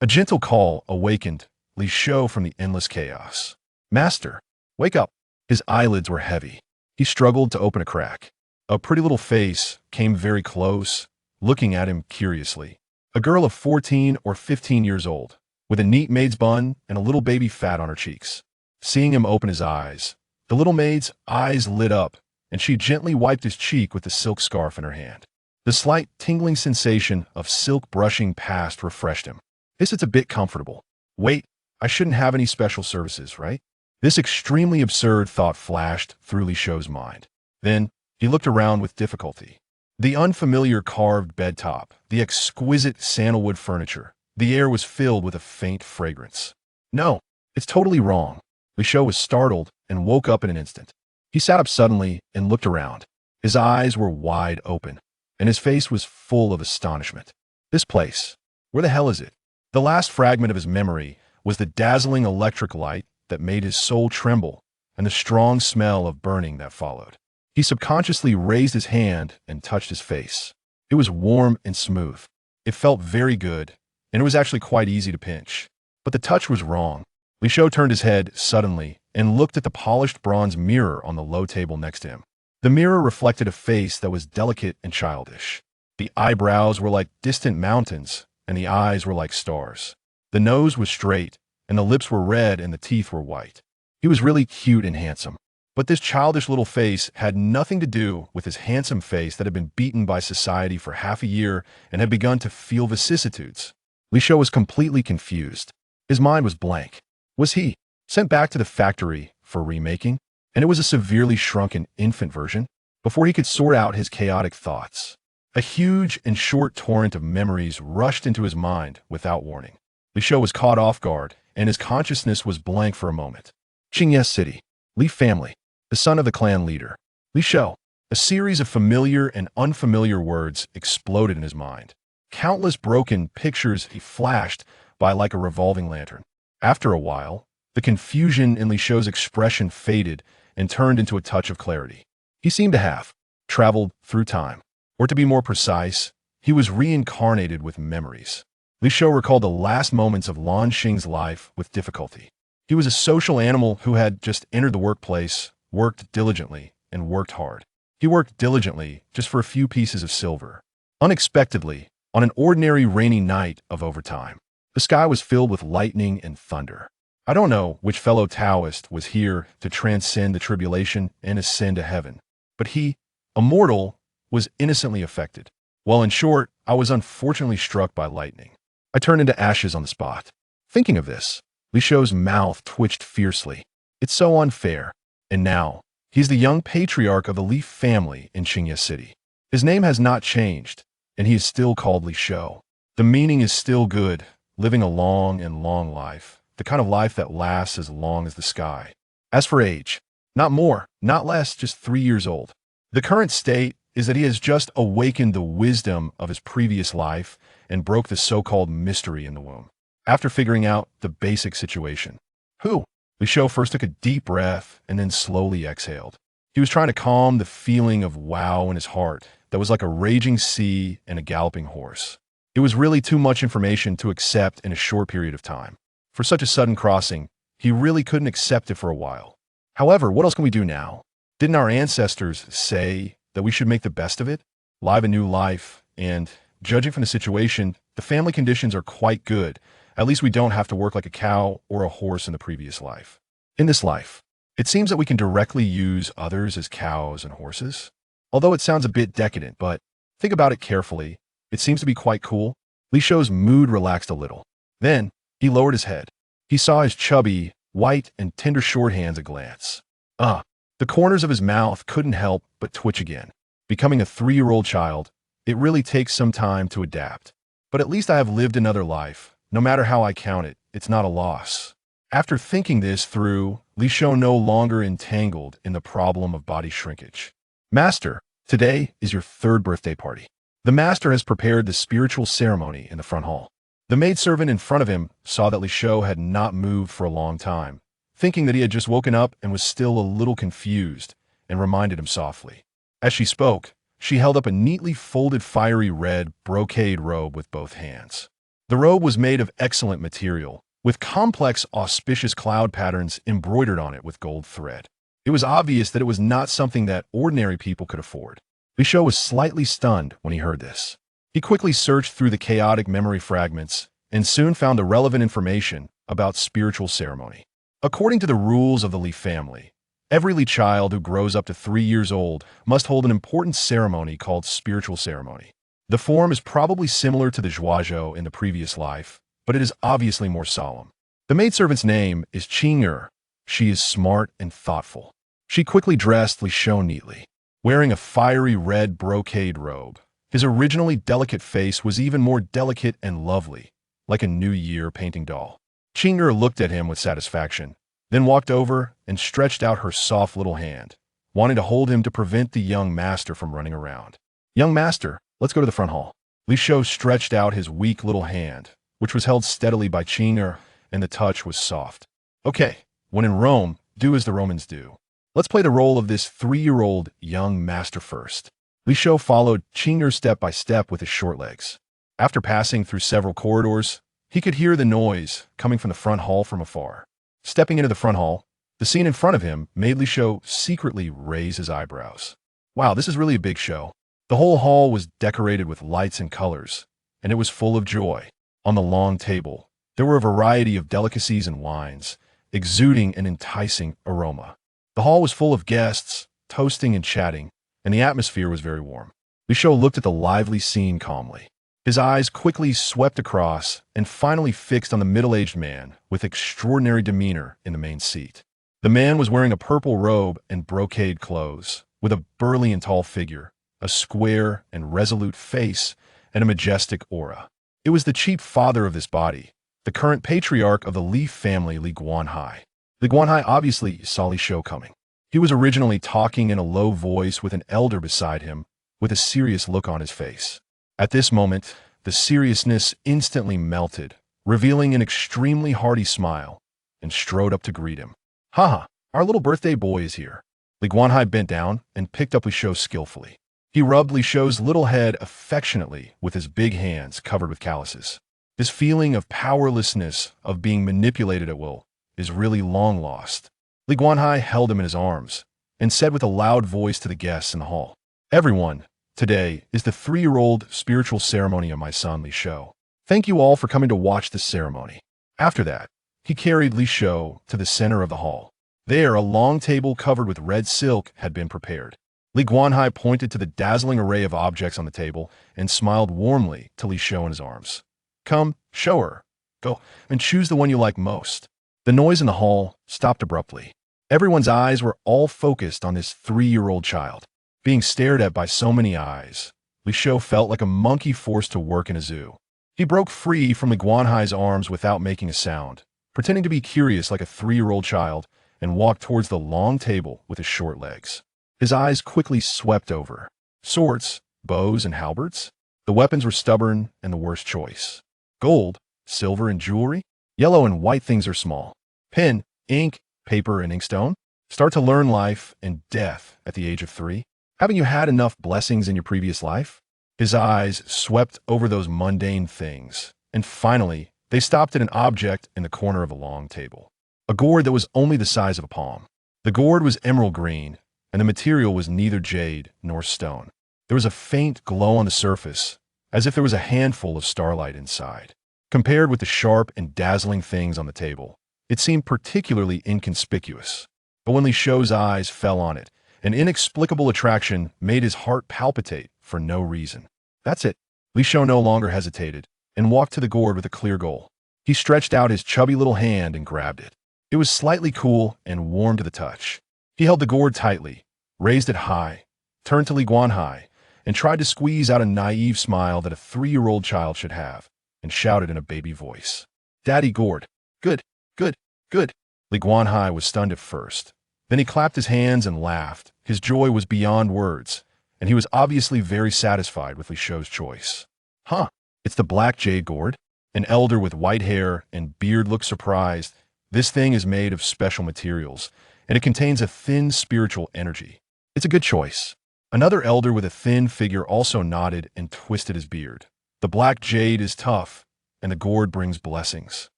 A gentle call awakened Li Shou from the endless chaos. Master, wake up! His eyelids were heavy. He struggled to open a crack. A pretty little face came very close, looking at him curiously. A girl of 14 or 15 years old, with a neat maid's bun and a little baby fat on her cheeks. Seeing him open his eyes, the little maid's eyes lit up, and she gently wiped his cheek with the silk scarf in her hand. The slight tingling sensation of silk brushing past refreshed him. This is a bit comfortable. Wait, I shouldn't have any special services, right? This extremely absurd thought flashed through Li Shou's mind. Then, he looked around with difficulty. The unfamiliar carved bed top, the exquisite sandalwood furniture, the air was filled with a faint fragrance. No, it's totally wrong. Li Shou was startled and woke up in an instant. He sat up suddenly and looked around. His eyes were wide open, and his face was full of astonishment. This place, where the hell is it? The last fragment of his memory was the dazzling electric light that made his soul tremble and the strong smell of burning that followed. He subconsciously raised his hand and touched his face. It was warm and smooth. It felt very good, and it was actually quite easy to pinch. But the touch was wrong. Li Shou turned his head suddenly and looked at the polished bronze mirror on the low table next to him. The mirror reflected a face that was delicate and childish. The eyebrows were like distant mountains, and the eyes were like stars. The nose was straight, and the lips were red and the teeth were white. He was really cute and handsome. But this childish little face had nothing to do with his handsome face that had been beaten by society for half a year and had begun to feel vicissitudes. Li Shou was completely confused. His mind was blank. Was he sent back to the factory for remaking? And it was a severely shrunken infant version? Before he could sort out his chaotic thoughts, a huge and short torrent of memories rushed into his mind without warning. Li Shou was caught off guard, and his consciousness was blank for a moment. Qingye City, Li family, the son of the clan leader. Li Shou. A series of familiar and unfamiliar words exploded in his mind. Countless broken pictures he flashed by like a revolving lantern. After a while, the confusion in Li Shou's expression faded and turned into a touch of clarity. He seemed to have traveled through time. Or to be more precise, he was reincarnated with memories. Li Shou recalled the last moments of Lan Xing's life with difficulty. He was a social animal who had just entered the workplace, worked diligently, and worked hard. He worked diligently just for a few pieces of silver. Unexpectedly, on an ordinary rainy night of overtime, the sky was filled with lightning and thunder. I don't know which fellow Taoist was here to transcend the tribulation and ascend to heaven, but he, a mortal, was innocently affected. Well, in short, I was unfortunately struck by lightning. I turned into ashes on the spot. Thinking of this, Li Shou's mouth twitched fiercely. It's so unfair. And now, he's the young patriarch of the Li family in Qingye City. His name has not changed, and he is still called Li Shou. The meaning is still good, living a long and long life, the kind of life that lasts as long as the sky. As for age, not more, not less, just 3 years old. The current state is that he has just awakened the wisdom of his previous life and broke the so-called mystery in the womb. After figuring out the basic situation, Li Shou first took a deep breath and then slowly exhaled. He was trying to calm the feeling of wow in his heart that was like a raging sea and a galloping horse. It was really too much information to accept in a short period of time. For such a sudden crossing, he really couldn't accept it for a while. However, what else can we do now? Didn't our ancestors say that we should make the best of it, live a new life, and, judging from the situation, the family conditions are quite good. At least we don't have to work like a cow or a horse in the previous life. In this life, it seems that we can directly use others as cows and horses. Although it sounds a bit decadent, but think about it carefully, it seems to be quite cool. Li Shou's mood relaxed a little. Then, he lowered his head. He saw his chubby, white, and tender short hands at a glance. The corners of his mouth couldn't help but twitch again. Becoming a 3-year-old child, it really takes some time to adapt. But at least I have lived another life. No matter how I count it, it's not a loss. After thinking this through, Li Shou no longer entangled in the problem of body shrinkage. Master, today is your 3rd birthday party. The master has prepared the spiritual ceremony in the front hall. The maidservant in front of him saw that Li Shou had not moved for a long time, thinking that he had just woken up and was still a little confused, and reminded him softly. As she spoke, she held up a neatly folded fiery red brocade robe with both hands. The robe was made of excellent material, with complex, auspicious cloud patterns embroidered on it with gold thread. It was obvious that it was not something that ordinary people could afford. Li Shou was slightly stunned when he heard this. He quickly searched through the chaotic memory fragments and soon found the relevant information about spiritual ceremony. According to the rules of the Li family, every Li child who grows up to 3 years old must hold an important ceremony called spiritual ceremony. The form is probably similar to the Zhuozhou in the previous life, but it is obviously more solemn. The maidservant's name is Qing'er. She is smart and thoughtful. She quickly dressed Li Shou neatly, wearing a fiery red brocade robe. His originally delicate face was even more delicate and lovely, like a New Year painting doll. Qing'er looked at him with satisfaction, then walked over and stretched out her soft little hand, wanting to hold him to prevent the young master from running around. "Young master, let's go to the front hall." Li Shou stretched out his weak little hand, which was held steadily by Qing'er, and the touch was soft. "Okay, when in Rome, do as the Romans do. Let's play the role of this 3-year-old young master first." Li Shou followed Qing'er step by step with his short legs. After passing through several corridors, he could hear the noise coming from the front hall from afar. Stepping into the front hall, the scene in front of him made Li Shou secretly raise his eyebrows. Wow, this is really a big show. The whole hall was decorated with lights and colors, and it was full of joy. On the long table, there were a variety of delicacies and wines, exuding an enticing aroma. The hall was full of guests, toasting and chatting, and the atmosphere was very warm. Li Shou looked at the lively scene calmly. His eyes quickly swept across and finally fixed on the middle-aged man with extraordinary demeanor in the main seat. The man was wearing a purple robe and brocade clothes, with a burly and tall figure, a square and resolute face, and a majestic aura. It was the chief father of this body, the current patriarch of the Li family, Li Guanhai. Li Guanhai obviously saw Li Shou coming. He was originally talking in a low voice with an elder beside him, with a serious look on his face. At this moment, the seriousness instantly melted, revealing an extremely hearty smile, and strode up to greet him. "Haha, our little birthday boy is here." Li Guanhai bent down and picked up Li Shou skillfully. He rubbed Li Shou's little head affectionately with his big hands covered with calluses. This feeling of powerlessness, of being manipulated at will, is really long lost. Li Guanhai held him in his arms and said with a loud voice to the guests in the hall, "Everyone, today is the 3-year-old spiritual ceremony of my son Li Shou. Thank you all for coming to watch this ceremony." After that, he carried Li Shou to the center of the hall. There, a long table covered with red silk had been prepared. Li Guanhai pointed to the dazzling array of objects on the table and smiled warmly to Li Shou in his arms. "Come, show her. Go and choose the one you like most." The noise in the hall stopped abruptly. Everyone's eyes were all focused on this 3-year-old child. Being stared at by so many eyes, Li Shou felt like a monkey forced to work in a zoo. He broke free from Li Guanhai's arms without making a sound, pretending to be curious like a 3-year-old child, and walked towards the long table with his short legs. His eyes quickly swept over. Swords, bows, and halberds? The weapons were stubborn and the worst choice. Gold, silver, and jewelry? Yellow and white things are small. Pen, ink, paper, and inkstone? Start to learn life and death at the age of 3? Haven't you had enough blessings in your previous life? His eyes swept over those mundane things, and finally, they stopped at an object in the corner of a long table. A gourd that was only the size of a palm. The gourd was emerald green, and the material was neither jade nor stone. There was a faint glow on the surface, as if there was a handful of starlight inside. Compared with the sharp and dazzling things on the table, it seemed particularly inconspicuous. But when Li Shou's eyes fell on it, an inexplicable attraction made his heart palpitate for no reason. That's it. Li Shou no longer hesitated and walked to the gourd with a clear goal. He stretched out his chubby little hand and grabbed it. It was slightly cool and warm to the touch. He held the gourd tightly, raised it high, turned to Li Guanhai, and tried to squeeze out a naive smile that a 3-year-old child should have, and shouted in a baby voice, "Daddy gourd. Good, good, good." Li Guanhai was stunned at first. Then he clapped his hands and laughed. His joy was beyond words, and he was obviously very satisfied with Li Shou's choice. "Huh, it's the black jade gourd?" An elder with white hair and beard looked surprised. "This thing is made of special materials, and it contains a thin spiritual energy. It's a good choice." Another elder with a thin figure also nodded and twisted his beard. "The black jade is tough, and the gourd brings blessings,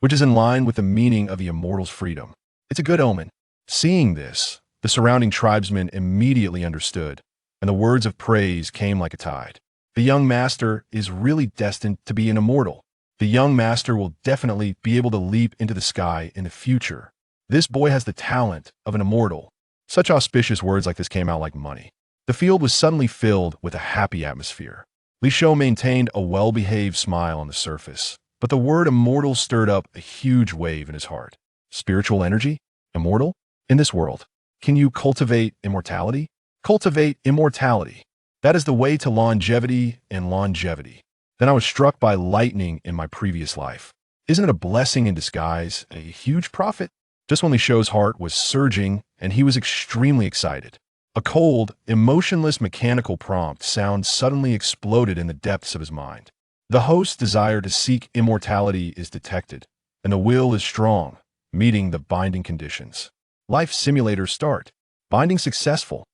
which is in line with the meaning of the immortal's freedom. It's a good omen. Seeing this, the surrounding tribesmen immediately understood, and the words of praise came like a tide. The young master is really destined to be an immortal. The young master will definitely be able to leap into the sky in the future. This boy has the talent of an immortal. Such auspicious words like this came out like money. The field was suddenly filled with a happy atmosphere. Li Shou maintained a well-behaved smile on the surface, but the word immortal stirred up a huge wave in his heart. Spiritual energy? Immortal? In this world, can you cultivate immortality? Cultivate immortality. That is the way to longevity and longevity. Then I was struck by lightning in my previous life. Isn't it a blessing in disguise, a huge profit? Just when Li Shou's heart was surging and he was extremely excited, a cold, emotionless mechanical prompt sound suddenly exploded in the depths of his mind. The host's desire to seek immortality is detected, and the will is strong, meeting the binding conditions. Life simulator start. Binding successful.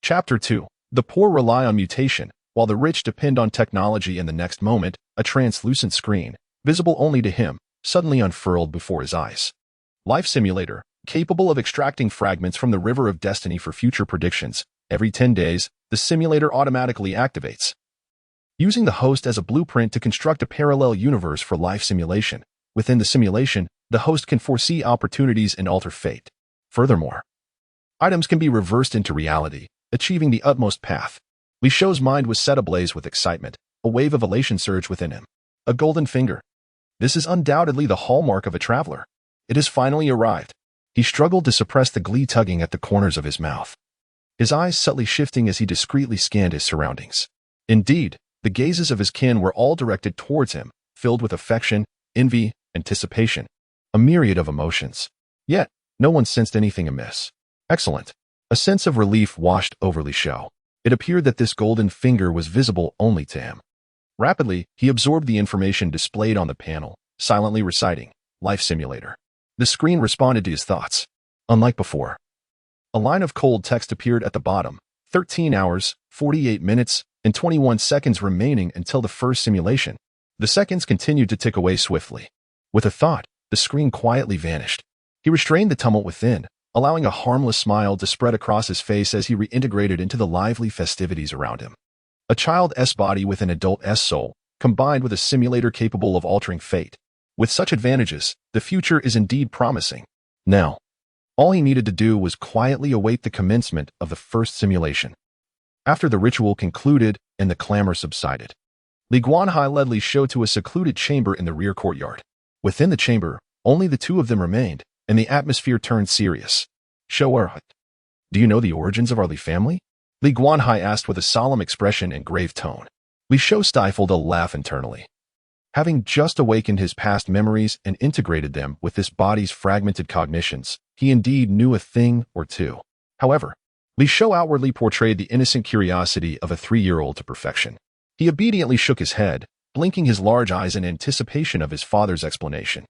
Chapter 2. The poor rely on mutation, while the rich depend on technology. In the next moment, a translucent screen, visible only to him, suddenly unfurled before his eyes. Life simulator, capable of extracting fragments from the river of destiny for future predictions. Every 10 days, the simulator automatically activates, using the host as a blueprint to construct a parallel universe for life simulation. Within the simulation, the host can foresee opportunities and alter fate. Furthermore, items can be reversed into reality, achieving the utmost path. Li Shou's mind was set ablaze with excitement. A wave of elation surged within him. A golden finger. This is undoubtedly the hallmark of a traveler. It has finally arrived. He struggled to suppress the glee tugging at the corners of his mouth, his eyes subtly shifting as he discreetly scanned his surroundings. Indeed, the gazes of his kin were all directed towards him, filled with affection, envy, anticipation, a myriad of emotions. Yet, no one sensed anything amiss. Excellent. A sense of relief washed over Li Shou. It appeared that this golden finger was visible only to him. Rapidly, he absorbed the information displayed on the panel, silently reciting, Life Simulator. The screen responded to his thoughts. Unlike before, a line of cold text appeared at the bottom. 13 hours, 48 minutes, and 21 seconds remaining until the first simulation. The seconds continued to tick away swiftly. With a thought, the screen quietly vanished. He restrained the tumult within, allowing a harmless smile to spread across his face as he reintegrated into the lively festivities around him. A child's body with an adult's soul, combined with a simulator capable of altering fate. With such advantages, the future is indeed promising. Now, all he needed to do was quietly await the commencement of the first simulation. After the ritual concluded and the clamor subsided, Li Guanhai led Li Shou to a secluded chamber in the rear courtyard. Within the chamber, only the two of them remained, and the atmosphere turned serious. Shou Erhut, do you know the origins of our Li family? Li Guanhai asked with a solemn expression and grave tone. Li Shou stifled a laugh internally. Having just awakened his past memories and integrated them with this body's fragmented cognitions, he indeed knew a thing or two. However, Li Shou outwardly portrayed the innocent curiosity of a 3-year-old to perfection. He obediently shook his head, blinking his large eyes in anticipation of his father's explanation.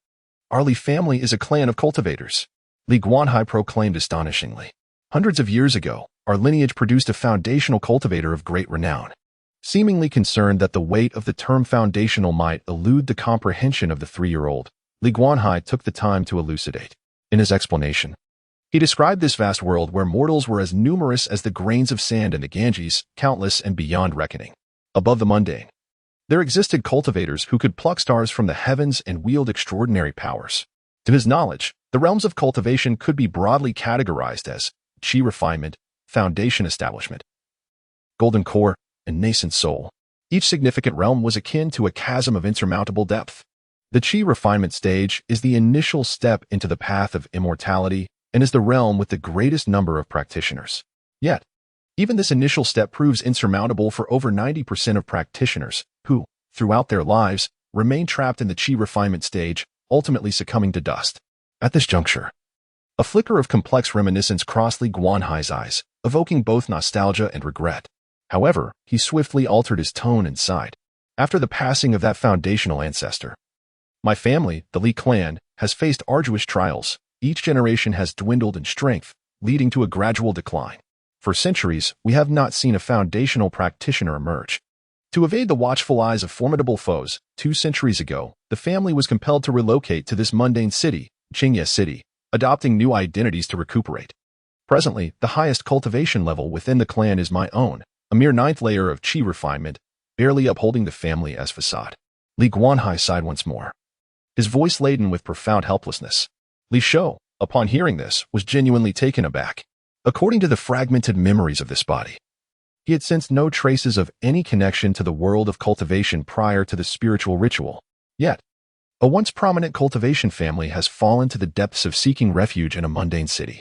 Our Li family is a clan of cultivators, Li Guanhai proclaimed astonishingly. Hundreds of years ago, our lineage produced a foundational cultivator of great renown. Seemingly concerned that the weight of the term foundational might elude the comprehension of the 3-year-old, Li Guanhai took the time to elucidate. In his explanation, he described this vast world where mortals were as numerous as the grains of sand in the Ganges, countless and beyond reckoning. Above the mundane, there existed cultivators who could pluck stars from the heavens and wield extraordinary powers. To his knowledge, the realms of cultivation could be broadly categorized as Qi refinement, foundation establishment, golden core, and nascent soul. Each significant realm was akin to a chasm of insurmountable depth. The Qi refinement stage is the initial step into the path of immortality and is the realm with the greatest number of practitioners. Yet, even this initial step proves insurmountable for over 90% of practitioners who, throughout their lives, remain trapped in the Qi refinement stage, ultimately succumbing to dust. At this juncture, a flicker of complex reminiscence crossed Li Guanhai's eyes, evoking both nostalgia and regret. However, he swiftly altered his tone and sighed. After the passing of that foundational ancestor, my family, the Li clan, has faced arduous trials. Each generation has dwindled in strength, leading to a gradual decline. For centuries, we have not seen a foundational practitioner emerge. To evade the watchful eyes of formidable foes, 2 centuries ago, the family was compelled to relocate to this mundane city, Qingye City, adopting new identities to recuperate. Presently, the highest cultivation level within the clan is my own, a mere 9th layer of qi refinement, barely upholding the family as facade. Li Guanhai sighed once more, his voice laden with profound helplessness. Li Shou, upon hearing this, was genuinely taken aback. According to the fragmented memories of this body, he had sensed no traces of any connection to the world of cultivation prior to the spiritual ritual. Yet, a once prominent cultivation family has fallen to the depths of seeking refuge in a mundane city.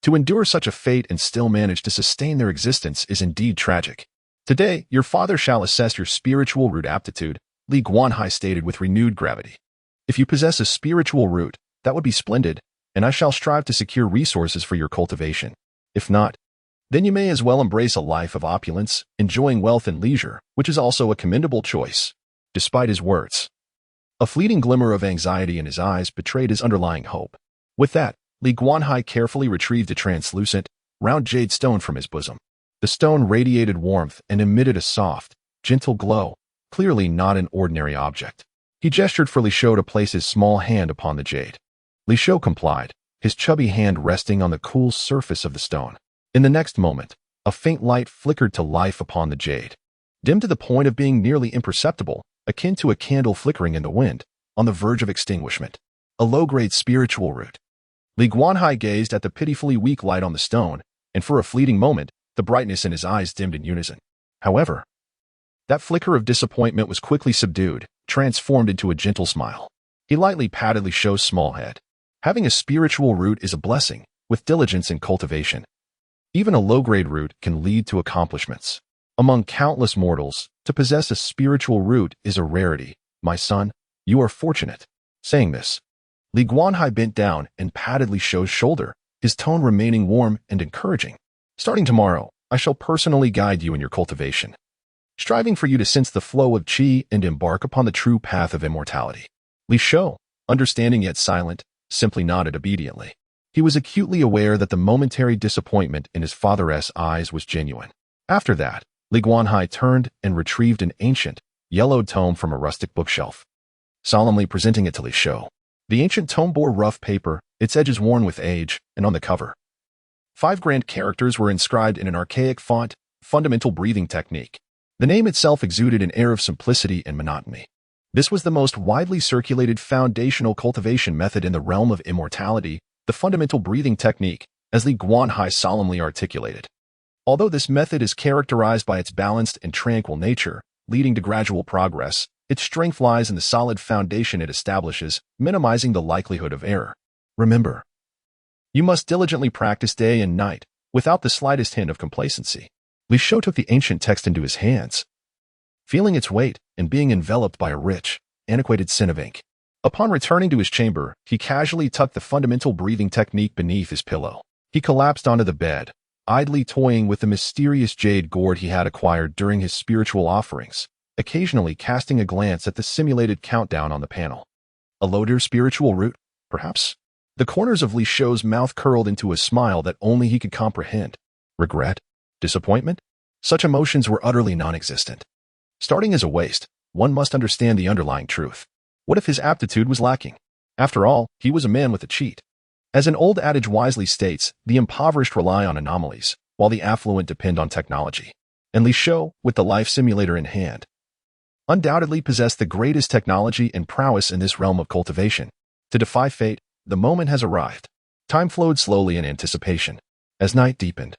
To endure such a fate and still manage to sustain their existence is indeed tragic. Today, your father shall assess your spiritual root aptitude, Li Guanhai stated with renewed gravity. If you possess a spiritual root, that would be splendid, and I shall strive to secure resources for your cultivation. If not, then you may as well embrace a life of opulence, enjoying wealth and leisure, which is also a commendable choice. Despite his words, a fleeting glimmer of anxiety in his eyes betrayed his underlying hope. With that, Li Guanhai carefully retrieved a translucent, round jade stone from his bosom. The stone radiated warmth and emitted a soft, gentle glow, clearly not an ordinary object. He gestured for Li Shou to place his small hand upon the jade. Li Shou complied, his chubby hand resting on the cool surface of the stone. In the next moment, a faint light flickered to life upon the jade. Dim to the point of being nearly imperceptible, akin to a candle flickering in the wind, on the verge of extinguishment. A low-grade spiritual root. Li Guanhai gazed at the pitifully weak light on the stone, and for a fleeting moment, the brightness in his eyes dimmed in unison. However, that flicker of disappointment was quickly subdued, transformed into a gentle smile. He lightly patted Li Shou's small head. Having a spiritual root is a blessing, with diligence and cultivation. Even a low-grade root can lead to accomplishments. Among countless mortals, to possess a spiritual root is a rarity. My son, you are fortunate. Saying this, Li Guanhai bent down and patted Li Shou's shoulder, his tone remaining warm and encouraging. Starting tomorrow, I shall personally guide you in your cultivation, striving for you to sense the flow of qi and embark upon the true path of immortality. Li Shou, understanding yet silent, simply nodded obediently. He was acutely aware that the momentary disappointment in his father's eyes was genuine. After that, Li Guanhai turned and retrieved an ancient, yellowed tome from a rustic bookshelf, solemnly presenting it to Li Shou. The ancient tome bore rough paper, its edges worn with age, and on the cover, 5 grand characters were inscribed in an archaic font, Fundamental Breathing Technique. The name itself exuded an air of simplicity and monotony. This was the most widely circulated foundational cultivation method in the realm of immortality, the fundamental breathing technique, as Li Guanhai solemnly articulated. Although this method is characterized by its balanced and tranquil nature, leading to gradual progress, its strength lies in the solid foundation it establishes, minimizing the likelihood of error. Remember, you must diligently practice day and night, without the slightest hint of complacency. Li Shou took the ancient text into his hands, feeling its weight and being enveloped by a rich, antiquated scent of ink. Upon returning to his chamber, he casually tucked the fundamental breathing technique beneath his pillow. He collapsed onto the bed, idly toying with the mysterious jade gourd he had acquired during his spiritual offerings, occasionally casting a glance at the simulated countdown on the panel. A loader spiritual root, perhaps? The corners of Li Shou's mouth curled into a smile that only he could comprehend. Regret? Disappointment? Such emotions were utterly non-existent. Starting as a waste, one must understand the underlying truth. What if his aptitude was lacking? After all, he was a man with a cheat. As an old adage wisely states, the impoverished rely on anomalies, while the affluent depend on technology. And Li Shou, with the life simulator in hand, undoubtedly possessed the greatest technology and prowess in this realm of cultivation. To defy fate, the moment has arrived. Time flowed slowly in anticipation. As night deepened,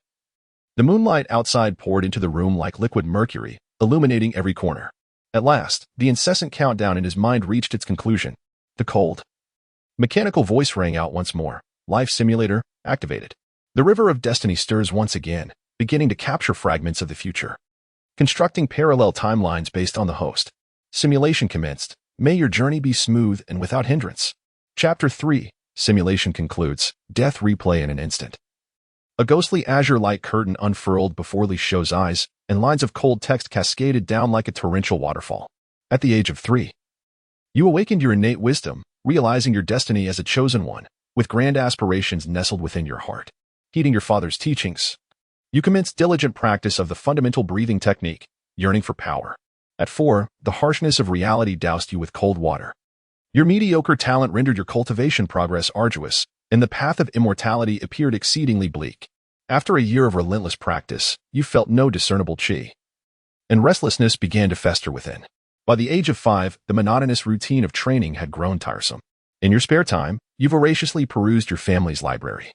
the moonlight outside poured into the room like liquid mercury, illuminating every corner. At last, the incessant countdown in his mind reached its conclusion. The cold, mechanical voice rang out once more. Life simulator, activated. The river of destiny stirs once again, beginning to capture fragments of the future. Constructing parallel timelines based on the host. Simulation commenced. May your journey be smooth and without hindrance. Chapter 3. Simulation concludes. Death replay in an instant. A ghostly azure light curtain unfurled before Li Shou's eyes, and lines of cold text cascaded down like a torrential waterfall. At the age of 3, you awakened your innate wisdom, realizing your destiny as a chosen one, with grand aspirations nestled within your heart. Heeding your father's teachings, you commenced diligent practice of the fundamental breathing technique, yearning for power, At 4, the harshness of reality doused you with cold water. Your mediocre talent rendered your cultivation progress arduous, and the path of immortality appeared exceedingly bleak. After a year of relentless practice, you felt no discernible qi, and restlessness began to fester within. By the age of 5, the monotonous routine of training had grown tiresome. In your spare time, you voraciously perused your family's library,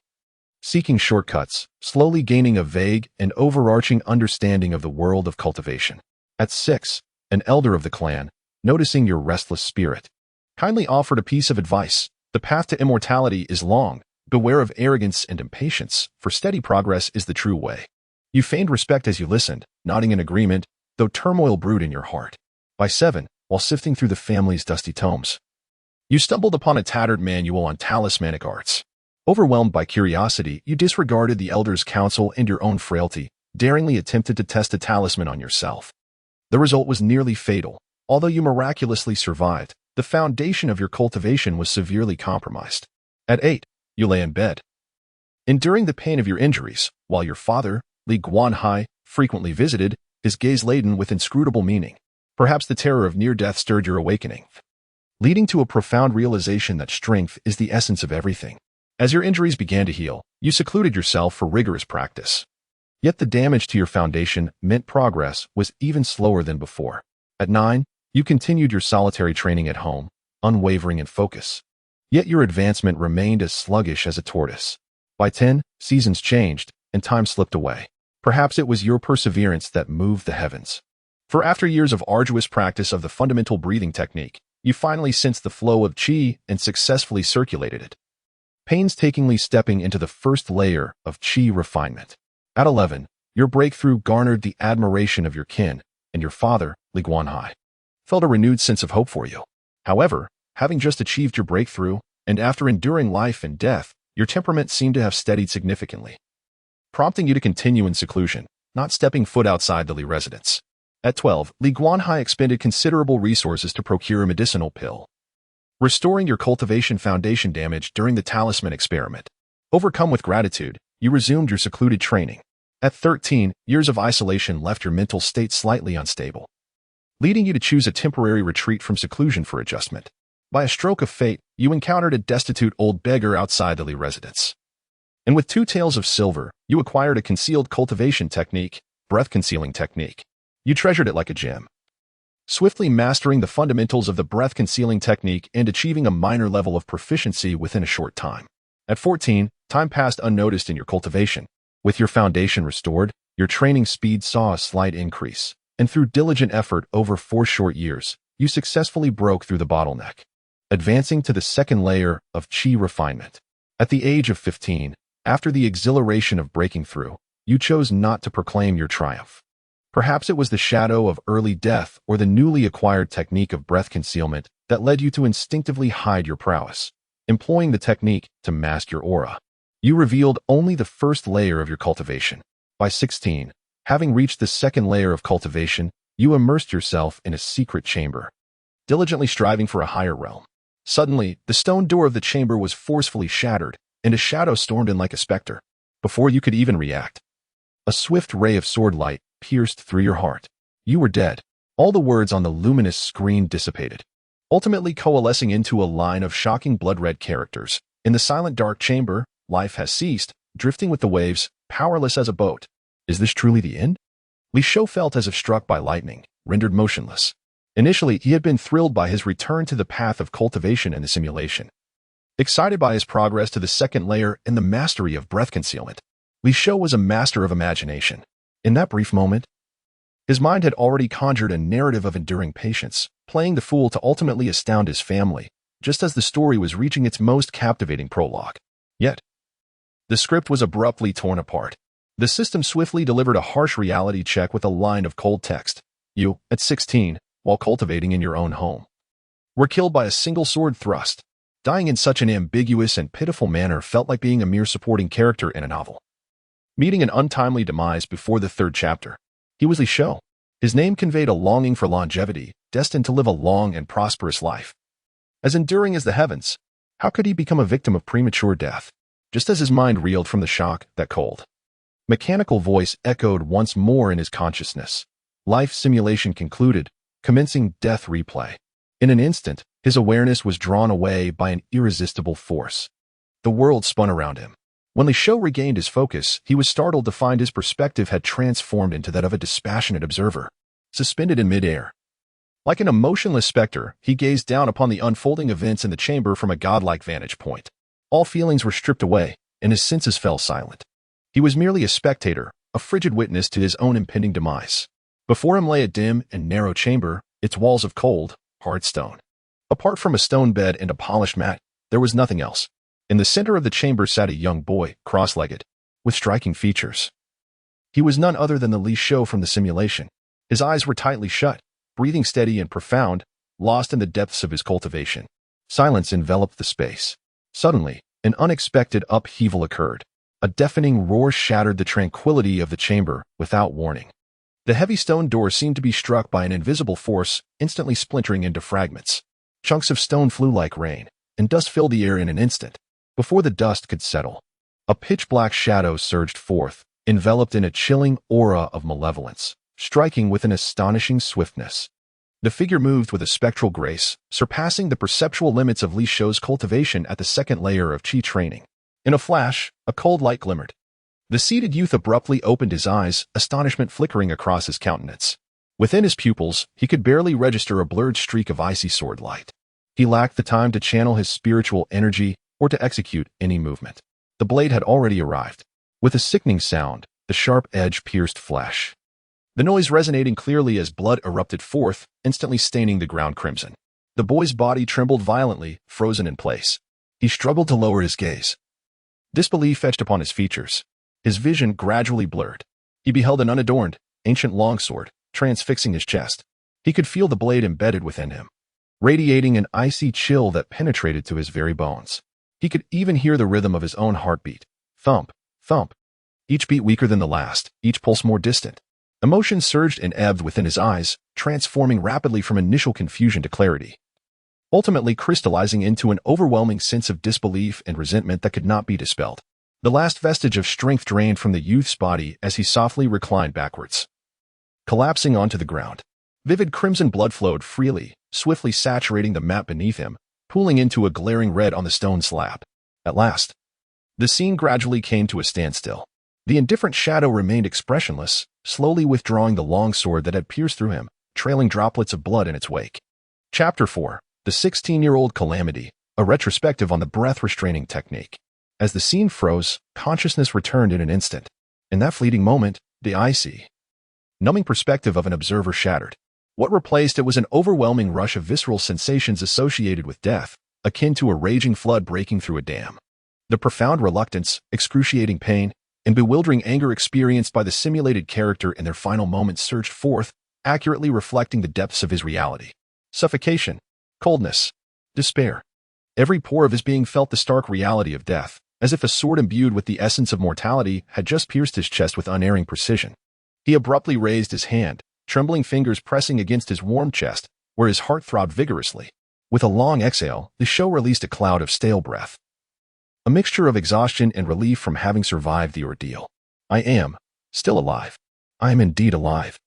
seeking shortcuts, slowly gaining a vague and overarching understanding of the world of cultivation. At 6, an elder of the clan, noticing your restless spirit, kindly offered a piece of advice. The path to immortality is long. Beware of arrogance and impatience, for steady progress is the true way. You feigned respect as you listened, nodding in agreement, though turmoil brewed in your heart. By 7, while sifting through the family's dusty tomes, you stumbled upon a tattered manual on talismanic arts. Overwhelmed by curiosity, you disregarded the elder's counsel and your own frailty, daringly attempted to test a talisman on yourself. The result was nearly fatal. Although you miraculously survived, the foundation of your cultivation was severely compromised. At 8, you lay in bed, enduring the pain of your injuries, while your father, Li Guanhai, frequently visited, his gaze laden with inscrutable meaning. Perhaps the terror of near death stirred your awakening, leading to a profound realization that strength is the essence of everything. As your injuries began to heal, you secluded yourself for rigorous practice. Yet the damage to your foundation meant progress was even slower than before. At 9, you continued your solitary training at home, unwavering in focus. Yet your advancement remained as sluggish as a tortoise. By 10, seasons changed, and time slipped away. Perhaps it was your perseverance that moved the heavens. For after years of arduous practice of the fundamental breathing technique, you finally sensed the flow of qi and successfully circulated it, painstakingly stepping into the first layer of qi refinement. At 11, your breakthrough garnered the admiration of your kin, and your father, Li Guanhai, felt a renewed sense of hope for you. However, having just achieved your breakthrough, and after enduring life and death, your temperament seemed to have steadied significantly, prompting you to continue in seclusion, not stepping foot outside the Li residence. At 12, Li Guanhai expended considerable resources to procure a medicinal pill, restoring your cultivation foundation damage during the talisman experiment. Overcome with gratitude, you resumed your secluded training. At 13, years of isolation left your mental state slightly unstable, leading you to choose a temporary retreat from seclusion for adjustment. By a stroke of fate, you encountered a destitute old beggar outside the Li residence, and with 2 taels of silver, you acquired a concealed cultivation technique, breath-concealing technique. You treasured it like a gem, swiftly mastering the fundamentals of the breath-concealing technique and achieving a minor level of proficiency within a short time. At 14, time passed unnoticed in your cultivation. With your foundation restored, your training speed saw a slight increase, and through diligent effort over 4 short years, you successfully broke through the bottleneck, advancing to the second layer of qi refinement. At the age of 15, after the exhilaration of breaking through, you chose not to proclaim your triumph. Perhaps it was the shadow of early death or the newly acquired technique of breath concealment that led you to instinctively hide your prowess, employing the technique to mask your aura. You revealed only the first layer of your cultivation. By 16, having reached the second layer of cultivation, you immersed yourself in a secret chamber, diligently striving for a higher realm. Suddenly, the stone door of the chamber was forcefully shattered, and a shadow stormed in like a specter. Before you could even react, a swift ray of sword light pierced through your heart. You were dead. All the words on the luminous screen dissipated, ultimately coalescing into a line of shocking blood-red characters. In the silent dark chamber, life has ceased, drifting with the waves, powerless as a boat. Is this truly the end? Li Shou felt as if struck by lightning, rendered motionless. Initially, he had been thrilled by his return to the path of cultivation and the simulation. Excited by his progress to the second layer and the mastery of breath concealment, Li Shou was a master of imagination. In that brief moment, his mind had already conjured a narrative of enduring patience, playing the fool to ultimately astound his family, just as the story was reaching its most captivating prologue. Yet, the script was abruptly torn apart. The system swiftly delivered a harsh reality check with a line of cold text. You, at 16, while cultivating in your own home, were killed by a single sword thrust. Dying in such an ambiguous and pitiful manner felt like being a mere supporting character in a novel, meeting an untimely demise before the 3rd chapter. He was Li Shou. His name conveyed a longing for longevity, destined to live a long and prosperous life. As enduring as the heavens, how could he become a victim of premature death? Just as his mind reeled from the shock, that cold, mechanical voice echoed once more in his consciousness. Life simulation concluded. commencing death replay. In an instant, his awareness was drawn away by an irresistible force. The world spun around him. When Li Shou regained his focus, he was startled to find his perspective had transformed into that of a dispassionate observer, suspended in midair. Like an emotionless specter, he gazed down upon the unfolding events in the chamber from a godlike vantage point. All feelings were stripped away, and his senses fell silent. He was merely a spectator, a frigid witness to his own impending demise. Before him lay a dim and narrow chamber, its walls of cold, hard stone. Apart from a stone bed and a polished mat, there was nothing else. In the center of the chamber sat a young boy, cross-legged, with striking features. He was none other than the Li Shou from the simulation. His eyes were tightly shut, breathing steady and profound, lost in the depths of his cultivation. Silence enveloped the space. Suddenly, an unexpected upheaval occurred. A deafening roar shattered the tranquility of the chamber without warning. The heavy stone door seemed to be struck by an invisible force, instantly splintering into fragments. Chunks of stone flew like rain, and dust filled the air in an instant. Before the dust could settle, a pitch-black shadow surged forth, enveloped in a chilling aura of malevolence, striking with an astonishing swiftness. The figure moved with a spectral grace, surpassing the perceptual limits of Li Shou's cultivation at the second layer of Qi training. In a flash, a cold light glimmered. The seated youth abruptly opened his eyes, astonishment flickering across his countenance. Within his pupils, he could barely register a blurred streak of icy sword light. He lacked the time to channel his spiritual energy or to execute any movement. The blade had already arrived. With a sickening sound, the sharp edge pierced flesh. The noise resonating clearly as blood erupted forth, instantly staining the ground crimson. The boy's body trembled violently, frozen in place. He struggled to lower his gaze. Disbelief etched upon his features. His vision gradually blurred. He beheld an unadorned, ancient longsword, transfixing his chest. He could feel the blade embedded within him, radiating an icy chill that penetrated to his very bones. He could even hear the rhythm of his own heartbeat. Thump, thump. Each beat weaker than the last, each pulse more distant. Emotion surged and ebbed within his eyes, transforming rapidly from initial confusion to clarity, ultimately crystallizing into an overwhelming sense of disbelief and resentment that could not be dispelled. The last vestige of strength drained from the youth's body as he softly reclined backwards, collapsing onto the ground. Vivid crimson blood flowed freely, swiftly saturating the mat beneath him, pooling into a glaring red on the stone slab. At last, the scene gradually came to a standstill. The indifferent shadow remained expressionless, slowly withdrawing the long sword that had pierced through him, trailing droplets of blood in its wake. Chapter 4. The 16-year-old Calamity, a retrospective on the breath-restraining technique. As the scene froze, consciousness returned in an instant. In that fleeting moment, the icy, numbing perspective of an observer shattered. What replaced it was an overwhelming rush of visceral sensations associated with death, akin to a raging flood breaking through a dam. The profound reluctance, excruciating pain, and bewildering anger experienced by the simulated character in their final moments surged forth, accurately reflecting the depths of his reality. Suffocation, coldness, despair. Every pore of his being felt the stark reality of death, as if a sword imbued with the essence of mortality had just pierced his chest with unerring precision. He abruptly raised his hand, trembling fingers pressing against his warm chest, where his heart throbbed vigorously. With a long exhale, Li Shou released a cloud of stale breath, a mixture of exhaustion and relief from having survived the ordeal. I am still alive. I am indeed alive.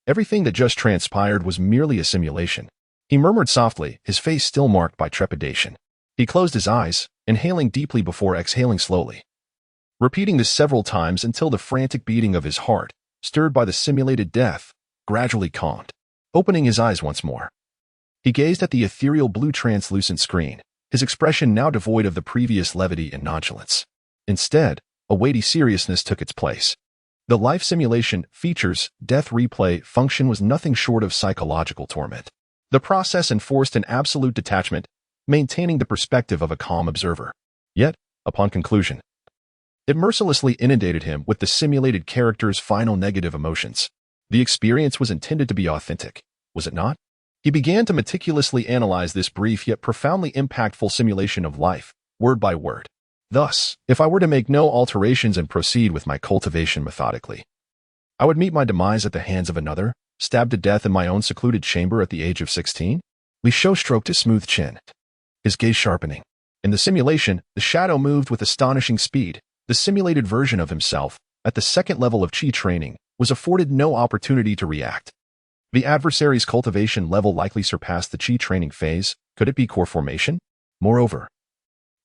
Everything that just transpired was merely a simulation. He murmured softly, his face still marked by trepidation. He closed his eyes, inhaling deeply before exhaling slowly, repeating this several times until the frantic beating of his heart, stirred by the simulated death, gradually calmed. Opening his eyes once more, he gazed at the ethereal blue translucent screen, his expression now devoid of the previous levity and nonchalance. Instead, a weighty seriousness took its place. The life simulation features death replay function was nothing short of psychological torment. The process enforced an absolute detachment, maintaining the perspective of a calm observer. Yet, upon conclusion, it mercilessly inundated him with the simulated character's final negative emotions. The experience was intended to be authentic, was it not? He began to meticulously analyze this brief yet profoundly impactful simulation of life, word by word. Thus, if I were to make no alterations and proceed with my cultivation methodically, I would meet my demise at the hands of another, stabbed to death in my own secluded chamber at the age of 16? Li Shou stroked his smooth chin, his gaze sharpening. In the simulation, the shadow moved with astonishing speed. The simulated version of himself, at the second level of Qi training, was afforded no opportunity to react. The adversary's cultivation level likely surpassed the Qi training phase. Could it be core formation? Moreover,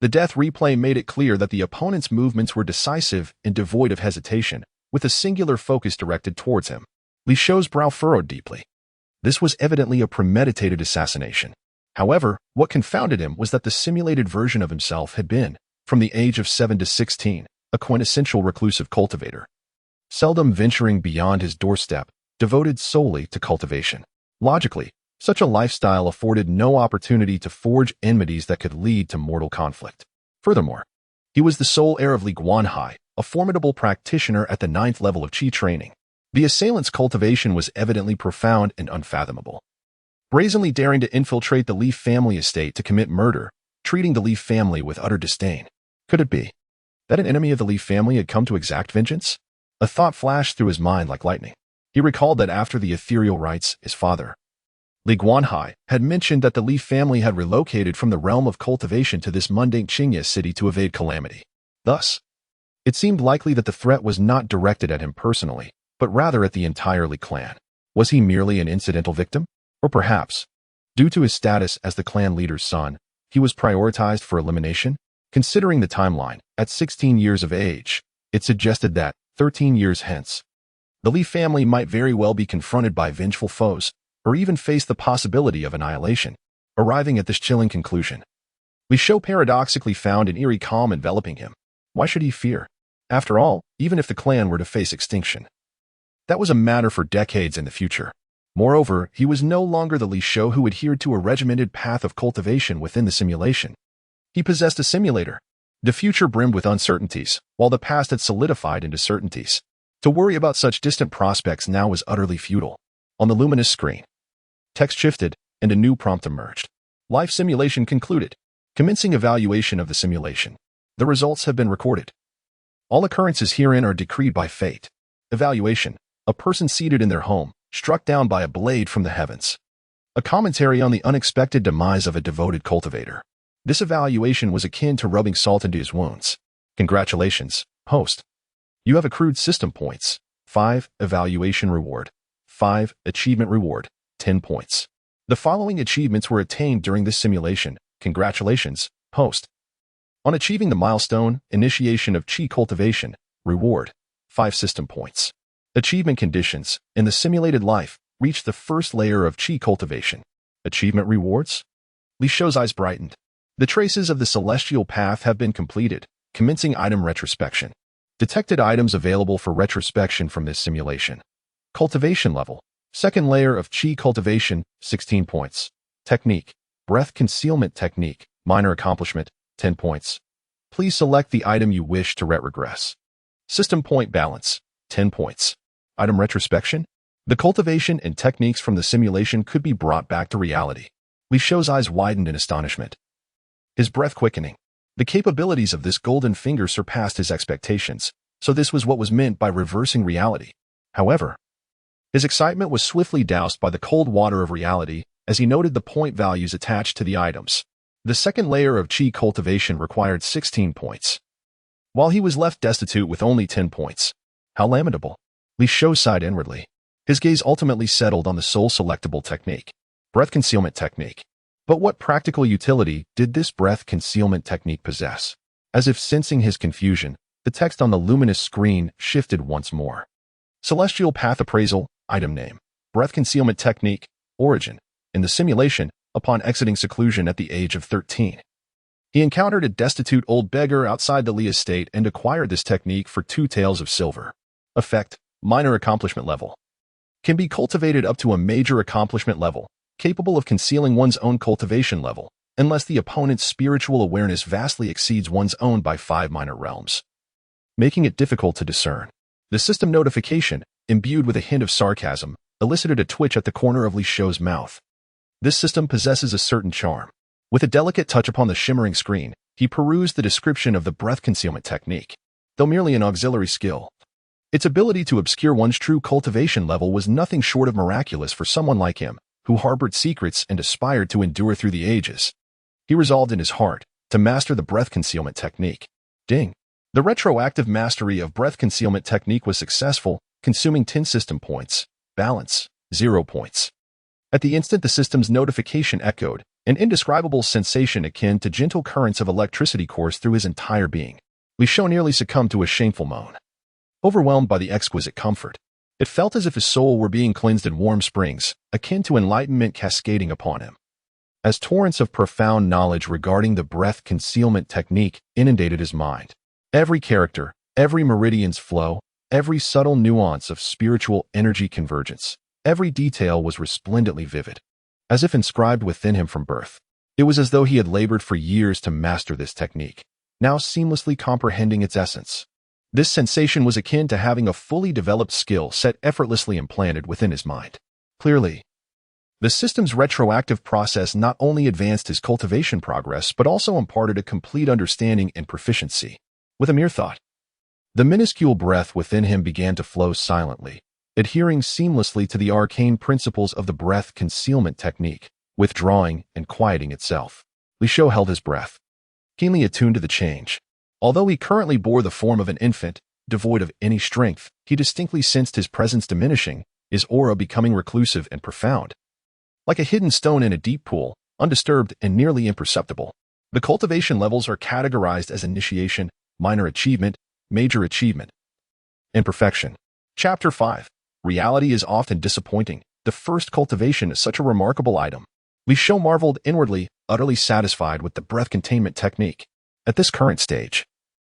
the death replay made it clear that the opponent's movements were decisive and devoid of hesitation, with a singular focus directed towards him. Li Shou's brow furrowed deeply. This was evidently a premeditated assassination. However, what confounded him was that the simulated version of himself had been, from the age of 7 to 16, a quintessential reclusive cultivator, seldom venturing beyond his doorstep, devoted solely to cultivation. Logically, such a lifestyle afforded no opportunity to forge enmities that could lead to mortal conflict. Furthermore, he was the sole heir of Li Guanhai, a formidable practitioner at the 9th level of Qi training. The assailant's cultivation was evidently profound and unfathomable. Brazenly daring to infiltrate the Li family estate to commit murder, treating the Li family with utter disdain. Could it be that an enemy of the Li family had come to exact vengeance? A thought flashed through his mind like lightning. He recalled that after the ethereal rites, his father, Li Guanhai, had mentioned that the Li family had relocated from the realm of cultivation to this mundane Qingye city to evade calamity. Thus, it seemed likely that the threat was not directed at him personally, but rather at the entire Li clan. Was he merely an incidental victim? Or perhaps, due to his status as the clan leader's son, he was prioritized for elimination? Considering the timeline, at 16 years of age, it suggested that, 13 years hence, the Li family might very well be confronted by vengeful foes, or even face the possibility of annihilation. Arriving at this chilling conclusion, Li Shou paradoxically found an eerie calm enveloping him. Why should he fear? After all, even if the clan were to face extinction, that was a matter for decades in the future. Moreover, he was no longer the Li Shou who adhered to a regimented path of cultivation within the simulation. He possessed a simulator. The future brimmed with uncertainties, while the past had solidified into certainties. To worry about such distant prospects now was utterly futile. On the luminous screen, text shifted, and a new prompt emerged. Life simulation concluded. Commencing evaluation of the simulation. The results have been recorded. All occurrences herein are decreed by fate. Evaluation. A person seated in their home, struck down by a blade from the heavens. A commentary on the unexpected demise of a devoted cultivator. This evaluation was akin to rubbing salt into his wounds. Congratulations, host. You have accrued system points. 5. Evaluation reward. 5. Achievement reward. 10 points. The following achievements were attained during this simulation. Congratulations, host. On achieving the milestone, initiation of Qi cultivation, reward. 5 system points. Achievement conditions. In the simulated life, reach the first layer of Qi cultivation. Achievement rewards? Li Shou's eyes brightened. The traces of the celestial path have been completed. Commencing item retrospection. Detected items available for retrospection from this simulation. Cultivation level. Second layer of Qi cultivation, 16 points. Technique. Breath concealment technique. Minor accomplishment, 10 points. Please select the item you wish to retrogress. System point balance, 10 points. Item retrospection. The cultivation and techniques from the simulation could be brought back to reality. Li Shou's eyes widened in astonishment. His breath quickening. The capabilities of this golden finger surpassed his expectations, so this was what was meant by reversing reality. However, his excitement was swiftly doused by the cold water of reality as he noted the point values attached to the items. The second layer of Qi cultivation required 16 points, while he was left destitute with only 10 points. How lamentable. Li Shou sighed inwardly. His gaze ultimately settled on the sole selectable technique, breath concealment technique. But what practical utility did this breath concealment technique possess? As if sensing his confusion, the text on the luminous screen shifted once more. Celestial Path Appraisal, item name, breath concealment technique, origin. In the simulation, upon exiting seclusion at the age of 13, he encountered a destitute old beggar outside the Li estate and acquired this technique for 2 taels of silver. Effect, minor accomplishment level. Can be cultivated up to a major accomplishment level, capable of concealing one's own cultivation level, unless the opponent's spiritual awareness vastly exceeds one's own by 5 minor realms, making it difficult to discern. The system notification, imbued with a hint of sarcasm, elicited a twitch at the corner of Li Shou's mouth. This system possesses a certain charm. With a delicate touch upon the shimmering screen, he perused the description of the breath concealment technique. Though merely an auxiliary skill, its ability to obscure one's true cultivation level was nothing short of miraculous for someone like him, who harbored secrets and aspired to endure through the ages. He resolved in his heart to master the breath concealment technique. Ding! The retroactive mastery of breath concealment technique was successful, consuming 10 system points. Balance, 0 points. At the instant the system's notification echoed, an indescribable sensation akin to gentle currents of electricity coursed through his entire being. Li Shou nearly succumbed to a shameful moan. Overwhelmed by the exquisite comfort, it felt as if his soul were being cleansed in warm springs, akin to enlightenment cascading upon him. As torrents of profound knowledge regarding the breath concealment technique inundated his mind, every character, every meridian's flow, every subtle nuance of spiritual energy convergence, every detail was resplendently vivid, as if inscribed within him from birth. It was as though he had labored for years to master this technique, now seamlessly comprehending its essence. This sensation was akin to having a fully developed skill set effortlessly implanted within his mind. Clearly, the system's retroactive process not only advanced his cultivation progress but also imparted a complete understanding and proficiency. With a mere thought, the minuscule breath within him began to flow silently, adhering seamlessly to the arcane principles of the breath concealment technique, withdrawing and quieting itself. Li Shou held his breath, keenly attuned to the change. Although he currently bore the form of an infant, devoid of any strength, he distinctly sensed his presence diminishing, his aura becoming reclusive and profound. Like a hidden stone in a deep pool, undisturbed and nearly imperceptible. The cultivation levels are categorized as initiation, minor achievement, major achievement, and perfection. Chapter 5. Reality is often disappointing. The first cultivation is such a remarkable item. Li Shou marveled inwardly, utterly satisfied with the breath containment technique. At this current stage,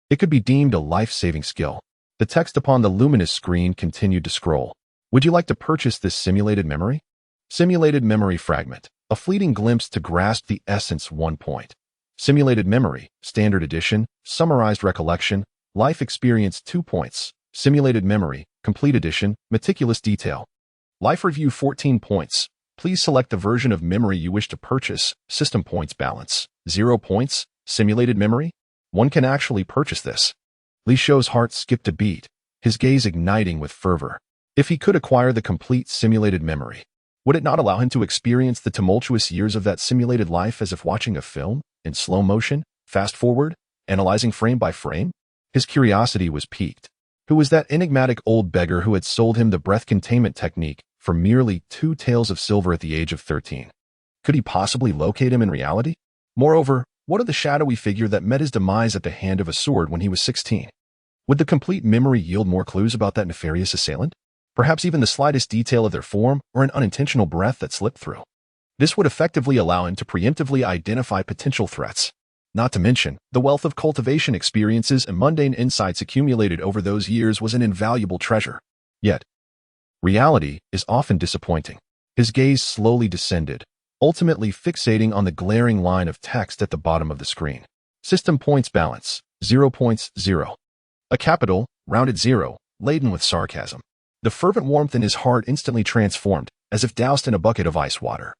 it could be deemed a life-saving skill. The text upon the luminous screen continued to scroll. Would you like to purchase this simulated memory? Simulated memory fragment. A fleeting glimpse to grasp the essence 1 point. Simulated memory, standard edition, summarized recollection, life experience 2 points. Simulated memory, complete edition, meticulous detail. Life review 14 points. Please select the version of memory you wish to purchase. System points balance, 0 points. Simulated memory? One can actually purchase this. Li Shou's heart skipped a beat, his gaze igniting with fervor. If he could acquire the complete simulated memory, would it not allow him to experience the tumultuous years of that simulated life as if watching a film, in slow motion, fast forward, analyzing frame by frame? His curiosity was piqued. Who was that enigmatic old beggar who had sold him the breath containment technique for merely 2 taels of silver at the age of 13? Could he possibly locate him in reality? Moreover, what of the shadowy figure that met his demise at the hand of a sword when he was 16? Would the complete memory yield more clues about that nefarious assailant? Perhaps even the slightest detail of their form or an unintentional breath that slipped through. This would effectively allow him to preemptively identify potential threats. Not to mention, the wealth of cultivation experiences and mundane insights accumulated over those years was an invaluable treasure. Yet, reality is often disappointing. His gaze slowly descended, ultimately fixating on the glaring line of text at the bottom of the screen. System points balance, 0 points, 0. A capital, rounded 0, laden with sarcasm. The fervent warmth in his heart instantly transformed, as if doused in a bucket of ice water,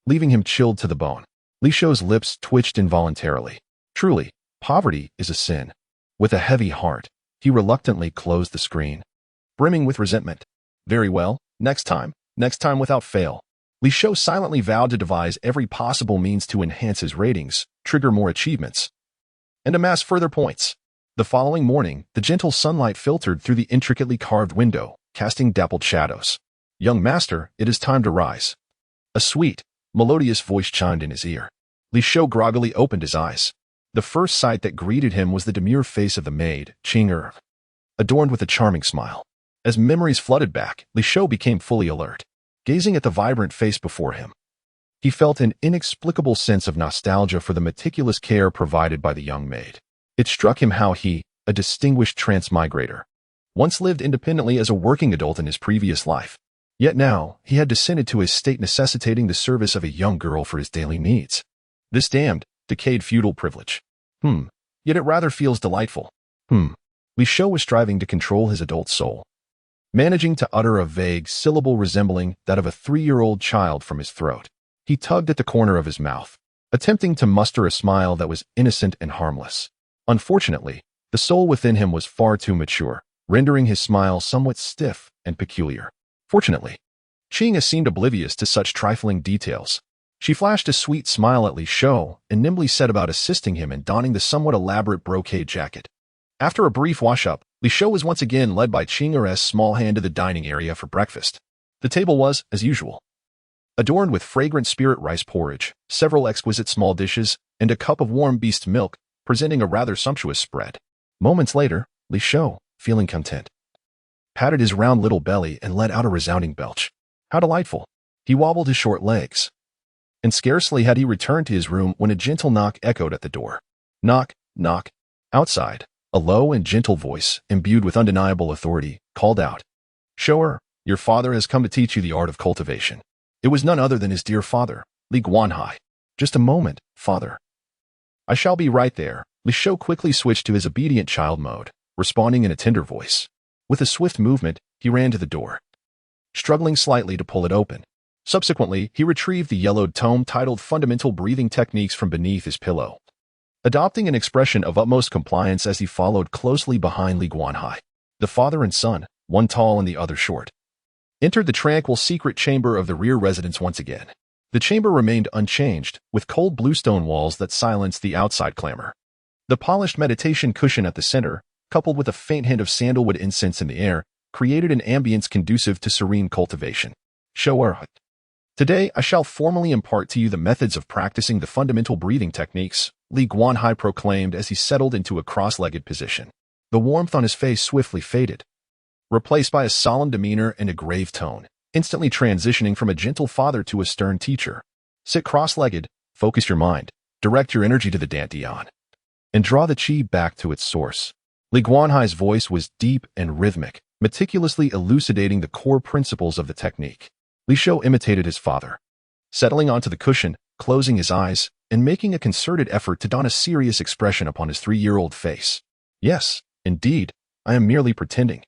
leaving him chilled to the bone. Li Shou's lips twitched involuntarily. Truly, poverty is a sin. With a heavy heart, he reluctantly closed the screen, brimming with resentment. Very well, next time without fail. Li Shou silently vowed to devise every possible means to enhance his ratings, trigger more achievements, and amass further points. The following morning, the gentle sunlight filtered through the intricately carved window, casting dappled shadows. Young master, it is time to rise. A sweet, melodious voice chimed in his ear. Li Shou groggily opened his eyes. The first sight that greeted him was the demure face of the maid, Qing, adorned with a charming smile. As memories flooded back, Li Shou became fully alert. Gazing at the vibrant face before him, he felt an inexplicable sense of nostalgia for the meticulous care provided by the young maid. It struck him how he, a distinguished transmigrator, once lived independently as a working adult in his previous life. Yet now, he had descended to a state necessitating the service of a young girl for his daily needs. This damned, decayed feudal privilege. Yet it rather feels delightful. Li Shou was striving to control his adult soul, managing to utter a vague syllable resembling that of a 3-year-old child from his throat. He tugged at the corner of his mouth, attempting to muster a smile that was innocent and harmless. Unfortunately, the soul within him was far too mature, rendering his smile somewhat stiff and peculiar. Fortunately, Qing seemed oblivious to such trifling details. She flashed a sweet smile at Li Shou and nimbly set about assisting him in donning the somewhat elaborate brocade jacket. After a brief wash-up, Li Shou was once again led by Qing's small hand to the dining area for breakfast. The table was, as usual, adorned with fragrant spirit rice porridge, several exquisite small dishes, and a cup of warm beast milk, presenting a rather sumptuous spread. Moments later, Li Shou, feeling content, patted his round little belly and let out a resounding belch. How delightful! He wobbled his short legs. And scarcely had he returned to his room when a gentle knock echoed at the door. Knock, knock. Outside, a low and gentle voice, imbued with undeniable authority, called out, "Shou'er, your father has come to teach you the art of cultivation." It was none other than his dear father, Li Guanhai. "Just a moment, father. I shall be right there." Li Shou quickly switched to his obedient child mode, responding in a tender voice. With a swift movement, he ran to the door, struggling slightly to pull it open. Subsequently, he retrieved the yellowed tome titled Fundamental Breathing Techniques from beneath his pillow, adopting an expression of utmost compliance as he followed closely behind Li Guanhai. The father and son, one tall and the other short, entered the tranquil secret chamber of the rear residence once again. The chamber remained unchanged, with cold bluestone walls that silenced the outside clamor. The polished meditation cushion at the center, coupled with a faint hint of sandalwood incense in the air, created an ambience conducive to serene cultivation. Shou'er, today I shall formally impart to you the methods of practicing the fundamental breathing techniques, Li Guanhai proclaimed as he settled into a cross-legged position. The warmth on his face swiftly faded, replaced by a solemn demeanor and a grave tone, instantly transitioning from a gentle father to a stern teacher. Sit cross-legged, focus your mind, direct your energy to the dantian, and draw the qi back to its source. Li Guanhai's voice was deep and rhythmic, meticulously elucidating the core principles of the technique. Li Shou imitated his father, settling onto the cushion, closing his eyes, and making a concerted effort to don a serious expression upon his 3-year-old face. Yes, indeed, I am merely pretending.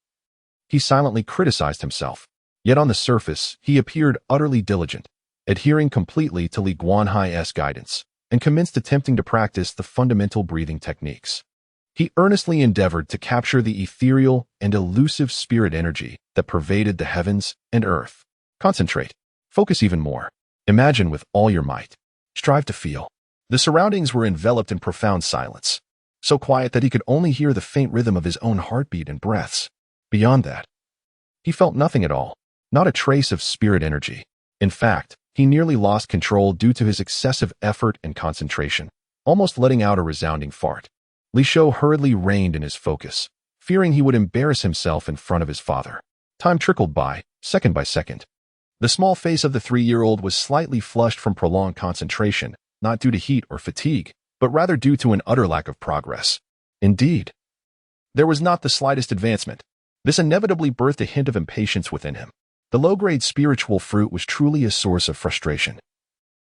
He silently criticized himself. Yet on the surface, he appeared utterly diligent, adhering completely to Li Guanhai's guidance, and commenced attempting to practice the fundamental breathing techniques. He earnestly endeavored to capture the ethereal and elusive spirit energy that pervaded the heavens and earth. Concentrate. Focus even more. Imagine with all your might. Strive to feel. The surroundings were enveloped in profound silence, so quiet that he could only hear the faint rhythm of his own heartbeat and breaths. Beyond that, he felt nothing at all, not a trace of spirit energy. In fact, he nearly lost control due to his excessive effort and concentration, almost letting out a resounding fart. Li Shou hurriedly reined in his focus, fearing he would embarrass himself in front of his father. Time trickled by, second by second. The small face of the 3-year-old was slightly flushed from prolonged concentration, not due to heat or fatigue, but rather due to an utter lack of progress. Indeed, there was not the slightest advancement. This inevitably birthed a hint of impatience within him. The low-grade spiritual fruit was truly a source of frustration.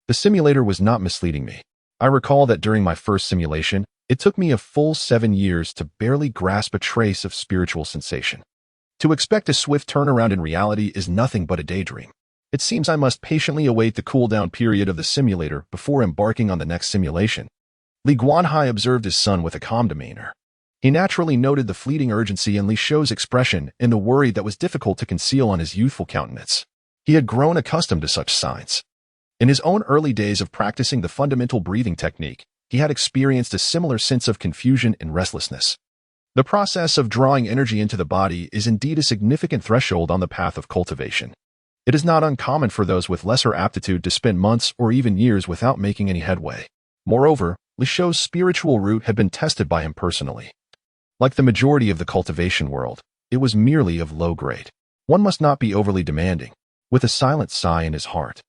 The simulator was not misleading me. I recall that during my first simulation, it took me a full 7 years to barely grasp a trace of spiritual sensation. To expect a swift turnaround in reality is nothing but a daydream. It seems I must patiently await the cool-down period of the simulator before embarking on the next simulation. Li Guanhai observed his son with a calm demeanor. He naturally noted the fleeting urgency in Li Shou's expression and the worry that was difficult to conceal on his youthful countenance. He had grown accustomed to such signs. In his own early days of practicing the fundamental breathing technique, he had experienced a similar sense of confusion and restlessness. The process of drawing energy into the body is indeed a significant threshold on the path of cultivation. It is not uncommon for those with lesser aptitude to spend months or even years without making any headway. Moreover, Li Shou's spiritual root had been tested by him personally. Like the majority of the cultivation world, it was merely of low grade. One must not be overly demanding. With a silent sigh in his heart,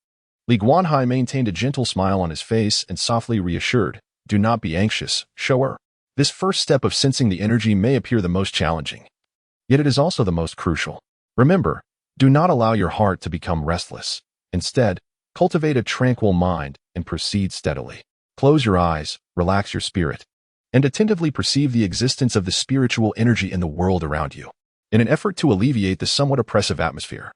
Li Guanhai maintained a gentle smile on his face and softly reassured, "Do not be anxious, Shou'er. This first step of sensing the energy may appear the most challenging, yet it is also the most crucial. Remember, do not allow your heart to become restless. Instead, cultivate a tranquil mind and proceed steadily. Close your eyes, relax your spirit, and attentively perceive the existence of the spiritual energy in the world around you." In an effort to alleviate the somewhat oppressive atmosphere,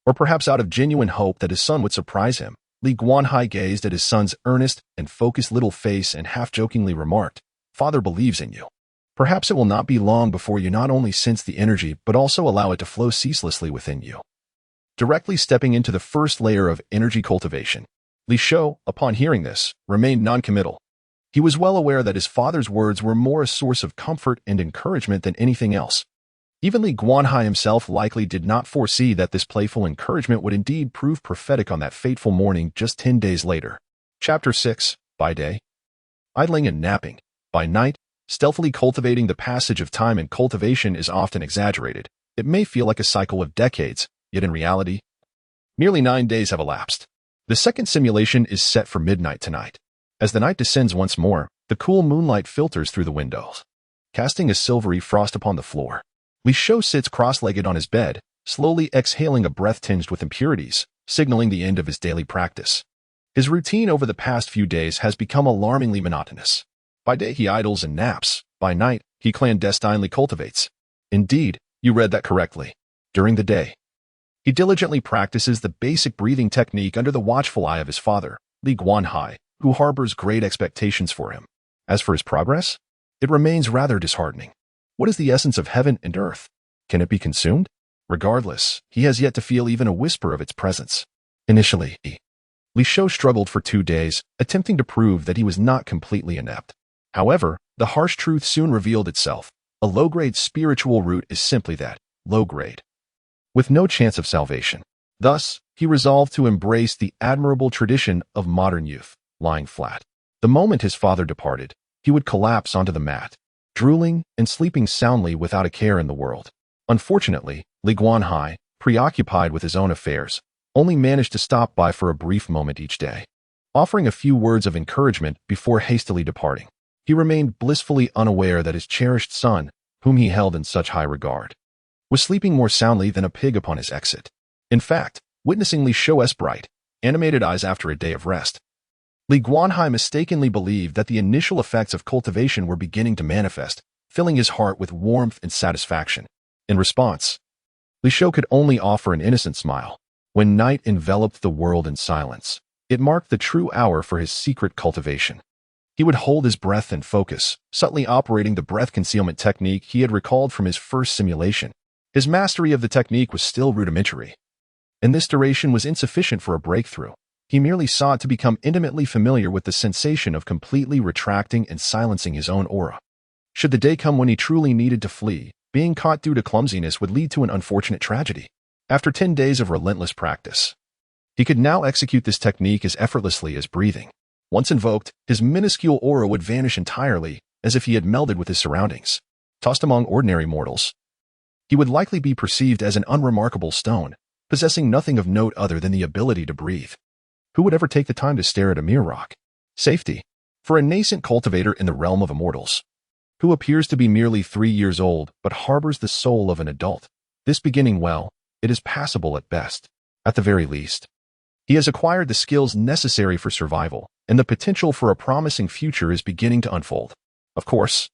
or perhaps out of genuine hope that his son would surprise him, Li Guanhai gazed at his son's earnest and focused little face and half-jokingly remarked, "Father believes in you. Perhaps it will not be long before you not only sense the energy but also allow it to flow ceaselessly within you." Directly stepping into the first layer of energy cultivation, Li Shou, upon hearing this, remained non-committal. He was well aware that his father's words were more a source of comfort and encouragement than anything else. Even Li Guanhai himself likely did not foresee that this playful encouragement would indeed prove prophetic on that fateful morning just 10 days later. Chapter 6. By day, idling and napping. By night, stealthily cultivating. The passage of time in cultivation is often exaggerated. It may feel like a cycle of decades, yet in reality, merely 9 days have elapsed. The second simulation is set for midnight tonight. As the night descends once more, the cool moonlight filters through the windows, casting a silvery frost upon the floor. Li Shou sits cross-legged on his bed, slowly exhaling a breath tinged with impurities, signaling the end of his daily practice. His routine over the past few days has become alarmingly monotonous. By day he idles and naps. By night, he clandestinely cultivates. Indeed, you read that correctly. During the day, he diligently practices the basic breathing technique under the watchful eye of his father, Li Guanhai, who harbors great expectations for him. As for his progress, it remains rather disheartening. What is the essence of heaven and earth? Can it be consumed? Regardless, he has yet to feel even a whisper of its presence. Initially, Li Shou struggled for 2 days, attempting to prove that he was not completely inept. However, the harsh truth soon revealed itself. A low-grade spiritual root is simply that, low-grade, with no chance of salvation. Thus, he resolved to embrace the admirable tradition of modern youth, lying flat. The moment his father departed, he would collapse onto the mat, drooling and sleeping soundly without a care in the world. Unfortunately, Li Guanhai, preoccupied with his own affairs, only managed to stop by for a brief moment each day, offering a few words of encouragement before hastily departing. He remained blissfully unaware that his cherished son, whom he held in such high regard, was sleeping more soundly than a pig upon his exit. In fact, witnessing Li Shou's bright, animated eyes after a day of rest, Li Guanhai mistakenly believed that the initial effects of cultivation were beginning to manifest, filling his heart with warmth and satisfaction. In response, Li Shou could only offer an innocent smile. When night enveloped the world in silence, it marked the true hour for his secret cultivation. He would hold his breath and focus, subtly operating the breath concealment technique he had recalled from his first simulation. His mastery of the technique was still rudimentary, and this duration was insufficient for a breakthrough. He merely sought to become intimately familiar with the sensation of completely retracting and silencing his own aura. Should the day come when he truly needed to flee, being caught due to clumsiness would lead to an unfortunate tragedy. After 10 days of relentless practice, he could now execute this technique as effortlessly as breathing. Once invoked, his minuscule aura would vanish entirely, as if he had melded with his surroundings. Tossed among ordinary mortals, he would likely be perceived as an unremarkable stone, possessing nothing of note other than the ability to breathe. Who would ever take the time to stare at a mere rock? Safety. For a nascent cultivator in the realm of immortals, who appears to be merely 3 years old but harbors the soul of an adult, this beginning well, it is passable at best. At the very least, he has acquired the skills necessary for survival, and the potential for a promising future is beginning to unfold. Of course,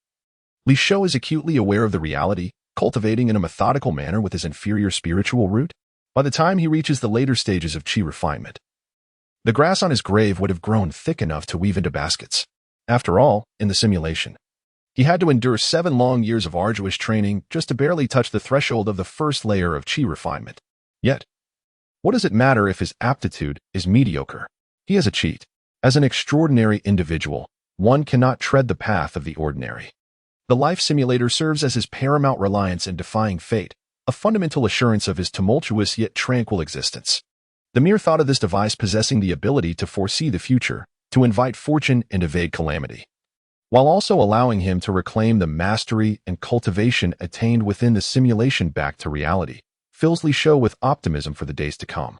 Li Shou is acutely aware of the reality, cultivating in a methodical manner with his inferior spiritual root. By the time he reaches the later stages of qi refinement, the grass on his grave would have grown thick enough to weave into baskets. After all, in the simulation, he had to endure 7 long years of arduous training just to barely touch the threshold of the first layer of qi refinement. Yet, what does it matter if his aptitude is mediocre? He is a cheat. As an extraordinary individual, one cannot tread the path of the ordinary. The life simulator serves as his paramount reliance in defying fate, a fundamental assurance of his tumultuous yet tranquil existence. The mere thought of this device possessing the ability to foresee the future, to invite fortune and evade calamity, while also allowing him to reclaim the mastery and cultivation attained within the simulation back to reality, fills Li Shou with optimism for the days to come.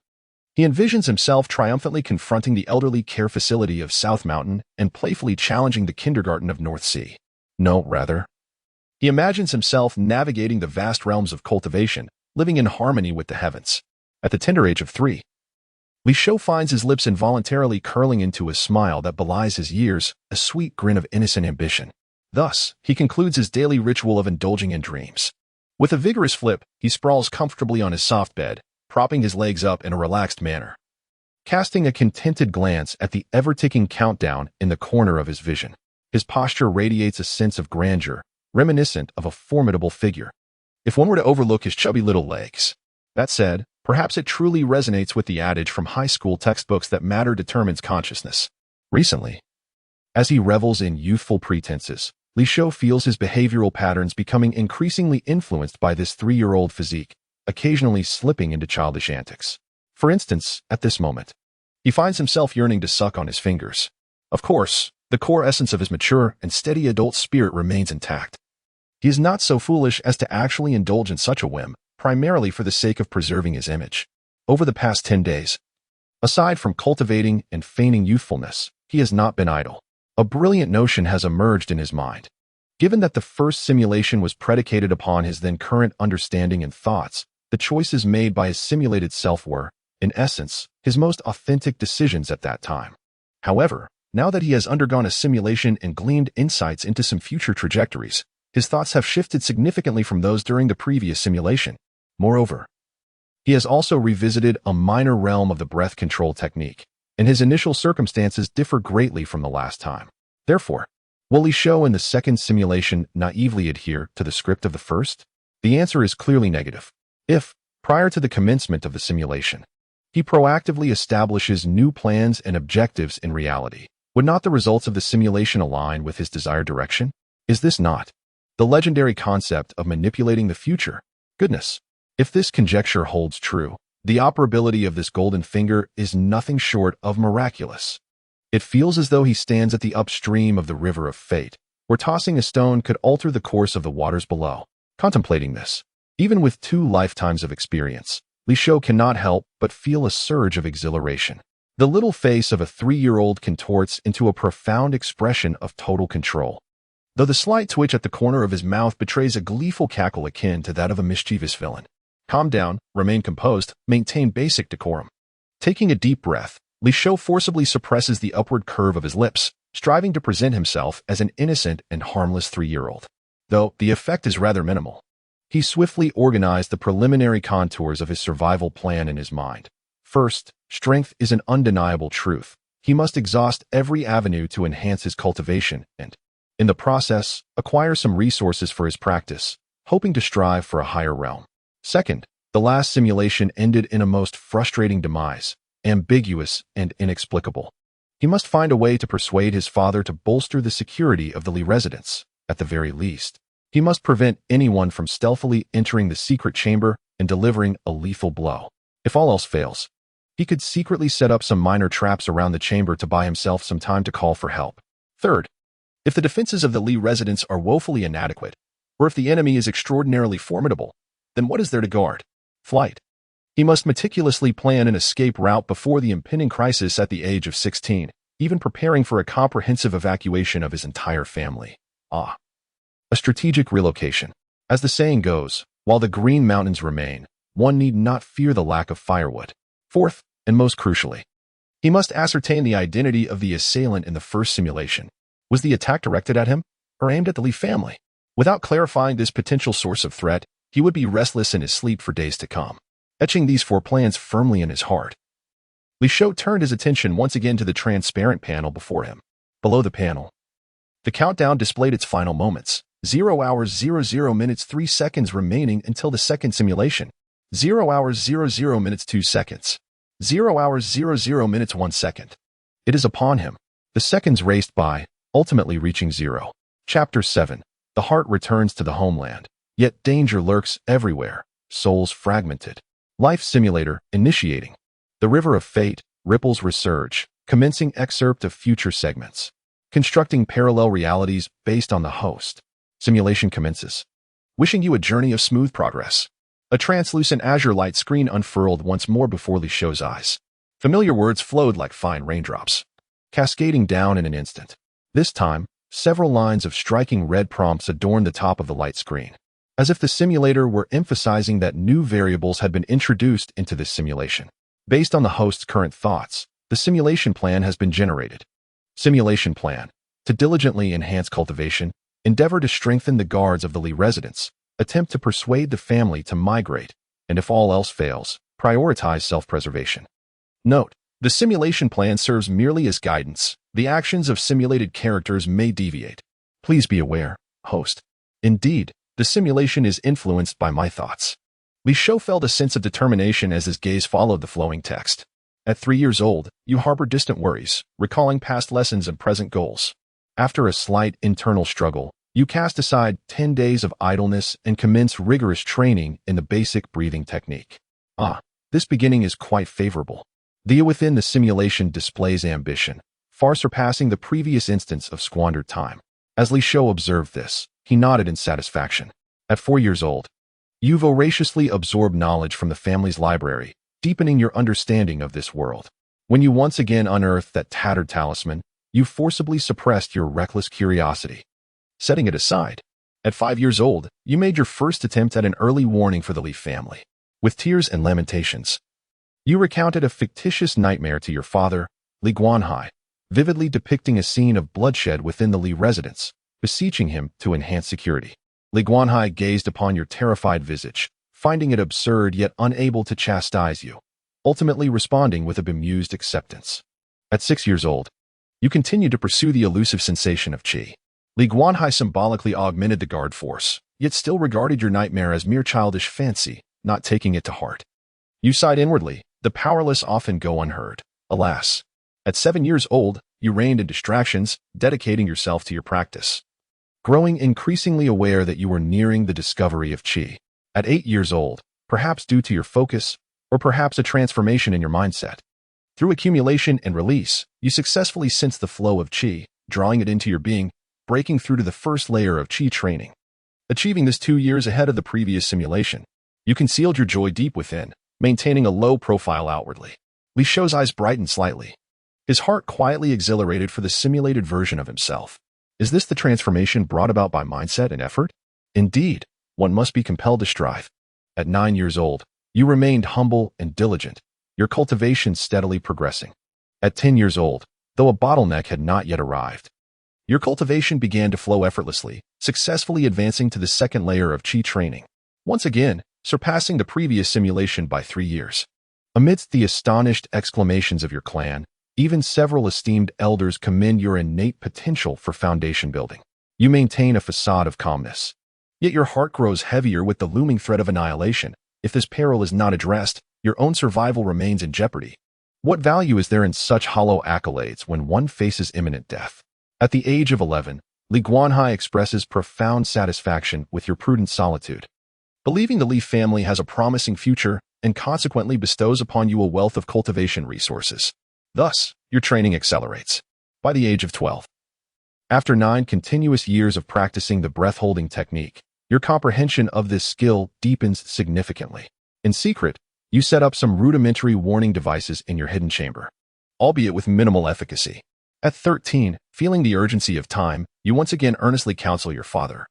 He envisions himself triumphantly confronting the elderly care facility of South Mountain and playfully challenging the kindergarten of North Sea. No, rather, he imagines himself navigating the vast realms of cultivation, living in harmony with the heavens. At the tender age of 3, Li Shou finds his lips involuntarily curling into a smile that belies his years, a sweet grin of innocent ambition. Thus, he concludes his daily ritual of indulging in dreams. With a vigorous flip, he sprawls comfortably on his soft bed, propping his legs up in a relaxed manner, casting a contented glance at the ever-ticking countdown in the corner of his vision. His posture radiates a sense of grandeur, reminiscent of a formidable figure, if one were to overlook his chubby little legs. That said, perhaps it truly resonates with the adage from high school textbooks that matter determines consciousness. Recently, as he revels in youthful pretenses, Li Shou feels his behavioral patterns becoming increasingly influenced by this 3-year-old physique, occasionally slipping into childish antics. For instance, at this moment, he finds himself yearning to suck on his fingers. Of course, the core essence of his mature and steady adult spirit remains intact. He is not so foolish as to actually indulge in such a whim, primarily for the sake of preserving his image. Over the past 10 days, aside from cultivating and feigning youthfulness, he has not been idle. A brilliant notion has emerged in his mind. Given that the first simulation was predicated upon his then current understanding and thoughts, the choices made by his simulated self were, in essence, his most authentic decisions at that time. However, now that he has undergone a simulation and gleaned insights into some future trajectories, his thoughts have shifted significantly from those during the previous simulation. Moreover, he has also revisited a minor realm of the breath control technique, and his initial circumstances differ greatly from the last time. Therefore, will Li Shou in the second simulation naively adhere to the script of the first? The answer is clearly negative. If, prior to the commencement of the simulation, he proactively establishes new plans and objectives in reality, would not the results of the simulation align with his desired direction? Is this not the legendary concept of manipulating the future? Goodness, if this conjecture holds true, the operability of this golden finger is nothing short of miraculous. It feels as though he stands at the upstream of the river of fate, where tossing a stone could alter the course of the waters below. Contemplating this, even with 2 lifetimes of experience, Li Shou cannot help but feel a surge of exhilaration. The little face of a 3-year-old contorts into a profound expression of total control, though the slight twitch at the corner of his mouth betrays a gleeful cackle akin to that of a mischievous villain. Calm down, remain composed, maintain basic decorum. Taking a deep breath, Li Shou forcibly suppresses the upward curve of his lips, striving to present himself as an innocent and harmless 3-year-old. Though the effect is rather minimal, he swiftly organized the preliminary contours of his survival plan in his mind. First, strength is an undeniable truth. He must exhaust every avenue to enhance his cultivation and, in the process, acquire some resources for his practice, hoping to strive for a higher realm. Second, the last simulation ended in a most frustrating demise, ambiguous and inexplicable. He must find a way to persuade his father to bolster the security of the Li residence. At the very least, he must prevent anyone from stealthily entering the secret chamber and delivering a lethal blow. If all else fails, he could secretly set up some minor traps around the chamber to buy himself some time to call for help. Third, if the defenses of the Li residence are woefully inadequate, or if the enemy is extraordinarily formidable, then what is there to guard? Flight. He must meticulously plan an escape route before the impending crisis at the age of 16, even preparing for a comprehensive evacuation of his entire family. A strategic relocation. As the saying goes, while the Green Mountains remain, one need not fear the lack of firewood. Fourth, and most crucially, he must ascertain the identity of the assailant in the first simulation. Was the attack directed at him, or aimed at the Li family? Without clarifying this potential source of threat, he would be restless in his sleep for days to come, etching these 4 plans firmly in his heart. Li Shou turned his attention once again to the transparent panel before him. Below the panel, the countdown displayed its final moments. 0 hours 00 minutes 3 seconds remaining until the second simulation. 0 hours 00 minutes 2 seconds. 0 hours 00 minutes 1 second. It is upon him. The seconds raced by, ultimately reaching 0. Chapter 7. The heart returns to the homeland. Yet danger lurks everywhere. Souls fragmented. Life simulator initiating. The river of fate, ripples resurge, commencing excerpt of future segments. Constructing parallel realities based on the host. Simulation commences. Wishing you a journey of smooth progress. A translucent azure light screen unfurled once more before Li Shou's eyes. Familiar words flowed like fine raindrops, cascading down in an instant. This time, several lines of striking red prompts adorned the top of the light screen, as if the simulator were emphasizing that new variables had been introduced into this simulation. Based on the host's current thoughts, the simulation plan has been generated. Simulation plan. To diligently enhance cultivation, endeavor to strengthen the guards of the Li residence, attempt to persuade the family to migrate, and if all else fails, prioritize self-preservation. Note, the simulation plan serves merely as guidance. The actions of simulated characters may deviate. Please be aware, host. Indeed, the simulation is influenced by my thoughts. Li Shou felt a sense of determination as his gaze followed the flowing text. At 3 years old, you harbor distant worries, recalling past lessons and present goals. After a slight internal struggle, You cast aside 10 days of idleness and commence rigorous training in the basic breathing technique. This beginning is quite favorable. The within the simulation displays ambition, far surpassing the previous instance of squandered time. As Li Shou observed this, he nodded in satisfaction. At 4 years old, you voraciously absorbed knowledge from the family's library, deepening your understanding of this world. When you once again unearthed that tattered talisman, you forcibly suppressed your reckless curiosity. Setting it aside, at 5 years old, you made your first attempt at an early warning for the Li family. With tears and lamentations, you recounted a fictitious nightmare to your father, Li Guanhai, vividly depicting a scene of bloodshed within the Li residence, beseeching him to enhance security. Li Guanhai gazed upon your terrified visage, finding it absurd yet unable to chastise you, ultimately responding with a bemused acceptance. At 6 years old, you continued to pursue the elusive sensation of qi. Li Guanhai symbolically augmented the guard force, yet still regarded your nightmare as mere childish fancy, not taking it to heart. You sighed inwardly, the powerless often go unheard. Alas, at 7 years old, you reined in distractions, dedicating yourself to your practice, growing increasingly aware that you were nearing the discovery of qi. At 8 years old, perhaps due to your focus, or perhaps a transformation in your mindset, through accumulation and release, you successfully sensed the flow of qi, drawing it into your being, breaking through to the first layer of qi training. Achieving this 2 years ahead of the previous simulation, you concealed your joy deep within, maintaining a low profile outwardly. Li Shou's eyes brightened slightly. His heart quietly exhilarated for the simulated version of himself. Is this the transformation brought about by mindset and effort? Indeed, one must be compelled to strive. At 9 years old, you remained humble and diligent, your cultivation steadily progressing. At 10 years old, though a bottleneck had not yet arrived, your cultivation began to flow effortlessly, successfully advancing to the second layer of qi training, once again surpassing the previous simulation by 3 years. Amidst the astonished exclamations of your clan, even several esteemed elders commend your innate potential for foundation building. You maintain a facade of calmness, yet your heart grows heavier with the looming threat of annihilation. If this peril is not addressed, your own survival remains in jeopardy. What value is there in such hollow accolades when one faces imminent death? At the age of 11, Li Guanhai expresses profound satisfaction with your prudent solitude, believing the Li family has a promising future and consequently bestows upon you a wealth of cultivation resources. Thus, your training accelerates. By the age of 12, after 9 continuous years of practicing the breath-holding technique, your comprehension of this skill deepens significantly. In secret, you set up some rudimentary warning devices in your hidden chamber, albeit with minimal efficacy. At 13, feeling the urgency of time, you once again earnestly counsel your father,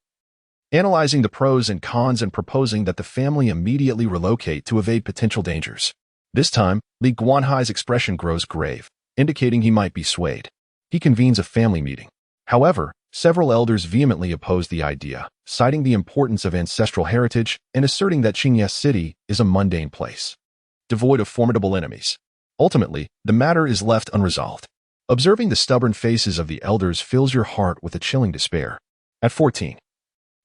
analyzing the pros and cons and proposing that the family immediately relocate to evade potential dangers. This time, Li Guanhai's expression grows grave, indicating he might be swayed. He convenes a family meeting. However, several elders vehemently oppose the idea, citing the importance of ancestral heritage and asserting that Qingye City is a mundane place, devoid of formidable enemies. Ultimately, the matter is left unresolved. Observing the stubborn faces of the elders fills your heart with a chilling despair. At 14,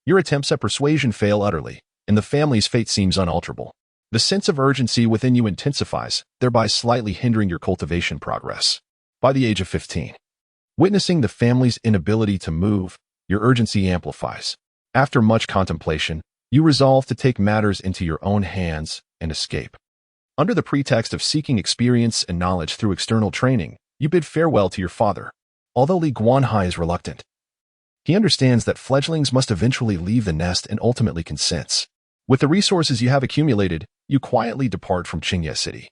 your attempts at persuasion fail utterly, and the family's fate seems unalterable. The sense of urgency within you intensifies, thereby slightly hindering your cultivation progress. By the age of 15, witnessing the family's inability to move, your urgency amplifies. After much contemplation, you resolve to take matters into your own hands and escape. Under the pretext of seeking experience and knowledge through external training, you bid farewell to your father. Although Li Guanhai is reluctant, he understands that fledglings must eventually leave the nest and ultimately consents. With the resources you have accumulated, you quietly depart from Qingye City,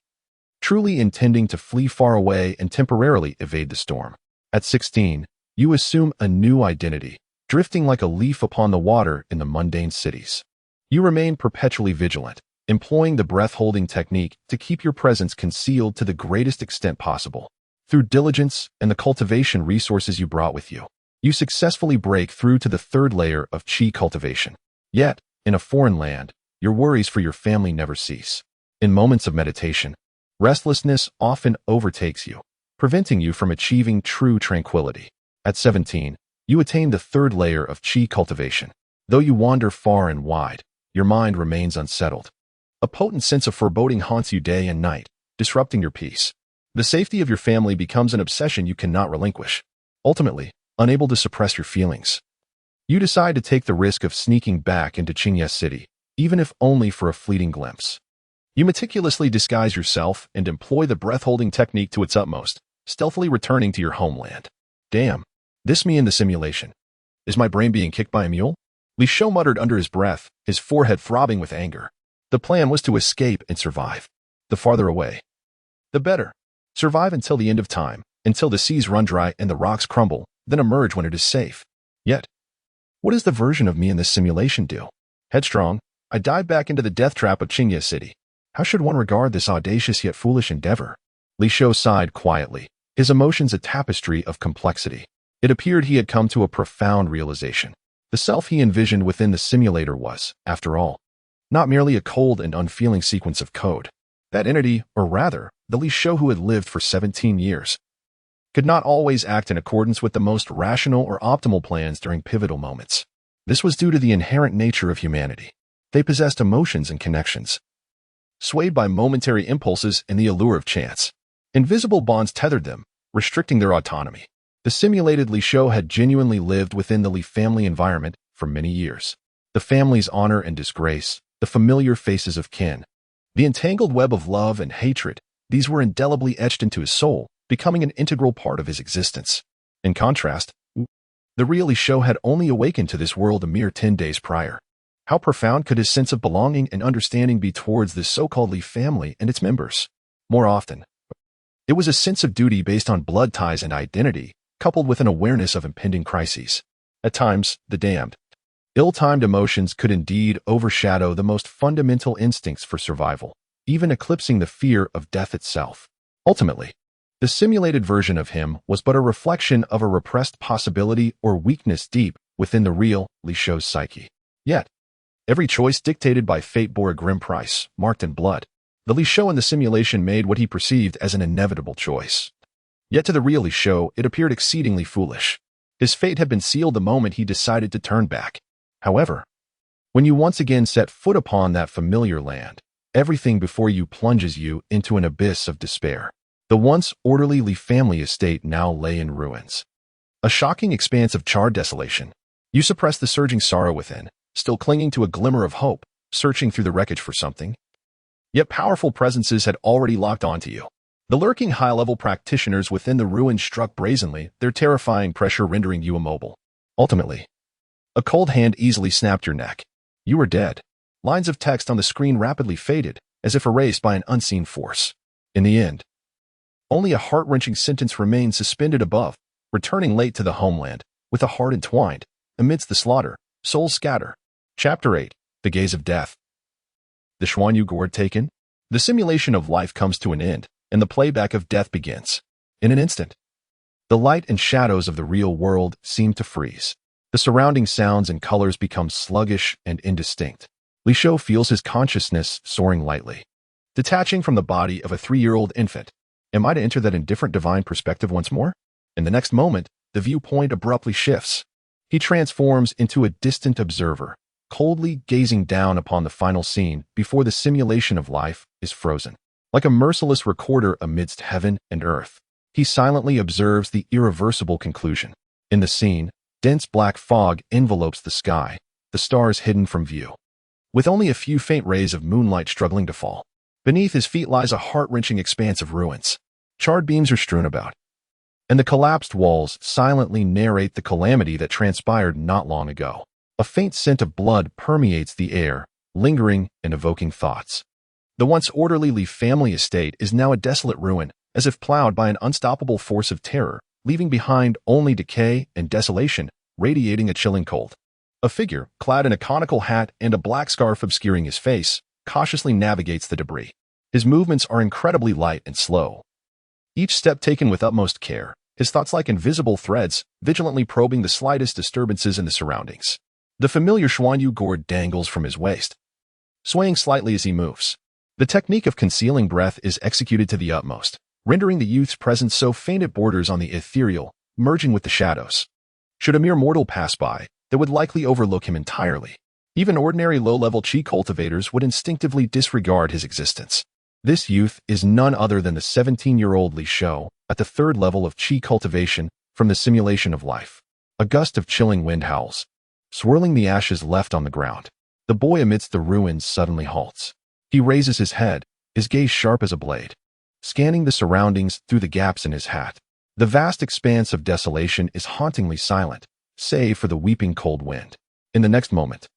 truly intending to flee far away and temporarily evade the storm. At 16, you assume a new identity, drifting like a leaf upon the water in the mundane cities. You remain perpetually vigilant, employing the breath-holding technique to keep your presence concealed to the greatest extent possible. Through diligence and the cultivation resources you brought with you, you successfully break through to the third layer of qi cultivation. Yet, in a foreign land, your worries for your family never cease. In moments of meditation, restlessness often overtakes you, preventing you from achieving true tranquility. At 17, you attain the third layer of qi cultivation. Though you wander far and wide, your mind remains unsettled. A potent sense of foreboding haunts you day and night, disrupting your peace. The safety of your family becomes an obsession you cannot relinquish. Ultimately, unable to suppress your feelings, You decide to take the risk of sneaking back into Qingye City, even if only for a fleeting glimpse. You meticulously disguise yourself and employ the breath-holding technique to its utmost, stealthily returning to your homeland. Damn, this me in the simulation. Is my brain being kicked by a mule? Li Shou muttered under his breath, his forehead throbbing with anger. The plan was to escape and survive. The farther away, the better. Survive until the end of time, until the seas run dry and the rocks crumble, then emerge when it is safe. Yet, what does the version of me in this simulation do? Headstrong, I dive back into the death trap of Qingye City. How should one regard this audacious yet foolish endeavor? Li Shou sighed quietly, his emotions a tapestry of complexity. It appeared he had come to a profound realization. The self he envisioned within the simulator was, after all, not merely a cold and unfeeling sequence of code. That entity, or rather, the Li Shou who had lived for 17 years, could not always act in accordance with the most rational or optimal plans during pivotal moments. This was due to the inherent nature of humanity. They possessed emotions and connections, swayed by momentary impulses and the allure of chance. Invisible bonds tethered them, restricting their autonomy. The simulated Li Shou had genuinely lived within the Li family environment for many years. The family's honor and disgrace, the familiar faces of kin, the entangled web of love and hatred, these were indelibly etched into his soul, becoming an integral part of his existence. In contrast, the real Li Shou had only awakened to this world a mere 10 days prior. How profound could his sense of belonging and understanding be towards this so-called Li family and its members? More often, it was a sense of duty based on blood ties and identity, coupled with an awareness of impending crises. At times, the damned, ill-timed emotions could indeed overshadow the most fundamental instincts for survival, even eclipsing the fear of death itself. Ultimately, the simulated version of him was but a reflection of a repressed possibility or weakness deep within the real Li Shou's psyche. Yet, every choice dictated by fate bore a grim price, marked in blood. The Li Shou in the simulation made what he perceived as an inevitable choice. Yet to the real Li Shou, it appeared exceedingly foolish. His fate had been sealed the moment he decided to turn back. However, when you once again set foot upon that familiar land, everything before you plunges you into an abyss of despair. The once orderly Li family estate now lay in ruins. A shocking expanse of charred desolation. You suppressed the surging sorrow within, still clinging to a glimmer of hope, searching through the wreckage for something. Yet powerful presences had already locked onto you. The lurking high-level practitioners within the ruins struck brazenly, their terrifying pressure rendering you immobile. Ultimately, a cold hand easily snapped your neck. You were dead. Lines of text on the screen rapidly faded, as if erased by an unseen force. In the end, only a heart-wrenching sentence remained suspended above, returning late to the homeland, with a heart entwined, amidst the slaughter, souls scatter. Chapter 8, The Gaze of Death. The Xuanyu Gourd taken? The simulation of life comes to an end, and the playback of death begins. In an instant, the light and shadows of the real world seem to freeze. The surrounding sounds and colors become sluggish and indistinct. Li Shou feels his consciousness soaring lightly, detaching from the body of a 3-year-old infant. Am I to enter that indifferent divine perspective once more? In the next moment, the viewpoint abruptly shifts. He transforms into a distant observer, coldly gazing down upon the final scene before the simulation of life is frozen. Like a merciless recorder amidst heaven and earth, he silently observes the irreversible conclusion. In the scene, dense black fog envelopes the sky, the stars hidden from view, with only a few faint rays of moonlight struggling to fall. Beneath his feet lies a heart-wrenching expanse of ruins. Charred beams are strewn about, and the collapsed walls silently narrate the calamity that transpired not long ago. A faint scent of blood permeates the air, lingering and evoking thoughts. The once orderly Li family estate is now a desolate ruin, as if plowed by an unstoppable force of terror, leaving behind only decay and desolation, radiating a chilling cold. A figure, clad in a conical hat and a black scarf obscuring his face, cautiously navigates the debris. His movements are incredibly light and slow, each step taken with utmost care, his thoughts like invisible threads, vigilantly probing the slightest disturbances in the surroundings. The familiar Xuanyu Gourd dangles from his waist, swaying slightly as he moves. The technique of concealing breath is executed to the utmost, rendering the youth's presence so faint it borders on the ethereal, merging with the shadows. Should a mere mortal pass by, they would likely overlook him entirely. Even ordinary low-level Qi cultivators would instinctively disregard his existence. This youth is none other than the 17-year-old Li Shou, at the 3rd level of Qi cultivation from the simulation of life. A gust of chilling wind howls, swirling the ashes left on the ground. The boy amidst the ruins suddenly halts. He raises his head, his gaze sharp as a blade, scanning the surroundings through the gaps in his hat. The vast expanse of desolation is hauntingly silent, save for the weeping cold wind. In the next moment,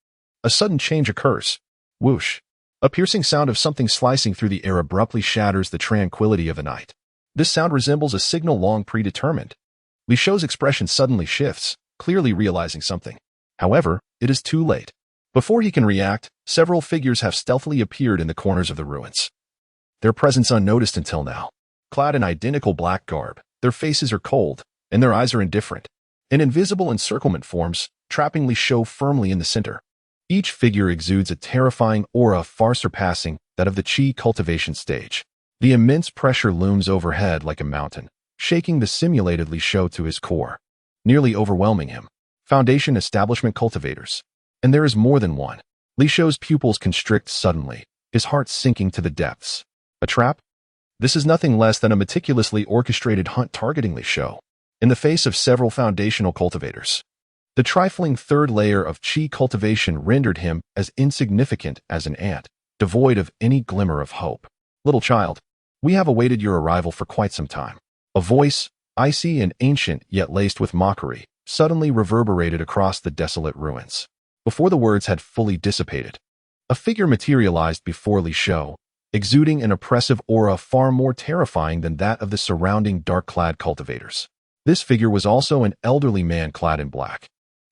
a sudden change occurs. Whoosh! A piercing sound of something slicing through the air abruptly shatters the tranquility of the night. This sound resembles a signal long predetermined. Li Shou's expression suddenly shifts, clearly realizing something. However, it is too late. Before he can react, several figures have stealthily appeared in the corners of the ruins. Their presence unnoticed until now. Clad in identical black garb, their faces are cold, and their eyes are indifferent. An invisible encirclement forms, trapping Li Shou firmly in the center. Each figure exudes a terrifying aura far surpassing that of the Qi cultivation stage. The immense pressure looms overhead like a mountain, shaking the simulated Li Shou to his core, nearly overwhelming him. Foundation establishment cultivators. And there is more than one. Li Shou's pupils constrict suddenly, his heart sinking to the depths. A trap? This is nothing less than a meticulously orchestrated hunt targeting Li Shou, in the face of several foundational cultivators. The trifling third layer of Qi cultivation rendered him as insignificant as an ant, devoid of any glimmer of hope. Little child, we have awaited your arrival for quite some time. A voice, icy and ancient yet laced with mockery, suddenly reverberated across the desolate ruins. Before the words had fully dissipated, a figure materialized before Li Shou, exuding an oppressive aura far more terrifying than that of the surrounding dark-clad cultivators. This figure was also an elderly man clad in black,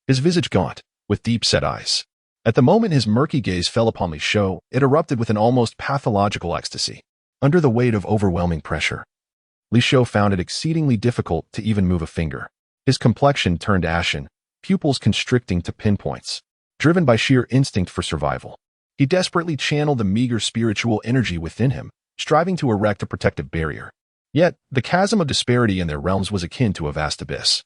his visage gaunt, with deep-set eyes. At the moment his murky gaze fell upon Li Shou, it erupted with an almost pathological ecstasy. Under the weight of overwhelming pressure, Li Shou found it exceedingly difficult to even move a finger. His complexion turned ashen, pupils constricting to pinpoints. Driven by sheer instinct for survival, he desperately channeled the meager spiritual energy within him, striving to erect a protective barrier. Yet, the chasm of disparity in their realms was akin to a vast abyss.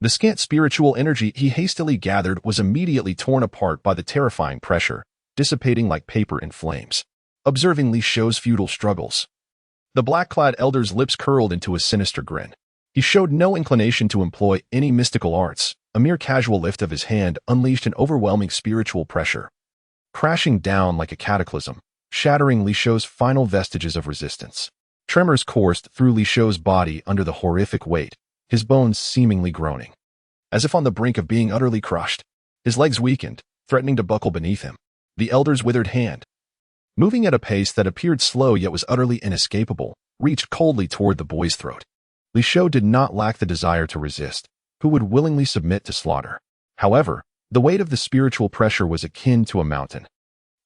The scant spiritual energy he hastily gathered was immediately torn apart by the terrifying pressure, dissipating like paper in flames. Observing Li Shou's futile struggles, the black-clad elder's lips curled into a sinister grin. He showed no inclination to employ any mystical arts. A mere casual lift of his hand unleashed an overwhelming spiritual pressure, crashing down like a cataclysm, shattering Li Shou's final vestiges of resistance. Tremors coursed through Li Shou's body under the horrific weight, his bones seemingly groaning. As if on the brink of being utterly crushed, his legs weakened, threatening to buckle beneath him. The elder's withered hand, moving at a pace that appeared slow yet was utterly inescapable, reached coldly toward the boy's throat. Li Shou did not lack the desire to resist. Who would willingly submit to slaughter? However, the weight of the spiritual pressure was akin to a mountain,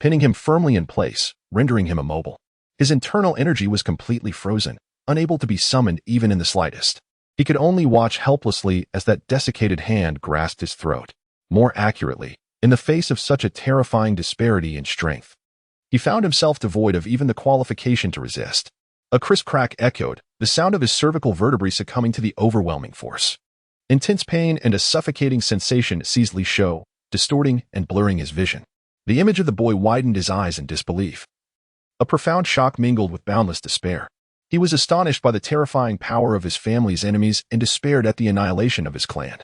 pinning him firmly in place, rendering him immobile. His internal energy was completely frozen, unable to be summoned even in the slightest. He could only watch helplessly as that desiccated hand grasped his throat. More accurately, in the face of such a terrifying disparity in strength, he found himself devoid of even the qualification to resist. A crisp crack echoed, the sound of his cervical vertebrae succumbing to the overwhelming force. Intense pain and a suffocating sensation seized Li Shou, distorting and blurring his vision. The image of the boy widened his eyes in disbelief. A profound shock mingled with boundless despair. He was astonished by the terrifying power of his family's enemies and despaired at the annihilation of his clan.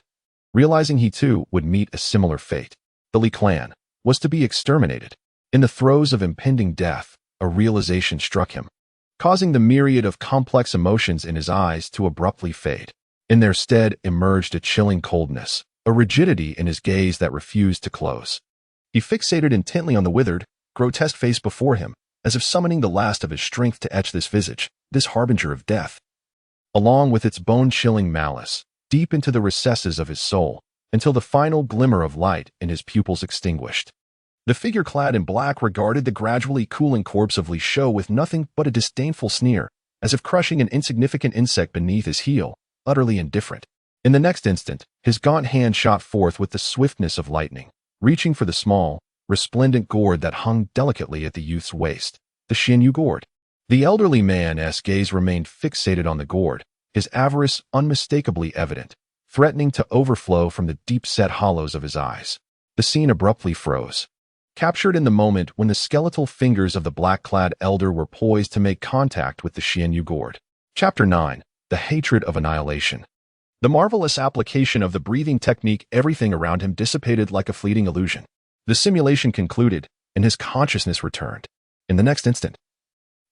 Realizing he too would meet a similar fate, the Li clan was to be exterminated. In the throes of impending death, a realization struck him, causing the myriad of complex emotions in his eyes to abruptly fade. In their stead emerged a chilling coldness, a rigidity in his gaze that refused to close. He fixated intently on the withered, grotesque face before him, as if summoning the last of his strength to etch this visage, this harbinger of death, along with its bone-chilling malice, deep into the recesses of his soul, until the final glimmer of light in his pupils extinguished. The figure clad in black regarded the gradually cooling corpse of Li Shou with nothing but a disdainful sneer, as if crushing an insignificant insect beneath his heel, utterly indifferent. In the next instant, his gaunt hand shot forth with the swiftness of lightning, reaching for the small, resplendent gourd that hung delicately at the youth's waist, the Xianyu gourd. The elderly man's gaze remained fixated on the gourd, his avarice unmistakably evident, threatening to overflow from the deep-set hollows of his eyes. The scene abruptly froze, captured in the moment when the skeletal fingers of the black-clad elder were poised to make contact with the Xianyu gourd. Chapter 9. The Hatred of Annihilation. The marvelous application of the breathing technique, everything around him dissipated like a fleeting illusion. The simulation concluded, and his consciousness returned. In the next instant,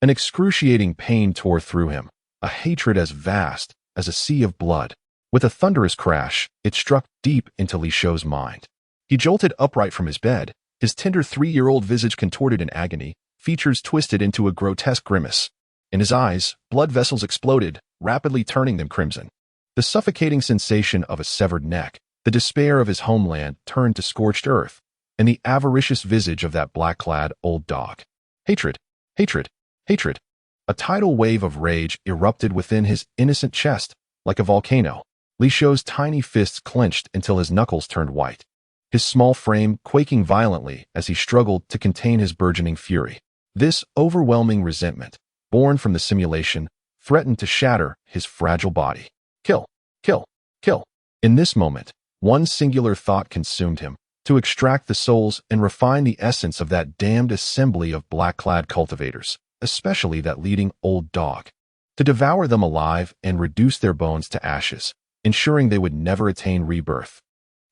an excruciating pain tore through him, a hatred as vast as a sea of blood. With a thunderous crash, it struck deep into Li Shou's mind. He jolted upright from his bed, his tender 3-year-old visage contorted in agony, features twisted into a grotesque grimace. In his eyes, blood vessels exploded, rapidly turning them crimson. The suffocating sensation of a severed neck, the despair of his homeland turned to scorched earth, and the avaricious visage of that black-clad old dog. Hatred, hatred, hatred. A tidal wave of rage erupted within his innocent chest, like a volcano. Li Shou's tiny fists clenched until his knuckles turned white, his small frame quaking violently as he struggled to contain his burgeoning fury. This overwhelming resentment, born from the simulation, threatened to shatter his fragile body. Kill, kill, kill. In this moment, one singular thought consumed him: to extract the souls and refine the essence of that damned assembly of black-clad cultivators, especially that leading old dog. To devour them alive and reduce their bones to ashes, ensuring they would never attain rebirth.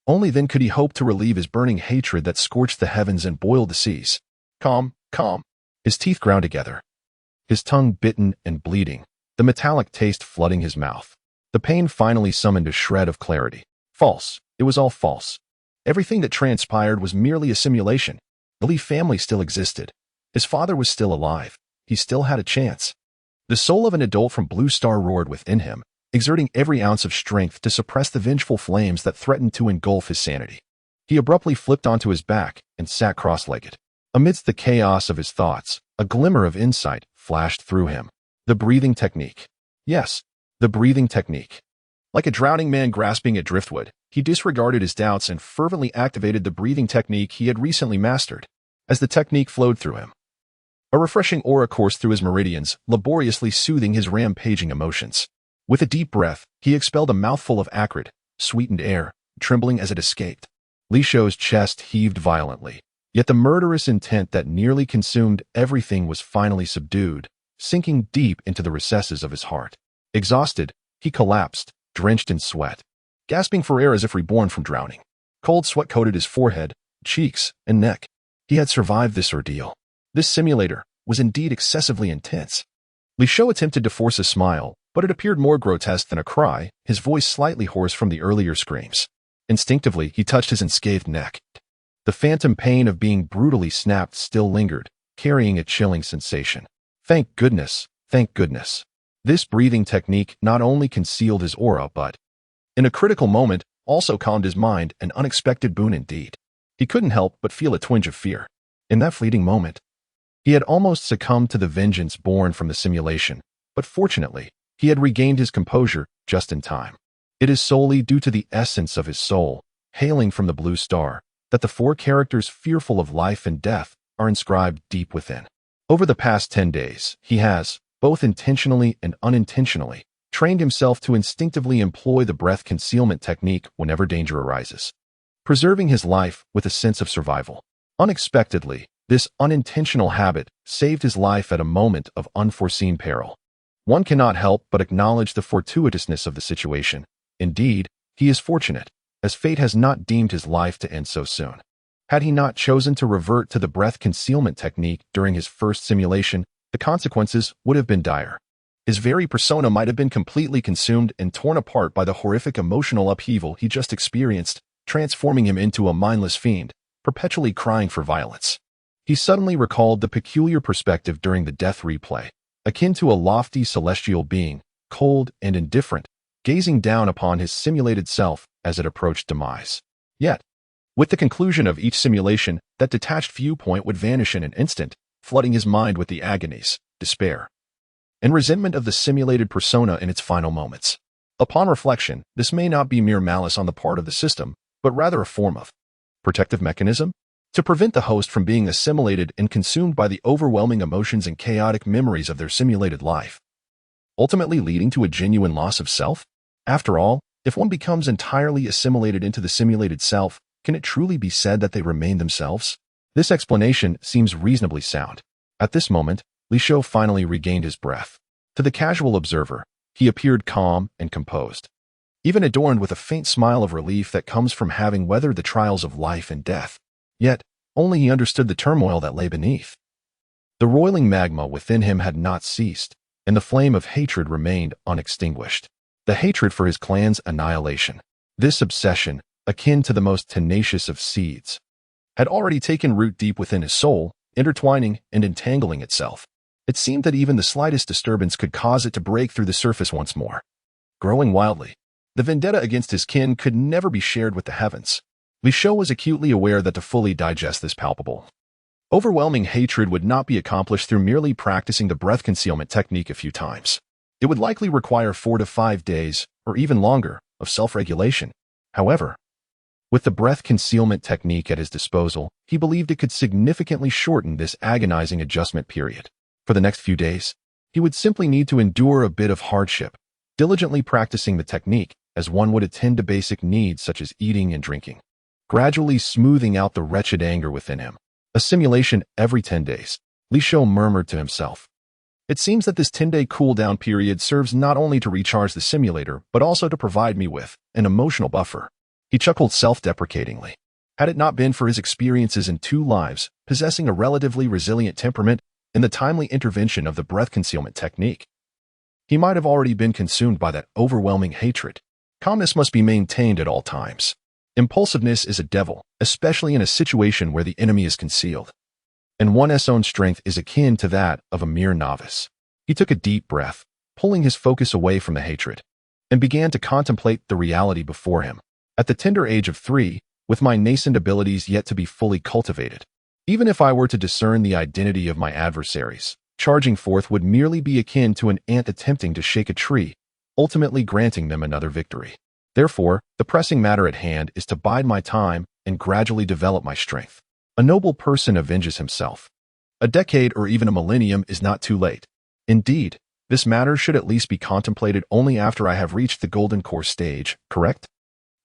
Only then could he hope to relieve his burning hatred that scorched the heavens and boiled the seas. Calm, calm. His teeth ground together, his tongue bitten and bleeding, the metallic taste flooding his mouth. The pain finally summoned a shred of clarity. False. It was all false. Everything that transpired was merely a simulation. The Li family still existed. His father was still alive. He still had a chance. The soul of an adult from Blue Star roared within him, exerting every ounce of strength to suppress the vengeful flames that threatened to engulf his sanity. He abruptly flipped onto his back and sat cross-legged. Amidst the chaos of his thoughts, a glimmer of insight flashed through him. The breathing technique. Yes, the breathing technique. Like a drowning man grasping at driftwood, he disregarded his doubts and fervently activated the breathing technique he had recently mastered. As the technique flowed through him, a refreshing aura coursed through his meridians, laboriously soothing his rampaging emotions. With a deep breath, he expelled a mouthful of acrid, sweetened air, trembling as it escaped. Li Shou's chest heaved violently, yet the murderous intent that nearly consumed everything was finally subdued, sinking deep into the recesses of his heart. Exhausted, he collapsed, drenched in sweat, gasping for air as if reborn from drowning. Cold sweat coated his forehead, cheeks, and neck. He had survived this ordeal. This simulator was indeed excessively intense. Li Shou attempted to force a smile, but it appeared more grotesque than a cry, his voice slightly hoarse from the earlier screams. Instinctively, he touched his unscathed neck. The phantom pain of being brutally snapped still lingered, carrying a chilling sensation. Thank goodness, thank goodness. This breathing technique not only concealed his aura but, in a critical moment, also calmed his mind, an unexpected boon indeed. He couldn't help but feel a twinge of fear. In that fleeting moment, he had almost succumbed to the vengeance born from the simulation, but fortunately, he had regained his composure just in time. It is solely due to the essence of his soul, hailing from the Blue Star, that the 4 characters fearful of life and death are inscribed deep within. Over the past 10 days, he has, both intentionally and unintentionally, trained himself to instinctively employ the breath concealment technique whenever danger arises, preserving his life with a sense of survival. Unexpectedly, this unintentional habit saved his life at a moment of unforeseen peril. One cannot help but acknowledge the fortuitousness of the situation. Indeed, he is fortunate, as fate has not deemed his life to end so soon. Had he not chosen to revert to the breath concealment technique during his first simulation, the consequences would have been dire. His very persona might have been completely consumed and torn apart by the horrific emotional upheaval he just experienced, transforming him into a mindless fiend, perpetually crying for violence. He suddenly recalled the peculiar perspective during the death replay, akin to a lofty celestial being, cold and indifferent, gazing down upon his simulated self as it approached demise. Yet, with the conclusion of each simulation, that detached viewpoint would vanish in an instant, flooding his mind with the agonies, despair, and resentment of the simulated persona in its final moments. Upon reflection, this may not be mere malice on the part of the system, but rather a form of protective mechanism to prevent the host from being assimilated and consumed by the overwhelming emotions and chaotic memories of their simulated life, ultimately leading to a genuine loss of self. After all, if one becomes entirely assimilated into the simulated self, can it truly be said that they remain themselves? This explanation seems reasonably sound. At this moment, Li Shou finally regained his breath. To the casual observer, he appeared calm and composed. even adorned with a faint smile of relief that comes from having weathered the trials of life and death. Yet, only he understood the turmoil that lay beneath. The roiling magma within him had not ceased, and the flame of hatred remained unextinguished. The hatred for his clan's annihilation, this obsession, akin to the most tenacious of seeds, had already taken root deep within his soul, intertwining and entangling itself. It seemed that even the slightest disturbance could cause it to break through the surface once more. Growing wildly, the vendetta against his kin could never be shared with the heavens. Li Shou was acutely aware that to fully digest this palpable, overwhelming hatred would not be accomplished through merely practicing the breath concealment technique a few times. It would likely require 4 to 5 days, or even longer, of self-regulation. However, with the breath concealment technique at his disposal, he believed it could significantly shorten this agonizing adjustment period. For the next few days, he would simply need to endure a bit of hardship, diligently practicing the technique as one would attend to basic needs such as eating and drinking, gradually smoothing out the wretched anger within him. A simulation every 10 days, Li Shou murmured to himself. It seems that this 10-day cool-down period serves not only to recharge the simulator, but also to provide me with an emotional buffer. He chuckled self-deprecatingly. Had it not been for his experiences in 2 lives, possessing a relatively resilient temperament, and the timely intervention of the breath concealment technique, he might have already been consumed by that overwhelming hatred. Calmness must be maintained at all times. Impulsiveness is a devil, especially in a situation where the enemy is concealed, and one's own strength is akin to that of a mere novice. He took a deep breath, pulling his focus away from the hatred, and began to contemplate the reality before him. At the tender age of 3, with my nascent abilities yet to be fully cultivated, even if I were to discern the identity of my adversaries, charging forth would merely be akin to an ant attempting to shake a tree, ultimately granting them another victory. Therefore, the pressing matter at hand is to bide my time and gradually develop my strength. A noble person avenges himself. A decade or even a millennium is not too late. Indeed, this matter should at least be contemplated only after I have reached the golden core stage, correct?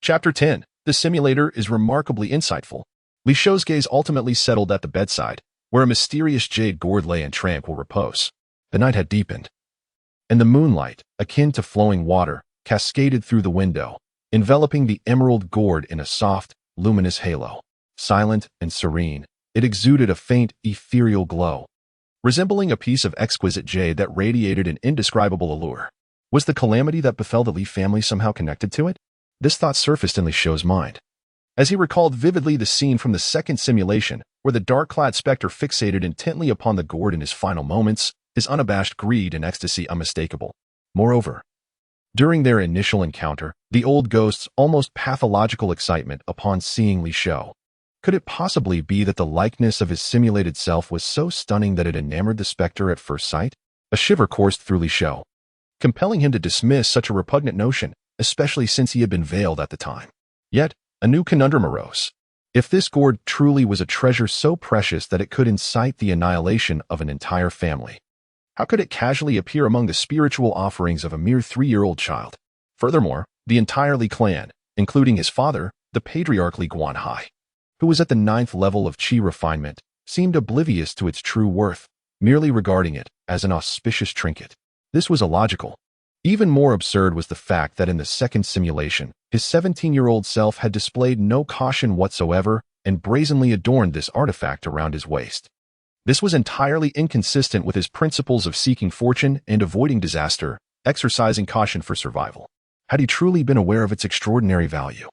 Chapter 10. The simulator is remarkably insightful. Li Shou's gaze ultimately settled at the bedside, where a mysterious jade gourd lay in tranquil repose. The night had deepened, and the moonlight, akin to flowing water, cascaded through the window, enveloping the emerald gourd in a soft, luminous halo. Silent and serene, it exuded a faint, ethereal glow, resembling a piece of exquisite jade that radiated an indescribable allure. Was the calamity that befell the Li family somehow connected to it? This thought surfaced in Li Shou's mind, as he recalled vividly the scene from the second simulation, where the dark-clad specter fixated intently upon the gourd in his final moments, his unabashed greed and ecstasy unmistakable. Moreover, during their initial encounter, the old ghost's almost pathological excitement upon seeing Li Shou. Could it possibly be that the likeness of his simulated self was so stunning that it enamored the specter at first sight? A shiver coursed through Li Shou, compelling him to dismiss such a repugnant notion, especially since he had been veiled at the time. Yet, a new conundrum arose. If this gourd truly was a treasure so precious that it could incite the annihilation of an entire family, how could it casually appear among the spiritual offerings of a mere 3-year-old child? Furthermore, the entire Li clan, including his father, the patriarch Li Guanhai, who was at the 9th level of qi refinement, seemed oblivious to its true worth, merely regarding it as an auspicious trinket. This was illogical. Even more absurd was the fact that in the second simulation, his 17-year-old self had displayed no caution whatsoever and brazenly adorned this artifact around his waist. This was entirely inconsistent with his principles of seeking fortune and avoiding disaster, exercising caution for survival. Had he truly been aware of its extraordinary value,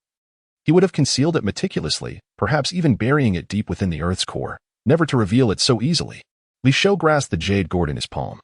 he would have concealed it meticulously, perhaps even burying it deep within the Earth's core, never to reveal it so easily. Li Shou grasped the jade gourd in his palm,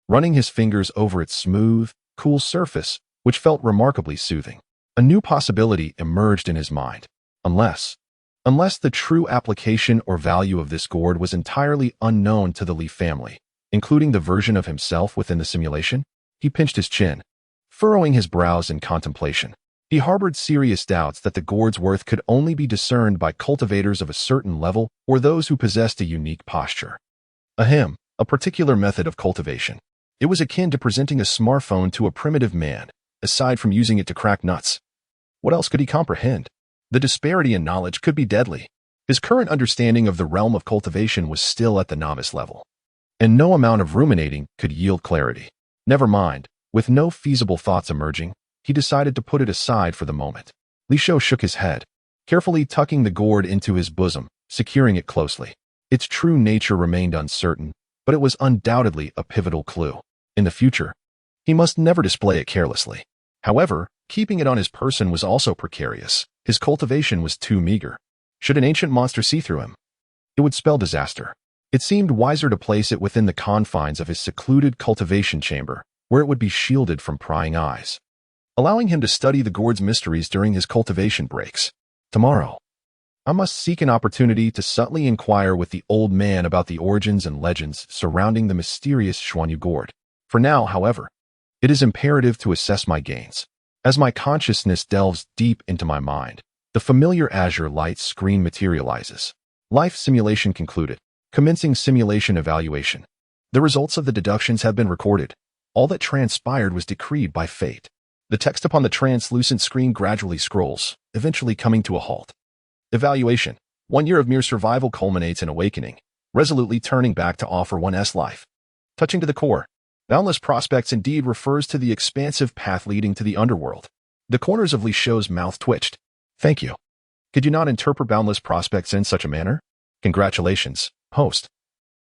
running his fingers over its smooth, cool surface, which felt remarkably soothing. A new possibility emerged in his mind. Unless the true application or value of this gourd was entirely unknown to the Li family, including the version of himself within the simulation, he pinched his chin, furrowing his brows in contemplation. He harbored serious doubts that the gourd's worth could only be discerned by cultivators of a certain level or those who possessed a unique posture. A particular method of cultivation. It was akin to presenting a smartphone to a primitive man, aside from using it to crack nuts. What else could he comprehend? The disparity in knowledge could be deadly. His current understanding of the realm of cultivation was still at the novice level, and no amount of ruminating could yield clarity. Never mind, with no feasible thoughts emerging, he decided to put it aside for the moment. Li Shou shook his head, carefully tucking the gourd into his bosom, securing it closely. Its true nature remained uncertain, but it was undoubtedly a pivotal clue. In the future, he must never display it carelessly. However, keeping it on his person was also precarious. His cultivation was too meager. Should an ancient monster see through him, it would spell disaster. It seemed wiser to place it within the confines of his secluded cultivation chamber, where it would be shielded from prying eyes, allowing him to study the gourd's mysteries during his cultivation breaks. Tomorrow, I must seek an opportunity to subtly inquire with the old man about the origins and legends surrounding the mysterious Xuanyu gourd. For now, however, it is imperative to assess my gains. As my consciousness delves deep into my mind, the familiar azure light screen materializes. Life simulation concluded. Commencing simulation evaluation. The results of the deductions have been recorded. All that transpired was decreed by fate. The text upon the translucent screen gradually scrolls, eventually coming to a halt. Evaluation. 1 year of mere survival culminates in awakening, resolutely turning back to offer one's life. Touching to the core. Boundless Prospects indeed refers to the expansive path leading to the underworld. The corners of Li Shou's mouth twitched. Thank you. Could you not interpret Boundless Prospects in such a manner? Congratulations, host.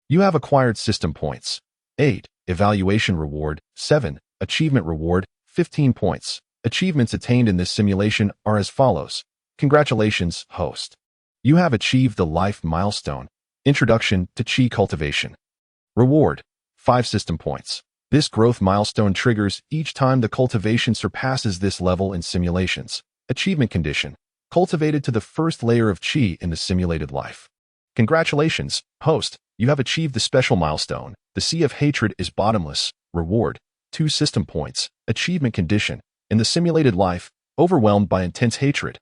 You have acquired system points. 8. Evaluation reward. 7. Achievement reward. 15 points. Achievements attained in this simulation are as follows. Congratulations, host. You have achieved the life milestone. Introduction to Qi cultivation. Reward. 5 system points. This growth milestone triggers each time the cultivation surpasses this level in simulations. Achievement condition. Cultivated to the first layer of Qi in the simulated life. Congratulations, host. You have achieved the special milestone. The Sea of Hatred is bottomless. Reward. 2 system points. Achievement condition. In the simulated life, overwhelmed by intense hatred,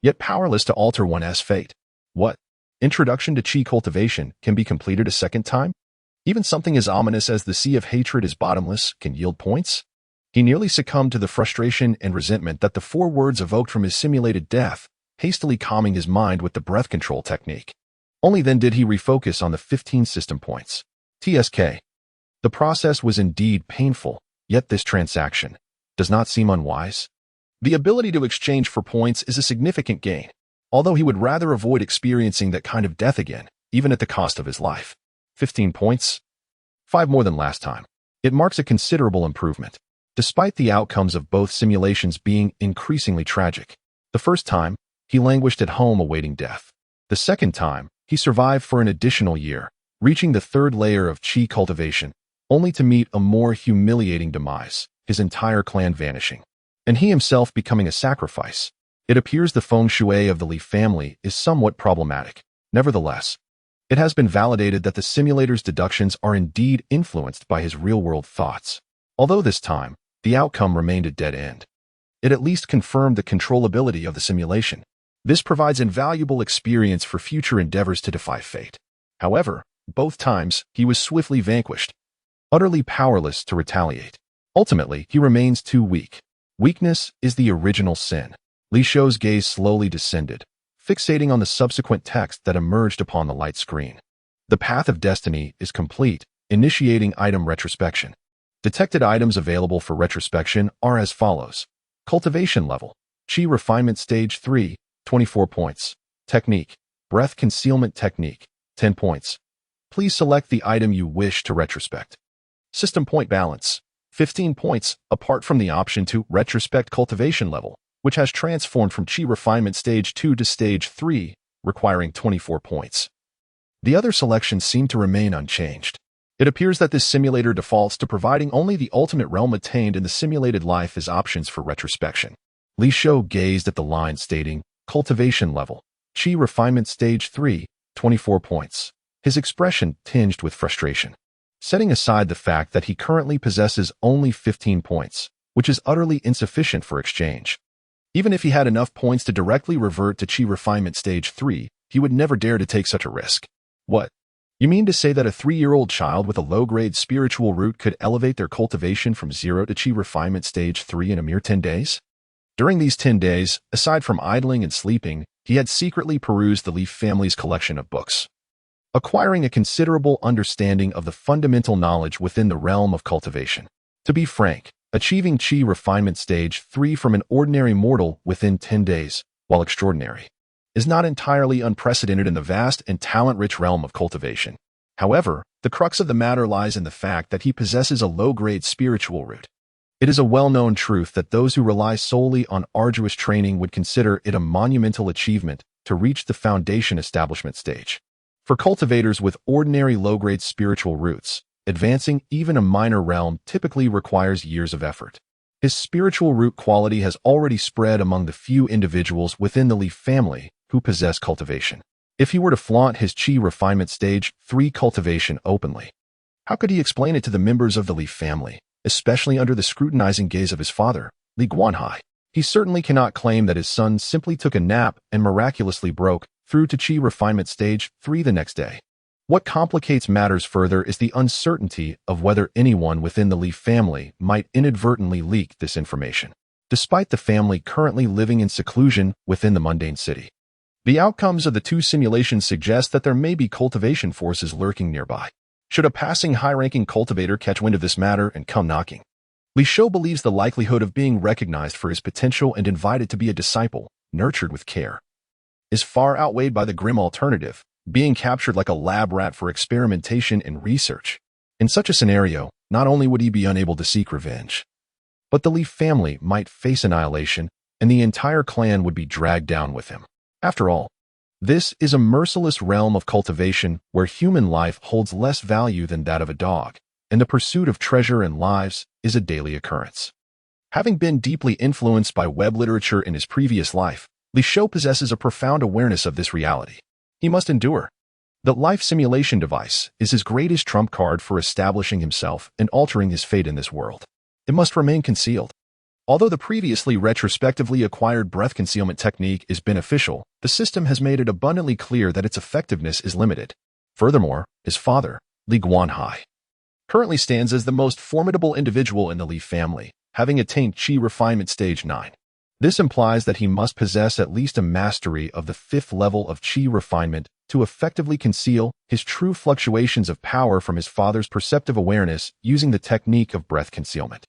yet powerless to alter one's fate. What? Introduction to Qi cultivation can be completed a second time? Even something as ominous as the Sea of Hatred is bottomless can yield points? He nearly succumbed to the frustration and resentment that the 4 words evoked from his simulated death, hastily calming his mind with the breath control technique. Only then did he refocus on the 15 system points. TSK. The process was indeed painful, yet this transaction does not seem unwise. The ability to exchange for points is a significant gain, although he would rather avoid experiencing that kind of death again, even at the cost of his life. 15 points. 5 more than last time. It marks a considerable improvement, despite the outcomes of both simulations being increasingly tragic. The first time, he languished at home awaiting death. The second time, he survived for an additional year, reaching the 3rd layer of Qi cultivation, only to meet a more humiliating demise, his entire clan vanishing, and he himself becoming a sacrifice. It appears the feng shui of the Li family is somewhat problematic. Nevertheless, it has been validated that the simulator's deductions are indeed influenced by his real-world thoughts. Although this time, the outcome remained a dead end. It at least confirmed the controllability of the simulation. This provides invaluable experience for future endeavors to defy fate. However, both times, he was swiftly vanquished, utterly powerless to retaliate. Ultimately, he remains too weak. Weakness is the original sin. Li Shou's gaze slowly descended, fixating on the subsequent text that emerged upon the light screen. The path of destiny is complete, initiating item retrospection. Detected items available for retrospection are as follows. Cultivation level. Qi refinement stage 3, 24 points. Technique. Breath concealment technique, 10 points. Please select the item you wish to retrospect. System point balance. 15 points, apart from the option to retrospect cultivation level, which has transformed from Qi refinement stage 2 to stage 3, requiring 24 points. The other selections seem to remain unchanged. It appears that this simulator defaults to providing only the ultimate realm attained in the simulated life as options for retrospection. Li Shou gazed at the line stating, Cultivation level. Qi refinement stage 3, 24 points. His expression tinged with frustration. Setting aside the fact that he currently possesses only 15 points, which is utterly insufficient for exchange. Even if he had enough points to directly revert to Qi refinement stage 3, he would never dare to take such a risk. What? You mean to say that a 3-year-old child with a low-grade spiritual root could elevate their cultivation from 0 to Qi refinement stage 3 in a mere 10 days? During these 10 days, aside from idling and sleeping, he had secretly perused the Li family's collection of books, acquiring a considerable understanding of the fundamental knowledge within the realm of cultivation. To be frank, achieving Qi Refinement Stage 3 from an ordinary mortal within 10 days, while extraordinary, is not entirely unprecedented in the vast and talent-rich realm of cultivation. However, the crux of the matter lies in the fact that he possesses a low-grade spiritual root. It is a well-known truth that those who rely solely on arduous training would consider it a monumental achievement to reach the foundation establishment stage. For cultivators with ordinary low-grade spiritual roots, advancing even a minor realm typically requires years of effort. His spiritual root quality has already spread among the few individuals within the Leaf family who possess cultivation. If he were to flaunt his Qi Refinement Stage 3 cultivation openly, how could he explain it to the members of the Leaf family, especially under the scrutinizing gaze of his father, Li Guanhai? He certainly cannot claim that his son simply took a nap and miraculously broke through to Qi Refinement Stage 3 the next day. What complicates matters further is the uncertainty of whether anyone within the Leaf family might inadvertently leak this information, despite the family currently living in seclusion within the mundane city. The outcomes of the two simulations suggest that there may be cultivation forces lurking nearby. Should a passing high-ranking cultivator catch wind of this matter and come knocking, Li Shou believes the likelihood of being recognized for his potential and invited to be a disciple, nurtured with care, is far outweighed by the grim alternative, being captured like a lab rat for experimentation and research. In such a scenario, not only would he be unable to seek revenge, but the Leaf family might face annihilation, and the entire clan would be dragged down with him. After all, this is a merciless realm of cultivation where human life holds less value than that of a dog, and the pursuit of treasure and lives is a daily occurrence. Having been deeply influenced by web literature in his previous life, Li Shou possesses a profound awareness of this reality. He must endure. The life simulation device is his greatest trump card for establishing himself and altering his fate in this world. It must remain concealed. Although the previously retrospectively acquired breath concealment technique is beneficial, the system has made it abundantly clear that its effectiveness is limited. Furthermore, his father, Li Guanhai, currently stands as the most formidable individual in the Li family, having attained Qi Refinement Stage 9. This implies that he must possess at least a mastery of the 5th level of Qi refinement to effectively conceal his true fluctuations of power from his father's perceptive awareness using the technique of breath concealment.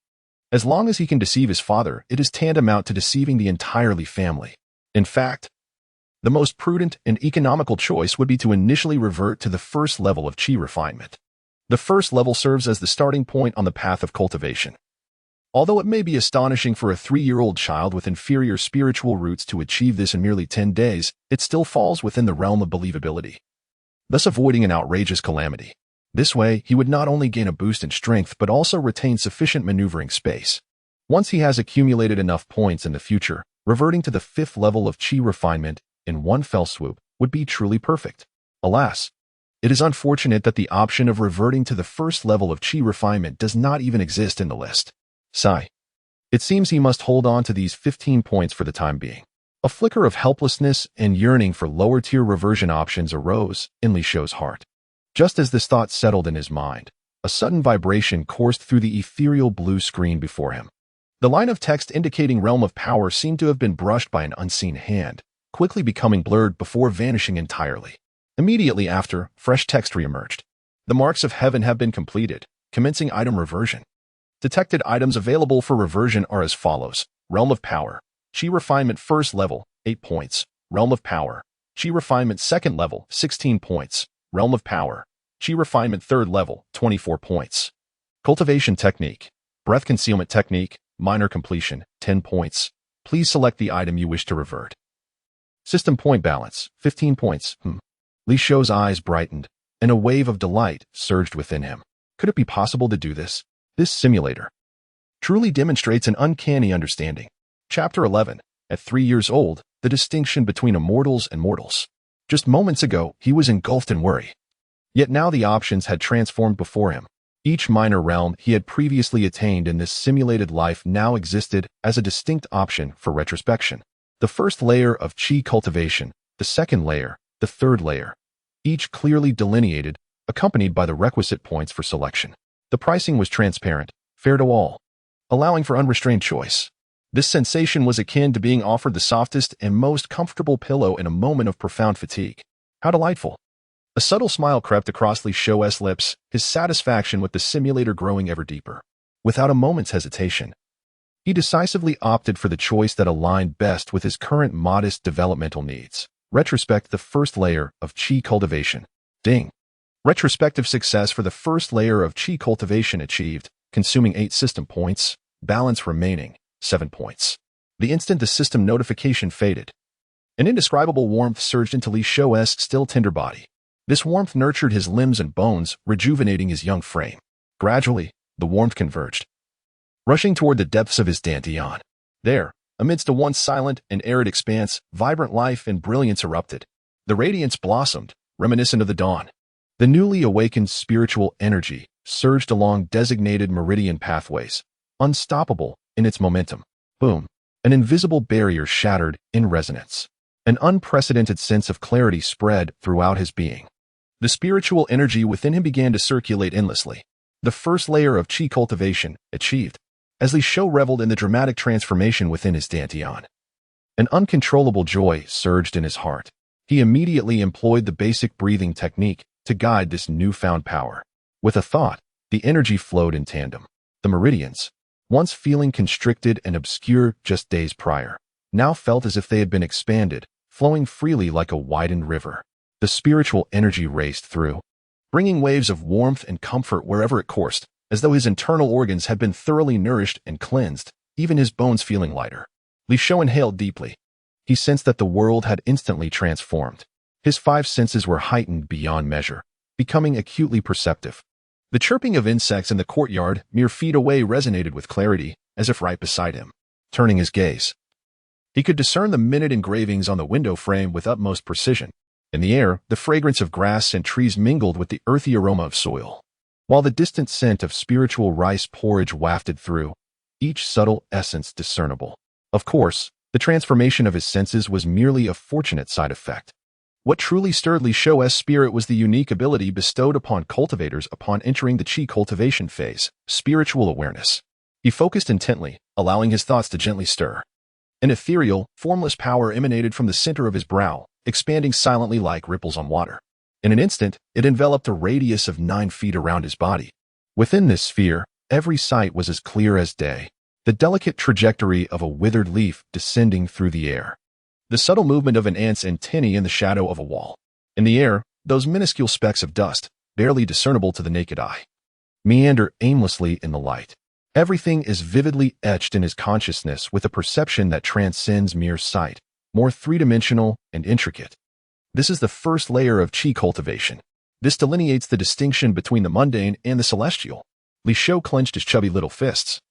As long as he can deceive his father, it is tantamount to deceiving the entire Li family. In fact, the most prudent and economical choice would be to initially revert to the 1st level of Qi refinement. The 1st level serves as the starting point on the path of cultivation. Although it may be astonishing for a 3-year-old child with inferior spiritual roots to achieve this in merely 10 days, it still falls within the realm of believability, thus avoiding an outrageous calamity. This way, he would not only gain a boost in strength but also retain sufficient maneuvering space. Once he has accumulated enough points in the future, reverting to the 5th level of Qi refinement in one fell swoop would be truly perfect. Alas, it is unfortunate that the option of reverting to the 1st level of Qi refinement does not even exist in the list. Sigh. It seems he must hold on to these 15 points for the time being. A flicker of helplessness and yearning for lower-tier reversion options arose in Li Shou's heart. Just as this thought settled in his mind, a sudden vibration coursed through the ethereal blue screen before him. The line of text indicating Realm of Power seemed to have been brushed by an unseen hand, quickly becoming blurred before vanishing entirely. Immediately after, fresh text reemerged. The marks of heaven have been completed, commencing item reversion. Detected items available for reversion are as follows. Realm of Power, Qi Refinement 1st level, 8 points. Realm of Power, Qi Refinement 2nd level, 16 points. Realm of Power, Qi Refinement 3rd level, 24 points. Cultivation Technique, Breath Concealment Technique, Minor Completion, 10 points. Please select the item you wish to revert. System Point Balance, 15 points. Li Shou's eyes brightened, and a wave of delight surged within him. Could it be possible to do this? This simulator truly demonstrates an uncanny understanding. Chapter 11. At 3 years old, the distinction between immortals and mortals. Just moments ago, he was engulfed in worry. Yet now the options had transformed before him. Each minor realm he had previously attained in this simulated life now existed as a distinct option for retrospection. The 1st layer of Qi cultivation, the 2nd layer, the 3rd layer, each clearly delineated, accompanied by the requisite points for selection. The pricing was transparent, fair to all, allowing for unrestrained choice. This sensation was akin to being offered the softest and most comfortable pillow in a moment of profound fatigue. How delightful! A subtle smile crept across Li Shou's lips, his satisfaction with the simulator growing ever deeper. without a moment's hesitation. He decisively opted for the choice that aligned best with his current modest developmental needs. Retrospect the first layer of Qi cultivation. Ding. Retrospective success for the first layer of Qi cultivation achieved, consuming 8 system points, balance remaining 7 points. The instant the system notification faded, an indescribable warmth surged into Li Shou's still tender body. This warmth nurtured his limbs and bones, rejuvenating his young frame. Gradually, the warmth converged, rushing toward the depths of his dantian. There, amidst a once silent and arid expanse, vibrant life and brilliance erupted. The radiance blossomed, reminiscent of the dawn. The newly awakened spiritual energy surged along designated meridian pathways, unstoppable in its momentum. Boom! An invisible barrier shattered in resonance. An unprecedented sense of clarity spread throughout his being. The spiritual energy within him began to circulate endlessly. The first layer of Qi cultivation achieved, as Li Shou reveled in the dramatic transformation within his dantian. An uncontrollable joy surged in his heart. He immediately employed the basic breathing technique to guide this newfound power. With a thought, the energy flowed in tandem. The meridians, once feeling constricted and obscure just days prior, now felt as if they had been expanded, flowing freely like a widened river. The spiritual energy raced through, bringing waves of warmth and comfort wherever it coursed, as though his internal organs had been thoroughly nourished and cleansed, even his bones feeling lighter. Li Shou inhaled deeply. He sensed that the world had instantly transformed. His 5 senses were heightened beyond measure, becoming acutely perceptive. The chirping of insects in the courtyard mere feet away resonated with clarity, as if right beside him. Turning his gaze, he could discern the minute engravings on the window frame with utmost precision. In the air, the fragrance of grass and trees mingled with the earthy aroma of soil, while the distant scent of spiritual rice porridge wafted through, each subtle essence discernible. Of course, the transformation of his senses was merely a fortunate side effect. What truly stirred Li Shou's spirit was the unique ability bestowed upon cultivators upon entering the Qi cultivation phase, spiritual awareness. He focused intently, allowing his thoughts to gently stir. An ethereal, formless power emanated from the center of his brow, expanding silently like ripples on water. In an instant, it enveloped a radius of 9 feet around his body. Within this sphere, every sight was as clear as day, the delicate trajectory of a withered leaf descending through the air, the subtle movement of an ant's antennae in the shadow of a wall. In the air, those minuscule specks of dust, barely discernible to the naked eye, meander aimlessly in the light. Everything is vividly etched in his consciousness with a perception that transcends mere sight, more three-dimensional and intricate. This is the first layer of Qi cultivation. This delineates the distinction between the mundane and the celestial. Li Shou clenched his chubby little fists,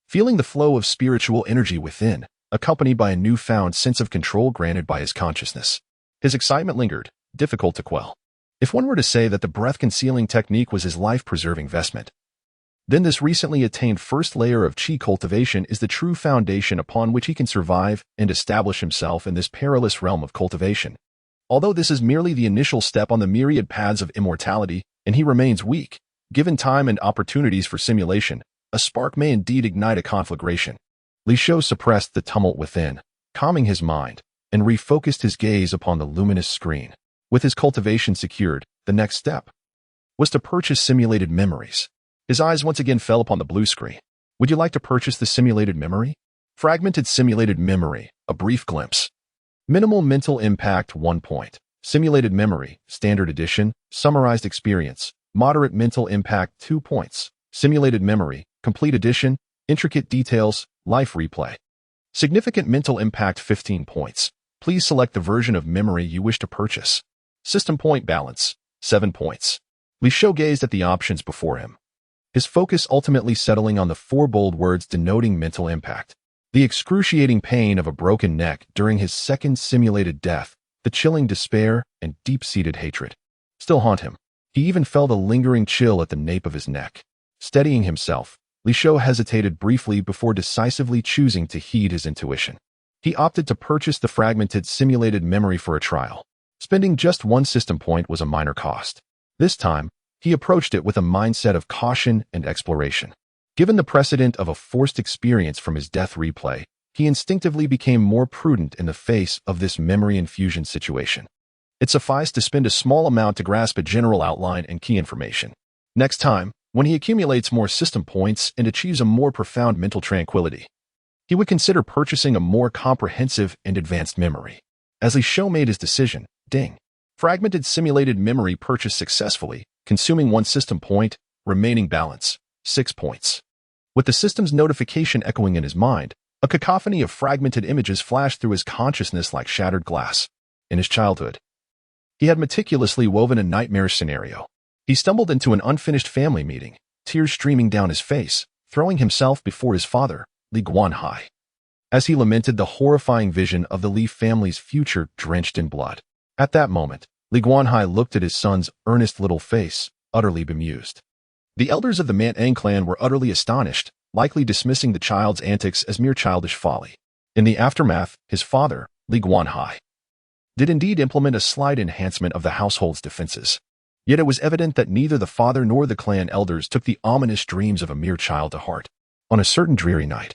feeling the flow of spiritual energy within, accompanied by a newfound sense of control granted by his consciousness. His excitement lingered, difficult to quell. If one were to say that the breath-concealing technique was his life-preserving vestment, then this recently attained first layer of Qi cultivation is the true foundation upon which he can survive and establish himself in this perilous realm of cultivation. Although this is merely the initial step on the myriad paths of immortality, and he remains weak, given time and opportunities for simulation, a spark may indeed ignite a conflagration. Li Shou suppressed the tumult within, calming his mind, and refocused his gaze upon the luminous screen. With his cultivation secured, the next step was to purchase simulated memories. His eyes once again fell upon the blue screen. Would you like to purchase the simulated memory? Fragmented simulated memory, a brief glimpse. Minimal mental impact 1 point. Simulated memory, standard edition, summarized experience. Moderate mental impact 2 points. Simulated memory, complete edition, intricate details, life replay. Significant mental impact 15 points. Please select the version of memory you wish to purchase. System point balance, 7 points. Li Shou gazed at the options before him, his focus ultimately settling on the 4 bold words denoting mental impact. The excruciating pain of a broken neck during his second simulated death, the chilling despair and deep-seated hatred still haunt him. He even felt a lingering chill at the nape of his neck. Steadying himself, Li Shou hesitated briefly before decisively choosing to heed his intuition. He opted to purchase the fragmented simulated memory for a trial. Spending just 1 system point was a minor cost. This time, he approached it with a mindset of caution and exploration. Given the precedent of a forced experience from his death replay, he instinctively became more prudent in the face of this memory infusion situation. It sufficed to spend a small amount to grasp a general outline and key information. Next time, when he accumulates more system points and achieves a more profound mental tranquility. He would consider purchasing a more comprehensive and advanced memory. As Li Shou made his decision, ding. Fragmented simulated memory purchased successfully, consuming 1 system point, remaining balance, 6 points. With the system's notification echoing in his mind, a cacophony of fragmented images flashed through his consciousness like shattered glass. In his childhood, he had meticulously woven a nightmarish scenario. He stumbled into an unfinished family meeting, tears streaming down his face, throwing himself before his father, Li Guanhai. As he lamented the horrifying vision of the Li family's future drenched in blood. At that moment, Li Guanhai looked at his son's earnest little face, utterly bemused. The elders of the Mantang clan were utterly astonished, likely dismissing the child's antics as mere childish folly. In the aftermath, his father, Li Guanhai, did indeed implement a slight enhancement of the household's defenses. Yet it was evident that neither the father nor the clan elders took the ominous dreams of a mere child to heart. On a certain dreary night,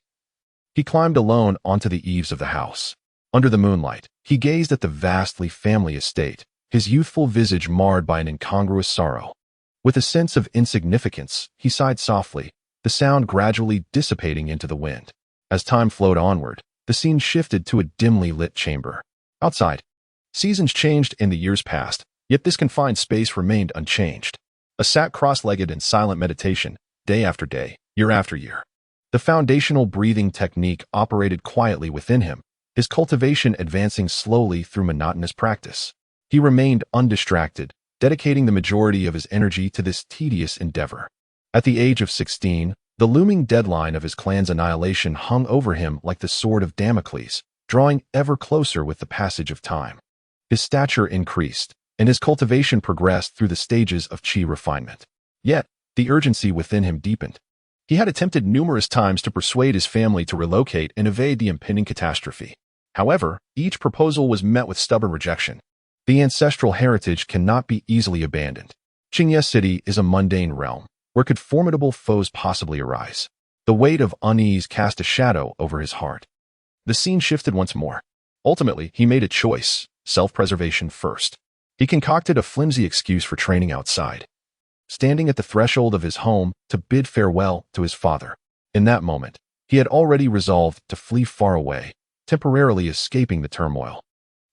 he climbed alone onto the eaves of the house. Under the moonlight, he gazed at the vast Li family estate, his youthful visage marred by an incongruous sorrow. With a sense of insignificance, he sighed softly, the sound gradually dissipating into the wind. As time flowed onward, the scene shifted to a dimly lit chamber. Outside, seasons changed and the years passed, yet this confined space remained unchanged. Li sat cross-legged in silent meditation, day after day, year after year. The foundational breathing technique operated quietly within him, his cultivation advancing slowly through monotonous practice. He remained undistracted, dedicating the majority of his energy to this tedious endeavor. At the age of 16, the looming deadline of his clan's annihilation hung over him like the sword of Damocles, drawing ever closer with the passage of time. His stature increased, and his cultivation progressed through the stages of qi refinement. Yet, the urgency within him deepened. He had attempted numerous times to persuade his family to relocate and evade the impending catastrophe. However, each proposal was met with stubborn rejection. The ancestral heritage cannot be easily abandoned. Qingye City is a mundane realm, where could formidable foes possibly arise? The weight of unease cast a shadow over his heart. The scene shifted once more. Ultimately, he made a choice, self-preservation first. He concocted a flimsy excuse for training outside, standing at the threshold of his home to bid farewell to his father. In that moment, he had already resolved to flee far away, temporarily escaping the turmoil.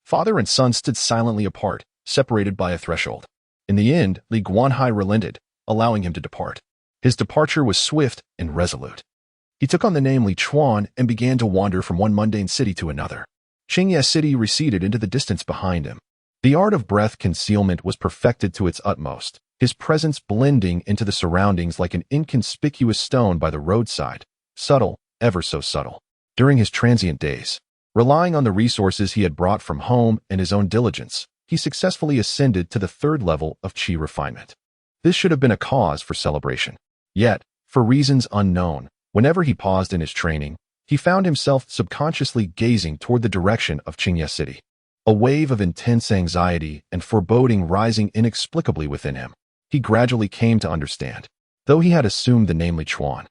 Father and son stood silently apart, separated by a threshold. In the end, Li Guanhai relented, allowing him to depart. His departure was swift and resolute. He took on the name Li Chuan and began to wander from one mundane city to another. Qingye City receded into the distance behind him. The art of breath concealment was perfected to its utmost, his presence blending into the surroundings like an inconspicuous stone by the roadside, subtle, ever so subtle. During his transient days, relying on the resources he had brought from home and his own diligence, he successfully ascended to the 3rd level of qi refinement. This should have been a cause for celebration. Yet, for reasons unknown, whenever he paused in his training, he found himself subconsciously gazing toward the direction of Qingye City. A wave of intense anxiety and foreboding rising inexplicably within him. He gradually came to understand, though he had assumed the name Li Chuan.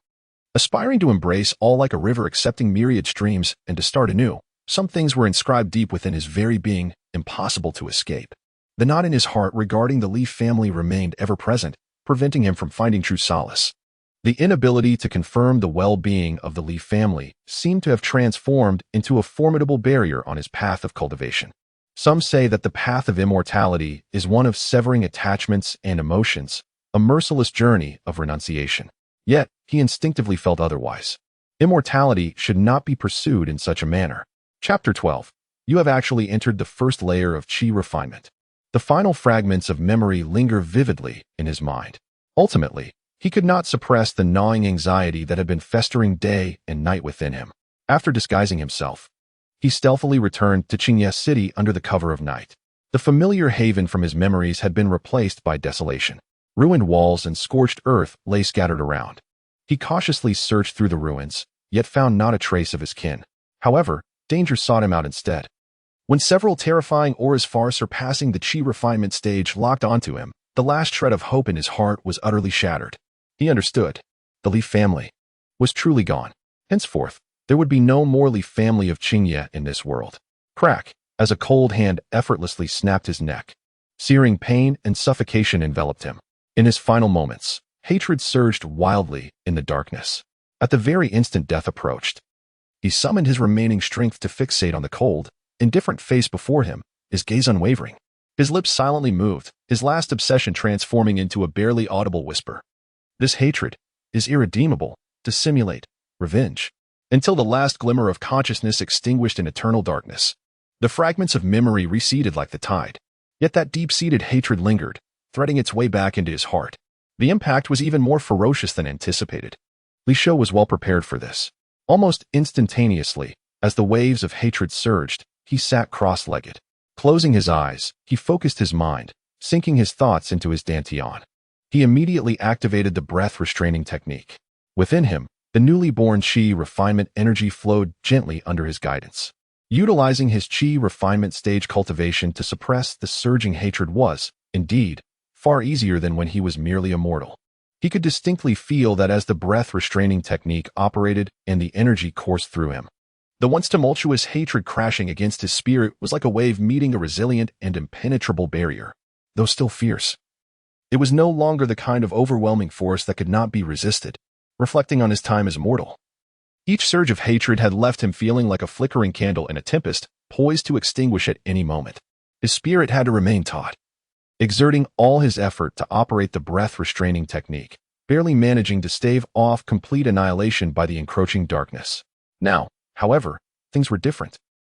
Aspiring to embrace all like a river accepting myriad streams and to start anew, some things were inscribed deep within his very being, impossible to escape. The knot in his heart regarding the Li family remained ever present, preventing him from finding true solace. The inability to confirm the well-being of the Li family seemed to have transformed into a formidable barrier on his path of cultivation. Some say that the path of immortality is one of severing attachments and emotions, a merciless journey of renunciation. Yet, he instinctively felt otherwise. Immortality should not be pursued in such a manner. Chapter 12. You have actually entered the first layer of qi refinement. The final fragments of memory linger vividly in his mind. Ultimately, he could not suppress the gnawing anxiety that had been festering day and night within him. After disguising himself, he stealthily returned to Qingye City under the cover of night. The familiar haven from his memories had been replaced by desolation. Ruined walls and scorched earth lay scattered around. He cautiously searched through the ruins, yet found not a trace of his kin. However, danger sought him out instead. When several terrifying auras far surpassing the qi refinement stage locked onto him, the last shred of hope in his heart was utterly shattered. He understood. The Li family was truly gone. Henceforth, there would be no more Li family of Qingye in this world. Crack, as a cold hand effortlessly snapped his neck. Searing pain and suffocation enveloped him. In his final moments, Hatred surged wildly in the darkness. At the very instant death approached, he summoned his remaining strength to fixate on the cold, indifferent face before him, his gaze unwavering. His lips silently moved, his last obsession transforming into a barely audible whisper. This hatred is irredeemable, to simulate revenge, until the last glimmer of consciousness extinguished in eternal darkness. The fragments of memory receded like the tide, yet that deep-seated hatred lingered, threading its way back into his heart. The impact was even more ferocious than anticipated. Li Shou was well prepared for this. Almost instantaneously, as the waves of hatred surged, he sat cross-legged. Closing his eyes, he focused his mind, sinking his thoughts into his dantian. He immediately activated the breath-restraining technique. Within him, the newly born Qi refinement energy flowed gently under his guidance. Utilizing his Qi refinement stage cultivation to suppress the surging hatred was, indeed, far easier than when he was merely a mortal. He could distinctly feel that as the breath-restraining technique operated and the energy coursed through him. The once tumultuous hatred crashing against his spirit was like a wave meeting a resilient and impenetrable barrier. Though still fierce, it was no longer the kind of overwhelming force that could not be resisted. Reflecting on his time as mortal, each surge of hatred had left him feeling like a flickering candle in a tempest, poised to extinguish at any moment. His spirit had to remain taut, exerting all his effort to operate the breath-restraining technique, barely managing to stave off complete annihilation by the encroaching darkness. Now, however, things were different.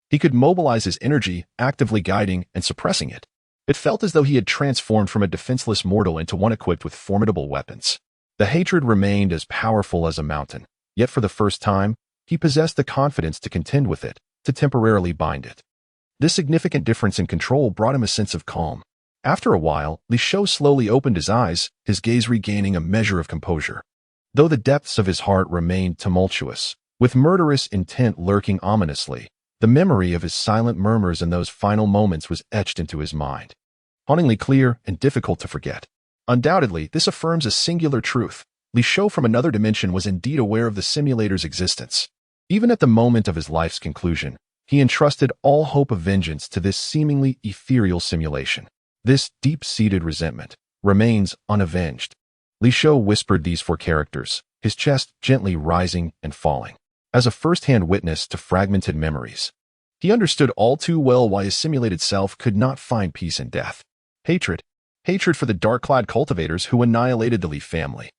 He could mobilize his energy, actively guiding and suppressing it. It felt as though he had transformed from a defenseless mortal into one equipped with formidable weapons. The hatred remained as powerful as a mountain, yet for the first time, he possessed the confidence to contend with it, to temporarily bind it. This significant difference in control brought him a sense of calm. After a while, Li Shou slowly opened his eyes, his gaze regaining a measure of composure. Though the depths of his heart remained tumultuous, with murderous intent lurking ominously, the memory of his silent murmurs in those final moments was etched into his mind. Hauntingly clear and difficult to forget. Undoubtedly, this affirms a singular truth. Li Shou from another dimension was indeed aware of the simulator's existence. Even at the moment of his life's conclusion, he entrusted all hope of vengeance to this seemingly ethereal simulation. This deep-seated resentment remains unavenged. Li Shou whispered these four characters, his chest gently rising and falling. As a first-hand witness to fragmented memories, he understood all too well why his simulated self could not find peace in death. Hatred for the dark-clad cultivators who annihilated the Li family.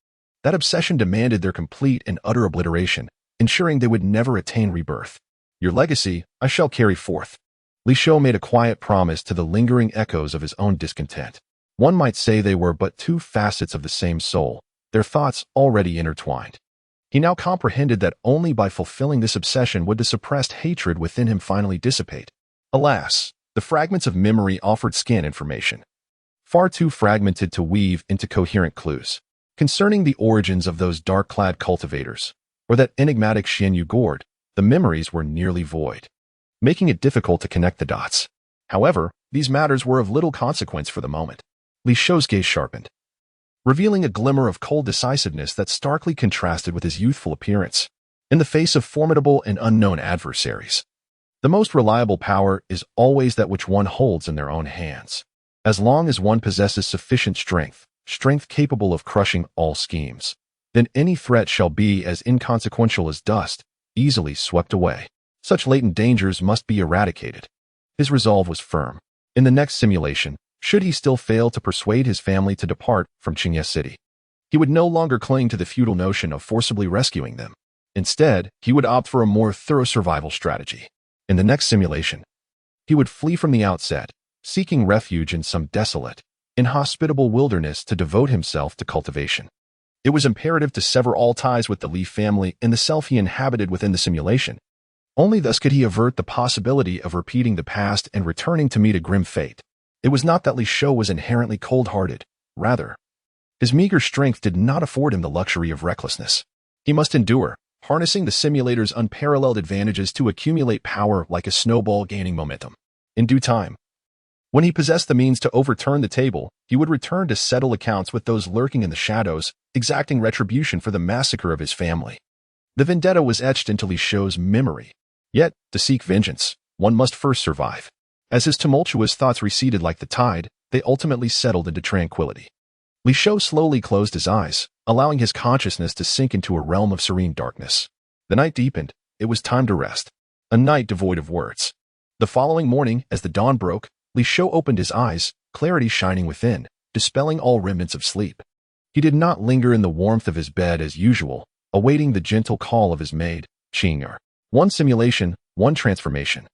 That obsession demanded their complete and utter obliteration, ensuring they would never attain rebirth. Your legacy I shall carry forth. Li Shou made a quiet promise to the lingering echoes of his own discontent. One might say they were but two facets of the same soul, their thoughts already intertwined. He now comprehended that only by fulfilling this obsession would the suppressed hatred within him finally dissipate. Alas, the fragments of memory offered scant information, far too fragmented to weave into coherent clues. Concerning the origins of those dark-clad cultivators, or that enigmatic Xianyu gourd, the memories were nearly void, making it difficult to connect the dots. However, these matters were of little consequence for the moment. Li Shou's gaze sharpened, revealing a glimmer of cold decisiveness that starkly contrasted with his youthful appearance. In the face of formidable and unknown adversaries, the most reliable power is always that which one holds in their own hands. As long as one possesses sufficient strength capable of crushing all schemes, then any threat shall be as inconsequential as dust, easily swept away. Such latent dangers must be eradicated. His resolve was firm. In the next simulation, should he still fail to persuade his family to depart from Qingye City, he would no longer cling to the futile notion of forcibly rescuing them. Instead, he would opt for a more thorough survival strategy. In the next simulation, he would flee from the outset, seeking refuge in some desolate, inhospitable wilderness to devote himself to cultivation. It was imperative to sever all ties with the Li family and the self he inhabited within the simulation. Only thus could he avert the possibility of repeating the past and returning to meet a grim fate. It was not that Li Shou was inherently cold-hearted. Rather, his meager strength did not afford him the luxury of recklessness. He must endure, harnessing the simulator's unparalleled advantages to accumulate power like a snowball gaining momentum. In due time, when he possessed the means to overturn the table, he would return to settle accounts with those lurking in the shadows, exacting retribution for the massacre of his family. The vendetta was etched into Li Shou's memory. Yet, to seek vengeance, one must first survive. As his tumultuous thoughts receded like the tide, they ultimately settled into tranquility. Li Shou slowly closed his eyes, allowing his consciousness to sink into a realm of serene darkness. The night deepened. It was time to rest. A night devoid of words. The following morning, as the dawn broke, Li Shou opened his eyes, clarity shining within, dispelling all remnants of sleep. He did not linger in the warmth of his bed as usual, awaiting the gentle call of his maid, Qing'er. One simulation, one transformation.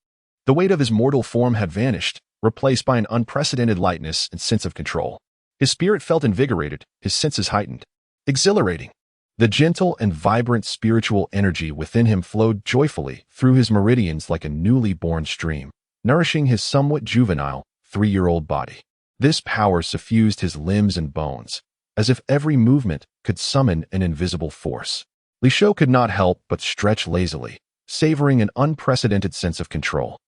The weight of his mortal form had vanished, replaced by an unprecedented lightness and sense of control. His spirit felt invigorated, his senses heightened. Exhilarating. The gentle and vibrant spiritual energy within him flowed joyfully through his meridians like a newly born stream, nourishing his somewhat juvenile, 3-year-old body. This power suffused his limbs and bones, as if every movement could summon an invisible force. Li Shou could not help but stretch lazily, savoring an unprecedented sense of control.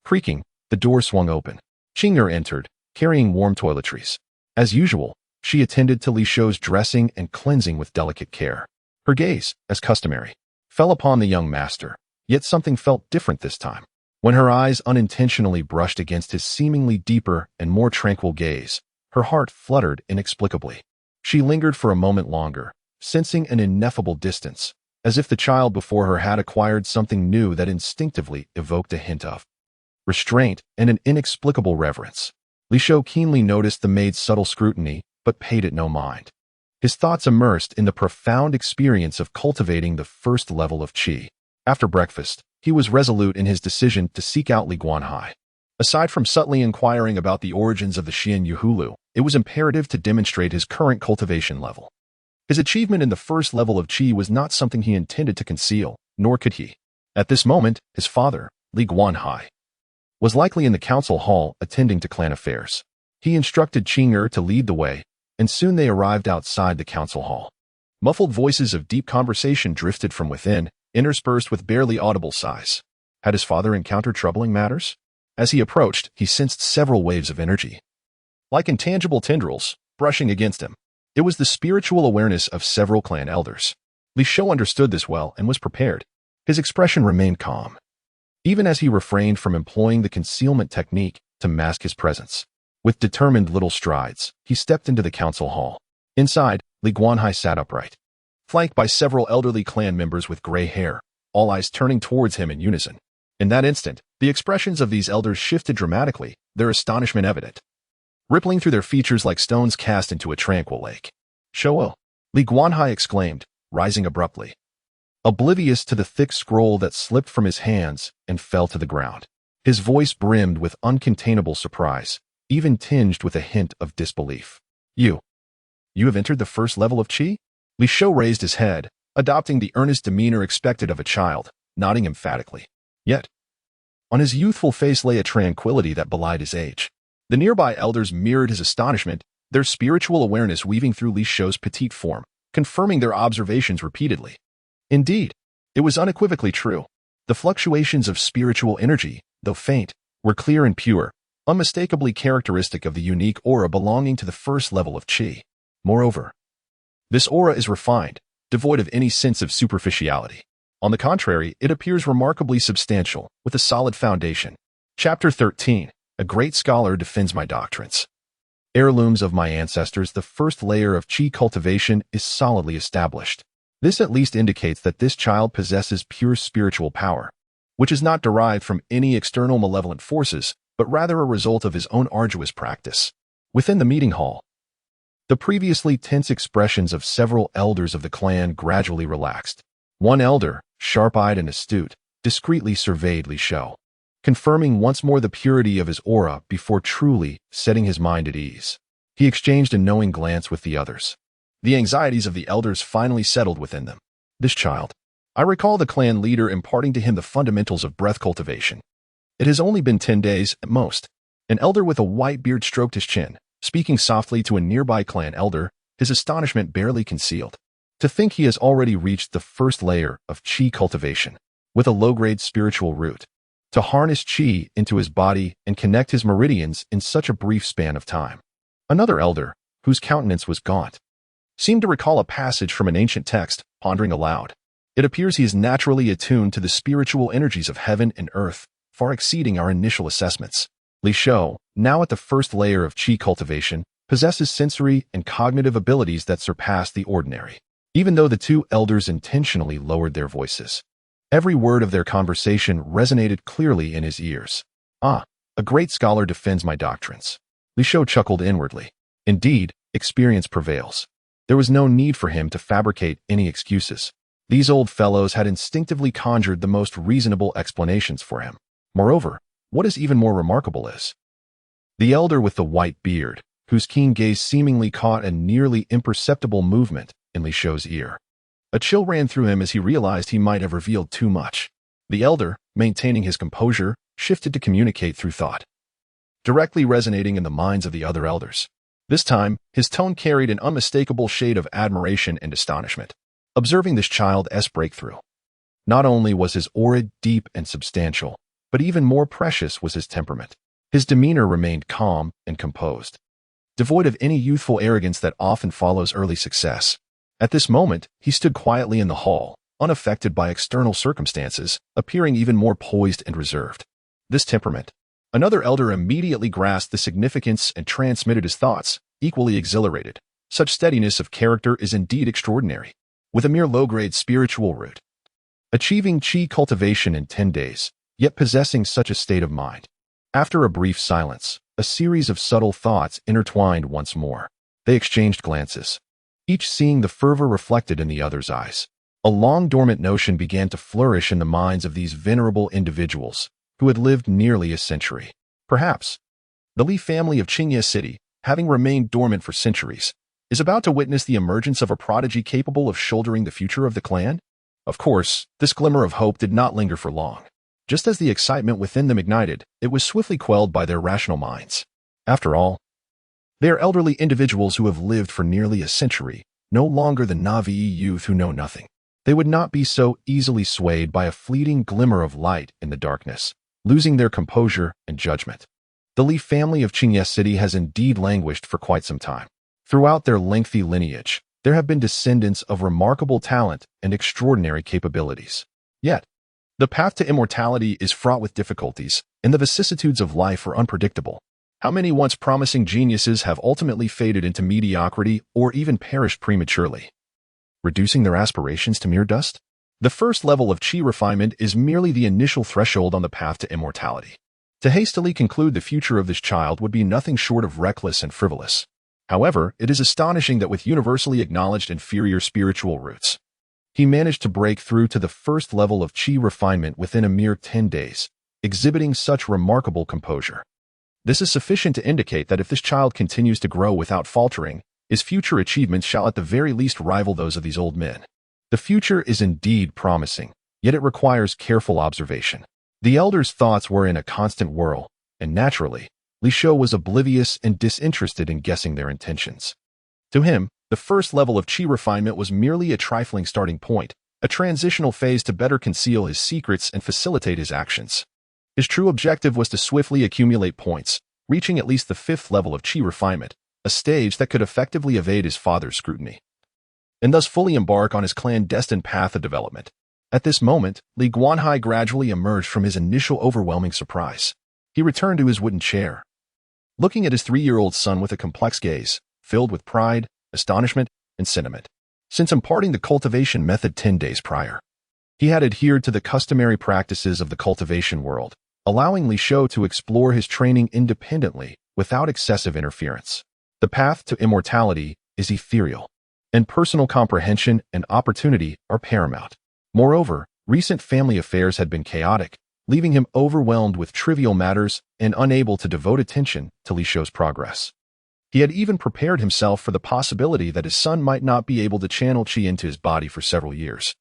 Creaking, the door swung open. Qing'er entered, carrying warm toiletries. As usual, she attended to Li Shou's dressing and cleansing with delicate care. Her gaze, as customary, fell upon the young master, yet something felt different this time. When her eyes unintentionally brushed against his seemingly deeper and more tranquil gaze, her heart fluttered inexplicably. She lingered for a moment longer, sensing an ineffable distance, as if the child before her had acquired something new that instinctively evoked a hint of restraint and an inexplicable reverence. Li Shou keenly noticed the maid's subtle scrutiny, but paid it no mind. His thoughts immersed in the profound experience of cultivating the first level of qi. After breakfast, he was resolute in his decision to seek out Li Guanhai. Aside from subtly inquiring about the origins of the Xian Yuhulu, it was imperative to demonstrate his current cultivation level. His achievement in the first level of qi was not something he intended to conceal, nor could he. At this moment, his father, Li Guanhai, was likely in the council hall attending to clan affairs. He instructed Qing'er to lead the way, and soon they arrived outside the council hall. Muffled voices of deep conversation drifted from within, interspersed with barely audible sighs. Had his father encountered troubling matters? As he approached, he sensed several waves of energy, like intangible tendrils, brushing against him. It was the spiritual awareness of several clan elders. Li Shou understood this well and was prepared. His expression remained calm, even as he refrained from employing the concealment technique to mask his presence. With determined little strides, he stepped into the council hall. Inside, Li Guanhai sat upright, flanked by several elderly clan members with gray hair, all eyes turning towards him in unison. In that instant, the expressions of these elders shifted dramatically, their astonishment evident, rippling through their features like stones cast into a tranquil lake. "Shou," Li Guanhai exclaimed, rising abruptly, oblivious to the thick scroll that slipped from his hands and fell to the ground. His voice brimmed with uncontainable surprise, even tinged with a hint of disbelief. You have entered the first level of qi?" Li Shou raised his head, adopting the earnest demeanor expected of a child, nodding emphatically. Yet, on his youthful face lay a tranquility that belied his age. The nearby elders mirrored his astonishment, their spiritual awareness weaving through Li Shou's petite form, confirming their observations repeatedly. Indeed, it was unequivocally true. The fluctuations of spiritual energy, though faint, were clear and pure, unmistakably characteristic of the unique aura belonging to the first level of qi. Moreover, this aura is refined, devoid of any sense of superficiality. On the contrary, it appears remarkably substantial, with a solid foundation. Chapter 13. A great scholar defends my doctrines. Heirlooms of my ancestors, the first layer of qi cultivation is solidly established. This at least indicates that this child possesses pure spiritual power, which is not derived from any external malevolent forces, but rather a result of his own arduous practice. Within the meeting hall, the previously tense expressions of several elders of the clan gradually relaxed. One elder, sharp-eyed and astute, discreetly surveyed Li Shou, confirming once more the purity of his aura before truly setting his mind at ease. He exchanged a knowing glance with the others. The anxieties of the elders finally settled within them. This child. I recall the clan leader imparting to him the fundamentals of breath cultivation. It has only been 10 days, at most. An elder with a white beard stroked his chin, speaking softly to a nearby clan elder, his astonishment barely concealed. To think he has already reached the first layer of qi cultivation, with a low-grade spiritual root. To harness qi into his body and connect his meridians in such a brief span of time. Another elder, whose countenance was gaunt, seemed to recall a passage from an ancient text, pondering aloud. It appears he is naturally attuned to the spiritual energies of heaven and earth, far exceeding our initial assessments. Li Shou, now at the first layer of qi cultivation, possesses sensory and cognitive abilities that surpass the ordinary. Even though the two elders intentionally lowered their voices, every word of their conversation resonated clearly in his ears. "Ah, a great scholar defends my doctrines." Li Shou chuckled inwardly. Indeed, experience prevails. There was no need for him to fabricate any excuses. These old fellows had instinctively conjured the most reasonable explanations for him. Moreover, what is even more remarkable is the elder with the white beard, whose keen gaze seemingly caught a nearly imperceptible movement in Li Shou's ear. A chill ran through him as he realized he might have revealed too much. The elder, maintaining his composure, shifted to communicate through thought, directly resonating in the minds of the other elders. This time, his tone carried an unmistakable shade of admiration and astonishment. Observing this child's breakthrough, not only was his aura deep and substantial, but even more precious was his temperament. His demeanor remained calm and composed, devoid of any youthful arrogance that often follows early success. At this moment, he stood quietly in the hall, unaffected by external circumstances, appearing even more poised and reserved. This temperament. Another elder immediately grasped the significance and transmitted his thoughts, equally exhilarated. Such steadiness of character is indeed extraordinary. With a mere low-grade spiritual root, achieving qi cultivation in 10 days, yet possessing such a state of mind. After a brief silence, a series of subtle thoughts intertwined once more. They exchanged glances, each seeing the fervor reflected in the other's eyes. A long-dormant notion began to flourish in the minds of these venerable individuals, who had lived nearly a century. Perhaps the Li family of Qingye City, having remained dormant for centuries, is about to witness the emergence of a prodigy capable of shouldering the future of the clan? Of course, this glimmer of hope did not linger for long. Just as the excitement within them ignited, it was swiftly quelled by their rational minds. After all, they are elderly individuals who have lived for nearly a century, no longer the Na'vi youth who know nothing. They would not be so easily swayed by a fleeting glimmer of light in the darkness, losing their composure and judgment. The Li family of Qingye City has indeed languished for quite some time. Throughout their lengthy lineage, there have been descendants of remarkable talent and extraordinary capabilities. Yet, the path to immortality is fraught with difficulties, and the vicissitudes of life are unpredictable. How many once promising geniuses have ultimately faded into mediocrity or even perished prematurely, reducing their aspirations to mere dust? The first level of qi refinement is merely the initial threshold on the path to immortality. To hastily conclude the future of this child would be nothing short of reckless and frivolous. However, it is astonishing that with universally acknowledged inferior spiritual roots, he managed to break through to the first level of qi refinement within a mere 10 days, exhibiting such remarkable composure. This is sufficient to indicate that if this child continues to grow without faltering, his future achievements shall at the very least rival those of these old men. The future is indeed promising, yet it requires careful observation. The elder's thoughts were in a constant whirl, and naturally, Li Shou was oblivious and disinterested in guessing their intentions. To him, the first level of qi refinement was merely a trifling starting point, a transitional phase to better conceal his secrets and facilitate his actions. His true objective was to swiftly accumulate points, reaching at least the 5th level of qi refinement, a stage that could effectively evade his father's scrutiny, and thus fully embark on his clandestine path of development. At this moment, Li Guanhai gradually emerged from his initial overwhelming surprise. He returned to his wooden chair, looking at his 3-year-old son with a complex gaze, filled with pride, astonishment, and sentiment. Since imparting the cultivation method 10 days prior, he had adhered to the customary practices of the cultivation world, allowing Li Shou to explore his training independently without excessive interference. The path to immortality is ethereal, and personal comprehension and opportunity are paramount. Moreover, recent family affairs had been chaotic, leaving him overwhelmed with trivial matters and unable to devote attention to Li Shou's progress. He had even prepared himself for the possibility that his son might not be able to channel qi into his body for several years,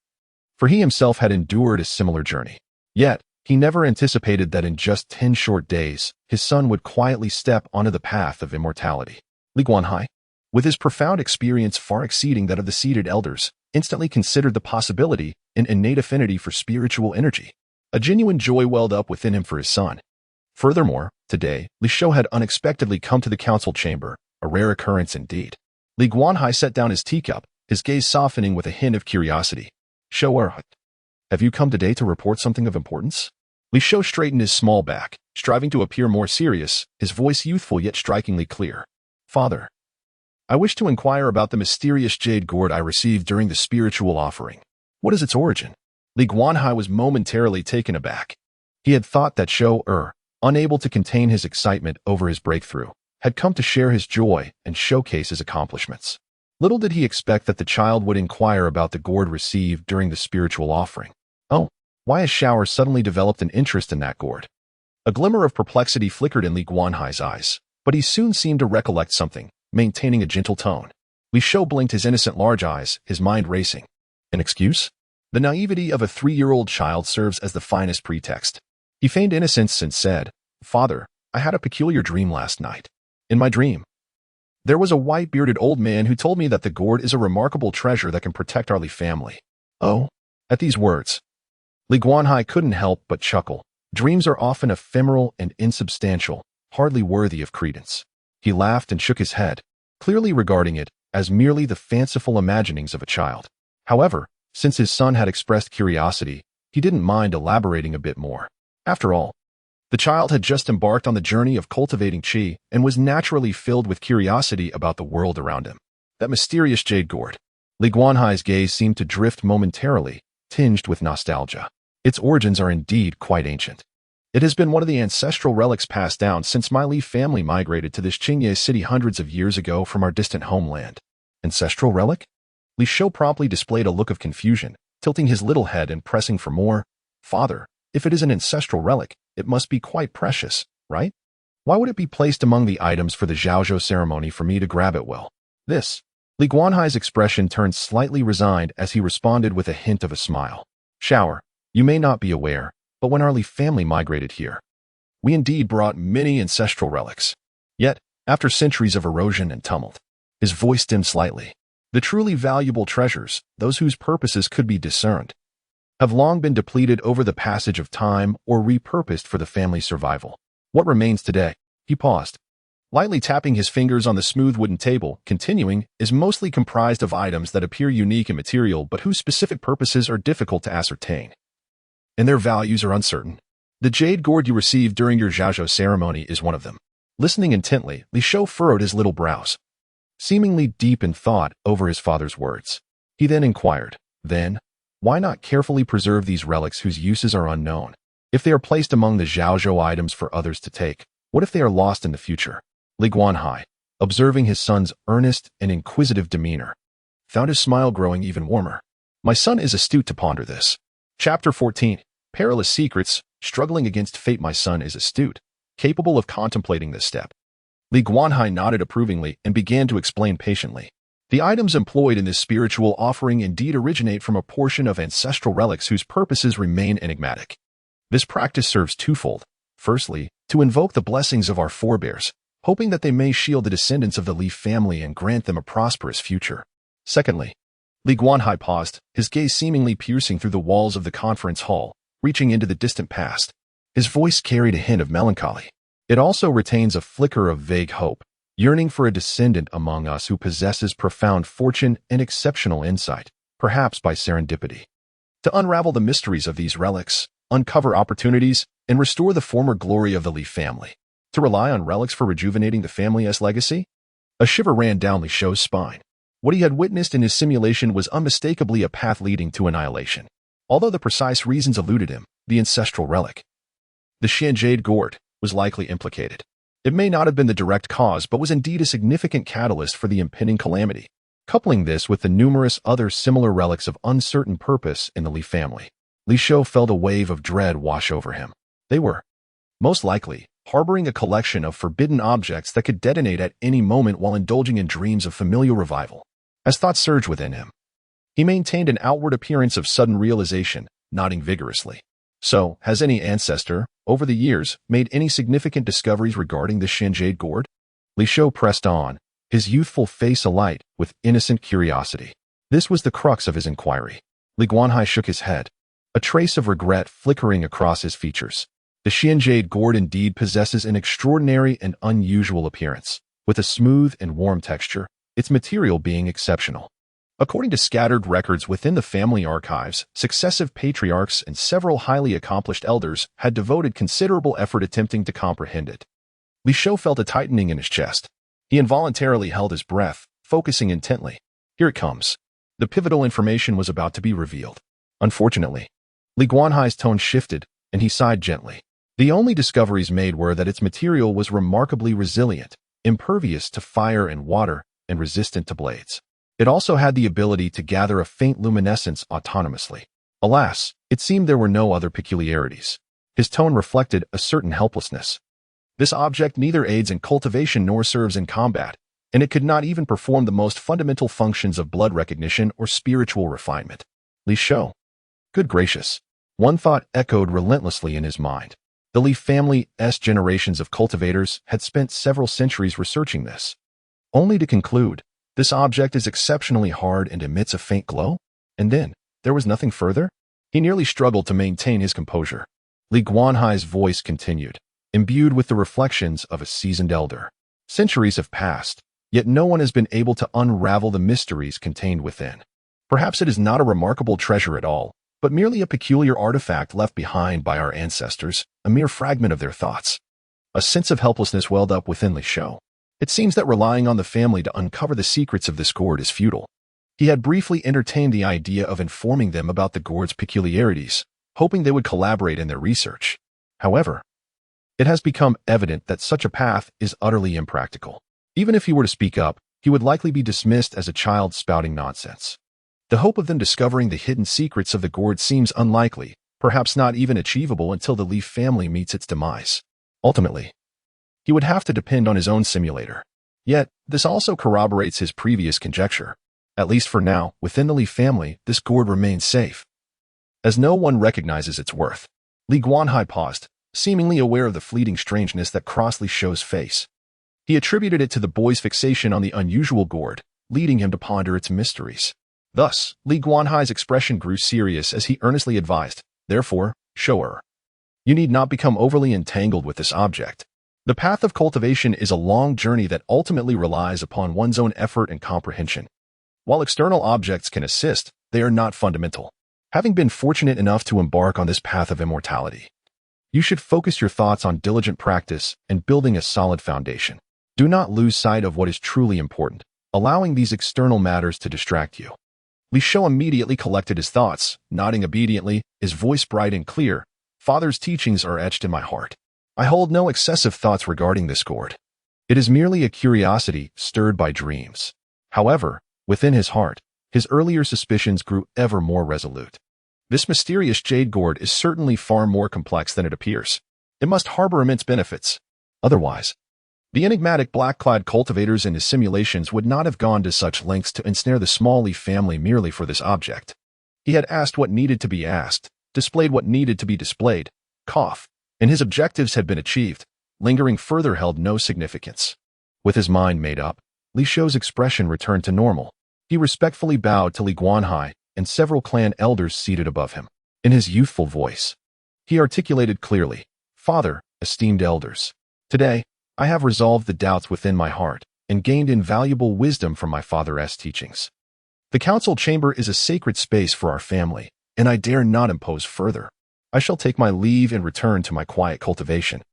for he himself had endured a similar journey. Yet, he never anticipated that in just 10 short days, his son would quietly step onto the path of immortality. Li Guanhai, with his profound experience far exceeding that of the seated elders, instantly considered the possibility and innate affinity for spiritual energy. A genuine joy welled up within him for his son. Furthermore, today, Li Shou had unexpectedly come to the council chamber, a rare occurrence indeed. Li Guanhai set down his teacup, his gaze softening with a hint of curiosity. "Shou Er, have you come today to report something of importance?" Li Shou straightened his small back, striving to appear more serious, his voice youthful yet strikingly clear. "Father, I wish to inquire about the mysterious jade gourd I received during the spiritual offering. What is its origin? Li Guanhai was momentarily taken aback. He had thought that Shou Er, unable to contain his excitement over his breakthrough, had come to share his joy and showcase his accomplishments. Little did he expect that the child would inquire about the gourd received during the spiritual offering. Oh, why has Shou Er suddenly developed an interest in that gourd? A glimmer of perplexity flickered in Li Guanhai's eyes, but he soon seemed to recollect something, maintaining a gentle tone. Li Shou blinked his innocent large eyes, his mind racing. An excuse? The naivety of a 3-year-old child serves as the finest pretext. He feigned innocence and said, "Father, I had a peculiar dream last night. In my dream, there was a white-bearded old man who told me that the gourd is a remarkable treasure that can protect our Li family." Oh? At these words, Li Guanhai couldn't help but chuckle. Dreams are often ephemeral and insubstantial, hardly worthy of credence. He laughed and shook his head, clearly regarding it as merely the fanciful imaginings of a child. However, since his son had expressed curiosity, he didn't mind elaborating a bit more. After all, the child had just embarked on the journey of cultivating qi and was naturally filled with curiosity about the world around him. That mysterious jade gourd. Li Guanhai's gaze seemed to drift momentarily, tinged with nostalgia. Its origins are indeed quite ancient. It has been one of the ancestral relics passed down since my Li family migrated to this Qingye city hundreds of years ago from our distant homeland. Ancestral relic? Li Shou promptly displayed a look of confusion, tilting his little head and pressing for more. Father, if it is an ancestral relic, it must be quite precious, right? Why would it be placed among the items for the Zhaozhou ceremony for me to grab it? Well, this. Li Guanhai's expression turned slightly resigned as he responded with a hint of a smile. Shou Er, you may not be aware, but when our Li family migrated here, we indeed brought many ancestral relics. Yet, after centuries of erosion and tumult, his voice dimmed slightly. The truly valuable treasures, those whose purposes could be discerned, have long been depleted over the passage of time or repurposed for the family's survival. What remains today? He paused, lightly tapping his fingers on the smooth wooden table, continuing, is mostly comprised of items that appear unique in material but whose specific purposes are difficult to ascertain, and their values are uncertain. The jade gourd you received during your Zhaozhou ceremony is one of them. Listening intently, Li Shou furrowed his little brows, seemingly deep in thought over his father's words. He then inquired, then, why not carefully preserve these relics whose uses are unknown? If they are placed among the Zhaozhou items for others to take, what if they are lost in the future? Li Guanhai, observing his son's earnest and inquisitive demeanor, found his smile growing even warmer. My son is astute to ponder this. Chapter 14. Perilous Secrets. Struggling against fate. My son is astute, capable of contemplating this step. Li Guanhai nodded approvingly and began to explain patiently. The items employed in this spiritual offering indeed originate from a portion of ancestral relics whose purposes remain enigmatic. This practice serves twofold. Firstly, to invoke the blessings of our forebears, hoping that they may shield the descendants of the Li family and grant them a prosperous future. Secondly, Li Guanhai paused, his gaze seemingly piercing through the walls of the conference hall, reaching into the distant past. His voice carried a hint of melancholy. It also retains a flicker of vague hope, yearning for a descendant among us who possesses profound fortune and exceptional insight, perhaps by serendipity, to unravel the mysteries of these relics, uncover opportunities, and restore the former glory of the Li family. To rely on relics for rejuvenating the family's legacy? A shiver ran down Li Shou's spine. What he had witnessed in his simulation was unmistakably a path leading to annihilation. Although the precise reasons eluded him, the ancestral relic, the Xian Jade Gourd, was likely implicated. It may not have been the direct cause, but was indeed a significant catalyst for the impending calamity. Coupling this with the numerous other similar relics of uncertain purpose in the Li family, Li Shou felt a wave of dread wash over him. They were, most likely, harboring a collection of forbidden objects that could detonate at any moment while indulging in dreams of familial revival. As thoughts surged within him, he maintained an outward appearance of sudden realization, nodding vigorously. So, has any ancestor, over the years, made any significant discoveries regarding the Xian Jade Gourd? Li Shou pressed on, his youthful face alight with innocent curiosity. This was the crux of his inquiry. Li Guanhai shook his head, a trace of regret flickering across his features. The Xian Jade Gourd indeed possesses an extraordinary and unusual appearance, with a smooth and warm texture, its material being exceptional. According to scattered records within the family archives, successive patriarchs and several highly accomplished elders had devoted considerable effort attempting to comprehend it. Li Shou felt a tightening in his chest. He involuntarily held his breath, focusing intently. Here it comes. The pivotal information was about to be revealed. Unfortunately, Li Guanhai's tone shifted, and he sighed gently. The only discoveries made were that its material was remarkably resilient, impervious to fire and water, and resistant to blades. It also had the ability to gather a faint luminescence autonomously. Alas, it seemed there were no other peculiarities. His tone reflected a certain helplessness. This object neither aids in cultivation nor serves in combat, and it could not even perform the most fundamental functions of blood recognition or spiritual refinement. Li Shou. Good gracious. One thought echoed relentlessly in his mind. The Li family's generations of cultivators had spent several centuries researching this, only to conclude, this object is exceptionally hard and emits a faint glow? And then, there was nothing further? He nearly struggled to maintain his composure. Li Guanhai's voice continued, imbued with the reflections of a seasoned elder. Centuries have passed, yet no one has been able to unravel the mysteries contained within. Perhaps it is not a remarkable treasure at all, but merely a peculiar artifact left behind by our ancestors, a mere fragment of their thoughts. A sense of helplessness welled up within Li Shou. It seems that relying on the family to uncover the secrets of this gourd is futile. He had briefly entertained the idea of informing them about the gourd's peculiarities, hoping they would collaborate in their research. However, it has become evident that such a path is utterly impractical. Even if he were to speak up, he would likely be dismissed as a child spouting nonsense. The hope of them discovering the hidden secrets of the gourd seems unlikely, perhaps not even achievable until the Li family meets its demise. Ultimately, he would have to depend on his own simulator. Yet, this also corroborates his previous conjecture. At least for now, within the Li family, this gourd remains safe, as no one recognizes its worth. Li Guanhai paused, seemingly aware of the fleeting strangeness that crossed Li Shou's face. He attributed it to the boy's fixation on the unusual gourd, leading him to ponder its mysteries. Thus, Li Guanhai's expression grew serious as he earnestly advised, therefore, Shou, you need not become overly entangled with this object. The path of cultivation is a long journey that ultimately relies upon one's own effort and comprehension. While external objects can assist, they are not fundamental. Having been fortunate enough to embark on this path of immortality, you should focus your thoughts on diligent practice and building a solid foundation. Do not lose sight of what is truly important, allowing these external matters to distract you. Li Shou immediately collected his thoughts, nodding obediently, his voice bright and clear. Father's teachings are etched in my heart. I hold no excessive thoughts regarding this gourd. It is merely a curiosity stirred by dreams. However, within his heart, his earlier suspicions grew ever more resolute. This mysterious jade gourd is certainly far more complex than it appears. It must harbor immense benefits. Otherwise, the enigmatic black-clad cultivators in his simulations would not have gone to such lengths to ensnare the small Li family merely for this object. He had asked what needed to be asked, displayed what needed to be displayed, and his objectives had been achieved. Lingering further held no significance. With his mind made up, Li Shou's expression returned to normal. He respectfully bowed to Li Guanhai and several clan elders seated above him. In his youthful voice, he articulated clearly, Father, esteemed elders, today, I have resolved the doubts within my heart and gained invaluable wisdom from my father's teachings. The council chamber is a sacred space for our family, and I dare not impose further. I shall take my leave and return to my quiet cultivation.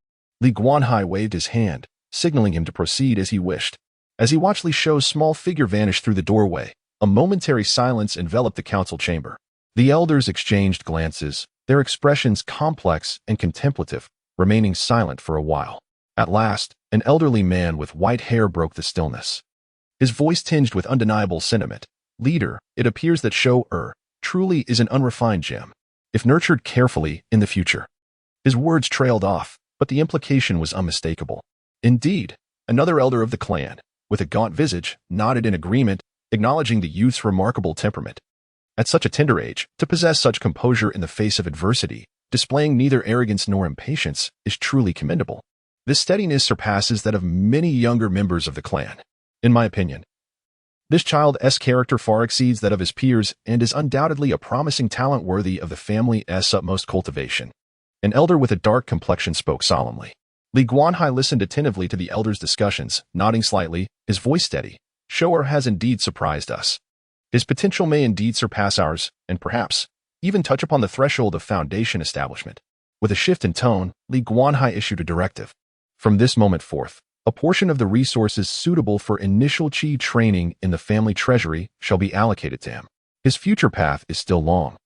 Li Guanhai waved his hand, signaling him to proceed as he wished. As he watched Li Shou's small figure vanish through the doorway, a momentary silence enveloped the council chamber. The elders exchanged glances, their expressions complex and contemplative, remaining silent for a while. At last, an elderly man with white hair broke the stillness. His voice tinged with undeniable sentiment. Leader, it appears that Shou truly is an unrefined gem, if nurtured carefully in the future. His words trailed off, but the implication was unmistakable. Indeed, another elder of the clan, with a gaunt visage, nodded in agreement, acknowledging the youth's remarkable temperament. At such a tender age, to possess such composure in the face of adversity, displaying neither arrogance nor impatience, is truly commendable. This steadiness surpasses that of many younger members of the clan. In my opinion, this child's character far exceeds that of his peers and is undoubtedly a promising talent worthy of the family's utmost cultivation. An elder with a dark complexion spoke solemnly. Li Guanhai listened attentively to the elder's discussions, nodding slightly, his voice steady. Shou has indeed surprised us. His potential may indeed surpass ours, and perhaps even touch upon the threshold of foundation establishment. With a shift in tone, Li Guanhai issued a directive. From this moment forth, A portion of the resources suitable for initial Qi training in the family treasury shall be allocated to him. His future path is still long,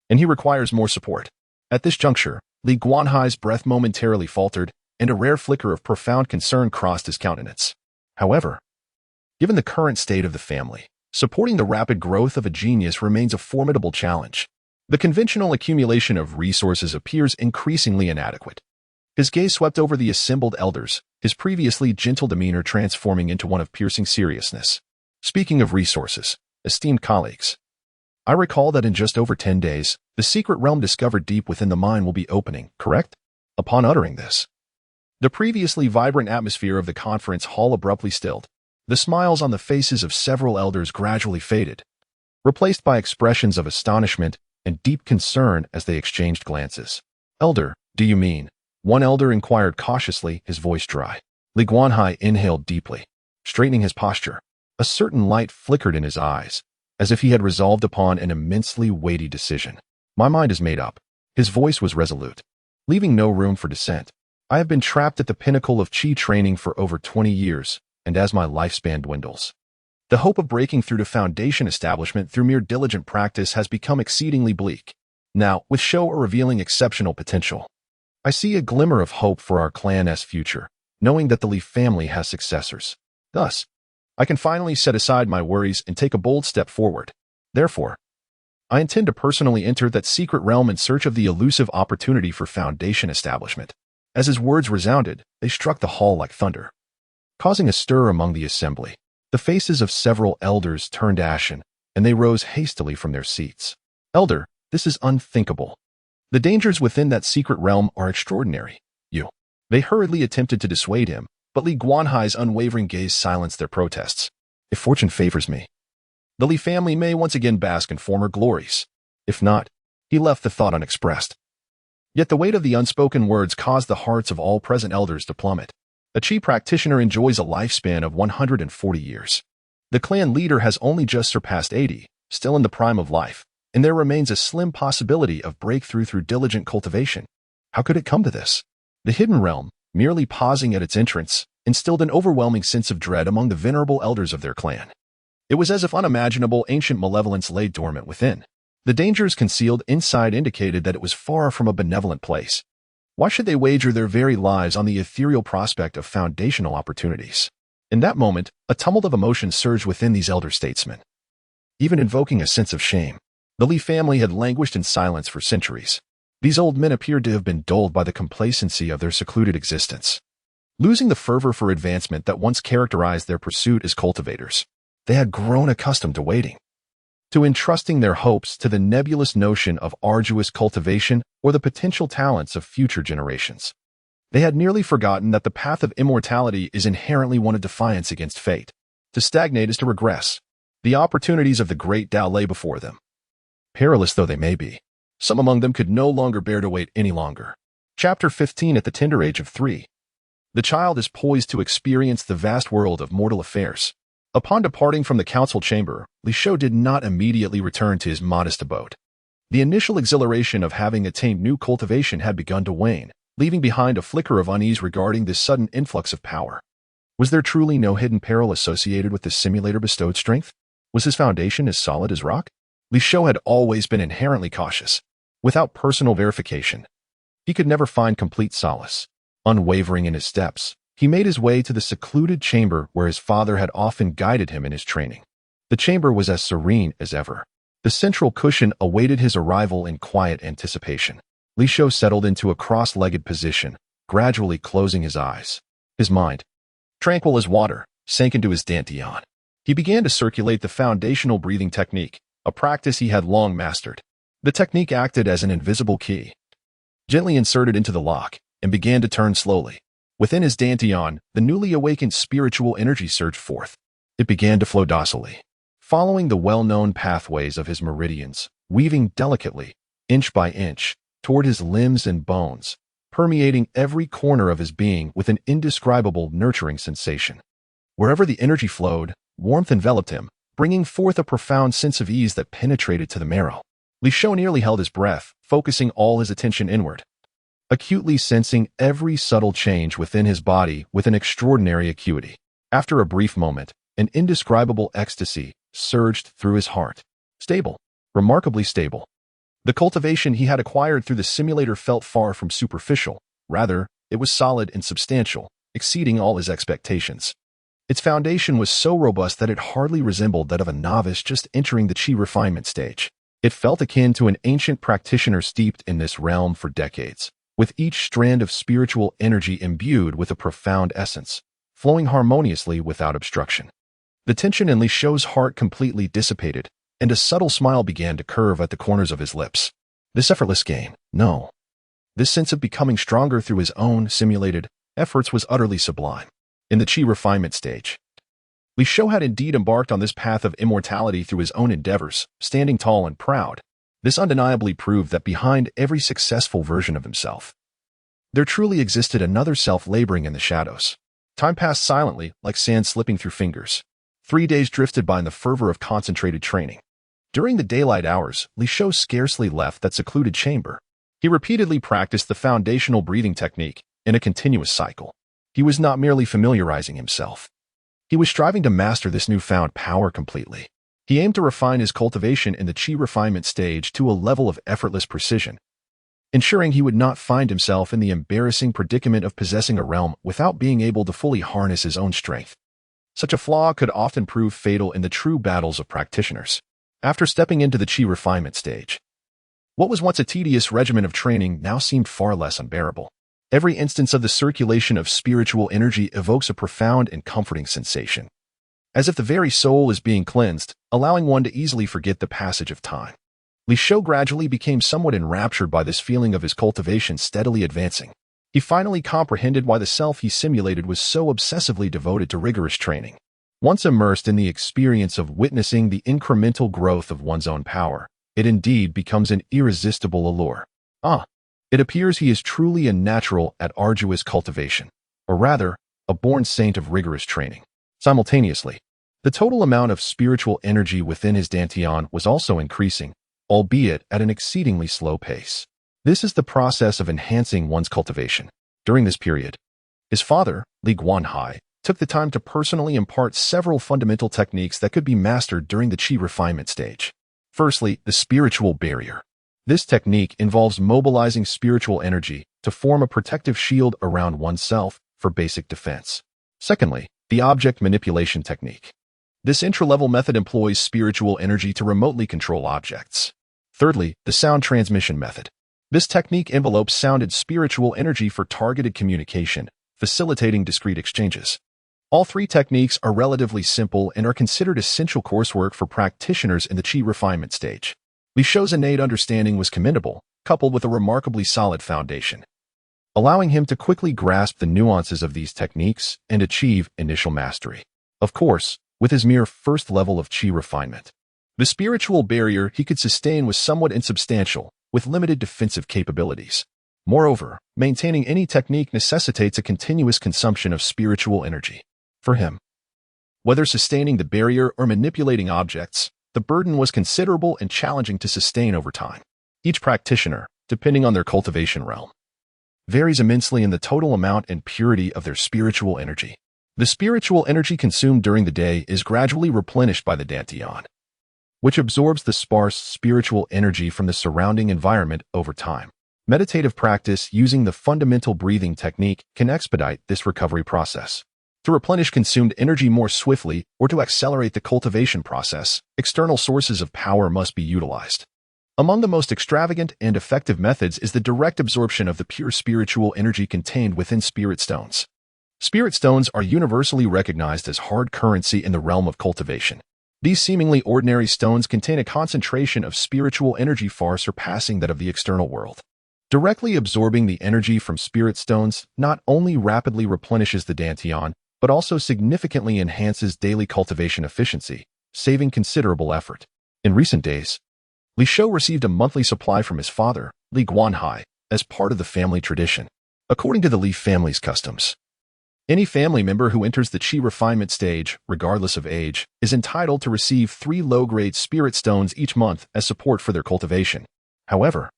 and he requires more support. At this juncture, Li Guanhai's breath momentarily faltered, and a rare flicker of profound concern crossed his countenance. However, given the current state of the family, supporting the rapid growth of a genius remains a formidable challenge. The conventional accumulation of resources appears increasingly inadequate. His gaze swept over the assembled elders, his previously gentle demeanor transforming into one of piercing seriousness. Speaking of resources, esteemed colleagues, I recall that in just over 10 days, the secret realm discovered deep within the mine will be opening, correct? Upon uttering this, the previously vibrant atmosphere of the conference hall abruptly stilled. The smiles on the faces of several elders gradually faded, replaced by expressions of astonishment and deep concern as they exchanged glances. Elder, do you mean? One elder inquired cautiously, his voice dry. Li Guanhai inhaled deeply, straightening his posture. A certain light flickered in his eyes, as if he had resolved upon an immensely weighty decision. My mind is made up. His voice was resolute, leaving no room for dissent. I have been trapped at the pinnacle of Qi training for over 20 years, and as my lifespan dwindles, the hope of breaking through to foundation establishment through mere diligent practice has become exceedingly bleak. Now, with Shou revealing exceptional potential, I see a glimmer of hope for our clan's future, knowing that the Li family has successors. Thus, I can finally set aside my worries and take a bold step forward. Therefore, I intend to personally enter that secret realm in search of the elusive opportunity for foundation establishment. As his words resounded, they struck the hall like thunder, causing a stir among the assembly. The faces of several elders turned ashen, and they rose hastily from their seats. Elder, this is unthinkable. The dangers within that secret realm are extraordinary. They hurriedly attempted to dissuade him, but Li Guanhai's unwavering gaze silenced their protests. If fortune favors me, the Li family may once again bask in former glories. If not, he left the thought unexpressed. Yet the weight of the unspoken words caused the hearts of all present elders to plummet. A Qi practitioner enjoys a lifespan of 140 years. The clan leader has only just surpassed 80, still in the prime of life, and there remains a slim possibility of breakthrough through diligent cultivation. How could it come to this? The hidden realm, merely pausing at its entrance, instilled an overwhelming sense of dread among the venerable elders of their clan. It was as if unimaginable ancient malevolence lay dormant within. The dangers concealed inside indicated that it was far from a benevolent place. Why should they wager their very lives on the ethereal prospect of foundational opportunities? In that moment, a tumult of emotion surged within these elder statesmen, even invoking a sense of shame. The Li family had languished in silence for centuries. These old men appeared to have been dulled by the complacency of their secluded existence, losing the fervor for advancement that once characterized their pursuit as cultivators. They had grown accustomed to waiting, to entrusting their hopes to the nebulous notion of arduous cultivation or the potential talents of future generations. They had nearly forgotten that the path of immortality is inherently one of defiance against fate. To stagnate is to regress. The opportunities of the great Tao lay before them. Perilous though they may be, some among them could no longer bear to wait any longer. Chapter 15. At the tender age of 3, the child is poised to experience the vast world of mortal affairs. Upon departing from the council chamber, Li Shou did not immediately return to his modest abode. The initial exhilaration of having attained new cultivation had begun to wane, leaving behind a flicker of unease regarding this sudden influx of power. Was there truly no hidden peril associated with this simulator-bestowed strength? Was his foundation as solid as rock? Li Shou had always been inherently cautious. Without personal verification, he could never find complete solace. Unwavering in his steps, he made his way to the secluded chamber where his father had often guided him in his training. The chamber was as serene as ever. The central cushion awaited his arrival in quiet anticipation. Li Shou settled into a cross-legged position, gradually closing his eyes. His mind, tranquil as water, sank into his dantian. He began to circulate the foundational breathing technique, a practice he had long mastered. The technique acted as an invisible key, gently inserted into the lock, and began to turn slowly. Within his dantian, the newly awakened spiritual energy surged forth. It began to flow docilely, following the well-known pathways of his meridians, weaving delicately, inch by inch, toward his limbs and bones, permeating every corner of his being with an indescribable nurturing sensation. Wherever the energy flowed, warmth enveloped him, bringing forth a profound sense of ease that penetrated to the marrow. Li Shou nearly held his breath, focusing all his attention inward. acutely sensing every subtle change within his body with an extraordinary acuity. After a brief moment, an indescribable ecstasy surged through his heart. Stable. Remarkably stable. The cultivation he had acquired through the simulator felt far from superficial. Rather, it was solid and substantial, exceeding all his expectations. Its foundation was so robust that it hardly resembled that of a novice just entering the chi refinement stage. It felt akin to an ancient practitioner steeped in this realm for decades, with each strand of spiritual energy imbued with a profound essence, flowing harmoniously without obstruction. The tension in Li Shou's heart completely dissipated, and a subtle smile began to curve at the corners of his lips. This effortless gain, no. This sense of becoming stronger through his own simulated efforts was utterly sublime. In the chi refinement stage, Li Shou had indeed embarked on this path of immortality through his own endeavors, standing tall and proud. This undeniably proved that behind every successful version of himself, there truly existed another self laboring in the shadows. Time passed silently, like sand slipping through fingers. 3 days drifted by in the fervor of concentrated training. During the daylight hours, Li Shou scarcely left that secluded chamber. He repeatedly practiced the foundational breathing technique in a continuous cycle. He was not merely familiarizing himself. He was striving to master this newfound power completely. He aimed to refine his cultivation in the chi refinement stage to a level of effortless precision, ensuring he would not find himself in the embarrassing predicament of possessing a realm without being able to fully harness his own strength. Such a flaw could often prove fatal in the true battles of practitioners. After stepping into the chi refinement stage, what was once a tedious regimen of training now seemed far less unbearable. Every instance of the circulation of spiritual energy evokes a profound and comforting sensation, as if the very soul is being cleansed, allowing one to easily forget the passage of time. Li Shou gradually became somewhat enraptured by this feeling of his cultivation steadily advancing. He finally comprehended why the self he simulated was so obsessively devoted to rigorous training. Once immersed in the experience of witnessing the incremental growth of one's own power, it indeed becomes an irresistible allure. It appears he is truly a natural at arduous cultivation, or rather, a born saint of rigorous training. Simultaneously, the total amount of spiritual energy within his dantian was also increasing, albeit at an exceedingly slow pace. This is the process of enhancing one's cultivation. During this period, his father, Li Guanhai, took the time to personally impart several fundamental techniques that could be mastered during the chi refinement stage. Firstly, the spiritual barrier. This technique involves mobilizing spiritual energy to form a protective shield around oneself for basic defense. Secondly, the object manipulation technique. This intra-level method employs spiritual energy to remotely control objects. Thirdly, the sound transmission method. This technique envelopes sounded spiritual energy for targeted communication, facilitating discrete exchanges. All three techniques are relatively simple and are considered essential coursework for practitioners in the chi refinement stage. Li Shou's innate understanding was commendable, coupled with a remarkably solid foundation, allowing him to quickly grasp the nuances of these techniques and achieve initial mastery. Of course, with his mere first level of chi refinement, the spiritual barrier he could sustain was somewhat insubstantial, with limited defensive capabilities. Moreover, maintaining any technique necessitates a continuous consumption of spiritual energy. For him, whether sustaining the barrier or manipulating objects, the burden was considerable and challenging to sustain over time. Each practitioner, depending on their cultivation realm, varies immensely in the total amount and purity of their spiritual energy. The spiritual energy consumed during the day is gradually replenished by the dantian, which absorbs the sparse spiritual energy from the surrounding environment over time. Meditative practice using the fundamental breathing technique can expedite this recovery process. To replenish consumed energy more swiftly or to accelerate the cultivation process, external sources of power must be utilized. Among the most extravagant and effective methods is the direct absorption of the pure spiritual energy contained within spirit stones. Spirit stones are universally recognized as hard currency in the realm of cultivation. These seemingly ordinary stones contain a concentration of spiritual energy far surpassing that of the external world. Directly absorbing the energy from spirit stones not only rapidly replenishes the dantian, but also significantly enhances daily cultivation efficiency, saving considerable effort. In recent days, Li Shou received a monthly supply from his father, Li Guanhai, as part of the family tradition. According to the Li family's customs, any family member who enters the chi refinement stage, regardless of age, is entitled to receive 3 low-grade spirit stones each month as support for their cultivation. However,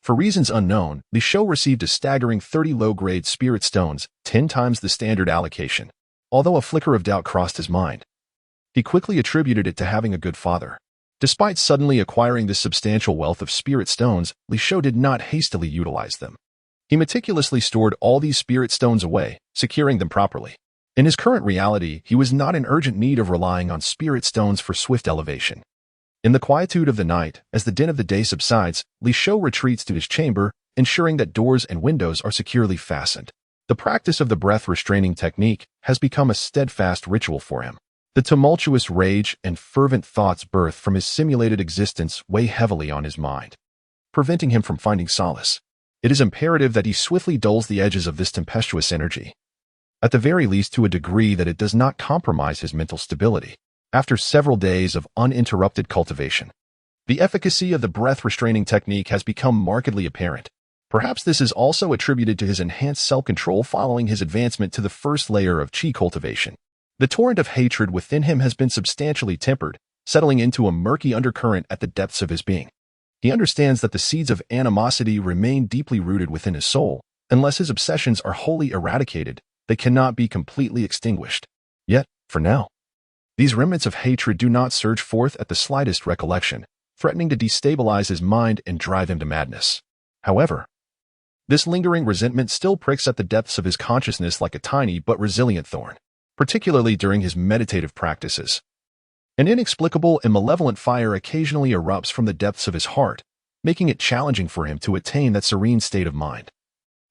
For reasons unknown, Li Shou received a staggering 30 low-grade spirit stones, 10 times the standard allocation. Although a flicker of doubt crossed his mind, he quickly attributed it to having a good father. Despite suddenly acquiring this substantial wealth of spirit stones, Li Shou did not hastily utilize them. He meticulously stored all these spirit stones away, securing them properly. In his current reality, he was not in urgent need of relying on spirit stones for swift elevation. In the quietude of the night, as the din of the day subsides, Li Shou retreats to his chamber, ensuring that doors and windows are securely fastened. The practice of the breath-restraining technique has become a steadfast ritual for him. The tumultuous rage and fervent thoughts birthed from his simulated existence weigh heavily on his mind, preventing him from finding solace. It is imperative that he swiftly dulls the edges of this tempestuous energy, at the very least to a degree that it does not compromise his mental stability. After several days of uninterrupted cultivation, the efficacy of the breath-restraining technique has become markedly apparent. Perhaps this is also attributed to his enhanced self-control following his advancement to the first layer of qi cultivation. The torrent of hatred within him has been substantially tempered, settling into a murky undercurrent at the depths of his being. He understands that the seeds of animosity remain deeply rooted within his soul. Unless his obsessions are wholly eradicated, they cannot be completely extinguished. Yet, for now, these remnants of hatred do not surge forth at the slightest recollection, threatening to destabilize his mind and drive him to madness. However, this lingering resentment still pricks at the depths of his consciousness like a tiny but resilient thorn, particularly during his meditative practices. An inexplicable and malevolent fire occasionally erupts from the depths of his heart, making it challenging for him to attain that serene state of mind.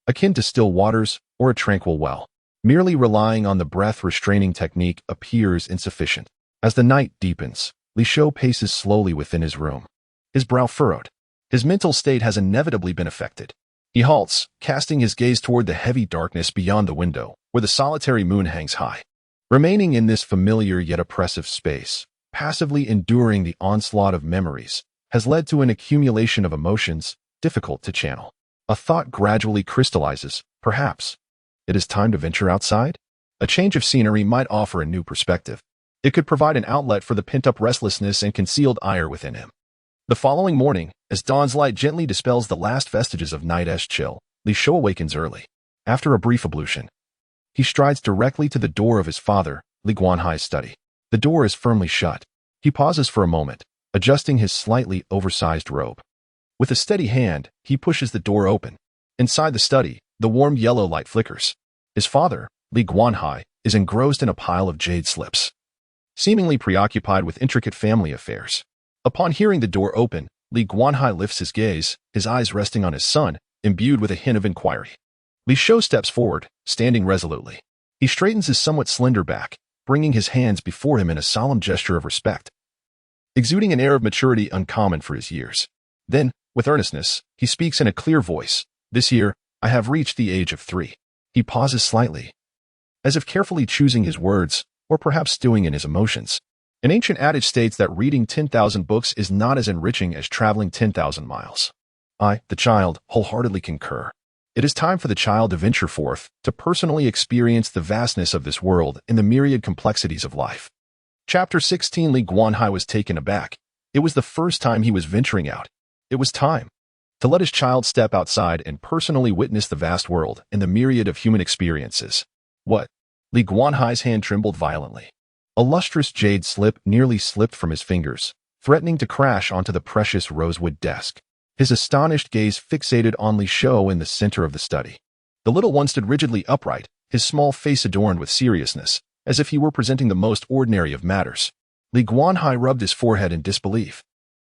Akin to still waters or a tranquil well, merely relying on the breath-restraining technique appears insufficient. As the night deepens, Li Shou paces slowly within his room, his brow furrowed. His mental state has inevitably been affected. He halts, casting his gaze toward the heavy darkness beyond the window, where the solitary moon hangs high. Remaining in this familiar yet oppressive space, passively enduring the onslaught of memories, has led to an accumulation of emotions difficult to channel. A thought gradually crystallizes. Perhaps it is time to venture outside? A change of scenery might offer a new perspective. It could provide an outlet for the pent-up restlessness and concealed ire within him. The following morning, as dawn's light gently dispels the last vestiges of night's chill, Li Shou awakens early. After a brief ablution, he strides directly to the door of his father, Li Guanhai's study. The door is firmly shut. He pauses for a moment, adjusting his slightly oversized robe. With a steady hand, he pushes the door open. Inside the study, the warm yellow light flickers. His father, Li Guanhai, is engrossed in a pile of jade slips, seemingly preoccupied with intricate family affairs. Upon hearing the door open, Li Guanhai lifts his gaze, his eyes resting on his son, imbued with a hint of inquiry. Li Shou steps forward, standing resolutely. He straightens his somewhat slender back, bringing his hands before him in a solemn gesture of respect, exuding an air of maturity uncommon for his years. Then, with earnestness, he speaks in a clear voice. This year, I have reached the age of 3. He pauses slightly, as if carefully choosing his words, or perhaps stewing in his emotions. An ancient adage states that reading 10,000 books is not as enriching as traveling 10,000 miles. I, the child, wholeheartedly concur. It is time for the child to venture forth, to personally experience the vastness of this world and the myriad complexities of life. Chapter 16. Li Guanhai was taken aback. It was the first time he was venturing out. It was time to let his child step outside and personally witness the vast world and the myriad of human experiences. What? Li Guanhai's hand trembled violently. A lustrous jade slip nearly slipped from his fingers, threatening to crash onto the precious rosewood desk. His astonished gaze fixated on Li Shou in the center of the study. The little one stood rigidly upright, his small face adorned with seriousness, as if he were presenting the most ordinary of matters. Li Guanhai rubbed his forehead in disbelief.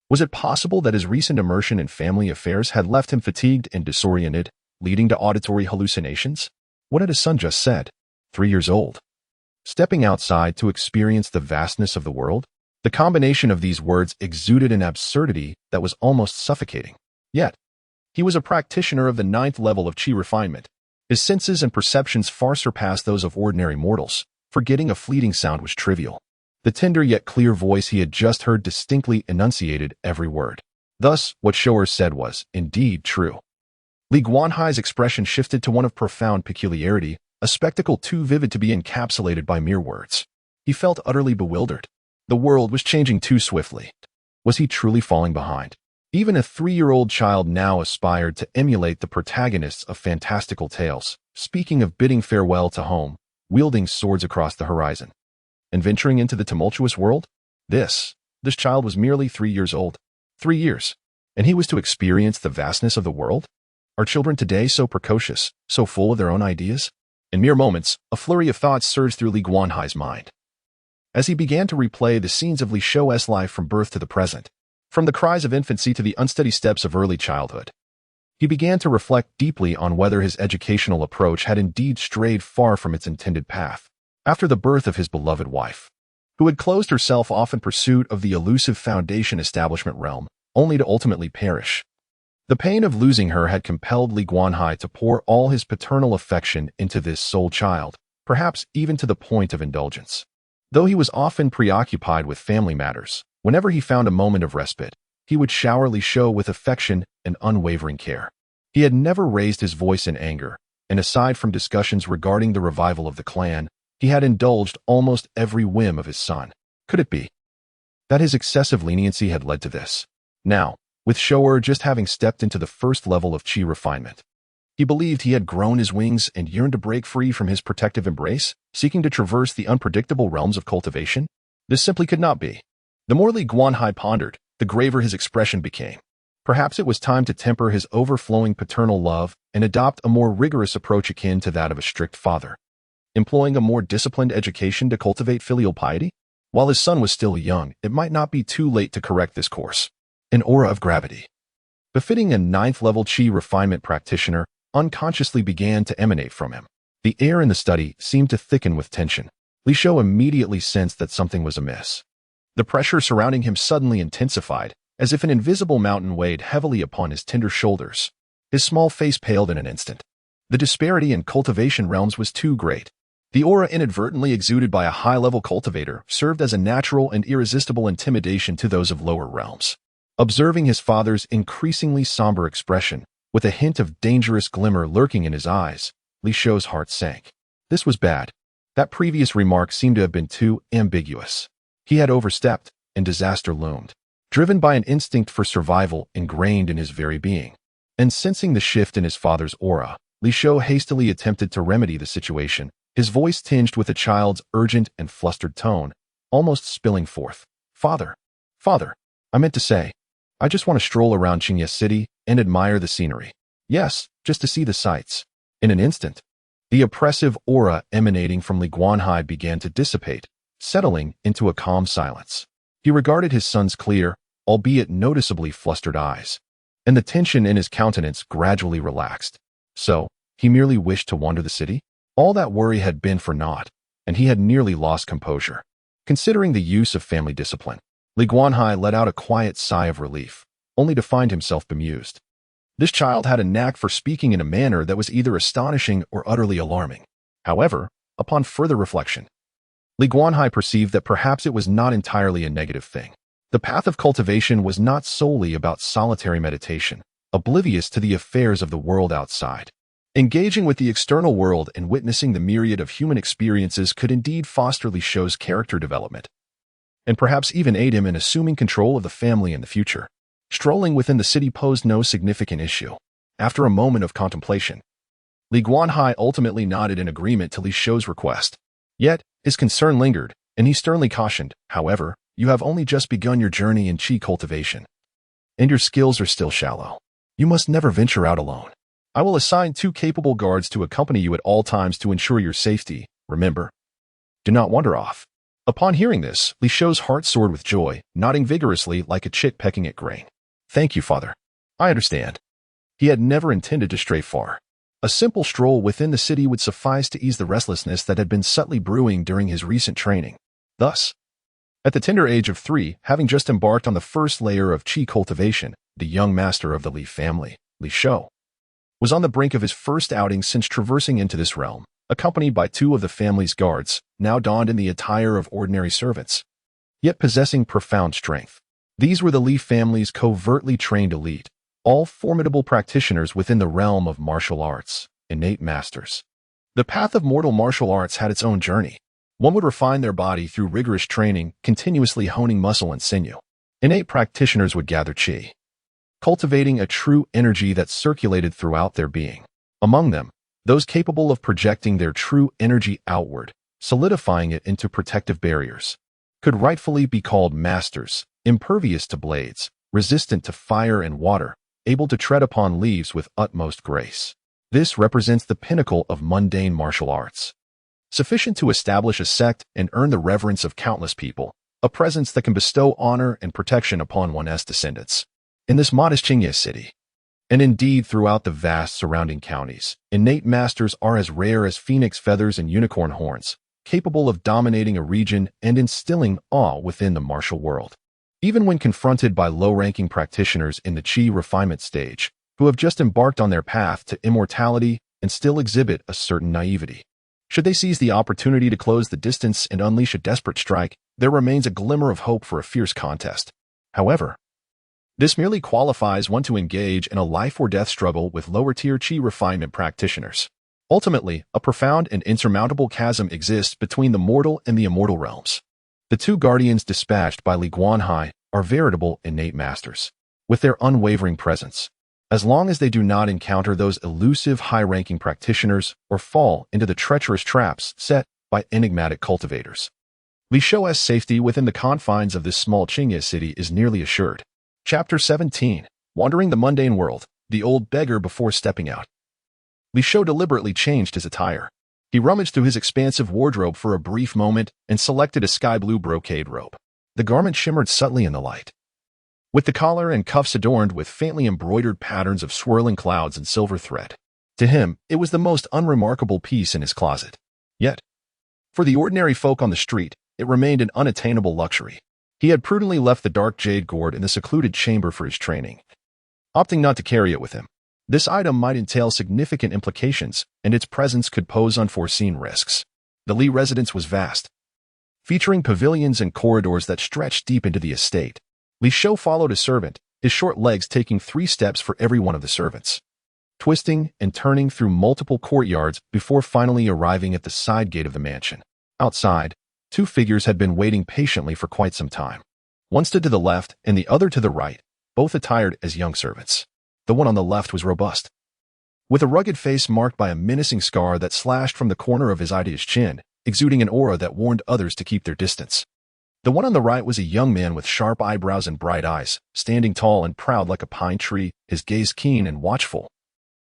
Was it possible that his recent immersion in family affairs had left him fatigued and disoriented, leading to auditory hallucinations? What had his son just said? 3 years old. Stepping outside to experience the vastness of the world? The combination of these words exuded an absurdity that was almost suffocating. Yet, he was a practitioner of the 9th level of qi refinement. His senses and perceptions far surpassed those of ordinary mortals. Forgetting a fleeting sound was trivial. The tender yet clear voice he had just heard distinctly enunciated every word. Thus, what Shou'er said was, indeed, true. Li Guanhai's expression shifted to one of profound peculiarity, a spectacle too vivid to be encapsulated by mere words. He felt utterly bewildered. The world was changing too swiftly. Was he truly falling behind? Even a 3-year-old child now aspired to emulate the protagonists of fantastical tales, speaking of bidding farewell to home, wielding swords across the horizon, and venturing into the tumultuous world. This child was merely 3 years old. 3 years. And he was to experience the vastness of the world? Are children today so precocious, so full of their own ideas? In mere moments, a flurry of thoughts surged through Li Guanhai's mind. As he began to replay the scenes of Li Shou's life from birth to the present, from the cries of infancy to the unsteady steps of early childhood, he began to reflect deeply on whether his educational approach had indeed strayed far from its intended path. After the birth of his beloved wife, who had closed herself off in pursuit of the elusive foundation establishment realm, only to ultimately perish, the pain of losing her had compelled Li Guanhai to pour all his paternal affection into this sole child, perhaps even to the point of indulgence. Though he was often preoccupied with family matters, whenever he found a moment of respite, he would shower Li Shou with affection and unwavering care. He had never raised his voice in anger, and aside from discussions regarding the revival of the clan, he had indulged almost every whim of his son. Could it be that his excessive leniency had led to this? Now, with Shou just having stepped into the first level of qi refinement, he believed he had grown his wings and yearned to break free from his protective embrace, seeking to traverse the unpredictable realms of cultivation. This simply could not be. The more Li Guanhai pondered, the graver his expression became. Perhaps it was time to temper his overflowing paternal love and adopt a more rigorous approach akin to that of a strict father, employing a more disciplined education to cultivate filial piety. While his son was still young, it might not be too late to correct this course. An aura of gravity, befitting a 9th-level qi refinement practitioner, unconsciously began to emanate from him. The air in the study seemed to thicken with tension. Li Shou immediately sensed that something was amiss. The pressure surrounding him suddenly intensified, as if an invisible mountain weighed heavily upon his tender shoulders. His small face paled in an instant. The disparity in cultivation realms was too great. The aura inadvertently exuded by a high-level cultivator served as a natural and irresistible intimidation to those of lower realms. Observing his father's increasingly somber expression, with a hint of dangerous glimmer lurking in his eyes, Li Shou's heart sank. This was bad. That previous remark seemed to have been too ambiguous. He had overstepped, and disaster loomed. Driven by an instinct for survival ingrained in his very being, and sensing the shift in his father's aura, Li Shou hastily attempted to remedy the situation, his voice tinged with a child's urgent and flustered tone, almost spilling forth. Father, I meant to say, I just want to stroll around Qingye City and admire the scenery. Yes, just to see the sights. In an instant, the oppressive aura emanating from Li Guanhai began to dissipate, settling into a calm silence. He regarded his son's clear, albeit noticeably flustered eyes, and the tension in his countenance gradually relaxed. So, he merely wished to wander the city? All that worry had been for naught, and he had nearly lost composure. Considering the use of family discipline, Li Guanhai let out a quiet sigh of relief, only to find himself bemused. This child had a knack for speaking in a manner that was either astonishing or utterly alarming. However, upon further reflection, Li Guanhai perceived that perhaps it was not entirely a negative thing. The path of cultivation was not solely about solitary meditation, oblivious to the affairs of the world outside. Engaging with the external world and witnessing the myriad of human experiences could indeed foster Li Shou's character development, and perhaps even aid him in assuming control of the family in the future. Strolling within the city posed no significant issue. After a moment of contemplation, Li Guanhai ultimately nodded in agreement to Li Shou's request. Yet, his concern lingered, and he sternly cautioned, however, you have only just begun your journey in qi cultivation, and your skills are still shallow. You must never venture out alone. I will assign 2 capable guards to accompany you at all times to ensure your safety. Remember, do not wander off. Upon hearing this, Li Shou's heart soared with joy, nodding vigorously like a chick pecking at grain. Thank you, father. I understand. He had never intended to stray far. A simple stroll within the city would suffice to ease the restlessness that had been subtly brewing during his recent training. Thus, at the tender age of 3, having just embarked on the first layer of qi cultivation, the young master of the Li family, Li Shou, was on the brink of his first outing since traversing into this realm, accompanied by 2 of the family's guards, now donned in the attire of ordinary servants, yet possessing profound strength. These were the Li family's covertly trained elite, all formidable practitioners within the realm of martial arts, innate masters. The path of mortal martial arts had its own journey. One would refine their body through rigorous training, continuously honing muscle and sinew. Innate practitioners would gather qi, cultivating a true energy that circulated throughout their being. Among them, those capable of projecting their true energy outward, solidifying it into protective barriers, could rightfully be called masters, impervious to blades, resistant to fire and water, able to tread upon leaves with utmost grace. This represents the pinnacle of mundane martial arts, sufficient to establish a sect and earn the reverence of countless people, a presence that can bestow honor and protection upon one's descendants. In this modest Qingye city, and indeed throughout the vast surrounding counties, innate masters are as rare as phoenix feathers and unicorn horns, capable of dominating a region and instilling awe within the martial world. Even when confronted by low-ranking practitioners in the Qi refinement stage, who have just embarked on their path to immortality and still exhibit a certain naivety. Should they seize the opportunity to close the distance and unleash a desperate strike, there remains a glimmer of hope for a fierce contest. However, this merely qualifies one to engage in a life-or-death struggle with lower-tier Qi refinement practitioners. Ultimately, a profound and insurmountable chasm exists between the mortal and the immortal realms. The two guardians dispatched by Li Guanhai are veritable innate masters, with their unwavering presence, as long as they do not encounter those elusive high-ranking practitioners or fall into the treacherous traps set by enigmatic cultivators. Li Shou's safety within the confines of this small Qingye city is nearly assured. Chapter 17. Wandering the Mundane World, the Old Beggar Before Stepping Out. Li Shou deliberately changed his attire. He rummaged through his expansive wardrobe for a brief moment and selected a sky-blue brocade robe. The garment shimmered subtly in the light, with the collar and cuffs adorned with faintly embroidered patterns of swirling clouds and silver thread. To him, it was the most unremarkable piece in his closet. Yet, for the ordinary folk on the street, it remained an unattainable luxury. He had prudently left the dark jade gourd in the secluded chamber for his training, opting not to carry it with him. This item might entail significant implications, and its presence could pose unforeseen risks. The Li residence was vast, featuring pavilions and corridors that stretched deep into the estate. Li Shou followed a servant, his short legs taking 3 steps for every one of the servants, twisting and turning through multiple courtyards before finally arriving at the side gate of the mansion. Outside, 2 figures had been waiting patiently for quite some time. One stood to the left and the other to the right, both attired as young servants. The one on the left was robust, with a rugged face marked by a menacing scar that slashed from the corner of his eye to his chin, exuding an aura that warned others to keep their distance. The one on the right was a young man with sharp eyebrows and bright eyes, standing tall and proud like a pine tree, his gaze keen and watchful,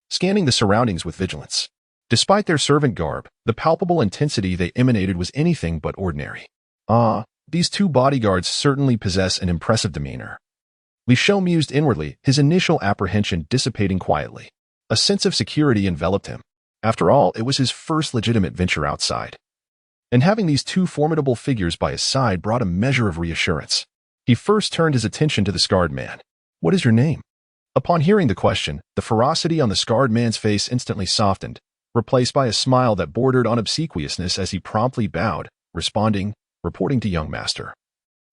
scanning the surroundings with vigilance. Despite their servant garb, the palpable intensity they emanated was anything but ordinary. These 2 bodyguards certainly possess an impressive demeanor. Li Shou mused inwardly, his initial apprehension dissipating quietly. A sense of security enveloped him. After all, it was his first legitimate venture outside, and having these 2 formidable figures by his side brought a measure of reassurance. He first turned his attention to the scarred man. "What is your name?" Upon hearing the question, the ferocity on the scarred man's face instantly softened, replaced by a smile that bordered on obsequiousness as he promptly bowed, responding, "Reporting to young master.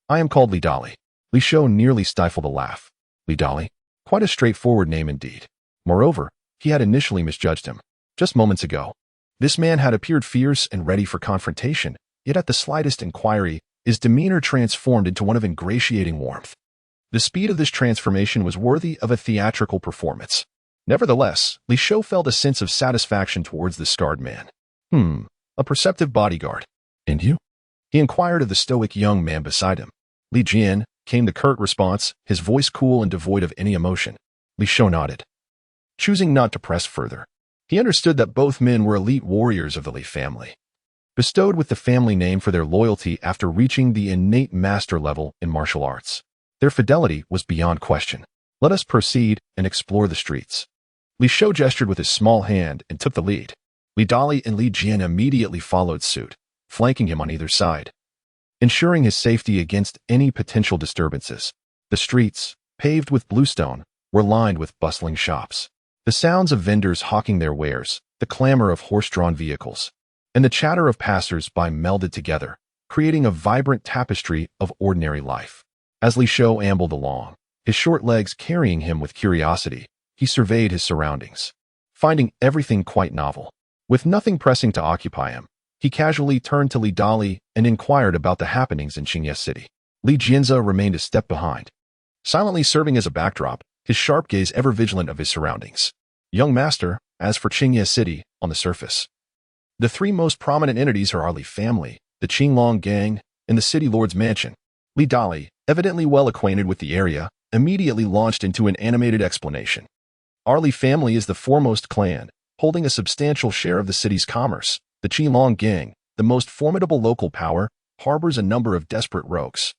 I am called Li Dali." Li Shou nearly stifled a laugh. Li Dali? Quite a straightforward name indeed. Moreover, he had initially misjudged him. Just moments ago, this man had appeared fierce and ready for confrontation, yet at the slightest inquiry, his demeanor transformed into one of ingratiating warmth. The speed of this transformation was worthy of a theatrical performance. Nevertheless, Li Shou felt a sense of satisfaction towards the scarred man. A perceptive bodyguard. "And you?" he inquired of the stoic young man beside him. "Li Jian," came the curt response, his voice cool and devoid of any emotion. Li Shou nodded, choosing not to press further. He understood that both men were elite warriors of the Li family, bestowed with the family name for their loyalty after reaching the innate master level in martial arts. Their fidelity was beyond question. "Let us proceed and explore the streets." Li Shou gestured with his small hand and took the lead. Li Dali and Li Jian immediately followed suit, flanking him on either side, ensuring his safety against any potential disturbances. The streets, paved with bluestone, were lined with bustling shops. The sounds of vendors hawking their wares, the clamor of horse-drawn vehicles, and the chatter of passers-by melded together, creating a vibrant tapestry of ordinary life. As Li Shou ambled along, his short legs carrying him with curiosity, he surveyed his surroundings, finding everything quite novel. With nothing pressing to occupy him, he casually turned to Li Dali and inquired about the happenings in Qingye City. Li Jianza remained a step behind, silently serving as a backdrop, his sharp gaze ever vigilant of his surroundings. Young master, as for Qingye City, on the surface, the three most prominent entities are our Li family, the Qinglong gang, and the city lord's mansion. Li Dali, evidently well acquainted with the area, immediately launched into an animated explanation. Our Li family is the foremost clan, holding a substantial share of the city's commerce. The Qinglong gang, the most formidable local power, harbors a number of desperate rogues.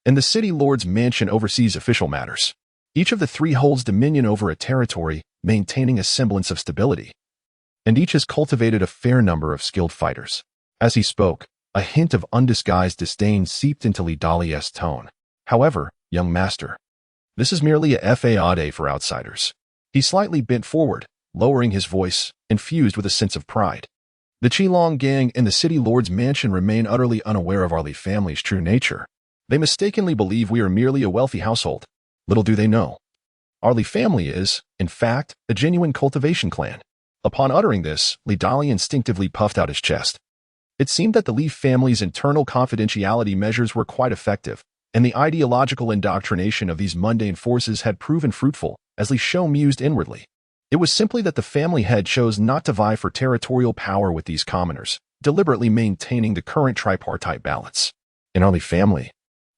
And the city lord's mansion oversees official matters. Each of the three holds dominion over a territory, maintaining a semblance of stability. And each has cultivated a fair number of skilled fighters. As he spoke, a hint of undisguised disdain seeped into Li Dali's tone. However, young master, this is merely a fade for outsiders. He slightly bent forward, lowering his voice, infused with a sense of pride. The Qinglong gang and the city lord's mansion remain utterly unaware of our Li family's true nature. They mistakenly believe we are merely a wealthy household. Little do they know. Our Li family is, in fact, a genuine cultivation clan. Upon uttering this, Li Dali instinctively puffed out his chest. It seemed that the Li family's internal confidentiality measures were quite effective, and the ideological indoctrination of these mundane forces had proven fruitful, as Li Shou mused inwardly. It was simply that the family head chose not to vie for territorial power with these commoners, deliberately maintaining the current tripartite balance. In our Li family,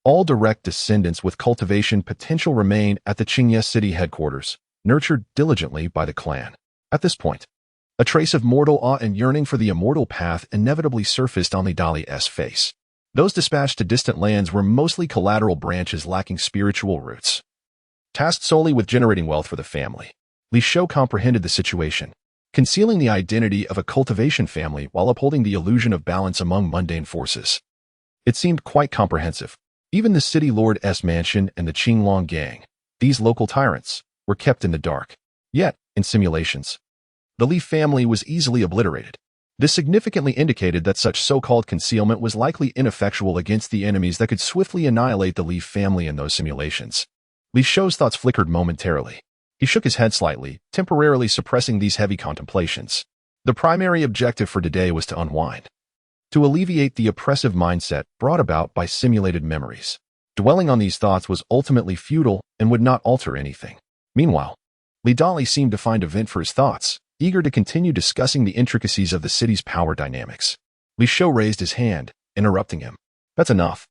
all direct descendants with cultivation potential remain at the Qingye City headquarters, nurtured diligently by the clan. At this point, a trace of mortal awe and yearning for the immortal path inevitably surfaced on Li Dali's face. Those dispatched to distant lands were mostly collateral branches lacking spiritual roots. Tasked solely with generating wealth for the family, Li Shou comprehended the situation, concealing the identity of a cultivation family while upholding the illusion of balance among mundane forces. It seemed quite comprehensive. Even the city lord's mansion and the Qinglong gang, these local tyrants, were kept in the dark. Yet, in simulations, the Li family was easily obliterated. This significantly indicated that such so-called concealment was likely ineffectual against the enemies that could swiftly annihilate the Li family in those simulations. Li Shou's thoughts flickered momentarily. He shook his head slightly, temporarily suppressing these heavy contemplations. The primary objective for today was to unwind, to alleviate the oppressive mindset brought about by simulated memories. Dwelling on these thoughts was ultimately futile and would not alter anything. Meanwhile, Li Dali seemed to find a vent for his thoughts, eager to continue discussing the intricacies of the city's power dynamics. Li Shou raised his hand, interrupting him. That's enough.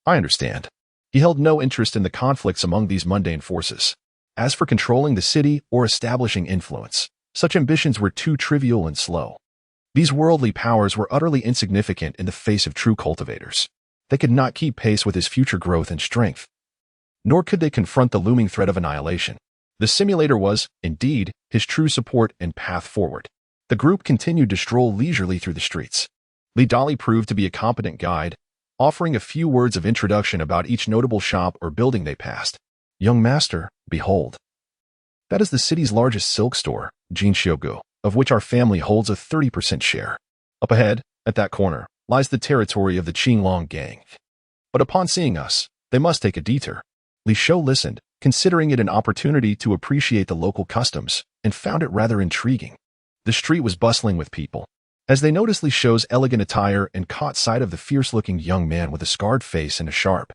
I understand. He held no interest in the conflicts among these mundane forces. As for controlling the city or establishing influence, such ambitions were too trivial and slow. These worldly powers were utterly insignificant in the face of true cultivators. They could not keep pace with his future growth and strength. Nor could they confront the looming threat of annihilation. The simulator was, indeed, his true support and path forward. The group continued to stroll leisurely through the streets. Li Dali proved to be a competent guide, offering a few words of introduction about each notable shop or building they passed. Young master, behold. That is the city's largest silk store, Jinxiugu, of which our family holds a 30% share. Up ahead, at that corner, lies the territory of the Qinglong gang. But upon seeing us, they must take a detour. Li Shou listened, considering it an opportunity to appreciate the local customs, and found it rather intriguing. The street was bustling with people. As they noticed Li Shou's elegant attire and caught sight of the fierce-looking young man with a scarred face and a sharp,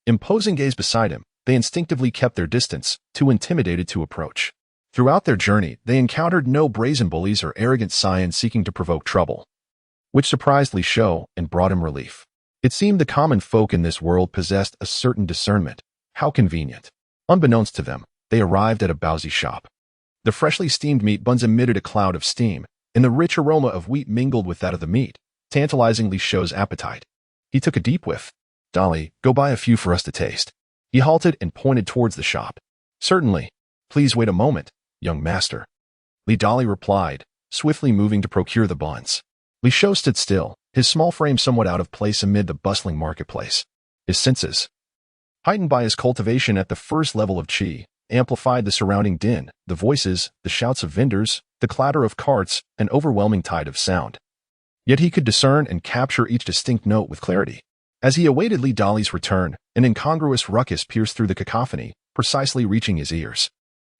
imposing gaze beside him, they instinctively kept their distance, too intimidated to approach. Throughout their journey, they encountered no brazen bullies or arrogant scions seeking to provoke trouble, which surprised Li Shou and brought him relief. It seemed the common folk in this world possessed a certain discernment. How convenient. Unbeknownst to them, they arrived at a Baozi shop. The freshly steamed meat buns emitted a cloud of steam, and the rich aroma of wheat mingled with that of the meat, tantalizing Li Shou's appetite. He took a deep whiff. Dali, go buy a few for us to taste. He halted and pointed towards the shop. Certainly. Please wait a moment, young master. Li Dali replied, swiftly moving to procure the buns. Li Shou stood still, his small frame somewhat out of place amid the bustling marketplace. His senses, heightened by his cultivation at the first level of qi, amplified the surrounding din, the voices, the shouts of vendors, the clatter of carts, an overwhelming tide of sound. Yet he could discern and capture each distinct note with clarity. As he awaited Li Dali's return, an incongruous ruckus pierced through the cacophony, precisely reaching his ears.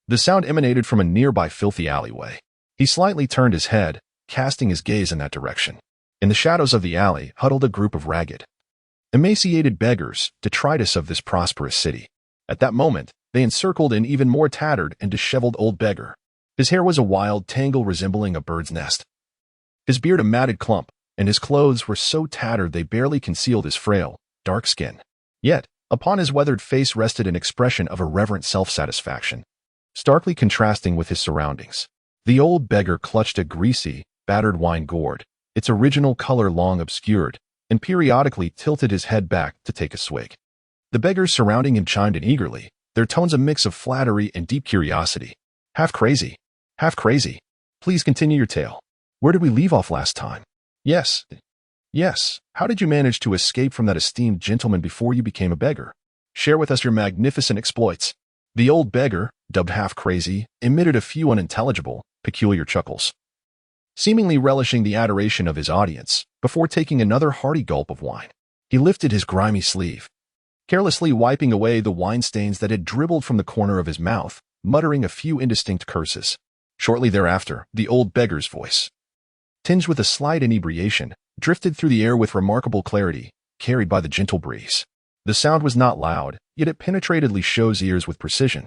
The sound emanated from a nearby filthy alleyway. He slightly turned his head, casting his gaze in that direction. In the shadows of the alley huddled a group of ragged, emaciated beggars, detritus of this prosperous city. At that moment, They encircled an even more tattered and disheveled old beggar. His hair was a wild tangle resembling a bird's nest. His beard a matted clump, and his clothes were so tattered they barely concealed his frail, dark skin. Yet, upon his weathered face rested an expression of irreverent self-satisfaction, starkly contrasting with his surroundings. The old beggar clutched a greasy, battered wine gourd, its original color long obscured, and periodically tilted his head back to take a swig. The beggars surrounding him chimed in eagerly, their tones a mix of flattery and deep curiosity. Half crazy. Half crazy. Please continue your tale. Where did we leave off last time? Yes. Yes. How did you manage to escape from that esteemed gentleman before you became a beggar? Share with us your magnificent exploits. The old beggar, dubbed half crazy, emitted a few unintelligible, peculiar chuckles, seemingly relishing the adoration of his audience, before taking another hearty gulp of wine. He lifted his grimy sleeve, carelessly wiping away the wine stains that had dribbled from the corner of his mouth, muttering a few indistinct curses. Shortly thereafter, the old beggar's voice, tinged with a slight inebriation, drifted through the air with remarkable clarity, carried by the gentle breeze. The sound was not loud, yet it penetrated Li Shou's ears with precision.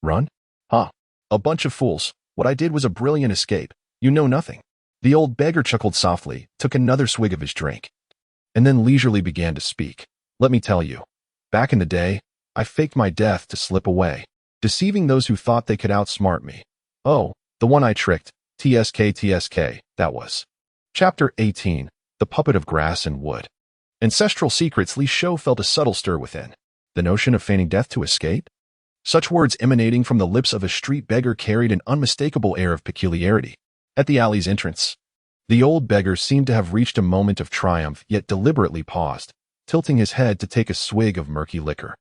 Run? Ha! A bunch of fools. What I did was a brilliant escape. You know nothing. The old beggar chuckled softly, took another swig of his drink, and then leisurely began to speak. Let me tell you. Back in the day, I faked my death to slip away, deceiving those who thought they could outsmart me. Oh, the one I tricked. TSK, that was. Chapter 18, The Puppet of Grass and Wood. Ancestral secrets. Li Shou felt a subtle stir within. The notion of feigning death to escape? Such words emanating from the lips of a street beggar carried an unmistakable air of peculiarity. At the alley's entrance, the old beggar seemed to have reached a moment of triumph, yet deliberately paused, tilting his head to take a swig of murky liquor,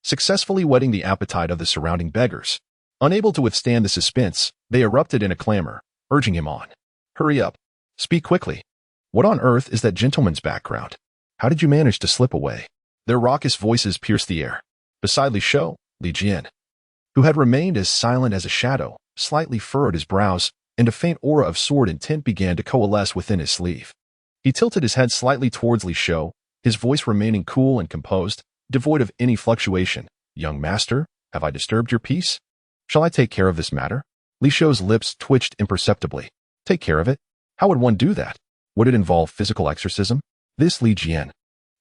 successfully whetting the appetite of the surrounding beggars. Unable to withstand the suspense, they erupted in a clamor, urging him on. Hurry up. Speak quickly. What on earth is that gentleman's background? How did you manage to slip away? Their raucous voices pierced the air. Beside Li Shou, Li Jian, who had remained as silent as a shadow, slightly furrowed his brows, and a faint aura of sword intent began to coalesce within his sleeve. He tilted his head slightly towards Li Shou, his voice remaining cool and composed, devoid of any fluctuation. Young master, have I disturbed your peace? Shall I take care of this matter? Li Shou's lips twitched imperceptibly. Take care of it? How would one do that? Would it involve physical exorcism? This Li Jian,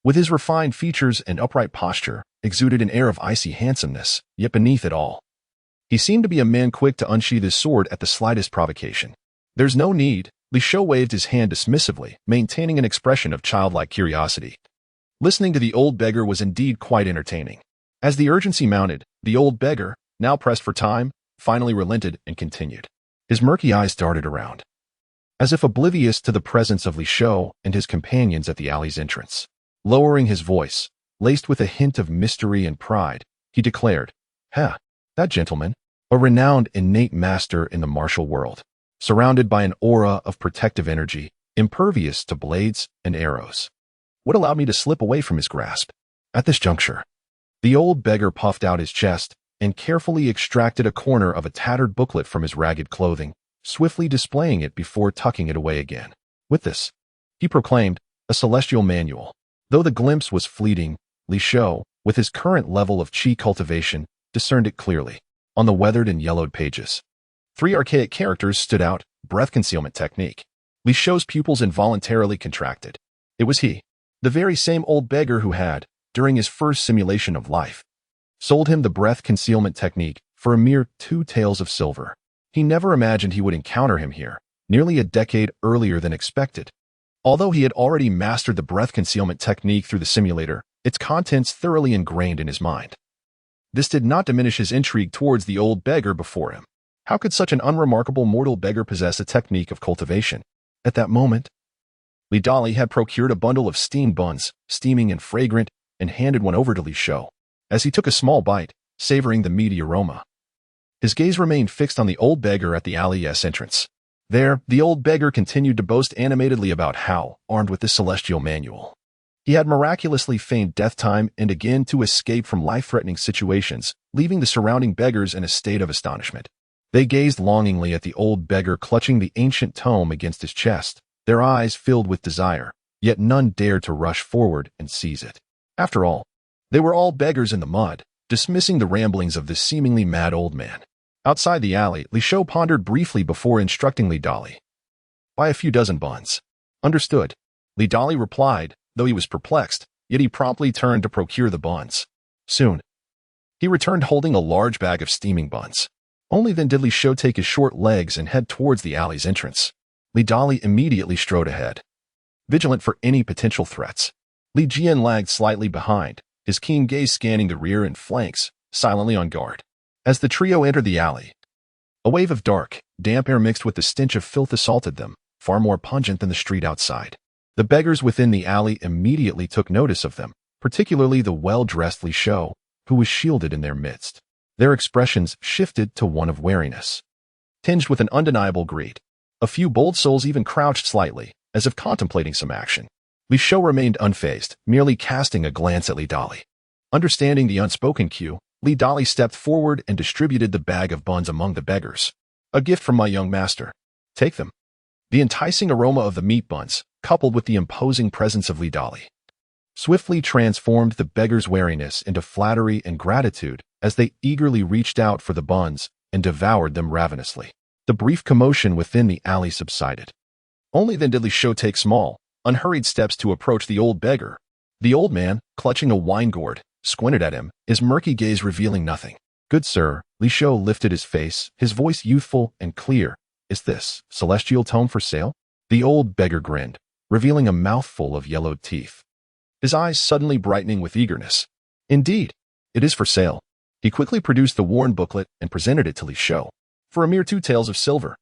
with his refined features and upright posture, exuded an air of icy handsomeness, yet beneath it all, he seemed to be a man quick to unsheath his sword at the slightest provocation. There's no need. Li Shou waved his hand dismissively, maintaining an expression of childlike curiosity. Listening to the old beggar was indeed quite entertaining. As the urgency mounted, the old beggar, now pressed for time, finally relented and continued. His murky eyes darted around, as if oblivious to the presence of Li Shou and his companions at the alley's entrance. Lowering his voice, laced with a hint of mystery and pride, he declared, that gentleman, a renowned innate master in the martial world, surrounded by an aura of protective energy, impervious to blades and arrows. What allowed me to slip away from his grasp? At this juncture, the old beggar puffed out his chest and carefully extracted a corner of a tattered booklet from his ragged clothing, swiftly displaying it before tucking it away again. With this, he proclaimed, a celestial manual. Though the glimpse was fleeting, Li Shou, with his current level of chi cultivation, discerned it clearly. On the weathered and yellowed pages, 3 archaic characters stood out: breath concealment technique. Li Shou's pupils involuntarily contracted. It was he, the very same old beggar who had, during his first simulation of life, sold him the breath concealment technique for a mere 2 taels of silver. He never imagined he would encounter him here, nearly a decade earlier than expected. Although he had already mastered the breath concealment technique through the simulator, its contents thoroughly ingrained in his mind. This did not diminish his intrigue towards the old beggar before him. How could such an unremarkable mortal beggar possess a technique of cultivation? At that moment, Li Dali had procured a bundle of steamed buns, steaming and fragrant, and handed one over to Li Shou. As he took a small bite, savoring the meaty aroma, his gaze remained fixed on the old beggar at the alley's entrance. There, the old beggar continued to boast animatedly about how, armed with this celestial manual, he had miraculously feigned death time and again to escape from life-threatening situations, leaving the surrounding beggars in a state of astonishment. They gazed longingly at the old beggar clutching the ancient tome against his chest, their eyes filled with desire, yet none dared to rush forward and seize it. After all, they were all beggars in the mud, dismissing the ramblings of this seemingly mad old man. Outside the alley, Li Shou pondered briefly before instructing Li Dali. Buy a few dozen buns. Understood. Li Dali replied, though he was perplexed, yet he promptly turned to procure the buns. Soon, he returned holding a large bag of steaming buns. Only then did Li Shou take his short legs and head towards the alley's entrance. Li Dali immediately strode ahead, vigilant for any potential threats. Li Jian lagged slightly behind, his keen gaze scanning the rear and flanks, silently on guard. As the trio entered the alley, a wave of dark, damp air mixed with the stench of filth assaulted them, far more pungent than the street outside. The beggars within the alley immediately took notice of them, particularly the well-dressed Li Shou, who was shielded in their midst. Their expressions shifted to one of wariness, tinged with an undeniable greed. A few bold souls even crouched slightly, as if contemplating some action. Li Shou remained unfazed, merely casting a glance at Li Dali. Understanding the unspoken cue, Li Dali stepped forward and distributed the bag of buns among the beggars. A gift from my young master. Take them. The enticing aroma of the meat buns, coupled with the imposing presence of Li Dali, swiftly transformed the beggars' wariness into flattery and gratitude as they eagerly reached out for the buns and devoured them ravenously. The brief commotion within the alley subsided. Only then did Li Shou take small, unhurried steps to approach the old beggar. The old man, clutching a wine gourd, squinted at him, his murky gaze revealing nothing. Good sir, Li Shou lifted his face, his voice youthful and clear. Is this celestial tome for sale? The old beggar grinned, revealing a mouthful of yellowed teeth, his eyes suddenly brightening with eagerness. Indeed, it is for sale. He quickly produced the worn booklet and presented it to Li Shou. For a mere 2 taels of silver.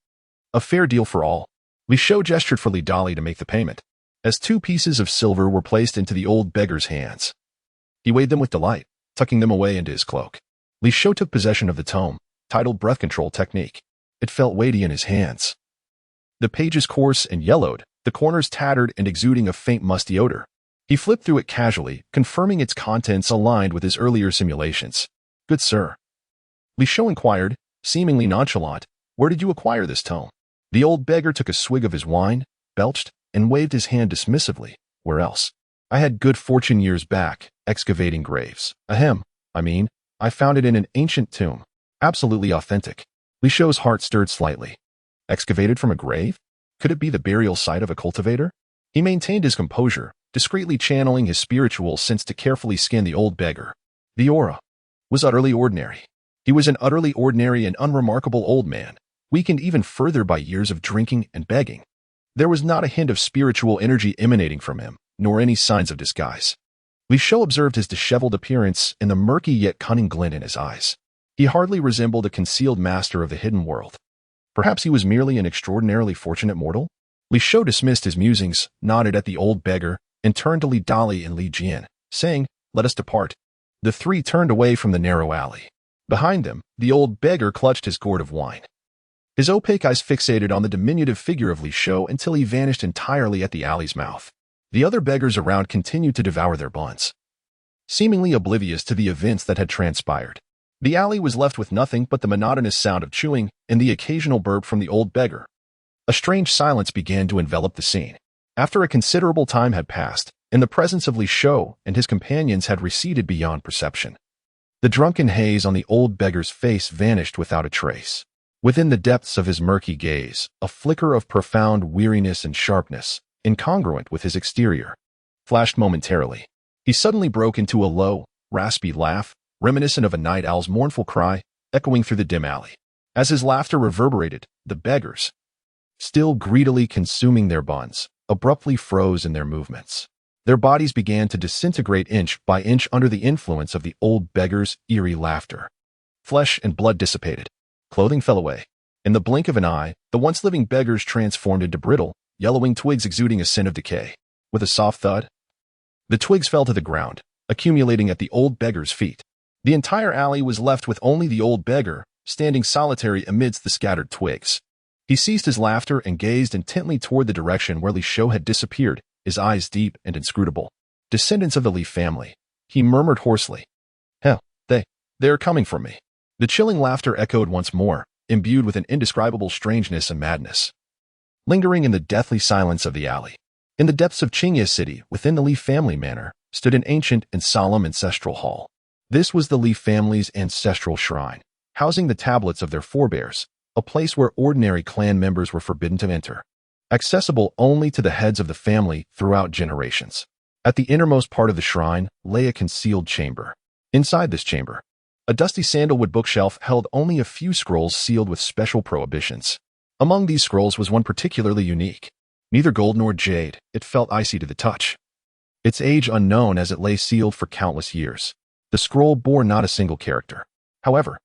A fair deal for all. Li Shou gestured for Li Dali to make the payment. As 2 pieces of silver were placed into the old beggar's hands, he weighed them with delight, tucking them away into his cloak. Li Shou took possession of the tome, titled Breath Control Technique. It felt weighty in his hands. The pages coarse and yellowed, the corners tattered and exuding a faint musty odor. He flipped through it casually, confirming its contents aligned with his earlier simulations. Good sir. Li Shou inquired, seemingly nonchalant, where did you acquire this tome? The old beggar took a swig of his wine, belched, and waved his hand dismissively. Where else? I had good fortune years back, excavating graves. Ahem. I found it in an ancient tomb. Absolutely authentic. Li Shou's heart stirred slightly. Excavated from a grave? Could it be the burial site of a cultivator? He maintained his composure, discreetly channeling his spiritual sense to carefully scan the old beggar. The aura was utterly ordinary. He was an utterly ordinary and unremarkable old man, weakened even further by years of drinking and begging. There was not a hint of spiritual energy emanating from him, nor any signs of disguise. Li Shou observed his disheveled appearance and the murky yet cunning glint in his eyes. He hardly resembled a concealed master of the hidden world. Perhaps he was merely an extraordinarily fortunate mortal? Li Shou dismissed his musings, nodded at the old beggar, and turned to Li Dali and Li Jian, saying, Let us depart. The 3 turned away from the narrow alley. Behind them, the old beggar clutched his gourd of wine. His opaque eyes fixated on the diminutive figure of Li Shou until he vanished entirely at the alley's mouth. The other beggars around continued to devour their buns, seemingly oblivious to the events that had transpired. The alley was left with nothing but the monotonous sound of chewing and the occasional burp from the old beggar. A strange silence began to envelop the scene. After a considerable time had passed, and the presence of Li Shou and his companions had receded beyond perception, the drunken haze on the old beggar's face vanished without a trace. Within the depths of his murky gaze, a flicker of profound weariness and sharpness, incongruent with his exterior, flashed momentarily. He suddenly broke into a low, raspy laugh, reminiscent of a night owl's mournful cry, echoing through the dim alley. As his laughter reverberated, the beggars, still greedily consuming their buns, abruptly froze in their movements. Their bodies began to disintegrate inch by inch under the influence of the old beggar's eerie laughter. Flesh and blood dissipated. Clothing fell away. In the blink of an eye, the once living beggars transformed into brittle, yellowing twigs exuding a scent of decay. With a soft thud, the twigs fell to the ground, accumulating at the old beggar's feet. The entire alley was left with only the old beggar, standing solitary amidst the scattered twigs. He ceased his laughter and gazed intently toward the direction where Li Shou had disappeared, his eyes deep and inscrutable. Descendants of the Li family, he murmured hoarsely. Hell, they are coming for me. The chilling laughter echoed once more, imbued with an indescribable strangeness and madness. Lingering in the deathly silence of the alley, in the depths of Qingye City, within the Li family manor, stood an ancient and solemn ancestral hall. This was the Li family's ancestral shrine, housing the tablets of their forebears, a place where ordinary clan members were forbidden to enter, accessible only to the heads of the family throughout generations. At the innermost part of the shrine lay a concealed chamber. Inside this chamber, a dusty sandalwood bookshelf held only a few scrolls sealed with special prohibitions. Among these scrolls was one particularly unique. Neither gold nor jade, it felt icy to the touch. Its age unknown as it lay sealed for countless years. The scroll bore not a single character. However,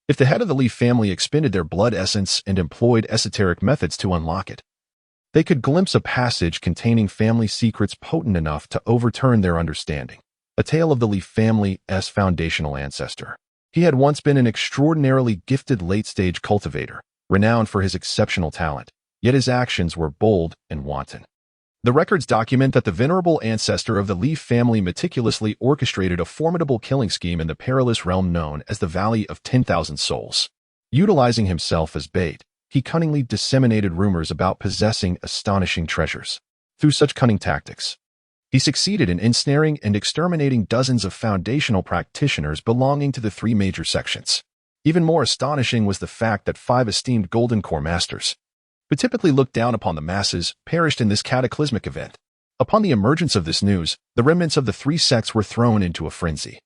if the head of the Li family expended their blood essence and employed esoteric methods to unlock it, they could glimpse a passage containing family secrets potent enough to overturn their understanding. A tale of the Li family's foundational ancestor. He had once been an extraordinarily gifted late-stage cultivator, renowned for his exceptional talent, yet his actions were bold and wanton. The records document that the venerable ancestor of the Li family meticulously orchestrated a formidable killing scheme in the perilous realm known as the Valley of 10,000 Souls. Utilizing himself as bait, he cunningly disseminated rumors about possessing astonishing treasures. Through such cunning tactics, he succeeded in ensnaring and exterminating dozens of foundational practitioners belonging to the three major sections. Even more astonishing was the fact that 5 esteemed Golden Core Masters, who typically looked down upon the masses, perished in this cataclysmic event. Upon the emergence of this news, the remnants of the 3 sects were thrown into a frenzy,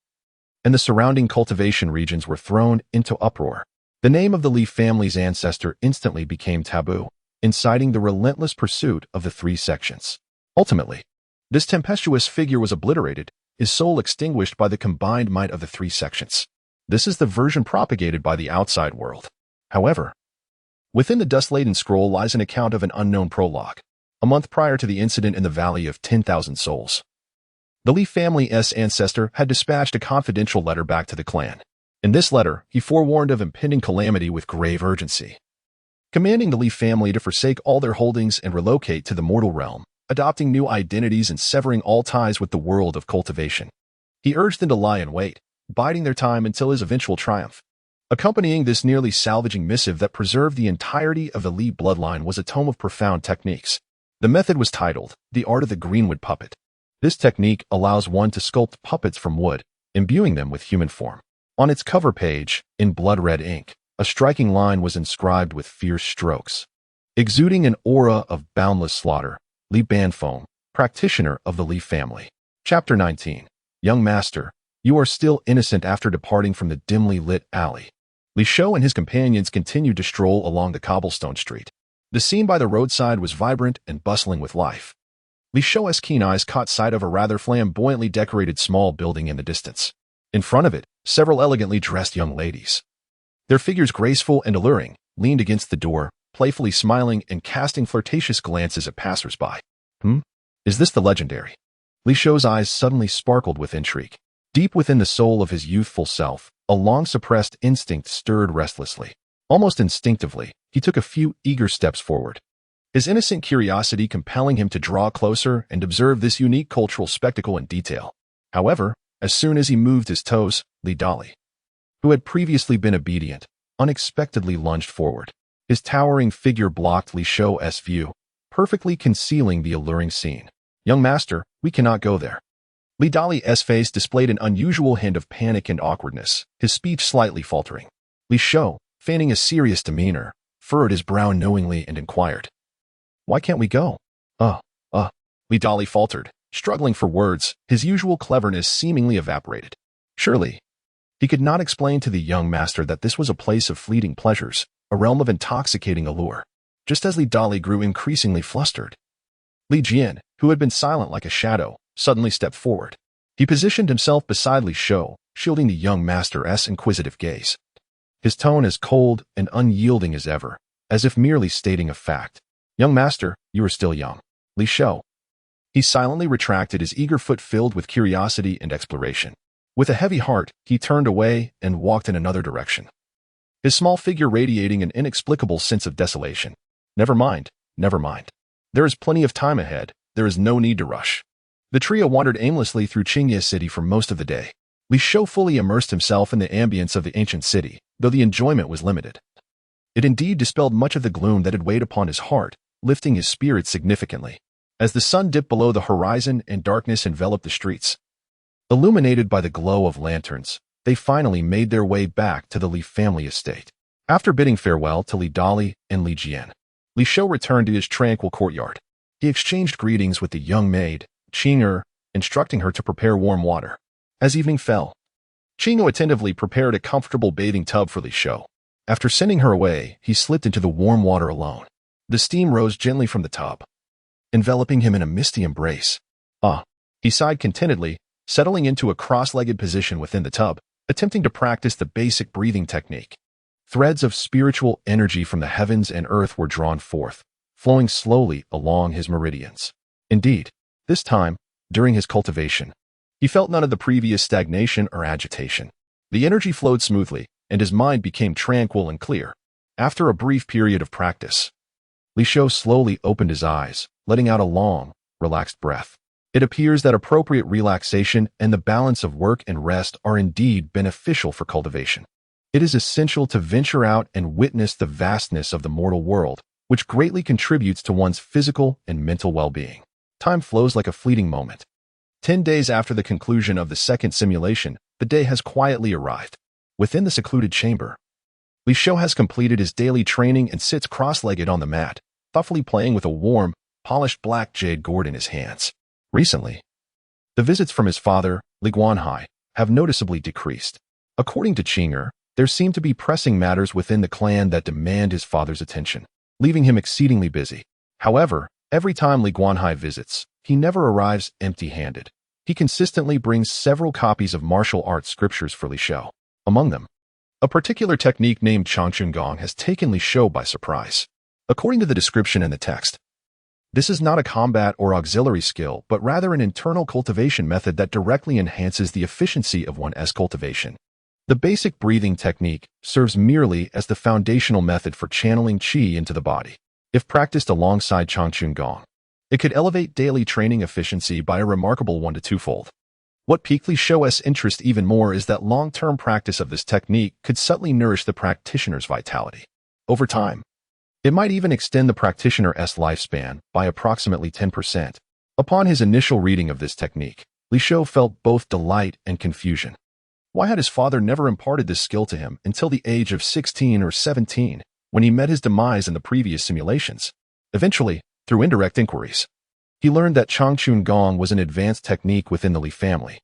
and the surrounding cultivation regions were thrown into uproar. The name of the Li family's ancestor instantly became taboo, inciting the relentless pursuit of the 3 sections. Ultimately, this tempestuous figure was obliterated, his soul extinguished by the combined might of the 3 sections. This is the version propagated by the outside world. However, within the dust-laden scroll lies an account of an unknown prologue, a month prior to the incident in the Valley of 10,000 Souls. The Li family's ancestor had dispatched a confidential letter back to the clan. In this letter, he forewarned of impending calamity with grave urgency, commanding the Li family to forsake all their holdings and relocate to the mortal realm, adopting new identities and severing all ties with the world of cultivation. He urged them to lie in wait, biding their time until his eventual triumph. Accompanying this nearly salvaging missive that preserved the entirety of the Li bloodline was a tome of profound techniques. The method was titled, The Art of the Greenwood Puppet. This technique allows one to sculpt puppets from wood, imbuing them with human form. On its cover page, in blood-red ink, a striking line was inscribed with fierce strokes. Exuding an aura of boundless slaughter, Li Banfeng, practitioner of the Li family. Chapter 19. Young Master, you are still innocent after departing from the dimly lit alley. Li Shou and his companions continued to stroll along the cobblestone street. The scene by the roadside was vibrant and bustling with life. Li Shou's keen eyes caught sight of a rather flamboyantly decorated small building in the distance. In front of it, several elegantly dressed young ladies, their figures graceful and alluring, leaned against the door, playfully smiling and casting flirtatious glances at passers-by. Is this the legendary? Li Shou's eyes suddenly sparkled with intrigue. Deep within the soul of his youthful self, a long-suppressed instinct stirred restlessly. Almost instinctively, he took a few eager steps forward, his innocent curiosity compelling him to draw closer and observe this unique cultural spectacle in detail. However, as soon as he moved his toes, Li Dali, who had previously been obedient, unexpectedly lunged forward. His towering figure blocked Li Shou's view, perfectly concealing the alluring scene. Young master, we cannot go there. Li Dali's face displayed an unusual hint of panic and awkwardness, his speech slightly faltering. Li Shou, feigning a serious demeanor, furrowed his brow knowingly and inquired, "Why can't we go?" Li Dali faltered, struggling for words, his usual cleverness seemingly evaporated. Surely, he could not explain to the young master that this was a place of fleeting pleasures, a realm of intoxicating allure. Just as Li Dali grew increasingly flustered, Li Jian, who had been silent like a shadow, suddenly stepped forward. He positioned himself beside Li Shou, shielding the young master's inquisitive gaze. His tone as cold and unyielding as ever, as if merely stating a fact. "Young master, you are still young." Li Shou. He silently retracted, his eager foot filled with curiosity and exploration. With a heavy heart, he turned away and walked in another direction, his small figure radiating an inexplicable sense of desolation. Never mind. There is plenty of time ahead. There is no need to rush." The trio wandered aimlessly through Qingye City for most of the day. Li Shou fully immersed himself in the ambience of the ancient city, though the enjoyment was limited. It indeed dispelled much of the gloom that had weighed upon his heart, lifting his spirits significantly. As the sun dipped below the horizon and darkness enveloped the streets, Illuminated by the glow of lanterns, they finally made their way back to the Li family estate. After bidding farewell to Li Dali and Li Jian, Li Shou returned to his tranquil courtyard. He exchanged greetings with the young maid, Qing'er, instructing her to prepare warm water. As evening fell, Qing'er attentively prepared a comfortable bathing tub for Li Shou. After sending her away, he slipped into the warm water alone. The steam rose gently from the tub, enveloping him in a misty embrace. He sighed contentedly, settling into a cross-legged position within the tub, attempting to practice the basic breathing technique. Threads of spiritual energy from the heavens and earth were drawn forth, flowing slowly along his meridians. Indeed, this time, during his cultivation, he felt none of the previous stagnation or agitation. The energy flowed smoothly, and his mind became tranquil and clear. After a brief period of practice, Li Shou slowly opened his eyes, letting out a long, relaxed breath. It appears that appropriate relaxation and the balance of work and rest are indeed beneficial for cultivation. It is essential to venture out and witness the vastness of the mortal world, which greatly contributes to one's physical and mental well-being. Time flows like a fleeting moment. 10 days after the conclusion of the second simulation, the day has quietly arrived. Within the secluded chamber, Li Shou has completed his daily training and sits cross-legged on the mat, thoughtfully playing with a warm, polished black jade gourd in his hands. Recently, the visits from his father, Li Guanhai, have noticeably decreased. According to Qing'er, there seem to be pressing matters within the clan that demand his father's attention, leaving him exceedingly busy. However, every time Li Guanhai visits, he never arrives empty-handed. He consistently brings several copies of martial arts scriptures for Li Shou. Among them, a particular technique named Changchun Gong has taken Li Shou by surprise. According to the description in the text, this is not a combat or auxiliary skill, but rather an internal cultivation method that directly enhances the efficiency of one's cultivation. The basic breathing technique serves merely as the foundational method for channeling qi into the body. If practiced alongside Changchun Gong, it could elevate daily training efficiency by a remarkable 1 to 2-fold. What piqued Li Shou's interest even more is that long-term practice of this technique could subtly nourish the practitioner's vitality. Over time, it might even extend the practitioner's lifespan by approximately 10%. Upon his initial reading of this technique, Li Shou felt both delight and confusion. Why had his father never imparted this skill to him until the age of 16 or 17, when he met his demise in the previous simulations? Eventually, through indirect inquiries, he learned that Changchun Gong was an advanced technique within the Li family,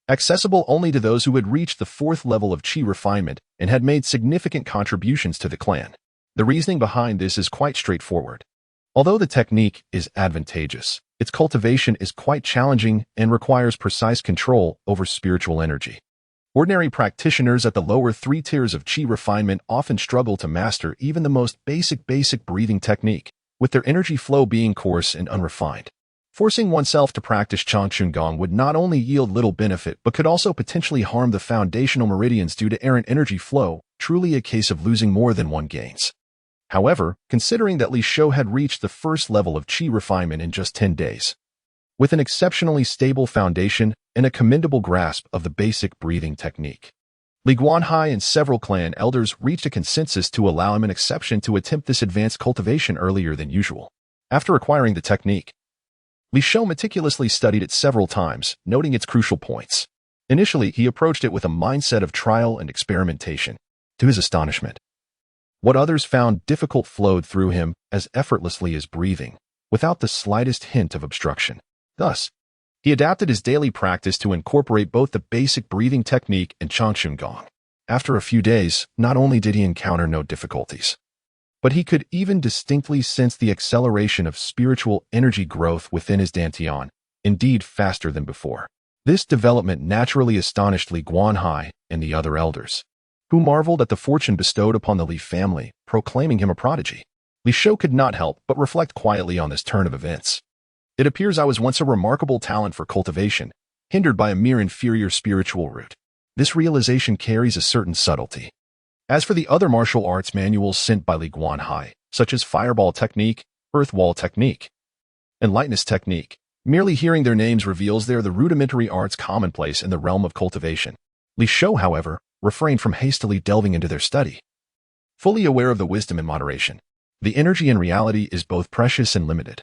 accessible only to those who had reached the 4th level of qi refinement and had made significant contributions to the clan. The reasoning behind this is quite straightforward. Although the technique is advantageous, its cultivation is quite challenging and requires precise control over spiritual energy. Ordinary practitioners at the lower 3 tiers of qi refinement often struggle to master even the most basic breathing technique, with their energy flow being coarse and unrefined. Forcing oneself to practice Changchun Gong would not only yield little benefit but could also potentially harm the foundational meridians due to errant energy flow, truly a case of losing more than one gains. However, considering that Li Shou had reached the 1st level of qi refinement in just 10 days, with an exceptionally stable foundation and a commendable grasp of the basic breathing technique, Li Guanhai and several clan elders reached a consensus to allow him an exception to attempt this advanced cultivation earlier than usual. After acquiring the technique, Li Shou meticulously studied it several times, noting its crucial points. Initially, he approached it with a mindset of trial and experimentation. To his astonishment, what others found difficult flowed through him as effortlessly as breathing, without the slightest hint of obstruction. Thus, he adapted his daily practice to incorporate both the basic breathing technique and Changchun Gong. After a few days, not only did he encounter no difficulties, but he could even distinctly sense the acceleration of spiritual energy growth within his dantian, indeed faster than before. This development naturally astonished Li Guanhai and the other elders, who marveled at the fortune bestowed upon the Li family, proclaiming him a prodigy. Li Shou could not help but reflect quietly on this turn of events. It appears I was once a remarkable talent for cultivation, hindered by a mere inferior spiritual root. This realization carries a certain subtlety. As for the other martial arts manuals sent by Li Guanhai, such as Fireball Technique, Earth Wall Technique, and Lightness Technique, merely hearing their names reveals they are the rudimentary arts commonplace in the realm of cultivation. Li Shou, however, refrained from hastily delving into their study. Fully aware of the wisdom in moderation, the energy in reality is both precious and limited.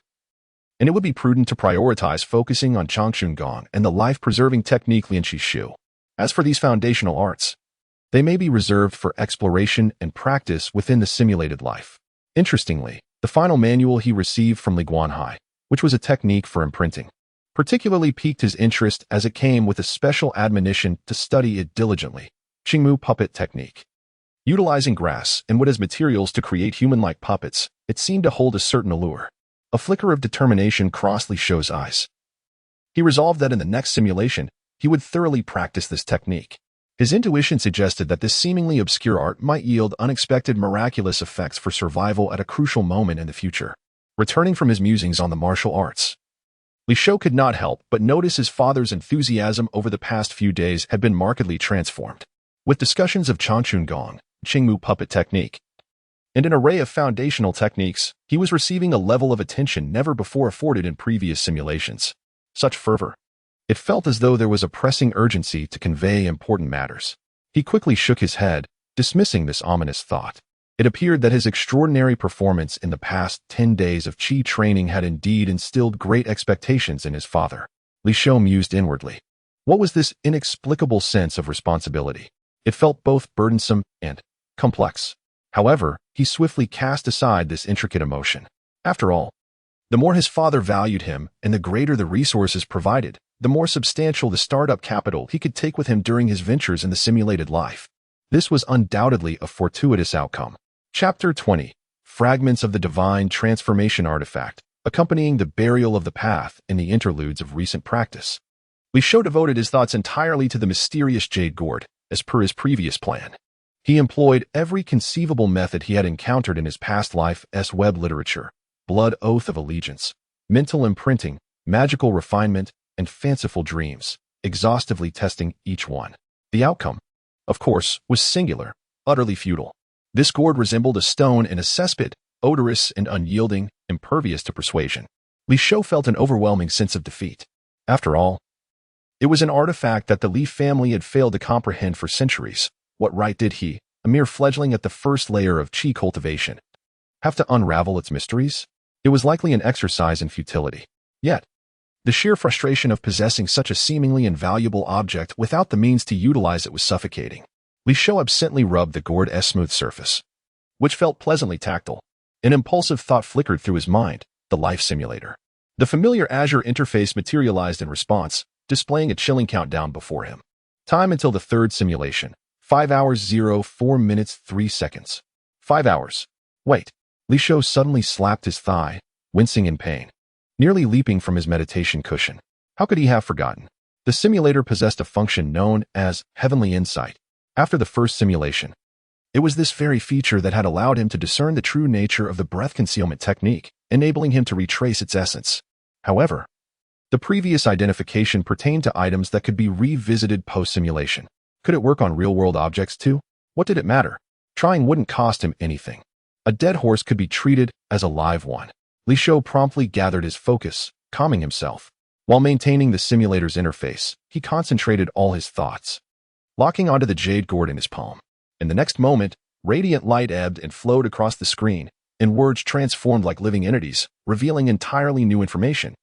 and it would be prudent to prioritize focusing on Changchun Gong and the life-preserving technique Lian Qi Shu. As for these foundational arts, they may be reserved for exploration and practice within the simulated life. Interestingly, the final manual he received from Li Guanhai, which was a technique for imprinting, particularly piqued his interest as it came with a special admonition to study it diligently. Qingmu puppet technique. Utilizing grass and wood as materials to create human-like puppets, it seemed to hold a certain allure. A flicker of determination crossed Li Shou's eyes. He resolved that in the next simulation, he would thoroughly practice this technique. His intuition suggested that this seemingly obscure art might yield unexpected miraculous effects for survival at a crucial moment in the future. Returning from his musings on the martial arts, Li Shou could not help but notice his father's enthusiasm over the past few days had been markedly transformed. With discussions of Changchun Gong, Qingmu puppet technique, and an array of foundational techniques, he was receiving a level of attention never before afforded in previous simulations. Such fervor. It felt as though there was a pressing urgency to convey important matters. He quickly shook his head, dismissing this ominous thought. It appeared that his extraordinary performance in the past 10 days of Qi training had indeed instilled great expectations in his father. Li Shou mused inwardly. What was this inexplicable sense of responsibility? It felt both burdensome and complex. However, he swiftly cast aside this intricate emotion. After all, the more his father valued him and the greater the resources provided, the more substantial the startup capital he could take with him during his ventures in the simulated life. This was undoubtedly a fortuitous outcome. Chapter 20. Fragments of the Divine Transformation Artifact, accompanying the burial of the path in the interludes of recent practice. Li Shou devoted his thoughts entirely to the mysterious Jade Gourd, as per his previous plan. He employed every conceivable method he had encountered in his past life as web literature, blood oath of allegiance, mental imprinting, magical refinement, and fanciful dreams, exhaustively testing each one. The outcome, of course, was singular, utterly futile. This gourd resembled a stone in a cesspit, odorous and unyielding, impervious to persuasion. Li Shou felt an overwhelming sense of defeat. After all, it was an artifact that the Li family had failed to comprehend for centuries. What right did he, a mere fledgling at the first layer of Qi cultivation, have to unravel its mysteries? It was likely an exercise in futility. Yet, the sheer frustration of possessing such a seemingly invaluable object without the means to utilize it was suffocating. Li Shou absently rubbed the gourd's smooth surface, which felt pleasantly tactile. An impulsive thought flickered through his mind, the life simulator. The familiar Azure interface materialized in response, displaying a chilling countdown before him. Time until the third simulation. 5 hours 04 minutes 3 seconds. 5 hours. Wait. Li Shou suddenly slapped his thigh, wincing in pain, nearly leaping from his meditation cushion. How could he have forgotten? The simulator possessed a function known as Heavenly Insight. After the first simulation, it was this very feature that had allowed him to discern the true nature of the breath concealment technique, enabling him to retrace its essence. However, the previous identification pertained to items that could be revisited post-simulation. Could it work on real-world objects too? What did it matter? Trying wouldn't cost him anything. A dead horse could be treated as a live one. Li Shou promptly gathered his focus, calming himself. While maintaining the simulator's interface, he concentrated all his thoughts, locking onto the jade gourd in his palm. In the next moment, radiant light ebbed and flowed across the screen, and words transformed like living entities, revealing entirely new information.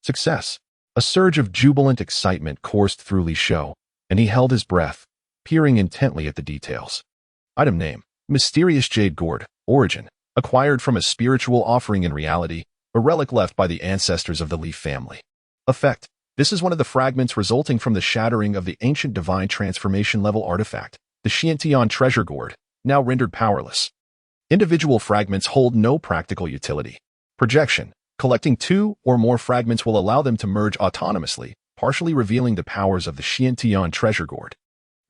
Success. A surge of jubilant excitement coursed through Li Shou, and he held his breath, peering intently at the details. Item name: Mysterious Jade Gourd. Origin: acquired from a spiritual offering. In reality, a relic left by the ancestors of the Li family. Effect: this is one of the fragments resulting from the shattering of the ancient divine transformation level artifact, the Xiantian treasure gourd, now rendered powerless. Individual fragments hold no practical utility. Projection: collecting 2 or more fragments will allow them to merge autonomously, partially revealing the powers of the Xiantian treasure gourd.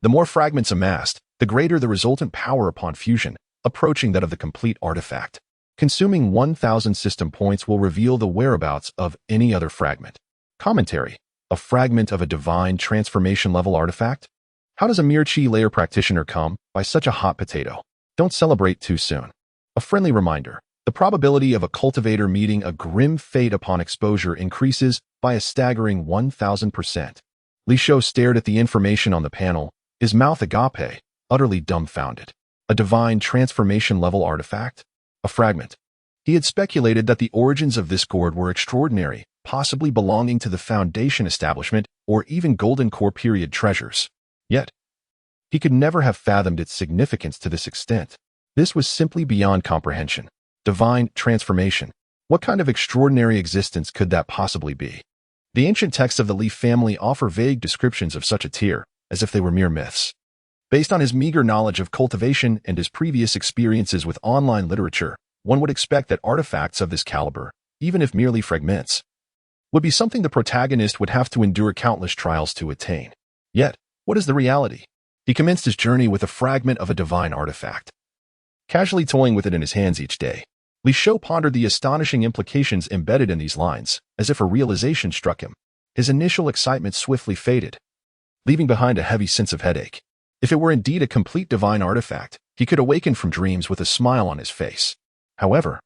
The more fragments amassed, the greater the resultant power upon fusion, approaching that of the complete artifact. Consuming 1,000 system points will reveal the whereabouts of any other fragment. Commentary: a fragment of a divine transformation level artifact? How does a mere Qi layer practitioner come by such a hot potato? Don't celebrate too soon. A friendly reminder: the probability of a cultivator meeting a grim fate upon exposure increases by a staggering 1,000%. Li Shou stared at the information on the panel, his mouth agape, utterly dumbfounded. A divine transformation level artifact? A fragment. He had speculated that the origins of this gourd were extraordinary, possibly belonging to the Foundation establishment or even Golden Core period treasures. Yet, he could never have fathomed its significance to this extent. This was simply beyond comprehension. Divine transformation. What kind of extraordinary existence could that possibly be? The ancient texts of the Li family offer vague descriptions of such a tier, as if they were mere myths. Based on his meager knowledge of cultivation and his previous experiences with online literature, one would expect that artifacts of this caliber, even if merely fragments, would be something the protagonist would have to endure countless trials to attain. Yet, what is the reality? He commenced his journey with a fragment of a divine artifact. Casually toying with it in his hands each day, Li Shou pondered the astonishing implications embedded in these lines, as if a realization struck him. His initial excitement swiftly faded, leaving behind a heavy sense of headache. If it were indeed a complete divine artifact, he could awaken from dreams with a smile on his face. However,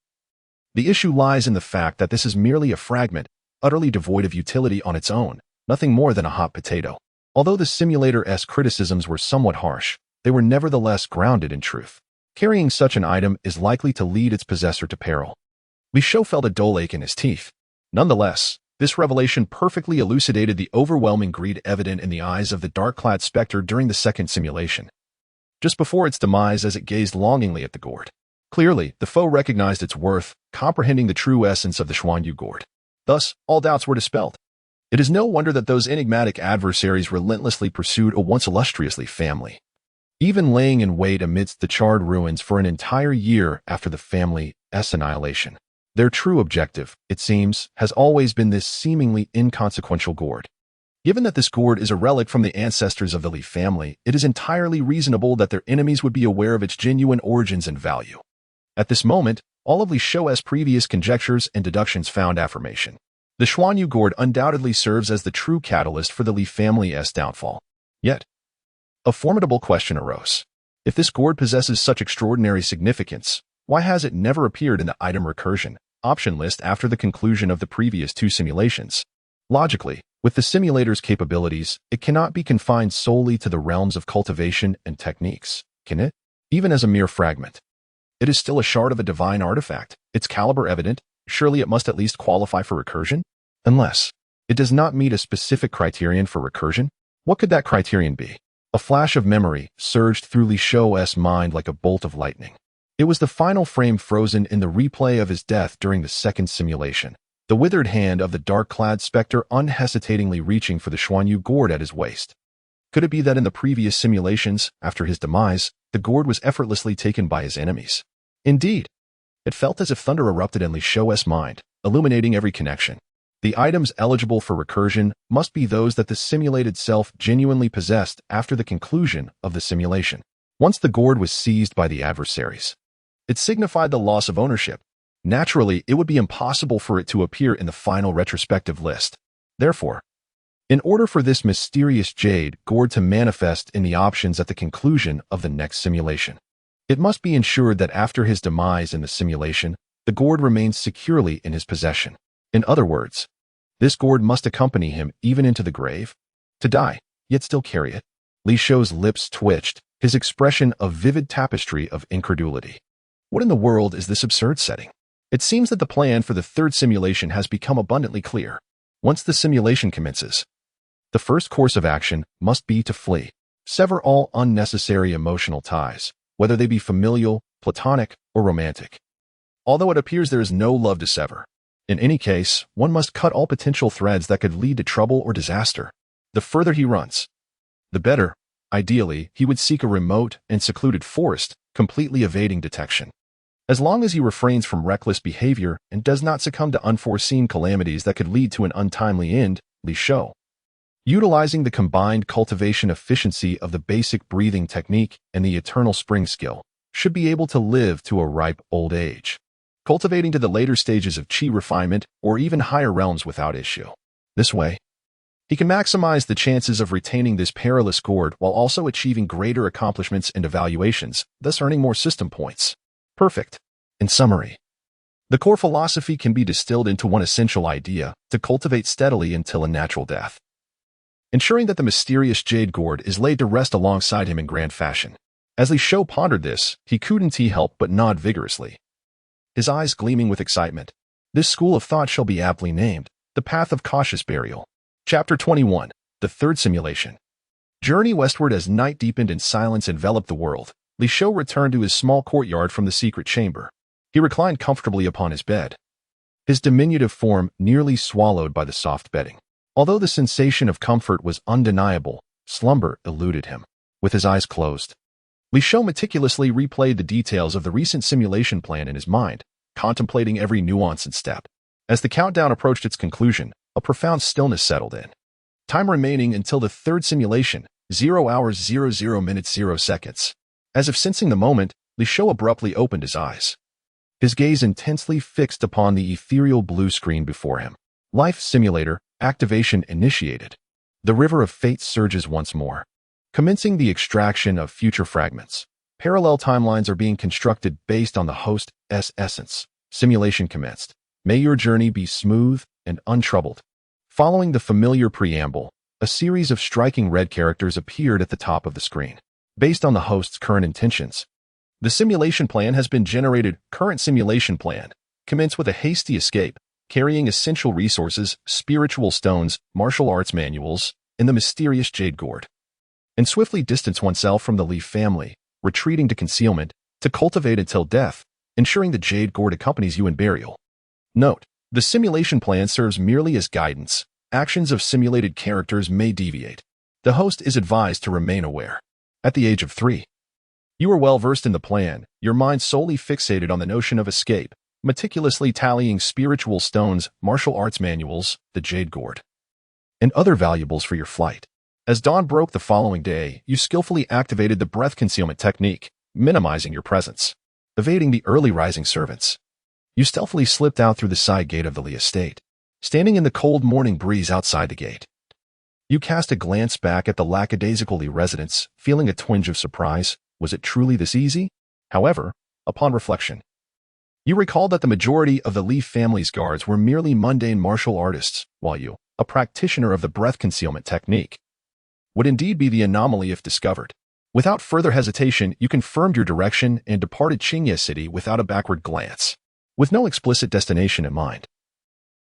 the issue lies in the fact that this is merely a fragment, utterly devoid of utility on its own, nothing more than a hot potato. Although the simulator's criticisms were somewhat harsh, they were nevertheless grounded in truth. Carrying such an item is likely to lead its possessor to peril. Li Shou felt a dull ache in his teeth. Nonetheless, this revelation perfectly elucidated the overwhelming greed evident in the eyes of the dark-clad specter during the second simulation, just before its demise as it gazed longingly at the gourd. Clearly, the foe recognized its worth, comprehending the true essence of the Xuanyu gourd. Thus, all doubts were dispelled. It is no wonder that those enigmatic adversaries relentlessly pursued a once illustrious Li family, even laying in wait amidst the charred ruins for an entire year after the family's annihilation. Their true objective, it seems, has always been this seemingly inconsequential gourd. Given that this gourd is a relic from the ancestors of the Li family, it is entirely reasonable that their enemies would be aware of its genuine origins and value. At this moment, all of Li Shou's previous conjectures and deductions found affirmation. The Xuanyu gourd undoubtedly serves as the true catalyst for the Li family's downfall. Yet, a formidable question arose. If this gourd possesses such extraordinary significance, why has it never appeared in the item recursion option list after the conclusion of the previous two simulations? Logically, with the simulator's capabilities, it cannot be confined solely to the realms of cultivation and techniques, can it? Even as a mere fragment, it is still a shard of a divine artifact, its caliber evident. Surely it must at least qualify for recursion? Unless it does not meet a specific criterion for recursion? What could that criterion be? A flash of memory surged through Li Shou's mind like a bolt of lightning. It was the final frame frozen in the replay of his death during the second simulation. The withered hand of the dark-clad specter unhesitatingly reaching for the Xuanyu gourd at his waist. Could it be that in the previous simulations, after his demise, the gourd was effortlessly taken by his enemies? Indeed, it felt as if thunder erupted in Li Shou's mind, illuminating every connection. The items eligible for recursion must be those that the simulated self genuinely possessed after the conclusion of the simulation. Once the gourd was seized by the adversaries, it signified the loss of ownership. Naturally, it would be impossible for it to appear in the final retrospective list. Therefore, in order for this mysterious jade gourd to manifest in the options at the conclusion of the next simulation, it must be ensured that after his demise in the simulation, the gourd remains securely in his possession. In other words, this gourd must accompany him even into the grave, to die, yet still carry it. Li Shou's lips twitched, his expression a vivid tapestry of incredulity. What in the world is this absurd setting? It seems that the plan for the third simulation has become abundantly clear. Once the simulation commences, the first course of action must be to flee, sever all unnecessary emotional ties, whether they be familial, platonic, or romantic. Although it appears there is no love to sever, in any case, one must cut all potential threads that could lead to trouble or disaster. The further he runs, the better. Ideally, he would seek a remote and secluded forest, completely evading detection. As long as he refrains from reckless behavior and does not succumb to unforeseen calamities that could lead to an untimely end, Li Shou, utilizing the combined cultivation efficiency of the basic breathing technique and the eternal spring skill, should be able to live to a ripe old age, cultivating to the later stages of qi refinement or even higher realms without issue. This way, he can maximize the chances of retaining this perilous gourd while also achieving greater accomplishments and evaluations, thus earning more system points. Perfect. In summary, the core philosophy can be distilled into one essential idea: to cultivate steadily until a natural death, ensuring that the mysterious jade gourd is laid to rest alongside him in grand fashion. As Li Shou pondered this, he couldn't help but nod vigorously. his eyes gleaming with excitement. This school of thought shall be aptly named The Path of Cautious Burial. Chapter 21. The Third Simulation. Journey westward as night deepened and silence enveloped the world. Li Shou returned to his small courtyard from the secret chamber. He reclined comfortably upon his bed, his diminutive form nearly swallowed by the soft bedding. Although the sensation of comfort was undeniable, slumber eluded him. With his eyes closed, Li Shou meticulously replayed the details of the recent simulation plan in his mind, contemplating every nuance and step. As the countdown approached its conclusion, a profound stillness settled in. Time remaining until the third simulation, 0 hours 00 minutes 0 seconds. As if sensing the moment, Li Shou abruptly opened his eyes, his gaze intensely fixed upon the ethereal blue screen before him. Life Simulator activation initiated. The river of fate surges once more, commencing the extraction of future fragments. Parallel timelines are being constructed based on the host's essence. Simulation commenced. May your journey be smooth and untroubled. Following the familiar preamble, a series of striking red characters appeared at the top of the screen. Based on the host's current intentions, the simulation plan has been generated. Current simulation plan. Commence with a hasty escape, carrying essential resources, spiritual stones, martial arts manuals, and the mysterious Jade Gourd. And swiftly distance oneself from the Li family, retreating to concealment, to cultivate until death, ensuring the Jade Gourd accompanies you in burial. Note: the simulation plan serves merely as guidance. Actions of simulated characters may deviate. The host is advised to remain aware. At the age of 3, you are well versed in the plan, your mind solely fixated on the notion of escape, meticulously tallying spiritual stones, martial arts manuals, the Jade Gourd, and other valuables for your flight. As dawn broke the following day, you skillfully activated the breath concealment technique, minimizing your presence. Evading the early rising servants, you stealthily slipped out through the side gate of the Li estate. Standing in the cold morning breeze outside the gate, you cast a glance back at the lackadaisical Li residence, feeling a twinge of surprise. Was it truly this easy? However, upon reflection, you recalled that the majority of the Li family's guards were merely mundane martial artists, while you, a practitioner of the breath concealment technique, would indeed be the anomaly if discovered. Without further hesitation, you confirmed your direction and departed Qingye City without a backward glance. With no explicit destination in mind,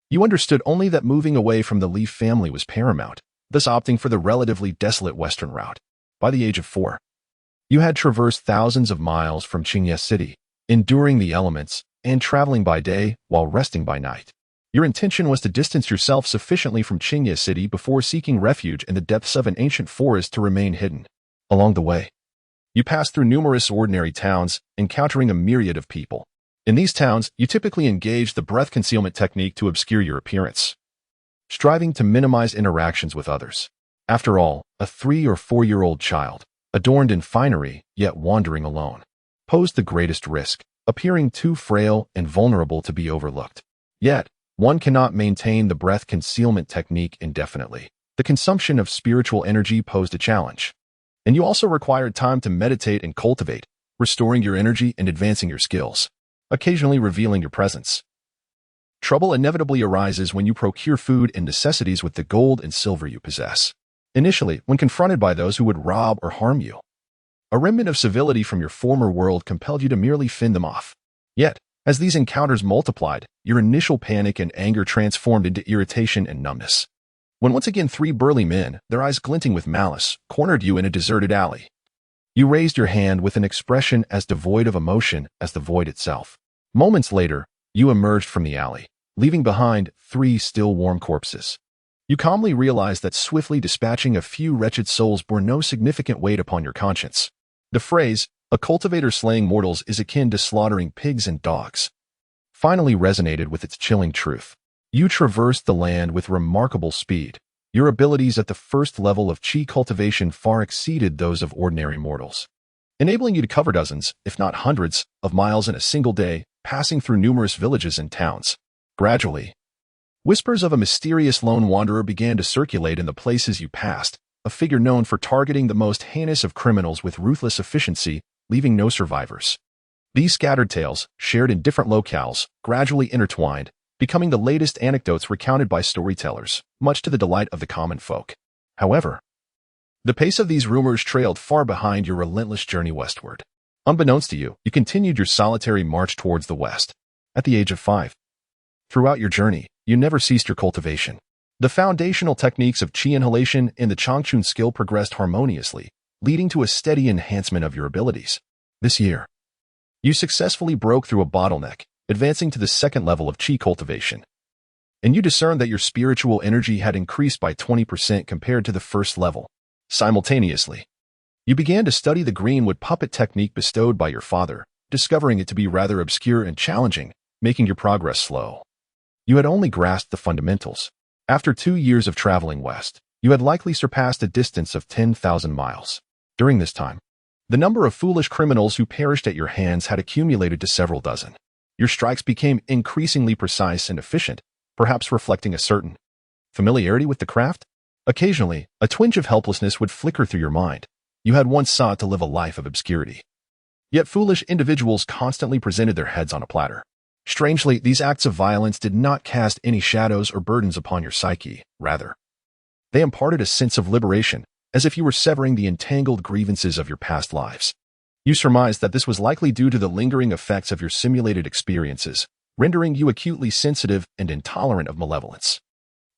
you understood only that moving away from the Li family was paramount, thus opting for the relatively desolate western route. By the age of 4, you had traversed thousands of miles from Qingye City, enduring the elements and traveling by day while resting by night. Your intention was to distance yourself sufficiently from Qingye City before seeking refuge in the depths of an ancient forest to remain hidden. Along the way, you passed through numerous ordinary towns, encountering a myriad of people. In these towns, you typically engaged the breath concealment technique to obscure your appearance, striving to minimize interactions with others. After all, a 3 or 4-year-old child, adorned in finery, yet wandering alone, posed the greatest risk, appearing too frail and vulnerable to be overlooked. Yet, one cannot maintain the breath concealment technique indefinitely. The consumption of spiritual energy posed a challenge, and you also required time to meditate and cultivate, restoring your energy and advancing your skills, occasionally revealing your presence. Trouble inevitably arises when you procure food and necessities with the gold and silver you possess. Initially, when confronted by those who would rob or harm you, a remnant of civility from your former world compelled you to merely fend them off. Yet, as these encounters multiplied, your initial panic and anger transformed into irritation and numbness. When once again 3 burly men, their eyes glinting with malice, cornered you in a deserted alley, you raised your hand with an expression as devoid of emotion as the void itself. Moments later, you emerged from the alley, leaving behind 3 still warm corpses. You calmly realized that swiftly dispatching a few wretched souls bore no significant weight upon your conscience. The phrase, "a cultivator slaying mortals is akin to slaughtering pigs and dogs," finally resonated with its chilling truth. You traversed the land with remarkable speed. Your abilities at the first level of Qi cultivation far exceeded those of ordinary mortals, enabling you to cover dozens, if not hundreds, of miles in a single day, passing through numerous villages and towns. Gradually, whispers of a mysterious lone wanderer began to circulate in the places you passed, a figure known for targeting the most heinous of criminals with ruthless efficiency, leaving no survivors. These scattered tales, shared in different locales, gradually intertwined, becoming the latest anecdotes recounted by storytellers, much to the delight of the common folk. However, the pace of these rumors trailed far behind your relentless journey westward. Unbeknownst to you, you continued your solitary march towards the west. At the age of 5. Throughout your journey, you never ceased your cultivation. The foundational techniques of qi inhalation and the Changchun skill progressed harmoniously, leading to a steady enhancement of your abilities. This year, you successfully broke through a bottleneck, advancing to the second level of qi cultivation. And you discerned that your spiritual energy had increased by 20% compared to the first level. Simultaneously, you began to study the greenwood puppet technique bestowed by your father, discovering it to be rather obscure and challenging, making your progress slow. You had only grasped the fundamentals. After 2 years of traveling west, you had likely surpassed a distance of 10,000 miles. During this time, the number of foolish criminals who perished at your hands had accumulated to several dozen. Your strikes became increasingly precise and efficient, perhaps reflecting a certain familiarity with the craft. Occasionally, a twinge of helplessness would flicker through your mind. You had once sought to live a life of obscurity. Yet foolish individuals constantly presented their heads on a platter. Strangely, these acts of violence did not cast any shadows or burdens upon your psyche. Rather, they imparted a sense of liberation, as if you were severing the entangled grievances of your past lives. You surmised that this was likely due to the lingering effects of your simulated experiences, rendering you acutely sensitive and intolerant of malevolence.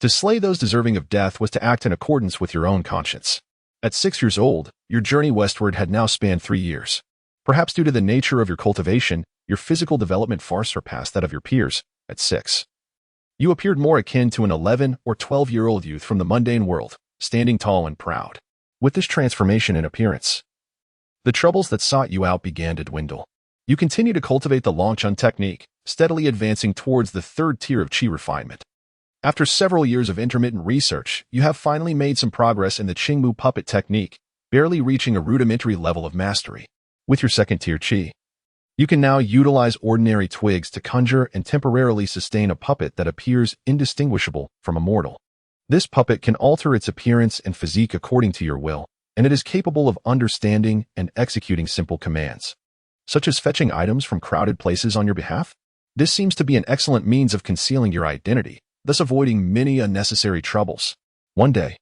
To slay those deserving of death was to act in accordance with your own conscience. At 6 years old, your journey westward had now spanned 3 years. Perhaps due to the nature of your cultivation, your physical development far surpassed that of your peers. At 6, you appeared more akin to an 11 or 12-year-old youth from the mundane world, standing tall and proud. With this transformation in appearance, the troubles that sought you out began to dwindle. You continue to cultivate the Longchun technique, steadily advancing towards the third tier of qi refinement. After several years of intermittent research, you have finally made some progress in the Qingmu puppet technique, barely reaching a rudimentary level of mastery. With your second-tier qi, you can now utilize ordinary twigs to conjure and temporarily sustain a puppet that appears indistinguishable from a mortal. This puppet can alter its appearance and physique according to your will, and it is capable of understanding and executing simple commands, such as fetching items from crowded places on your behalf. This seems to be an excellent means of concealing your identity, thus avoiding many unnecessary troubles. One day,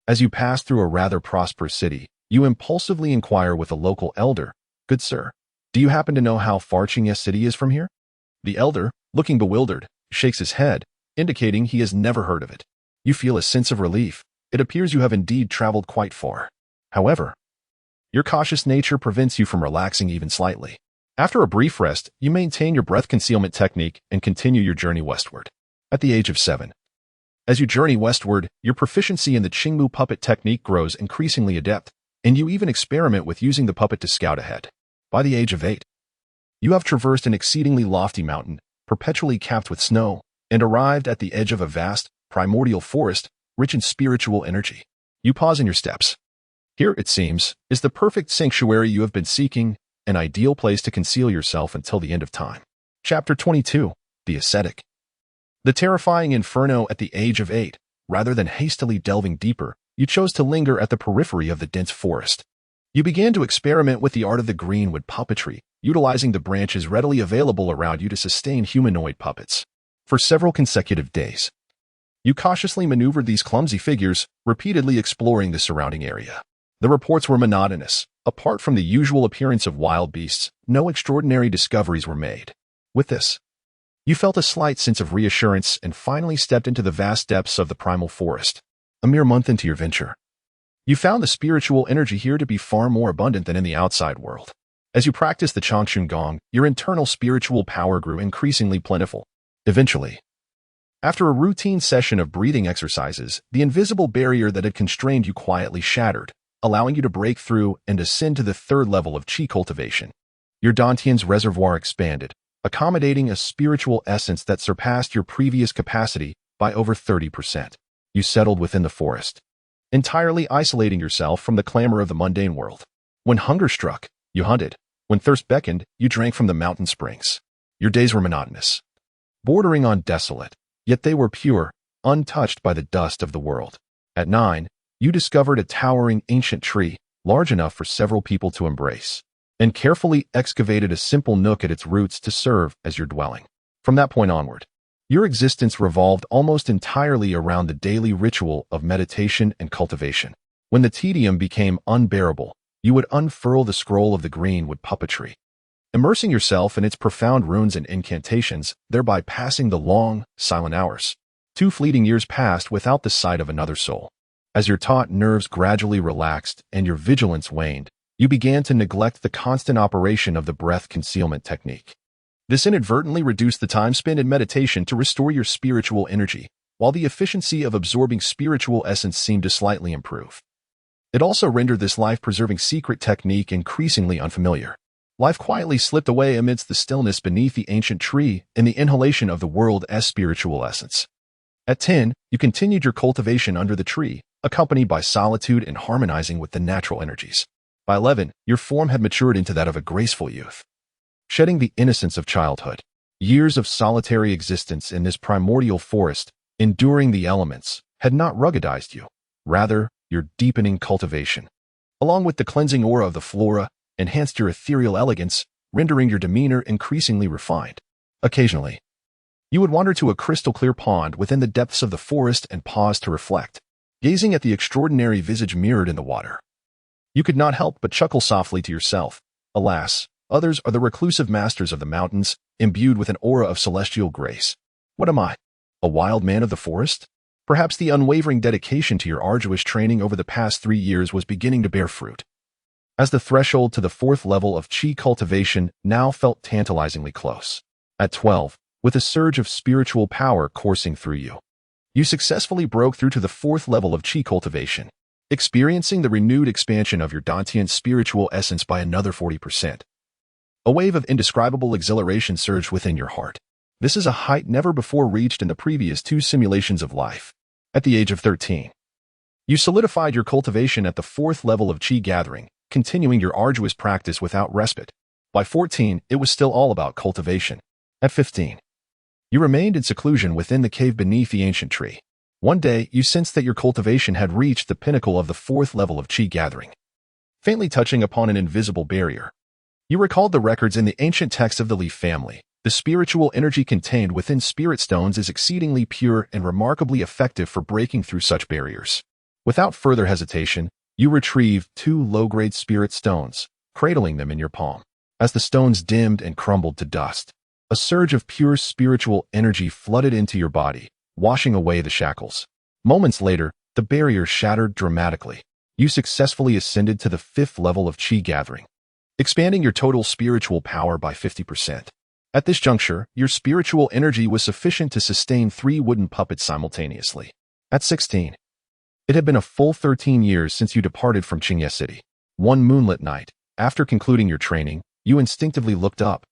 as you pass through a rather prosperous city, you impulsively inquire with a local elder, "Good sir, do you happen to know how far Qingye City is from here?" The elder, looking bewildered, shakes his head, indicating he has never heard of it. You feel a sense of relief. It appears you have indeed traveled quite far. However, your cautious nature prevents you from relaxing even slightly. After a brief rest, you maintain your breath concealment technique and continue your journey westward. At the age of 7, as you journey westward, your proficiency in the Qingmu puppet technique grows increasingly adept, and you even experiment with using the puppet to scout ahead. By the age of 8, you have traversed an exceedingly lofty mountain, perpetually capped with snow, and arrived at the edge of a vast, primordial forest, rich in spiritual energy. You pause in your steps. Here, it seems, is the perfect sanctuary you have been seeking, an ideal place to conceal yourself until the end of time. Chapter 22. The Ascetic. The terrifying inferno at the age of 8, rather than hastily delving deeper, you chose to linger at the periphery of the dense forest. You began to experiment with the art of the greenwood puppetry, utilizing the branches readily available around you to sustain humanoid puppets. For several consecutive days, you cautiously maneuvered these clumsy figures, repeatedly exploring the surrounding area. The reports were monotonous. Apart from the usual appearance of wild beasts, no extraordinary discoveries were made. With this, you felt a slight sense of reassurance and finally stepped into the vast depths of the primal forest. A mere month into your venture, you found the spiritual energy here to be far more abundant than in the outside world. As you practiced the Changchun Gong, your internal spiritual power grew increasingly plentiful. Eventually, after a routine session of breathing exercises, the invisible barrier that had constrained you quietly shattered, allowing you to break through and ascend to the third level of qi cultivation. Your Dantian's reservoir expanded, accommodating a spiritual essence that surpassed your previous capacity by over 30%. You settled within the forest, entirely isolating yourself from the clamor of the mundane world. When hunger struck, you hunted. When thirst beckoned, you drank from the mountain springs. Your days were monotonous, bordering on desolate, yet they were pure, untouched by the dust of the world. At 9, you discovered a towering ancient tree, large enough for several people to embrace, and carefully excavated a simple nook at its roots to serve as your dwelling. From that point onward, your existence revolved almost entirely around the daily ritual of meditation and cultivation. When the tedium became unbearable, you would unfurl the scroll of the greenwood puppetry immersing yourself in its profound runes and incantations, thereby passing the long, silent hours. 2 fleeting years passed without the sight of another soul. As your taut nerves gradually relaxed and your vigilance waned, you began to neglect the constant operation of the breath concealment technique. This inadvertently reduced the time spent in meditation to restore your spiritual energy, while the efficiency of absorbing spiritual essence seemed to slightly improve. It also rendered this life-preserving secret technique increasingly unfamiliar. Life quietly slipped away amidst the stillness beneath the ancient tree and the inhalation of the world's spiritual essence. At 10, you continued your cultivation under the tree, accompanied by solitude and harmonizing with the natural energies. By 11, your form had matured into that of a graceful youth. Shedding the innocence of childhood, years of solitary existence in this primordial forest, enduring the elements, had not ruggedized you. Rather, your deepening cultivation, along with the cleansing aura of the flora, enhanced your ethereal elegance, rendering your demeanor increasingly refined. Occasionally, you would wander to a crystal-clear pond within the depths of the forest and pause to reflect, gazing at the extraordinary visage mirrored in the water. You could not help but chuckle softly to yourself. Alas, others are the reclusive masters of the mountains, imbued with an aura of celestial grace. What am I? A wild man of the forest? Perhaps the unwavering dedication to your arduous training over the past 3 years was beginning to bear fruit. As the threshold to the 4th level of Qi cultivation now felt tantalizingly close. At 12, with a surge of spiritual power coursing through you, you successfully broke through to the 4th level of Qi cultivation, experiencing the renewed expansion of your Dantian spiritual essence by another 40%. A wave of indescribable exhilaration surged within your heart. This is a height never before reached in the previous 2 simulations of life. At the age of 13, you solidified your cultivation at the 4th level of Qi gathering, continuing your arduous practice without respite. By 14, it was still all about cultivation. At 15, you remained in seclusion within the cave beneath the ancient tree. One day, you sensed that your cultivation had reached the pinnacle of the 4th level of Qi gathering. Faintly touching upon an invisible barrier, you recalled the records in the ancient text of the Leaf family. The spiritual energy contained within spirit stones is exceedingly pure and remarkably effective for breaking through such barriers. Without further hesitation, you retrieved 2 low-grade spirit stones, cradling them in your palm. As the stones dimmed and crumbled to dust, a surge of pure spiritual energy flooded into your body, washing away the shackles. Moments later, the barrier shattered dramatically. You successfully ascended to the 5th level of Qi gathering, expanding your total spiritual power by 50%. At this juncture, your spiritual energy was sufficient to sustain 3 wooden puppets simultaneously. At 16, it had been a full 13 years since you departed from Qingye City. One moonlit night, after concluding your training, you instinctively looked up,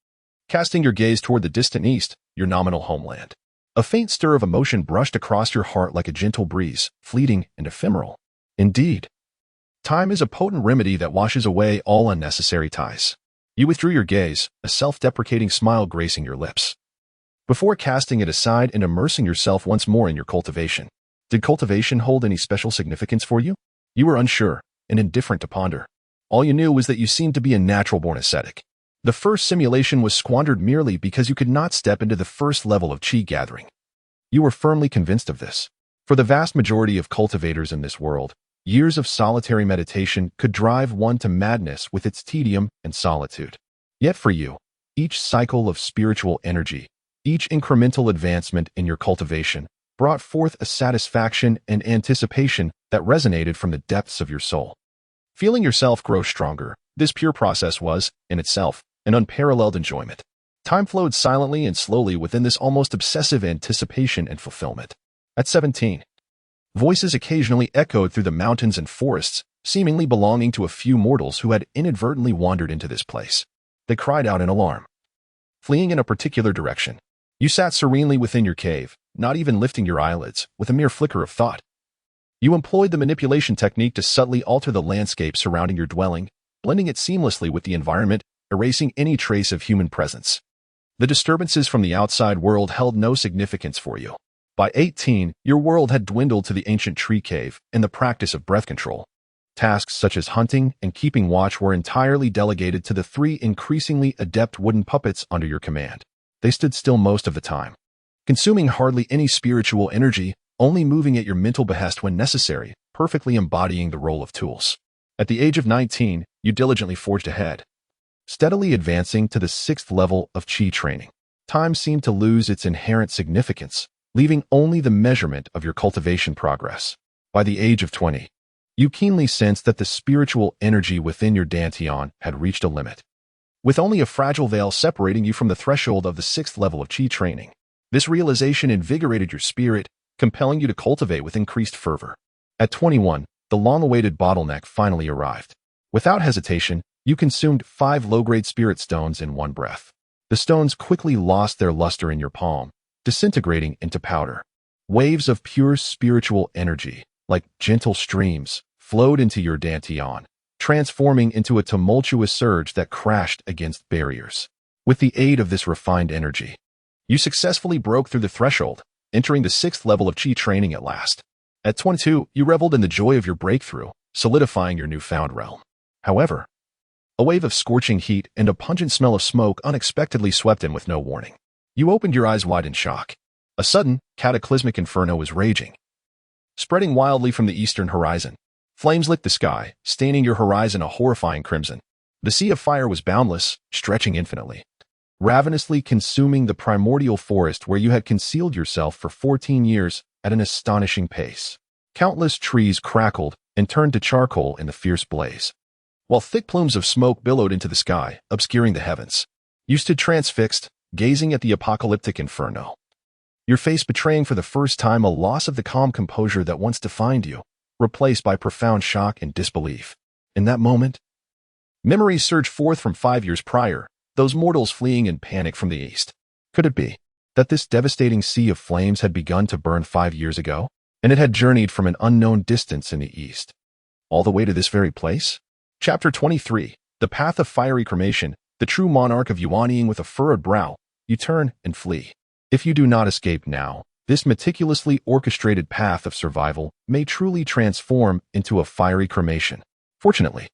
casting your gaze toward the distant east, your nominal homeland. A faint stir of emotion brushed across your heart like a gentle breeze, fleeting and ephemeral. Indeed, time is a potent remedy that washes away all unnecessary ties. You withdrew your gaze, a self-deprecating smile gracing your lips, before casting it aside and immersing yourself once more in your cultivation. Did cultivation hold any special significance for you? You were unsure and indifferent to ponder. All you knew was that you seemed to be a natural-born ascetic. The first simulation was squandered merely because you could not step into the 1st level of Qi gathering. You were firmly convinced of this. For the vast majority of cultivators in this world, years of solitary meditation could drive one to madness with its tedium and solitude. Yet for you, each cycle of spiritual energy, each incremental advancement in your cultivation, brought forth a satisfaction and anticipation that resonated from the depths of your soul. Feeling yourself grow stronger, this pure process was, in itself, an unparalleled enjoyment. Time flowed silently and slowly within this almost obsessive anticipation and fulfillment. At 17, voices occasionally echoed through the mountains and forests, seemingly belonging to a few mortals who had inadvertently wandered into this place. They cried out in alarm, fleeing in a particular direction. You sat serenely within your cave, not even lifting your eyelids, with a mere flicker of thought. You employed the manipulation technique to subtly alter the landscape surrounding your dwelling, blending it seamlessly with the environment, erasing any trace of human presence. The disturbances from the outside world held no significance for you. By 18, your world had dwindled to the ancient tree cave and the practice of breath control. Tasks such as hunting and keeping watch were entirely delegated to the 3 increasingly adept wooden puppets under your command. They stood still most of the time, consuming hardly any spiritual energy, only moving at your mental behest when necessary, perfectly embodying the role of tools. At the age of 19, you diligently forged ahead, steadily advancing to the 6th level of Qi training. Time seemed to lose its inherent significance, leaving only the measurement of your cultivation progress. By the age of 20, you keenly sensed that the spiritual energy within your Dantian had reached a limit. With only a fragile veil separating you from the threshold of the 6th level of Qi training, this realization invigorated your spirit, compelling you to cultivate with increased fervor. At 21, the long-awaited bottleneck finally arrived. Without hesitation, you consumed 5 low-grade spirit stones in one breath. The stones quickly lost their luster in your palm, disintegrating into powder. Waves of pure spiritual energy, like gentle streams, flowed into your Dantian, transforming into a tumultuous surge that crashed against barriers. With the aid of this refined energy, you successfully broke through the threshold, entering the 6th level of Qi training at last. At 22, you reveled in the joy of your breakthrough, solidifying your newfound realm. However, a wave of scorching heat and a pungent smell of smoke unexpectedly swept in with no warning. You opened your eyes wide in shock. A sudden, cataclysmic inferno was raging, spreading wildly from the eastern horizon. Flames licked the sky, staining your horizon a horrifying crimson. The sea of fire was boundless, stretching infinitely, ravenously consuming the primordial forest where you had concealed yourself for 14 years at an astonishing pace. Countless trees crackled and turned to charcoal in the fierce blaze, while thick plumes of smoke billowed into the sky, obscuring the heavens. You stood transfixed, gazing at the apocalyptic inferno, your face betraying for the first time a loss of the calm composure that once defined you, replaced by profound shock and disbelief. In that moment, memories surged forth from 5 years prior, those mortals fleeing in panic from the east. Could it be that this devastating sea of flames had begun to burn 5 years ago, and it had journeyed from an unknown distance in the east, all the way to this very place? Chapter 23, The Path of Fiery Cremation. The true monarch of Yuanying with a furrowed brow, you turn and flee. If you do not escape now, this meticulously orchestrated path of survival may truly transform into a fiery cremation. Fortunately,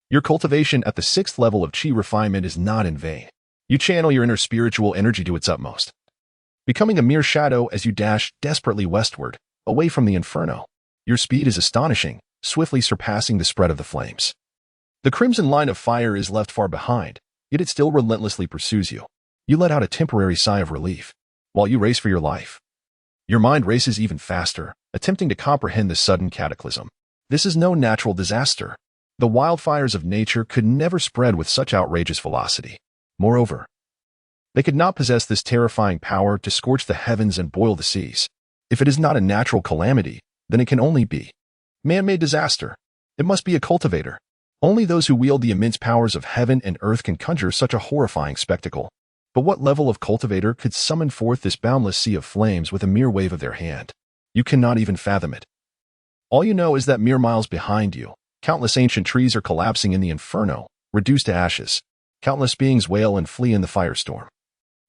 your cultivation at the 6th level of Qi refinement is not in vain. You channel your inner spiritual energy to its utmost, becoming a mere shadow as you dash desperately westward, away from the inferno. Your speed is astonishing, swiftly surpassing the spread of the flames. The crimson line of fire is left far behind, yet it still relentlessly pursues you. You let out a temporary sigh of relief, while you race for your life. Your mind races even faster, attempting to comprehend this sudden cataclysm. This is no natural disaster. The wildfires of nature could never spread with such outrageous velocity. Moreover, they could not possess this terrifying power to scorch the heavens and boil the seas. If it is not a natural calamity, then it can only be man-made disaster. It must be a cultivator. Only those who wield the immense powers of heaven and earth can conjure such a horrifying spectacle. But what level of cultivator could summon forth this boundless sea of flames with a mere wave of their hand? You cannot even fathom it. All you know is that mere miles behind you, countless ancient trees are collapsing in the inferno, reduced to ashes. Countless beings wail and flee in the firestorm.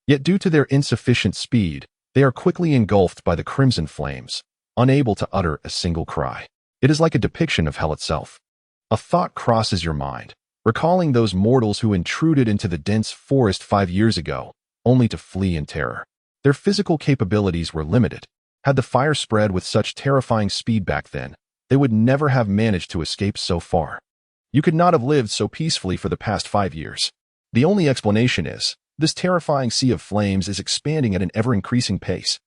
Yet due to their insufficient speed, they are quickly engulfed by the crimson flames, unable to utter a single cry. It is like a depiction of hell itself. A thought crosses your mind, recalling those mortals who intruded into the dense forest 5 years ago, only to flee in terror. Their physical capabilities were limited. Had the fire spread with such terrifying speed back then, they would never have managed to escape so far. You could not have lived so peacefully for the past 5 years. The only explanation is, this terrifying sea of flames is expanding at an ever-increasing pace.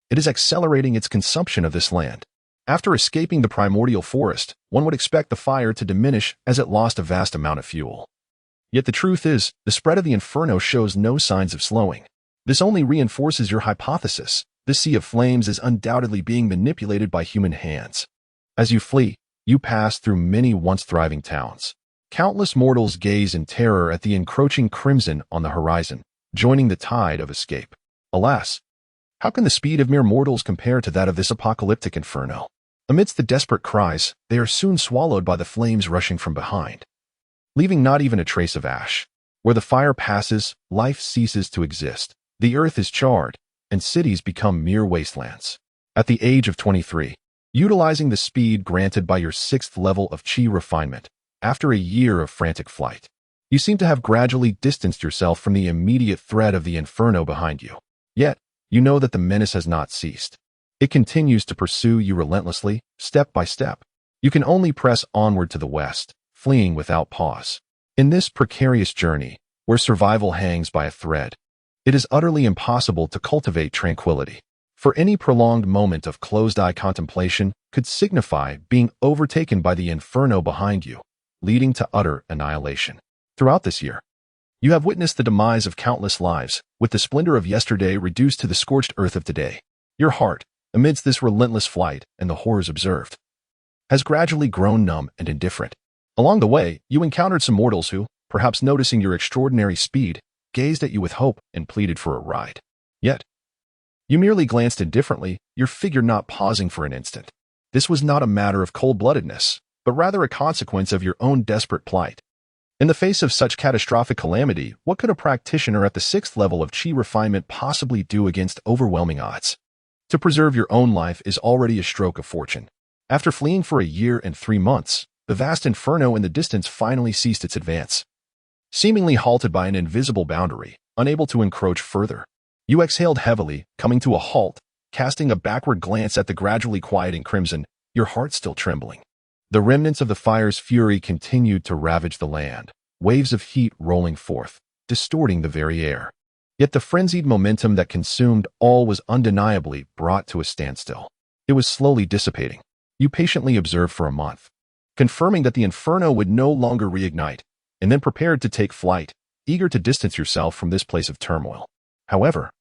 It is accelerating its consumption of this land. After escaping the primordial forest, one would expect the fire to diminish as it lost a vast amount of fuel. Yet the truth is, the spread of the inferno shows no signs of slowing. This only reinforces your hypothesis. This sea of flames is undoubtedly being manipulated by human hands. As you flee, you pass through many once thriving towns. Countless mortals gaze in terror at the encroaching crimson on the horizon, joining the tide of escape. Alas, how can the speed of mere mortals compare to that of this apocalyptic inferno? Amidst the desperate cries, they are soon swallowed by the flames rushing from behind, leaving not even a trace of ash. Where the fire passes, life ceases to exist. The earth is charred, and cities become mere wastelands. At the age of 23, utilizing the speed granted by your 6th level of Qi refinement, after a year of frantic flight, you seem to have gradually distanced yourself from the immediate threat of the inferno behind you. Yet, you know that the menace has not ceased. It continues to pursue you relentlessly, step by step. You can only press onward to the west, fleeing without pause. In this precarious journey, where survival hangs by a thread. It is utterly impossible to cultivate tranquility. For any prolonged moment of closed-eye contemplation could signify being overtaken by the inferno behind you, leading to utter annihilation. Throughout this year, you have witnessed the demise of countless lives, with the splendor of yesterday reduced to the scorched earth of today. Your heart, amidst this relentless flight and the horrors observed, has gradually grown numb and indifferent. Along the way, you encountered some mortals who, perhaps noticing your extraordinary speed, gazed at you with hope and pleaded for a ride. Yet, you merely glanced indifferently, your figure not pausing for an instant. This was not a matter of cold-bloodedness, but rather a consequence of your own desperate plight. In the face of such catastrophic calamity, what could a practitioner at the 6th level of Qi refinement possibly do against overwhelming odds? To preserve your own life is already a stroke of fortune. After fleeing for a year and 3 months, the vast inferno in the distance finally ceased its advance. Seemingly halted by an invisible boundary, unable to encroach further, you exhaled heavily, coming to a halt, casting a backward glance at the gradually quieting crimson, your heart still trembling. The remnants of the fire's fury continued to ravage the land, waves of heat rolling forth, distorting the very air. Yet the frenzied momentum that consumed all was undeniably brought to a standstill. It was slowly dissipating. You patiently observed for a month, confirming that the inferno would no longer reignite, and then prepared to take flight, eager to distance yourself from this place of turmoil. However,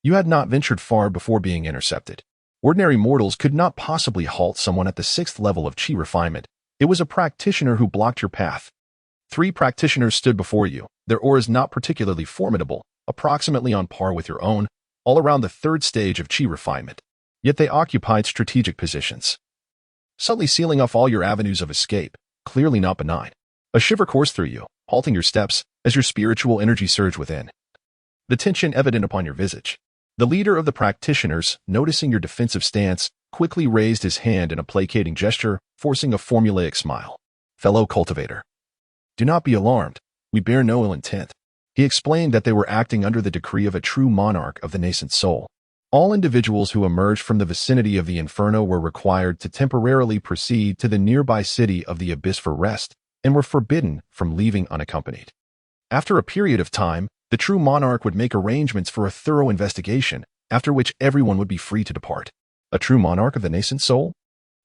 you had not ventured far before being intercepted. Ordinary mortals could not possibly halt someone at the 6th level of Qi refinement. It was a practitioner who blocked your path. 3 practitioners stood before you, their auras not particularly formidable, approximately on par with your own, all around the 3rd stage of Qi refinement. Yet they occupied strategic positions, subtly sealing off all your avenues of escape, clearly not benign. A shiver coursed through you, halting your steps as your spiritual energy surged within, the tension evident upon your visage. The leader of the practitioners, noticing your defensive stance, quickly raised his hand in a placating gesture, forcing a formulaic smile. Fellow cultivator, do not be alarmed. We bear no ill intent. He explained that they were acting under the decree of a true monarch of the nascent soul. All individuals who emerged from the vicinity of the inferno were required to temporarily proceed to the nearby city of the abyss for rest, and were forbidden from leaving unaccompanied. After a period of time, the true monarch would make arrangements for a thorough investigation, after which everyone would be free to depart. A true monarch of the nascent soul?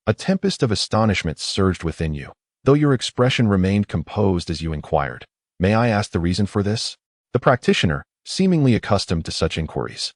A tempest of astonishment surged within you, though your expression remained composed as you inquired. May I ask the reason for this? The practitioner, seemingly accustomed to such inquiries,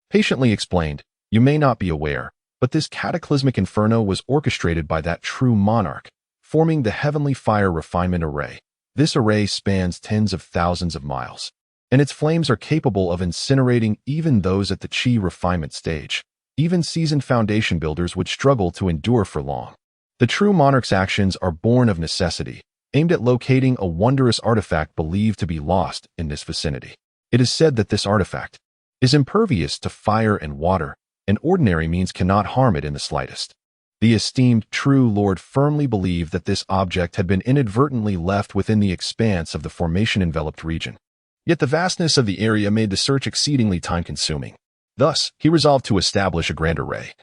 patiently explained, you may not be aware, but this cataclysmic inferno was orchestrated by that true monarch, forming the heavenly fire refinement array. This array spans tens of thousands of miles, and its flames are capable of incinerating even those at the Qi refinement stage. Even seasoned foundation builders would struggle to endure for long. The true monarch's actions are born of necessity, aimed at locating a wondrous artifact believed to be lost in this vicinity. It is said that this artifact is impervious to fire and water, and ordinary means cannot harm it in the slightest. The esteemed true lord firmly believed that this object had been inadvertently left within the expanse of the formation-enveloped region. Yet the vastness of the area made the search exceedingly time-consuming. Thus, he resolved to establish a grand array,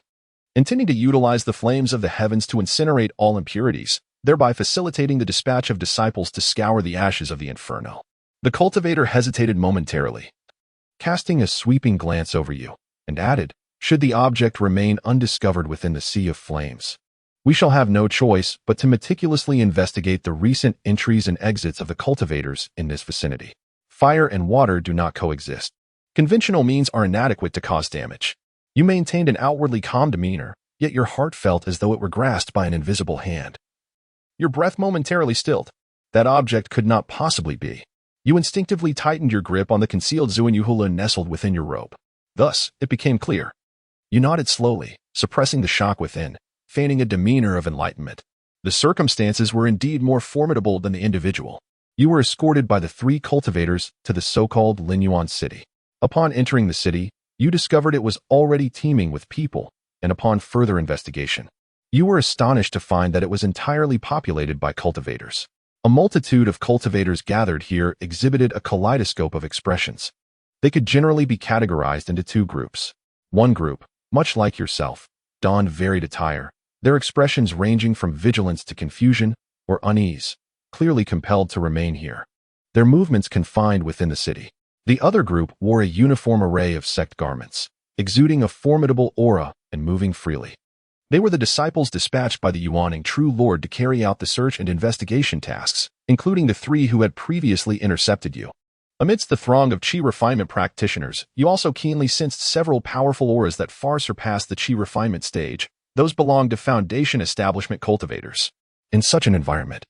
intending to utilize the flames of the heavens to incinerate all impurities, thereby facilitating the dispatch of disciples to scour the ashes of the inferno. The cultivator hesitated momentarily, casting a sweeping glance over you, and added, should the object remain undiscovered within the sea of flames, we shall have no choice but to meticulously investigate the recent entries and exits of the cultivators in this vicinity. Fire and water do not coexist. Conventional means are inadequate to cause damage. You maintained an outwardly calm demeanor, yet your heart felt as though it were grasped by an invisible hand. Your breath momentarily stilled. That object could not possibly be. You instinctively tightened your grip on the concealed Zuanyuhula nestled within your robe. Thus, it became clear. You nodded slowly, suppressing the shock within, feigning a demeanor of enlightenment. The circumstances were indeed more formidable than the individual. You were escorted by the 3 cultivators to the so-called Linyuan city. Upon entering the city, you discovered it was already teeming with people, and upon further investigation, you were astonished to find that it was entirely populated by cultivators. A multitude of cultivators gathered here exhibited a kaleidoscope of expressions. They could generally be categorized into 2 groups. One group, much like yourself, donned varied attire, their expressions ranging from vigilance to confusion or unease, clearly compelled to remain here. their movements confined within the city. The other group wore a uniform array of sect garments, exuding a formidable aura and moving freely. They were the disciples dispatched by the Yuaning True Lord to carry out the search and investigation tasks, including the 3 who had previously intercepted you. Amidst the throng of Qi refinement practitioners, you also keenly sensed several powerful auras that far surpassed the Qi refinement stage. Those belonged to Foundation Establishment cultivators. In such an environment,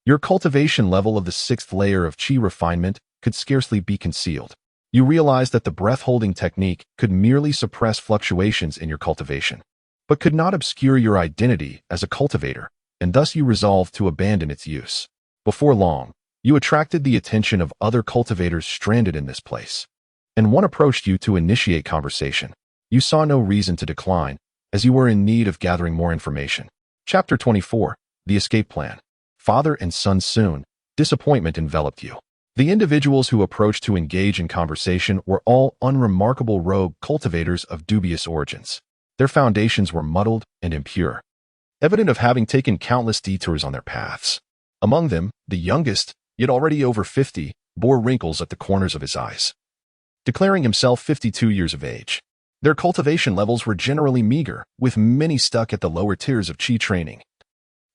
your cultivation level of the 6th layer of Qi refinement could scarcely be concealed. You realized that the breath-holding technique could merely suppress fluctuations in your cultivation, but could not obscure your identity as a cultivator, and thus you resolved to abandon its use. Before long, you attracted the attention of other cultivators stranded in this place, and one approached you to initiate conversation. You saw no reason to decline, as you were in need of gathering more information. Chapter 24, The Escape Plan. Father and son soon, disappointment enveloped you. The individuals who approached to engage in conversation were all unremarkable rogue cultivators of dubious origins. Their foundations were muddled and impure, evident of having taken countless detours on their paths. Among them, the youngest, yet already over 50, bore wrinkles at the corners of his eyes, declaring himself 52 years of age. Their cultivation levels were generally meager, with many stuck at the lower tiers of Qi training,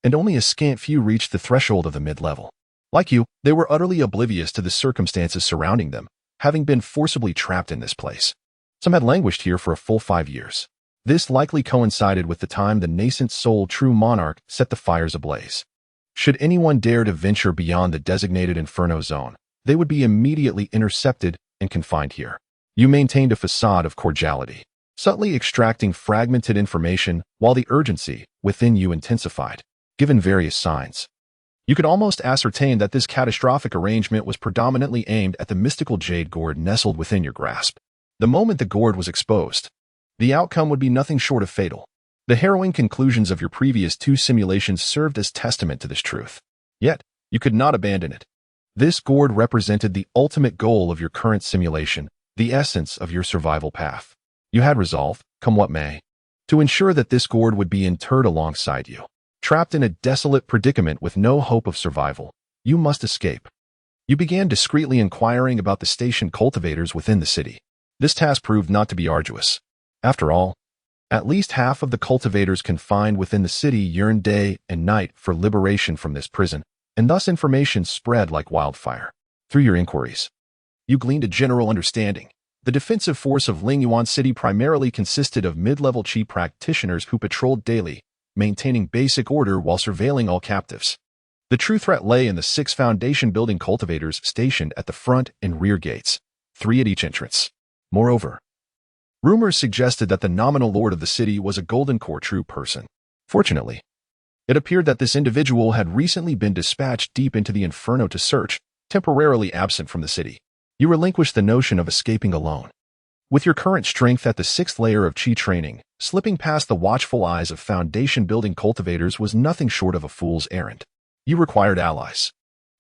and only a scant few reached the threshold of the mid-level. Like you, they were utterly oblivious to the circumstances surrounding them, having been forcibly trapped in this place. Some had languished here for a full 5 years. This likely coincided with the time the nascent soul True Monarch set the fires ablaze. Should anyone dare to venture beyond the designated Inferno zone, they would be immediately intercepted and confined here. You maintained a facade of cordiality, subtly extracting fragmented information while the urgency within you intensified. Given various signs, you could almost ascertain that this catastrophic arrangement was predominantly aimed at the mystical jade gourd nestled within your grasp. The moment the gourd was exposed, the outcome would be nothing short of fatal. The harrowing conclusions of your previous 2 simulations served as testament to this truth. Yet, you could not abandon it. This gourd represented the ultimate goal of your current simulation, the essence of your survival path. You had resolved, come what may, to ensure that this gourd would be interred alongside you. Trapped in a desolate predicament with no hope of survival, you must escape. You began discreetly inquiring about the station cultivators within the city. This task proved not to be arduous. After all, at least half of the cultivators confined within the city yearned day and night for liberation from this prison, and thus information spread like wildfire. Through your inquiries, you gleaned a general understanding. The defensive force of Lingyuan City primarily consisted of mid-level Qi practitioners who patrolled daily, maintaining basic order while surveilling all captives. The true threat lay in the 6 foundation building cultivators stationed at the front and rear gates, 3 at each entrance. Moreover, rumors suggested that the nominal lord of the city was a Golden Core true person. Fortunately, it appeared that this individual had recently been dispatched deep into the Inferno to search, temporarily absent from the city. You relinquished the notion of escaping alone. With your current strength at the 6th layer of Qi training, slipping past the watchful eyes of foundation-building cultivators was nothing short of a fool's errand. You required allies.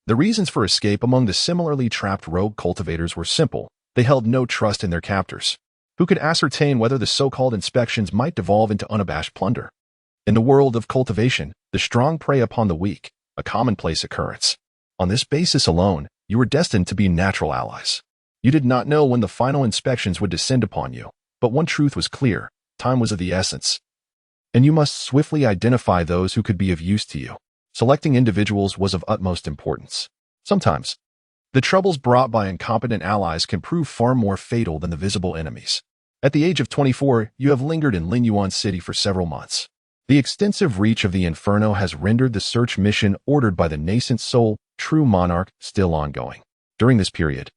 The reasons for escape among the similarly trapped rogue cultivators were simple. They held no trust in their captors, who could ascertain whether the so-called inspections might devolve into unabashed plunder. In the world of cultivation, the strong prey upon the weak, a commonplace occurrence. On this basis alone, you were destined to be natural allies. You did not know when the final inspections would descend upon you, but one truth was clear: time was of the essence, and you must swiftly identify those who could be of use to you. Selecting individuals was of utmost importance. Sometimes, the troubles brought by incompetent allies can prove far more fatal than the visible enemies. At the age of 24, you have lingered in Lingyuan City for several months. The extensive reach of the Inferno has rendered the search mission ordered by the nascent soul, True Monarch, still ongoing. During this period,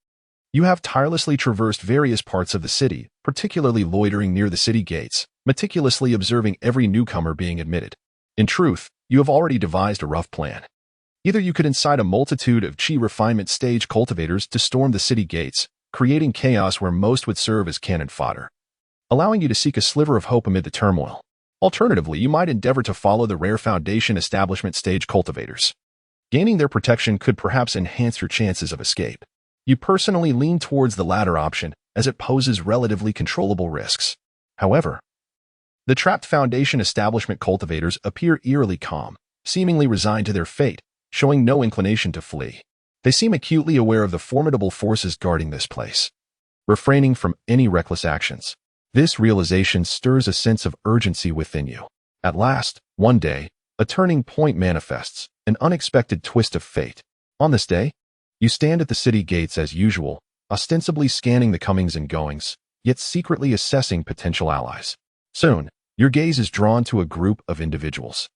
you have tirelessly traversed various parts of the city, particularly loitering near the city gates, meticulously observing every newcomer being admitted. In truth, you have already devised a rough plan. Either you could incite a multitude of Qi refinement stage cultivators to storm the city gates, creating chaos where most would serve as cannon fodder, allowing you to seek a sliver of hope amid the turmoil. Alternatively, you might endeavor to follow the rare Foundation Establishment stage cultivators. Gaining their protection could perhaps enhance your chances of escape. You personally lean towards the latter option, as it poses relatively controllable risks. However, the trapped Foundation Establishment cultivators appear eerily calm, seemingly resigned to their fate, showing no inclination to flee. They seem acutely aware of the formidable forces guarding this place, refraining from any reckless actions. This realization stirs a sense of urgency within you. At last, one day, a turning point manifests, an unexpected twist of fate. On this day, you stand at the city gates as usual, ostensibly scanning the comings and goings, yet secretly assessing potential allies. Soon, your gaze is drawn to a group of individuals.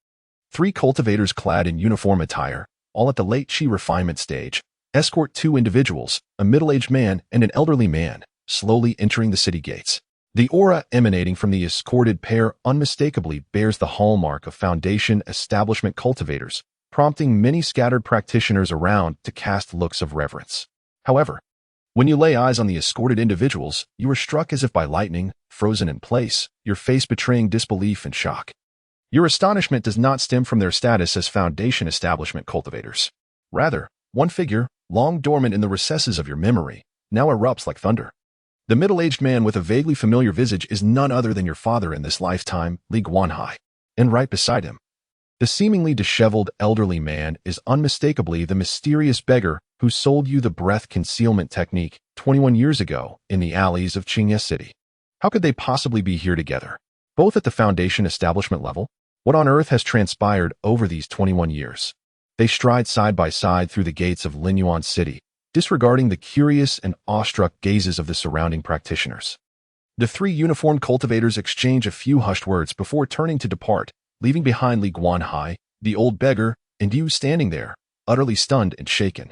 3 cultivators clad in uniform attire, all at the late chi refinement stage, escort 2 individuals, a middle-aged man and an elderly man, slowly entering the city gates. The aura emanating from the escorted pair unmistakably bears the hallmark of Foundation establishment cultivators, prompting many scattered practitioners around to cast looks of reverence. However, when you lay eyes on the escorted individuals, you are struck as if by lightning, frozen in place, your face betraying disbelief and shock. Your astonishment does not stem from their status as Foundation establishment cultivators. Rather, one figure, long dormant in the recesses of your memory, now erupts like thunder. The middle-aged man with a vaguely familiar visage is none other than your father in this lifetime, Li Guanhai. And right beside him, the seemingly disheveled elderly man is unmistakably the mysterious beggar who sold you the breath concealment technique 21 years ago in the alleys of Qingye City. How could they possibly be here together, both at the Foundation establishment level? What on earth has transpired over these 21 years? They stride side by side through the gates of Linyuan City, disregarding the curious and awestruck gazes of the surrounding practitioners. The 3 uniformed cultivators exchange a few hushed words before turning to depart, leaving behind Li Guanhai, the old beggar, and you standing there, utterly stunned and shaken.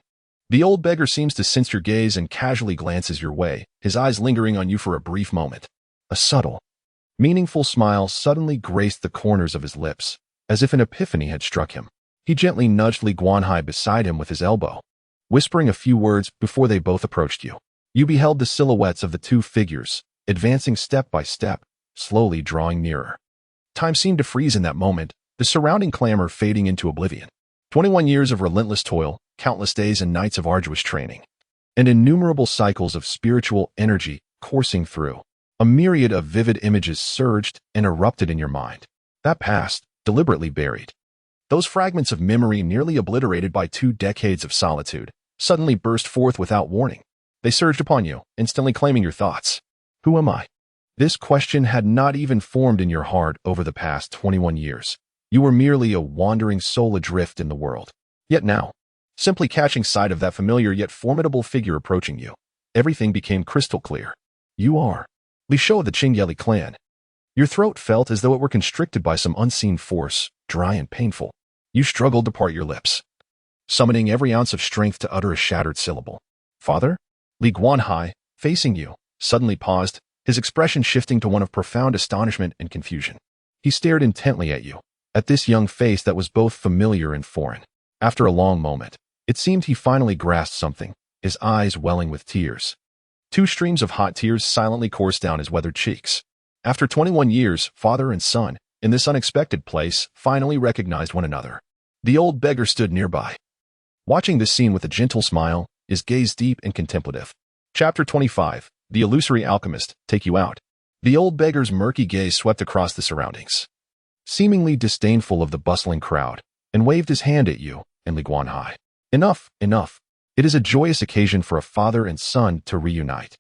The old beggar seems to sense your gaze and casually glances your way, his eyes lingering on you for a brief moment. A subtle, meaningful smile suddenly graced the corners of his lips, as if an epiphany had struck him. He gently nudged Li Guanhai beside him with his elbow, whispering a few words before they both approached you. You beheld the silhouettes of the 2 figures, advancing step by step, slowly drawing nearer. Time seemed to freeze in that moment, the surrounding clamor fading into oblivion. 21 years of relentless toil, countless days and nights of arduous training, and innumerable cycles of spiritual energy coursing through. A myriad of vivid images surged and erupted in your mind. That past, deliberately buried. Those fragments of memory nearly obliterated by 2 decades of solitude, suddenly burst forth without warning. They surged upon you, instantly claiming your thoughts. Who am I? This question had not even formed in your heart over the past 21 years. You were merely a wandering soul adrift in the world. Yet now, simply catching sight of that familiar yet formidable figure approaching you, everything became crystal clear. You are Li Shou of the Qingyeli clan. Your throat felt as though it were constricted by some unseen force, dry and painful. You struggled to part your lips, summoning every ounce of strength to utter a shattered syllable. Father? Li Guanhai, facing you, suddenly paused, his expression shifting to one of profound astonishment and confusion. He stared intently at you, at this young face that was both familiar and foreign. After a long moment, it seemed he finally grasped something, his eyes welling with tears. 2 streams of hot tears silently coursed down his weathered cheeks. After 21 years, father and son, in this unexpected place, finally recognized one another. The old beggar stood nearby, watching this scene with a gentle smile, his gaze deep and contemplative. Chapter 25, The Illusory Alchemist, Take You Out. The old beggar's murky gaze swept across the surroundings, seemingly disdainful of the bustling crowd, and waved his hand at you and Li Guanhai. Enough, enough. It is a joyous occasion for a father and son to reunite.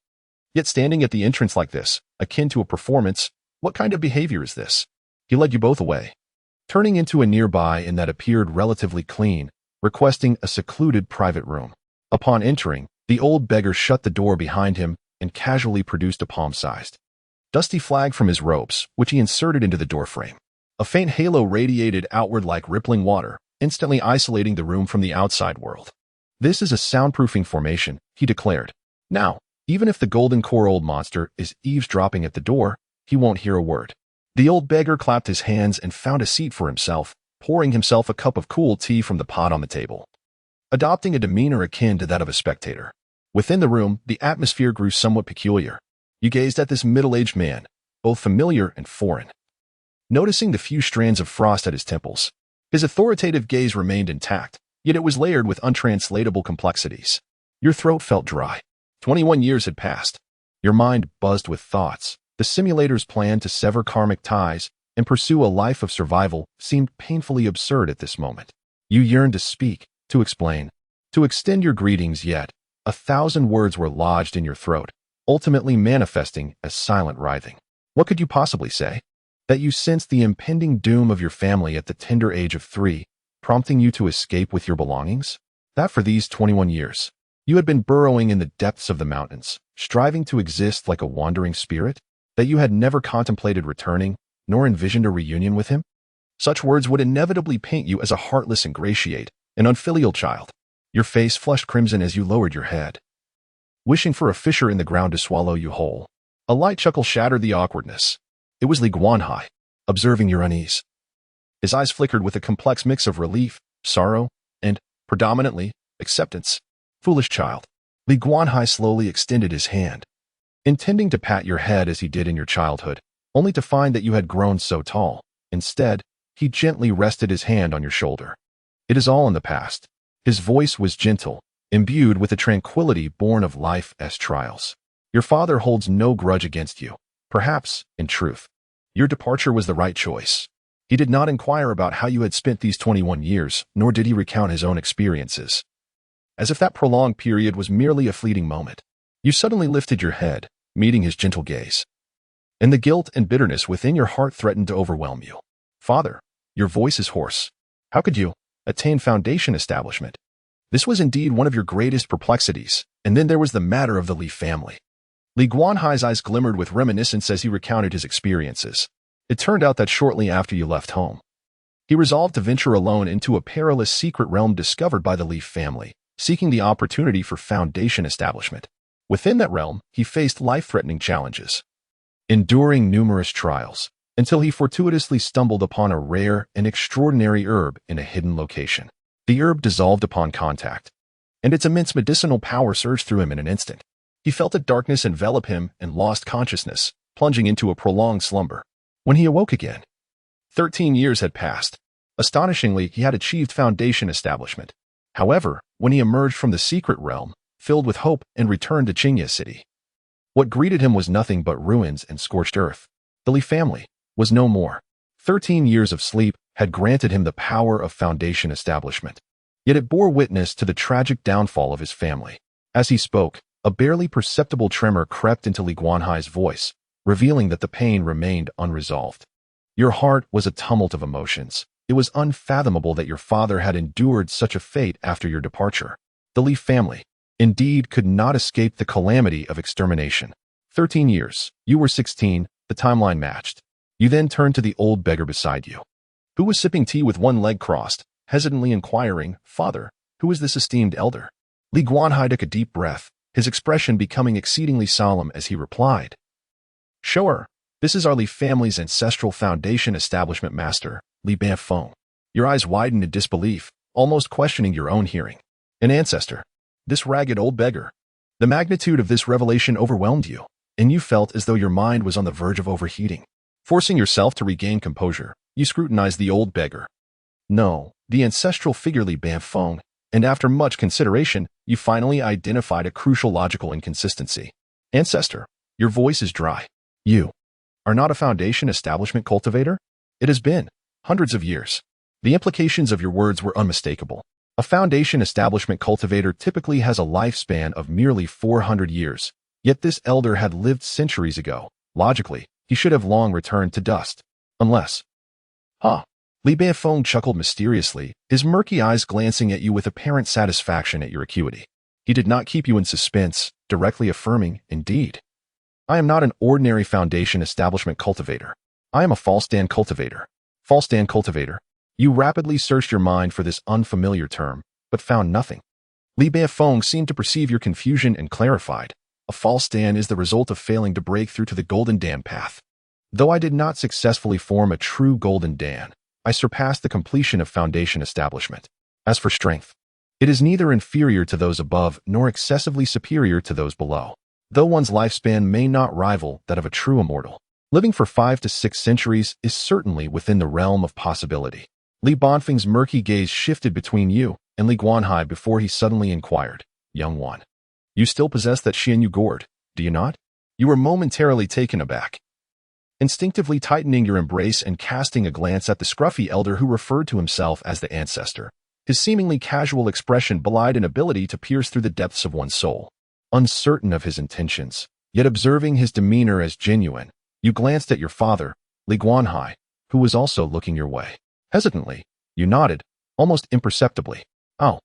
Yet standing at the entrance like this, akin to a performance, what kind of behavior is this? He led you both away, turning into a nearby inn that appeared relatively clean, requesting a secluded private room. Upon entering, the old beggar shut the door behind him and casually produced a palm-sized, dusty flag from his robes, which he inserted into the doorframe. A faint halo radiated outward like rippling water, instantly isolating the room from the outside world. This is a soundproofing formation, he declared. Now, even if the golden core old monster is eavesdropping at the door, he won't hear a word. The old beggar clapped his hands and found a seat for himself, pouring himself a cup of cool tea from the pot on the table, adopting a demeanor akin to that of a spectator. Within the room, the atmosphere grew somewhat peculiar. You gazed at this middle-aged man, both familiar and foreign, noticing the few strands of frost at his temples. His authoritative gaze remained intact, yet it was layered with untranslatable complexities. Your throat felt dry. 21 years had passed. Your mind buzzed with thoughts. The simulator's plan to sever karmic ties and pursue a life of survival seemed painfully absurd at this moment. You yearned to speak, to explain, to extend your greetings, yet 1,000 words were lodged in your throat, ultimately manifesting as silent writhing. What could you possibly say? That you sensed the impending doom of your family at the tender age of 3, prompting you to escape with your belongings? That for these 21 years, you had been burrowing in the depths of the mountains, striving to exist like a wandering spirit? That you had never contemplated returning, nor envisioned a reunion with him? Such words would inevitably paint you as a heartless, ingratiate, and unfilial child. Your face flushed crimson as you lowered your head, wishing for a fissure in the ground to swallow you whole. A light chuckle shattered the awkwardness. It was Li Guanhai, observing your unease. His eyes flickered with a complex mix of relief, sorrow, and, predominantly, acceptance. Foolish child. Li Guanhai slowly extended his hand, intending to pat your head as he did in your childhood, only to find that you had grown so tall. Instead, he gently rested his hand on your shoulder. It is all in the past. His voice was gentle, imbued with a tranquility born of life's trials. Your father holds no grudge against you. Perhaps, in truth, your departure was the right choice. He did not inquire about how you had spent these 21 years, nor did he recount his own experiences. As if that prolonged period was merely a fleeting moment, you suddenly lifted your head, meeting his gentle gaze. And the guilt and bitterness within your heart threatened to overwhelm you. Father, your voice is hoarse. How could you attain foundation establishment? This was indeed one of your greatest perplexities, and then there was the matter of the Li family. Li Guanhai's eyes glimmered with reminiscence as he recounted his experiences. It turned out that shortly after you left home, he resolved to venture alone into a perilous secret realm discovered by the Li family, seeking the opportunity for foundation establishment. Within that realm, he faced life-threatening challenges, enduring numerous trials, until he fortuitously stumbled upon a rare and extraordinary herb in a hidden location. The herb dissolved upon contact, and its immense medicinal power surged through him in an instant. He felt the darkness envelop him and lost consciousness, plunging into a prolonged slumber. When he awoke again, 13 years had passed. Astonishingly, he had achieved foundation establishment. However, when he emerged from the secret realm, filled with hope and returned to Qingye City, what greeted him was nothing but ruins and scorched earth. The Li family was no more. 13 years of sleep had granted him the power of foundation establishment. Yet it bore witness to the tragic downfall of his family. As he spoke, a barely perceptible tremor crept into Li Guanhai's voice, revealing that the pain remained unresolved. Your heart was a tumult of emotions. It was unfathomable that your father had endured such a fate after your departure. The Li family, indeed, could not escape the calamity of extermination. 13 years. You were 16, the timeline matched. You then turned to the old beggar beside you, who was sipping tea with one leg crossed, hesitantly inquiring, "Father, who is this esteemed elder?" Li Guanhai took a deep breath, his expression becoming exceedingly solemn as he replied, "Sure, this is our Li family's ancestral foundation establishment master, Li Banfeng." Your eyes widened in disbelief, almost questioning your own hearing. An ancestor. This ragged old beggar. The magnitude of this revelation overwhelmed you, and you felt as though your mind was on the verge of overheating. Forcing yourself to regain composure, you scrutinized the old beggar. No, the ancestral figure Li Banfeng, and after much consideration, you finally identified a crucial logical inconsistency. Ancestor, your voice is dry. You are not a foundation establishment cultivator? It has been hundreds of years. The implications of your words were unmistakable. A foundation establishment cultivator typically has a lifespan of merely 400 years, yet this elder had lived centuries ago. Logically, he should have long returned to dust. Unless... Li Banfeng chuckled mysteriously, his murky eyes glancing at you with apparent satisfaction at your acuity. He did not keep you in suspense, directly affirming, "Indeed, I am not an ordinary foundation establishment cultivator. I am a false stand cultivator." False stand cultivator. You rapidly searched your mind for this unfamiliar term, but found nothing. Li Banfeng seemed to perceive your confusion and clarified. A false stand is the result of failing to break through to the Golden Dan path. Though I did not successfully form a true Golden Dan, I surpassed the completion of foundation establishment. As for strength, it is neither inferior to those above nor excessively superior to those below. Though one's lifespan may not rival that of a true immortal, living for 5 to 6 centuries is certainly within the realm of possibility. Li Banfeng's murky gaze shifted between you and Li Guanhai before he suddenly inquired, "Young one, you still possess that Xianyu gourd, do you not?" You were momentarily taken aback, instinctively tightening your embrace and casting a glance at the scruffy elder who referred to himself as the ancestor. His seemingly casual expression belied an ability to pierce through the depths of one's soul. Uncertain of his intentions, yet observing his demeanor as genuine, you glanced at your father, Li Guanhai, who was also looking your way. Hesitantly, you nodded, almost imperceptibly. Oh.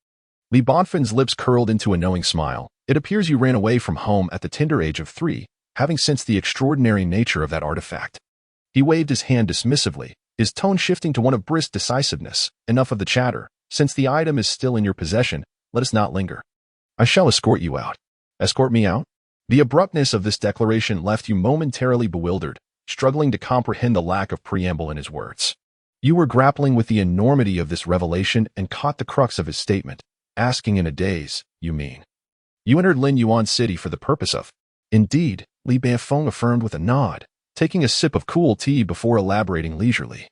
Li Bonfin's lips curled into a knowing smile. It appears you ran away from home at the tender age of 3, having sensed the extraordinary nature of that artifact. He waved his hand dismissively, his tone shifting to one of brisk decisiveness. Enough of the chatter. Since the item is still in your possession, let us not linger. I shall escort you out. Escort me out? The abruptness of this declaration left you momentarily bewildered, struggling to comprehend the lack of preamble in his words. You were grappling with the enormity of this revelation and caught the crux of his statement, asking in a daze, you mean? You entered Lin Yuan City for the purpose of... Indeed, Li Banfeng affirmed with a nod, taking a sip of cool tea before elaborating leisurely.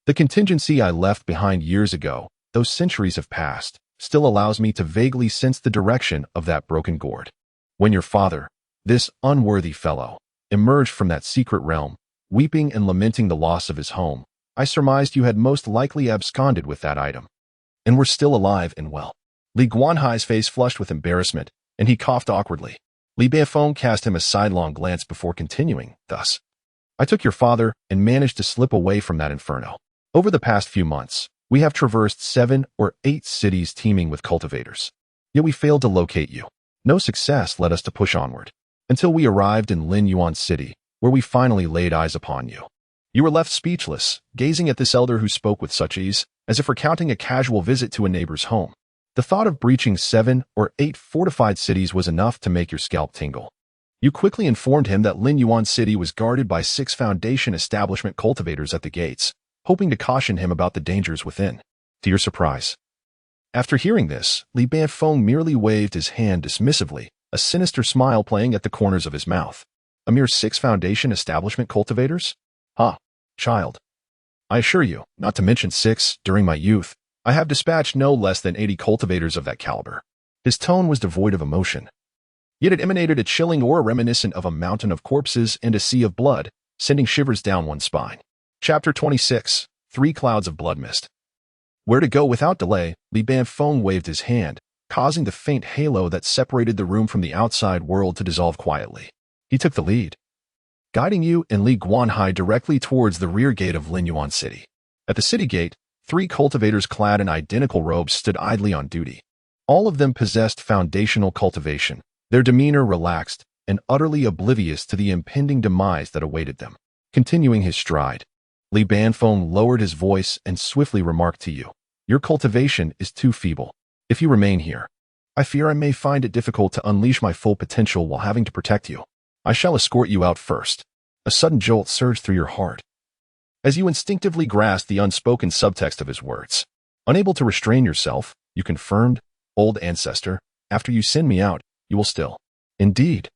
The contingency I left behind years ago, though centuries have passed, still allows me to vaguely sense the direction of that broken gourd. When your father, this unworthy fellow, emerged from that secret realm, weeping and lamenting the loss of his home, I surmised you had most likely absconded with that item, and were still alive and well. Li Guanhai's face flushed with embarrassment, and he coughed awkwardly. Li Banfeng cast him a sidelong glance before continuing, thus. I took your father and managed to slip away from that inferno. Over the past few months, we have traversed 7 or 8 cities teeming with cultivators. Yet we failed to locate you. No success led us to push onward, until we arrived in Lin Yuan City, where we finally laid eyes upon you. You were left speechless, gazing at this elder who spoke with such ease, as if recounting a casual visit to a neighbor's home. The thought of breaching 7 or 8 fortified cities was enough to make your scalp tingle. You quickly informed him that Lin Yuan City was guarded by 6 Foundation establishment cultivators at the gates, hoping to caution him about the dangers within. To your surprise. After hearing this, Li Banfeng merely waved his hand dismissively, a sinister smile playing at the corners of his mouth. A mere 6 Foundation establishment cultivators? Ha, child. I assure you, not to mention 6, during my youth, I have dispatched no less than 80 cultivators of that caliber. His tone was devoid of emotion. Yet it emanated a chilling aura reminiscent of a mountain of corpses and a sea of blood, sending shivers down one's spine. Chapter 26, 3 Clouds of Blood Mist. Where to go without delay, Li Banfeng waved his hand, causing the faint halo that separated the room from the outside world to dissolve quietly. He took the lead, guiding you and Li Guanhai directly towards the rear gate of Lin Yuan City. At the city gate, 3 cultivators clad in identical robes stood idly on duty. All of them possessed foundational cultivation, their demeanor relaxed and utterly oblivious to the impending demise that awaited them. Continuing his stride, Li Banfeng lowered his voice and swiftly remarked to you, your cultivation is too feeble. If you remain here, I fear I may find it difficult to unleash my full potential while having to protect you. I shall escort you out first. A sudden jolt surged through your heart, as you instinctively grasped the unspoken subtext of his words. Unable to restrain yourself, you confirmed, old ancestor, after you send me out, you will still. Indeed.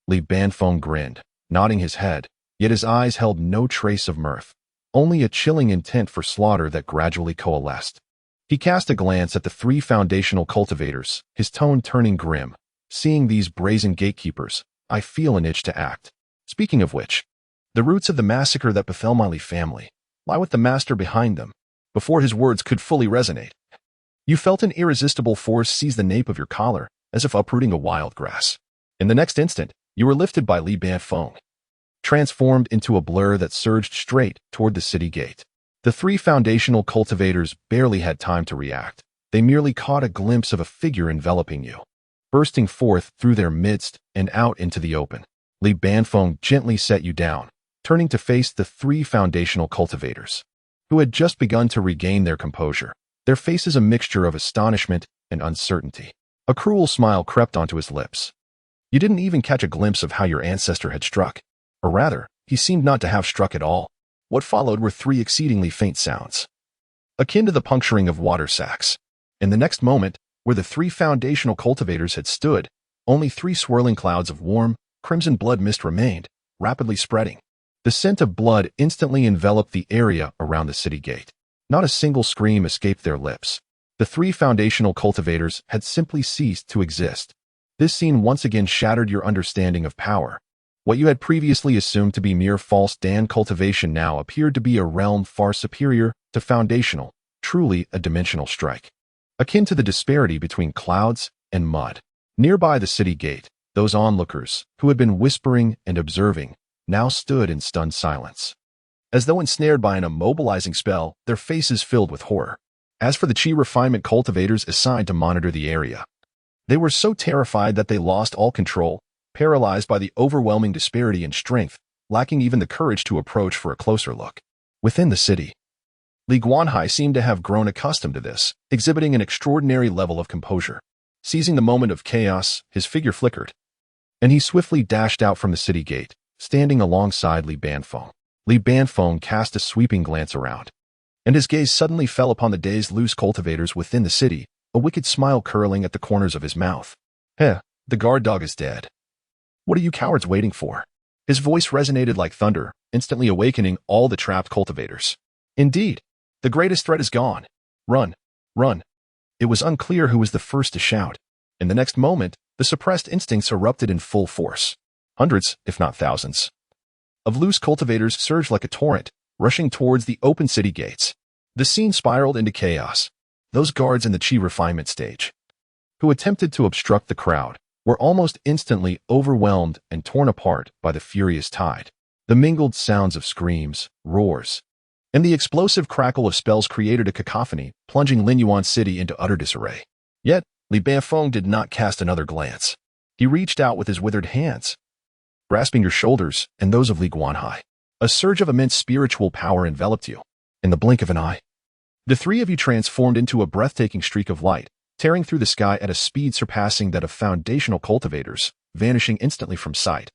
Li Banfeng grinned, nodding his head, yet his eyes held no trace of mirth, only a chilling intent for slaughter that gradually coalesced. He cast a glance at the 3 foundational cultivators, his tone turning grim. Seeing these brazen gatekeepers, I feel an itch to act. Speaking of which, the roots of the massacre that befell my Li family lie with the master behind them. Before his words could fully resonate, you felt an irresistible force seize the nape of your collar, as if uprooting a wild grass. In the next instant, you were lifted by Li Banfeng, transformed into a blur that surged straight toward the city gate. The 3 foundational cultivators barely had time to react. They merely caught a glimpse of a figure enveloping you, bursting forth through their midst and out into the open. Li Banfeng gently set you down, turning to face the 3 foundational cultivators, who had just begun to regain their composure, their faces a mixture of astonishment and uncertainty. A cruel smile crept onto his lips. You didn't even catch a glimpse of how your ancestor had struck, or rather, he seemed not to have struck at all. What followed were 3 exceedingly faint sounds, akin to the puncturing of water sacs. In the next moment, where the 3 foundational cultivators had stood, only 3 swirling clouds of warm, crimson blood mist remained, rapidly spreading. The scent of blood instantly enveloped the area around the city gate. Not a single scream escaped their lips. The 3 foundational cultivators had simply ceased to exist. This scene once again shattered your understanding of power. What you had previously assumed to be mere false Dan cultivation now appeared to be a realm far superior to foundational, truly a dimensional strike. akin to the disparity between clouds and mud. Nearby the city gate, those onlookers, who had been whispering and observing, now stood in stunned silence. As though ensnared by an immobilizing spell, their faces filled with horror. As for the Qi refinement cultivators assigned to monitor the area, they were so terrified that they lost all control, paralyzed by the overwhelming disparity in strength, lacking even the courage to approach for a closer look. Within the city, Li Guanhai seemed to have grown accustomed to this, exhibiting an extraordinary level of composure. Seizing the moment of chaos, his figure flickered, and he swiftly dashed out from the city gate, standing alongside Li Banfeng. Li Banfeng cast a sweeping glance around, and his gaze suddenly fell upon the dazed loose cultivators within the city, a wicked smile curling at the corners of his mouth. "Heh, the guard dog is dead. What are you cowards waiting for?" His voice resonated like thunder, instantly awakening all the trapped cultivators. Indeed, the greatest threat is gone. Run, run. It was unclear who was the first to shout. In the next moment, the suppressed instincts erupted in full force. Hundreds, if not thousands, of loose cultivators surged like a torrent, rushing towards the open city gates. The scene spiraled into chaos. Those guards in the Qi refinement stage, who attempted to obstruct the crowd, were almost instantly overwhelmed and torn apart by the furious tide. The mingled sounds of screams, roars, and the explosive crackle of spells created a cacophony, plunging Linyuan City into utter disarray. Yet, Li Banfeng did not cast another glance. He reached out with his withered hands, grasping your shoulders and those of Li Guanhai. A surge of immense spiritual power enveloped you. In the blink of an eye, the three of you transformed into a breathtaking streak of light, tearing through the sky at a speed surpassing that of foundational cultivators, vanishing instantly from sight,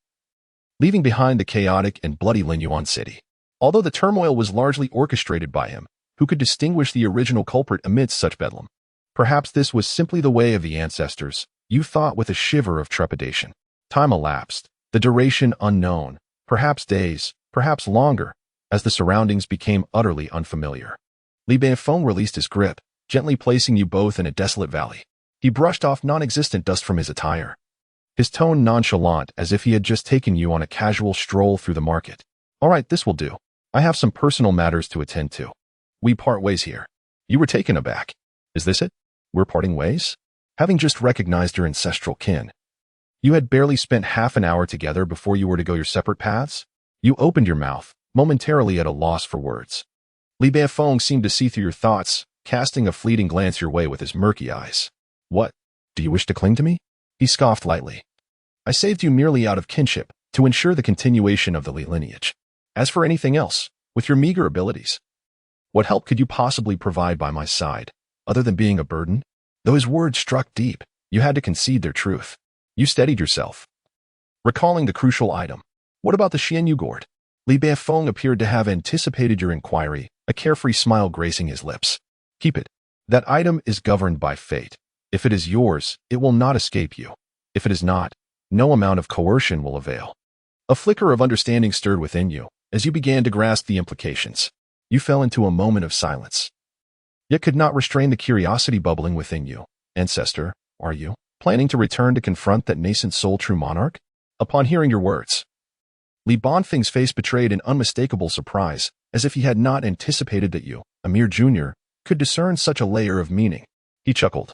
leaving behind the chaotic and bloody Linyuan City. Although the turmoil was largely orchestrated by him, who could distinguish the original culprit amidst such bedlam? Perhaps this was simply the way of the ancestors, you thought with a shiver of trepidation. Time elapsed, the duration unknown, perhaps days, perhaps longer, as the surroundings became utterly unfamiliar. Li Banfeng released his grip, gently placing you both in a desolate valley. He brushed off non-existent dust from his attire, his tone nonchalant as if he had just taken you on a casual stroll through the market. "All right, this will do. I have some personal matters to attend to. We part ways here." You were taken aback. "Is this it? We're parting ways?" Having just recognized your ancestral kin, you had barely spent half an hour together before you were to go your separate paths? You opened your mouth, momentarily at a loss for words. Li Banfeng seemed to see through your thoughts, casting a fleeting glance your way with his murky eyes. "What? Do you wish to cling to me?" He scoffed lightly. "I saved you merely out of kinship, to ensure the continuation of the Li lineage. As for anything else, with your meager abilities, what help could you possibly provide by my side, other than being a burden?" Though his words struck deep, you had to concede their truth. You steadied yourself, recalling the crucial item. "What about the Xianyu gourd?" Li Banfeng appeared to have anticipated your inquiry, a carefree smile gracing his lips. "Keep it. That item is governed by fate. If it is yours, it will not escape you. If it is not, no amount of coercion will avail." A flicker of understanding stirred within you, as you began to grasp the implications. You fell into a moment of silence, yet could not restrain the curiosity bubbling within you. "Ancestor, are you planning to return to confront that nascent soul true monarch?" Upon hearing your words, Li Banfeng's face betrayed an unmistakable surprise, as if he had not anticipated that you, a mere junior, could discern such a layer of meaning. He chuckled,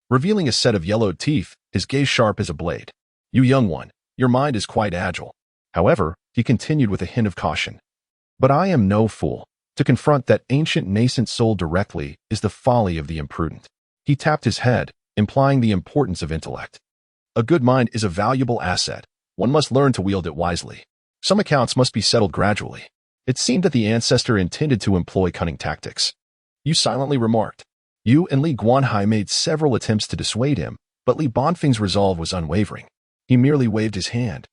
revealing a set of yellowed teeth, his gaze sharp as a blade. "You young one, your mind is quite agile." However, he continued with a hint of caution. "But I am no fool. To confront that ancient nascent soul directly is the folly of the imprudent." He tapped his head, implying the importance of intellect. "A good mind is a valuable asset. One must learn to wield it wisely. Some accounts must be settled gradually." It seemed that the ancestor intended to employ cunning tactics. You silently remarked. You and Li Guanhai made several attempts to dissuade him, but Li Banfeng's resolve was unwavering. He merely waved his hand,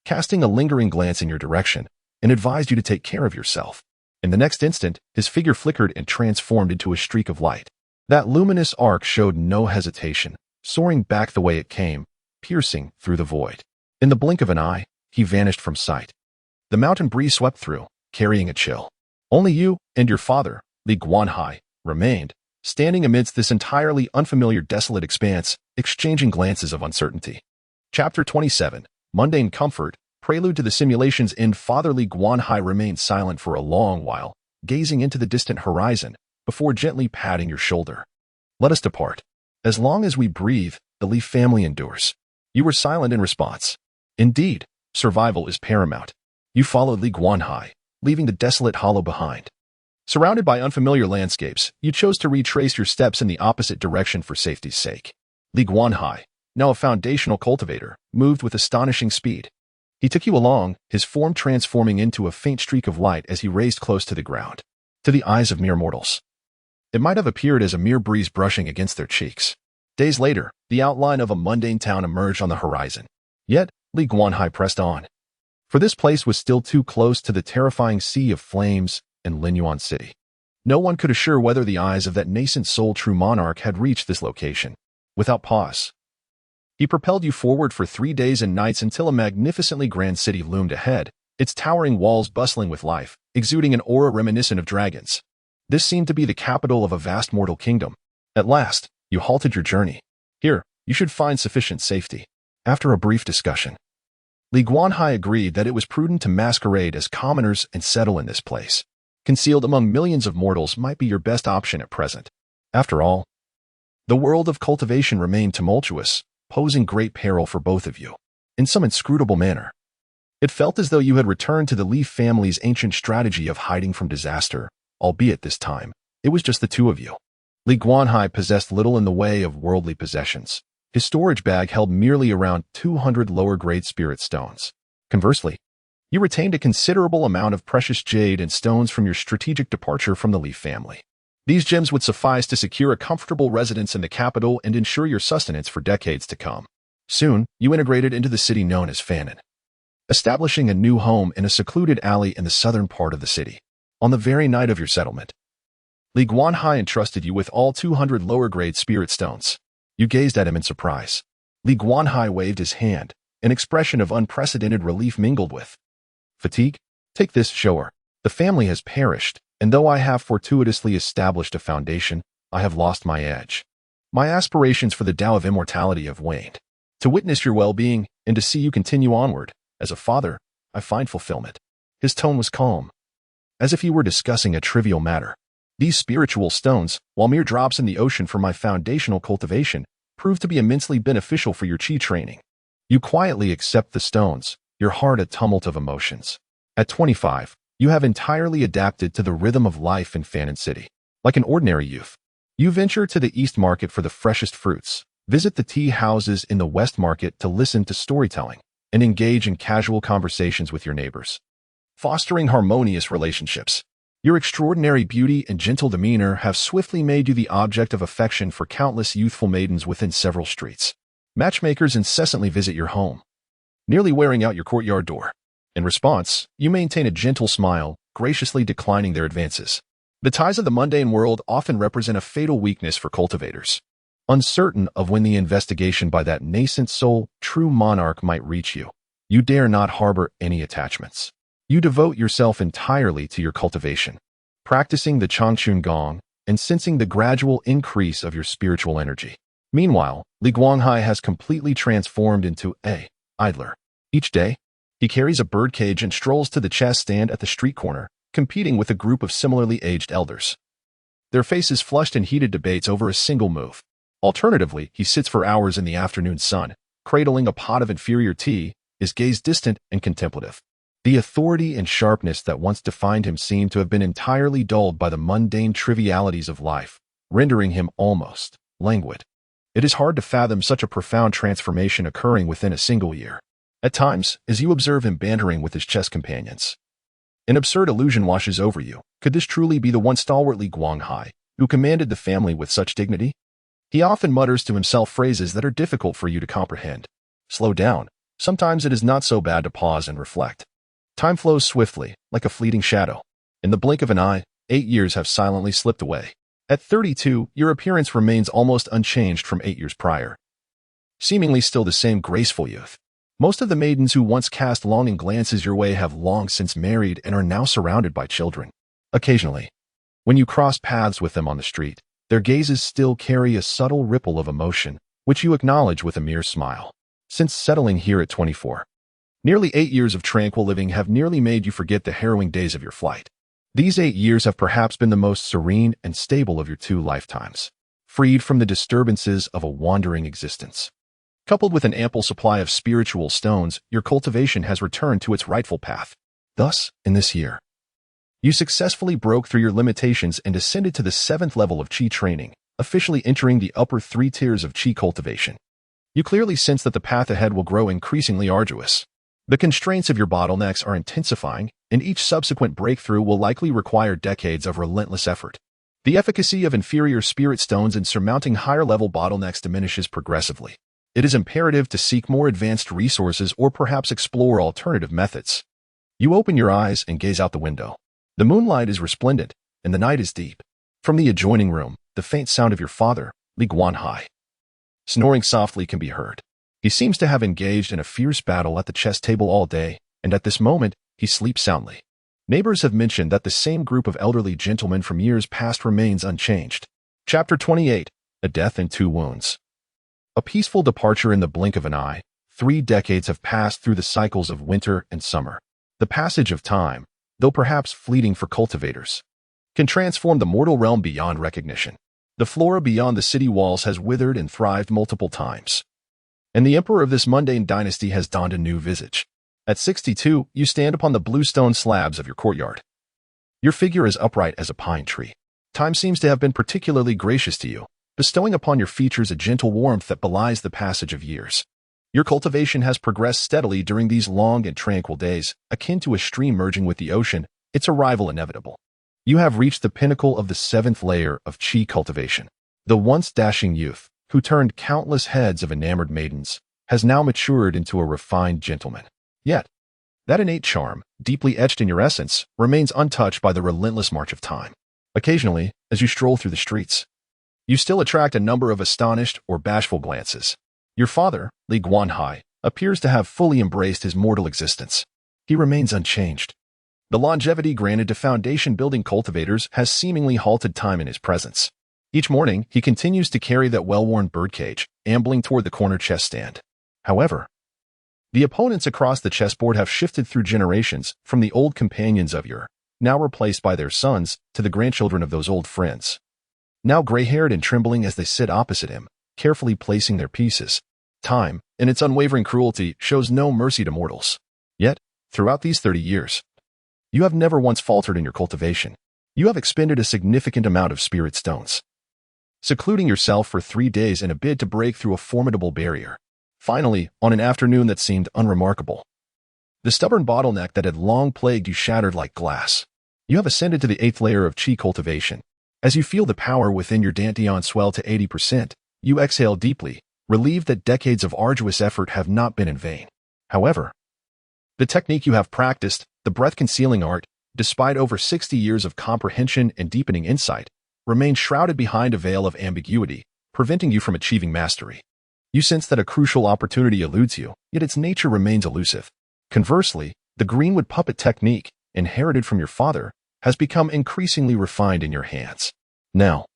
casting a lingering glance in your direction, and advised you to take care of yourself. In the next instant, his figure flickered and transformed into a streak of light. That luminous arc showed no hesitation, soaring back the way it came, piercing through the void. In the blink of an eye, he vanished from sight. The mountain breeze swept through, carrying a chill. Only you and your father, Li Guanhai, remained, standing amidst this entirely unfamiliar desolate expanse, exchanging glances of uncertainty. Chapter 27, Mundane Comfort, Prelude to the Simulation's End. Father Li Guanhai remained silent for a long while, gazing into the distant horizon, before gently patting your shoulder. Let us depart. As long as we breathe, the Li family endures. You were silent in response. Indeed, survival is paramount. You followed Li Guanhai, leaving the desolate hollow behind. Surrounded by unfamiliar landscapes, you chose to retrace your steps in the opposite direction for safety's sake. Li Guanhai, now a foundational cultivator, moved with astonishing speed. He took you along, his form transforming into a faint streak of light as he raced close to the ground. To the eyes of mere mortals, it might have appeared as a mere breeze brushing against their cheeks. Days later, the outline of a mundane town emerged on the horizon. Yet, Li Guanhai pressed on. For this place was still too close to the terrifying sea of flames in Linyuan City. No one could assure whether the eyes of that nascent soul true monarch had reached this location. Without pause, he propelled you forward for 3 days and nights until a magnificently grand city loomed ahead, its towering walls bustling with life, exuding an aura reminiscent of dragons. This seemed to be the capital of a vast mortal kingdom. At last, you halted your journey. Here, you should find sufficient safety. After a brief discussion, Li Guanhai agreed that it was prudent to masquerade as commoners and settle in this place. Concealed among millions of mortals might be your best option at present. After all, the world of cultivation remained tumultuous, posing great peril for both of you. In some inscrutable manner, it felt as though you had returned to the Li family's ancient strategy of hiding from disaster, albeit this time, it was just the two of you. Li Guanhai possessed little in the way of worldly possessions. His storage bag held merely around 200 lower-grade spirit stones. Conversely, you retained a considerable amount of precious jade and stones from your strategic departure from the Li family. These gems would suffice to secure a comfortable residence in the capital and ensure your sustenance for decades to come. Soon, you integrated into the city known as Fannin, establishing a new home in a secluded alley in the southern part of the city. On the very night of your settlement, Li Guanhai entrusted you with all 200 lower-grade spirit stones. You gazed at him in surprise. Li Guanhai waved his hand, an expression of unprecedented relief mingled with fatigue. Take this, Shower. The family has perished, and though I have fortuitously established a foundation, I have lost my edge. My aspirations for the Tao of immortality have waned. To witness your well-being and to see you continue onward, as a father, I find fulfillment. His tone was calm, as if he were discussing a trivial matter. These spiritual stones, while mere drops in the ocean for my foundational cultivation, proved to be immensely beneficial for your chi training. You quietly accept the stones, your heart a tumult of emotions. At 25, you have entirely adapted to the rhythm of life in Fannin City. Like an ordinary youth, you venture to the East Market for the freshest fruits, visit the tea houses in the West Market to listen to storytelling, and engage in casual conversations with your neighbors, fostering harmonious relationships. Your extraordinary beauty and gentle demeanor have swiftly made you the object of affection for countless youthful maidens within several streets. Matchmakers incessantly visit your home, nearly wearing out your courtyard door. In response, you maintain a gentle smile, graciously declining their advances. The ties of the mundane world often represent a fatal weakness for cultivators. Uncertain of when the investigation by that nascent soul, true monarch might reach you, you dare not harbor any attachments. You devote yourself entirely to your cultivation, practicing the Changchun Gong and sensing the gradual increase of your spiritual energy. Meanwhile, Li Guanhai has completely transformed into a idler. Each day, he carries a birdcage and strolls to the chess stand at the street corner, competing with a group of similarly aged elders. Their faces flushed in heated debates over a single move. Alternatively, he sits for hours in the afternoon sun, cradling a pot of inferior tea, his gaze distant and contemplative. The authority and sharpness that once defined him seemed to have been entirely dulled by the mundane trivialities of life, rendering him almost languid. It is hard to fathom such a profound transformation occurring within a single year. At times, as you observe him bantering with his chess companions, an absurd illusion washes over you. Could this truly be the once stalwart Li Guanhai, who commanded the family with such dignity? He often mutters to himself phrases that are difficult for you to comprehend. Slow down. Sometimes it is not so bad to pause and reflect. Time flows swiftly, like a fleeting shadow. In the blink of an eye, 8 years have silently slipped away. At 32, your appearance remains almost unchanged from 8 years prior. Seemingly still the same graceful youth. Most of the maidens who once cast longing glances your way have long since married and are now surrounded by children. Occasionally, when you cross paths with them on the street, their gazes still carry a subtle ripple of emotion, which you acknowledge with a mere smile. Since settling here at 24, nearly 8 years of tranquil living have nearly made you forget the harrowing days of your flight. These 8 years have perhaps been the most serene and stable of your 2 lifetimes. freed from the disturbances of a wandering existence. Coupled with an ample supply of spiritual stones, your cultivation has returned to its rightful path. Thus, in this year, you successfully broke through your limitations and ascended to the 7th level of Qi training, officially entering the upper 3 tiers of Qi cultivation. You clearly sense that the path ahead will grow increasingly arduous. The constraints of your bottlenecks are intensifying, and each subsequent breakthrough will likely require decades of relentless effort. The efficacy of inferior spirit stones in surmounting higher-level bottlenecks diminishes progressively. It is imperative to seek more advanced resources or perhaps explore alternative methods. You open your eyes and gaze out the window. The moonlight is resplendent, and the night is deep. From the adjoining room, the faint sound of your father, Li Guanhai, snoring softly can be heard. He seems to have engaged in a fierce battle at the chess table all day, and at this moment, he sleeps soundly. Neighbors have mentioned that the same group of elderly gentlemen from years past remains unchanged. Chapter 28. A Death and 2 Wounds. A peaceful departure in the blink of an eye. 3 decades have passed through the cycles of winter and summer. The passage of time, though perhaps fleeting for cultivators, can transform the mortal realm beyond recognition. The flora beyond the city walls has withered and thrived multiple times, and the emperor of this mundane dynasty has donned a new visage. At 62, you stand upon the bluestone slabs of your courtyard. Your figure is upright as a pine tree. Time seems to have been particularly gracious to you, bestowing upon your features a gentle warmth that belies the passage of years. Your cultivation has progressed steadily during these long and tranquil days, akin to a stream merging with the ocean, its arrival inevitable. You have reached the pinnacle of the 7th layer of Qi cultivation. The once dashing youth, who turned countless heads of enamored maidens, has now matured into a refined gentleman. Yet, that innate charm, deeply etched in your essence, remains untouched by the relentless march of time. Occasionally, as you stroll through the streets, you still attract a number of astonished or bashful glances. Your father, Li Guanhai, appears to have fully embraced his mortal existence. He remains unchanged. The longevity granted to foundation-building cultivators has seemingly halted time in his presence. Each morning, he continues to carry that well-worn birdcage, ambling toward the corner chess stand. However, the opponents across the chessboard have shifted through generations, from the old companions of yore, now replaced by their sons, to the grandchildren of those old friends, now gray-haired and trembling as they sit opposite him, carefully placing their pieces. Time, in its unwavering cruelty, shows no mercy to mortals. Yet, throughout these 30 years, you have never once faltered in your cultivation. You have expended a significant amount of spirit stones, secluding yourself for 3 days in a bid to break through a formidable barrier. Finally, on an afternoon that seemed unremarkable, the stubborn bottleneck that had long plagued you shattered like glass. You have ascended to the 8th layer of Qi cultivation. As you feel the power within your dantian swell to 80%, you exhale deeply, relieved that decades of arduous effort have not been in vain. However, the technique you have practiced, the breath-concealing art, despite over 60 years of comprehension and deepening insight, remains shrouded behind a veil of ambiguity, preventing you from achieving mastery. You sense that a crucial opportunity eludes you, yet its nature remains elusive. Conversely, the Greenwood puppet technique, inherited from your father, has become increasingly refined in your hands. Now,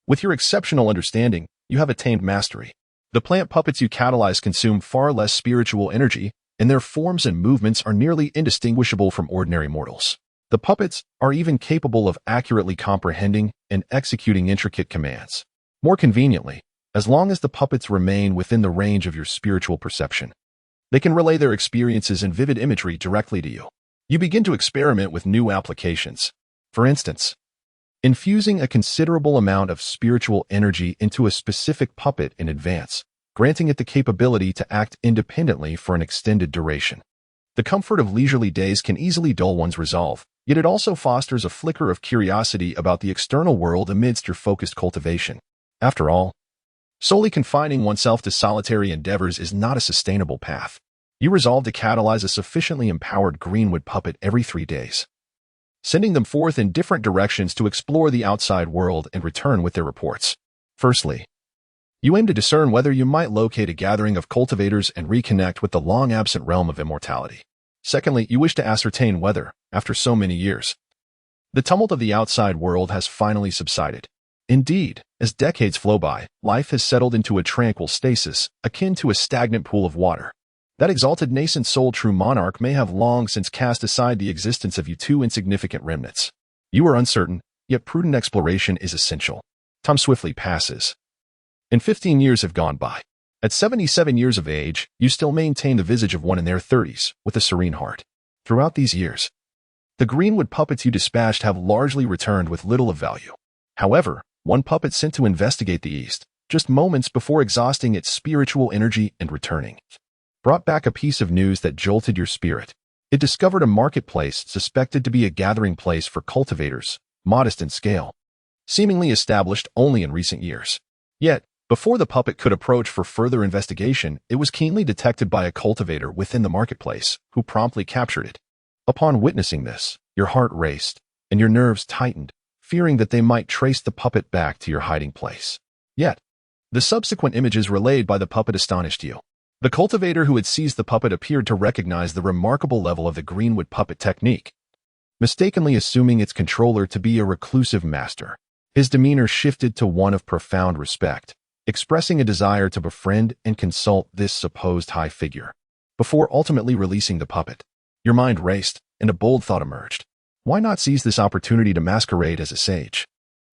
with your exceptional understanding, you have attained mastery. The plant puppets you catalyze consume far less spiritual energy, and their forms and movements are nearly indistinguishable from ordinary mortals. The puppets are even capable of accurately comprehending and executing intricate commands. More conveniently, as long as the puppets remain within the range of your spiritual perception, they can relay their experiences in vivid imagery directly to you. You begin to experiment with new applications. For instance, infusing a considerable amount of spiritual energy into a specific puppet in advance, granting it the capability to act independently for an extended duration. The comfort of leisurely days can easily dull one's resolve, yet it also fosters a flicker of curiosity about the external world amidst your focused cultivation. After all, solely confining oneself to solitary endeavors is not a sustainable path. You resolve to catalyze a sufficiently empowered Greenwood puppet every 3 days, sending them forth in different directions to explore the outside world and return with their reports. Firstly, you aim to discern whether you might locate a gathering of cultivators and reconnect with the long-absent realm of immortality. Secondly, you wish to ascertain whether, after so many years, the tumult of the outside world has finally subsided. Indeed, as decades flow by, life has settled into a tranquil stasis, akin to a stagnant pool of water. That exalted nascent soul-true monarch may have long since cast aside the existence of you two insignificant remnants. You are uncertain, yet prudent exploration is essential. Time swiftly passes, and 15 years have gone by. At 77 years of age, you still maintain the visage of one in their 30s, with a serene heart. Throughout these years, the Greenwood puppets you dispatched have largely returned with little of value. However, one puppet sent to investigate the East, just moments before exhausting its spiritual energy and returning, brought back a piece of news that jolted your spirit. It discovered a marketplace suspected to be a gathering place for cultivators, modest in scale, seemingly established only in recent years. Yet, before the puppet could approach for further investigation, it was keenly detected by a cultivator within the marketplace, who promptly captured it. Upon witnessing this, your heart raced, and your nerves tightened, fearing that they might trace the puppet back to your hiding place. Yet, the subsequent images relayed by the puppet astonished you. The cultivator who had seized the puppet appeared to recognize the remarkable level of the Greenwood puppet technique, mistakenly assuming its controller to be a reclusive master. His demeanor shifted to one of profound respect, expressing a desire to befriend and consult this supposed high figure. Before ultimately releasing the puppet, your mind raced, and a bold thought emerged. Why not seize this opportunity to masquerade as a sage?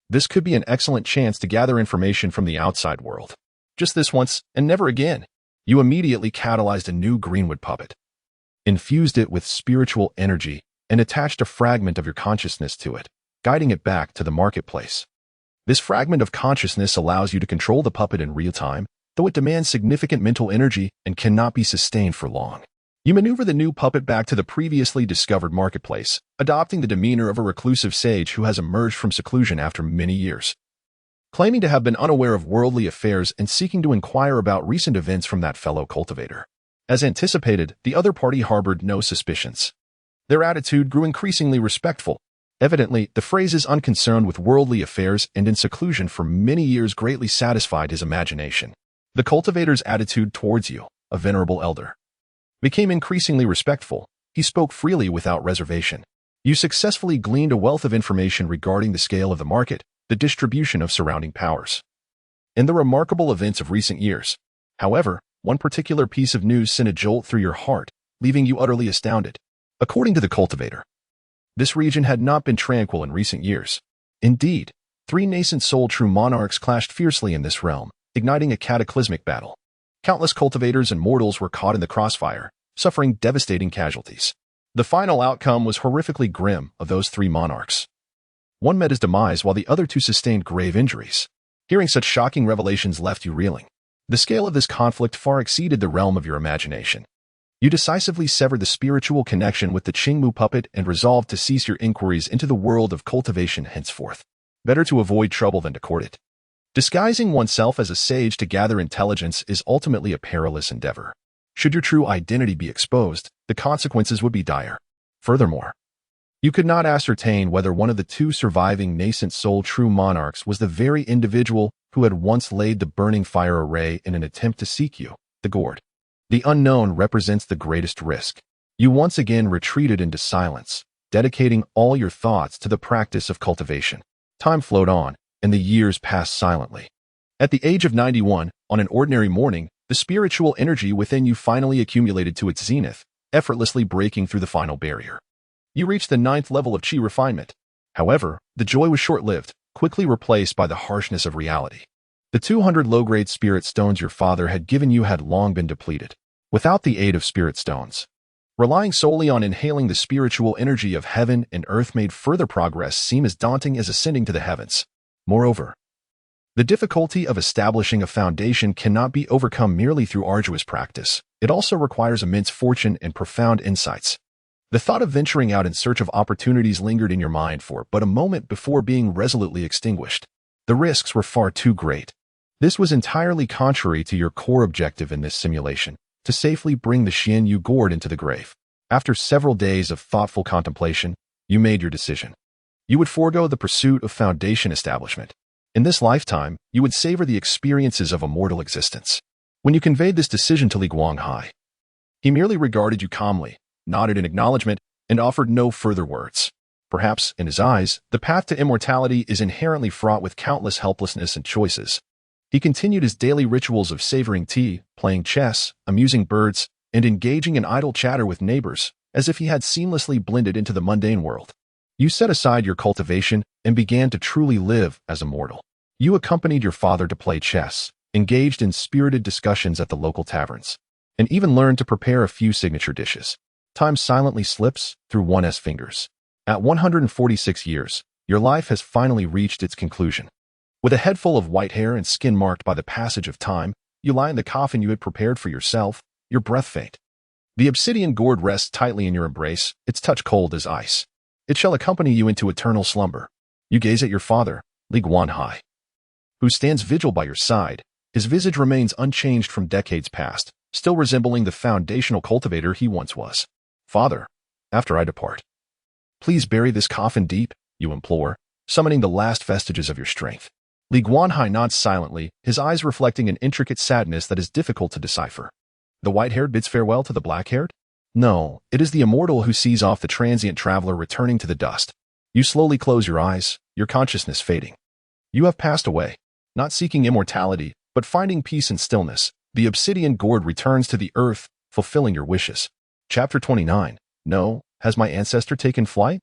This could be an excellent chance to gather information from the outside world. Just this once, and never again. You immediately catalyzed a new Greenwood puppet, infused it with spiritual energy, and attached a fragment of your consciousness to it, guiding it back to the marketplace. This fragment of consciousness allows you to control the puppet in real time, though it demands significant mental energy and cannot be sustained for long. You maneuver the new puppet back to the previously discovered marketplace, adopting the demeanor of a reclusive sage who has emerged from seclusion after many years, claiming to have been unaware of worldly affairs and seeking to inquire about recent events from that fellow cultivator. As anticipated, the other party harbored no suspicions. Their attitude grew increasingly respectful. Evidently, the phrases unconcerned with worldly affairs and in seclusion for many years greatly satisfied his imagination. The cultivator's attitude towards you, a venerable elder, became increasingly respectful. He spoke freely without reservation. You successfully gleaned a wealth of information regarding the scale of the market, the distribution of surrounding powers, and the remarkable events of recent years. However, one particular piece of news sent a jolt through your heart, leaving you utterly astounded. According to the cultivator, this region had not been tranquil in recent years. Indeed, 3 nascent soul-true monarchs clashed fiercely in this realm, igniting a cataclysmic battle. Countless cultivators and mortals were caught in the crossfire, suffering devastating casualties. The final outcome was horrifically grim of those 3 monarchs. One met his demise while the other 2 sustained grave injuries. Hearing such shocking revelations left you reeling. The scale of this conflict far exceeded the realm of your imagination. You decisively severed the spiritual connection with the Qingmu puppet and resolved to cease your inquiries into the world of cultivation henceforth. Better to avoid trouble than to court it. Disguising oneself as a sage to gather intelligence is ultimately a perilous endeavor. Should your true identity be exposed, the consequences would be dire. Furthermore, you could not ascertain whether one of the 2 surviving nascent soul-true monarchs was the very individual who had once laid the burning fire array in an attempt to seek you, the gourd. The unknown represents the greatest risk. You once again retreated into silence, dedicating all your thoughts to the practice of cultivation. Time flowed on, and the years passed silently. At the age of 91, on an ordinary morning, the spiritual energy within you finally accumulated to its zenith, effortlessly breaking through the final barrier. You reached the 9th level of Qi refinement. However, the joy was short-lived, quickly replaced by the harshness of reality. The 200 low-grade spirit stones your father had given you had long been depleted. Without the aid of spirit stones, relying solely on inhaling the spiritual energy of heaven and earth made further progress seem as daunting as ascending to the heavens. Moreover, the difficulty of establishing a foundation cannot be overcome merely through arduous practice. It also requires immense fortune and profound insights. The thought of venturing out in search of opportunities lingered in your mind for but a moment before being resolutely extinguished. The risks were far too great. This was entirely contrary to your core objective in this simulation, to safely bring the Xianyu gourd into the grave. After several days of thoughtful contemplation, you made your decision. You would forego the pursuit of foundation establishment. In this lifetime, you would savor the experiences of a mortal existence. When you conveyed this decision to Li Guanghai, he merely regarded you calmly, nodded in acknowledgement, and offered no further words. Perhaps, in his eyes, the path to immortality is inherently fraught with countless helplessness and choices. He continued his daily rituals of savoring tea, playing chess, amusing birds, and engaging in idle chatter with neighbors, as if he had seamlessly blended into the mundane world. You set aside your cultivation and began to truly live as a mortal. You accompanied your father to play chess, engaged in spirited discussions at the local taverns, and even learned to prepare a few signature dishes. Time silently slips through one's fingers. At 146 years, your life has finally reached its conclusion. With a head full of white hair and skin marked by the passage of time, you lie in the coffin you had prepared for yourself, your breath faint. The obsidian gourd rests tightly in your embrace, its touch cold as ice. It shall accompany you into eternal slumber. You gaze at your father, Li Guanhai, who stands vigil by your side. His visage remains unchanged from decades past, still resembling the foundational cultivator he once was. Father, after I depart, please bury this coffin deep, you implore, summoning the last vestiges of your strength. Li Guanhai nods silently, his eyes reflecting an intricate sadness that is difficult to decipher. The white-haired bids farewell to the black-haired? No, it is the immortal who sees off the transient traveler returning to the dust. You slowly close your eyes, your consciousness fading. You have passed away, not seeking immortality, but finding peace and stillness. The obsidian gourd returns to the earth, fulfilling your wishes. Chapter 29. No, has my ancestor taken flight?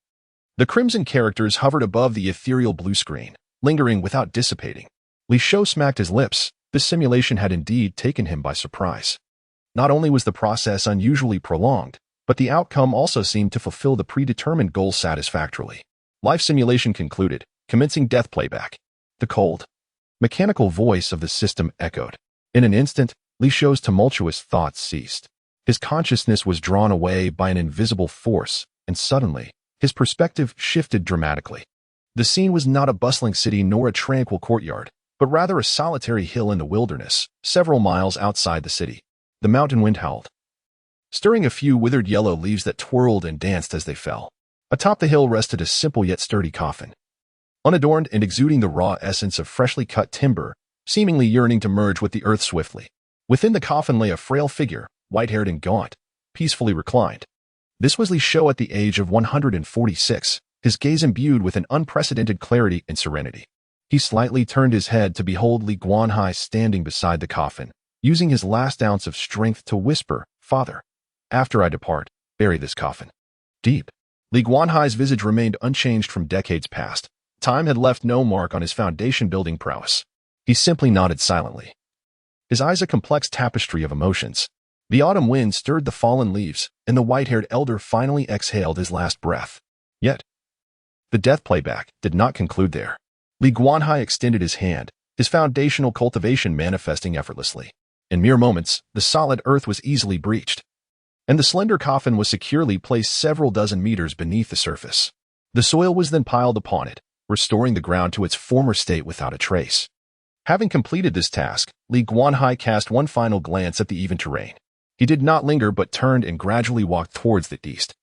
The crimson characters hovered above the ethereal blue screen, lingering without dissipating. Li Shou smacked his lips. This simulation had indeed taken him by surprise. Not only was the process unusually prolonged, but the outcome also seemed to fulfill the predetermined goal satisfactorily. Life simulation concluded, commencing death playback. The cold, mechanical voice of the system echoed. In an instant, Li Shou's tumultuous thoughts ceased. His consciousness was drawn away by an invisible force, and suddenly, his perspective shifted dramatically. The scene was not a bustling city nor a tranquil courtyard, but rather a solitary hill in the wilderness, several miles outside the city. The mountain wind howled, stirring a few withered yellow leaves that twirled and danced as they fell. Atop the hill rested a simple yet sturdy coffin, unadorned and exuding the raw essence of freshly cut timber, seemingly yearning to merge with the earth swiftly. Within the coffin lay a frail figure, white-haired and gaunt, peacefully reclined. This was Li Shou at the age of 146, his gaze imbued with an unprecedented clarity and serenity. He slightly turned his head to behold Li Guanhai standing beside the coffin, using his last ounce of strength to whisper, "Father, after I depart, bury this coffin deep." Li Guanhai's visage remained unchanged from decades past. Time had left no mark on his foundation-building prowess. He simply nodded silently, his eyes a complex tapestry of emotions. The autumn wind stirred the fallen leaves, and the white-haired elder finally exhaled his last breath. Yet, the death playback did not conclude there. Li Guanhai extended his hand, his foundational cultivation manifesting effortlessly. In mere moments, the solid earth was easily breached, and the slender coffin was securely placed several dozen meters beneath the surface. The soil was then piled upon it, restoring the ground to its former state without a trace. Having completed this task, Li Guanhai cast one final glance at the even terrain. He did not linger but turned and gradually walked towards the east.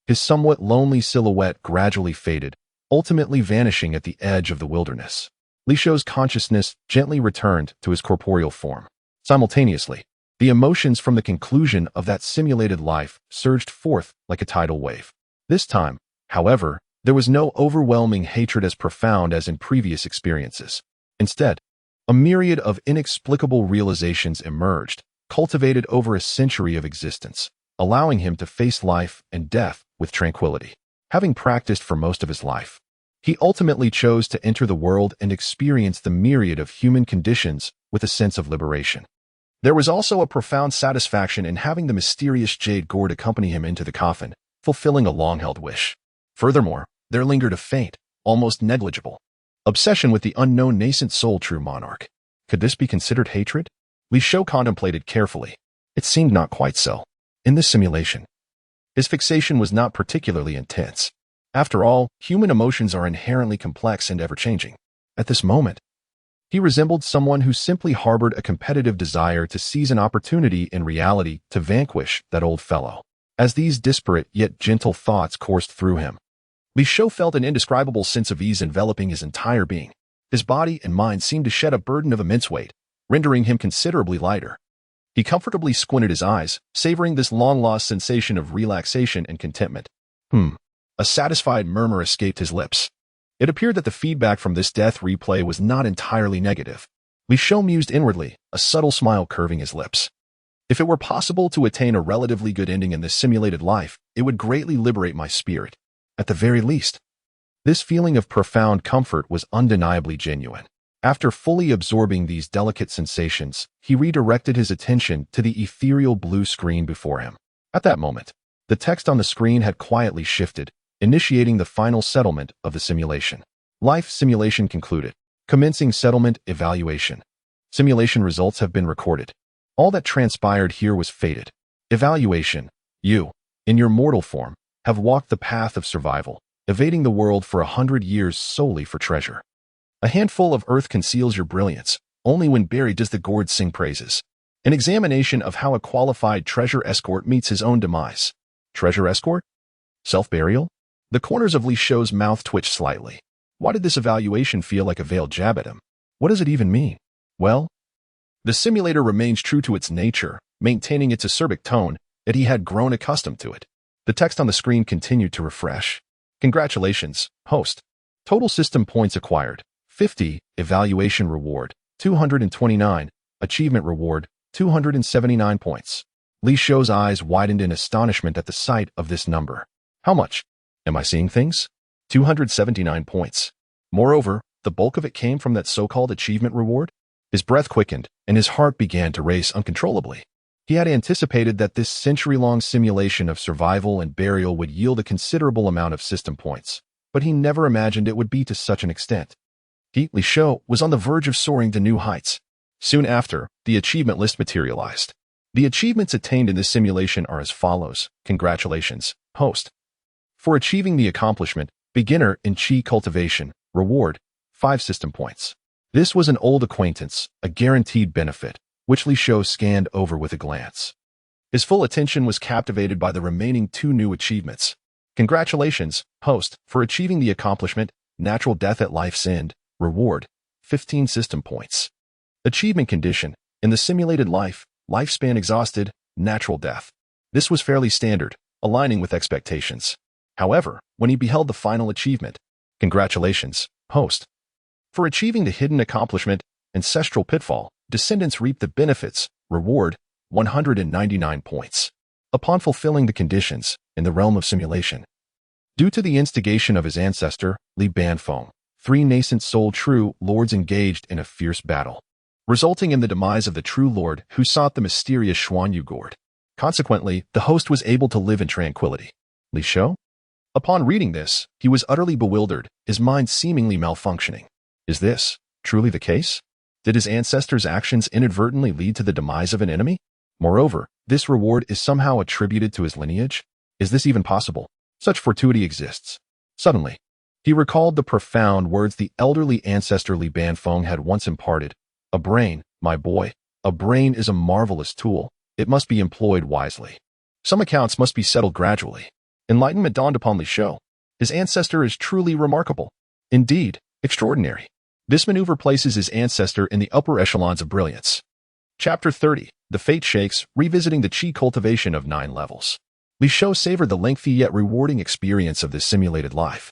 His somewhat lonely silhouette gradually faded, ultimately vanishing at the edge of the wilderness. Li Shou's consciousness gently returned to his corporeal form. Simultaneously, the emotions from the conclusion of that simulated life surged forth like a tidal wave. This time, however, there was no overwhelming hatred as profound as in previous experiences. Instead, a myriad of inexplicable realizations emerged, cultivated over a century of existence, allowing him to face life and death with tranquility. Having practiced for most of his life, he ultimately chose to enter the world and experience the myriad of human conditions with a sense of liberation. There was also a profound satisfaction in having the mysterious jade gourd accompany him into the coffin, fulfilling a long-held wish. Furthermore, there lingered a faint, almost negligible, obsession with the unknown nascent soul true monarch. Could this be considered hatred? Li Shou contemplated carefully. It seemed not quite so. In this simulation, his fixation was not particularly intense. After all, human emotions are inherently complex and ever-changing. At this moment, he resembled someone who simply harbored a competitive desire to seize an opportunity in reality to vanquish that old fellow. As these disparate yet gentle thoughts coursed through him, Li Shou felt an indescribable sense of ease enveloping his entire being. His body and mind seemed to shed a burden of immense weight, rendering him considerably lighter. He comfortably squinted his eyes, savoring this long-lost sensation of relaxation and contentment. A satisfied murmur escaped his lips. It appeared that the feedback from this death replay was not entirely negative. Li Shou mused inwardly, a subtle smile curving his lips. If it were possible to attain a relatively good ending in this simulated life, it would greatly liberate my spirit. At the very least, this feeling of profound comfort was undeniably genuine. After fully absorbing these delicate sensations, he redirected his attention to the ethereal blue screen before him. At that moment, the text on the screen had quietly shifted, initiating the final settlement of the simulation. Life simulation concluded. Commencing settlement evaluation. Simulation results have been recorded. All that transpired here was fated. Evaluation. You, in your mortal form, have walked the path of survival, evading the world for 100 years solely for treasure. A handful of earth conceals your brilliance. Only when buried does the gourd sing praises. An examination of how a qualified treasure escort meets his own demise. Treasure escort? Self-burial? The corners of Li Shou's mouth twitched slightly. Why did this evaluation feel like a veiled jab at him? What does it even mean? Well, the simulator remains true to its nature, maintaining its acerbic tone, yet he had grown accustomed to it. The text on the screen continued to refresh. Congratulations, host. Total system points acquired. 50, evaluation reward, 229, achievement reward, 279 points. Li Shou's eyes widened in astonishment at the sight of this number. How much? Am I seeing things? 279 points. Moreover, the bulk of it came from that so-called achievement reward. His breath quickened, and his heart began to race uncontrollably. He had anticipated that this century-long simulation of survival and burial would yield a considerable amount of system points, but he never imagined it would be to such an extent. Li Shou was on the verge of soaring to new heights. Soon after, the achievement list materialized. The achievements attained in this simulation are as follows. Congratulations, host. For achieving the accomplishment, Beginner in Qi Cultivation, reward, 5 system points. This was an old acquaintance, a guaranteed benefit, which Li Shou scanned over with a glance. His full attention was captivated by the remaining 2 new achievements. Congratulations, host, for achieving the accomplishment, Natural Death at Life's End, reward, 15 system points. Achievement condition, in the simulated life, lifespan exhausted, natural death. This was fairly standard, aligning with expectations. However, when he beheld the final achievement, congratulations, host. For achieving the hidden accomplishment, Ancestral Pitfall, descendants reap the benefits, reward, 199 points. Upon fulfilling the conditions, in the realm of simulation. Due to the instigation of his ancestor, Li Banfeng, 3 nascent soul true lords engaged in a fierce battle, resulting in the demise of the true lord who sought the mysterious Xuanyu gourd. Consequently, the host was able to live in tranquility. Li Shou? Upon reading this, he was utterly bewildered, his mind seemingly malfunctioning. Is this truly the case? Did his ancestors' actions inadvertently lead to the demise of an enemy? Moreover, this reward is somehow attributed to his lineage? Is this even possible? Such fortuity exists. Suddenly, he recalled the profound words the elderly ancestor Li Banfeng had once imparted. A brain, my boy, a brain is a marvelous tool. It must be employed wisely. Some accounts must be settled gradually. Enlightenment dawned upon Li Shou. His ancestor is truly remarkable. Indeed, extraordinary. This maneuver places his ancestor in the upper echelons of brilliance. Chapter 30. The Fate Shakes, revisiting the Qi cultivation of 9 levels. Li Shou savored the lengthy yet rewarding experience of this simulated life.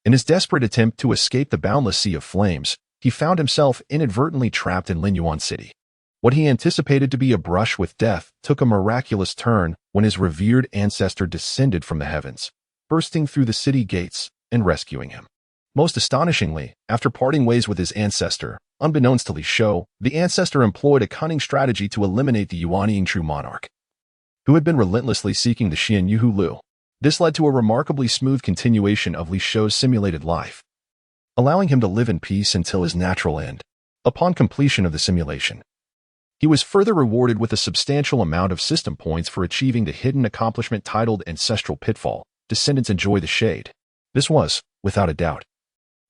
In his desperate attempt to escape the boundless sea of flames, he found himself inadvertently trapped in Linyuan City. What he anticipated to be a brush with death took a miraculous turn when his revered ancestor descended from the heavens, bursting through the city gates and rescuing him. Most astonishingly, after parting ways with his ancestor, unbeknownst to Li Shou, the ancestor employed a cunning strategy to eliminate the Yuanying true monarch, who had been relentlessly seeking the Xian Yuhu Lu. This led to a remarkably smooth continuation of Li Shou's simulated life, allowing him to live in peace until his natural end. Upon completion of the simulation, he was further rewarded with a substantial amount of system points for achieving the hidden accomplishment titled Ancestral Pitfall, Descendants Enjoy the Shade. This was, without a doubt,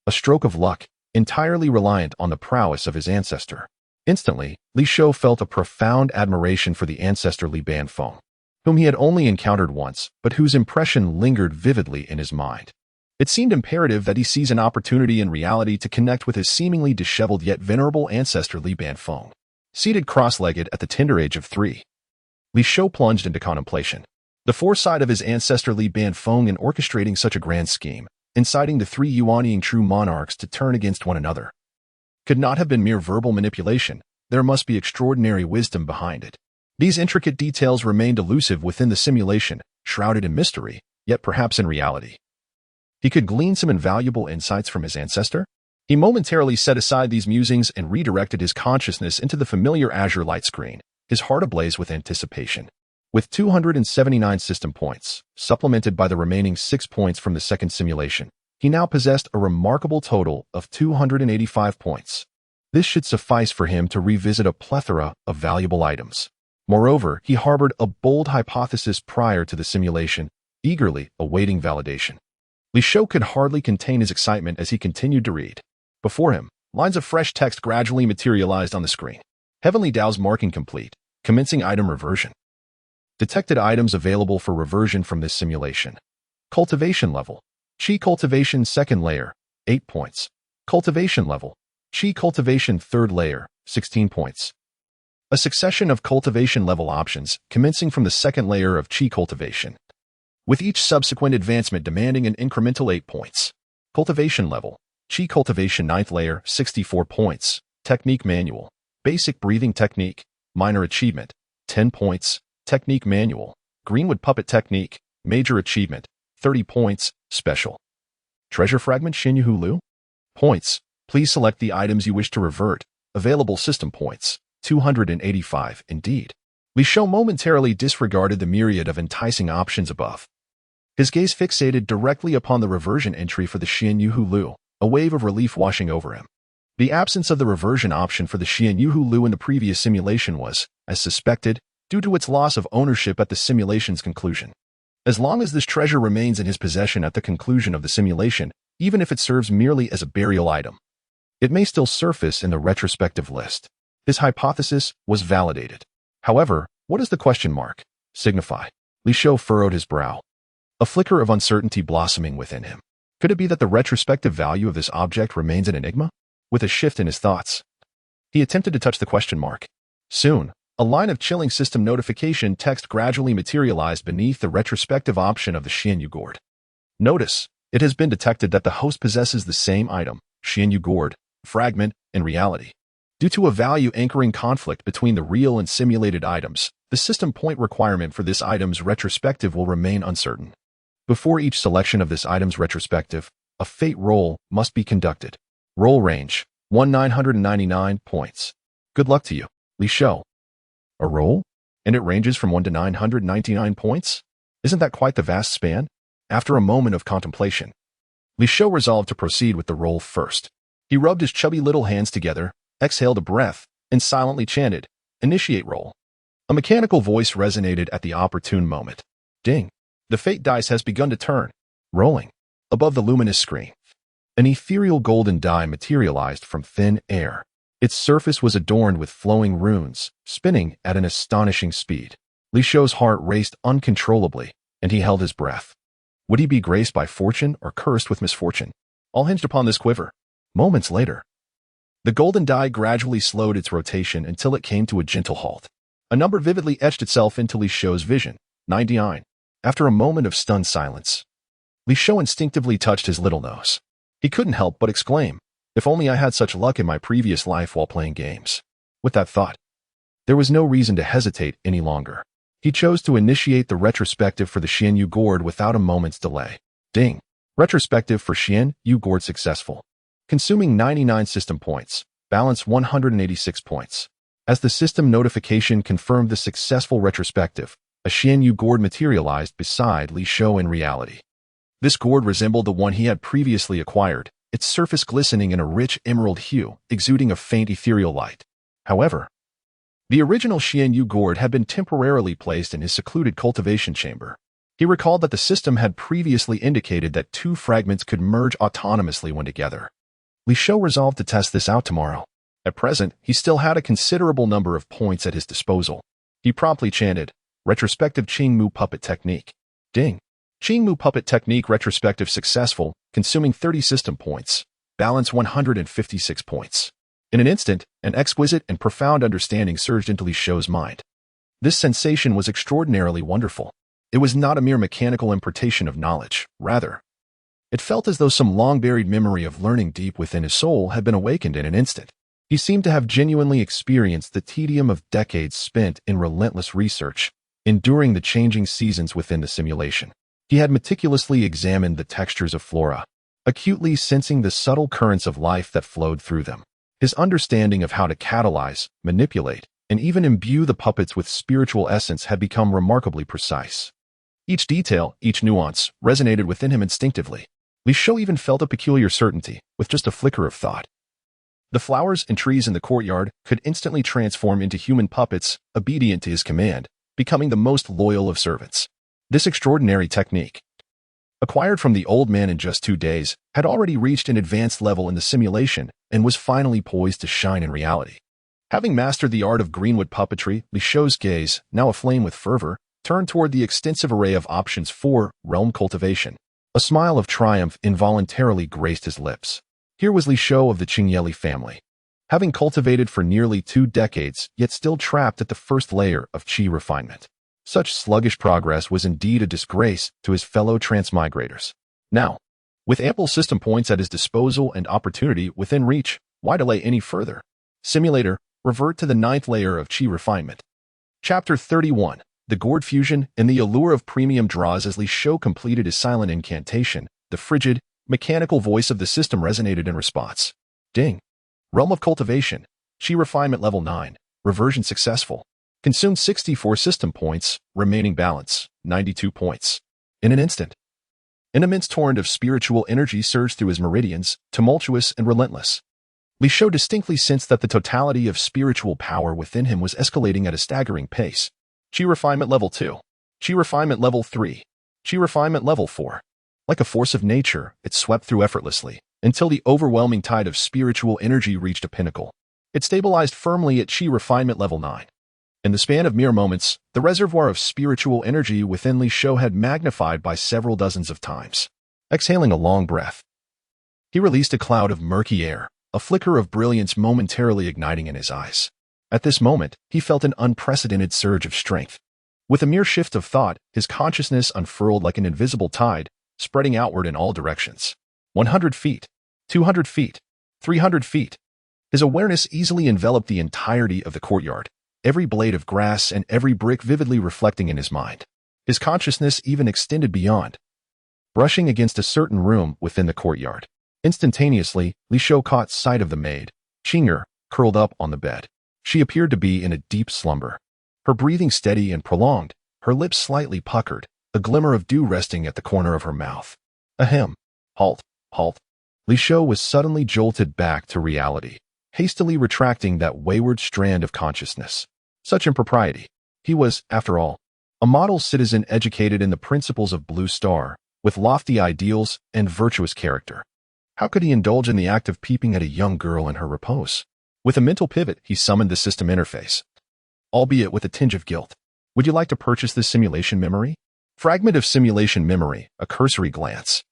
a stroke of luck, entirely reliant on the prowess of his ancestor. Instantly, Li Shou felt a profound admiration for the ancestor Li Banfeng, whom he had only encountered once, but whose impression lingered vividly in his mind. It seemed imperative that he seize an opportunity in reality to connect with his seemingly disheveled yet venerable ancestor Li Banfeng. Seated cross-legged at the tender age of 3, Li Shou plunged into contemplation. The foresight of his ancestor Li Banfeng in orchestrating such a grand scheme, inciting the 3 Yuanying true monarchs to turn against one another, could not have been mere verbal manipulation. There must be extraordinary wisdom behind it. These intricate details remained elusive within the simulation, shrouded in mystery, yet perhaps in reality. He could glean some invaluable insights from his ancestor. He momentarily set aside these musings and redirected his consciousness into the familiar azure light screen, his heart ablaze with anticipation. With 279 system points, supplemented by the remaining 6 points from the second simulation, he now possessed a remarkable total of 285 points. This should suffice for him to revisit a plethora of valuable items. Moreover, he harbored a bold hypothesis prior to the simulation, eagerly awaiting validation. Li Shou could hardly contain his excitement as he continued to read. Before him, lines of fresh text gradually materialized on the screen. Heavenly Dao's marking complete, commencing item reversion. Detected items available for reversion from this simulation. Cultivation level. Qi cultivation second layer, 8 points. Cultivation level. Qi cultivation third layer, 16 points. A succession of cultivation level options commencing from the second layer of Qi cultivation, with each subsequent advancement demanding an incremental 8 points. Cultivation level. Qi cultivation 9th layer, 64 points. Technique manual. Basic breathing technique. Minor achievement, 10 points. Technique manual. Greenwood puppet technique. Major achievement, 30 points. Special. Treasure fragment Xinyu Lu? Points. Please select the items you wish to revert. Available system points, 285 indeed. Li Shou momentarily disregarded the myriad of enticing options above. His gaze fixated directly upon the reversion entry for the Xinyu Lu, a wave of relief washing over him. The absence of the reversion option for the Xinyu Lu in the previous simulation was, as suspected, due to its loss of ownership at the simulation's conclusion. As long as this treasure remains in his possession at the conclusion of the simulation, even if it serves merely as a burial item, it may still surface in the retrospective list. His hypothesis was validated. However, what does the question mark signify? Li Shou furrowed his brow, a flicker of uncertainty blossoming within him. Could it be that the retrospective value of this object remains an enigma? With a shift in his thoughts, he attempted to touch the question mark. Soon, a line of chilling system notification text gradually materialized beneath the retrospective option of the Xinyu gourd. Notice, it has been detected that the host possesses the same item, Xinyu gourd, fragment, in reality. Due to a value anchoring conflict between the real and simulated items, the system point requirement for this item's retrospective will remain uncertain. Before each selection of this item's retrospective, a fate roll must be conducted. Roll range, 1,999 points. Good luck to you, Li Shou. A roll? And it ranges from 1 to 999 points? Isn't that quite the vast span? After a moment of contemplation, Li Shou resolved to proceed with the roll first. He rubbed his chubby little hands together, exhaled a breath, and silently chanted, "Initiate roll." A mechanical voice resonated at the opportune moment. Ding! The fate dice has begun to turn. Rolling. Above the luminous screen, an ethereal golden die materialized from thin air. Its surface was adorned with flowing runes, spinning at an astonishing speed. Li Shou's heart raced uncontrollably, and he held his breath. Would he be graced by fortune or cursed with misfortune? All hinged upon this quiver. Moments later, the golden die gradually slowed its rotation until it came to a gentle halt. A number vividly etched itself into Li Shou's vision, 99. After a moment of stunned silence, Li Shou instinctively touched his little nose. He couldn't help but exclaim, "If only I had such luck in my previous life while playing games." With that thought, there was no reason to hesitate any longer. He chose to initiate the retrospective for the Xinyu gourd without a moment's delay. Ding! Retrospective for Xinyu gourd successful. Consuming 99 system points, balance 186 points. As the system notification confirmed the successful retrospective, a Xinyu gourd materialized beside Li Shou in reality. This gourd resembled the one he had previously acquired, its surface glistening in a rich emerald hue, exuding a faint ethereal light. However, the original Xinyu gourd had been temporarily placed in his secluded cultivation chamber. He recalled that the system had previously indicated that 2 fragments could merge autonomously when together. Li Shou resolved to test this out tomorrow. At present, he still had a considerable number of points at his disposal. He promptly chanted, "Retrospective Qingmu puppet technique." Ding! Qingmu puppet technique retrospective successful, consuming 30 system points. Balance 156 points. In an instant, an exquisite and profound understanding surged into Li Shou's mind. This sensation was extraordinarily wonderful. It was not a mere mechanical impartation of knowledge. Rather, it felt as though some long-buried memory of learning deep within his soul had been awakened in an instant. He seemed to have genuinely experienced the tedium of decades spent in relentless research, enduring the changing seasons within the simulation. He had meticulously examined the textures of flora, acutely sensing the subtle currents of life that flowed through them. His understanding of how to catalyze, manipulate, and even imbue the puppets with spiritual essence had become remarkably precise. Each detail, each nuance, resonated within him instinctively. Li Shou even felt a peculiar certainty, with just a flicker of thought. The flowers and trees in the courtyard could instantly transform into human puppets, obedient to his command, becoming the most loyal of servants. This extraordinary technique, acquired from the old man in just 2 days, had already reached an advanced level in the simulation and was finally poised to shine in reality. Having mastered the art of greenwood puppetry, Li Shou's gaze, now aflame with fervor, turned toward the extensive array of options for realm cultivation. A smile of triumph involuntarily graced his lips. Here was Li Shou of the Qingyeli family, having cultivated for nearly 2 decades, yet still trapped at the first layer of qi refinement. Such sluggish progress was indeed a disgrace to his fellow transmigrators. Now, with ample system points at his disposal and opportunity within reach, why delay any further? Simulator, revert to the 9th layer of qi refinement. Chapter 31. The Gourd Fusion and the Allure of Premium Draws. As Li Shou completed his silent incantation, the frigid, mechanical voice of the system resonated in response. Ding. Realm of Cultivation. Qi Refinement Level 9. Reversion successful. Consumed 64 system points, remaining balance, 92 points. In an instant, an immense torrent of spiritual energy surged through his meridians, tumultuous and relentless. Li Shou distinctly sensed that the totality of spiritual power within him was escalating at a staggering pace. Qi Refinement Level 2. Qi Refinement Level 3. Qi Refinement Level 4. Like a force of nature, it swept through effortlessly, until the overwhelming tide of spiritual energy reached a pinnacle. It stabilized firmly at Qi Refinement Level 9. In the span of mere moments, the reservoir of spiritual energy within Li Shou had magnified by several dozens of times. Exhaling a long breath, he released a cloud of murky air, a flicker of brilliance momentarily igniting in his eyes. At this moment, he felt an unprecedented surge of strength. With a mere shift of thought, his consciousness unfurled like an invisible tide, spreading outward in all directions. 100 feet, 200 feet, 300 feet. His awareness easily enveloped the entirety of the courtyard, every blade of grass and every brick vividly reflecting in his mind. His consciousness even extended beyond, brushing against a certain room within the courtyard. Instantaneously, Li Shou caught sight of the maid, Qing'er, curled up on the bed. She appeared to be in a deep slumber. Her breathing steady and prolonged, her lips slightly puckered, a glimmer of dew resting at the corner of her mouth. Ahem. Halt, halt. Li Shou was suddenly jolted back to reality, hastily retracting that wayward strand of consciousness. Such impropriety. He was, after all, a model citizen educated in the principles of Blue Star, with lofty ideals and virtuous character. How could he indulge in the act of peeping at a young girl in her repose? With a mental pivot, he summoned the system interface, albeit with a tinge of guilt. Would you like to purchase this simulation memory? Fragment of simulation memory, a cursory glance.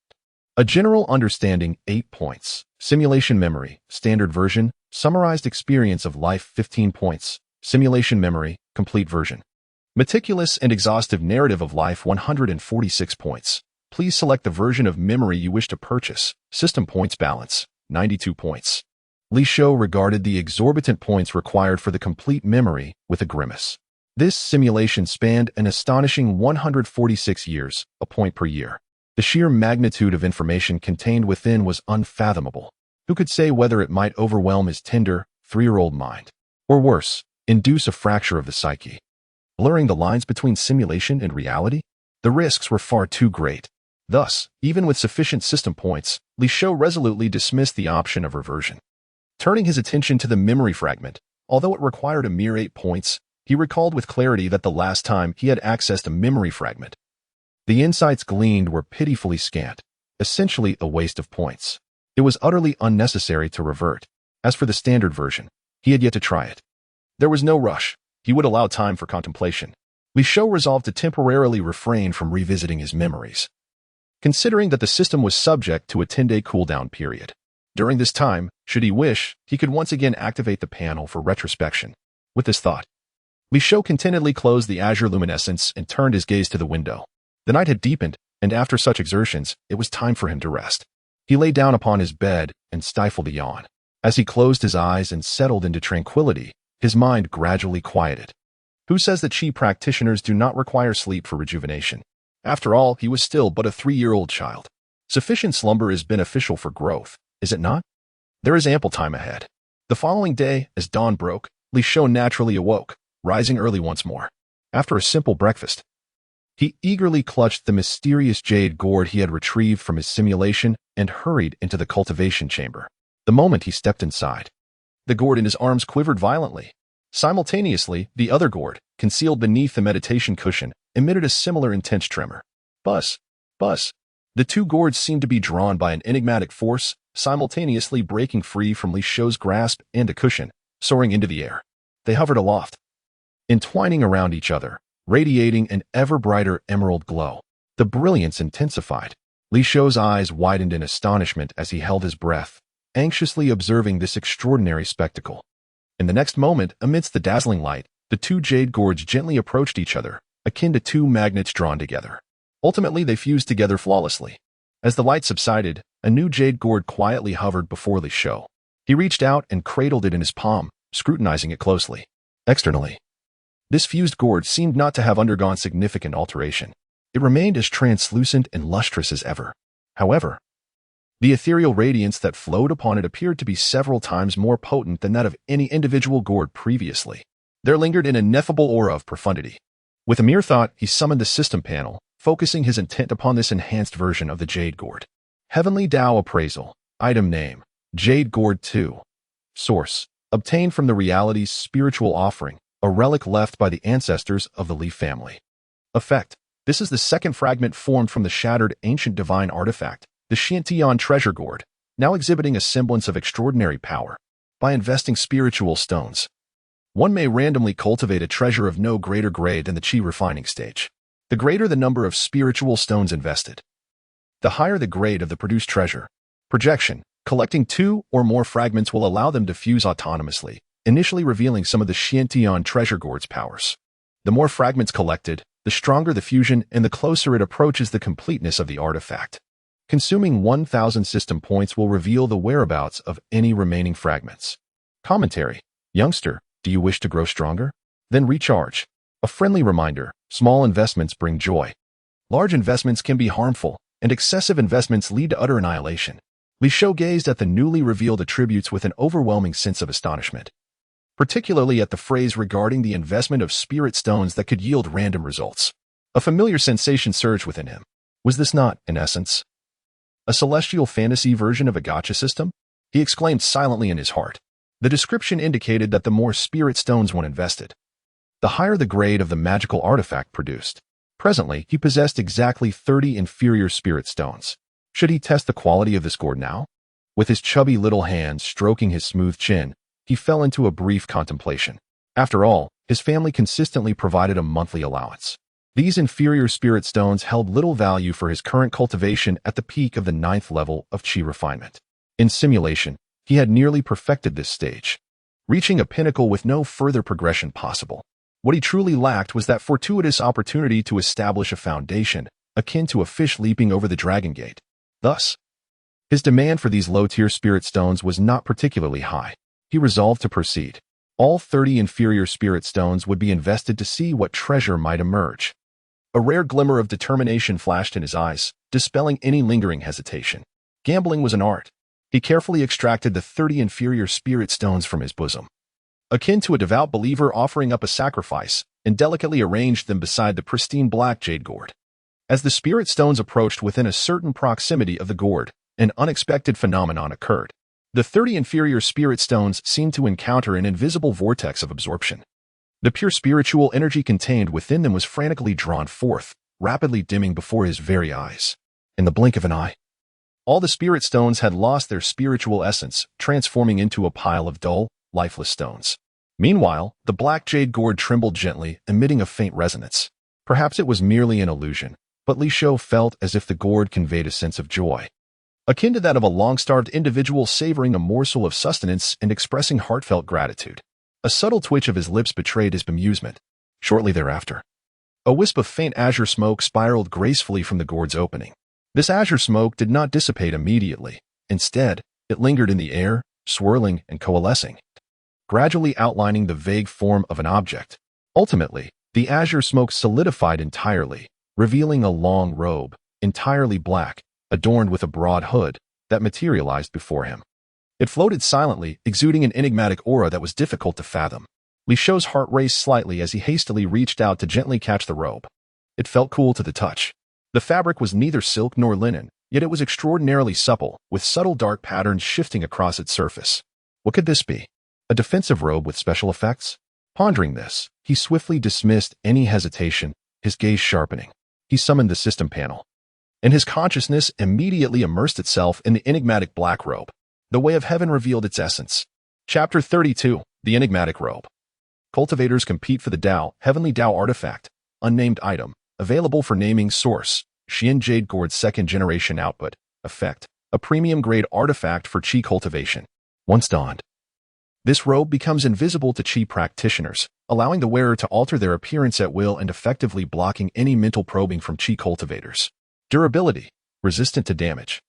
A general understanding, 8 points. Simulation memory, standard version, summarized experience of life, 15 points. Simulation memory, complete version. Meticulous and exhaustive narrative of life, 146 points. Please select the version of memory you wish to purchase. System points balance, 92 points. Li Shou regarded the exorbitant points required for the complete memory with a grimace. This simulation spanned an astonishing 146 years, a point per year. The sheer magnitude of information contained within was unfathomable. Who could say whether it might overwhelm his tender, 3-year-old mind? Or worse, induce a fracture of the psyche? Blurring the lines between simulation and reality? The risks were far too great. Thus, even with sufficient system points, Li Shou resolutely dismissed the option of reversion. Turning his attention to the memory fragment, although it required a mere 8 points, he recalled with clarity that the last time he had accessed a memory fragment, the insights gleaned were pitifully scant, essentially a waste of points. It was utterly unnecessary to revert. As for the standard version, he had yet to try it. There was no rush. He would allow time for contemplation. Li Shou resolved to temporarily refrain from revisiting his memories, considering that the system was subject to a 10-day cooldown period. During this time, should he wish, he could once again activate the panel for retrospection. With this thought, Li Shou contentedly closed the azure luminescence and turned his gaze to the window. The night had deepened, and after such exertions, it was time for him to rest. He lay down upon his bed and stifled a yawn. As he closed his eyes and settled into tranquility, his mind gradually quieted. Who says that Qi practitioners do not require sleep for rejuvenation? After all, he was still but a 3-year-old child. Sufficient slumber is beneficial for growth, is it not? There is ample time ahead. The following day, as dawn broke, Li Shou naturally awoke, rising early once more. After a simple breakfast, he eagerly clutched the mysterious jade gourd he had retrieved from his simulation and hurried into the cultivation chamber. The moment he stepped inside, the gourd in his arms quivered violently. Simultaneously, the other gourd, concealed beneath the meditation cushion, emitted a similar intense tremor. Buzz! Buzz! The two gourds seemed to be drawn by an enigmatic force, simultaneously breaking free from Li Shou's grasp and the cushion, soaring into the air. They hovered aloft, entwining around each other, radiating an ever-brighter emerald glow. The brilliance intensified. Li Shou's eyes widened in astonishment as he held his breath, anxiously observing this extraordinary spectacle. In the next moment, amidst the dazzling light, the two jade gourds gently approached each other, akin to two magnets drawn together. Ultimately, they fused together flawlessly. As the light subsided, a new jade gourd quietly hovered before Li Shou. He reached out and cradled it in his palm, scrutinizing it closely. Externally, this fused gourd seemed not to have undergone significant alteration. It remained as translucent and lustrous as ever. However, the ethereal radiance that flowed upon it appeared to be several times more potent than that of any individual gourd previously. There lingered an ineffable aura of profundity. With a mere thought, he summoned the system panel, focusing his intent upon this enhanced version of the Jade Gourd. Heavenly Tao Appraisal. Item name: Jade Gourd 2. Source: obtained from the reality's spiritual offering, a relic left by the ancestors of the Li family. Effect: this is the second fragment formed from the shattered ancient divine artifact, the Xiantian Treasure Gourd, now exhibiting a semblance of extraordinary power. By investing spiritual stones, one may randomly cultivate a treasure of no greater grade than the Qi refining stage. The greater the number of spiritual stones invested, the higher the grade of the produced treasure. Projection: collecting 2 or more fragments will allow them to fuse autonomously, initially revealing some of the Xiantian Treasure Gourd's powers. The more fragments collected, the stronger the fusion and the closer it approaches the completeness of the artifact. Consuming 1,000 system points will reveal the whereabouts of any remaining fragments. Commentary: youngster, do you wish to grow stronger? Then recharge. A friendly reminder: small investments bring joy. Large investments can be harmful, and excessive investments lead to utter annihilation. Li Shou gazed at the newly revealed attributes with an overwhelming sense of astonishment, particularly at the phrase regarding the investment of spirit stones that could yield random results. A familiar sensation surged within him. Was this not, in essence, a celestial fantasy version of a gacha system? He exclaimed silently in his heart. The description indicated that the more spirit stones one invested, the higher the grade of the magical artifact produced. Presently, he possessed exactly 30 inferior spirit stones. Should he test the quality of this gourd now? With his chubby little hands stroking his smooth chin, he fell into a brief contemplation. After all, his family consistently provided a monthly allowance. These inferior spirit stones held little value for his current cultivation at the peak of the 9th level of Qi refinement. In simulation, he had nearly perfected this stage, reaching a pinnacle with no further progression possible. What he truly lacked was that fortuitous opportunity to establish a foundation, akin to a fish leaping over the Dragon Gate. Thus, his demand for these low-tier spirit stones was not particularly high. He resolved to proceed. All 30 inferior spirit stones would be invested to see what treasure might emerge. A rare glimmer of determination flashed in his eyes, dispelling any lingering hesitation. Gambling was an art. He carefully extracted the 30 inferior spirit stones from his bosom, akin to a devout believer offering up a sacrifice, and delicately arranged them beside the pristine black jade gourd. As the spirit stones approached within a certain proximity of the gourd, an unexpected phenomenon occurred. The 30 inferior spirit stones seemed to encounter an invisible vortex of absorption. The pure spiritual energy contained within them was frantically drawn forth, rapidly dimming before his very eyes. In the blink of an eye, all the spirit stones had lost their spiritual essence, transforming into a pile of dull, lifeless stones. Meanwhile, the black jade gourd trembled gently, emitting a faint resonance. Perhaps it was merely an illusion, but Li Shou felt as if the gourd conveyed a sense of joy, akin to that of a long-starved individual savoring a morsel of sustenance and expressing heartfelt gratitude. A subtle twitch of his lips betrayed his bemusement. Shortly thereafter, a wisp of faint azure smoke spiraled gracefully from the gourd's opening. This azure smoke did not dissipate immediately. Instead, it lingered in the air, swirling and coalescing, gradually outlining the vague form of an object. Ultimately, the azure smoke solidified entirely, revealing a long robe, entirely black, adorned with a broad hood that materialized before him. It floated silently, exuding an enigmatic aura that was difficult to fathom. Li Shou's heart raced slightly as he hastily reached out to gently catch the robe. It felt cool to the touch. The fabric was neither silk nor linen, yet it was extraordinarily supple, with subtle dark patterns shifting across its surface. What could this be? A defensive robe with special effects? Pondering this, he swiftly dismissed any hesitation, his gaze sharpening. He summoned the system panel, and his consciousness immediately immersed itself in the enigmatic black robe. The Way of Heaven revealed its essence. Chapter 32, The Enigmatic Robe. Cultivators compete for the Dao, Heavenly Dao Artifact, unnamed item, available for naming source, Xian Jade Gourd's second-generation output, effect, a premium-grade artifact for Qi cultivation. Once donned, this robe becomes invisible to Qi practitioners, allowing the wearer to alter their appearance at will and effectively blocking any mental probing from Qi cultivators. Durability, resistant to damage.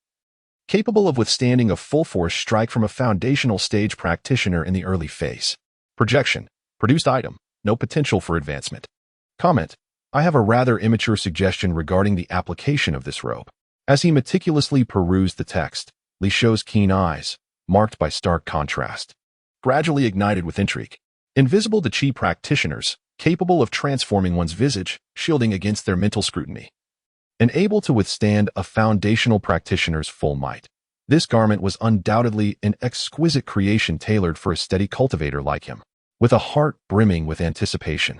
Capable of withstanding a full-force strike from a foundational stage practitioner in the early phase. Projection, produced item, no potential for advancement. Comment, I have a rather immature suggestion regarding the application of this robe. As he meticulously perused the text, Li Shou's keen eyes, marked by stark contrast, gradually ignited with intrigue. Invisible to Qi practitioners, capable of transforming one's visage, shielding against their mental scrutiny, and able to withstand a foundational practitioner's full might. This garment was undoubtedly an exquisite creation tailored for a steady cultivator like him. With a heart brimming with anticipation,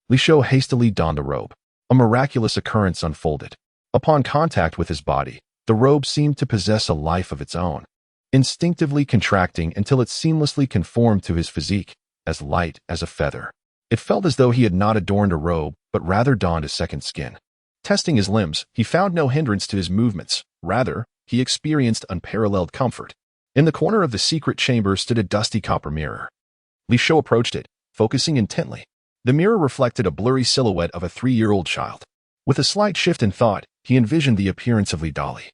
Li Shou hastily donned the robe. A miraculous occurrence unfolded. Upon contact with his body, the robe seemed to possess a life of its own, instinctively contracting until it seamlessly conformed to his physique, as light as a feather. It felt as though he had not adorned a robe, but rather donned a second skin. Testing his limbs, he found no hindrance to his movements. Rather, he experienced unparalleled comfort. In the corner of the secret chamber stood a dusty copper mirror. Li Shou approached it, focusing intently. The mirror reflected a blurry silhouette of a 3-year-old child. With a slight shift in thought, he envisioned the appearance of Li Dali.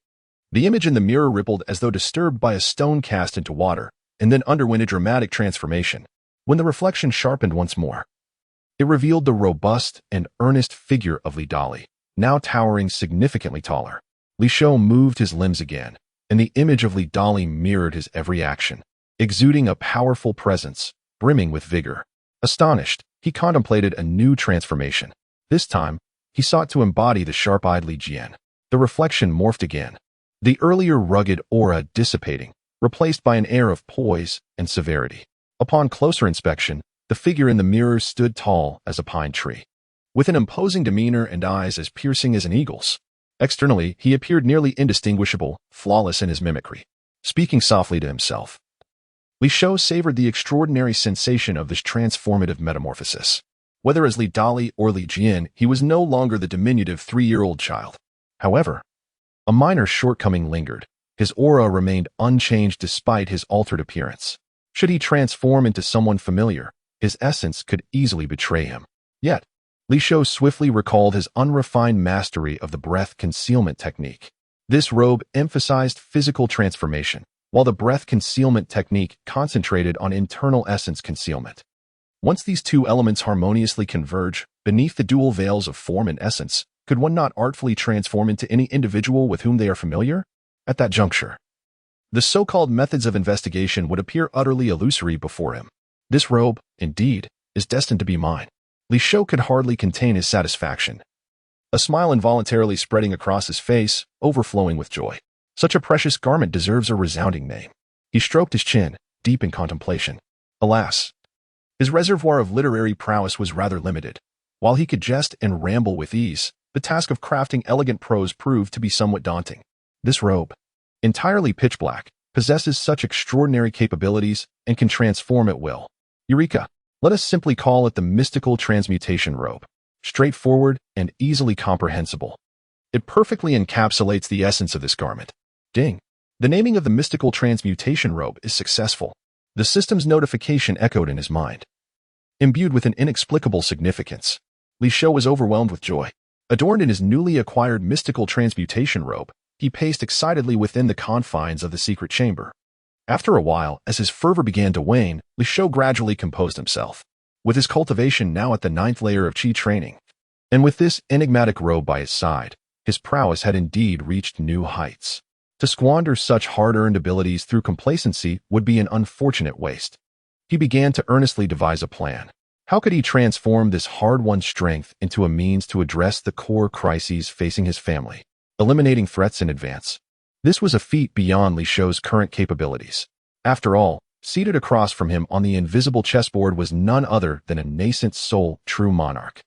The image in the mirror rippled as though disturbed by a stone cast into water, and then underwent a dramatic transformation. When the reflection sharpened once more, it revealed the robust and earnest figure of Li Dali, now towering significantly taller. Li Shou moved his limbs again, and the image of Li Dali mirrored his every action, exuding a powerful presence, brimming with vigor. Astonished, he contemplated a new transformation. This time, he sought to embody the sharp-eyed Li Jian. The reflection morphed again, the earlier rugged aura dissipating, replaced by an air of poise and severity. Upon closer inspection, the figure in the mirror stood tall as a pine tree, with an imposing demeanor and eyes as piercing as an eagle's. Externally, he appeared nearly indistinguishable, flawless in his mimicry. Speaking softly to himself, Li Shou savored the extraordinary sensation of this transformative metamorphosis. Whether as Li Dali or Li Jian, he was no longer the diminutive 3-year-old child. However, a minor shortcoming lingered. His aura remained unchanged despite his altered appearance. Should he transform into someone familiar, his essence could easily betray him. Yet, Li Shou swiftly recalled his unrefined mastery of the breath concealment technique. This robe emphasized physical transformation, while the breath concealment technique concentrated on internal essence concealment. Once these two elements harmoniously converge, beneath the dual veils of form and essence, could one not artfully transform into any individual with whom they are familiar? At that juncture, the so-called methods of investigation would appear utterly illusory before him. This robe, indeed, is destined to be mine. Li Shou could hardly contain his satisfaction, a smile involuntarily spreading across his face, overflowing with joy. Such a precious garment deserves a resounding name. He stroked his chin, deep in contemplation. Alas, his reservoir of literary prowess was rather limited. While he could jest and ramble with ease, the task of crafting elegant prose proved to be somewhat daunting. This robe, entirely pitch black, possesses such extraordinary capabilities and can transform at will. Eureka! Let us simply call it the mystical transmutation robe. Straightforward and easily comprehensible, it perfectly encapsulates the essence of this garment. Ding! The naming of the mystical transmutation robe is successful. The system's notification echoed in his mind. Imbued with an inexplicable significance, Li Shou was overwhelmed with joy. Adorned in his newly acquired mystical transmutation robe, he paced excitedly within the confines of the secret chamber. After a while, as his fervor began to wane, Li Shou gradually composed himself. With his cultivation now at the 9th layer of Qi training, and with this enigmatic robe by his side, His prowess had indeed reached new heights. To squander such hard-earned abilities through complacency would be an unfortunate waste. He began to earnestly devise a plan. How could he transform this hard-won strength into a means to address the core crises facing his family, eliminating threats in advance? This was a feat beyond Li Shou's current capabilities. After all, seated across from him on the invisible chessboard was none other than a nascent soul true monarch.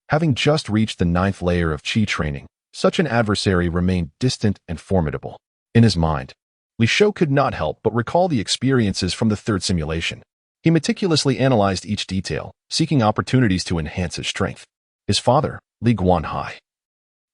Having just reached the 9th layer of Qi training, such an adversary remained distant and formidable. In his mind, Li Shou could not help but recall the experiences from the 3rd simulation. He meticulously analyzed each detail, seeking opportunities to enhance his strength. His father, Li Guanhai,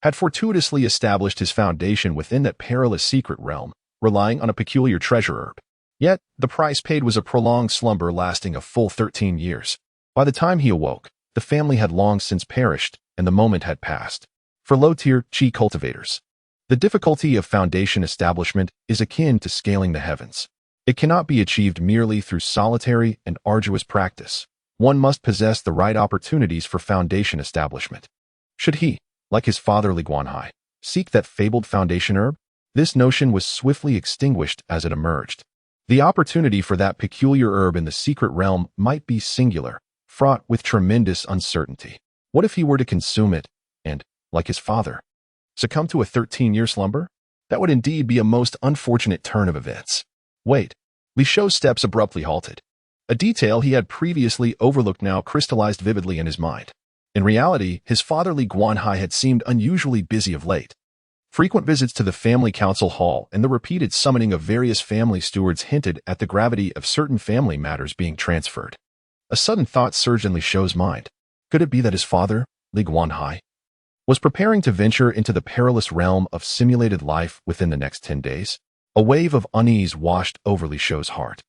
had fortuitously established his foundation within that perilous secret realm, relying on a peculiar treasure herb. Yet, the price paid was a prolonged slumber lasting a full 13 years. By the time he awoke, the family had long since perished, and the moment had passed. For low-tier Qi cultivators, the difficulty of foundation establishment is akin to scaling the heavens. It cannot be achieved merely through solitary and arduous practice. One must possess the right opportunities for foundation establishment. Should he, like his father Li Guanhai, seek that fabled foundation herb? This notion was swiftly extinguished as it emerged. The opportunity for that peculiar herb in the secret realm might be singular, fraught with tremendous uncertainty. What if he were to consume it and, like his father, succumb to a 13-year slumber? That would indeed be a most unfortunate turn of events. Wait, Li Shou's steps abruptly halted. A detail he had previously overlooked now crystallized vividly in his mind. In reality, his father Li Guanhai had seemed unusually busy of late. Frequent visits to the family council hall and the repeated summoning of various family stewards hinted at the gravity of certain family matters being transferred. A sudden thought surged in Li Shou's mind. Could it be that his father, Li Guanhai, was preparing to venture into the perilous realm of simulated life within the next 10 days? A wave of unease washed over Li Shou's heart.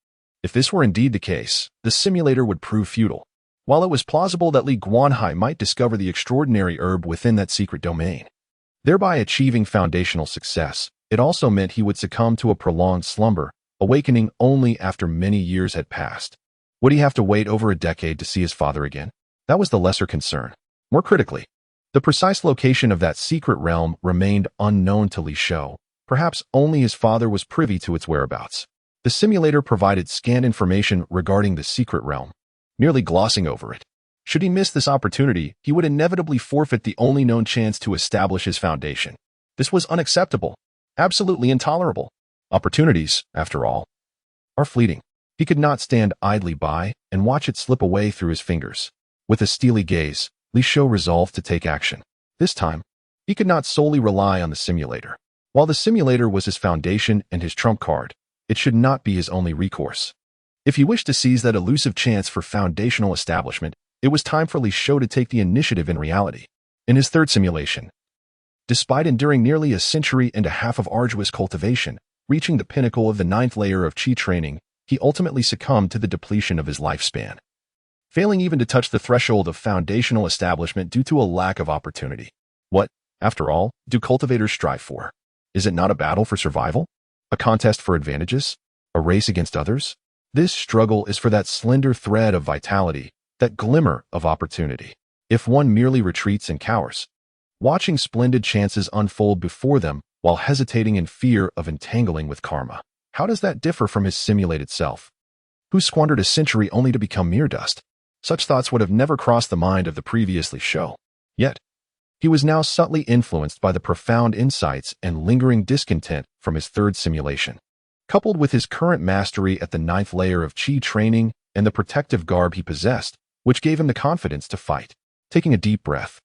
If this were indeed the case, the simulator would prove futile. While it was plausible that Li Guanhai might discover the extraordinary herb within that secret domain, thereby achieving foundational success, it also meant he would succumb to a prolonged slumber, awakening only after many years had passed. Would he have to wait over a decade to see his father again? That was the lesser concern. More critically, the precise location of that secret realm remained unknown to Li Shou. Perhaps only his father was privy to its whereabouts. The simulator provided scant information regarding the secret realm, merely glossing over it. Should he miss this opportunity, he would inevitably forfeit the only known chance to establish his foundation. This was unacceptable, absolutely intolerable. Opportunities, after all, are fleeting. He could not stand idly by and watch it slip away through his fingers. With a steely gaze, Li Shou resolved to take action. This time, he could not solely rely on the simulator. While the simulator was his foundation and his trump card, it should not be his only recourse. If he wished to seize that elusive chance for foundational establishment, it was time for Li Shou to take the initiative in reality. In his 3rd simulation, despite enduring nearly a century and a half of arduous cultivation, reaching the pinnacle of the 9th layer of Qi training, he ultimately succumbed to the depletion of his lifespan, failing even to touch the threshold of foundational establishment due to a lack of opportunity. What, after all, do cultivators strive for? Is it not a battle for survival? A contest for advantages? A race against others? This struggle is for that slender thread of vitality, that glimmer of opportunity. If one merely retreats and cowers, watching splendid chances unfold before them while hesitating in fear of entangling with karma, how does that differ from his simulated self, who squandered a century only to become mere dust? Such thoughts would have never crossed the mind of the previous Li Shou. Yet, he was now subtly influenced by the profound insights and lingering discontent from his 3rd simulation. Coupled with his current mastery at the 9th layer of Qi training and the protective garb he possessed, which gave him the confidence to fight. Taking a deep breath,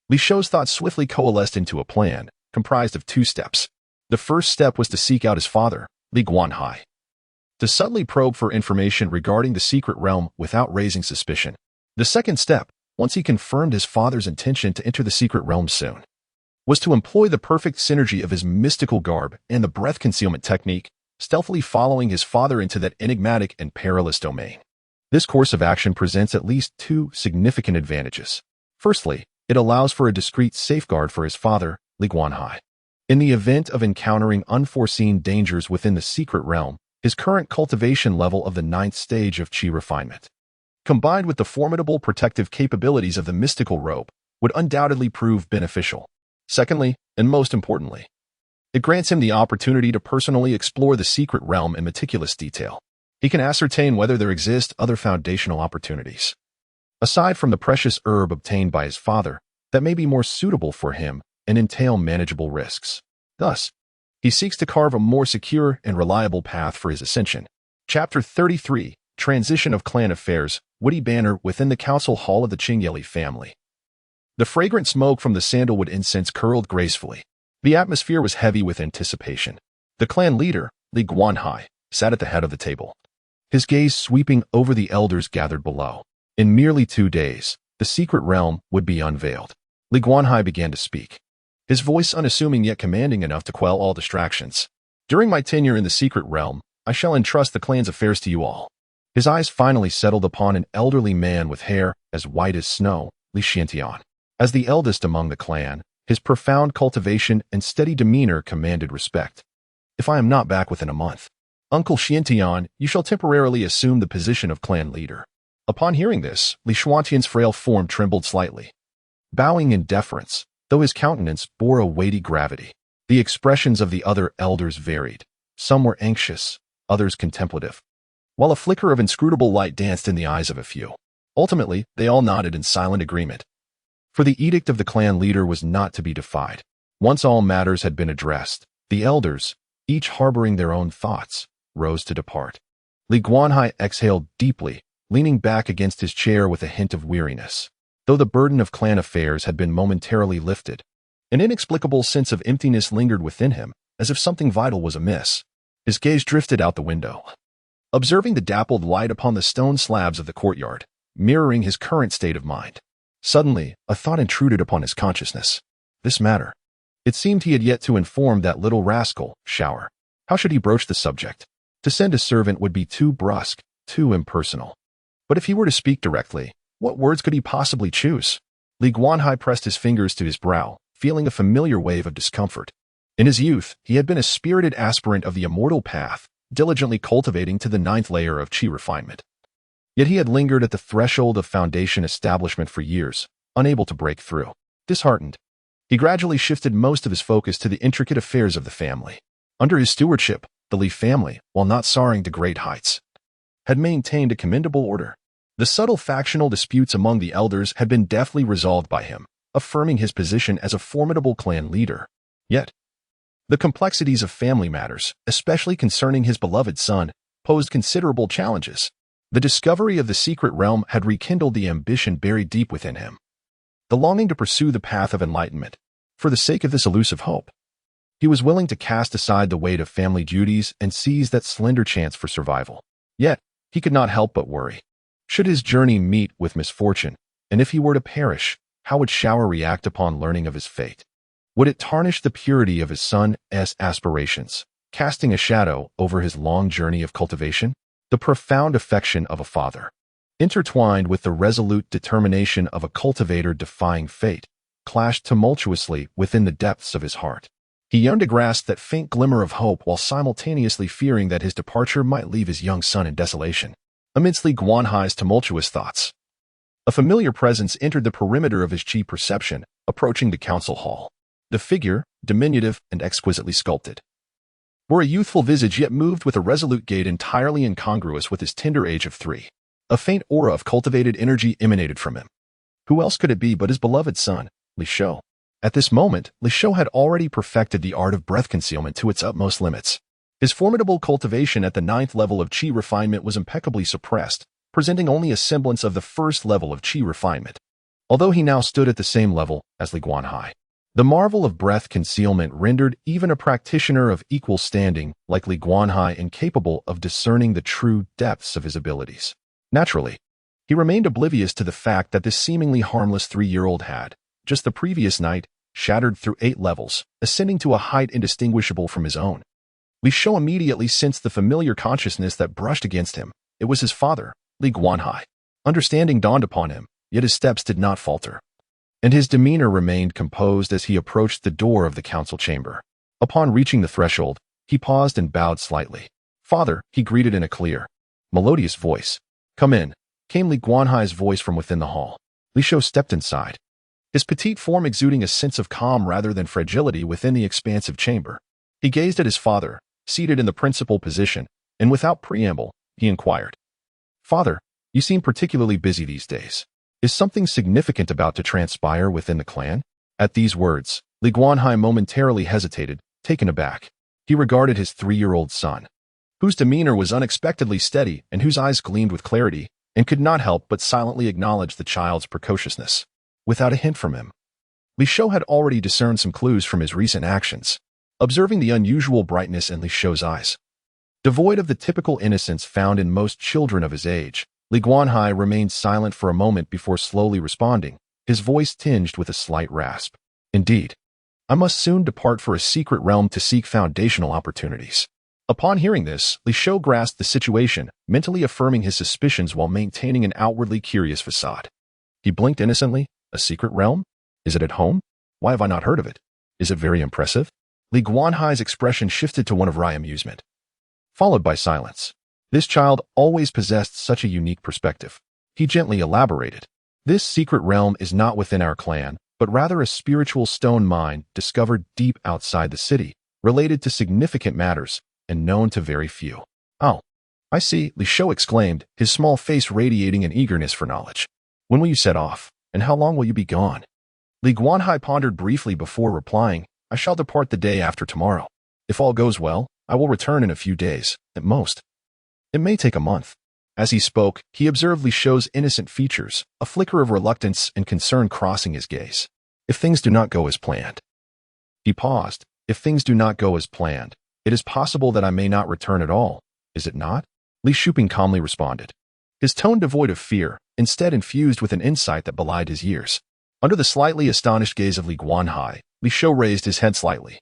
Li Shou's thoughts swiftly coalesced into a plan, comprised of 2 steps. The first step was to seek out his father, Li Guanhai, to subtly probe for information regarding the secret realm without raising suspicion. The second step, once he confirmed his father's intention to enter the secret realm soon, was to employ the perfect synergy of his mystical garb and the breath concealment technique, stealthily following his father into that enigmatic and perilous domain. This course of action presents at least 2 significant advantages. Firstly, it allows for a discreet safeguard for his father, Li Guanhai. In the event of encountering unforeseen dangers within the secret realm, his current cultivation level of the 9th stage of Qi refinement, combined with the formidable protective capabilities of the mystical robe, would undoubtedly prove beneficial. Secondly, and most importantly, it grants him the opportunity to personally explore the secret realm in meticulous detail. He can ascertain whether there exist other foundational opportunities, aside from the precious herb obtained by his father, that may be more suitable for him and entail manageable risks. Thus, he seeks to carve a more secure and reliable path for his ascension. Chapter 33, Transition of Clan Affairs, Woody Banner within the council hall of the Qingyeli family. The fragrant smoke from the sandalwood incense curled gracefully. The atmosphere was heavy with anticipation. The clan leader, Li Guanhai, sat at the head of the table, his gaze sweeping over the elders gathered below. In merely 2 days, the secret realm would be unveiled. Li Guanhai began to speak, his voice unassuming yet commanding enough to quell all distractions. During my tenure in the secret realm, I shall entrust the clan's affairs to you all. His eyes finally settled upon an elderly man with hair as white as snow, Li Xiantian. As the eldest among the clan, his profound cultivation and steady demeanor commanded respect. If I am not back within a month, Uncle Xiantian, you shall temporarily assume the position of clan leader. Upon hearing this, Li Xiantian's frail form trembled slightly, bowing in deference, though his countenance bore a weighty gravity. The expressions of the other elders varied. Some were anxious, others contemplative, while a flicker of inscrutable light danced in the eyes of a few. Ultimately, they all nodded in silent agreement, for the edict of the clan leader was not to be defied. Once all matters had been addressed, the elders, each harboring their own thoughts, rose to depart. Li Guanhai exhaled deeply, leaning back against his chair with a hint of weariness. Though the burden of clan affairs had been momentarily lifted, an inexplicable sense of emptiness lingered within him, as if something vital was amiss. His gaze drifted out the window, observing the dappled light upon the stone slabs of the courtyard, mirroring his current state of mind. Suddenly, a thought intruded upon his consciousness. This matter. It seemed he had yet to inform that little rascal, Shower. How should he broach the subject? To send a servant would be too brusque, too impersonal. But if he were to speak directly, what words could he possibly choose? Li Guanhai pressed his fingers to his brow, feeling a familiar wave of discomfort. In his youth, he had been a spirited aspirant of the immortal path, diligently cultivating to the 9th layer of qi refinement. Yet he had lingered at the threshold of foundation establishment for years, unable to break through. Disheartened, he gradually shifted most of his focus to the intricate affairs of the family. Under his stewardship, the Li family, while not soaring to great heights, had maintained a commendable order. The subtle factional disputes among the elders had been deftly resolved by him, affirming his position as a formidable clan leader. Yet, the complexities of family matters, especially concerning his beloved son, posed considerable challenges. The discovery of the secret realm had rekindled the ambition buried deep within him, the longing to pursue the path of enlightenment. For the sake of this elusive hope, he was willing to cast aside the weight of family duties and seize that slender chance for survival. Yet, he could not help but worry. Should his journey meet with misfortune, and if he were to perish, how would Shower react upon learning of his fate? Would it tarnish the purity of his son's aspirations, casting a shadow over his long journey of cultivation? The profound affection of a father, intertwined with the resolute determination of a cultivator defying fate, clashed tumultuously within the depths of his heart. He yearned to grasp that faint glimmer of hope while simultaneously fearing that his departure might leave his young son in desolation. Amidst Li Guanhai's tumultuous thoughts, a familiar presence entered the perimeter of his qi perception, approaching the council hall. The figure, diminutive and exquisitely sculpted, bore a youthful visage yet moved with a resolute gait entirely incongruous with his tender age of 3. A faint aura of cultivated energy emanated from him. Who else could it be but his beloved son, Li Shou? At this moment, Li Shou had already perfected the art of breath concealment to its utmost limits. His formidable cultivation at the 9th level of qi refinement was impeccably suppressed, presenting only a semblance of the 1st level of qi refinement, although he now stood at the same level as Li Guanhai. The marvel of breath concealment rendered even a practitioner of equal standing like Li Guanhai incapable of discerning the true depths of his abilities. Naturally, he remained oblivious to the fact that this seemingly harmless 3-year-old had, just the previous night, shattered through 8 levels, ascending to a height indistinguishable from his own. Li Shou immediately sensed the familiar consciousness that brushed against him. It was his father, Li Guanhai. Understanding dawned upon him, yet his steps did not falter, and his demeanor remained composed as he approached the door of the council chamber. Upon reaching the threshold, he paused and bowed slightly. "Father," he greeted in a clear, melodious voice. "Come in," came Li Guanhai's voice from within the hall. Li Shou stepped inside, his petite form exuding a sense of calm rather than fragility within the expansive chamber. He gazed at his father, seated in the principal position, and without preamble, he inquired, "Father, you seem particularly busy these days. Is something significant about to transpire within the clan?" At these words, Li Guanhai momentarily hesitated, taken aback. He regarded his 3-year-old son, whose demeanor was unexpectedly steady and whose eyes gleamed with clarity, and could not help but silently acknowledge the child's precociousness. Without a hint from him, Li Shou had already discerned some clues from his recent actions, observing the unusual brightness in Li Shou's eyes. Devoid of the typical innocence found in most children of his age, Li Guanhai remained silent for a moment before slowly responding, his voice tinged with a slight rasp. "Indeed, I must soon depart for a secret realm to seek foundational opportunities." Upon hearing this, Li Shou grasped the situation, mentally affirming his suspicions while maintaining an outwardly curious facade. He blinked innocently. "A secret realm? Is it at home? Why have I not heard of it? Is it very impressive?" Li Guanhai's expression shifted to one of wry amusement, followed by silence. This child always possessed such a unique perspective. He gently elaborated. "This secret realm is not within our clan, but rather a spiritual stone mine discovered deep outside the city, related to significant matters, and known to very few." "Oh, I see," Li Shou exclaimed, his small face radiating an eagerness for knowledge. "When will you set off, and how long will you be gone?" Li Guanhai pondered briefly before replying, "I shall depart the day after tomorrow. If all goes well, I will return in a few days, at most. It may take a month." As he spoke, he observed Li Shou's innocent features, a flicker of reluctance and concern crossing his gaze. "If things do not go as planned." He paused. "If things do not go as planned, it is possible that I may not return at all, is it not?" Li Shuping calmly responded, his tone devoid of fear, instead infused with an insight that belied his years. Under the slightly astonished gaze of Li Guanhai, Li Shou raised his head slightly,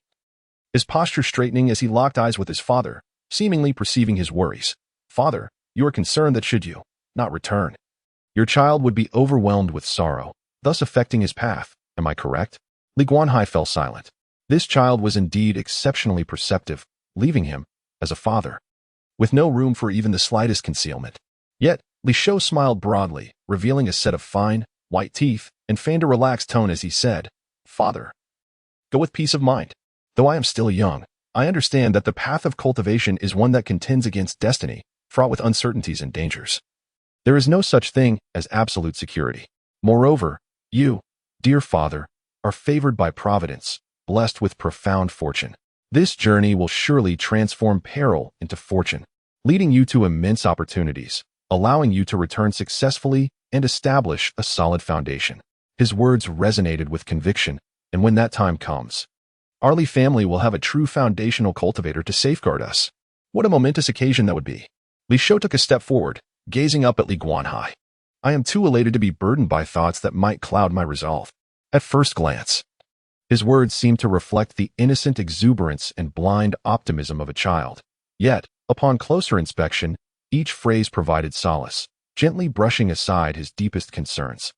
his posture straightening as he locked eyes with his father, seemingly perceiving his worries. "Father, you are concerned that should you not return, your child would be overwhelmed with sorrow, thus affecting his path. Am I correct?" Li Guanhai fell silent. This child was indeed exceptionally perceptive, leaving him, as a father, with no room for even the slightest concealment. Yet, Li Shou smiled broadly, revealing a set of fine, white teeth, and feigned a relaxed tone as he said, "Father, go with peace of mind. Though I am still young, I understand that the path of cultivation is one that contends against destiny, fraught with uncertainties and dangers. There is no such thing as absolute security. Moreover, you, dear father, are favored by providence, blessed with profound fortune. This journey will surely transform peril into fortune, leading you to immense opportunities, allowing you to return successfully and establish a solid foundation." His words resonated with conviction, and when that time comes, our Li family will have a true foundational cultivator to safeguard us. What a momentous occasion that would be. Li Shou took a step forward, gazing up at Li Guanhai. "I am too elated to be burdened by thoughts that might cloud my resolve." At first glance, his words seemed to reflect the innocent exuberance and blind optimism of a child. Yet, upon closer inspection, each phrase provided solace, gently brushing aside his deepest concerns,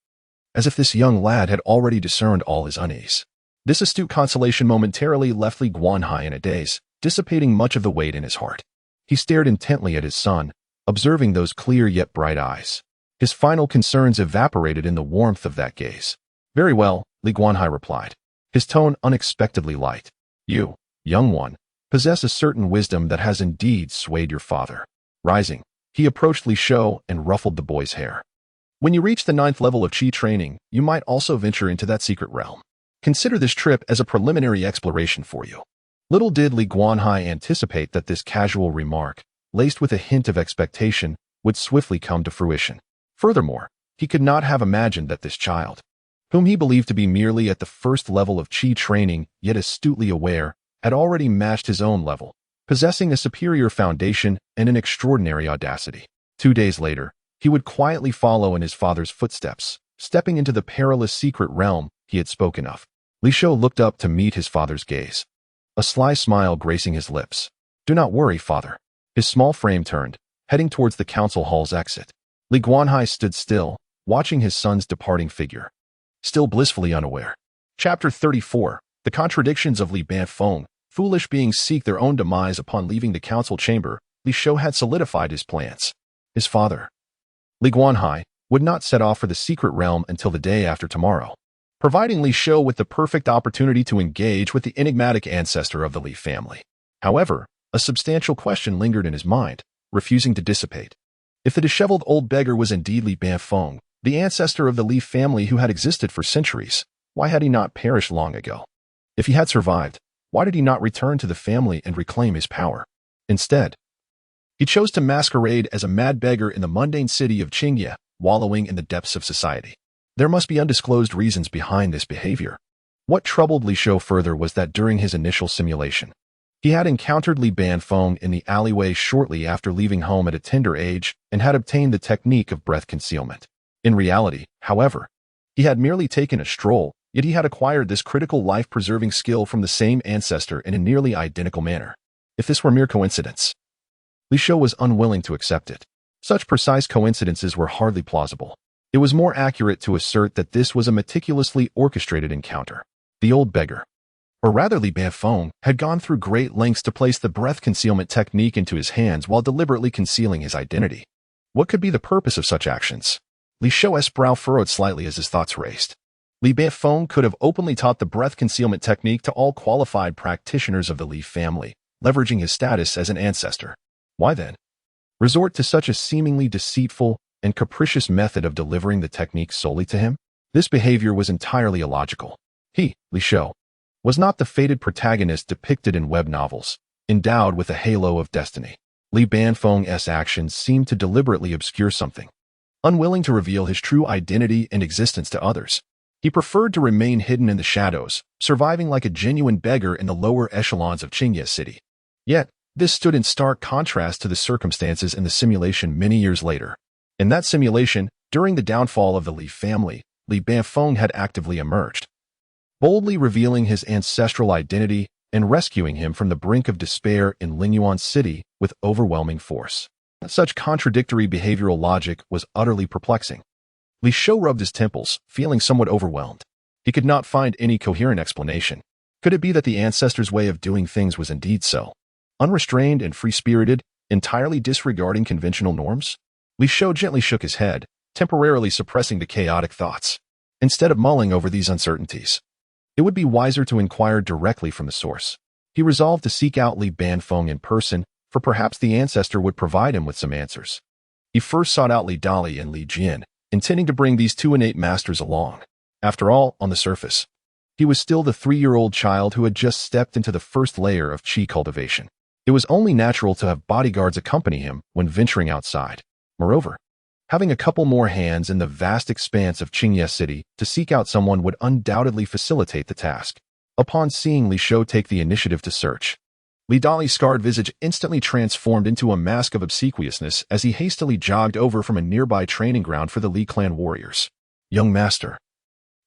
as if this young lad had already discerned all his unease. This astute consolation momentarily left Li Guanhai in a daze, dissipating much of the weight in his heart. He stared intently at his son, observing those clear yet bright eyes. His final concerns evaporated in the warmth of that gaze. "Very well," Li Guanhai replied, his tone unexpectedly light. "You, young one, possess a certain wisdom that has indeed swayed your father." Rising, he approached Li Shou and ruffled the boy's hair. "When you reach the 9th level of Qi training, you might also venture into that secret realm. Consider this trip as a preliminary exploration for you." Little did Li Guanhai anticipate that this casual remark, laced with a hint of expectation, would swiftly come to fruition. Furthermore, he could not have imagined that this child, whom he believed to be merely at the 1st level of Qi training, yet astutely aware, had already matched his own level, possessing a superior foundation and an extraordinary audacity. 2 days later, he would quietly follow in his father's footsteps, stepping into the perilous secret realm he had spoken of. Li Shou looked up to meet his father's gaze, a sly smile gracing his lips. "Do not worry, father." His small frame turned, heading towards the council hall's exit. Li Guanhai stood still, watching his son's departing figure, still blissfully unaware. Chapter 34. The Contradictions of Li Banfeng. Foolish beings seek their own demise. Upon leaving the council chamber, Li Shou had solidified his plans. His father, Li Guanhai, would not set off for the secret realm until the day after tomorrow. providing Li Shou with the perfect opportunity to engage with the enigmatic ancestor of the Li family. However, a substantial question lingered in his mind, refusing to dissipate. If the disheveled old beggar was indeed Li Banfeng, the ancestor of the Li family who had existed for centuries, why had he not perished long ago? If he had survived, why did he not return to the family and reclaim his power? Instead, he chose to masquerade as a mad beggar in the mundane city of Qingye, wallowing in the depths of society. There must be undisclosed reasons behind this behavior. What troubled Li Shou further was that during his initial simulation, he had encountered Li Banfeng in the alleyway shortly after leaving home at a tender age and had obtained the technique of breath concealment. In reality, however, he had merely taken a stroll, yet he had acquired this critical life-preserving skill from the same ancestor in a nearly identical manner. If this were mere coincidence, Li Shou was unwilling to accept it. Such precise coincidences were hardly plausible. It was more accurate to assert that this was a meticulously orchestrated encounter. The old beggar, or rather Li Banfeng, had gone through great lengths to place the breath concealment technique into his hands while deliberately concealing his identity. What could be the purpose of such actions? Li Shou's brow furrowed slightly as his thoughts raced. Li Banfeng could have openly taught the breath concealment technique to all qualified practitioners of the Li family, leveraging his status as an ancestor. Why then resort to such a seemingly deceitful and capricious method of delivering the technique solely to him? This behavior was entirely illogical. He, Li Shou, was not the fated protagonist depicted in web novels, endowed with a halo of destiny. Li Banfeng's actions seemed to deliberately obscure something. Unwilling to reveal his true identity and existence to others, he preferred to remain hidden in the shadows, surviving like a genuine beggar in the lower echelons of Qingye City. Yet, this stood in stark contrast to the circumstances in the simulation many years later. In that simulation, during the downfall of the Li family, Li Banfeng had actively emerged, boldly revealing his ancestral identity and rescuing him from the brink of despair in Linyuan City with overwhelming force. Such contradictory behavioral logic was utterly perplexing. Li Shou rubbed his temples, feeling somewhat overwhelmed. He could not find any coherent explanation. Could it be that the ancestor's way of doing things was indeed so unrestrained and free-spirited, entirely disregarding conventional norms? Li Shou gently shook his head, temporarily suppressing the chaotic thoughts. Instead of mulling over these uncertainties, it would be wiser to inquire directly from the source. He resolved to seek out Li Banfeng in person, for perhaps the ancestor would provide him with some answers. He first sought out Li Dali and Li Jian, intending to bring these two innate masters along. After all, on the surface, he was still the 3-year-old child who had just stepped into the first layer of qi cultivation. It was only natural to have bodyguards accompany him when venturing outside. Moreover, having a couple more hands in the vast expanse of Qingye City to seek out someone would undoubtedly facilitate the task. Upon seeing Li Shou take the initiative to search, Li Dali's scarred visage instantly transformed into a mask of obsequiousness as he hastily jogged over from a nearby training ground for the Li clan warriors. "Young master,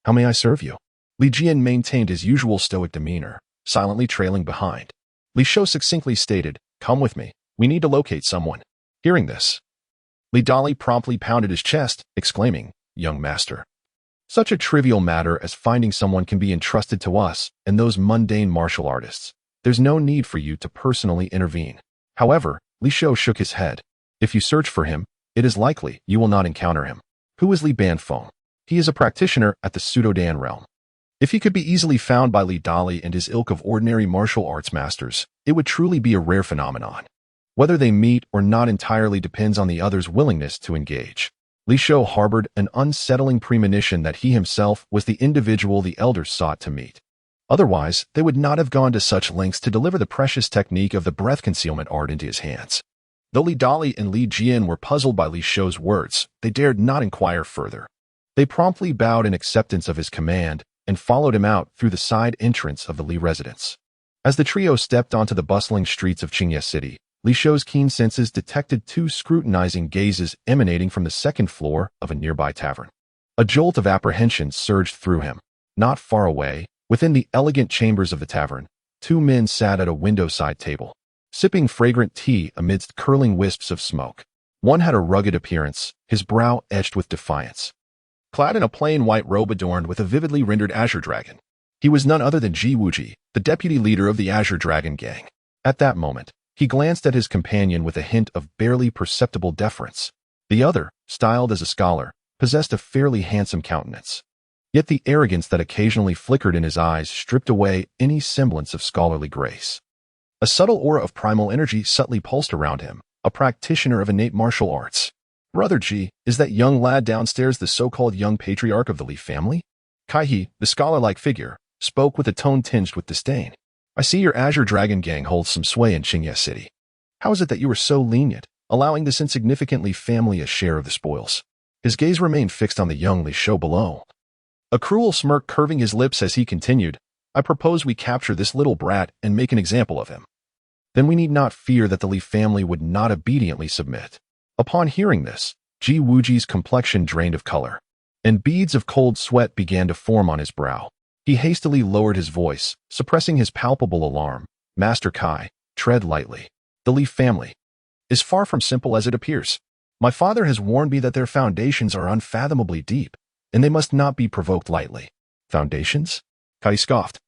how may I serve you?" Li Jian maintained his usual stoic demeanor, silently trailing behind. Li Shou succinctly stated, "Come with me. We need to locate someone." Hearing this, Li Dali promptly pounded his chest, exclaiming, "Young master, such a trivial matter as finding someone can be entrusted to us and those mundane martial artists. There's no need for you to personally intervene." However, Li Shou shook his head. "If you search for him, it is likely you will not encounter him." Who is Li Banfeng? He is a practitioner at the Pseudo-Dan realm. If he could be easily found by Li Dali and his ilk of ordinary martial arts masters, it would truly be a rare phenomenon. Whether they meet or not entirely depends on the other's willingness to engage. Li Shou harbored an unsettling premonition that he himself was the individual the elders sought to meet. Otherwise, they would not have gone to such lengths to deliver the precious technique of the breath concealment art into his hands. Though Li Dali and Li Jian were puzzled by Li Shou's words, they dared not inquire further. They promptly bowed in acceptance of his command and followed him out through the side entrance of the Li residence. As the trio stepped onto the bustling streets of Qingye City, Li Shou's keen senses detected two scrutinizing gazes emanating from the second floor of a nearby tavern. A jolt of apprehension surged through him. Not far away, within the elegant chambers of the tavern, two men sat at a window-side table, sipping fragrant tea amidst curling wisps of smoke. One had a rugged appearance, his brow etched with defiance. Clad in a plain white robe adorned with a vividly rendered azure dragon, he was none other than Ji Wuji, the deputy leader of the Azure Dragon Gang. At that moment, he glanced at his companion with a hint of barely perceptible deference. The other, styled as a scholar, possessed a fairly handsome countenance. Yet the arrogance that occasionally flickered in his eyes stripped away any semblance of scholarly grace. A subtle aura of primal energy subtly pulsed around him, a practitioner of innate martial arts. Brother Ji, is that young lad downstairs the so-called young patriarch of the Li family? Kaihe, the scholar-like figure, spoke with a tone tinged with disdain. I see your Azure Dragon gang holds some sway in Qingye City. How is it that you are so lenient, allowing this insignificant Li family a share of the spoils? His gaze remained fixed on the young Li Shou below, a cruel smirk curving his lips as he continued, I propose we capture this little brat and make an example of him. Then we need not fear that the Li family would not obediently submit. Upon hearing this, Ji Wuji's complexion drained of color, and beads of cold sweat began to form on his brow. He hastily lowered his voice, suppressing his palpable alarm. Master Kai, tread lightly. The Li family is far from simple as it appears. My father has warned me that their foundations are unfathomably deep, and they must not be provoked lightly. Foundations? Kai scoffed,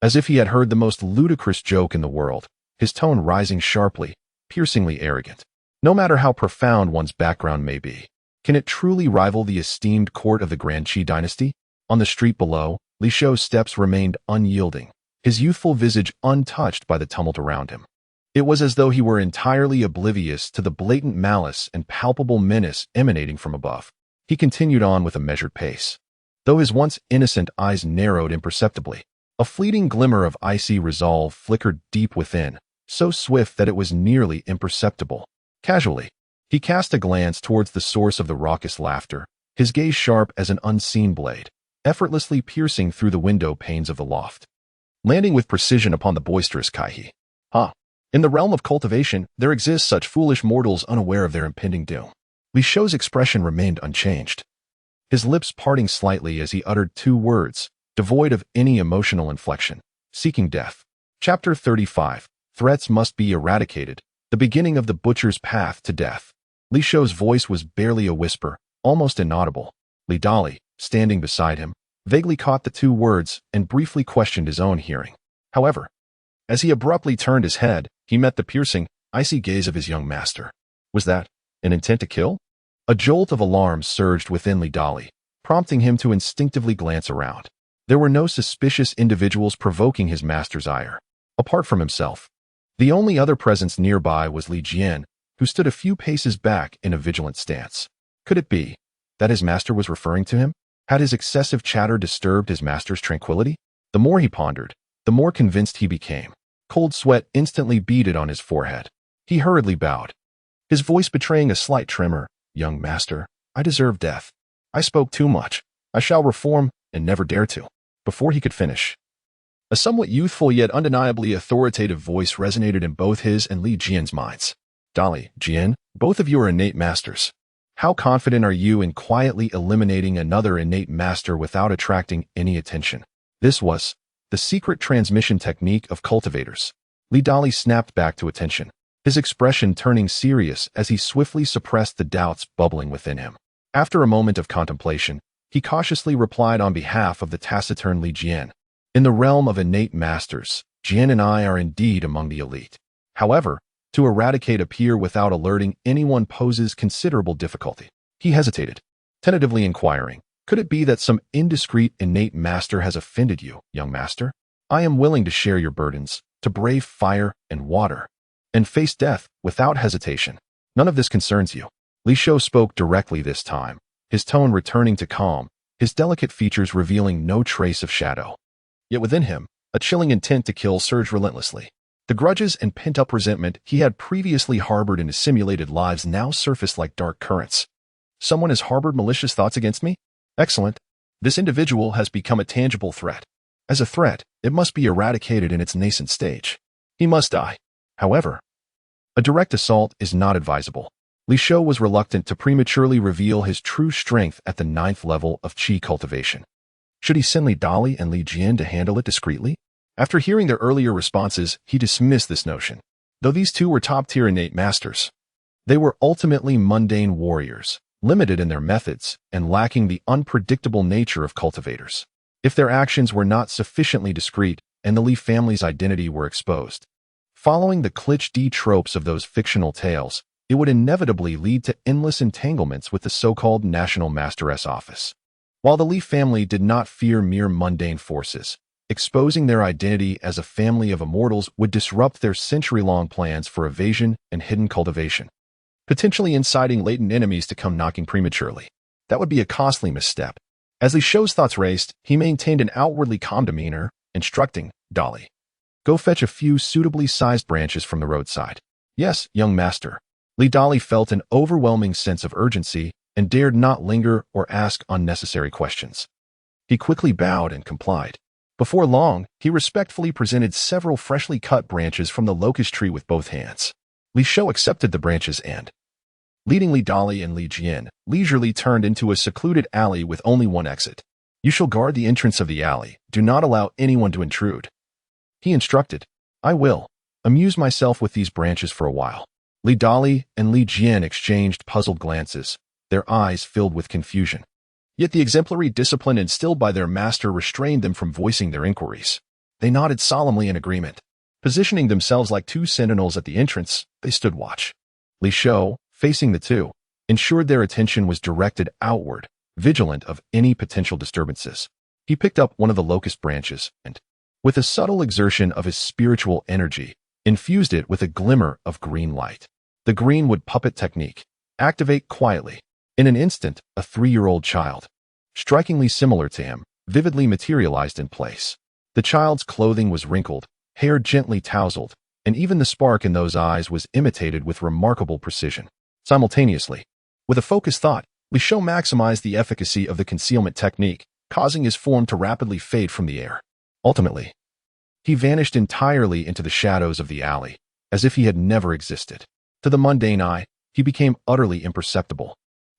as if he had heard the most ludicrous joke in the world, his tone rising sharply, piercingly arrogant. No matter how profound one's background may be, can it truly rival the esteemed court of the Grand Qi dynasty? On the street below, Li Shou's steps remained unyielding, his youthful visage untouched by the tumult around him. It was as though he were entirely oblivious to the blatant malice and palpable menace emanating from above. He continued on with a measured pace. Though his once innocent eyes narrowed imperceptibly, a fleeting glimmer of icy resolve flickered deep within, so swift that it was nearly imperceptible. Casually, he cast a glance towards the source of the raucous laughter, his gaze sharp as an unseen blade, effortlessly piercing through the window panes of the loft, landing with precision upon the boisterous Kaihe. In the realm of cultivation, there exist such foolish mortals unaware of their impending doom. Li Shou's expression remained unchanged, his lips parting slightly as he uttered two words, devoid of any emotional inflection. Seeking death. Chapter 35. Threats must be eradicated. The beginning of the butcher's path to death. Li Shou's voice was barely a whisper, almost inaudible. Li Dali, standing beside him, vaguely caught the two words and briefly questioned his own hearing. However, as he abruptly turned his head, he met the piercing, icy gaze of his young master. Was that an intent to kill? A jolt of alarm surged within Li Dali, prompting him to instinctively glance around. There were no suspicious individuals provoking his master's ire. Apart from himself, the only other presence nearby was Li Jian, who stood a few paces back in a vigilant stance. Could it be that his master was referring to him? Had his excessive chatter disturbed his master's tranquility? The more he pondered, the more convinced he became. Cold sweat instantly beaded on his forehead. He hurriedly bowed, his voice betraying a slight tremor. Young master, I deserve death. I spoke too much. I shall reform and never dare to. Before he could finish, a somewhat youthful yet undeniably authoritative voice resonated in both his and Li Jian's minds. Dali, Jian, both of you are innate masters. How confident are you in quietly eliminating another innate master without attracting any attention? This was the secret transmission technique of cultivators. Li Dali snapped back to attention, his expression turning serious as he swiftly suppressed the doubts bubbling within him. After a moment of contemplation, he cautiously replied on behalf of the taciturn Li Jian. In the realm of innate masters, Jian and I are indeed among the elite. However, to eradicate a peer without alerting anyone poses considerable difficulty. He hesitated, tentatively inquiring, could it be that some indiscreet innate master has offended you, young master? I am willing to share your burdens, to brave fire and water, and face death without hesitation. None of this concerns you. Li Shou spoke directly this time, his tone returning to calm, his delicate features revealing no trace of shadow. Yet within him, a chilling intent to kill surged relentlessly. The grudges and pent-up resentment he had previously harbored in his simulated lives now surfaced like dark currents. Someone has harbored malicious thoughts against me? Excellent. This individual has become a tangible threat. As a threat, it must be eradicated in its nascent stage. He must die. However, a direct assault is not advisable. Li Shou was reluctant to prematurely reveal his true strength at the 9th level of Qi cultivation. Should he send Li Dali and Li Jian to handle it discreetly? After hearing their earlier responses, he dismissed this notion. Though these two were top-tier innate masters, they were ultimately mundane warriors, limited in their methods and lacking the unpredictable nature of cultivators. If their actions were not sufficiently discreet and the Li family's identity were exposed, following the cliché tropes of those fictional tales, it would inevitably lead to endless entanglements with the so-called National Master's office. While the Li family did not fear mere mundane forces, exposing their identity as a family of immortals would disrupt their century-long plans for evasion and hidden cultivation, potentially inciting latent enemies to come knocking prematurely. That would be a costly misstep. As Li Shou's thoughts raced, he maintained an outwardly calm demeanor, instructing Dolly, "Go fetch a few suitably sized branches from the roadside." "Yes, young master." Li Dolly felt an overwhelming sense of urgency and dared not linger or ask unnecessary questions. He quickly bowed and complied. Before long, he respectfully presented several freshly cut branches from the locust tree with both hands. Li Shou accepted the branches and, leading Li Dolly and Li Jian, leisurely turned into a secluded alley with only one exit. "You shall guard the entrance of the alley. Do not allow anyone to intrude," he instructed. "I will amuse myself with these branches for a while." Li Dolly and Li Jian exchanged puzzled glances, their eyes filled with confusion. Yet the exemplary discipline instilled by their master restrained them from voicing their inquiries. They nodded solemnly in agreement. Positioning themselves like two sentinels at the entrance, they stood watch. Li Shou, facing the two, ensured their attention was directed outward, vigilant of any potential disturbances. He picked up one of the locust branches and, with a subtle exertion of his spiritual energy, infused it with a glimmer of green light. The greenwood puppet technique. Activate quietly. In an instant, a 3-year-old child, strikingly similar to him, vividly materialized in place. The child's clothing was wrinkled, hair gently tousled, and even the spark in those eyes was imitated with remarkable precision. Simultaneously, with a focused thought, Li Shou maximized the efficacy of the concealment technique, causing his form to rapidly fade from the air. Ultimately, he vanished entirely into the shadows of the alley, as if he had never existed. To the mundane eye, he became utterly imperceptible.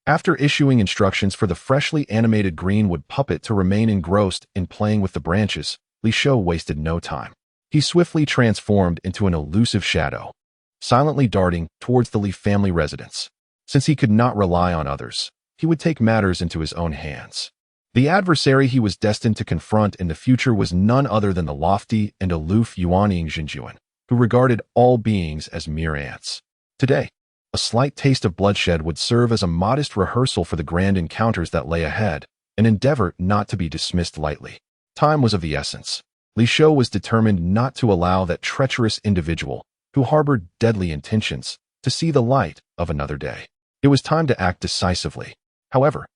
After issuing instructions for the freshly animated greenwood puppet to remain engrossed in playing with the branches, Li Shou wasted no time. He swiftly transformed into an elusive shadow, silently darting towards the Li family residence. Since he could not rely on others, he would take matters into his own hands. The adversary he was destined to confront in the future was none other than the lofty and aloof Yuanying Jinjuan, who regarded all beings as mere ants. Today, a slight taste of bloodshed would serve as a modest rehearsal for the grand encounters that lay ahead, an endeavor not to be dismissed lightly. Time was of the essence. Li Shou was determined not to allow that treacherous individual, who harbored deadly intentions, to see the light of another day. It was time to act decisively. However,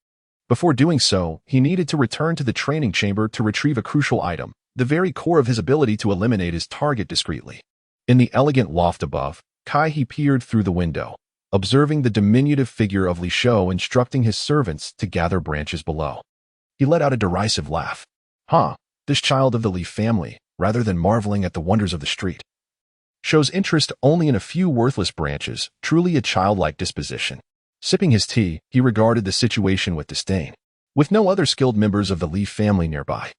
before doing so, he needed to return to the training chamber to retrieve a crucial item, the very core of his ability to eliminate his target discreetly. In the elegant loft above, Kai He peered through the window, observing the diminutive figure of Li Shou instructing his servants to gather branches below. He let out a derisive laugh. This child of the Li family, rather than marveling at the wonders of the street, shows interest only in a few worthless branches, truly a childlike disposition. Sipping his tea, he regarded the situation with disdain, with no other skilled members of the Li family nearby.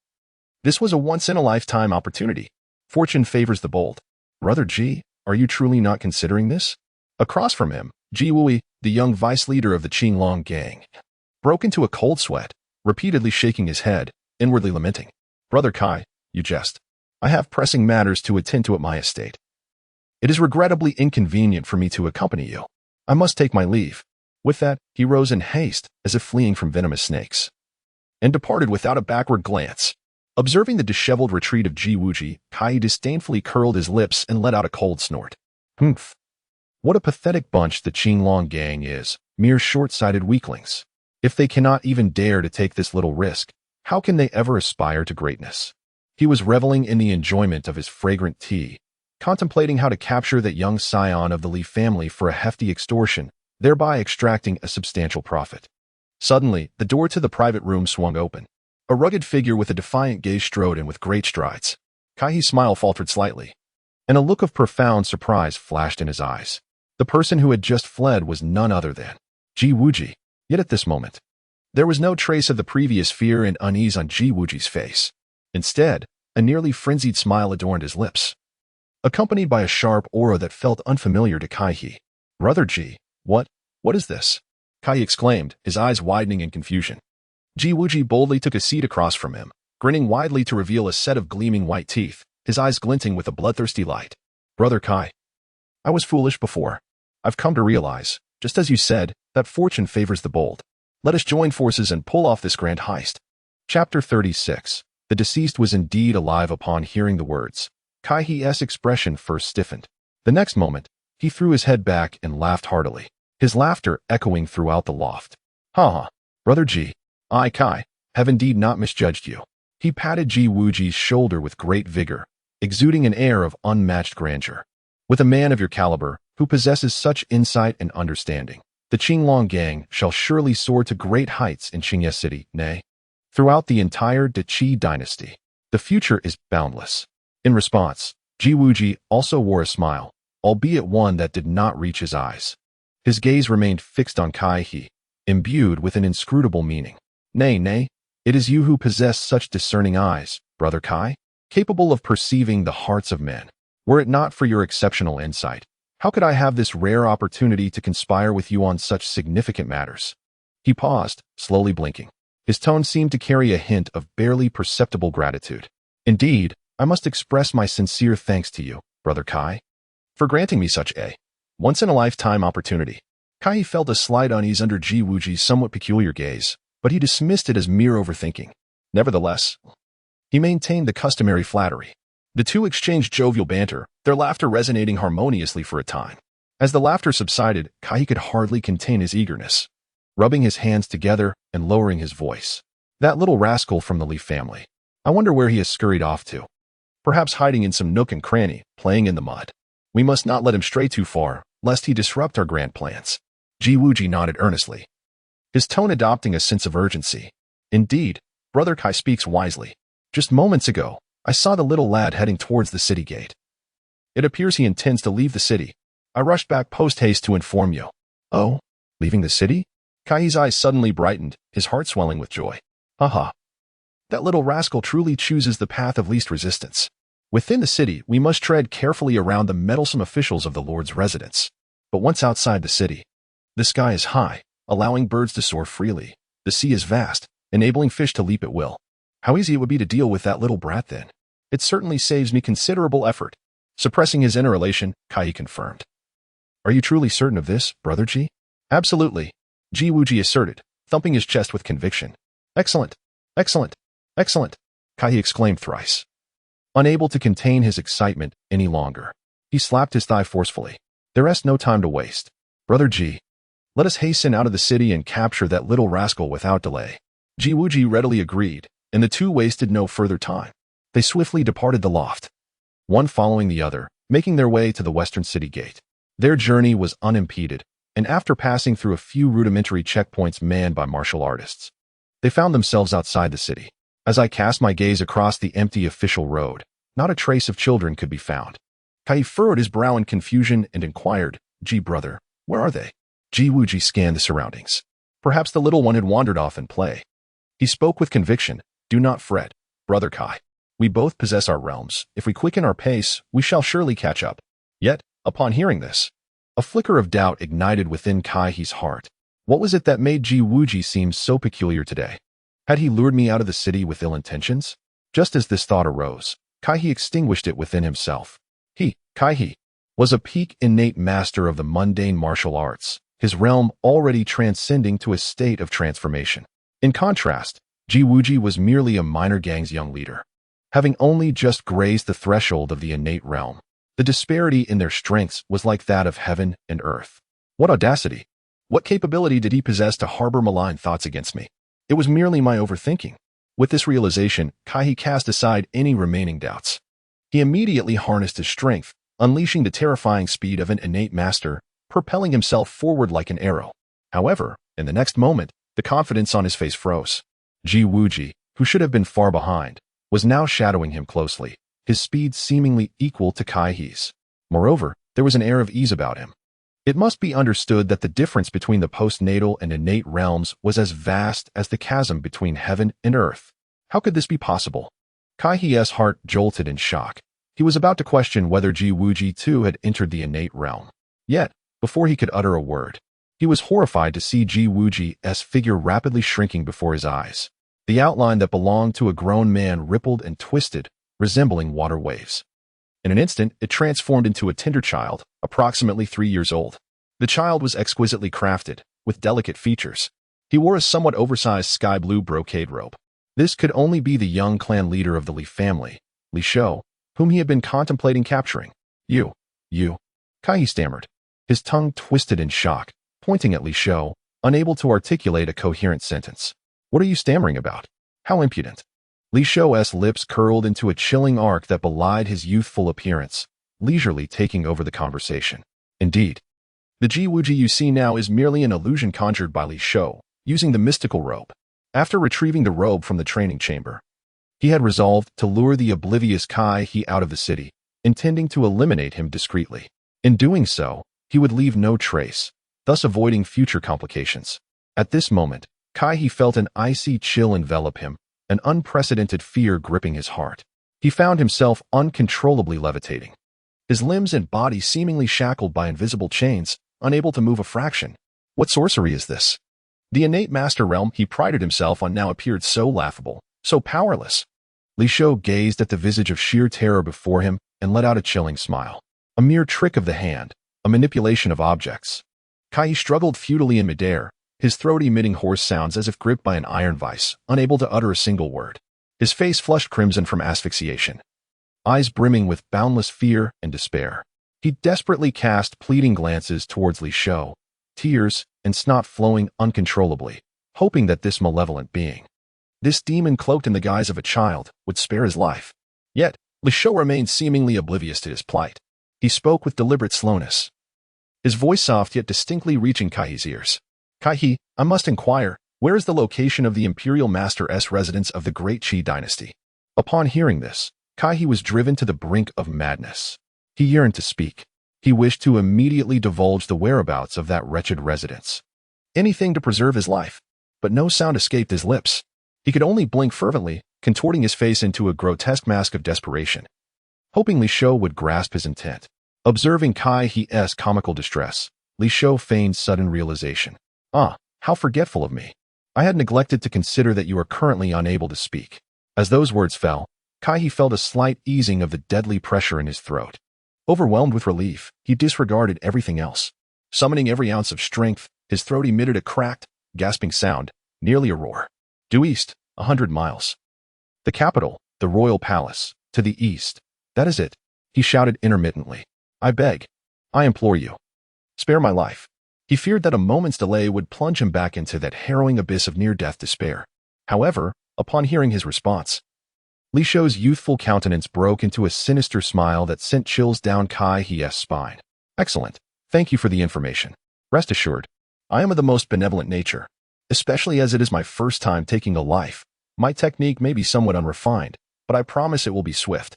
This was a once-in-a-lifetime opportunity. Fortune favors the bold. Brother Ji, are you truly not considering this? Across from him, Ji Wui, the young vice leader of the Qinglong gang, broke into a cold sweat, repeatedly shaking his head, inwardly lamenting. Brother Kai, you jest. I have pressing matters to attend to at my estate. It is regrettably inconvenient for me to accompany you. I must take my leave. With that, he rose in haste, as if fleeing from venomous snakes, and departed without a backward glance. Observing the disheveled retreat of Ji Wuji, Kai disdainfully curled his lips and let out a cold snort. Humph. What a pathetic bunch the Qinglong gang is, mere short-sighted weaklings. If they cannot even dare to take this little risk, how can they ever aspire to greatness? He was reveling in the enjoyment of his fragrant tea, contemplating how to capture that young scion of the Li family for a hefty extortion, thereby extracting a substantial profit. Suddenly, the door to the private room swung open. A rugged figure with a defiant gaze strode in with great strides. Kai's smile faltered slightly, and a look of profound surprise flashed in his eyes. The person who had just fled was none other than Ji Wuji. Yet at this moment, there was no trace of the previous fear and unease on Ji Wuji's face. Instead, a nearly frenzied smile adorned his lips, accompanied by a sharp aura that felt unfamiliar to Kai. Brother Ji, what is this? Kai exclaimed, his eyes widening in confusion. Ji Wuji boldly took a seat across from him, grinning widely to reveal a set of gleaming white teeth, his eyes glinting with a bloodthirsty light. Brother Kai, I was foolish before. I've come to realize, just as you said, that fortune favors the bold. Let us join forces and pull off this grand heist. Chapter 36. The deceased was indeed alive upon hearing the words. Kai-He's expression first stiffened. The next moment, he threw his head back and laughed heartily, his laughter echoing throughout the loft. Ha ha, Brother Ji, I, Kai, have indeed not misjudged you. He patted Ji Wuji's shoulder with great vigor, exuding an air of unmatched grandeur. With a man of your caliber, who possesses such insight and understanding, the Qinglong gang shall surely soar to great heights in Qingye City, nay, throughout the entire De Qi dynasty. The future is boundless. In response, Ji Wuji also wore a smile, albeit one that did not reach his eyes. His gaze remained fixed on Kai-He, imbued with an inscrutable meaning. Nay, nay, it is you who possess such discerning eyes, Brother Kai, capable of perceiving the hearts of men. Were it not for your exceptional insight, how could I have this rare opportunity to conspire with you on such significant matters? He paused, slowly blinking. His tone seemed to carry a hint of barely perceptible gratitude. Indeed, I must express my sincere thanks to you, Brother Kai, for granting me such a once-in-a-lifetime opportunity. Kai felt a slight unease under Ji Wuji's somewhat peculiar gaze, but he dismissed it as mere overthinking. Nevertheless, he maintained the customary flattery. The two exchanged jovial banter, their laughter resonating harmoniously for a time. As the laughter subsided, Kai could hardly contain his eagerness, rubbing his hands together and lowering his voice. That little rascal from the Li family. I wonder where he has scurried off to. Perhaps hiding in some nook and cranny, playing in the mud. We must not let him stray too far, lest he disrupt our grand plans. Ji Wuji nodded earnestly, his tone adopting a sense of urgency. Indeed, Brother Kai speaks wisely. Just moments ago, I saw the little lad heading towards the city gate. It appears he intends to leave the city. I rushed back post-haste to inform you. Oh, leaving the city? Kai's eyes suddenly brightened, his heart swelling with joy. Haha. That little rascal truly chooses the path of least resistance. Within the city, we must tread carefully around the meddlesome officials of the Lord's residence. But once outside the city, the sky is high, allowing birds to soar freely. The sea is vast, enabling fish to leap at will. How easy it would be to deal with that little brat then. It certainly saves me considerable effort. Suppressing his inner elation, Kai confirmed. Are you truly certain of this, Brother Ji? Absolutely, Ji Wuji asserted, thumping his chest with conviction. Excellent, excellent, excellent, Kai exclaimed thrice. Unable to contain his excitement any longer, he slapped his thigh forcefully. There is no time to waste. Brother Ji, let us hasten out of the city and capture that little rascal without delay. Ji Wuji readily agreed, and the two wasted no further time. They swiftly departed the loft, one following the other, making their way to the western city gate. Their journey was unimpeded, and after passing through a few rudimentary checkpoints manned by martial artists, they found themselves outside the city. As I cast my gaze across the empty official road, not a trace of children could be found. Kai furrowed his brow in confusion and inquired, Ji brother, where are they? Ji Wuji scanned the surroundings. Perhaps the little one had wandered off in play. He spoke with conviction, do not fret, Brother Kai. We both possess our realms. If we quicken our pace, we shall surely catch up. Yet, upon hearing this, a flicker of doubt ignited within Kai-He's heart. What was it that made Ji Wuji seem so peculiar today? Had he lured me out of the city with ill intentions? Just as this thought arose, Kai-He extinguished it within himself. He, Kai-He, was a peak innate master of the mundane martial arts, his realm already transcending to a state of transformation. In contrast, Ji Wuji was merely a minor gang's young leader, having only just grazed the threshold of the innate realm. The disparity in their strengths was like that of heaven and earth. What audacity! What capability did he possess to harbor malign thoughts against me? It was merely my overthinking. With this realization, Kai cast aside any remaining doubts. He immediately harnessed his strength, unleashing the terrifying speed of an innate master, propelling himself forward like an arrow. However, in the next moment, the confidence on his face froze. Ji Wuji, who should have been far behind, was now shadowing him closely, his speed seemingly equal to Kai-He's. Moreover, there was an air of ease about him. It must be understood that the difference between the postnatal and innate realms was as vast as the chasm between heaven and earth. How could this be possible? Kai-He's heart jolted in shock. He was about to question whether Ji Wuji too had entered the innate realm. Yet, before he could utter a word, he was horrified to see Ji Wuji's figure rapidly shrinking before his eyes. The outline that belonged to a grown man rippled and twisted, resembling water waves. In an instant, it transformed into a tender child, approximately 3 years old. The child was exquisitely crafted, with delicate features, He wore a somewhat oversized sky blue brocade robe. This could only be the young clan leader of the Li family, Li Shou, whom he had been contemplating capturing. You, Kai He stammered. His tongue twisted in shock, pointing at Li Shou, unable to articulate a coherent sentence. What are you stammering about? How impudent. Li Shou's lips curled into a chilling arc that belied his youthful appearance, leisurely taking over the conversation. Indeed, the Ji Wuji you see now is merely an illusion conjured by Li Shou, using the mystical robe. After retrieving the robe from the training chamber, he had resolved to lure the oblivious Kai He out of the city, intending to eliminate him discreetly. In doing so, he would leave no trace, thus avoiding future complications. At this moment, Kai He felt an icy chill envelop him, an unprecedented fear gripping his heart. He found himself uncontrollably levitating, his limbs and body seemingly shackled by invisible chains, unable to move a fraction. What sorcery is this? The innate master realm he prided himself on now appeared so laughable, so powerless. Li Shou gazed at the visage of sheer terror before him and let out a chilling smile. A mere trick of the hand, a manipulation of objects. Kai He struggled futilely in midair, his throat emitting hoarse sounds as if gripped by an iron vice, unable to utter a single word. His face flushed crimson from asphyxiation, eyes brimming with boundless fear and despair. He desperately cast pleading glances towards Li Shou, tears and snot flowing uncontrollably, hoping that this malevolent being, this demon cloaked in the guise of a child, would spare his life. Yet, Li Shou remained seemingly oblivious to his plight. He spoke with deliberate slowness, his voice soft yet distinctly reaching Kai He's ears. Kai He, I must inquire, where is the location of the Imperial Master's residence of the Great Qi dynasty? Upon hearing this, Kai He was driven to the brink of madness. He yearned to speak. He wished to immediately divulge the whereabouts of that wretched residence. Anything to preserve his life. But no sound escaped his lips. He could only blink fervently, contorting his face into a grotesque mask of desperation, hoping Li Shou would grasp his intent. Observing Kai He's comical distress, Li Shou feigned sudden realization. Ah, how forgetful of me. I had neglected to consider that you are currently unable to speak. As those words fell, Kai He felt a slight easing of the deadly pressure in his throat. Overwhelmed with relief, he disregarded everything else. Summoning every ounce of strength, his throat emitted a cracked, gasping sound, nearly a roar. Due east, 100 miles. The capital, the royal palace, to the east. That is it, he shouted intermittently. I beg, I implore you, spare my life. He feared that a moment's delay would plunge him back into that harrowing abyss of near-death despair. However, upon hearing his response, Li Shou's youthful countenance broke into a sinister smile that sent chills down Kai He's spine. Excellent. Thank you for the information. Rest assured, I am of the most benevolent nature, especially as it is my first time taking a life. My technique may be somewhat unrefined, but I promise it will be swift.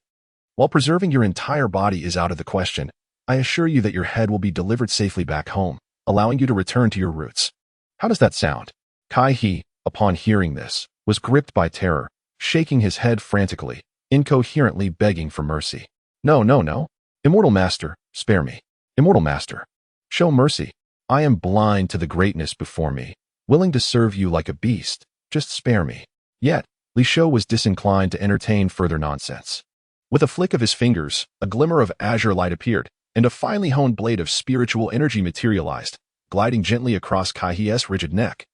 While preserving your entire body is out of the question, I assure you that your head will be delivered safely back home, allowing you to return to your roots. How does that sound? Kai He, upon hearing this, was gripped by terror, shaking his head frantically, incoherently begging for mercy. No, no, no. Immortal Master, spare me. Immortal Master, show mercy. I am blind to the greatness before me, willing to serve you like a beast. Just spare me. Yet, Li Shou was disinclined to entertain further nonsense. With a flick of his fingers, a glimmer of azure light appeared, and a finely honed blade of spiritual energy materialized, gliding gently across Kai He's rigid neck.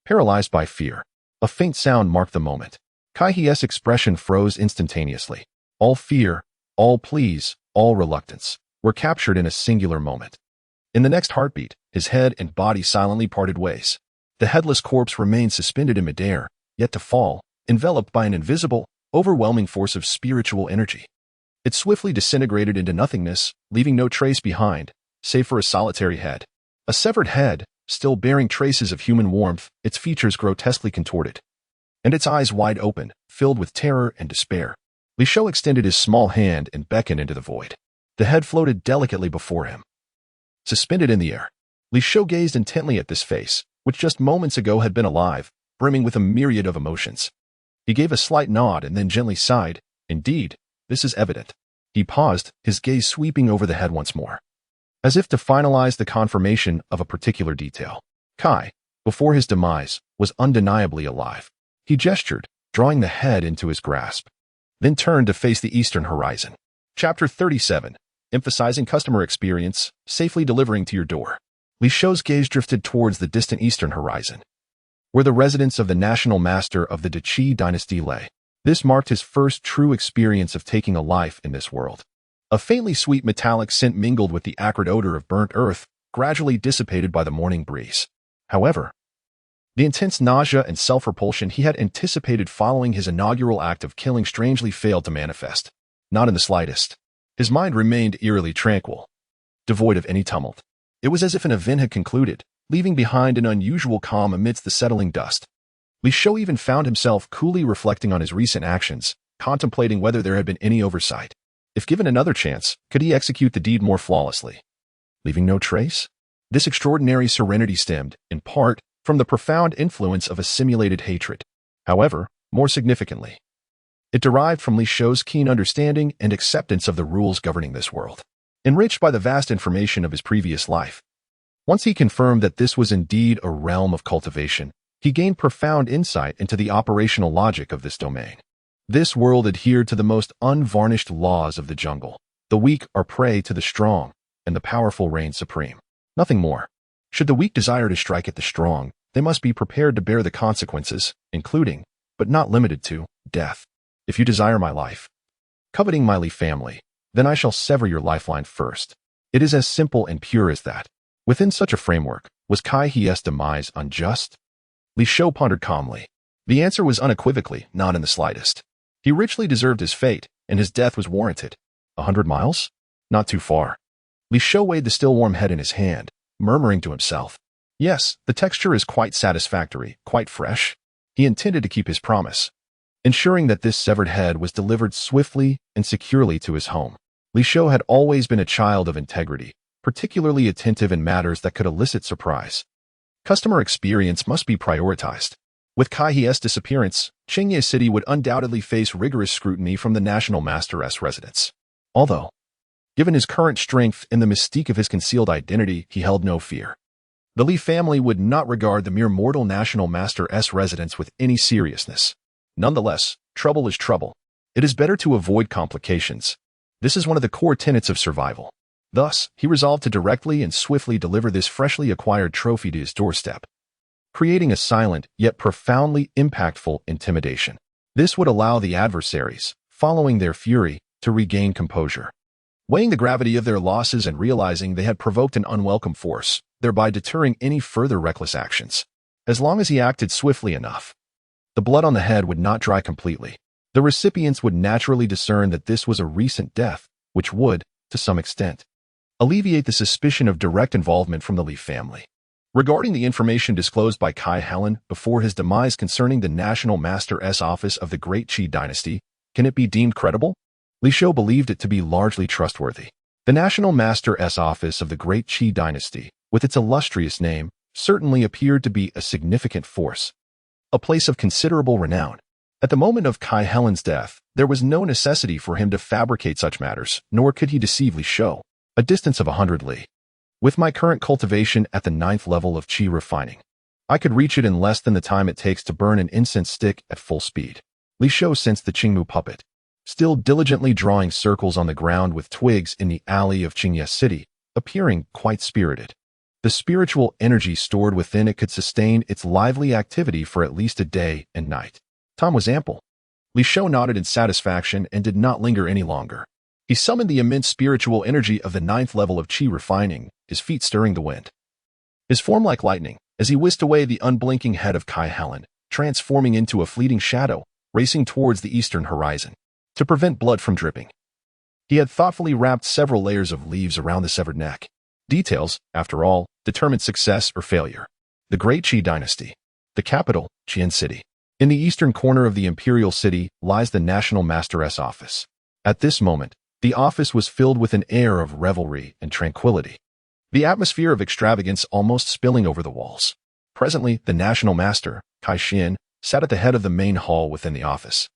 Paralyzed by fear, a faint sound marked the moment. Kai He's expression froze instantaneously. All fear, all pleas, all reluctance were captured in a singular moment. In the next heartbeat, his head and body silently parted ways. The headless corpse remained suspended in midair, yet to fall, enveloped by an invisible, overwhelming force of spiritual energy. It swiftly disintegrated into nothingness, leaving no trace behind, save for a solitary head. A severed head, still bearing traces of human warmth, its features grotesquely contorted, and its eyes wide open, filled with terror and despair. Li Shou extended his small hand and beckoned into the void. The head floated delicately before him, suspended in the air. Li Shou gazed intently at this face, which just moments ago had been alive, brimming with a myriad of emotions. He gave a slight nod and then gently sighed. Indeed, this is evident. He paused, his gaze sweeping over the head once more, as if to finalize the confirmation of a particular detail. Kai, before his demise, was undeniably alive. He gestured, drawing the head into his grasp, then turned to face the eastern horizon. Chapter 37, emphasizing customer experience, safely delivering to your door. Li Shou's gaze drifted towards the distant eastern horizon. where the residence of the national master of the Qi dynasty lay. This marked his first true experience of taking a life in this world. A faintly sweet metallic scent mingled with the acrid odor of burnt earth, gradually dissipated by the morning breeze. However, the intense nausea and self-repulsion he had anticipated following his inaugural act of killing strangely failed to manifest. Not in the slightest. His mind remained eerily tranquil, devoid of any tumult. It was as if an event had concluded, leaving behind an unusual calm amidst the settling dust. Li Shou even found himself coolly reflecting on his recent actions, contemplating whether there had been any oversight. If given another chance, could he execute the deed more flawlessly, leaving no trace? This extraordinary serenity stemmed, in part, from the profound influence of a simulated hatred. However, more significantly, it derived from Li Shou's keen understanding and acceptance of the rules governing this world, enriched by the vast information of his previous life. Once he confirmed that this was indeed a realm of cultivation, he gained profound insight into the operational logic of this domain. This world adhered to the most unvarnished laws of the jungle. The weak are prey to the strong, and the powerful reign supreme. Nothing more. Should the weak desire to strike at the strong, they must be prepared to bear the consequences, including, but not limited to, death. If you desire my life, coveting my Li family, then I shall sever your lifeline first. It is as simple and pure as that. Within such a framework, was Kai He's demise unjust? Li Shou pondered calmly. The answer was unequivocally not in the slightest. He richly deserved his fate, and his death was warranted. 100 miles? Not too far. Li Shou weighed the still warm head in his hand, murmuring to himself. Yes, the texture is quite satisfactory, quite fresh. He intended to keep his promise, ensuring that this severed head was delivered swiftly and securely to his home. Li Shou had always been a child of integrity, particularly attentive in matters that could elicit surprise. Customer experience must be prioritized. With Kai He's disappearance, Qingye City would undoubtedly face rigorous scrutiny from the National Master's residence. Although, given his current strength and the mystique of his concealed identity, he held no fear. The Li family would not regard the mere mortal National Master's residence with any seriousness. Nonetheless, trouble is trouble. It is better to avoid complications. This is one of the core tenets of survival. Thus, he resolved to directly and swiftly deliver this freshly acquired trophy to his doorstep, creating a silent yet profoundly impactful intimidation. This would allow the adversaries, following their fury, to regain composure. Weighing the gravity of their losses and realizing they had provoked an unwelcome force, thereby deterring any further reckless actions. As long as he acted swiftly enough, the blood on the head would not dry completely. The recipients would naturally discern that this was a recent death, which would, to some extent, alleviate the suspicion of direct involvement from the Li family. Regarding the information disclosed by Kai Helen before his demise concerning the National Master's office of the Great Qi dynasty, can it be deemed credible? Li Shou believed it to be largely trustworthy. The National Master's office of the Great Qi dynasty, with its illustrious name, certainly appeared to be a significant force, a place of considerable renown. At the moment of Kai Helen's death, there was no necessity for him to fabricate such matters, nor could he deceive Li Shou. A distance of 100 li. With my current cultivation at the 9th level of Qi refining, I could reach it in less than the time it takes to burn an incense stick at full speed. Li Shou sensed the Qingmu puppet, still diligently drawing circles on the ground with twigs in the alley of Qingye City, appearing quite spirited. The spiritual energy stored within it could sustain its lively activity for at least a day and night. Time was ample. Li Shou nodded in satisfaction and did not linger any longer. He summoned the immense spiritual energy of the 9th level of Qi refining, his feet stirring the wind. His form like lightning, as he whisked away the unblinking head of Kai Helen, transforming into a fleeting shadow, racing towards the eastern horizon. To prevent blood from dripping, he had thoughtfully wrapped several layers of leaves around the severed neck. Details, after all, determined success or failure. The Great Qi dynasty. The capital, Qian City. In the eastern corner of the imperial city lies the National Master's office. At this moment, the office was filled with an air of revelry and tranquility, the atmosphere of extravagance almost spilling over the walls. Presently, the National Master, Kai Xian, sat at the head of the main hall within the office.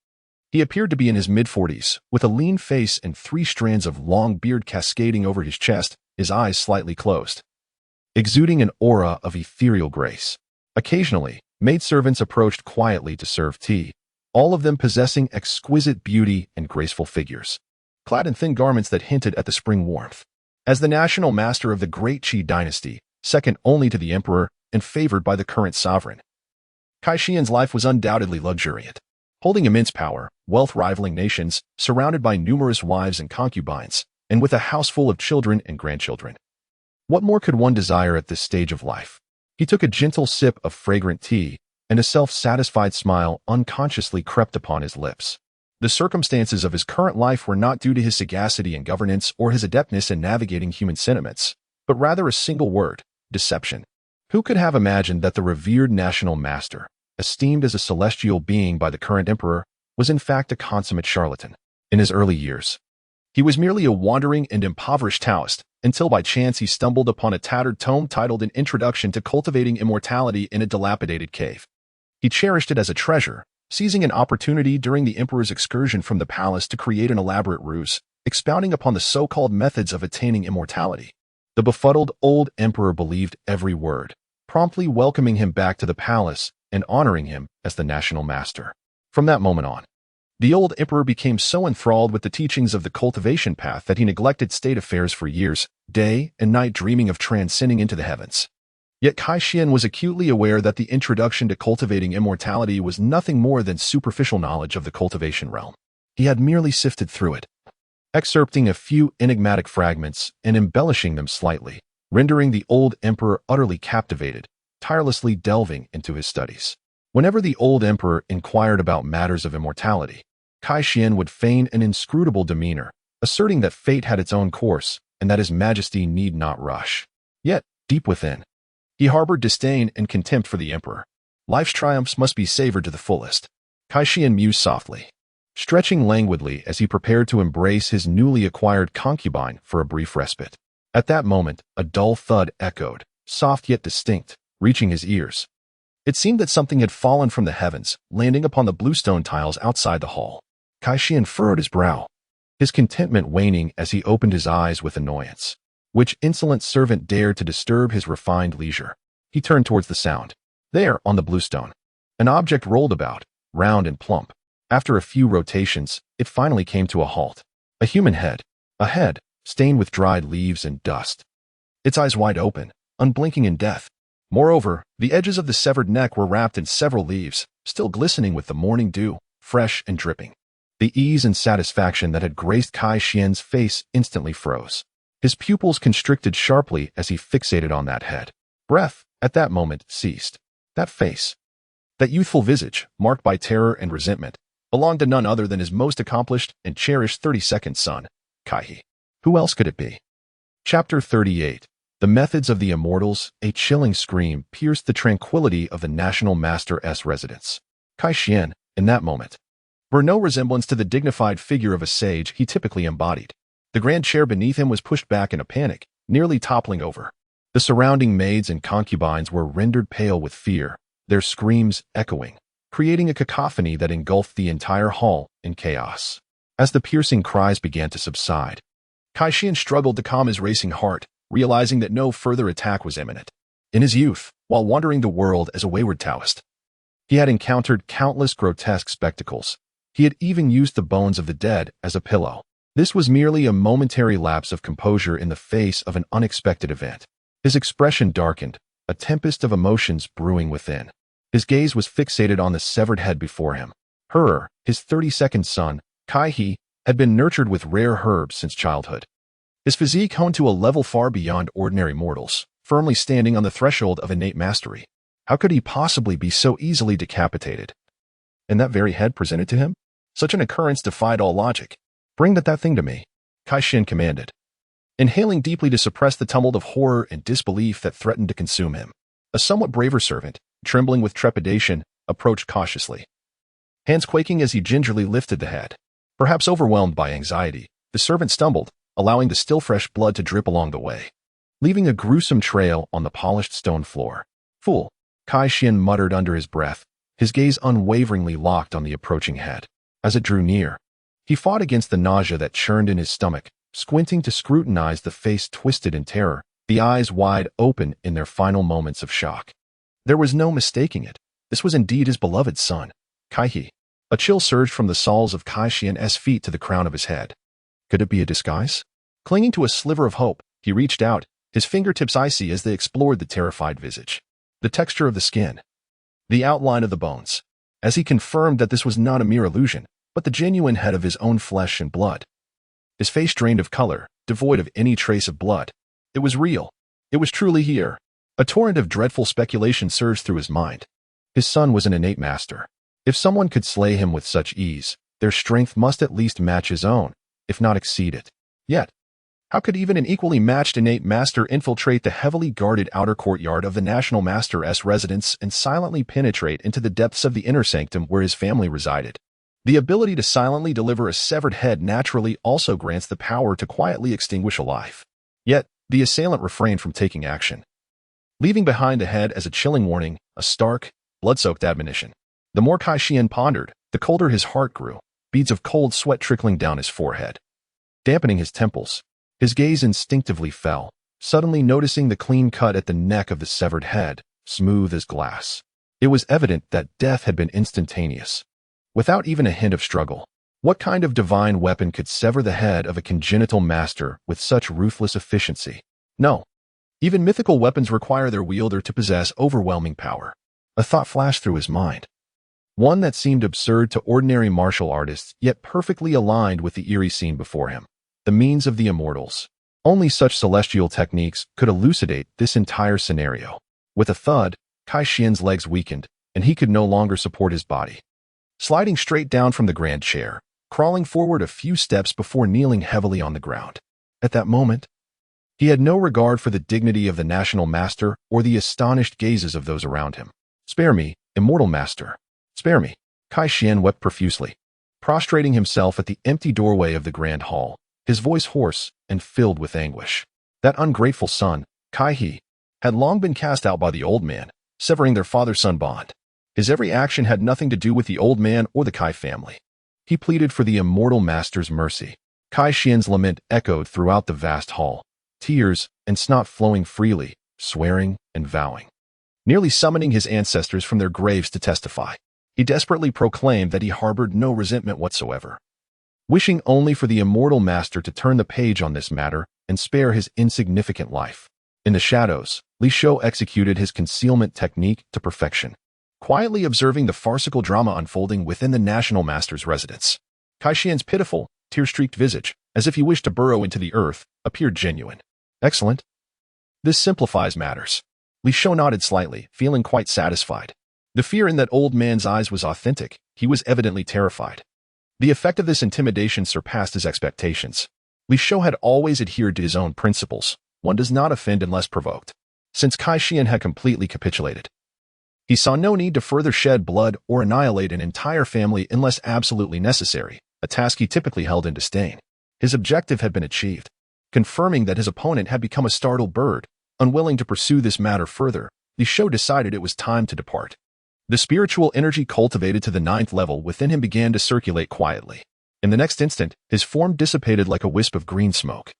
He appeared to be in his mid-40s, with a lean face and 3 strands of long beard cascading over his chest, his eyes slightly closed, exuding an aura of ethereal grace. Occasionally, maidservants approached quietly to serve tea, all of them possessing exquisite beauty and graceful figures, clad in thin garments that hinted at the spring warmth. As the National Master of the Great Qi dynasty, second only to the Emperor and favored by the current sovereign, Kai Xian's life was undoubtedly luxuriant. Holding immense power, wealth rivaling nations, surrounded by numerous wives and concubines, and with a house full of children and grandchildren. What more could one desire at this stage of life? He took a gentle sip of fragrant tea, and a self-satisfied smile unconsciously crept upon his lips. The circumstances of his current life were not due to his sagacity in governance or his adeptness in navigating human sentiments, but rather a single word: deception. Who could have imagined that the revered national master, esteemed as a celestial being by the current emperor, was in fact a consummate charlatan? In his early years, he was merely a wandering and impoverished Taoist, until by chance he stumbled upon a tattered tome titled An Introduction to Cultivating Immortality in a dilapidated cave. He cherished it as a treasure, seizing an opportunity during the emperor's excursion from the palace to create an elaborate ruse, expounding upon the so-called methods of attaining immortality. The befuddled old emperor believed every word, promptly welcoming him back to the palace and honoring him as the national master. From that moment on, the old emperor became so enthralled with the teachings of the cultivation path that he neglected state affairs for years, day and night dreaming of transcending into the heavens. Yet Kai Xian was acutely aware that the introduction to cultivating immortality was nothing more than superficial knowledge of the cultivation realm. He had merely sifted through it, excerpting a few enigmatic fragments and embellishing them slightly, rendering the old emperor utterly captivated, tirelessly delving into his studies. Whenever the old emperor inquired about matters of immortality, Kai Xian would feign an inscrutable demeanor, asserting that fate had its own course and that his majesty need not rush. Yet, deep within, he harbored disdain and contempt for the emperor. Life's triumphs must be savored to the fullest. Kai Xian mused softly, stretching languidly as he prepared to embrace his newly acquired concubine for a brief respite. At that moment, a dull thud echoed, soft yet distinct, reaching his ears. It seemed that something had fallen from the heavens, landing upon the bluestone tiles outside the hall. Kai Xian furrowed his brow, his contentment waning as he opened his eyes with annoyance. Which insolent servant dared to disturb his refined leisure? He turned towards the sound. There, on the bluestone, an object rolled about, round and plump. After a few rotations, it finally came to a halt. A human head. A head, stained with dried leaves and dust. Its eyes wide open, unblinking in death. Moreover, the edges of the severed neck were wrapped in several leaves, still glistening with the morning dew, fresh and dripping. The ease and satisfaction that had graced Kai Xian's face instantly froze. His pupils constricted sharply as he fixated on that head. Breath, at that moment, ceased. That face, that youthful visage, marked by terror and resentment, belonged to none other than his most accomplished and cherished 32nd son, Kai He. Who else could it be? Chapter 38. The Methods of the Immortals. A chilling scream pierced the tranquility of the National Master's residence. Kai Xian, in that moment, bore no resemblance to the dignified figure of a sage he typically embodied. The grand chair beneath him was pushed back in a panic, nearly toppling over. The surrounding maids and concubines were rendered pale with fear, their screams echoing, creating a cacophony that engulfed the entire hall in chaos. As the piercing cries began to subside, Kai Xian struggled to calm his racing heart, realizing that no further attack was imminent. In his youth, while wandering the world as a wayward Taoist, he had encountered countless grotesque spectacles. He had even used the bones of the dead as a pillow. This was merely a momentary lapse of composure in the face of an unexpected event. His expression darkened, a tempest of emotions brewing within. His gaze was fixated on the severed head before him. His 32nd son, Kai He, had been nurtured with rare herbs since childhood. His physique honed to a level far beyond ordinary mortals, firmly standing on the threshold of innate mastery. How could he possibly be so easily decapitated? And that very head presented to him? Such an occurrence defied all logic. Bring that thing to me, Kai Xian commanded, inhaling deeply to suppress the tumult of horror and disbelief that threatened to consume him. A somewhat braver servant, trembling with trepidation, approached cautiously, hands quaking as he gingerly lifted the head. Perhaps overwhelmed by anxiety, the servant stumbled, allowing the still fresh blood to drip along the way, leaving a gruesome trail on the polished stone floor. Fool, Kai Xian muttered under his breath, his gaze unwaveringly locked on the approaching head. As it drew near, he fought against the nausea that churned in his stomach, squinting to scrutinize the face twisted in terror, the eyes wide open in their final moments of shock. There was no mistaking it. This was indeed his beloved son, Kai He. A chill surged from the soles of Kai Xian's feet to the crown of his head. Could it be a disguise? Clinging to a sliver of hope, he reached out, his fingertips icy as they explored the terrified visage. The texture of the skin, the outline of the bones, as he confirmed that this was not a mere illusion, but the genuine head of his own flesh and blood. His face drained of color, devoid of any trace of blood. It was real. It was truly here. A torrent of dreadful speculation surged through his mind. His son was an innate master. If someone could slay him with such ease, their strength must at least match his own, if not exceed it. Yet, how could even an equally matched innate master infiltrate the heavily guarded outer courtyard of the National Master's residence and silently penetrate into the depths of the inner sanctum where his family resided? The ability to silently deliver a severed head naturally also grants the power to quietly extinguish a life. Yet, the assailant refrained from taking action, leaving behind the head as a chilling warning, a stark, blood-soaked admonition. The more Kai Xian pondered, the colder his heart grew, beads of cold sweat trickling down his forehead, dampening his temples. His gaze instinctively fell, suddenly noticing the clean cut at the neck of the severed head, smooth as glass. It was evident that death had been instantaneous, without even a hint of struggle. What kind of divine weapon could sever the head of a congenital master with such ruthless efficiency? No. Even mythical weapons require their wielder to possess overwhelming power. A thought flashed through his mind, one that seemed absurd to ordinary martial artists, yet perfectly aligned with the eerie scene before him. The means of the immortals. Only such celestial techniques could elucidate this entire scenario. With a thud, Kai Xian's legs weakened, and he could no longer support his body. Sliding straight down from the grand chair, crawling forward a few steps before kneeling heavily on the ground. At that moment, he had no regard for the dignity of the national master or the astonished gazes of those around him. "Spare me, immortal master. Spare me." Kai Xian wept profusely, prostrating himself at the empty doorway of the grand hall, his voice hoarse and filled with anguish. That ungrateful son, Kai He, had long been cast out by the old man, severing their father-son bond. His every action had nothing to do with the old man or the Kai family. He pleaded for the immortal master's mercy. Kai Xian's lament echoed throughout the vast hall, tears and snot flowing freely, swearing and vowing, nearly summoning his ancestors from their graves to testify. He desperately proclaimed that he harbored no resentment whatsoever, wishing only for the immortal master to turn the page on this matter and spare his insignificant life. In the shadows, Li Shou executed his concealment technique to perfection, quietly observing the farcical drama unfolding within the national master's residence. Kai Xian's pitiful, tear-streaked visage, as if he wished to burrow into the earth, appeared genuine. Excellent. This simplifies matters. Li Shou nodded slightly, feeling quite satisfied. The fear in that old man's eyes was authentic. He was evidently terrified. The effect of this intimidation surpassed his expectations. Li Shou had always adhered to his own principles. One does not offend unless provoked. Since Kai Xian had completely capitulated, he saw no need to further shed blood or annihilate an entire family unless absolutely necessary, a task he typically held in disdain. His objective had been achieved. Confirming that his opponent had become a startled bird, unwilling to pursue this matter further, Li Shou decided it was time to depart. The spiritual energy cultivated to the 9th level within him began to circulate quietly. In the next instant, his form dissipated like a wisp of green smoke,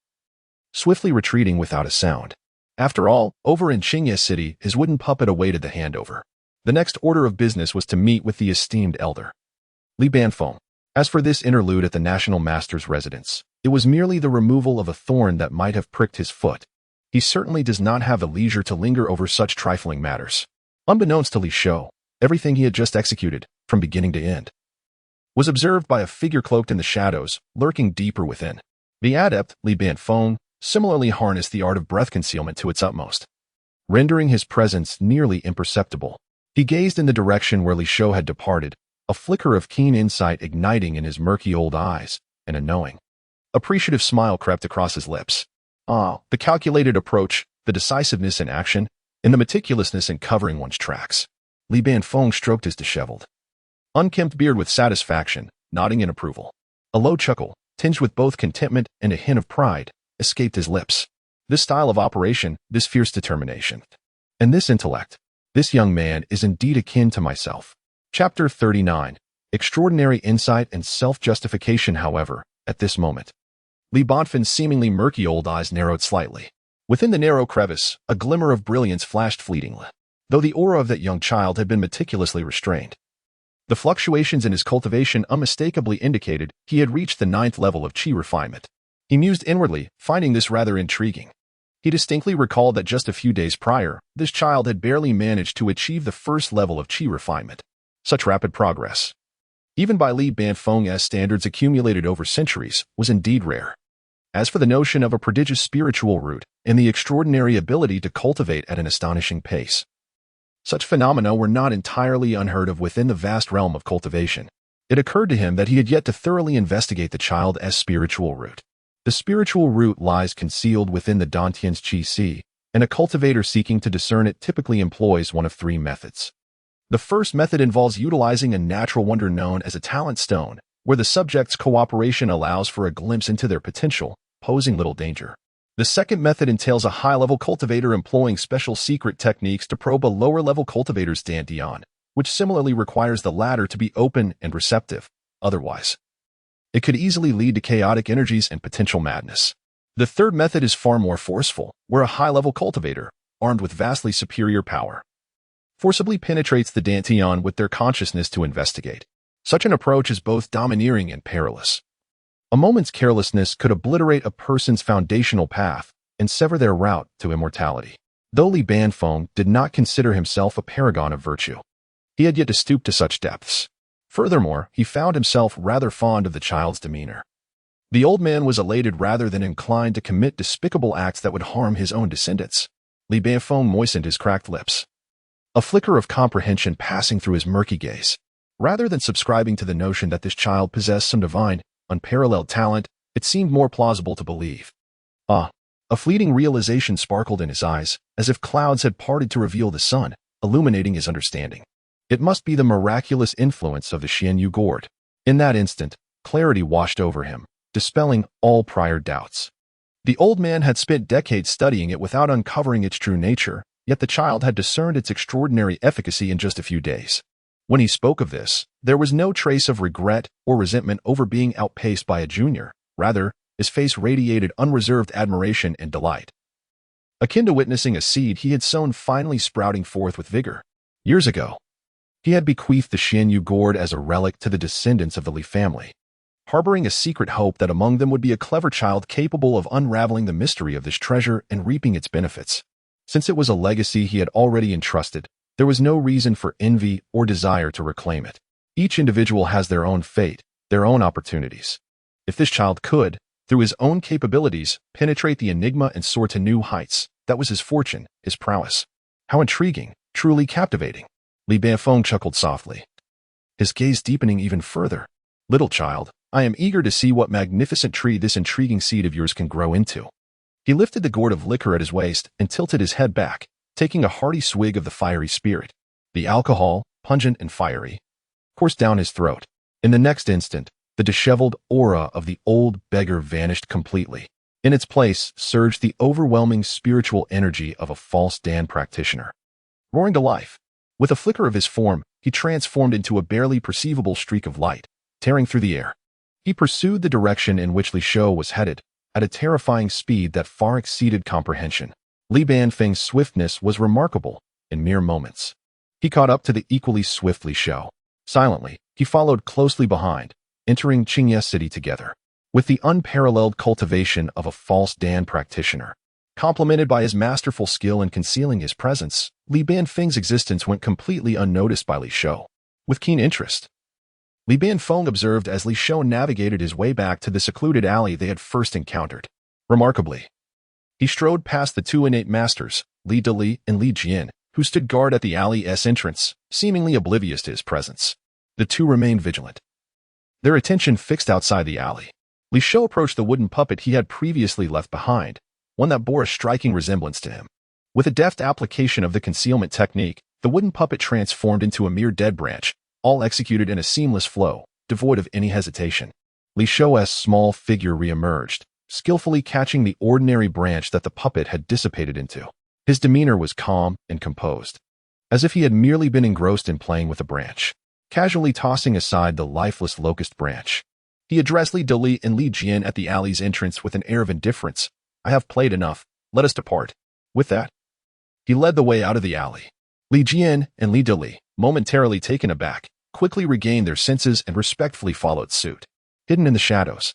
swiftly retreating without a sound. After all, over in Qingye City, his wooden puppet awaited the handover. The next order of business was to meet with the esteemed elder, Li Banfeng. As for this interlude at the National Master's residence, it was merely the removal of a thorn that might have pricked his foot. He certainly does not have the leisure to linger over such trifling matters. Unbeknownst to Li Shou, everything he had just executed, from beginning to end, was observed by a figure cloaked in the shadows, lurking deeper within. The adept, Li Banfeng, similarly harnessed the art of breath concealment to its utmost, rendering his presence nearly imperceptible. He gazed in the direction where Li Shou had departed, a flicker of keen insight igniting in his murky old eyes, and a knowing, appreciative smile crept across his lips. Ah, the calculated approach, the decisiveness in action, and the meticulousness in covering one's tracks. Li Banfeng stroked his disheveled, unkempt beard with satisfaction, nodding in approval. A low chuckle, tinged with both contentment and a hint of pride, escaped his lips. This style of operation, this fierce determination, and this intellect, this young man is indeed akin to myself. Chapter 39. Extraordinary insight and self-justification. However, at this moment, Li Banfeng's seemingly murky old eyes narrowed slightly. Within the narrow crevice, a glimmer of brilliance flashed fleetingly, though the aura of that young child had been meticulously restrained. The fluctuations in his cultivation unmistakably indicated he had reached the 9th level of qi refinement. He mused inwardly, finding this rather intriguing. He distinctly recalled that just a few days prior, this child had barely managed to achieve the first level of qi refinement. Such rapid progress, even by Li Banfeng's standards accumulated over centuries, was indeed rare. As for the notion of a prodigious spiritual root and the extraordinary ability to cultivate at an astonishing pace, such phenomena were not entirely unheard of within the vast realm of cultivation. It occurred to him that he had yet to thoroughly investigate the child as spiritual root. The spiritual root lies concealed within the Dantian's qi si, and a cultivator seeking to discern it typically employs one of three methods. The first method involves utilizing a natural wonder known as a talent stone, where the subject's cooperation allows for a glimpse into their potential, posing little danger. The second method entails a high-level cultivator employing special secret techniques to probe a lower-level cultivator's Dantian, which similarly requires the latter to be open and receptive. Otherwise, it could easily lead to chaotic energies and potential madness. The third method is far more forceful, where a high-level cultivator, armed with vastly superior power, forcibly penetrates the Dantian with their consciousness to investigate. Such an approach is both domineering and perilous. A moment's carelessness could obliterate a person's foundational path and sever their route to immortality. Though Li Banfeng did not consider himself a paragon of virtue, he had yet to stoop to such depths. Furthermore, he found himself rather fond of the child's demeanor. The old man was elated rather than inclined to commit despicable acts that would harm his own descendants. Li Banfeng moistened his cracked lips, a flicker of comprehension passing through his murky gaze. Rather than subscribing to the notion that this child possessed some divine, unparalleled talent, it seemed more plausible to believe. A fleeting realization sparkled in his eyes, as if clouds had parted to reveal the sun, illuminating his understanding. It must be the miraculous influence of the Xianyu gourd. In that instant, clarity washed over him, dispelling all prior doubts. The old man had spent decades studying it without uncovering its true nature, yet the child had discerned its extraordinary efficacy in just a few days. When he spoke of this, there was no trace of regret or resentment over being outpaced by a junior. Rather, his face radiated unreserved admiration and delight, akin to witnessing a seed he had sown finally sprouting forth with vigor. Years ago, he had bequeathed the Xianyu gourd as a relic to the descendants of the Li family, harboring a secret hope that among them would be a clever child capable of unraveling the mystery of this treasure and reaping its benefits. Since it was a legacy he had already entrusted, there was no reason for envy or desire to reclaim it. Each individual has their own fate, their own opportunities. If this child could, through his own capabilities, penetrate the enigma and soar to new heights, that was his fortune, his prowess. How intriguing, truly captivating. Li Banfeng chuckled softly, his gaze deepening even further. Little child, I am eager to see what magnificent tree this intriguing seed of yours can grow into. He lifted the gourd of liquor at his waist and tilted his head back, taking a hearty swig of the fiery spirit. The alcohol, pungent and fiery, coursed down his throat. In the next instant, the disheveled aura of the old beggar vanished completely. In its place surged the overwhelming spiritual energy of a false Dan practitioner. Roaring to life, with a flicker of his form, he transformed into a barely perceivable streak of light, tearing through the air. He pursued the direction in which Li Shou was headed, at a terrifying speed that far exceeded comprehension. Li Banfeng's swiftness was remarkable. In mere moments, he caught up to the equally swift Li Shou. Silently, he followed closely behind, entering Qingye City together. With the unparalleled cultivation of a false Dan practitioner, complemented by his masterful skill in concealing his presence, Li Banfeng's existence went completely unnoticed by Li Shou. With keen interest, Li Banfeng observed as Li Shou navigated his way back to the secluded alley they had first encountered. Remarkably, he strode past the two innate masters, Li Deli and Li Jian, who stood guard at the alley's entrance, seemingly oblivious to his presence. The two remained vigilant, their attention fixed outside the alley. Li Shou approached the wooden puppet he had previously left behind, one that bore a striking resemblance to him. With a deft application of the concealment technique, the wooden puppet transformed into a mere dead branch, all executed in a seamless flow, devoid of any hesitation. Li Shou's small figure reemerged, skillfully catching the ordinary branch that the puppet had dissipated into. His demeanor was calm and composed, as if he had merely been engrossed in playing with a branch. Casually tossing aside the lifeless locust branch, he addressed Li Deli and Li Jian at the alley's entrance with an air of indifference. I have played enough. Let us depart. With that, he led the way out of the alley. Li Jian and Li Deli, momentarily taken aback, quickly regained their senses and respectfully followed suit. Hidden in the shadows,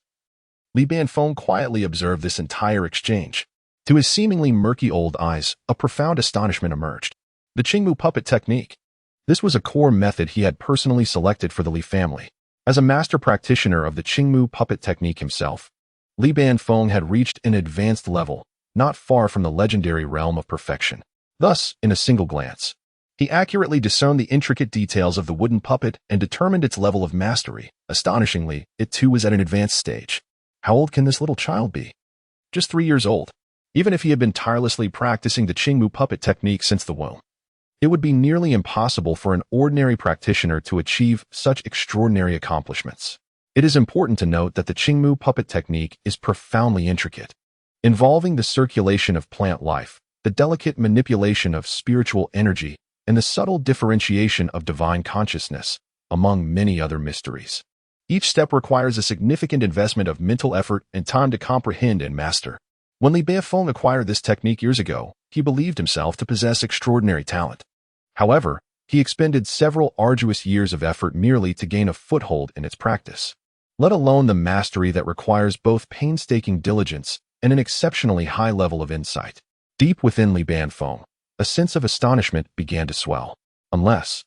Li Banfeng quietly observed this entire exchange. To his seemingly murky old eyes, a profound astonishment emerged. The Qingmu puppet technique. This was a core method he had personally selected for the Li family. As a master practitioner of the Qingmu puppet technique himself, Li Banfeng had reached an advanced level, not far from the legendary realm of perfection. Thus, in a single glance, he accurately discerned the intricate details of the wooden puppet and determined its level of mastery. Astonishingly, it too was at an advanced stage. How old can this little child be? Just 3 years old. Even if he had been tirelessly practicing the Qingmu puppet technique since the womb, it would be nearly impossible for an ordinary practitioner to achieve such extraordinary accomplishments. It is important to note that the Qingmu puppet technique is profoundly intricate, involving the circulation of plant life, the delicate manipulation of spiritual energy, and the subtle differentiation of divine consciousness, among many other mysteries. Each step requires a significant investment of mental effort and time to comprehend and master. When Li Banfeng acquired this technique years ago, he believed himself to possess extraordinary talent. However, he expended several arduous years of effort merely to gain a foothold in its practice, let alone the mastery that requires both painstaking diligence and an exceptionally high level of insight. Deep within Li Banfeng, a sense of astonishment began to swell. Unless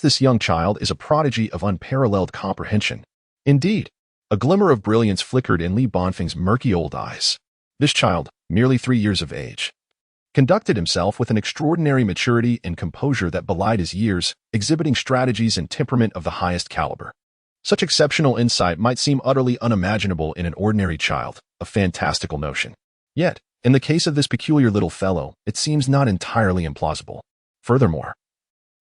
this young child is a prodigy of unparalleled comprehension. Indeed, a glimmer of brilliance flickered in Li Banfeng's murky old eyes. This child, merely 3 years of age, conducted himself with an extraordinary maturity and composure that belied his years, exhibiting strategies and temperament of the highest caliber. Such exceptional insight might seem utterly unimaginable in an ordinary child, a fantastical notion. Yet, in the case of this peculiar little fellow, it seems not entirely implausible. Furthermore,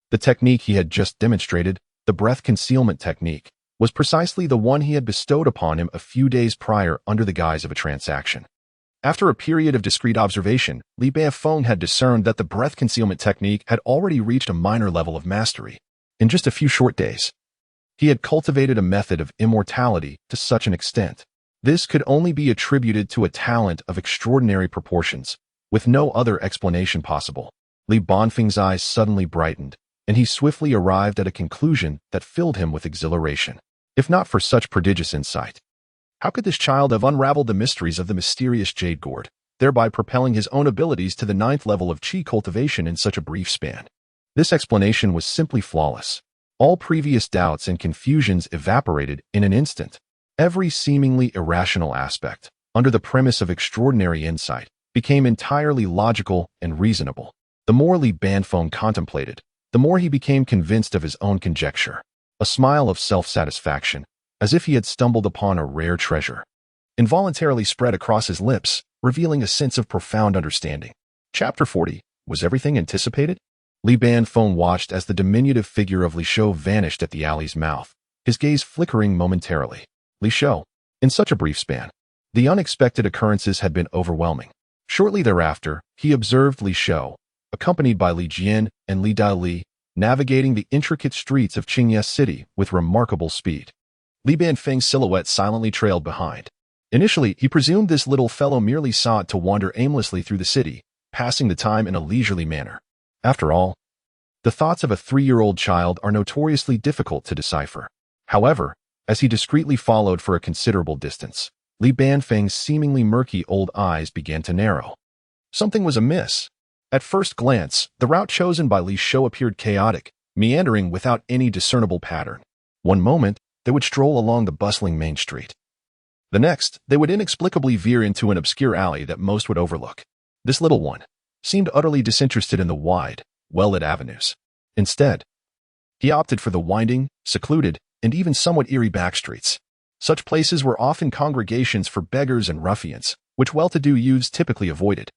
the technique he had just demonstrated, the breath concealment technique, was precisely the one he had bestowed upon him a few days prior under the guise of a transaction. After a period of discreet observation, Li Banfeng had discerned that the breath concealment technique had already reached a minor level of mastery. In just a few short days, he had cultivated a method of immortality to such an extent. This could only be attributed to a talent of extraordinary proportions, with no other explanation possible. Li Banfeng's eyes suddenly brightened, and he swiftly arrived at a conclusion that filled him with exhilaration. If not for such prodigious insight, how could this child have unraveled the mysteries of the mysterious jade gourd, thereby propelling his own abilities to the 9th level of qi cultivation in such a brief span? This explanation was simply flawless. All previous doubts and confusions evaporated in an instant. Every seemingly irrational aspect, under the premise of extraordinary insight, became entirely logical and reasonable. The more Li Banfeng contemplated, the more he became convinced of his own conjecture. A smile of self-satisfaction, as if he had stumbled upon a rare treasure, involuntarily spread across his lips, revealing a sense of profound understanding. Chapter 40. Was everything anticipated? Li Banfeng watched as the diminutive figure of Li Shou vanished at the alley's mouth, his gaze flickering momentarily. Li Shou. In such a brief span, the unexpected occurrences had been overwhelming. Shortly thereafter, he observed Li Shou, accompanied by Li Jian and Li Daoli, navigating the intricate streets of Qingye City with remarkable speed. Li Banfeng's silhouette silently trailed behind. Initially, he presumed this little fellow merely sought to wander aimlessly through the city, passing the time in a leisurely manner. After all, the thoughts of a 3-year-old child are notoriously difficult to decipher. However, as he discreetly followed for a considerable distance, Li Banfeng's seemingly murky old eyes began to narrow. Something was amiss. At first glance, the route chosen by Li Shou appeared chaotic, meandering without any discernible pattern. One moment, they would stroll along the bustling main street. The next, they would inexplicably veer into an obscure alley that most would overlook. This little one seemed utterly disinterested in the wide, well-lit avenues. Instead, he opted for the winding, secluded, and even somewhat eerie backstreets. Such places were often congregations for beggars and ruffians, which well-to-do youths typically avoided.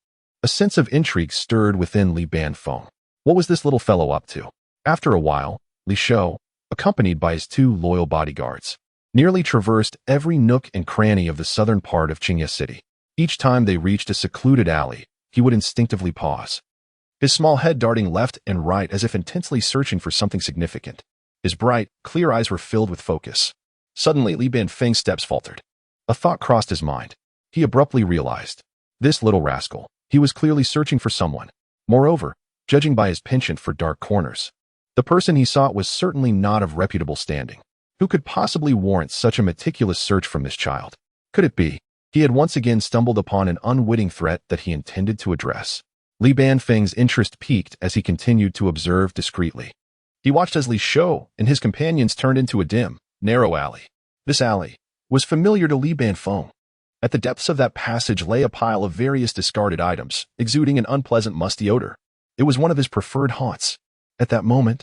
A sense of intrigue stirred within Li Banfeng. What was this little fellow up to? After a while, Li Shou, accompanied by his 2 loyal bodyguards, nearly traversed every nook and cranny of the southern part of Qingye City. Each time they reached a secluded alley, he would instinctively pause, his small head darting left and right as if intensely searching for something significant. His bright, clear eyes were filled with focus. Suddenly, Li Banfeng's steps faltered. A thought crossed his mind. He abruptly realized. This little rascal, he was clearly searching for someone. Moreover, judging by his penchant for dark corners, the person he sought was certainly not of reputable standing. Who could possibly warrant such a meticulous search from this child? Could it be He had once again stumbled upon an unwitting threat that he intended to address. Li Banfeng's interest peaked as he continued to observe discreetly. He watched as Li Shou and his companions turned into a dim, narrow alley. This alley was familiar to Li Banfeng. At the depths of that passage lay a pile of various discarded items, exuding an unpleasant musty odor. It was one of his preferred haunts. At that moment,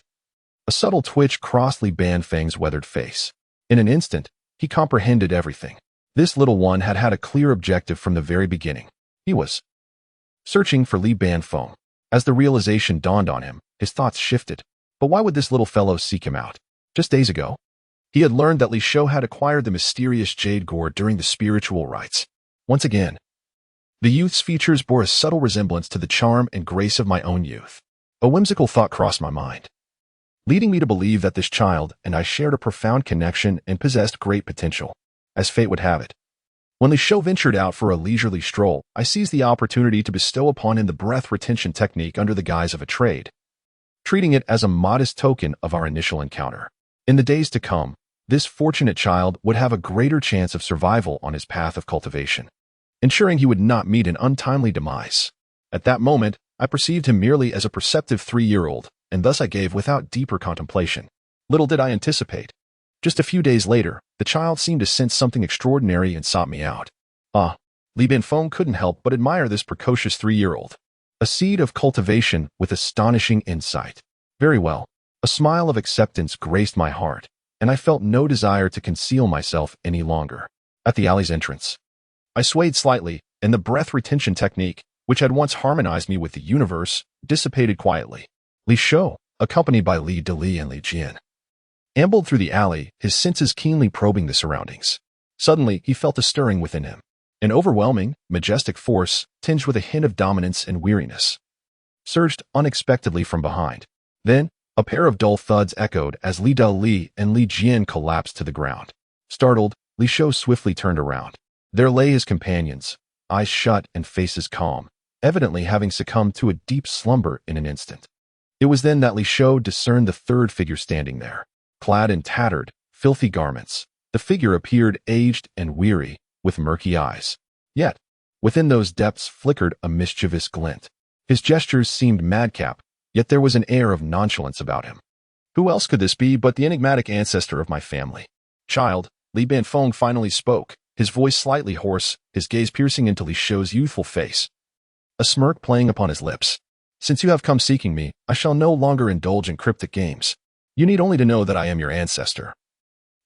a subtle twitch crossed Li Banfeng's weathered face. In an instant, he comprehended everything. This little one had had a clear objective from the very beginning. He was searching for Li Banfeng. As the realization dawned on him, his thoughts shifted. But why would this little fellow seek him out? Just days ago, he had learned that Li Shou had acquired the mysterious jade gourd during the spiritual rites. Once again, the youth's features bore a subtle resemblance to the charm and grace of my own youth. A whimsical thought crossed my mind, leading me to believe that this child and I shared a profound connection and possessed great potential. As fate would have it, when Li Shou ventured out for a leisurely stroll, I seized the opportunity to bestow upon him the breath retention technique under the guise of a trade, treating it as a modest token of our initial encounter. In the days to come, this fortunate child would have a greater chance of survival on his path of cultivation, ensuring he would not meet an untimely demise. At that moment, I perceived him merely as a perceptive 3-year-old, and thus I gave without deeper contemplation. Little did I anticipate. Just a few days later, the child seemed to sense something extraordinary and sought me out. Li Banfeng couldn't help but admire this precocious 3-year-old. A seed of cultivation with astonishing insight. Very well. A smile of acceptance graced my heart, and I felt no desire to conceal myself any longer. At the alley's entrance, I swayed slightly, and the breath retention technique, which had once harmonized me with the universe, dissipated quietly. Li Shou, accompanied by Li Deli and Li Jian, ambled through the alley, his senses keenly probing the surroundings. Suddenly, he felt a stirring within him. An overwhelming, majestic force, tinged with a hint of dominance and weariness, surged unexpectedly from behind. Then, a pair of dull thuds echoed as Li Deli and Li Jian collapsed to the ground. Startled, Li Shou swiftly turned around. There lay his companions, eyes shut and faces calm, evidently having succumbed to a deep slumber in an instant. It was then that Li Shou discerned the third figure standing there. Clad in tattered, filthy garments, the figure appeared aged and weary, with murky eyes. Yet, within those depths flickered a mischievous glint. His gestures seemed madcap, yet there was an air of nonchalance about him. Who else could this be but the enigmatic ancestor of my family? Child, Li Banfeng finally spoke, his voice slightly hoarse, his gaze piercing into Li Shou's youthful face, a smirk playing upon his lips. Since you have come seeking me, I shall no longer indulge in cryptic games. You need only to know that I am your ancestor,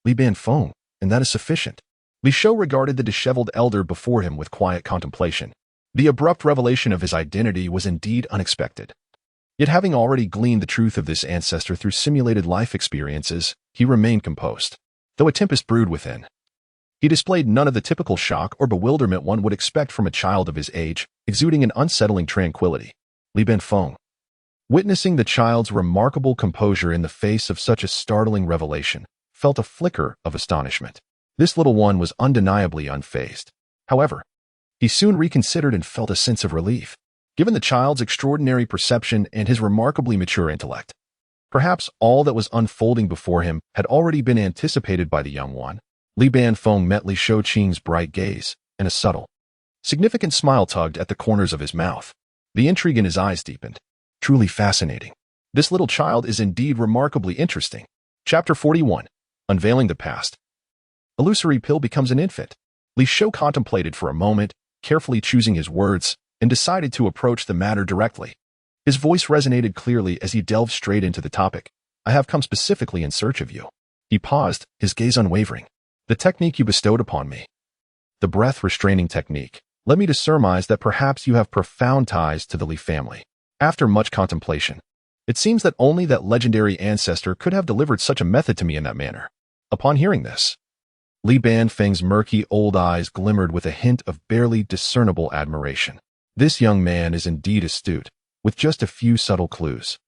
Li Banfeng, and that is sufficient. Li Shou regarded the disheveled elder before him with quiet contemplation. The abrupt revelation of his identity was indeed unexpected. Yet having already gleaned the truth of this ancestor through simulated life experiences, he remained composed. Though a tempest brewed within, he displayed none of the typical shock or bewilderment one would expect from a child of his age, exuding an unsettling tranquility. Li Banfeng, witnessing the child's remarkable composure in the face of such a startling revelation, felt a flicker of astonishment. This little one was undeniably unfazed. However, he soon reconsidered and felt a sense of relief. Given the child's extraordinary perception and his remarkably mature intellect, perhaps all that was unfolding before him had already been anticipated by the young one. Li Banfeng met Li Shouqing's bright gaze, and a subtle, significant smile tugged at the corners of his mouth. The intrigue in his eyes deepened. Truly fascinating. This little child is indeed remarkably interesting. Chapter 41. Unveiling the Past. Illusory Pill becomes an infant. Li Shou contemplated for a moment, carefully choosing his words, and decided to approach the matter directly. His voice resonated clearly as he delved straight into the topic. I have come specifically in search of you. He paused, his gaze unwavering. The technique you bestowed upon me, the breath-restraining technique, led me to surmise that perhaps you have profound ties to the Li family. After much contemplation, it seems that only that legendary ancestor could have delivered such a method to me in that manner. Upon hearing this, Li Banfeng's murky old eyes glimmered with a hint of barely discernible admiration. This young man is indeed astute, with just a few subtle clues.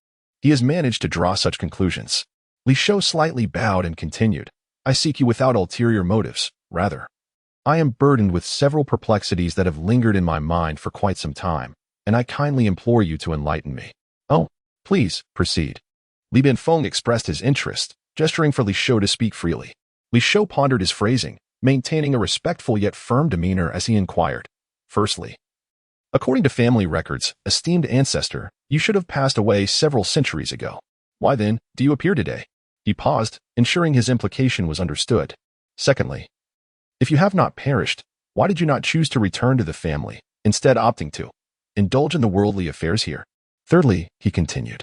He has managed to draw such conclusions. Li Shou slightly bowed and continued, I seek you without ulterior motives. Rather, I am burdened with several perplexities that have lingered in my mind for quite some time, and I kindly implore you to enlighten me. Oh, please, proceed. Li Banfeng expressed his interest, gesturing for Li Shou to speak freely. Li Shou pondered his phrasing, maintaining a respectful yet firm demeanor as he inquired. Firstly, according to family records, esteemed ancestor, you should have passed away several centuries ago. Why then do you appear today? He paused, ensuring his implication was understood. Secondly, if you have not perished, why did you not choose to return to the family, instead opting to indulge in the worldly affairs here? Thirdly, he continued,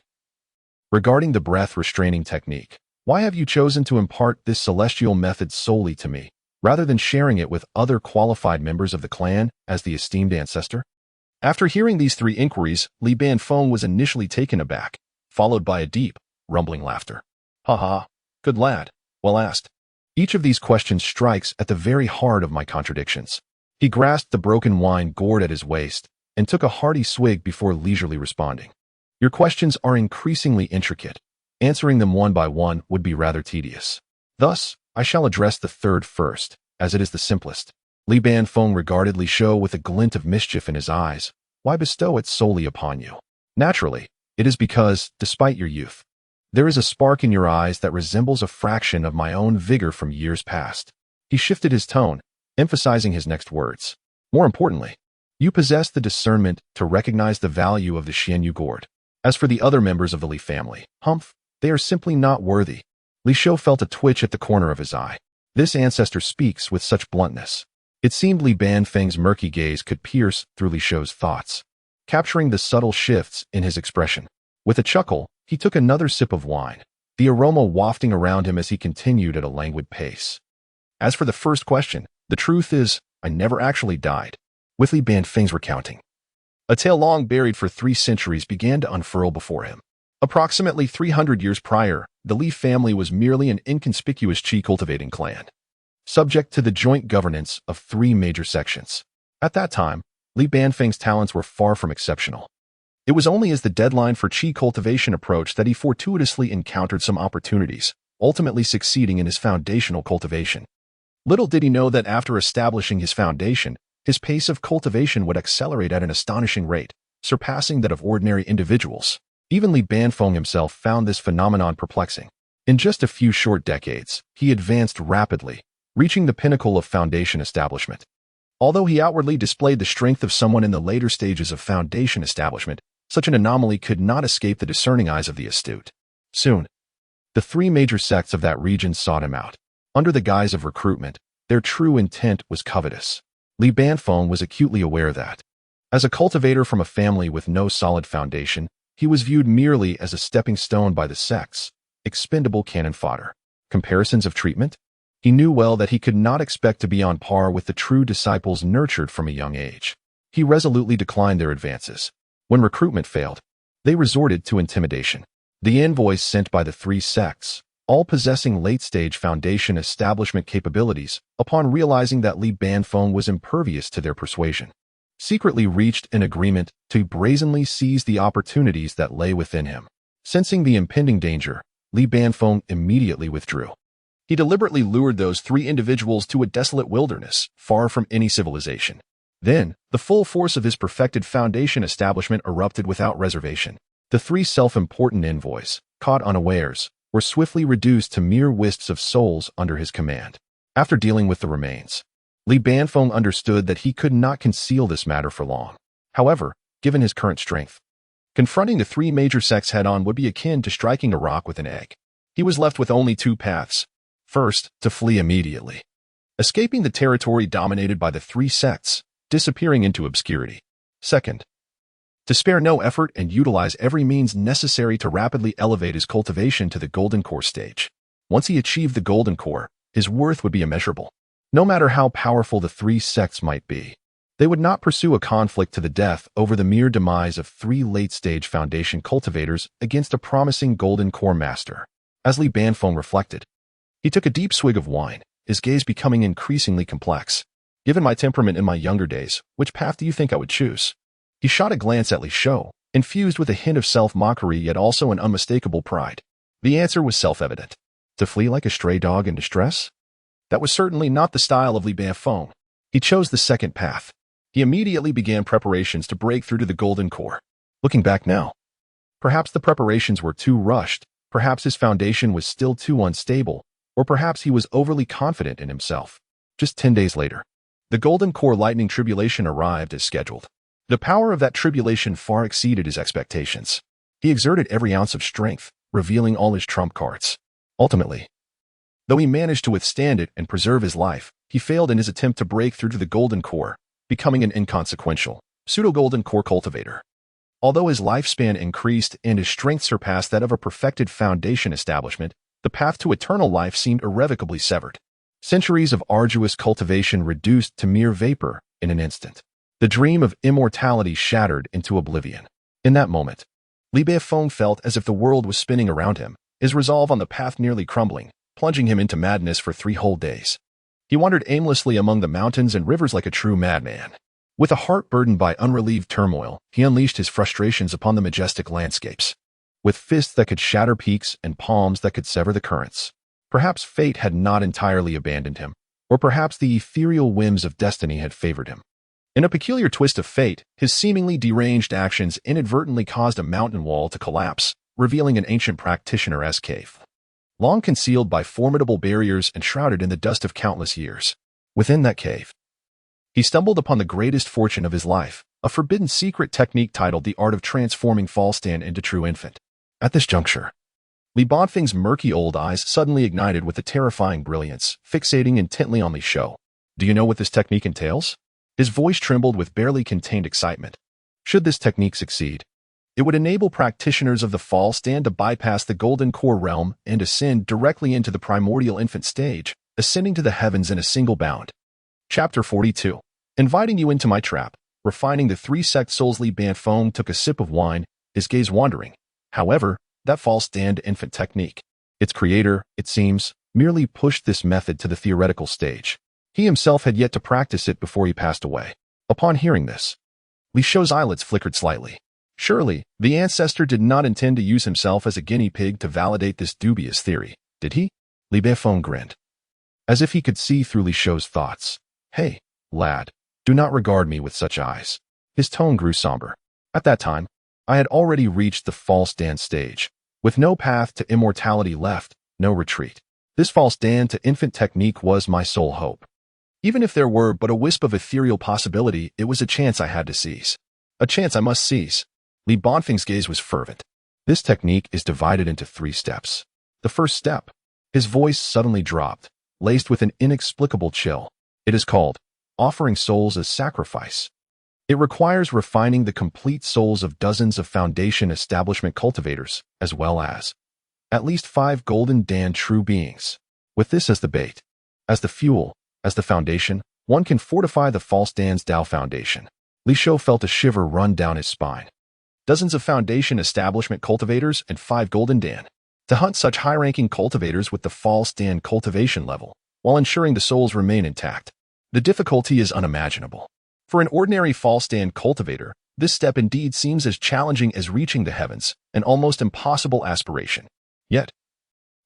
regarding the breath-restraining technique, why have you chosen to impart this celestial method solely to me, rather than sharing it with other qualified members of the clan as the esteemed ancestor? After hearing these three inquiries, Li Banfeng was initially taken aback, followed by a deep, rumbling laughter. Ha ha, good lad, well asked. Each of these questions strikes at the very heart of my contradictions. He grasped the broken wine gourd at his waist and took a hearty swig before leisurely responding. Your questions are increasingly intricate. Answering them one by one would be rather tedious. Thus, I shall address the third first, as it is the simplest. Li Banfeng regarded Li Shou with a glint of mischief in his eyes. Why bestow it solely upon you? Naturally, it is because, despite your youth, there is a spark in your eyes that resembles a fraction of my own vigor from years past. He shifted his tone, emphasizing his next words. More importantly, you possess the discernment to recognize the value of the Xianyu gourd. As for the other members of the Li family, humph, they are simply not worthy. Li Shou felt a twitch at the corner of his eye. This ancestor speaks with such bluntness. It seemed Li Banfeng's murky gaze could pierce through Li Shou's thoughts, capturing the subtle shifts in his expression. With a chuckle, he took another sip of wine, the aroma wafting around him as he continued at a languid pace. As for the first question, the truth is, I never actually died. With Li Banfeng's recounting, a tale long buried for 3 centuries began to unfurl before him. Approximately 300 years prior, the Li family was merely an inconspicuous qi cultivating clan, subject to the joint governance of 3 major sections. At that time, Li Banfeng's talents were far from exceptional. It was only as the deadline for qi cultivation approached that he fortuitously encountered some opportunities, ultimately succeeding in his foundational cultivation. Little did he know that after establishing his foundation, his pace of cultivation would accelerate at an astonishing rate, surpassing that of ordinary individuals. Even Li Banfeng himself found this phenomenon perplexing. In just a few short decades, he advanced rapidly, reaching the pinnacle of foundation establishment. Although he outwardly displayed the strength of someone in the later stages of foundation establishment, such an anomaly could not escape the discerning eyes of the astute. Soon, the 3 major sects of that region sought him out. Under the guise of recruitment, their true intent was covetous. Li Banfeng was acutely aware that, as a cultivator from a family with no solid foundation, he was viewed merely as a stepping stone by the sects, expendable cannon fodder. Comparisons of treatment? He knew well that he could not expect to be on par with the true disciples nurtured from a young age. He resolutely declined their advances. When recruitment failed, they resorted to intimidation. The envoys sent by the 3 sects, all possessing late-stage foundation establishment capabilities, upon realizing that Li Banfeng was impervious to their persuasion, secretly reached an agreement to brazenly seize the opportunities that lay within him. Sensing the impending danger, Li Banfeng immediately withdrew. He deliberately lured those 3 individuals to a desolate wilderness, far from any civilization. Then, the full force of his perfected foundation establishment erupted without reservation. The 3 self-important envoys, caught unawares, were swiftly reduced to mere wisps of souls under his command. After dealing with the remains, Li Banfeng understood that he could not conceal this matter for long. However, given his current strength, confronting the 3 major sects head-on would be akin to striking a rock with an egg. He was left with only 2 paths. First, to flee immediately, escaping the territory dominated by the 3 sects, disappearing into obscurity. Second, to spare no effort and utilize every means necessary to rapidly elevate his cultivation to the golden core stage. Once he achieved the golden core, his worth would be immeasurable. No matter how powerful the 3 sects might be, they would not pursue a conflict to the death over the mere demise of 3 late-stage foundation cultivators against a promising golden core master. As Li Banfeng reflected, he took a deep swig of wine, his gaze becoming increasingly complex. Given my temperament in my younger days, which path do you think I would choose? He shot a glance at Li Shou, infused with a hint of self-mockery yet also an unmistakable pride. The answer was self-evident. To flee like a stray dog in distress? That was certainly not the style of Li Banfeng. He chose the second path. He immediately began preparations to break through to the golden core. Looking back now, perhaps the preparations were too rushed, perhaps his foundation was still too unstable, or perhaps he was overly confident in himself. Just 10 days later, the Golden Core lightning tribulation arrived as scheduled. The power of that tribulation far exceeded his expectations. He exerted every ounce of strength, revealing all his trump cards. Ultimately, though he managed to withstand it and preserve his life, he failed in his attempt to break through to the Golden Core, becoming an inconsequential, pseudo-Golden Core cultivator. Although his lifespan increased and his strength surpassed that of a perfected Foundation establishment, the path to eternal life seemed irrevocably severed. Centuries of arduous cultivation reduced to mere vapor in an instant. The dream of immortality shattered into oblivion. In that moment, Li Beifeng felt as if the world was spinning around him, his resolve on the path nearly crumbling, plunging him into madness for 3 whole days. He wandered aimlessly among the mountains and rivers like a true madman. With a heart burdened by unrelieved turmoil, he unleashed his frustrations upon the majestic landscapes. With fists that could shatter peaks and palms that could sever the currents. Perhaps fate had not entirely abandoned him, or perhaps the ethereal whims of destiny had favored him. In a peculiar twist of fate, his seemingly deranged actions inadvertently caused a mountain wall to collapse, revealing an ancient practitioner-esque cave, long concealed by formidable barriers and shrouded in the dust of countless years. Within that cave, he stumbled upon the greatest fortune of his life, a forbidden secret technique titled The Art of Transforming Falstan into True Infant. At this juncture, Li Bonfing's murky old eyes suddenly ignited with a terrifying brilliance, fixating intently on Li Shou. Do you know what this technique entails? His voice trembled with barely contained excitement. Should this technique succeed, it would enable practitioners of the Falstan to bypass the Golden Core realm and ascend directly into the primordial infant stage, ascending to the heavens in a single bound. Chapter 42. Inviting you into my trap, refining the 3-sect souls. Li Beifeng took a sip of wine, his gaze wandering. However, that Falstan infant technique, its creator, it seems, merely pushed this method to the theoretical stage. He himself had yet to practice it before he passed away. Upon hearing this, Li Shou's eyelids flickered slightly. Surely, the ancestor did not intend to use himself as a guinea pig to validate this dubious theory, did he? Li Beifeng grinned, as if he could see through Li Shou's thoughts. Hey, lad, do not regard me with such eyes. His tone grew somber. At that time, I had already reached the Falstan stage. With no path to immortality left, no retreat. This Falstan to infant technique was my sole hope. Even if there were but a wisp of ethereal possibility, it was a chance I had to seize. A chance I must seize. Li Bonfing's gaze was fervent. This technique is divided into 3 steps. The first step. His voice suddenly dropped, laced with an inexplicable chill. It is called offering souls as sacrifice. It requires refining the complete souls of dozens of Foundation establishment cultivators, as well as at least 5 Golden Dan true beings. With this as the bait, as the fuel, as the foundation, one can fortify the Falstan's Dao Foundation. Li Shou felt a shiver run down his spine. Dozens of Foundation establishment cultivators and 5 Golden Dan. To hunt such high-ranking cultivators with the Falstan cultivation level, while ensuring the souls remain intact. The difficulty is unimaginable. For an ordinary Falstan cultivator, this step indeed seems as challenging as reaching the heavens, an almost impossible aspiration. Yet,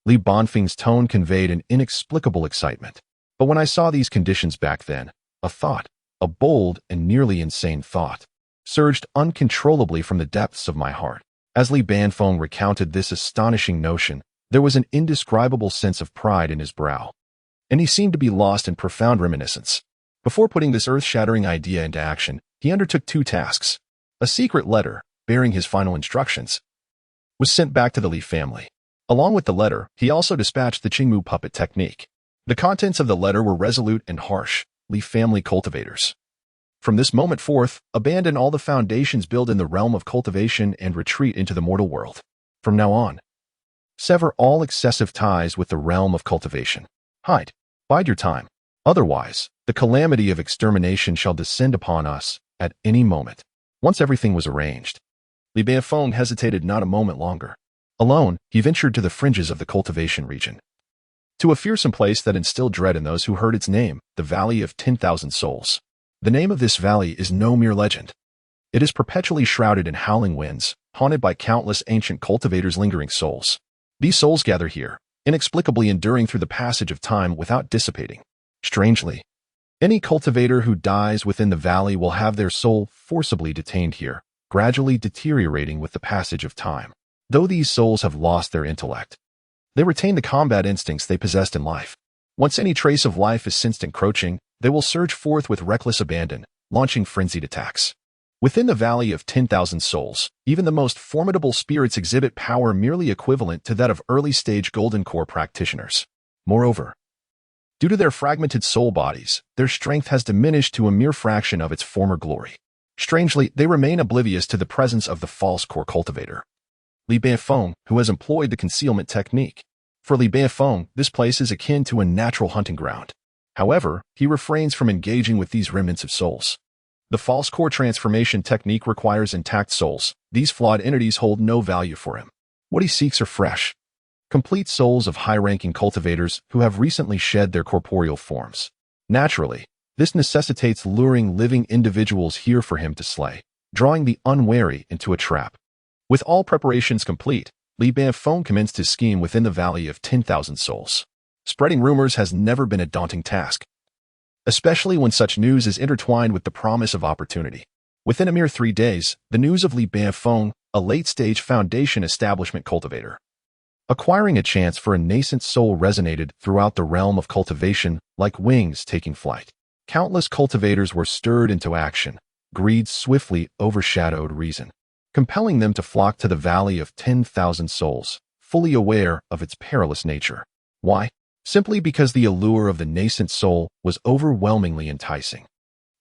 Li Bonfing's tone conveyed an inexplicable excitement. But when I saw these conditions back then, a thought, a bold and nearly insane thought, surged uncontrollably from the depths of my heart. As Li Beifeng recounted this astonishing notion, there was an indescribable sense of pride in his brow, and he seemed to be lost in profound reminiscence. Before putting this earth-shattering idea into action, he undertook 2 tasks. A secret letter, bearing his final instructions, was sent back to the Li family. Along with the letter, he also dispatched the Qingmu puppet technique. The contents of the letter were resolute and harsh. Li family cultivators, from this moment forth, abandon all the foundations built in the realm of cultivation and retreat into the mortal world. From now on, sever all excessive ties with the realm of cultivation. Bide your time. Otherwise, the calamity of extermination shall descend upon us at any moment. Once everything was arranged, Li Beifeng hesitated not a moment longer. Alone, he ventured to the fringes of the cultivation region, to a fearsome place that instilled dread in those who heard its name, the Valley of 10,000 Souls. The name of this valley is no mere legend. It is perpetually shrouded in howling winds, haunted by countless ancient cultivators' lingering souls. These souls gather here, inexplicably enduring through the passage of time without dissipating. Strangely, any cultivator who dies within the valley will have their soul forcibly detained here, gradually deteriorating with the passage of time. Though these souls have lost their intellect, they retain the combat instincts they possessed in life. Once any trace of life is sensed encroaching, they will surge forth with reckless abandon, launching frenzied attacks. Within the Valley of 10,000 Souls, even the most formidable spirits exhibit power merely equivalent to that of early-stage Golden Core practitioners. Moreover, due to their fragmented soul bodies, their strength has diminished to a mere fraction of its former glory. Strangely, they remain oblivious to the presence of the false core cultivator, Li Banfeng, who has employed the concealment technique. For Li Banfeng, this place is akin to a natural hunting ground. However, he refrains from engaging with these remnants of souls. The false core transformation technique requires intact souls. These flawed entities hold no value for him. What he seeks are fresh, complete souls of high-ranking cultivators who have recently shed their corporeal forms. Naturally, this necessitates luring living individuals here for him to slay, drawing the unwary into a trap. With all preparations complete, Li Banfeng commenced his scheme within the Valley of 10,000 Souls. Spreading rumors has never been a daunting task, especially when such news is intertwined with the promise of opportunity. Within a mere 3 days, the news of Li Banfeng, a late-stage foundation establishment cultivator, acquiring a chance for a nascent soul, resonated throughout the realm of cultivation like wings taking flight. Countless cultivators were stirred into action. Greed swiftly overshadowed reason, compelling them to flock to the Valley of 10,000 Souls, fully aware of its perilous nature. Why? Simply because the allure of the nascent soul was overwhelmingly enticing.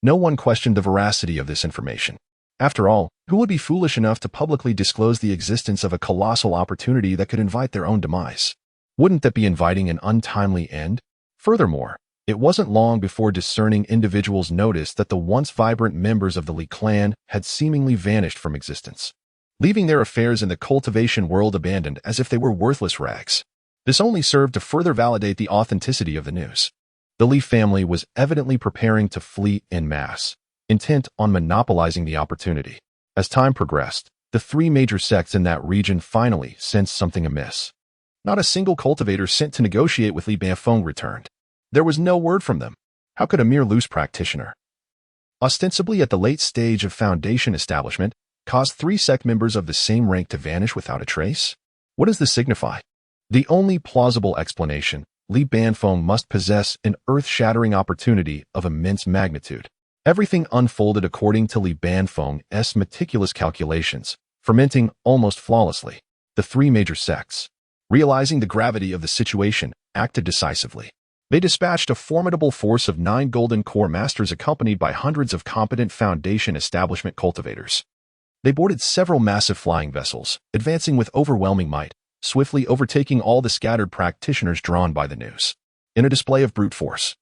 No one questioned the veracity of this information. After all, who would be foolish enough to publicly disclose the existence of a colossal opportunity that could invite their own demise? Wouldn't that be inviting an untimely end? Furthermore, it wasn't long before discerning individuals noticed that the once vibrant members of the Li clan had seemingly vanished from existence, leaving their affairs in the cultivation world abandoned as if they were worthless rags. This only served to further validate the authenticity of the news. The Li family was evidently preparing to flee en masse, intent on monopolizing the opportunity. As time progressed, the 3 major sects in that region finally sensed something amiss. Not a single cultivator sent to negotiate with Li Banfeng returned. There was no word from them. How could a mere loose practitioner, ostensibly at the late stage of foundation establishment, cause 3 sect members of the same rank to vanish without a trace? What does this signify? The only plausible explanation: Li Banfeng must possess an earth-shattering opportunity of immense magnitude. Everything unfolded according to Li Banfeng's meticulous calculations, fermenting almost flawlessly. The 3 major sects, realizing the gravity of the situation, acted decisively. They dispatched a formidable force of 9 Golden Core Masters accompanied by hundreds of competent foundation establishment cultivators. They boarded several massive flying vessels, advancing with overwhelming might, swiftly overtaking all the scattered practitioners drawn by the news. In a display of brute force,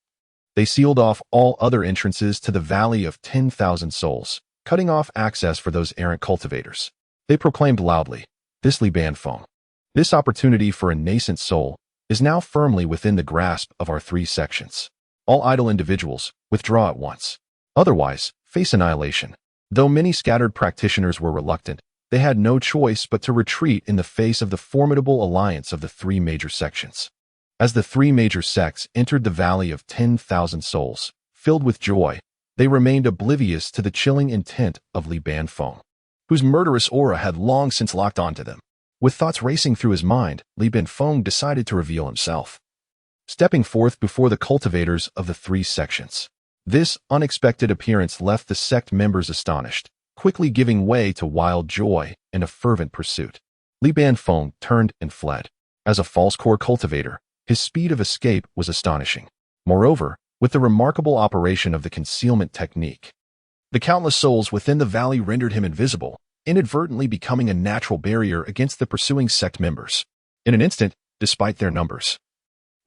they sealed off all other entrances to the Valley of 10,000 Souls, cutting off access for those errant cultivators. They proclaimed loudly, "This Li Banfeng, this opportunity for a nascent soul, is now firmly within the grasp of our 3 sections. All idle individuals, withdraw at once. Otherwise, face annihilation." Though many scattered practitioners were reluctant, they had no choice but to retreat in the face of the formidable alliance of the 3 major sections. As the 3 major sects entered the Valley of 10,000 Souls, filled with joy, they remained oblivious to the chilling intent of Li Banfeng, whose murderous aura had long since locked onto them. With thoughts racing through his mind, Li Banfeng decided to reveal himself, stepping forth before the cultivators of the 3 sections. This unexpected appearance left the sect members astonished, quickly giving way to wild joy and a fervent pursuit. Li Banfeng turned and fled. As a false core cultivator, his speed of escape was astonishing. Moreover, with the remarkable operation of the concealment technique, the countless souls within the valley rendered him invisible, inadvertently becoming a natural barrier against the pursuing sect members. In an instant, despite their numbers,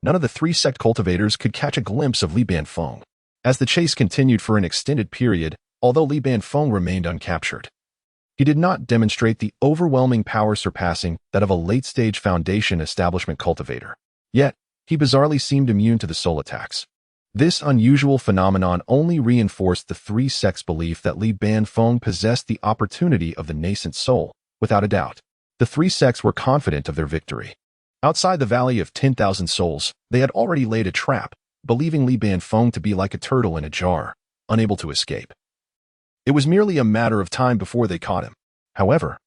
none of the 3 sect cultivators could catch a glimpse of Li Banfeng. As the chase continued for an extended period, although Li Banfeng remained uncaptured, he did not demonstrate the overwhelming power surpassing that of a late-stage foundation establishment cultivator. Yet, he bizarrely seemed immune to the soul attacks. This unusual phenomenon only reinforced the 3 sects' belief that Li Banfeng possessed the opportunity of the nascent soul. Without a doubt, the 3 sects were confident of their victory. Outside the Valley of 10,000 Souls, they had already laid a trap, believing Li Banfeng to be like a turtle in a jar, unable to escape. It was merely a matter of time before they caught him. However,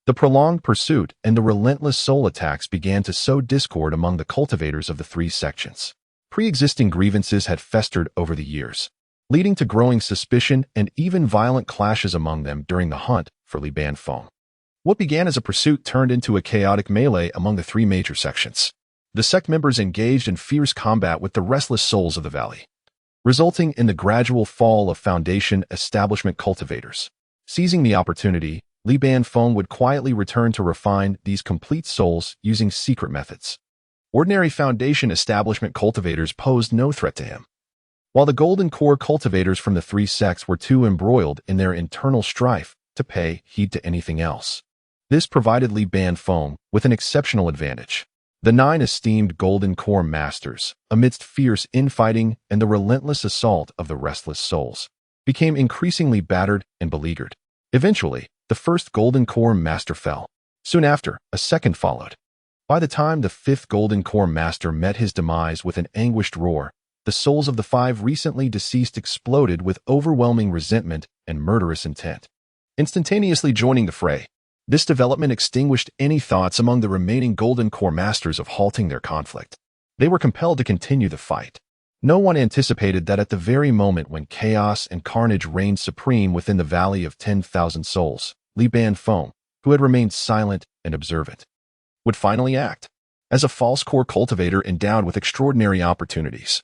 the prolonged pursuit and the relentless soul attacks began to sow discord among the cultivators of the 3 sections. Pre-existing grievances had festered over the years, leading to growing suspicion and even violent clashes among them during the hunt for Li Banfeng. What began as a pursuit turned into a chaotic melee among the three major sections. The sect members engaged in fierce combat with the restless souls of the valley, resulting in the gradual fall of Foundation establishment cultivators. Seizing the opportunity, Li Banfeng would quietly return to refine these complete souls using secret methods. Ordinary Foundation establishment cultivators posed no threat to him, while the Golden Core cultivators from the three sects were too embroiled in their internal strife to pay heed to anything else. This provided Li Banfeng with an exceptional advantage. The 9 esteemed Golden Core masters, amidst fierce infighting and the relentless assault of the restless souls, became increasingly battered and beleaguered. Eventually, the first Golden Core master fell. Soon after, a second followed. By the time the 5th Golden Core master met his demise with an anguished roar, the souls of the 5 recently deceased exploded with overwhelming resentment and murderous intent, instantaneously joining the fray. This development extinguished any thoughts among the remaining Golden Core masters of halting their conflict. They were compelled to continue the fight. No one anticipated that at the very moment when chaos and carnage reigned supreme within the Valley of 10,000 Souls, Li Banfeng, who had remained silent and observant, would finally act. As a false core cultivator endowed with extraordinary opportunities,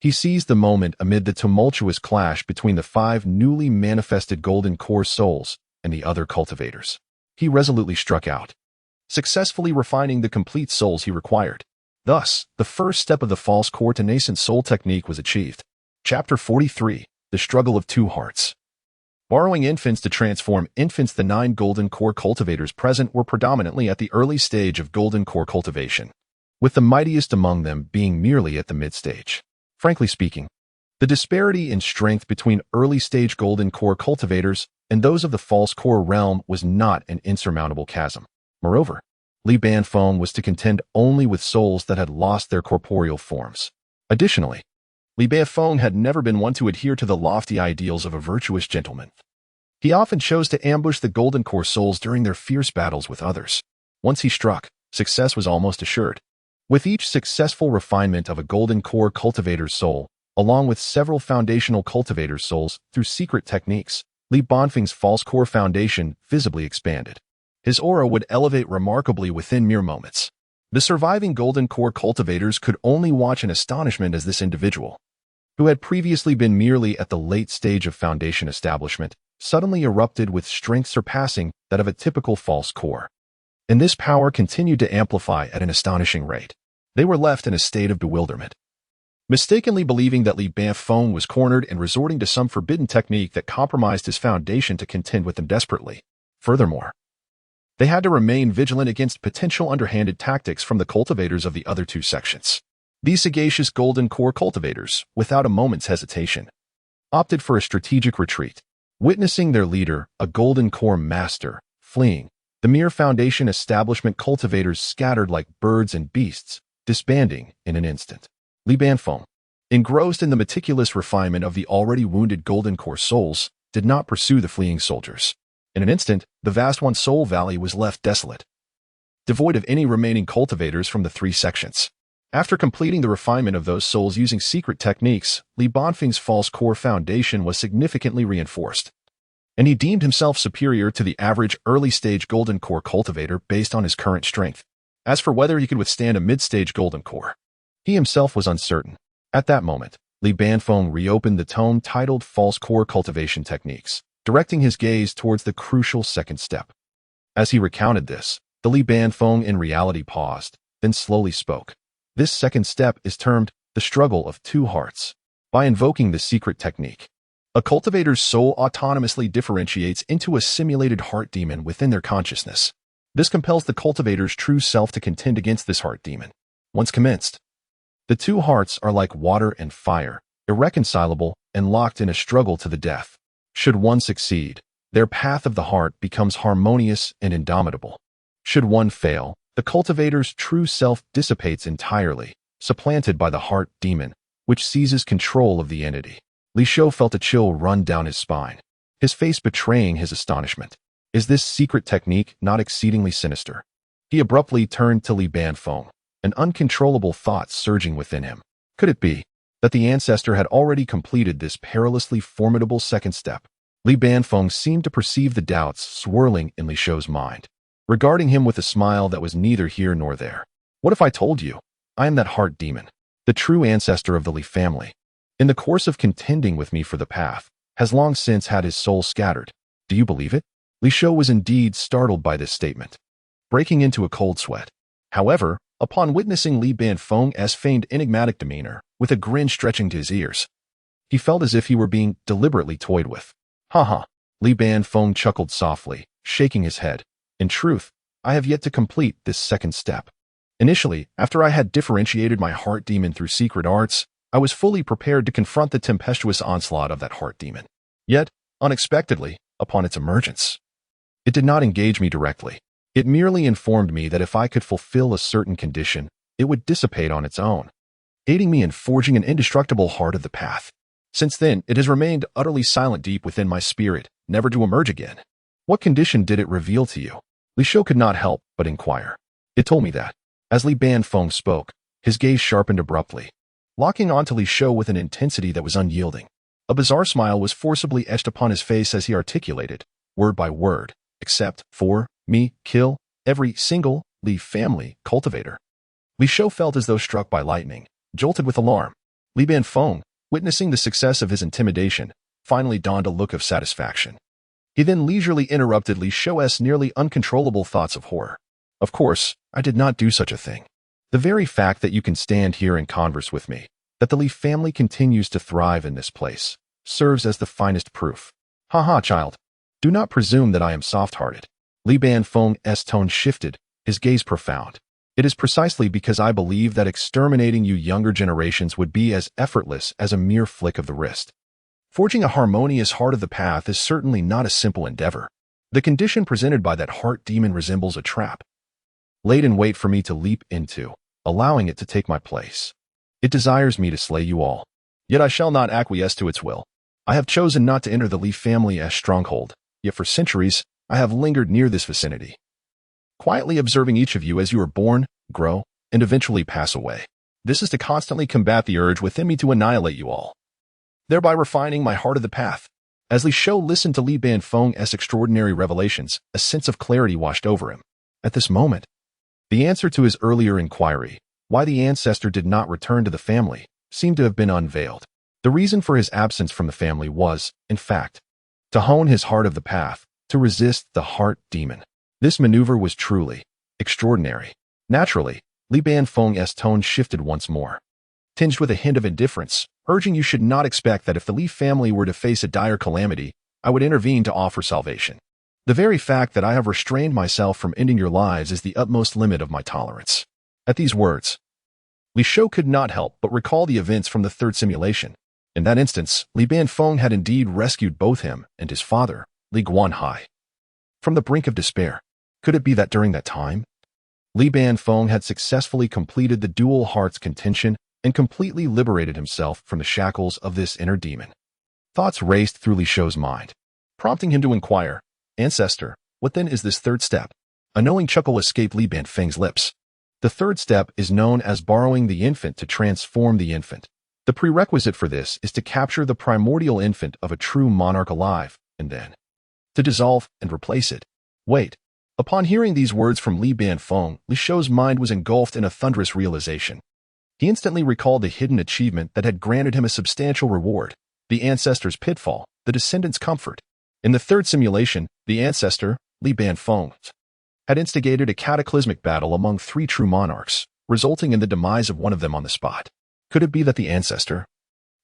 he seized the moment amid the tumultuous clash between the 5 newly manifested Golden Core souls and the other cultivators. He resolutely struck out, successfully refining the complete souls he required. Thus, the first step of the false core to nascent soul technique was achieved. Chapter 43, The Struggle of Two Hearts. Borrowing infants to transform infants, the 9 Golden Core cultivators present were predominantly at the early stage of Golden Core cultivation, with the mightiest among them being merely at the mid-stage. Frankly speaking, the disparity in strength between early-stage Golden Core cultivators and those of the false core realm was not an insurmountable chasm. Moreover, Li Banfeng was to contend only with souls that had lost their corporeal forms. Additionally, Li Banfeng had never been one to adhere to the lofty ideals of a virtuous gentleman. He often chose to ambush the Golden Core souls during their fierce battles with others. Once he struck, success was almost assured. With each successful refinement of a Golden Core cultivator's soul, along with several foundational cultivators' souls through secret techniques, Li Banfeng's false core foundation visibly expanded. His aura would elevate remarkably within mere moments. The surviving Golden Core cultivators could only watch in astonishment as this individual, who had previously been merely at the late stage of foundation establishment, suddenly erupted with strength surpassing that of a typical false core. And this power continued to amplify at an astonishing rate. They were left in a state of bewilderment, mistakenly believing that Li Banfeng was cornered and resorting to some forbidden technique that compromised his foundation to contend with them desperately. Furthermore, they had to remain vigilant against potential underhanded tactics from the cultivators of the other 2 sections. These sagacious Golden Core cultivators, without a moment's hesitation, opted for a strategic retreat. Witnessing their leader, a Golden Core master, fleeing, the mere foundation establishment cultivators scattered like birds and beasts, disbanding in an instant. Li Banfeng, engrossed in the meticulous refinement of the already wounded Golden Core souls, did not pursue the fleeing soldiers. In an instant, the vast One Soul Valley was left desolate, devoid of any remaining cultivators from the 3 sections. After completing the refinement of those souls using secret techniques, Li Banfeng's false core foundation was significantly reinforced, and he deemed himself superior to the average early-stage Golden Core cultivator based on his current strength. As for whether he could withstand a mid-stage Golden Core, he himself was uncertain. At that moment, Li Banfeng reopened the tome titled False Core Cultivation Techniques, directing his gaze towards the crucial second step. As he recounted this, the Li Banfeng in reality paused, then slowly spoke. This second step is termed the struggle of two hearts. By invoking the secret technique, a cultivator's soul autonomously differentiates into a simulated heart demon within their consciousness. This compels the cultivator's true self to contend against this heart demon. Once commenced, the two hearts are like water and fire, irreconcilable and locked in a struggle to the death. Should one succeed, their path of the heart becomes harmonious and indomitable. Should one fail, the cultivator's true self dissipates entirely, supplanted by the heart demon, which seizes control of the entity. Li Shou felt a chill run down his spine, his face betraying his astonishment. Is this secret technique not exceedingly sinister? He abruptly turned to Li Banfeng, an uncontrollable thought surging within him. Could it be that the ancestor had already completed this perilously formidable second step? Li Banfeng seemed to perceive the doubts swirling in Li Shou's mind, regarding him with a smile that was neither here nor there. What if I told you? I am that heart demon, the true ancestor of the Li family. In the course of contending with me for the path, has long since had his soul scattered. Do you believe it? Li Shou was indeed startled by this statement, breaking into a cold sweat. However, upon witnessing Li Banfeng's feigned enigmatic demeanor, with a grin stretching to his ears, he felt as if he were being deliberately toyed with. Ha ha! Li Banfeng chuckled softly, shaking his head. In truth, I have yet to complete this second step. Initially, after I had differentiated my heart demon through secret arts, I was fully prepared to confront the tempestuous onslaught of that heart demon. Yet, unexpectedly, upon its emergence, it did not engage me directly. It merely informed me that if I could fulfill a certain condition, it would dissipate on its own, aiding me in forging an indestructible heart of the path. Since then, it has remained utterly silent deep within my spirit, never to emerge again. What condition did it reveal to you? Li Shou could not help but inquire. It told me that. As Li Banfeng spoke, his gaze sharpened abruptly, locking onto Li Shou with an intensity that was unyielding. A bizarre smile was forcibly etched upon his face as he articulated, word by word, except for me, kill every single Li family cultivator. Li Shou felt as though struck by lightning, jolted with alarm. Li Banfeng, witnessing the success of his intimidation, finally donned a look of satisfaction. He then leisurely interrupted Li Shou's nearly uncontrollable thoughts of horror. Of course, I did not do such a thing. The very fact that you can stand here and converse with me, that the Li family continues to thrive in this place, serves as the finest proof. Ha ha, child. Do not presume that I am soft-hearted. Li Banfeng's tone shifted, his gaze profound. It is precisely because I believe that exterminating you younger generations would be as effortless as a mere flick of the wrist. Forging a harmonious heart of the path is certainly not a simple endeavor. The condition presented by that heart demon resembles a trap, laid in wait for me to leap into, allowing it to take my place. It desires me to slay you all. Yet I shall not acquiesce to its will. I have chosen not to enter the Li family's stronghold, yet for centuries, I have lingered near this vicinity, quietly observing each of you as you are born, grow, and eventually pass away. This is to constantly combat the urge within me to annihilate you all, thereby refining my heart of the path. As Li Shou listened to Li Banfeng's extraordinary revelations, a sense of clarity washed over him. At this moment, the answer to his earlier inquiry, why the ancestor did not return to the family, seemed to have been unveiled. The reason for his absence from the family was, in fact, to hone his heart of the path, to resist the heart demon. This maneuver was truly extraordinary. Naturally, Li Banfeng's tone shifted once more, tinged with a hint of indifference, urging you should not expect that if the Li family were to face a dire calamity, I would intervene to offer salvation. The very fact that I have restrained myself from ending your lives is the utmost limit of my tolerance. At these words, Li Shou could not help but recall the events from the third simulation. In that instance, Li Banfeng had indeed rescued both him and his father, Li Guanhai, from the brink of despair. Could it be that during that time, Li Banfeng had successfully completed the dual hearts contention and completely liberated himself from the shackles of this inner demon? Thoughts raced through Li Shou's mind, prompting him to inquire, Ancestor, what then is this third step? A knowing chuckle escaped Li Banfeng's lips. The third step is known as borrowing the infant to transform the infant. The prerequisite for this is to capture the primordial infant of a true monarch alive, and then to dissolve and replace it. Wait. Upon hearing these words from Li Banfeng, Li Shou's mind was engulfed in a thunderous realization. He instantly recalled the hidden achievement that had granted him a substantial reward, the ancestor's pitfall, the descendant's comfort. In the third simulation, the ancestor, Li Banfeng, had instigated a cataclysmic battle among 3 true monarchs, resulting in the demise of one of them on the spot. Could it be that the ancestor,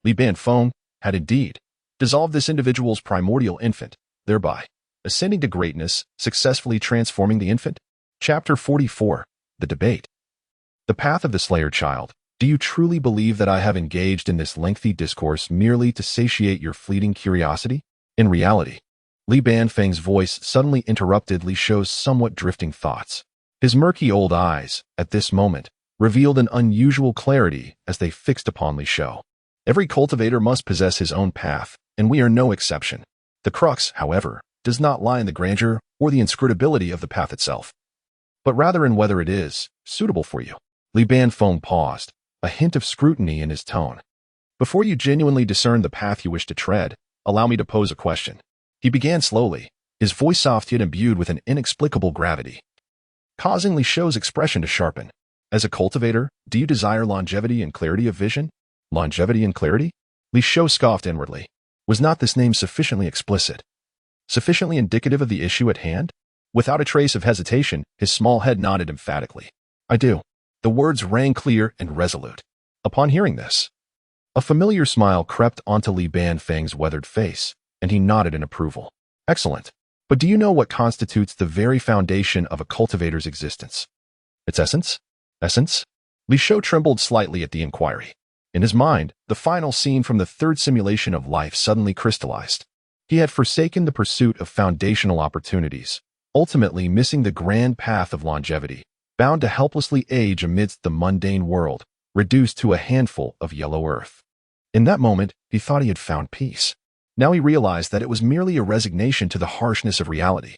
Li Banfeng, had indeed dissolved this individual's primordial infant, thereby ascending to greatness, successfully transforming the infant? Chapter 44. The Debate. The Path of the Slayer Child. Do you truly believe that I have engaged in this lengthy discourse merely to satiate your fleeting curiosity? In reality, Li Banfeng's voice suddenly interrupted Li Shou's somewhat drifting thoughts. His murky old eyes, at this moment, revealed an unusual clarity as they fixed upon Li Shou. Every cultivator must possess his own path, and we are no exception. The crux, however, does not lie in the grandeur or the inscrutability of the path itself, but rather in whether it is suitable for you. Li Banfeng paused, a hint of scrutiny in his tone. Before you genuinely discern the path you wish to tread, allow me to pose a question. He began slowly, his voice soft yet imbued with an inexplicable gravity, causing Li Shou's expression to sharpen. As a cultivator, do you desire longevity and clarity of vision? Longevity and clarity? Li Shou scoffed inwardly. Was not this name sufficiently explicit? Sufficiently indicative of the issue at hand? Without a trace of hesitation, his small head nodded emphatically. I do. The words rang clear and resolute. Upon hearing this, a familiar smile crept onto Li Banfeng's weathered face, and he nodded in approval. Excellent. But do you know what constitutes the very foundation of a cultivator's existence? Its essence? Essence? Li Shou trembled slightly at the inquiry. In his mind, the final scene from the third simulation of life suddenly crystallized. He had forsaken the pursuit of foundational opportunities, ultimately missing the grand path of longevity, bound to helplessly age amidst the mundane world, reduced to a handful of yellow earth. In that moment, he thought he had found peace. Now he realized that it was merely a resignation to the harshness of reality.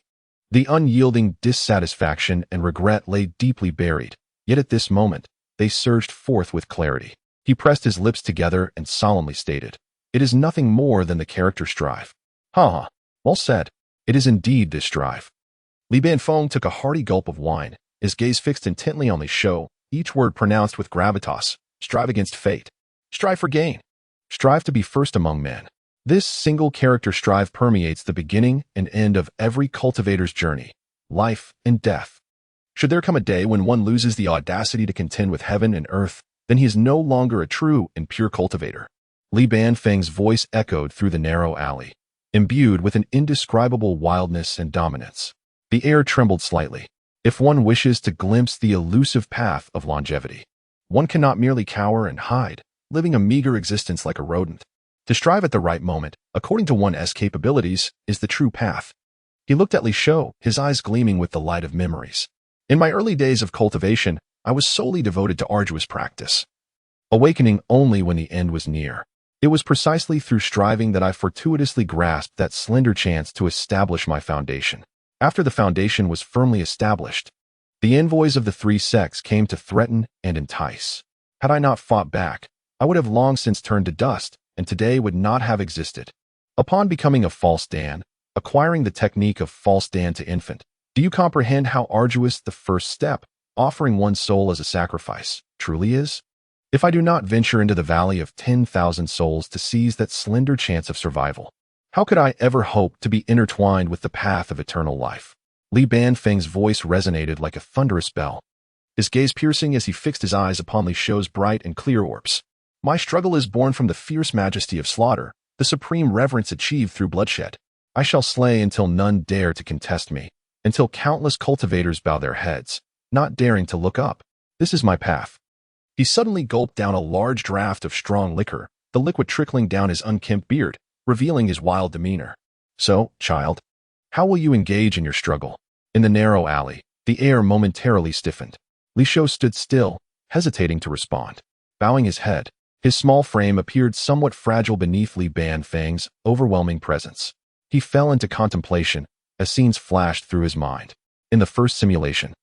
The unyielding dissatisfaction and regret lay deeply buried, yet at this moment, they surged forth with clarity. He pressed his lips together and solemnly stated, "It is nothing more than the character strive." Ha! Well said. It is indeed this strive. Li Banfeng took a hearty gulp of wine, his gaze fixed intently on Li Shou, each word pronounced with gravitas. Strive against fate. Strive for gain. Strive to be first among men. This single character strive permeates the beginning and end of every cultivator's journey, life and death. Should there come a day when one loses the audacity to contend with heaven and earth, then he is no longer a true and pure cultivator. Li Banfeng's voice echoed through the narrow alley, imbued with an indescribable wildness and dominance. The air trembled slightly. If one wishes to glimpse the elusive path of longevity, one cannot merely cower and hide, living a meager existence like a rodent. To strive at the right moment, according to one's capabilities, is the true path. He looked at Li Shou, his eyes gleaming with the light of memories. In my early days of cultivation, I was solely devoted to arduous practice, awakening only when the end was near. It was precisely through striving that I fortuitously grasped that slender chance to establish my foundation. After the foundation was firmly established, the envoys of the three sects came to threaten and entice. Had I not fought back, I would have long since turned to dust, and today would not have existed. Upon becoming a false Dan, acquiring the technique of false Dan to infant, do you comprehend how arduous the first step, offering one's soul as a sacrifice, truly is? If I do not venture into the valley of 10,000 souls to seize that slender chance of survival, how could I ever hope to be intertwined with the path of eternal life? Li Banfeng's voice resonated like a thunderous bell, his gaze piercing as he fixed his eyes upon Li Shou's bright and clear orbs. My struggle is born from the fierce majesty of slaughter, the supreme reverence achieved through bloodshed. I shall slay until none dare to contest me, until countless cultivators bow their heads, not daring to look up. This is my path. He suddenly gulped down a large draught of strong liquor, the liquid trickling down his unkempt beard, revealing his wild demeanor. So, child, how will you engage in your struggle? In the narrow alley, the air momentarily stiffened. Li Shou stood still, hesitating to respond. Bowing his head, his small frame appeared somewhat fragile beneath Li Banfeng's overwhelming presence. He fell into contemplation as scenes flashed through his mind. In the first simulation,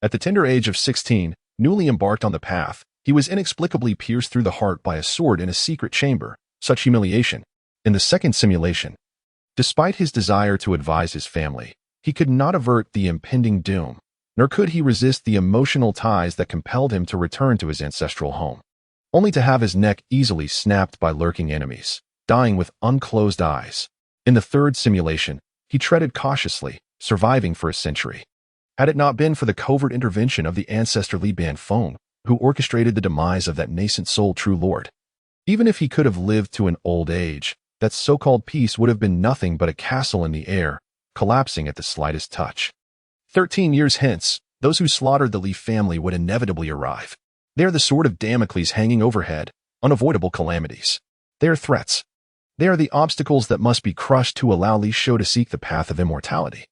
at the tender age of 16, newly embarked on the path, he was inexplicably pierced through the heart by a sword in a secret chamber. Such humiliation. In the second simulation, despite his desire to advise his family, he could not avert the impending doom, nor could he resist the emotional ties that compelled him to return to his ancestral home, only to have his neck easily snapped by lurking enemies, dying with unclosed eyes. In the third simulation, he treaded cautiously, surviving for a century. Had it not been for the covert intervention of the ancestor Li Banfeng, who orchestrated the demise of that nascent soul true lord, even if he could have lived to an old age, that so-called peace would have been nothing but a castle in the air, collapsing at the slightest touch. 13 years hence, those who slaughtered the Li family would inevitably arrive. They are the sword of Damocles hanging overhead, unavoidable calamities. They are threats. They are the obstacles that must be crushed to allow Li Shou to seek the path of immortality.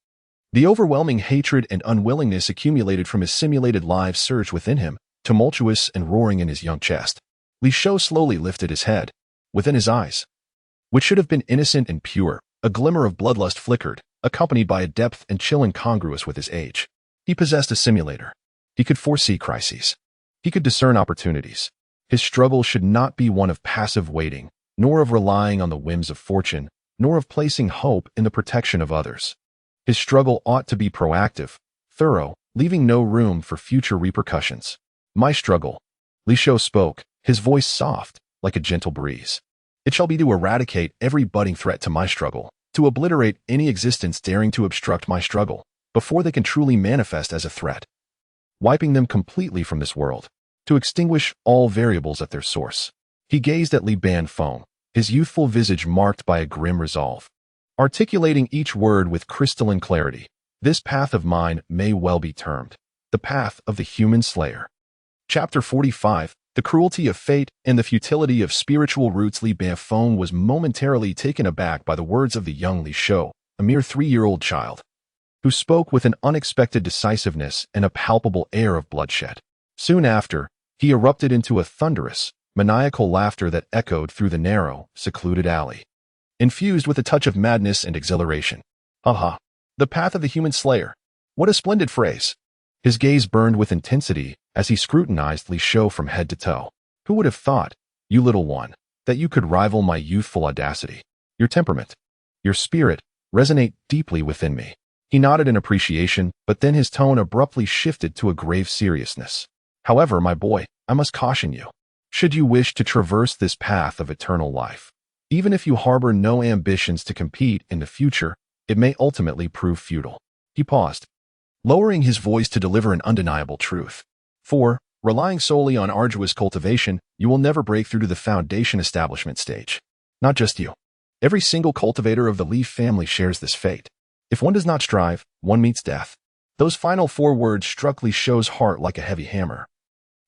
The overwhelming hatred and unwillingness accumulated from his simulated lives surged within him, tumultuous and roaring in his young chest. Li Shou slowly lifted his head. Within his eyes, which should have been innocent and pure, a glimmer of bloodlust flickered, accompanied by a depth and chill incongruous with his age. He possessed a simulator. He could foresee crises. He could discern opportunities. His struggle should not be one of passive waiting, nor of relying on the whims of fortune, nor of placing hope in the protection of others. His struggle ought to be proactive, thorough, leaving no room for future repercussions. My struggle, Li Shou spoke, his voice soft, like a gentle breeze. It shall be to eradicate every budding threat to my struggle, to obliterate any existence daring to obstruct my struggle, before they can truly manifest as a threat, wiping them completely from this world, to extinguish all variables at their source. He gazed at Li Banfeng, his youthful visage marked by a grim resolve. Articulating each word with crystalline clarity, this path of mine may well be termed the path of the human slayer. Chapter 45, The Cruelty of Fate and the Futility of Spiritual Roots. Li Banfeng was momentarily taken aback by the words of the young Li Shou, a mere 3-year-old child, who spoke with an unexpected decisiveness and a palpable air of bloodshed. Soon after, he erupted into a thunderous, maniacal laughter that echoed through the narrow, secluded alley, infused with a touch of madness and exhilaration. Ha ha! The path of the human slayer. What a splendid phrase! His gaze burned with intensity as he scrutinized Li Shou from head to toe. Who would have thought, you little one, that you could rival my youthful audacity? Your temperament, your spirit, resonate deeply within me. He nodded in appreciation, but then his tone abruptly shifted to a grave seriousness. However, my boy, I must caution you. Should you wish to traverse this path of eternal life, even if you harbor no ambitions to compete in the future, it may ultimately prove futile. He paused, lowering his voice to deliver an undeniable truth. For, relying solely on arduous cultivation, you will never break through to the foundation establishment stage. Not just you. Every single cultivator of the Li family shares this fate. If one does not strive, one meets death. Those final 4 words struck Li Shou's heart like a heavy hammer,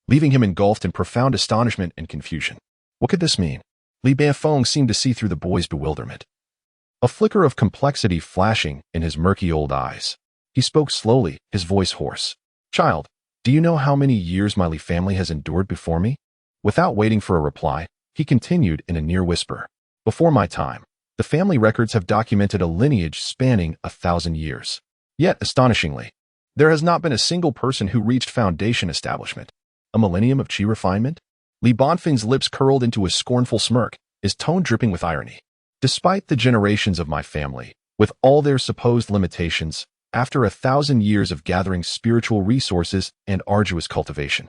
leaving him engulfed in profound astonishment and confusion. What could this mean? Li Banfeng seemed to see through the boy's bewilderment, a flicker of complexity flashing in his murky old eyes. He spoke slowly, his voice hoarse. Child, do you know how many years my Li family has endured before me? Without waiting for a reply, he continued in a near whisper. Before my time, the family records have documented a lineage spanning 1,000 years. Yet, astonishingly, there has not been a single person who reached foundation establishment. A millennium of qi refinement? Li Banfeng's lips curled into a scornful smirk, his tone dripping with irony. Despite the generations of my family, with all their supposed limitations, after 1,000 years of gathering spiritual resources and arduous cultivation,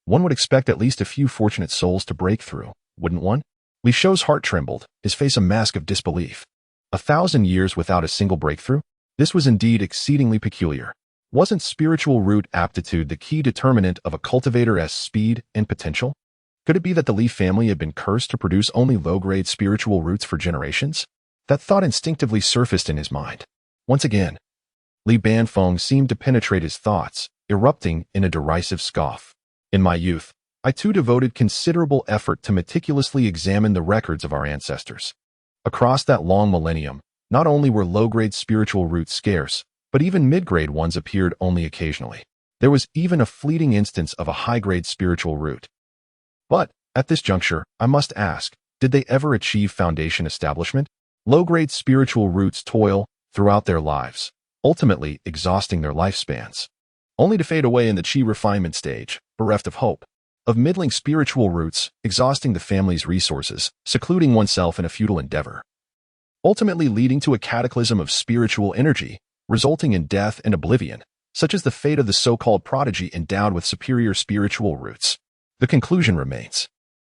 one would expect at least a few fortunate souls to break through, wouldn't one? Li Shou's heart trembled, his face a mask of disbelief. 1,000 years without a single breakthrough? This was indeed exceedingly peculiar. Wasn't spiritual root aptitude the key determinant of a cultivator's speed and potential? Could it be that the Li family had been cursed to produce only low-grade spiritual roots for generations? That thought instinctively surfaced in his mind. Once again, Li Banfeng seemed to penetrate his thoughts, erupting in a derisive scoff. In my youth, I too devoted considerable effort to meticulously examine the records of our ancestors. Across that long millennium, not only were low-grade spiritual roots scarce, but even mid-grade ones appeared only occasionally. There was even a fleeting instance of a high-grade spiritual root. But, at this juncture, I must ask, did they ever achieve foundation establishment? Low-grade spiritual roots toil throughout their lives, ultimately exhausting their lifespans, only to fade away in the qi refinement stage, bereft of hope. Of middling spiritual roots, exhausting the family's resources, secluding oneself in a futile endeavor, ultimately leading to a cataclysm of spiritual energy, resulting in death and oblivion, such as the fate of the so-called prodigy endowed with superior spiritual roots. The conclusion remains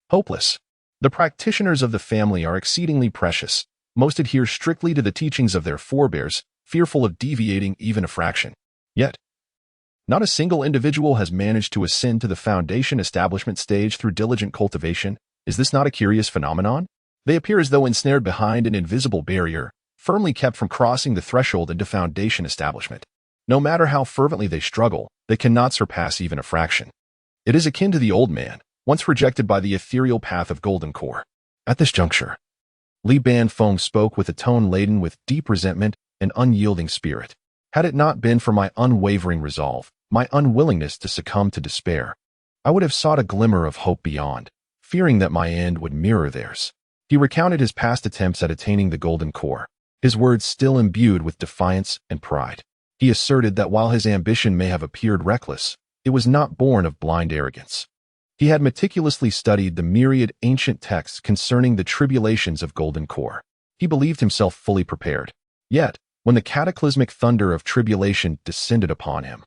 hopeless. The practitioners of the family are exceedingly precious. Most adhere strictly to the teachings of their forebears, fearful of deviating even a fraction. Yet, not a single individual has managed to ascend to the foundation establishment stage through diligent cultivation. Is this not a curious phenomenon? They appear as though ensnared behind an invisible barrier, firmly kept from crossing the threshold into foundation establishment. No matter how fervently they struggle, they cannot surpass even a fraction. It is akin to the old man, once rejected by the ethereal path of Golden Core. At this juncture, Li Banfeng spoke with a tone laden with deep resentment and unyielding spirit. Had it not been for my unwavering resolve, my unwillingness to succumb to despair, I would have sought a glimmer of hope beyond, fearing that my end would mirror theirs. He recounted his past attempts at attaining the Golden Core, his words still imbued with defiance and pride. He asserted that while his ambition may have appeared reckless, it was not born of blind arrogance. He had meticulously studied the myriad ancient texts concerning the tribulations of Golden Core. He believed himself fully prepared. Yet, when the cataclysmic thunder of tribulation descended upon him,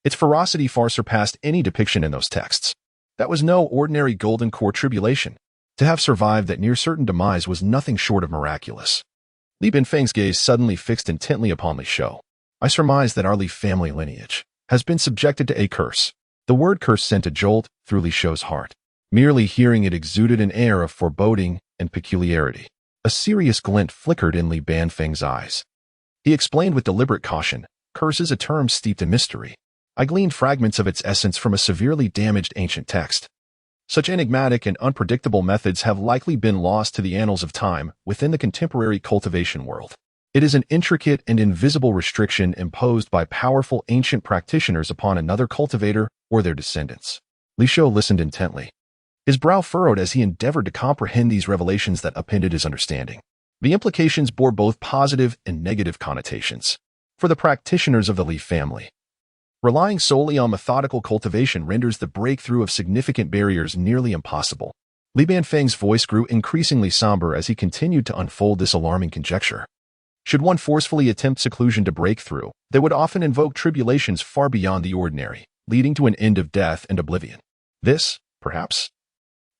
its ferocity far surpassed any depiction in those texts. That was no ordinary Golden Core tribulation. To have survived that near-certain demise was nothing short of miraculous. Li Binfeng's gaze suddenly fixed intently upon Li Shou. I surmise that our Li family lineage has been subjected to a curse. The word curse sent a jolt through Li Shou's heart. Merely hearing it exuded an air of foreboding and peculiarity. A serious glint flickered in Li Binfeng's eyes. He explained with deliberate caution, curse is a term steeped in mystery. I gleaned fragments of its essence from a severely damaged ancient text. Such enigmatic and unpredictable methods have likely been lost to the annals of time within the contemporary cultivation world. It is an intricate and invisible restriction imposed by powerful ancient practitioners upon another cultivator or their descendants. Li Shou listened intently. His brow furrowed as he endeavored to comprehend these revelations that upended his understanding. The implications bore both positive and negative connotations. For the practitioners of the Li family, relying solely on methodical cultivation renders the breakthrough of significant barriers nearly impossible. Li Binfeng's voice grew increasingly somber as he continued to unfold this alarming conjecture. Should one forcefully attempt seclusion to break through, they would often invoke tribulations far beyond the ordinary, leading to an end of death and oblivion. This, perhaps,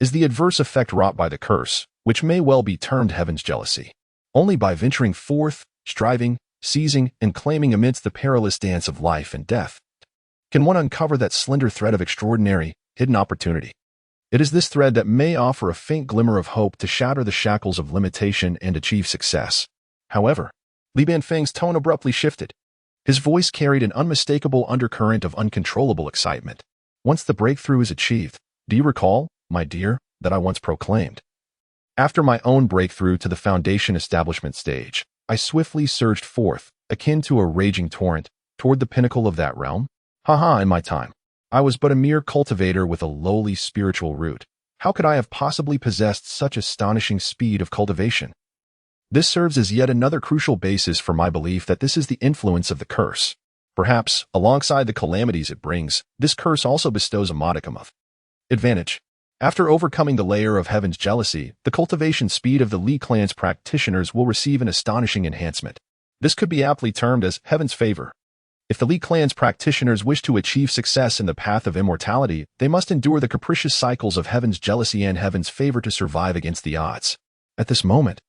is the adverse effect wrought by the curse, which may well be termed heaven's jealousy. Only by venturing forth, striving, seizing, and claiming amidst the perilous dance of life and death, can one uncover that slender thread of extraordinary, hidden opportunity. It is this thread that may offer a faint glimmer of hope to shatter the shackles of limitation and achieve success. However, Li Binfeng's tone abruptly shifted. His voice carried an unmistakable undercurrent of uncontrollable excitement. Once the breakthrough is achieved, do you recall, my dear, that I once proclaimed? After my own breakthrough to the foundation establishment stage, I swiftly surged forth, akin to a raging torrent, toward the pinnacle of that realm. In my time, I was but a mere cultivator with a lowly spiritual root. How could I have possibly possessed such astonishing speed of cultivation? This serves as yet another crucial basis for my belief that this is the influence of the curse. Perhaps, alongside the calamities it brings, this curse also bestows a modicum of advantage. After overcoming the layer of heaven's jealousy, the cultivation speed of the Li clan's practitioners will receive an astonishing enhancement. This could be aptly termed as heaven's favor. If the Li clan's practitioners wish to achieve success in the path of immortality, they must endure the capricious cycles of heaven's jealousy and heaven's favor to survive against the odds. At this moment,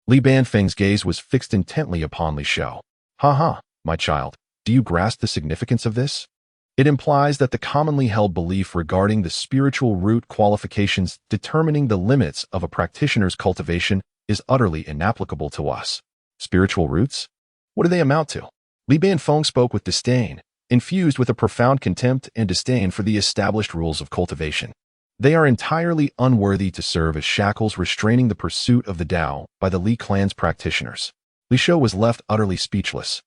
Li Binfeng's gaze was fixed intently upon Li Shou. My child, do you grasp the significance of this? It implies that the commonly held belief regarding the spiritual root qualifications determining the limits of a practitioner's cultivation is utterly inapplicable to us. Spiritual roots? What do they amount to? Li Binfeng spoke with disdain, infused with a profound contempt and disdain for the established rules of cultivation. They are entirely unworthy to serve as shackles restraining the pursuit of the Tao by the Li clan's practitioners. Li Shou was left utterly speechless.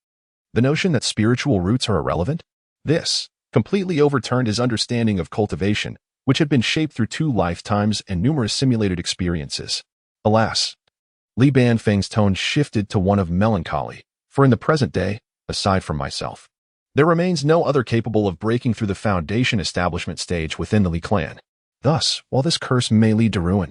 The notion that spiritual roots are irrelevant? This completely overturned his understanding of cultivation, which had been shaped through 2 lifetimes and numerous simulated experiences. Alas, Li Binfeng's tone shifted to one of melancholy, for in the present day, aside from myself, there remains no other capable of breaking through the foundation establishment stage within the Li clan. Thus, while this curse may lead to ruin,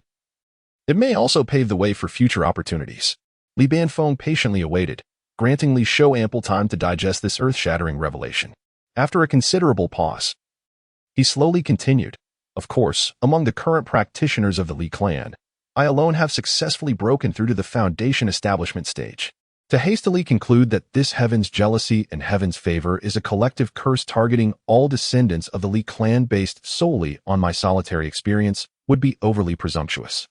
it may also pave the way for future opportunities. Li Binfeng patiently awaited, granting Li Shou ample time to digest this earth-shattering revelation. After a considerable pause, he slowly continued, Of course, among the current practitioners of the Li clan, I alone have successfully broken through to the foundation establishment stage. To hastily conclude that this heaven's jealousy and heaven's favor is a collective curse targeting all descendants of the Li clan based solely on my solitary experience would be overly presumptuous.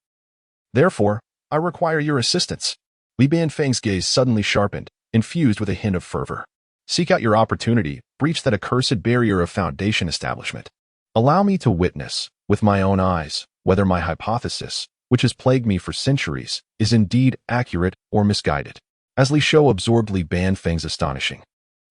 Therefore, I require your assistance. Li Binfeng's gaze suddenly sharpened, infused with a hint of fervor. Seek out your opportunity, breach that accursed barrier of foundation establishment. Allow me to witness, with my own eyes, whether my hypothesis, which has plagued me for centuries, is indeed accurate or misguided. As Li Shou absorbed Li Binfeng's astonishing,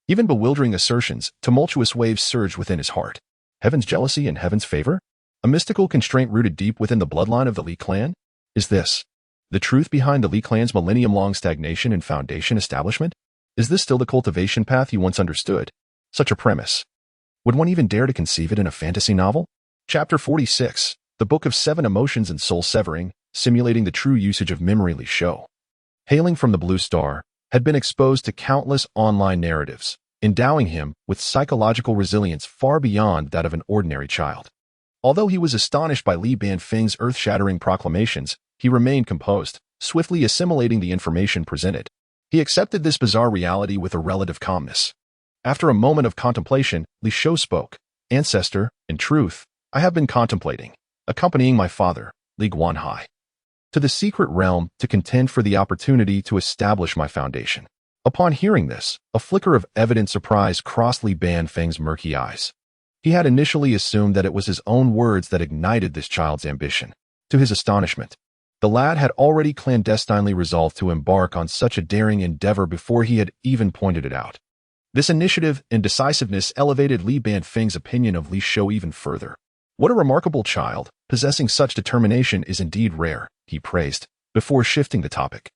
even bewildering assertions, tumultuous waves surged within his heart. Heaven's jealousy and heaven's favor? A mystical constraint rooted deep within the bloodline of the Li clan? Is this the truth behind the Li clan's millennium-long stagnation and foundation establishment? Is this still the cultivation path you once understood? Such a premise. Would one even dare to conceive it in a fantasy novel? Chapter 46, The Book of Seven Emotions and Soul Severing, Simulating the True Usage of Memory. Li Shou, hailing from the Blue Star, had been exposed to countless online narratives, endowing him with psychological resilience far beyond that of an ordinary child. Although he was astonished by Li Banfeng's earth-shattering proclamations, he remained composed, swiftly assimilating the information presented. He accepted this bizarre reality with a relative calmness. After a moment of contemplation, Li Shou spoke. Ancestor, in truth, I have been contemplating, accompanying my father, Li Guanhai, to the secret realm to contend for the opportunity to establish my foundation. Upon hearing this, a flicker of evident surprise crossed Li Banfeng's murky eyes. He had initially assumed that it was his own words that ignited this child's ambition. To his astonishment, the lad had already clandestinely resolved to embark on such a daring endeavor before he had even pointed it out. This initiative and decisiveness elevated Li Banfeng's opinion of Li Shou even further. What a remarkable child, possessing such determination is indeed rare, he praised, before shifting the topic.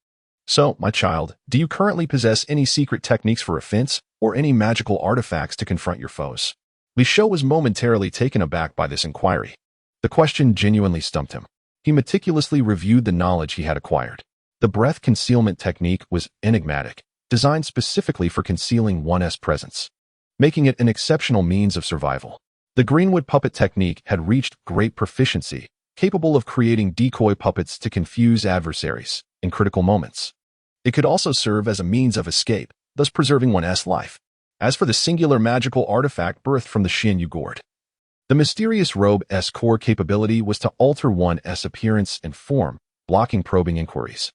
So, my child, do you currently possess any secret techniques for offense, or any magical artifacts to confront your foes? Li Shou was momentarily taken aback by this inquiry. The question genuinely stumped him. He meticulously reviewed the knowledge he had acquired. The breath concealment technique was enigmatic, designed specifically for concealing one's presence, making it an exceptional means of survival. The Greenwood puppet technique had reached great proficiency, capable of creating decoy puppets to confuse adversaries in critical moments. It could also serve as a means of escape, thus preserving one's life. As for the singular magical artifact birthed from the Xian Yu gourd, the mysterious robe's core capability was to alter one's appearance and form, blocking probing inquiries.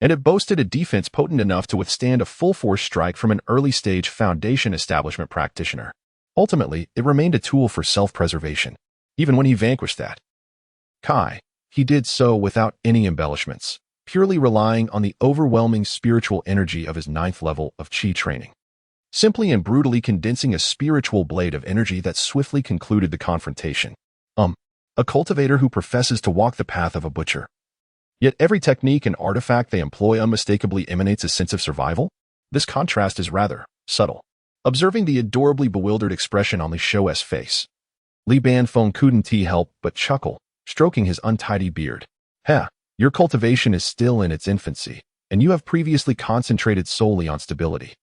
And it boasted a defense potent enough to withstand a full-force strike from an early-stage Foundation establishment practitioner. Ultimately, it remained a tool for self-preservation. Even when he vanquished that Kai, he did so without any embellishments, purely relying on the overwhelming spiritual energy of his 9th level of Qi training. Simply and brutally condensing a spiritual blade of energy that swiftly concluded the confrontation. A cultivator who professes to walk the path of a butcher. Yet every technique and artifact they employ unmistakably emanates a sense of survival? This contrast is rather subtle. Observing the adorably bewildered expression on Li Shou's face, Li Banfeng couldn't help but chuckle, stroking his untidy beard. Your cultivation is still in its infancy, and you have previously concentrated solely on stability,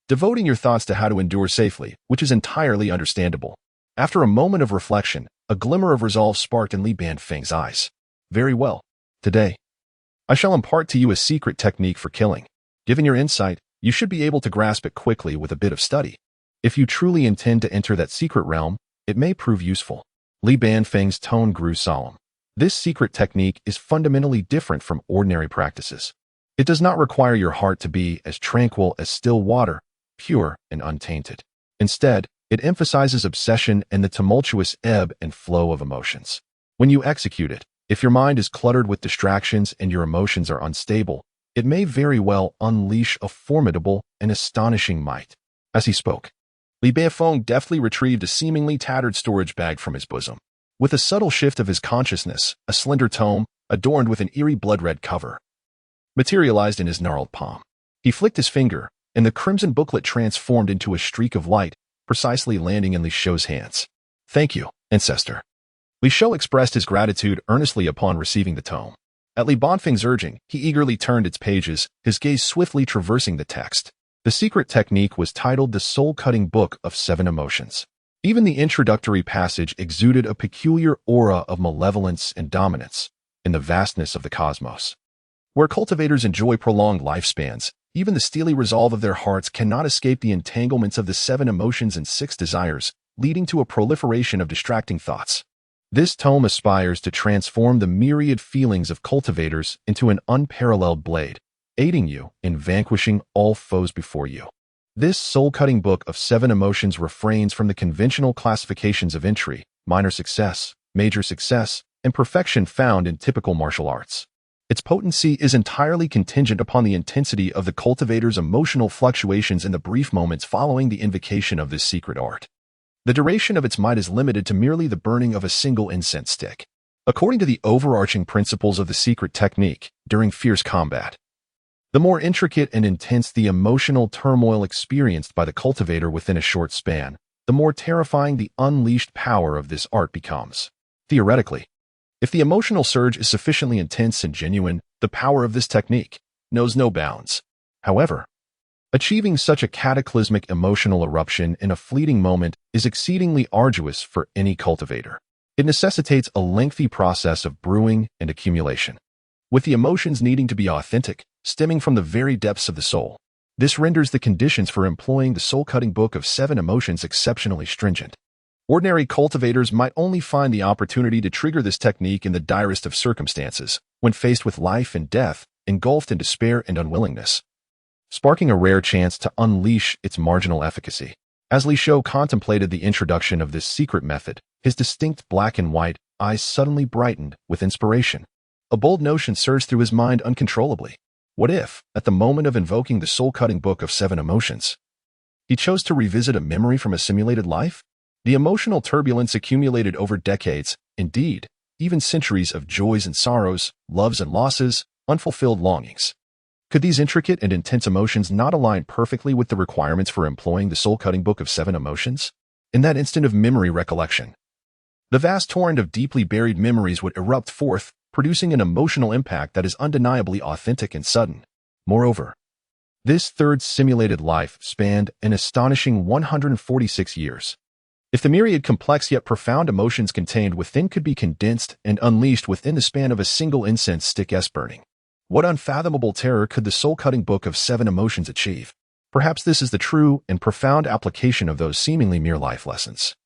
devoting your thoughts to how to endure safely, which is entirely understandable. After a moment of reflection, a glimmer of resolve sparked in Li Banfeng's eyes. Very well. Today, I shall impart to you a secret technique for killing. Given your insight, you should be able to grasp it quickly with a bit of study. If you truly intend to enter that secret realm, it may prove useful. Li Banfeng's tone grew solemn. This secret technique is fundamentally different from ordinary practices. It does not require your heart to be as tranquil as still water, pure and untainted. Instead, it emphasizes obsession and the tumultuous ebb and flow of emotions. When you execute it, if your mind is cluttered with distractions and your emotions are unstable, it may very well unleash a formidable and astonishing might. As he spoke, Li Banfeng deftly retrieved a seemingly tattered storage bag from his bosom. With a subtle shift of his consciousness, a slender tome, adorned with an eerie blood-red cover, materialized in his gnarled palm. He flicked his finger, and the crimson booklet transformed into a streak of light, precisely landing in Li Shou's hands. Thank you, Ancestor. Li Shou expressed his gratitude earnestly upon receiving the tome. At Li Banfeng's urging, he eagerly turned its pages, his gaze swiftly traversing the text. The secret technique was titled The Soul-Cutting Book of Seven Emotions. Even the introductory passage exuded a peculiar aura of malevolence and dominance in the vastness of the cosmos. Where cultivators enjoy prolonged lifespans, even the steely resolve of their hearts cannot escape the entanglements of the 7 emotions and 6 desires, leading to a proliferation of distracting thoughts. This tome aspires to transform the myriad feelings of cultivators into an unparalleled blade, aiding you in vanquishing all foes before you. This soul-cutting book of 7 emotions refrains from the conventional classifications of entry, minor success, major success, and perfection found in typical martial arts. Its potency is entirely contingent upon the intensity of the cultivator's emotional fluctuations in the brief moments following the invocation of this secret art. The duration of its might is limited to merely the burning of a single incense stick. According to the overarching principles of the secret technique, during fierce combat, the more intricate and intense the emotional turmoil experienced by the cultivator within a short span, the more terrifying the unleashed power of this art becomes. Theoretically, if the emotional surge is sufficiently intense and genuine, the power of this technique knows no bounds. However, achieving such a cataclysmic emotional eruption in a fleeting moment is exceedingly arduous for any cultivator. It necessitates a lengthy process of brewing and accumulation, with the emotions needing to be authentic, stemming from the very depths of the soul. This renders the conditions for employing the soul-cutting book of 7 emotions exceptionally stringent. Ordinary cultivators might only find the opportunity to trigger this technique in the direst of circumstances, when faced with life and death, engulfed in despair and unwillingness, sparking a rare chance to unleash its marginal efficacy. As Li Shou contemplated the introduction of this secret method, his distinct black and white eyes suddenly brightened with inspiration. A bold notion surged through his mind uncontrollably. What if, at the moment of invoking the soul-cutting book of 7 emotions, he chose to revisit a memory from a simulated life? The emotional turbulence accumulated over decades, indeed, even centuries of joys and sorrows, loves and losses, unfulfilled longings. Could these intricate and intense emotions not align perfectly with the requirements for employing the soul-cutting book of 7 emotions? In that instant of memory recollection, the vast torrent of deeply buried memories would erupt forth, producing an emotional impact that is undeniably authentic and sudden. Moreover, this third simulated life spanned an astonishing 146 years. If the myriad complex yet profound emotions contained within could be condensed and unleashed within the span of a single incense stick burning, what unfathomable terror could the soul-cutting book of 7 emotions achieve? Perhaps this is the true and profound application of those seemingly mere life lessons.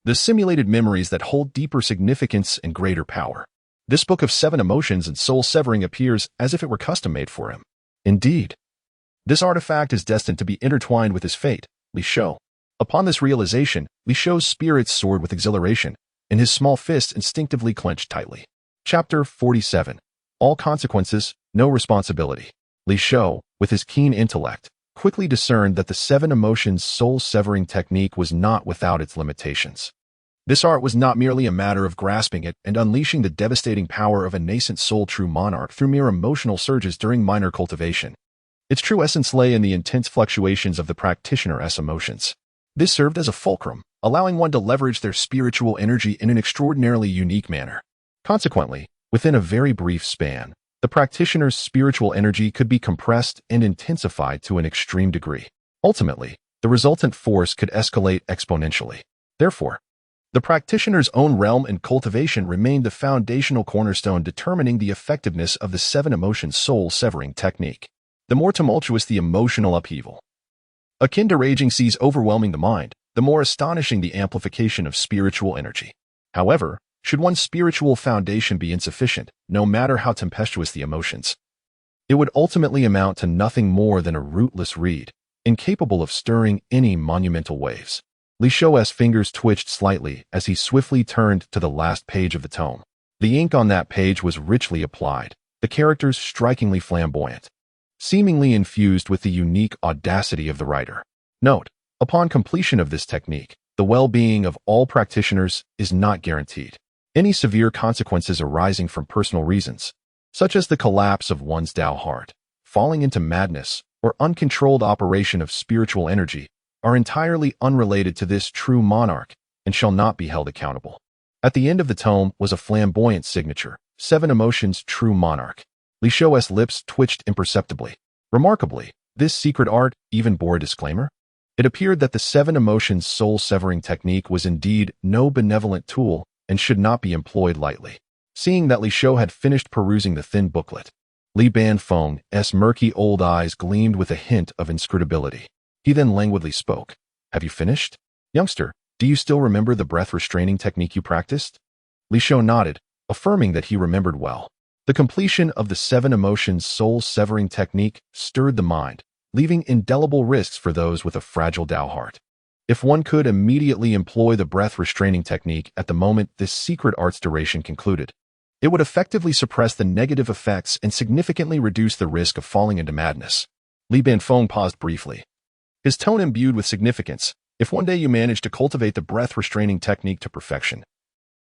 The simulated memories that hold deeper significance and greater power. This book of 7 emotions and soul-severing appears as if it were custom-made for him. Indeed, this artifact is destined to be intertwined with his fate, Li Shou. Upon this realization, Li Shou's spirits soared with exhilaration, and his small fists instinctively clenched tightly. Chapter 47. All consequences, no responsibility. Li Shou, with his keen intellect, quickly discerned that the 7 emotions soul-severing technique was not without its limitations. This art was not merely a matter of grasping it and unleashing the devastating power of a nascent soul-true monarch through mere emotional surges during minor cultivation. Its true essence lay in the intense fluctuations of the practitioner's emotions. This served as a fulcrum, allowing one to leverage their spiritual energy in an extraordinarily unique manner. Consequently, within a very brief span, the practitioner's spiritual energy could be compressed and intensified to an extreme degree. Ultimately, the resultant force could escalate exponentially. Therefore, the practitioner's own realm and cultivation remained the foundational cornerstone determining the effectiveness of the 7 emotions soul-severing technique. The more tumultuous the emotional upheaval, akin to raging seas overwhelming the mind, the more astonishing the amplification of spiritual energy. However, should one's spiritual foundation be insufficient, no matter how tempestuous the emotions, it would ultimately amount to nothing more than a rootless reed, incapable of stirring any monumental waves. Li Shou's fingers twitched slightly as he swiftly turned to the last page of the tome. The ink on that page was richly applied, the characters strikingly flamboyant, seemingly infused with the unique audacity of the writer. Note: upon completion of this technique, the well-being of all practitioners is not guaranteed. Any severe consequences arising from personal reasons, such as the collapse of one's Tao heart, falling into madness, or uncontrolled operation of spiritual energy, are entirely unrelated to this true monarch and shall not be held accountable. At the end of the tome was a flamboyant signature, 7 emotions true monarch. Li Shou's lips twitched imperceptibly. Remarkably, this secret art even bore a disclaimer. It appeared that the 7 emotions soul-severing technique was indeed no benevolent tool and should not be employed lightly. Seeing that Li Shou had finished perusing the thin booklet, Li Banfeng's murky old eyes gleamed with a hint of inscrutability. He then languidly spoke. "Have you finished? Youngster, do you still remember the breath-restraining technique you practiced?" Li Shou nodded, affirming that he remembered well. The completion of the 7 emotions soul-severing technique stirred the mind, leaving indelible risks for those with a fragile Tao heart. If one could immediately employ the breath-restraining technique at the moment this secret art's duration concluded, it would effectively suppress the negative effects and significantly reduce the risk of falling into madness. Li Banfeng paused briefly, his tone imbued with significance. If one day you manage to cultivate the breath-restraining technique to perfection,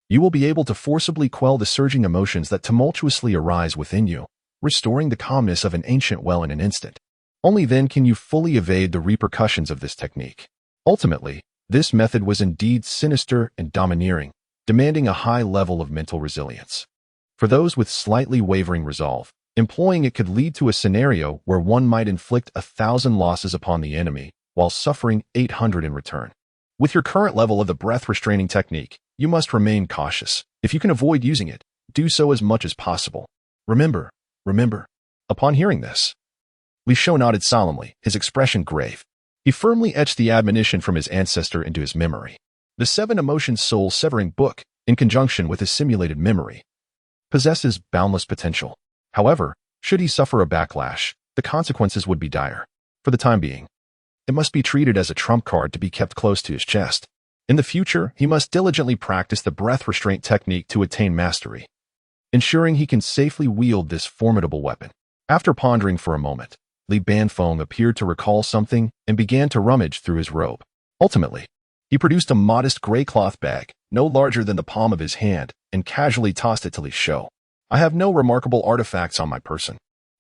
you will be able to forcibly quell the surging emotions that tumultuously arise within you, restoring the calmness of an ancient well in an instant. Only then can you fully evade the repercussions of this technique. Ultimately, this method was indeed sinister and domineering, demanding a high level of mental resilience. For those with slightly wavering resolve, employing it could lead to a scenario where one might inflict 1,000 losses upon the enemy while suffering 800 in return. With your current level of the breath-restraining technique, you must remain cautious. If you can avoid using it, do so as much as possible. Remember. Upon hearing this, Li Shou nodded solemnly, his expression grave. He firmly etched the admonition from his ancestor into his memory. The 7 Emotions soul-severing book, in conjunction with his simulated memory, possesses boundless potential. However, should he suffer a backlash, the consequences would be dire. For the time being, it must be treated as a trump card to be kept close to his chest. In the future, he must diligently practice the breath restraint technique to attain mastery, ensuring he can safely wield this formidable weapon. After pondering for a moment, Li Banfeng appeared to recall something and began to rummage through his robe. Ultimately, he produced a modest gray cloth bag, no larger than the palm of his hand, and casually tossed it to Li Shou. I have no remarkable artifacts on my person.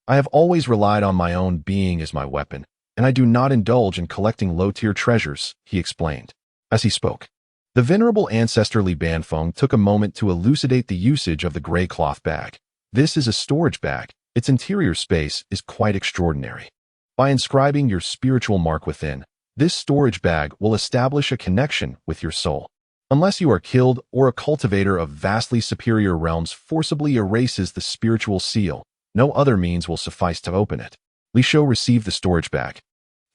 I have always relied on my own being as my weapon, and I do not indulge in collecting low-tier treasures, he explained. As he spoke, the venerable ancestor Li Banfeng took a moment to elucidate the usage of the gray cloth bag. This is a storage bag. Its interior space is quite extraordinary. By inscribing your spiritual mark within, this storage bag will establish a connection with your soul. Unless you are killed or a cultivator of vastly superior realms forcibly erases the spiritual seal, no other means will suffice to open it. Li Shou received the storage bag,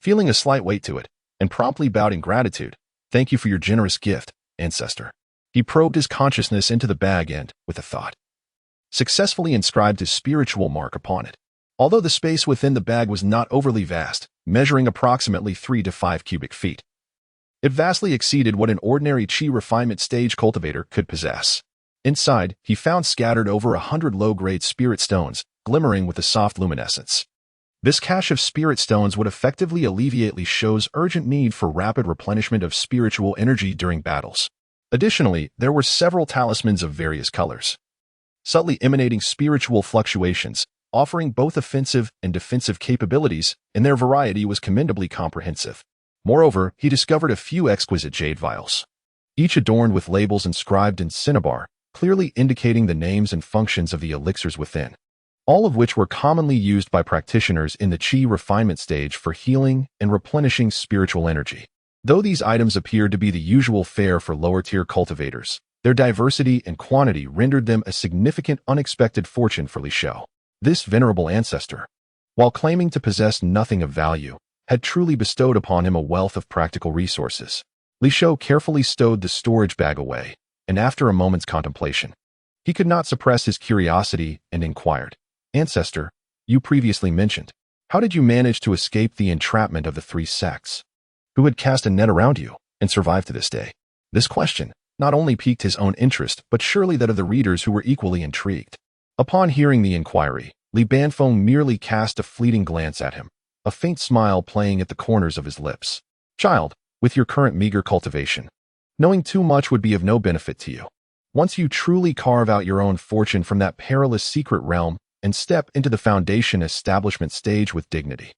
feeling a slight weight to it, and promptly bowed in gratitude. Thank you for your generous gift, ancestor. He probed his consciousness into the bag and, with a thought, successfully inscribed his spiritual mark upon it. Although the space within the bag was not overly vast, measuring approximately 3 to 5 cubic feet, it vastly exceeded what an ordinary Qi refinement stage cultivator could possess. Inside, he found scattered over 100 low-grade spirit stones, glimmering with a soft luminescence. This cache of spirit stones would effectively alleviate Li Shou's urgent need for rapid replenishment of spiritual energy during battles. Additionally, there were several talismans of various colors, subtly emanating spiritual fluctuations, offering both offensive and defensive capabilities, and their variety was commendably comprehensive. Moreover, he discovered a few exquisite jade vials, each adorned with labels inscribed in cinnabar, clearly indicating the names and functions of the elixirs within, all of which were commonly used by practitioners in the Qi refinement stage for healing and replenishing spiritual energy. Though these items appeared to be the usual fare for lower-tier cultivators, their diversity and quantity rendered them a significant unexpected fortune for Li Shou. This venerable ancestor, while claiming to possess nothing of value, had truly bestowed upon him a wealth of practical resources. Li Shou carefully stowed the storage bag away, and after a moment's contemplation, he could not suppress his curiosity and inquired, "Ancestor, you previously mentioned, how did you manage to escape the entrapment of the 3 sects? Who had cast a net around you and survived to this day?" This question not only piqued his own interest, but surely that of the readers who were equally intrigued. Upon hearing the inquiry, Li Banfeng merely cast a fleeting glance at him, a faint smile playing at the corners of his lips. "Child, with your current meager cultivation, knowing too much would be of no benefit to you. Once you truly carve out your own fortune from that perilous secret realm and step into the foundation establishment stage with dignity,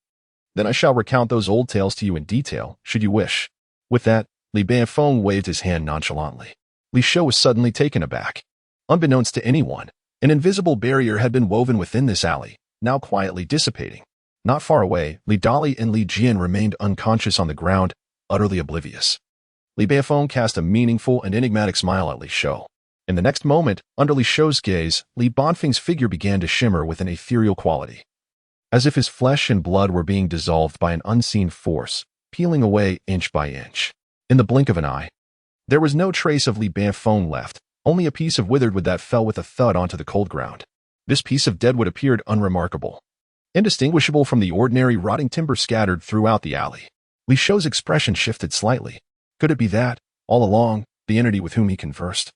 then I shall recount those old tales to you in detail, should you wish." With that, Li Banfeng waved his hand nonchalantly. Li Shou was suddenly taken aback. Unbeknownst to anyone, an invisible barrier had been woven within this alley, now quietly dissipating. Not far away, Li Dali and Li Jian remained unconscious on the ground, utterly oblivious. Li Banfeng cast a meaningful and enigmatic smile at Li Shou. In the next moment, under Li Shou's gaze, Li Banfeng's figure began to shimmer with an ethereal quality, as if his flesh and blood were being dissolved by an unseen force, peeling away inch by inch. In the blink of an eye, there was no trace of Li Banfeng left, only a piece of withered wood that fell with a thud onto the cold ground. This piece of dead wood appeared unremarkable, indistinguishable from the ordinary rotting timber scattered throughout the alley. Li Shou's expression shifted slightly. Could it be that, all along, the entity with whom he conversed,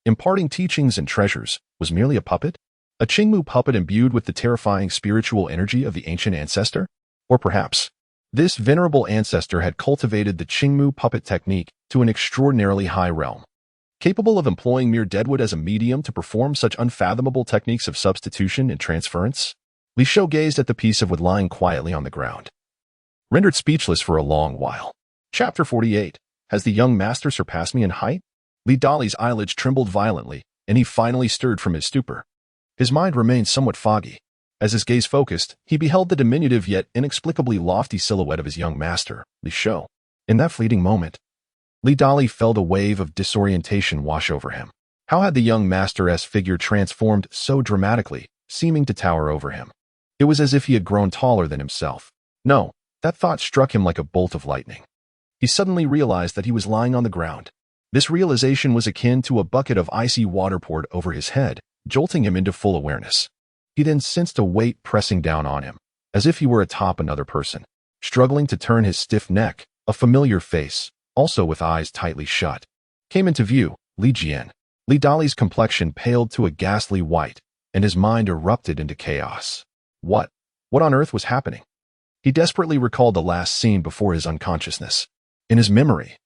imparting teachings and treasures, was merely a puppet? A Qingmu puppet imbued with the terrifying spiritual energy of the ancient ancestor? Or perhaps, this venerable ancestor had cultivated the Qingmu puppet technique to an extraordinarily high realm, capable of employing mere deadwood as a medium to perform such unfathomable techniques of substitution and transference? Li Shou gazed at the piece of wood lying quietly on the ground, rendered speechless for a long while. Chapter 48. Has the young master surpassed me in height? Li Dali's eyelids trembled violently, and he finally stirred from his stupor. His mind remained somewhat foggy. As his gaze focused, he beheld the diminutive yet inexplicably lofty silhouette of his young master, Li Shou. In that fleeting moment, Li Dali felt a wave of disorientation wash over him. How had the young master's figure transformed so dramatically, seeming to tower over him? It was as if he had grown taller than himself. No, that thought struck him like a bolt of lightning. He suddenly realized that he was lying on the ground. This realization was akin to a bucket of icy water poured over his head, jolting him into full awareness. He then sensed a weight pressing down on him, as if he were atop another person. Struggling to turn his stiff neck, a familiar face, also with eyes tightly shut, came into view. Li Jian. Li Dali's complexion paled to a ghastly white, and his mind erupted into chaos. What on earth was happening? He desperately recalled the last scene before his unconsciousness. In his memory,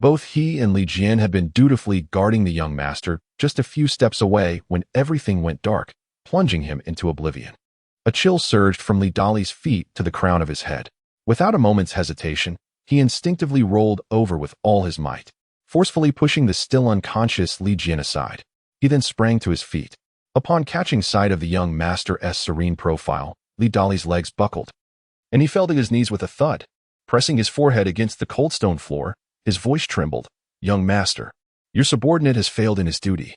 both he and Li Jian had been dutifully guarding the young master just a few steps away when everything went dark, plunging him into oblivion. A chill surged from Li Dali's feet to the crown of his head. Without a moment's hesitation, he instinctively rolled over with all his might, forcefully pushing the still unconscious Li Jian aside. He then sprang to his feet. Upon catching sight of the young master's serene profile, Li Dali's legs buckled, and he fell to his knees with a thud. Pressing his forehead against the cold stone floor, his voice trembled. "Young master, your subordinate has failed in his duty.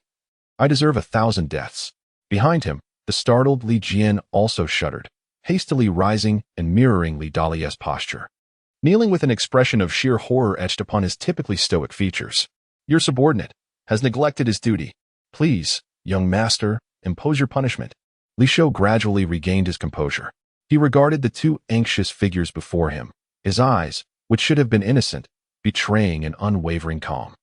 I deserve 1,000 deaths." Behind him, the startled Li Jian also shuddered, hastily rising and mirroring Li Dali's posture. Kneeling with an expression of sheer horror etched upon his typically stoic features. "Your subordinate has neglected his duty. Please, young master, impose your punishment." Li Shou gradually regained his composure. He regarded the two anxious figures before him, his eyes, which should have been innocent, betraying an unwavering calm.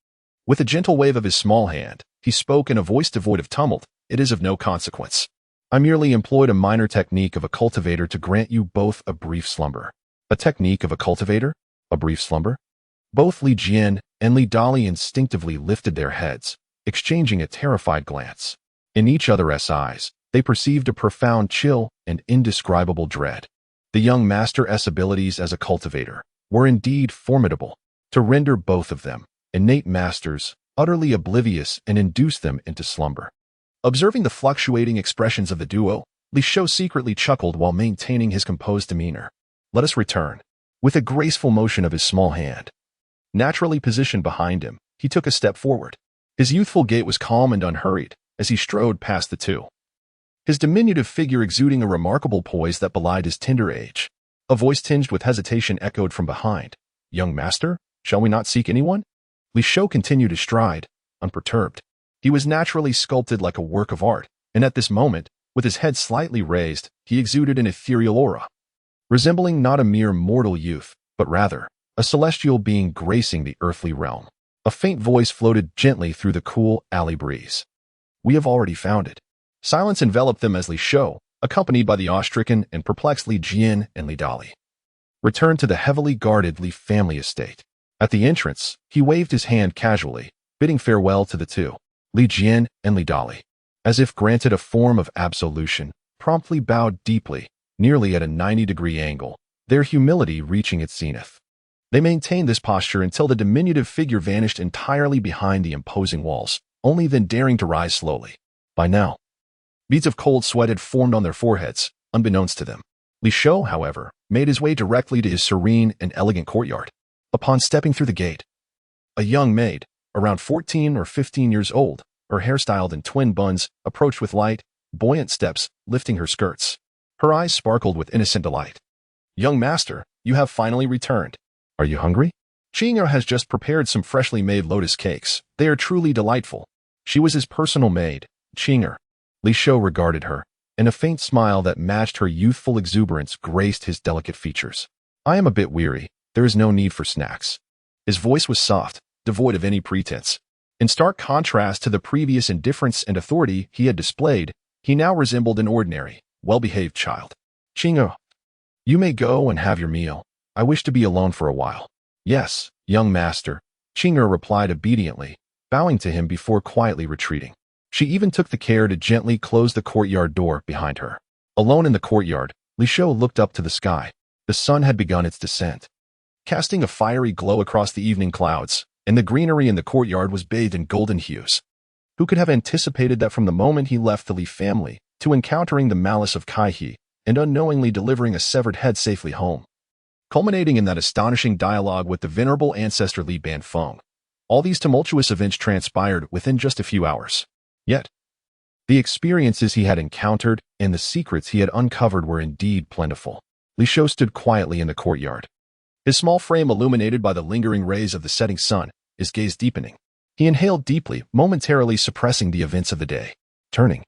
With a gentle wave of his small hand, he spoke in a voice devoid of tumult. "It is of no consequence. I merely employed a minor technique of a cultivator to grant you both a brief slumber." A technique of a cultivator? A brief slumber? Both Li Jian and Li Dali instinctively lifted their heads, exchanging a terrified glance. In each other's eyes, they perceived a profound chill and indescribable dread. The young master's abilities as a cultivator were indeed formidable. To render both of them, innate masters, utterly oblivious and induce them into slumber. Observing the fluctuating expressions of the duo, Li Shou secretly chuckled while maintaining his composed demeanor. "Let us return." With a graceful motion of his small hand, naturally positioned behind him, he took a step forward. His youthful gait was calm and unhurried as he strode past the two, his diminutive figure exuding a remarkable poise that belied his tender age. A voice tinged with hesitation echoed from behind. "Young master, shall we not seek anyone?" Li Shou continued his stride, unperturbed. He was naturally sculpted like a work of art, and at this moment, with his head slightly raised, he exuded an ethereal aura, resembling not a mere mortal youth, but rather a celestial being gracing the earthly realm. A faint voice floated gently through the cool alley breeze. "We have already found it." Silence enveloped them as Li Shou, accompanied by the awe-stricken and perplexed Li Jian and Li Dali, returned to the heavily guarded Li family estate. At the entrance, he waved his hand casually, bidding farewell to the two. Li Jian and Li Dali, as if granted a form of absolution, promptly bowed deeply, nearly at a 90-degree angle, their humility reaching its zenith. They maintained this posture until the diminutive figure vanished entirely behind the imposing walls, only then daring to rise slowly. By now, beads of cold sweat had formed on their foreheads, unbeknownst to them. Li Shou, however, made his way directly to his serene and elegant courtyard. Upon stepping through the gate, a young maid, around 14 or 15 years old, her hair styled in twin buns, approached with light, buoyant steps, lifting her skirts. Her eyes sparkled with innocent delight. "Young master, you have finally returned. Are you hungry? Qing'er has just prepared some freshly made lotus cakes. They are truly delightful." She was his personal maid, Qing'er. Li Shou regarded her, and a faint smile that matched her youthful exuberance graced his delicate features. "I am a bit weary. There is no need for snacks." His voice was soft, devoid of any pretense. In stark contrast to the previous indifference and authority he had displayed, he now resembled an ordinary, well-behaved child. "Qing'er, you may go and have your meal. I wish to be alone for a while." "Yes, young master," Qing'er replied obediently, bowing to him before quietly retreating. She even took the care to gently close the courtyard door behind her. Alone in the courtyard, Li Shou looked up to the sky. The sun had begun its descent, casting a fiery glow across the evening clouds, and the greenery in the courtyard was bathed in golden hues. Who could have anticipated that from the moment he left the Li family to encountering the malice of Kai-He and unknowingly delivering a severed head safely home, culminating in that astonishing dialogue with the venerable ancestor Li Banfeng? All these tumultuous events transpired within just a few hours. Yet, the experiences he had encountered and the secrets he had uncovered were indeed plentiful. Li Shou stood quietly in the courtyard, his small frame illuminated by the lingering rays of the setting sun, his gaze deepening. He inhaled deeply, momentarily suppressing the events of the day. Turning,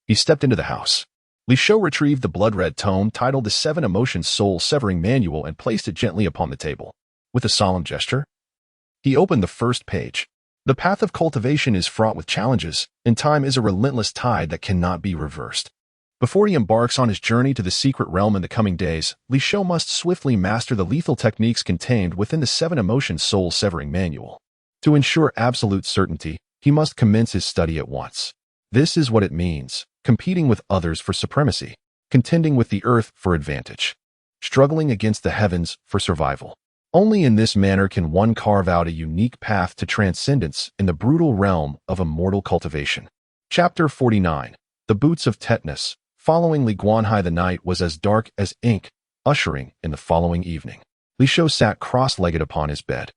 he stepped into the house. Li Shou retrieved the blood-red tome titled The Seven Emotions Soul-Severing Manual and placed it gently upon the table. With a solemn gesture, he opened the first page. The path of cultivation is fraught with challenges, and time is a relentless tide that cannot be reversed. Before he embarks on his journey to the secret realm in the coming days, Li Shou must swiftly master the lethal techniques contained within the Seven Emotions Soul-Severing Manual. To ensure absolute certainty, he must commence his study at once. This is what it means: competing with others for supremacy, contending with the earth for advantage, struggling against the heavens for survival. Only in this manner can one carve out a unique path to transcendence in the brutal realm of immortal cultivation. Chapter 49. The Boots of Tetanus. Following Li Guanhai, the night was as dark as ink, ushering in the following evening. Li Shou sat cross-legged upon his bed.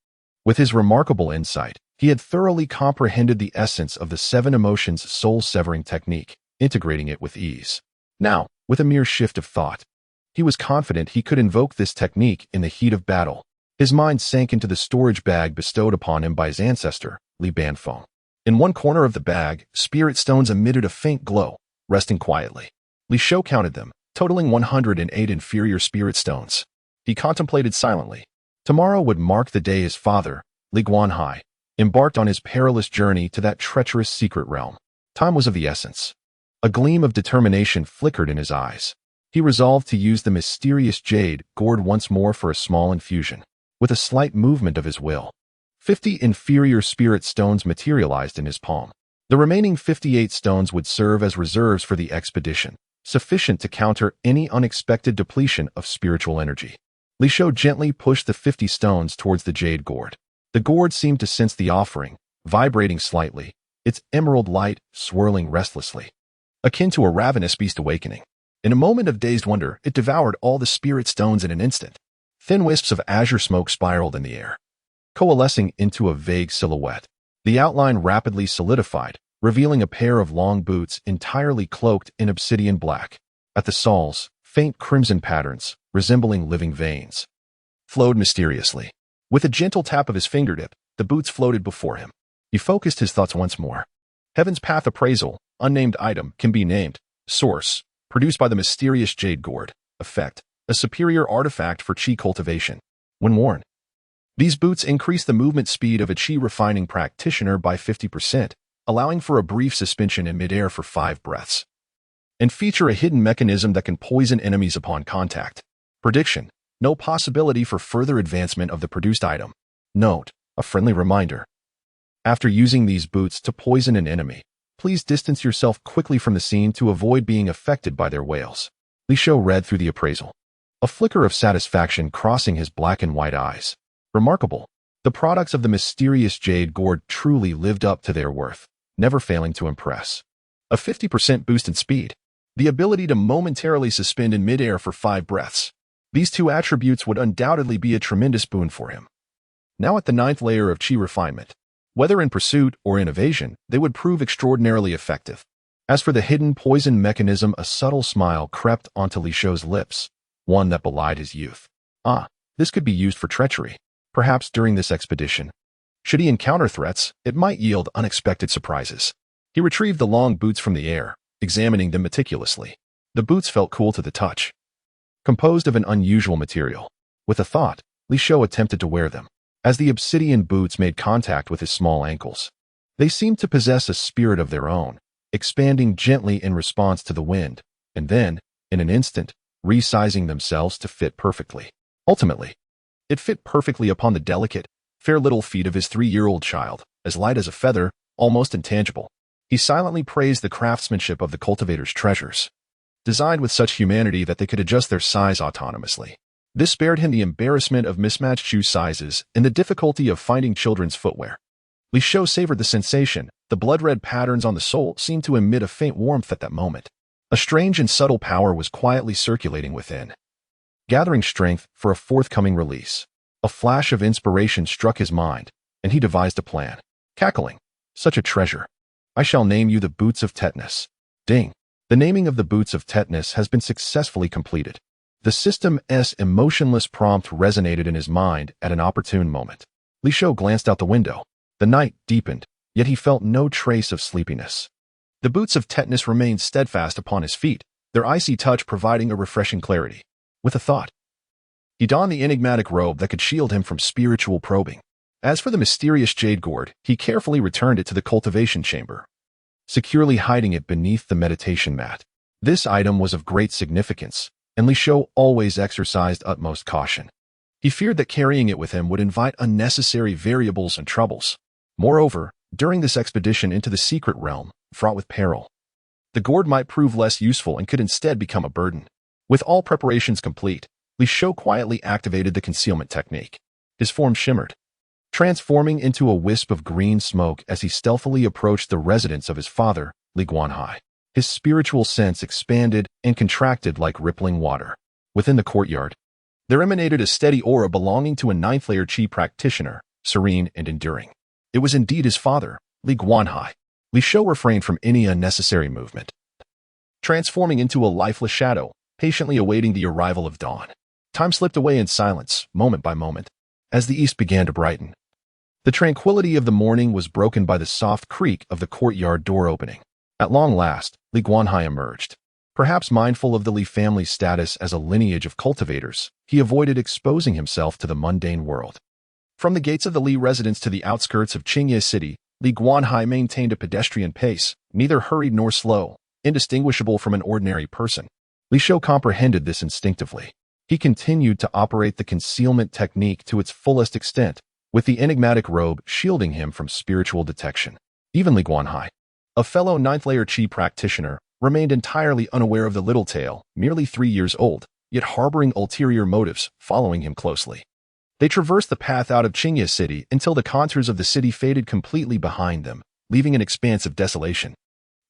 With his remarkable insight, he had thoroughly comprehended the essence of the Seven Emotions soul-severing technique, integrating it with ease. Now, with a mere shift of thought, he was confident he could invoke this technique in the heat of battle. His mind sank into the storage bag bestowed upon him by his ancestor, Li Banfeng. In one corner of the bag, spirit stones emitted a faint glow, resting quietly. Li Shou counted them, totaling 108 inferior spirit stones. He contemplated silently. Tomorrow would mark the day his father, Li Guanhai, embarked on his perilous journey to that treacherous secret realm. Time was of the essence. A gleam of determination flickered in his eyes. He resolved to use the mysterious jade gourd once more for a small infusion. With a slight movement of his will, 50 inferior spirit stones materialized in his palm. The remaining 58 stones would serve as reserves for the expedition, sufficient to counter any unexpected depletion of spiritual energy. Li Shou gently pushed the 50 stones towards the jade gourd. The gourd seemed to sense the offering, vibrating slightly, its emerald light swirling restlessly, akin to a ravenous beast awakening. In a moment of dazed wonder, it devoured all the spirit stones in an instant. Thin wisps of azure smoke spiraled in the air, coalescing into a vague silhouette. The outline rapidly solidified, revealing a pair of long boots entirely cloaked in obsidian black. At the soles, faint crimson patterns, resembling living veins, flowed mysteriously. With a gentle tap of his fingertip, the boots floated before him. He focused his thoughts once more. Heaven's Path Appraisal, unnamed item, can be named. Source, produced by the mysterious jade gourd. Effect, a superior artifact for qi cultivation. When worn, these boots increase the movement speed of a qi refining practitioner by 50%, allowing for a brief suspension in midair for 5 breaths, and feature a hidden mechanism that can poison enemies upon contact. Prediction: no possibility for further advancement of the produced item. Note: a friendly reminder. After using these boots to poison an enemy, please distance yourself quickly from the scene to avoid being affected by their wails. Li Shou read through the appraisal, a flicker of satisfaction crossing his black and white eyes. Remarkable. The products of the mysterious jade gourd truly lived up to their worth, never failing to impress. A 50% boost in speed. The ability to momentarily suspend in midair for 5 breaths. These two attributes would undoubtedly be a tremendous boon for him. Now at the 9th layer of qi refinement, whether in pursuit or in evasion, they would prove extraordinarily effective. As for the hidden poison mechanism, a subtle smile crept onto Li Shou's lips, one that belied his youth. This could be used for treachery. Perhaps during this expedition, should he encounter threats, it might yield unexpected surprises. He retrieved the long boots from the air, examining them meticulously. The boots felt cool to the touch, composed of an unusual material. With a thought, Li Shou attempted to wear them. As the obsidian boots made contact with his small ankles, they seemed to possess a spirit of their own, expanding gently in response to the wind, and then, in an instant, resizing themselves to fit perfectly. Ultimately, it fit perfectly upon the delicate, fair little feet of his 3-year-old child, as light as a feather, almost intangible. He silently praised the craftsmanship of the cultivator's treasures, designed with such humanity that they could adjust their size autonomously. This spared him the embarrassment of mismatched shoe sizes and the difficulty of finding children's footwear. Li Shou savored the sensation. The blood-red patterns on the sole seemed to emit a faint warmth at that moment. A strange and subtle power was quietly circulating within, gathering strength for a forthcoming release. A flash of inspiration struck his mind, and he devised a plan. Cackling, such a treasure. I shall name you the Boots of Tetanus. Ding. The naming of the Boots of Tetanus has been successfully completed. The system's emotionless prompt resonated in his mind at an opportune moment. Li Shou glanced out the window. The night deepened, yet he felt no trace of sleepiness. The Boots of Tetanus remained steadfast upon his feet, their icy touch providing a refreshing clarity. With a thought, he donned the enigmatic robe that could shield him from spiritual probing. As for the mysterious jade gourd, he carefully returned it to the cultivation chamber, securely hiding it beneath the meditation mat. This item was of great significance, and Li Shou always exercised utmost caution. He feared that carrying it with him would invite unnecessary variables and troubles. Moreover, during this expedition into the secret realm, fraught with peril, the gourd might prove less useful and could instead become a burden. With all preparations complete, Li Shou quietly activated the concealment technique. His form shimmered, transforming into a wisp of green smoke as he stealthily approached the residence of his father, Li Guanhai. His spiritual sense expanded and contracted like rippling water. Within the courtyard, there emanated a steady aura belonging to a ninth-layer Qi practitioner, serene and enduring. It was indeed his father, Li Guanhai. Li Shou refrained from any unnecessary movement, transforming into a lifeless shadow, patiently awaiting the arrival of dawn. Time slipped away in silence, moment by moment, as the east began to brighten. The tranquility of the morning was broken by the soft creak of the courtyard door opening. At long last, Li Guanhai emerged. Perhaps mindful of the Li family's status as a lineage of cultivators, he avoided exposing himself to the mundane world. From the gates of the Li residence to the outskirts of Qingye City, Li Guanhai maintained a pedestrian pace, neither hurried nor slow, indistinguishable from an ordinary person. Li Shou comprehended this instinctively. He continued to operate the concealment technique to its fullest extent, with the enigmatic robe shielding him from spiritual detection. Even Li Guanhai, a fellow ninth-layer Qi practitioner, remained entirely unaware of the little tale, merely 3 years old, yet harboring ulterior motives, following him closely. They traversed the path out of Qingye City until the contours of the city faded completely behind them, leaving an expanse of desolation.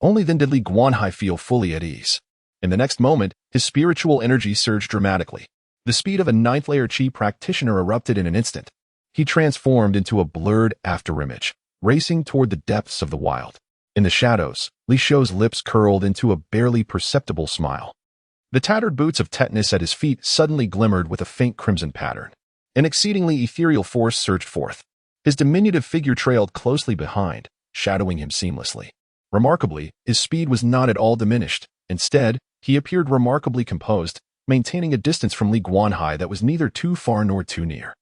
Only then did Li Guanhai feel fully at ease. In the next moment, his spiritual energy surged dramatically. The speed of a ninth-layer Qi practitioner erupted in an instant. He transformed into a blurred afterimage, racing toward the depths of the wild. In the shadows, Li Shou's lips curled into a barely perceptible smile. The tattered boots of Tetanus at his feet suddenly glimmered with a faint crimson pattern. An exceedingly ethereal force surged forth. His diminutive figure trailed closely behind, shadowing him seamlessly. Remarkably, his speed was not at all diminished. Instead, he appeared remarkably composed, maintaining a distance from Li Guanhai that was neither too far nor too near.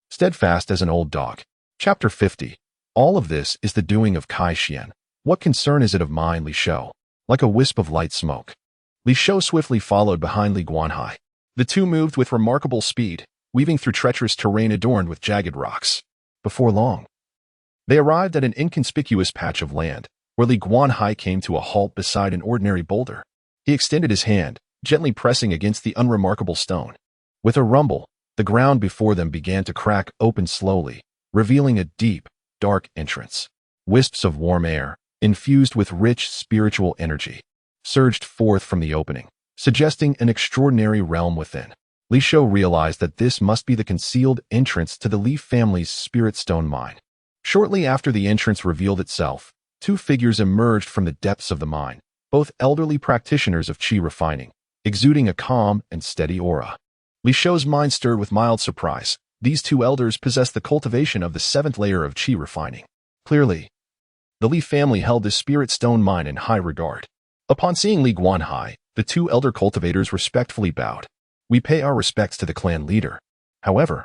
Steadfast as an old dog. Chapter 50. All of this is the doing of Kai Xian. What concern is it of mine, Li Shou? Like a wisp of light smoke. Li Shou swiftly followed behind Li Guanhai. The two moved with remarkable speed, weaving through treacherous terrain adorned with jagged rocks. Before long, they arrived at an inconspicuous patch of land, where Li Guanhai came to a halt beside an ordinary boulder. He extended his hand, gently pressing against the unremarkable stone. With a rumble, the ground before them began to crack open slowly, revealing a deep, dark entrance. Wisps of warm air, infused with rich spiritual energy, surged forth from the opening, suggesting an extraordinary realm within. Li Shou realized that this must be the concealed entrance to the Li family's spirit stone mine. Shortly after the entrance revealed itself, two figures emerged from the depths of the mine, both elderly practitioners of Qi refining, exuding a calm and steady aura. Li Shou's mind stirred with mild surprise. These two elders possessed the cultivation of the 7th layer of Qi refining. Clearly, the Li family held this spirit stone mine in high regard. Upon seeing Li Guanhai, the two elder cultivators respectfully bowed. We pay our respects to the clan leader. However,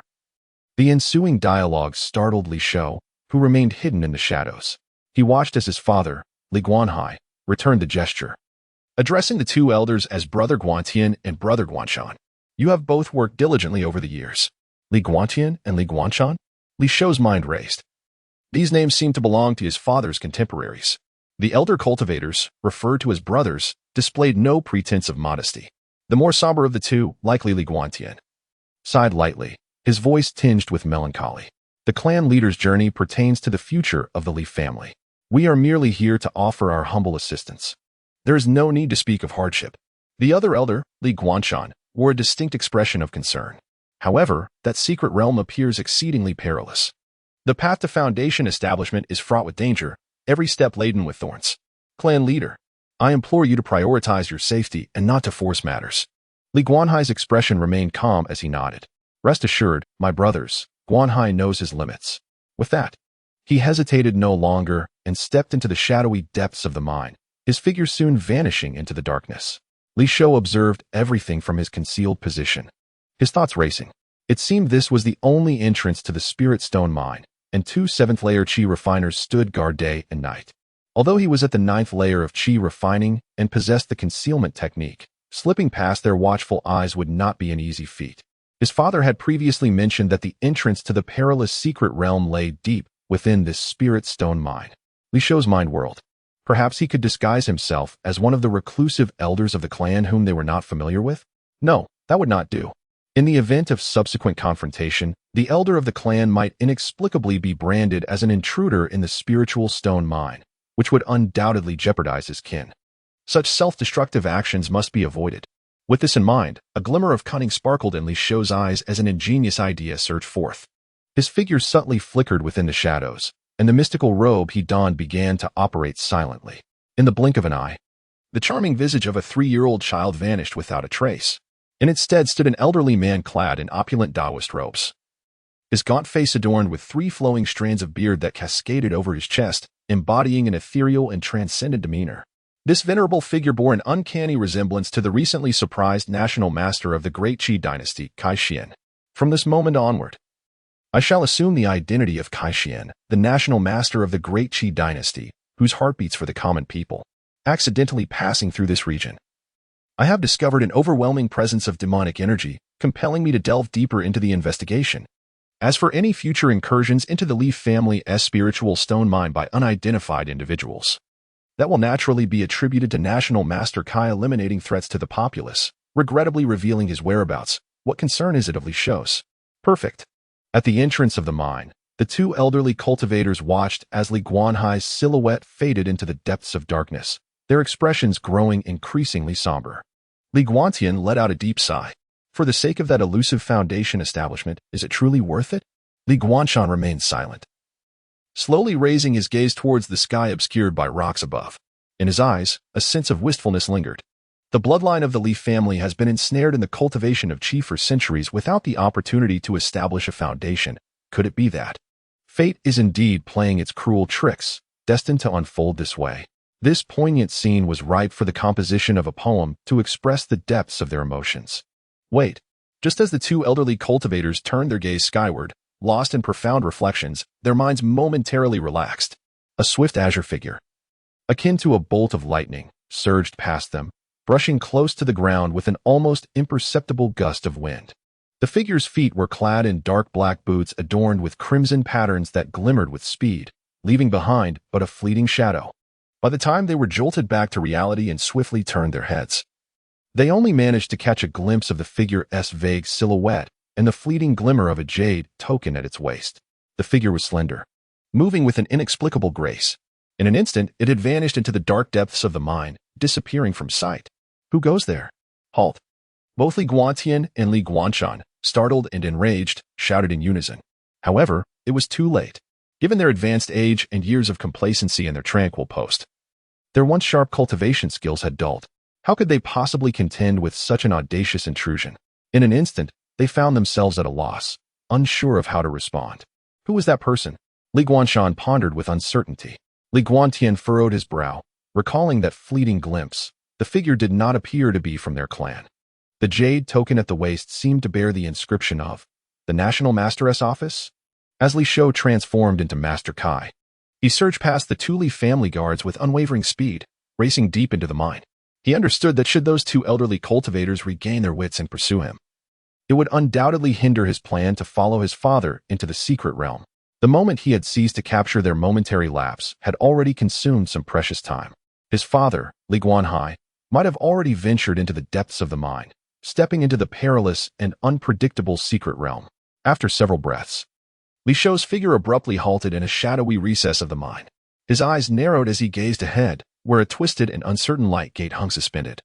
the ensuing dialogue startled Li Shou, who remained hidden in the shadows. He watched as his father, Li Guanhai, returned the gesture, addressing the two elders as Brother Guantian and Brother Guanshan. You have both worked diligently over the years. Li Guantian and Li Guanshan? Li Shou's mind raced. These names seemed to belong to his father's contemporaries. The elder cultivators, referred to as brothers, displayed no pretense of modesty. The more somber of the two, likely Li Guantian, sighed lightly, his voice tinged with melancholy. The clan leader's journey pertains to the future of the Li family. We are merely here to offer our humble assistance. There is no need to speak of hardship. The other elder, Li Guanshan, wore a distinct expression of concern. However, that secret realm appears exceedingly perilous. The path to Foundation establishment is fraught with danger, every step laden with thorns. Clan leader, I implore you to prioritize your safety and not to force matters. Li Guanhai's expression remained calm as he nodded. Rest assured, my brothers, Guanhai knows his limits. With that, he hesitated no longer and stepped into the shadowy depths of the mine, his figure soon vanishing into the darkness. Li Shou observed everything from his concealed position, his thoughts racing. It seemed this was the only entrance to the Spirit Stone mine, and 2 7th-layer Qi refiners stood guard day and night. Although he was at the 9th layer of Qi refining and possessed the concealment technique, slipping past their watchful eyes would not be an easy feat. His father had previously mentioned that the entrance to the perilous secret realm lay deep within this Spirit Stone mine. Li Shou's mind whirled. Perhaps he could disguise himself as one of the reclusive elders of the clan whom they were not familiar with? No, that would not do. In the event of subsequent confrontation, the elder of the clan might inexplicably be branded as an intruder in the spiritual stone mine, which would undoubtedly jeopardize his kin. Such self-destructive actions must be avoided. With this in mind, a glimmer of cunning sparkled in Li Shou's eyes as an ingenious idea surged forth. His figure subtly flickered within the shadows, and the mystical robe he donned began to operate silently. In the blink of an eye, the charming visage of a 3-year-old child vanished without a trace. In its stead stood an elderly man clad in opulent Taoist robes. His gaunt face adorned with 3 flowing strands of beard that cascaded over his chest, embodying an ethereal and transcendent demeanor. This venerable figure bore an uncanny resemblance to the recently surprised national master of the Great Qi dynasty, Kai Xian. From this moment onward, I shall assume the identity of Kai Xian, the national master of the Great Qi dynasty, whose heart beats for the common people, accidentally passing through this region. I have discovered an overwhelming presence of demonic energy, compelling me to delve deeper into the investigation. As for any future incursions into the Li family's spiritual stone mine by unidentified individuals, that will naturally be attributed to National Master Kai eliminating threats to the populace, regrettably revealing his whereabouts. What concern is it of Li Shou's? Perfect. At the entrance of the mine, the 2 elderly cultivators watched as Li Guanhai's silhouette faded into the depths of darkness, their expressions growing increasingly somber. Li Guantian let out a deep sigh. For the sake of that elusive Foundation establishment, is it truly worth it? Li Guanshan remained silent, slowly raising his gaze towards the sky obscured by rocks above. In his eyes, a sense of wistfulness lingered. The bloodline of the Li family has been ensnared in the cultivation of Qi for centuries without the opportunity to establish a foundation. Could it be that fate is indeed playing its cruel tricks, destined to unfold this way? This poignant scene was ripe for the composition of a poem to express the depths of their emotions. Wait. Just as the 2 elderly cultivators turned their gaze skyward, lost in profound reflections, their minds momentarily relaxed. A swift azure figure, akin to a bolt of lightning, surged past them, brushing close to the ground with an almost imperceptible gust of wind. The figure's feet were clad in dark black boots adorned with crimson patterns that glimmered with speed, leaving behind but a fleeting shadow. By the time they were jolted back to reality and swiftly turned their heads, they only managed to catch a glimpse of the figure's vague silhouette and the fleeting glimmer of a jade token at its waist. The figure was slender, moving with an inexplicable grace. In an instant, it had vanished into the dark depths of the mine, disappearing from sight. Who goes there? Halt. Both Li Guantian and Li Guanshan, startled and enraged, shouted in unison. However, it was too late. Given their advanced age and years of complacency in their tranquil post, their once sharp cultivation skills had dulled. How could they possibly contend with such an audacious intrusion? In an instant, they found themselves at a loss, unsure of how to respond. Who was that person? Li Guanshan pondered with uncertainty. Li Guantian furrowed his brow, recalling that fleeting glimpse. The figure did not appear to be from their clan. The jade token at the waist seemed to bear the inscription of the National Master's office. As Li Shou transformed into Master Kai, he surged past the 2 Li family guards with unwavering speed, racing deep into the mine. He understood that should those 2 elderly cultivators regain their wits and pursue him, it would undoubtedly hinder his plan to follow his father into the secret realm. The moment he had seized to capture their momentary lapse had already consumed some precious time. His father, Li Guanhai, might have already ventured into the depths of the mine, stepping into the perilous and unpredictable secret realm. After several breaths, Li Shou's figure abruptly halted in a shadowy recess of the mine. His eyes narrowed as he gazed ahead, where a twisted and uncertain light gate hung suspended,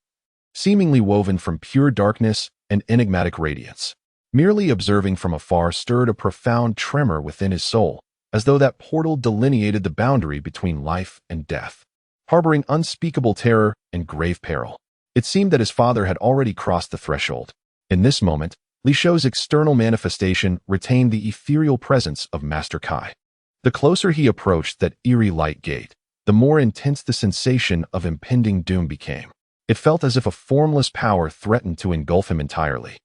seemingly woven from pure darkness and enigmatic radiance. Merely observing from afar stirred a profound tremor within his soul, as though that portal delineated the boundary between life and death. Harboring unspeakable terror and grave peril, it seemed that his father had already crossed the threshold. In this moment, Li Shou's external manifestation retained the ethereal presence of Master Kai. The closer he approached that eerie light gate, the more intense the sensation of impending doom became. It felt as if a formless power threatened to engulf him entirely,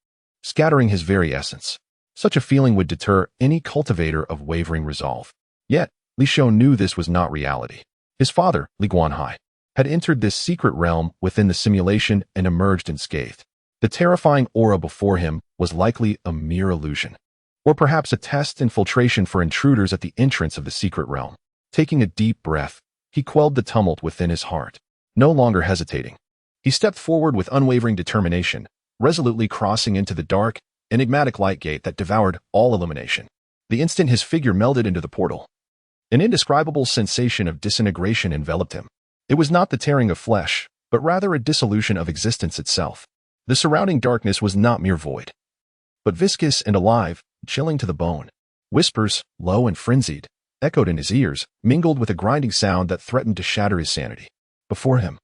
scattering his very essence. Such a feeling would deter any cultivator of wavering resolve. Yet, Li Shou knew this was not reality. His father, Li Guanhai, had entered this secret realm within the simulation and emerged unscathed. The terrifying aura before him was likely a mere illusion, or perhaps a test infiltration for intruders at the entrance of the secret realm. Taking a deep breath, he quelled the tumult within his heart. No longer hesitating, he stepped forward with unwavering determination, resolutely crossing into the dark, enigmatic light gate that devoured all illumination. The instant his figure melded into the portal, an indescribable sensation of disintegration enveloped him. It was not the tearing of flesh, but rather a dissolution of existence itself. The surrounding darkness was not mere void, but viscous and alive, chilling to the bone. Whispers, low and frenzied, echoed in his ears, mingled with a grinding sound that threatened to shatter his sanity. Before him,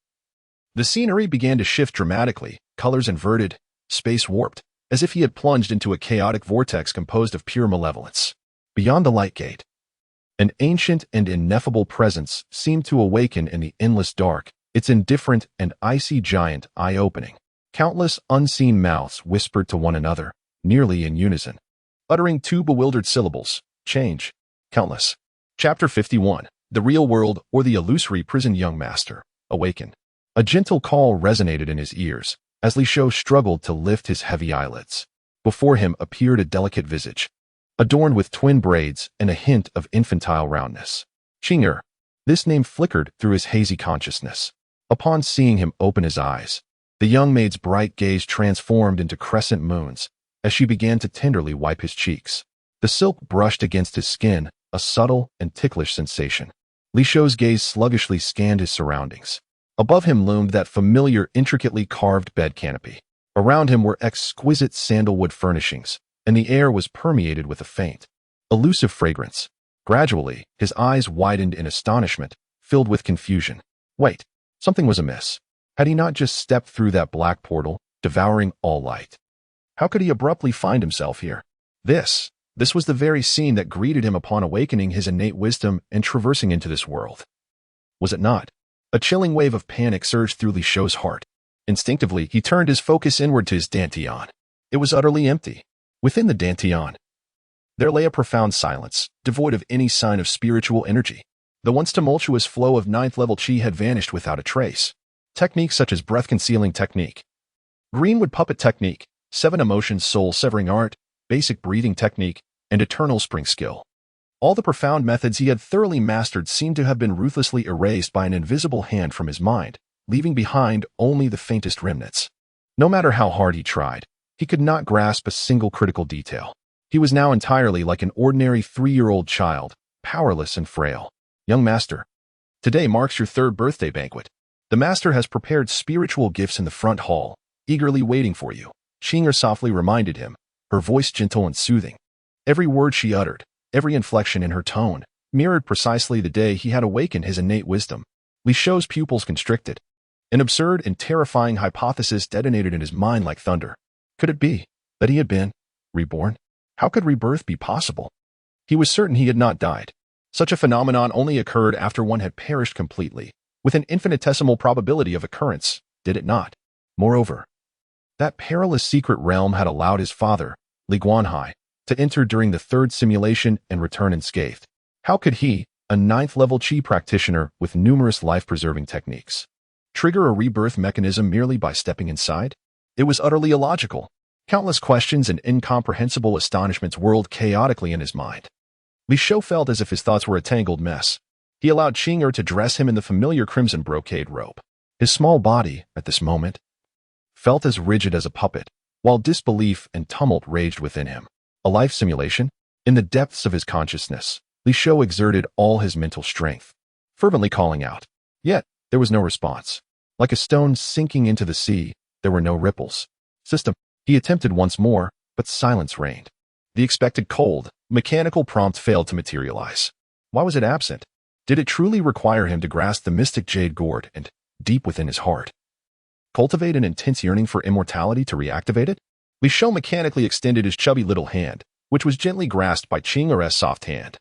the scenery began to shift dramatically, colors inverted, space warped, as if he had plunged into a chaotic vortex composed of pure malevolence. Beyond the light gate, an ancient and ineffable presence seemed to awaken in the endless dark, its indifferent and icy giant eye-opening. Countless unseen mouths whispered to one another, nearly in unison, uttering two bewildered syllables: change. Countless. Chapter 51. The Real World or the Illusory Prison. Young master, awaken. A gentle call resonated in his ears, as Li Shou struggled to lift his heavy eyelids. Before him appeared a delicate visage, adorned with twin braids and a hint of infantile roundness. Qing'er. This name flickered through his hazy consciousness. Upon seeing him open his eyes, the young maid's bright gaze transformed into crescent moons as she began to tenderly wipe his cheeks. The silk brushed against his skin, a subtle and ticklish sensation. Li Shou's gaze sluggishly scanned his surroundings. Above him loomed that familiar, intricately carved bed canopy. Around him were exquisite sandalwood furnishings, and the air was permeated with a faint, elusive fragrance. Gradually, his eyes widened in astonishment, filled with confusion. Wait, something was amiss. Had he not just stepped through that black portal, devouring all light? How could he abruptly find himself here? This was the very scene that greeted him upon awakening his innate wisdom and traversing into this world. Was it not? A chilling wave of panic surged through Li Shou's heart. Instinctively, he turned his focus inward to his dantian. It was utterly empty. Within the dantian, there lay a profound silence, devoid of any sign of spiritual energy. The once tumultuous flow of 9th-level qi had vanished without a trace. Techniques such as breath-concealing technique, greenwood puppet technique, 7 emotions soul-severing art, basic breathing technique, and eternal spring skill. All the profound methods he had thoroughly mastered seemed to have been ruthlessly erased by an invisible hand from his mind, leaving behind only the faintest remnants. No matter how hard he tried, he could not grasp a single critical detail. He was now entirely like an ordinary 3-year-old child, powerless and frail. Young master, today marks your 3rd birthday banquet. The master has prepared spiritual gifts in the front hall, eagerly waiting for you. Qing'er softly reminded him, her voice gentle and soothing. Every word she uttered, every inflection in her tone, mirrored precisely the day he had awakened his innate wisdom. Li Shou's pupils constricted. An absurd and terrifying hypothesis detonated in his mind like thunder. Could it be that he had been reborn? How could rebirth be possible? He was certain he had not died. Such a phenomenon only occurred after one had perished completely, with an infinitesimal probability of occurrence, did it not? Moreover, that perilous secret realm had allowed his father, Li Guanhai, to enter during the 3rd simulation and return unscathed. How could he, a 9th-level qi practitioner with numerous life-preserving techniques, trigger a rebirth mechanism merely by stepping inside? It was utterly illogical. Countless questions and incomprehensible astonishments whirled chaotically in his mind. Li Shou felt as if his thoughts were a tangled mess. He allowed Qing'er to dress him in the familiar crimson brocade robe. His small body, at this moment, felt as rigid as a puppet, while disbelief and tumult raged within him. A life simulation? In the depths of his consciousness, Li Shou exerted all his mental strength, fervently calling out. Yet, there was no response. Like a stone sinking into the sea, there were no ripples. System. He attempted once more, but silence reigned. The expected cold, mechanical prompt failed to materialize. Why was it absent? Did it truly require him to grasp the mystic jade gourd and, deep within his heart, cultivate an intense yearning for immortality to reactivate it? Li Shou mechanically extended his chubby little hand, which was gently grasped by Qing Er's soft hand.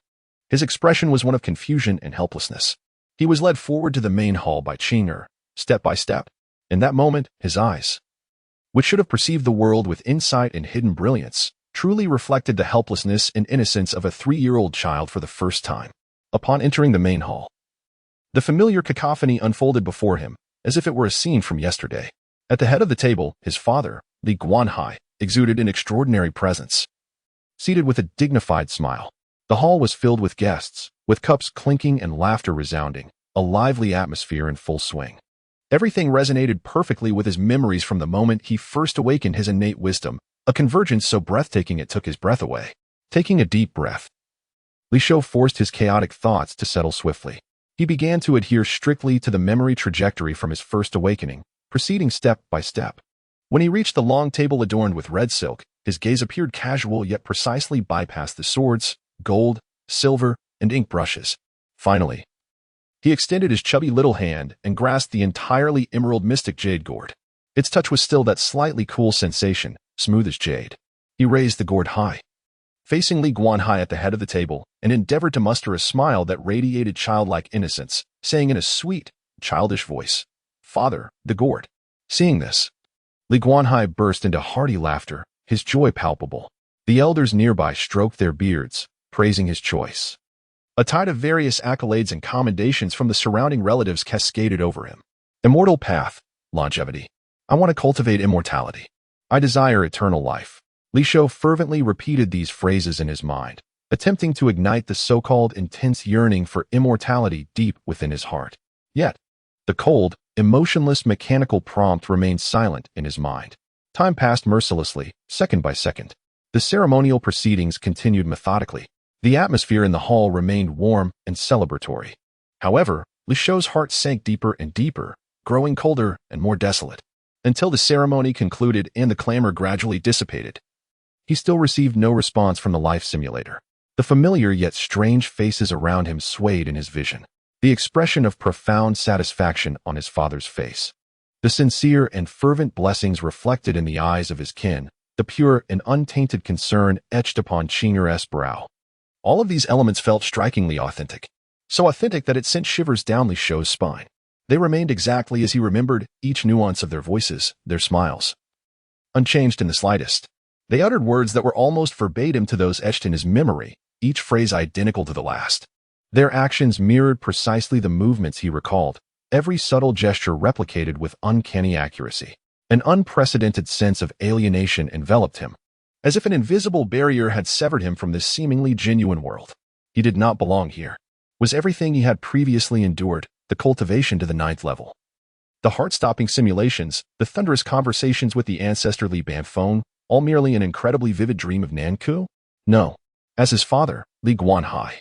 His expression was one of confusion and helplessness. He was led forward to the main hall by Qing Er, step by step. In that moment, his eyes, which should have perceived the world with insight and hidden brilliance, truly reflected the helplessness and innocence of a 3-year-old child for the first time. Upon entering the main hall, the familiar cacophony unfolded before him, as if it were a scene from yesterday. At the head of the table, his father, Li Guanhai, exuded an extraordinary presence. Seated with a dignified smile, the hall was filled with guests, with cups clinking and laughter resounding, a lively atmosphere in full swing. Everything resonated perfectly with his memories from the moment he first awakened his innate wisdom, a convergence so breathtaking it took his breath away. Taking a deep breath, Li Shou forced his chaotic thoughts to settle swiftly. He began to adhere strictly to the memory trajectory from his first awakening, proceeding step by step. When he reached the long table adorned with red silk, his gaze appeared casual yet precisely bypassed the swords, gold, silver, and ink brushes. Finally, he extended his chubby little hand and grasped the entirely emerald mystic jade gourd. Its touch was still that slightly cool sensation, smooth as jade. He raised the gourd high, facing Li Guanhai at the head of the table, and endeavored to muster a smile that radiated childlike innocence, saying in a sweet, childish voice, "Father, the gourd." Seeing this, Li Guanhai burst into hearty laughter, his joy palpable. The elders nearby stroked their beards, praising his choice. A tide of various accolades and commendations from the surrounding relatives cascaded over him. Immortal path, longevity. I want to cultivate immortality. I desire eternal life. Li Shou fervently repeated these phrases in his mind, attempting to ignite the so-called intense yearning for immortality deep within his heart. Yet, the cold, emotionless mechanical prompt remained silent in his mind. Time passed mercilessly, second by second. The ceremonial proceedings continued methodically. The atmosphere in the hall remained warm and celebratory. However, Li Shou's heart sank deeper and deeper, growing colder and more desolate. Until the ceremony concluded and the clamor gradually dissipated, he still received no response from the life simulator. The familiar yet strange faces around him swayed in his vision, the expression of profound satisfaction on his father's face, the sincere and fervent blessings reflected in the eyes of his kin, the pure and untainted concern etched upon Qing Er's brow. All of these elements felt strikingly authentic, so authentic that it sent shivers down Li Shou's spine. They remained exactly as he remembered, each nuance of their voices, their smiles, unchanged in the slightest. They uttered words that were almost verbatim to those etched in his memory, each phrase identical to the last. Their actions mirrored precisely the movements he recalled, every subtle gesture replicated with uncanny accuracy. An unprecedented sense of alienation enveloped him, as if an invisible barrier had severed him from this seemingly genuine world. He did not belong here. Was everything he had previously endured the cultivation to the 9th level? The heart-stopping simulations, the thunderous conversations with the ancestor Li Banfeng, all merely an incredibly vivid dream of Nanku? No. As his father, Li Guanhai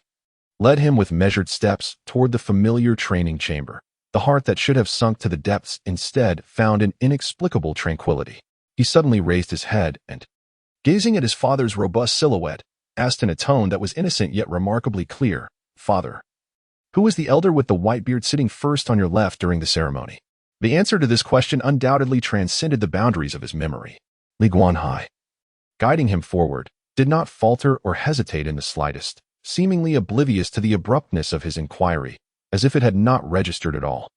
led him with measured steps toward the familiar training chamber, the heart that should have sunk to the depths instead found an inexplicable tranquility. He suddenly raised his head and, gazing at his father's robust silhouette, asked in a tone that was innocent yet remarkably clear, "Father, who was the elder with the white beard sitting first on your left during the ceremony?" The answer to this question undoubtedly transcended the boundaries of his memory. Li Guanhai, guiding him forward, did not falter or hesitate in the slightest, seemingly oblivious to the abruptness of his inquiry, as if it had not registered at all.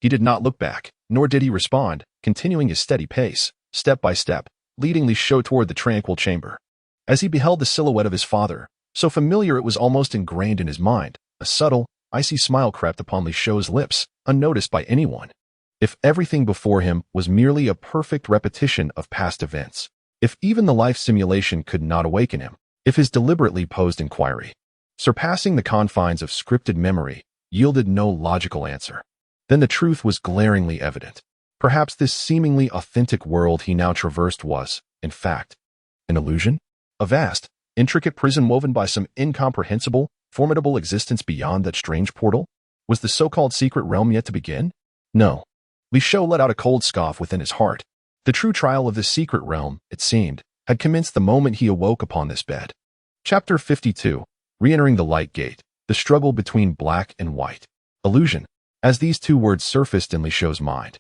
He did not look back, nor did he respond, continuing his steady pace, step by step, leading Li Shou toward the tranquil chamber. As he beheld the silhouette of his father, so familiar it was almost ingrained in his mind, a subtle, icy smile crept upon Li Shou's lips, unnoticed by anyone. If everything before him was merely a perfect repetition of past events, if even the life simulation could not awaken him, if his deliberately posed inquiry, surpassing the confines of scripted memory, yielded no logical answer, then the truth was glaringly evident. Perhaps this seemingly authentic world he now traversed was, in fact, an illusion? A vast, intricate prison woven by some incomprehensible, formidable existence beyond that strange portal? Was the so-called secret realm yet to begin? No. Li Shou let out a cold scoff within his heart. The true trial of this secret realm, it seemed, had commenced the moment he awoke upon this bed. Chapter 52. Re-entering the light gate. The struggle between black and white. Illusion. As these two words surfaced in Li Shou's mind,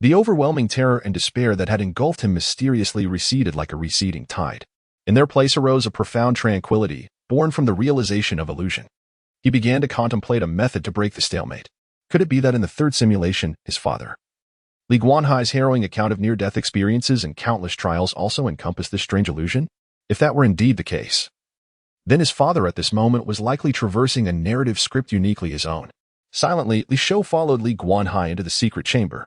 the overwhelming terror and despair that had engulfed him mysteriously receded like a receding tide. In their place arose a profound tranquility, born from the realization of illusion. He began to contemplate a method to break the stalemate. Could it be that in the third simulation, his father, Li Guanhai's harrowing account of near-death experiences and countless trials also encompassed this strange illusion? If that were indeed the case, then his father at this moment was likely traversing a narrative script uniquely his own. Silently, Li Shou followed Li Guanhai into the secret chamber.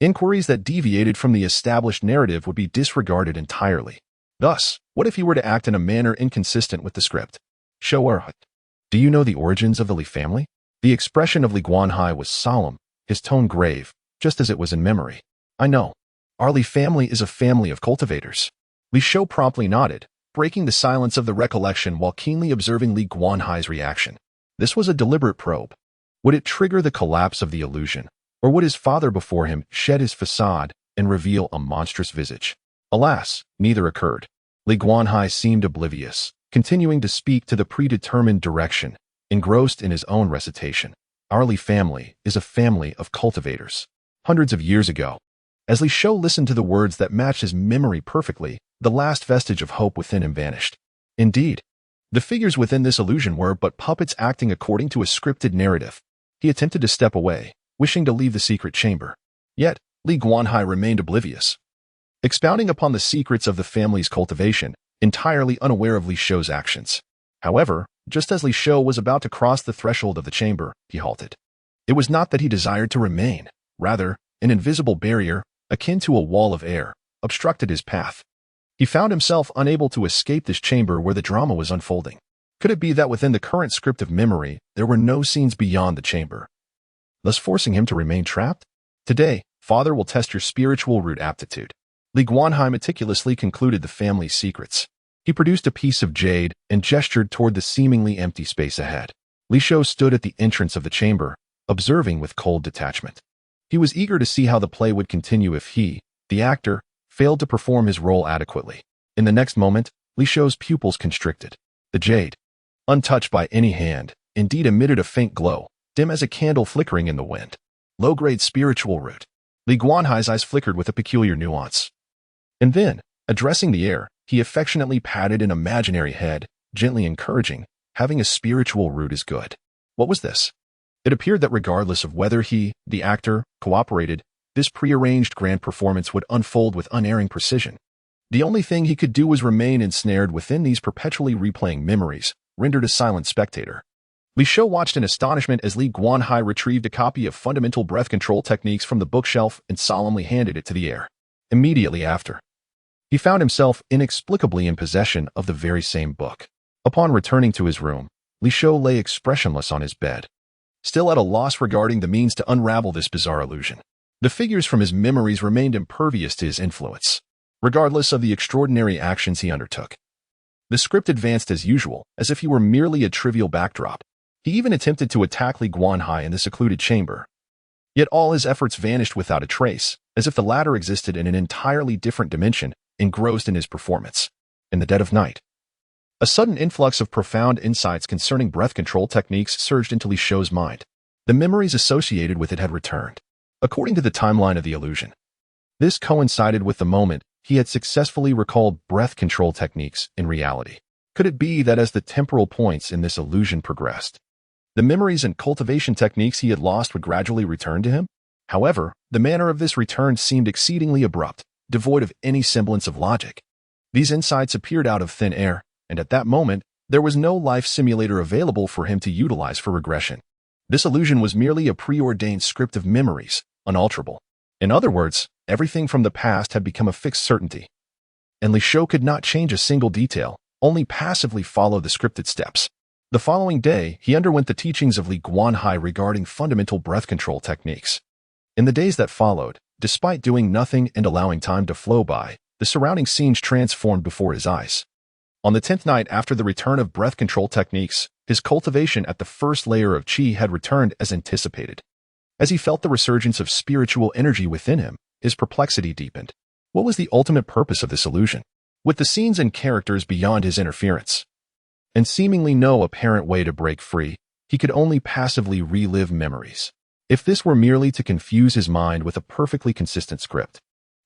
Inquiries that deviated from the established narrative would be disregarded entirely. Thus, what if he were to act in a manner inconsistent with the script? Shou Er, do you know the origins of the Li family? The expression of Li Guanhai was solemn, his tone grave, just as it was in memory. I know. Our Li family is a family of cultivators. Li Shou promptly nodded, breaking the silence of the recollection while keenly observing Li Guanhai's reaction. This was a deliberate probe. Would it trigger the collapse of the illusion, or would his father before him shed his facade and reveal a monstrous visage? Alas, neither occurred. Li Guanhai seemed oblivious, continuing to speak to the predetermined direction, engrossed in his own recitation. Our Li family is a family of cultivators. Hundreds of years ago, as Li Shou listened to the words that matched his memory perfectly, the last vestige of hope within him vanished. Indeed, the figures within this illusion were but puppets acting according to a scripted narrative. He attempted to step away, wishing to leave the secret chamber. Yet, Li Guanhai remained oblivious, expounding upon the secrets of the family's cultivation, entirely unaware of Li Shou's actions. However, just as Li Shou was about to cross the threshold of the chamber, he halted. It was not that he desired to remain. Rather, an invisible barrier, akin to a wall of air, obstructed his path. He found himself unable to escape this chamber where the drama was unfolding. Could it be that within the current script of memory, there were no scenes beyond the chamber, thus forcing him to remain trapped? Today, Father will test your spiritual root aptitude. Li Guanhai meticulously concluded the family's secrets. He produced a piece of jade and gestured toward the seemingly empty space ahead. Li Shou stood at the entrance of the chamber, observing with cold detachment. He was eager to see how the play would continue if he, the actor, failed to perform his role adequately. In the next moment, Li Shou's pupils constricted. The jade, untouched by any hand, indeed emitted a faint glow, dim as a candle flickering in the wind. Low-grade spiritual root. Li Guanhai's eyes flickered with a peculiar nuance. And then, addressing the air, he affectionately patted an imaginary head, gently encouraging, having a spiritual root is good. What was this? It appeared that regardless of whether he, the actor, cooperated, this prearranged grand performance would unfold with unerring precision. The only thing he could do was remain ensnared within these perpetually replaying memories, rendered a silent spectator. Li Shou watched in astonishment as Li Guanhai retrieved a copy of fundamental breath control techniques from the bookshelf and solemnly handed it to the air. Immediately after, he found himself inexplicably in possession of the very same book. Upon returning to his room, Li Shou lay expressionless on his bed, still at a loss regarding the means to unravel this bizarre illusion. The figures from his memories remained impervious to his influence, regardless of the extraordinary actions he undertook. The script advanced as usual, as if he were merely a trivial backdrop. He even attempted to attack Li Guanhai in the secluded chamber. Yet all his efforts vanished without a trace, as if the latter existed in an entirely different dimension, engrossed in his performance. In the dead of night, a sudden influx of profound insights concerning breath control techniques surged into Li Shou's mind. The memories associated with it had returned, according to the timeline of the illusion. This coincided with the moment he had successfully recalled breath control techniques in reality. Could it be that as the temporal points in this illusion progressed, the memories and cultivation techniques he had lost would gradually return to him? However, the manner of this return seemed exceedingly abrupt, devoid of any semblance of logic. These insights appeared out of thin air, and at that moment, there was no life simulator available for him to utilize for regression. This illusion was merely a preordained script of memories, unalterable. In other words, everything from the past had become a fixed certainty, and Li Shou could not change a single detail, only passively follow the scripted steps. The following day, he underwent the teachings of Li Guanhai regarding fundamental breath control techniques. In the days that followed, despite doing nothing and allowing time to flow by, The surrounding scenes transformed before his eyes. On the 10th night after the return of breath control techniques, his cultivation at the first layer of qi had returned as anticipated. As he felt the resurgence of spiritual energy within him, his perplexity deepened. What was the ultimate purpose of this illusion? With the scenes and characters beyond his interference, and seemingly no apparent way to break free, he could only passively relive memories. If this were merely to confuse his mind with a perfectly consistent script,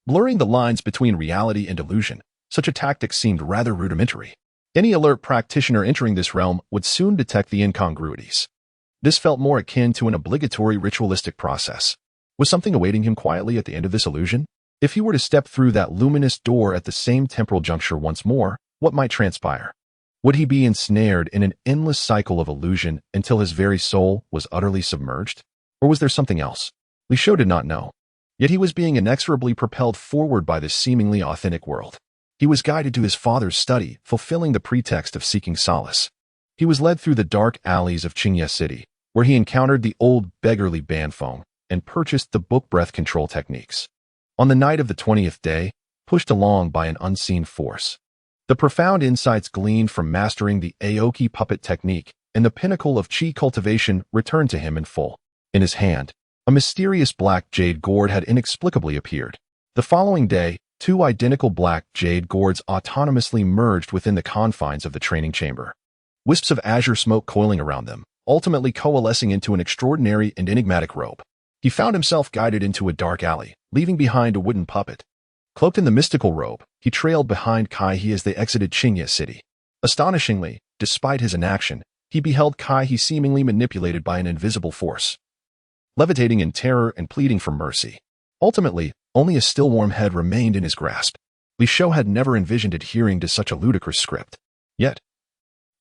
blurring the lines between reality and illusion, such a tactic seemed rather rudimentary. Any alert practitioner entering this realm would soon detect the incongruities. This felt more akin to an obligatory ritualistic process. Was something awaiting him quietly at the end of this illusion? If he were to step through that luminous door at the same temporal juncture once more, what might transpire? Would he be ensnared in an endless cycle of illusion until his very soul was utterly submerged? Or was there something else? Li Shou did not know. Yet he was being inexorably propelled forward by this seemingly authentic world. He was guided to his father's study, fulfilling the pretext of seeking solace. He was led through the dark alleys of Qingye City, where he encountered the old beggarly Banfeng and purchased the book breath control techniques. On the night of the 20th day, pushed along by an unseen force, the profound insights gleaned from mastering the Aoki puppet technique and the pinnacle of qi cultivation returned to him in full. In his hand, a mysterious black jade gourd had inexplicably appeared. The following day, two identical black jade gourds autonomously merged within the confines of the training chamber. Wisps of azure smoke coiling around them, ultimately coalescing into an extraordinary and enigmatic robe. He found himself guided into a dark alley, leaving behind a wooden puppet. Cloaked in the mystical robe, he trailed behind Kai He as they exited Qingye City. Astonishingly, despite his inaction, he beheld Kai He seemingly manipulated by an invisible force, levitating in terror and pleading for mercy. Ultimately, only a still warm head remained in his grasp. Li Shou had never envisioned adhering to such a ludicrous script. Yet,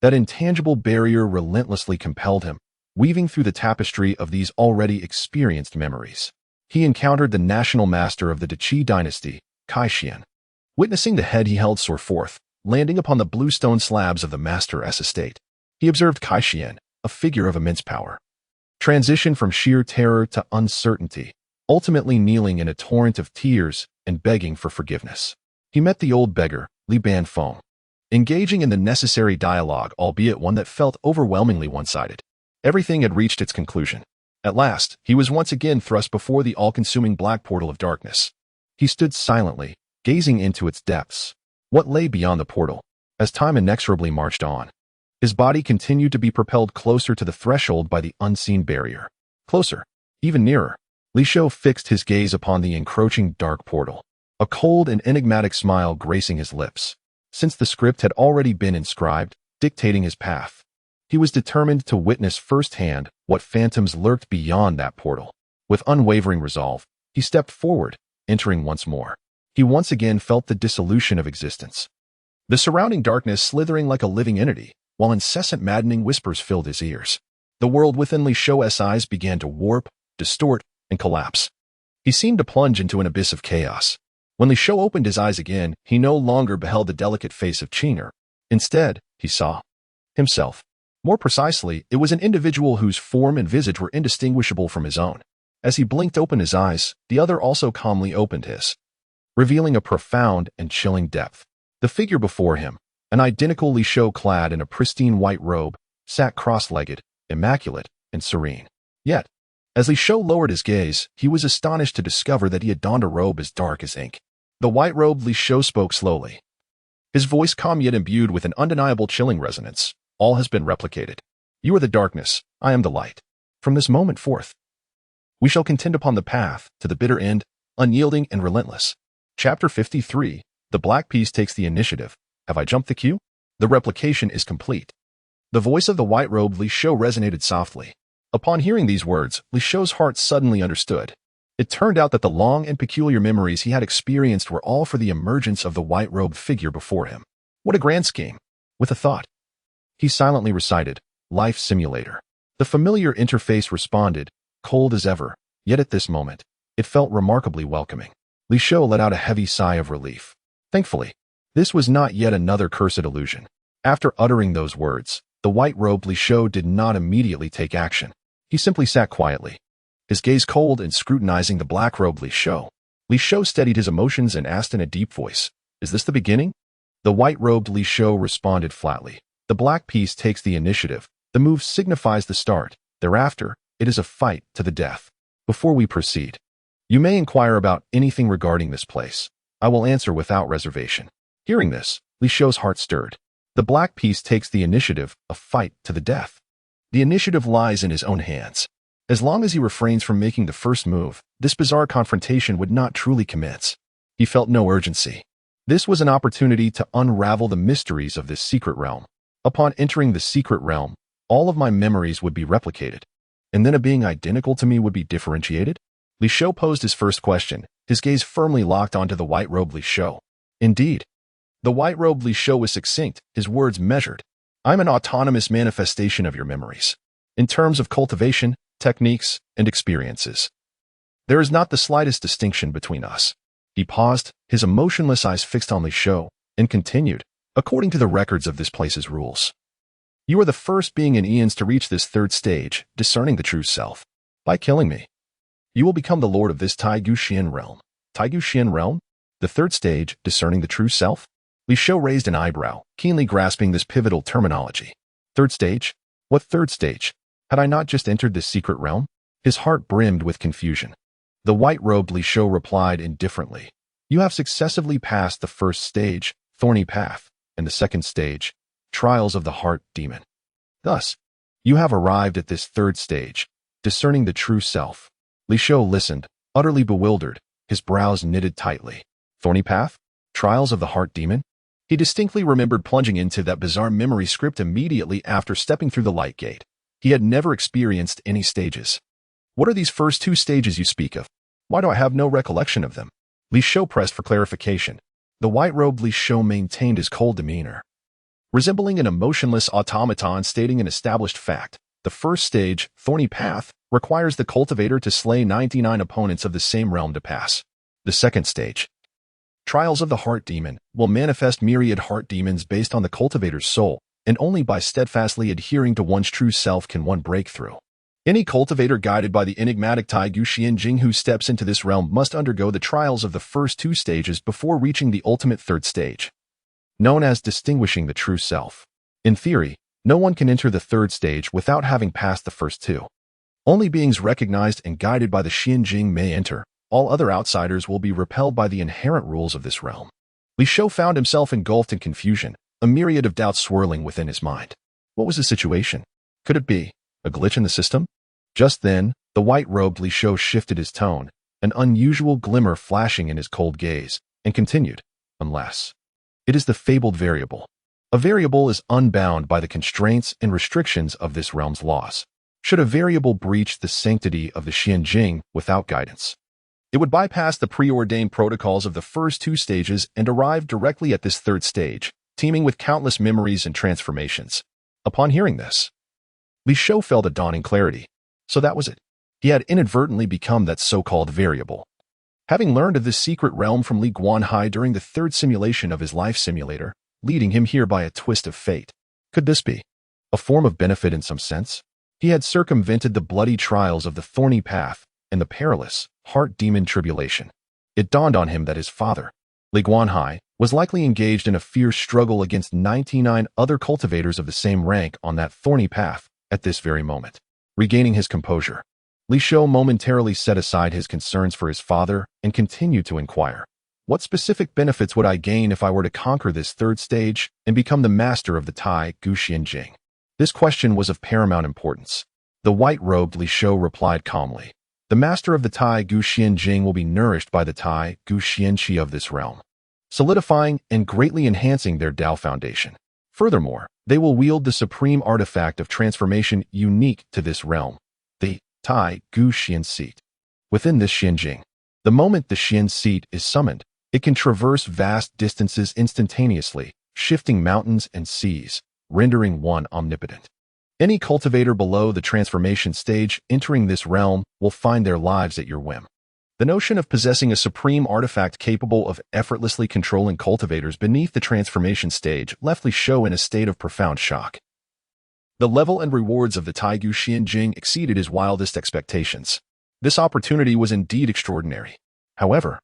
that intangible barrier relentlessly compelled him, weaving through the tapestry of these already experienced memories. He encountered the national master of the Deqi dynasty, Kai Xian. Witnessing the head he held soar forth, landing upon the bluestone slabs of the master's estate, he observed Kai Xian, a figure of immense power, transition from sheer terror to uncertainty, ultimately kneeling in a torrent of tears and begging for forgiveness. He met the old beggar, Li Banfeng, engaging in the necessary dialogue, albeit one that felt overwhelmingly one-sided. Everything had reached its conclusion. At last, he was once again thrust before the all-consuming black portal of darkness. He stood silently, gazing into its depths. What lay beyond the portal? As time inexorably marched on, his body continued to be propelled closer to the threshold by the unseen barrier. Closer, even nearer. Li Shou fixed his gaze upon the encroaching dark portal, a cold and enigmatic smile gracing his lips. Since the script had already been inscribed, dictating his path, he was determined to witness firsthand what phantoms lurked beyond that portal. With unwavering resolve, he stepped forward, entering once more. He once again felt the dissolution of existence, the surrounding darkness slithering like a living entity, while incessant maddening whispers filled his ears. The world within Li Shou's eyes began to warp, distort, and collapse. He seemed to plunge into an abyss of chaos. When Li Shou opened his eyes again, he no longer beheld the delicate face of Qing'er. Instead, he saw himself. More precisely, it was an individual whose form and visage were indistinguishable from his own. As he blinked open his eyes, the other also calmly opened his, revealing a profound and chilling depth. The figure before him, an identical Li Shou clad in a pristine white robe, sat cross-legged, immaculate, and serene. Yet, as Li Shou lowered his gaze, he was astonished to discover that he had donned a robe as dark as ink. The white-robed Li Shou spoke slowly, his voice calm yet imbued with an undeniable chilling resonance. All has been replicated. You are the darkness, I am the light. From this moment forth, we shall contend upon the path to the bitter end, unyielding and relentless. Chapter 53. The Black Piece takes the initiative. Have I jumped the queue? The replication is complete. The voice of the white-robed Li Shou resonated softly. Upon hearing these words, Li Shou's heart suddenly understood. It turned out that the long and peculiar memories he had experienced were all for the emergence of the white-robed figure before him. What a grand scheme! With a thought, he silently recited, Life Simulator. The familiar interface responded, cold as ever, yet at this moment, it felt remarkably welcoming. Li Shou let out a heavy sigh of relief. Thankfully, this was not yet another cursed illusion. After uttering those words, the white-robed Li Shou did not immediately take action. He simply sat quietly, his gaze cold and scrutinizing the black-robed Li Shou. Li Shou steadied his emotions and asked in a deep voice, Is this the beginning? The white-robed Li Shou responded flatly. The black piece takes the initiative. The move signifies the start. Thereafter, it is a fight to the death. Before we proceed, you may inquire about anything regarding this place. I will answer without reservation. Hearing this, Li Shou's heart stirred. The black piece takes the initiative, a fight to the death. The initiative lies in his own hands. As long as he refrains from making the first move, this bizarre confrontation would not truly commence. He felt no urgency. This was an opportunity to unravel the mysteries of this secret realm. Upon entering the secret realm, all of my memories would be replicated, and then a being identical to me would be differentiated? Li Shou posed his first question, his gaze firmly locked onto the white-robed Li Shou. Indeed. The white-robed Li Shou was succinct, his words measured. I'm an autonomous manifestation of your memories. In terms of cultivation, techniques, and experiences, there is not the slightest distinction between us. He paused, his emotionless eyes fixed on Li Shou, and continued, according to the records of this place's rules. You are the first being in eons to reach this third stage, discerning the true self. By killing me, you will become the lord of this Taigu Xian realm. Taigu Xian realm? The third stage, discerning the true self? Li Shou raised an eyebrow, keenly grasping this pivotal terminology. Third stage? What third stage? Had I not just entered this secret realm? His heart brimmed with confusion. The white-robed Li Shou replied indifferently. You have successively passed the first stage, Thorny Path, and the second stage, Trials of the Heart Demon. Thus, you have arrived at this third stage, discerning the true self. Li Shou listened, utterly bewildered, his brows knitted tightly. Thorny Path? Trials of the Heart Demon? He distinctly remembered plunging into that bizarre memory script immediately after stepping through the light gate. He had never experienced any stages. What are these first two stages you speak of? Why do I have no recollection of them? Li Shou pressed for clarification. The white-robed Li Shou maintained his cold demeanor, resembling an emotionless automaton stating an established fact. The first stage, Thorny Path, requires the cultivator to slay 99 opponents of the same realm to pass. The second stage, Trials of the Heart Demon, will manifest myriad heart demons based on the cultivator's soul, and only by steadfastly adhering to one's true self can one break through. Any cultivator guided by the enigmatic Taigu Xianjing who steps into this realm must undergo the trials of the first two stages before reaching the ultimate third stage, known as distinguishing the true self. In theory, no one can enter the third stage without having passed the first two. Only beings recognized and guided by the Xianjing may enter. All other outsiders will be repelled by the inherent rules of this realm. Li Shou found himself engulfed in confusion, a myriad of doubts swirling within his mind. What was the situation? Could it be a glitch in the system? Just then, the white-robed Li Shou shifted his tone, an unusual glimmer flashing in his cold gaze, and continued, unless it is the fabled variable. A variable is unbound by the constraints and restrictions of this realm's laws. Should a variable breach the sanctity of the Xianjing without guidance, it would bypass the preordained protocols of the first two stages and arrive directly at this third stage, teeming with countless memories and transformations. Upon hearing this, Li Shou felt a dawning clarity. So that was it. He had inadvertently become that so-called variable. Having learned of this secret realm from Li Guanhai during the third simulation of his life simulator, leading him here by a twist of fate. Could this be a form of benefit in some sense? He had circumvented the bloody trials of the Thorny Path and the perilous heart demon tribulation. It dawned on him that his father, Li Guanhai, was likely engaged in a fierce struggle against 99 other cultivators of the same rank on that thorny path at this very moment. Regaining his composure, Li Shou momentarily set aside his concerns for his father and continued to inquire, what specific benefits would I gain if I were to conquer this third stage and become the master of the Taigu Xianjing? This question was of paramount importance. The white-robed Li Shou replied calmly, the master of the Taigu Xianjing will be nourished by the Taigu Xianqi of this realm, solidifying and greatly enhancing their Dao foundation. Furthermore, they will wield the supreme artifact of transformation unique to this realm, the Taigu Xian Seat. Within this Xianjing, the moment the Xian Seat is summoned, it can traverse vast distances instantaneously, shifting mountains and seas, rendering one omnipotent. Any cultivator below the transformation stage entering this realm will find their lives at your whim. The notion of possessing a supreme artifact capable of effortlessly controlling cultivators beneath the transformation stage left Li Shou in a state of profound shock. The level and rewards of the Taigu Xianjing exceeded his wildest expectations. This opportunity was indeed extraordinary. However,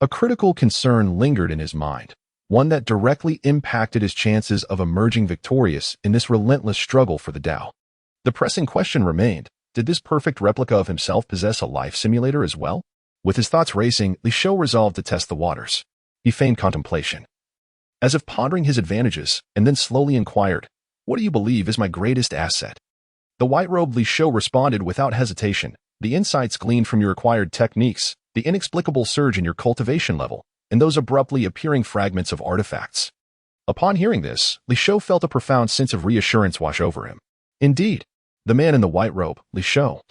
a critical concern lingered in his mind. one that directly impacted his chances of emerging victorious in this relentless struggle for the Tao. The pressing question remained, did this perfect replica of himself possess a life simulator as well? With his thoughts racing, Li Shou resolved to test the waters. He feigned contemplation, as if pondering his advantages, and then slowly inquired, "What do you believe is my greatest asset?" The white-robed Li Shou responded without hesitation, "The insights gleaned from your acquired techniques, the inexplicable surge in your cultivation level, and those abruptly appearing fragments of artifacts." Upon hearing this, Li Shou felt a profound sense of reassurance wash over him. Indeed, the man in the white robe, Li Shou,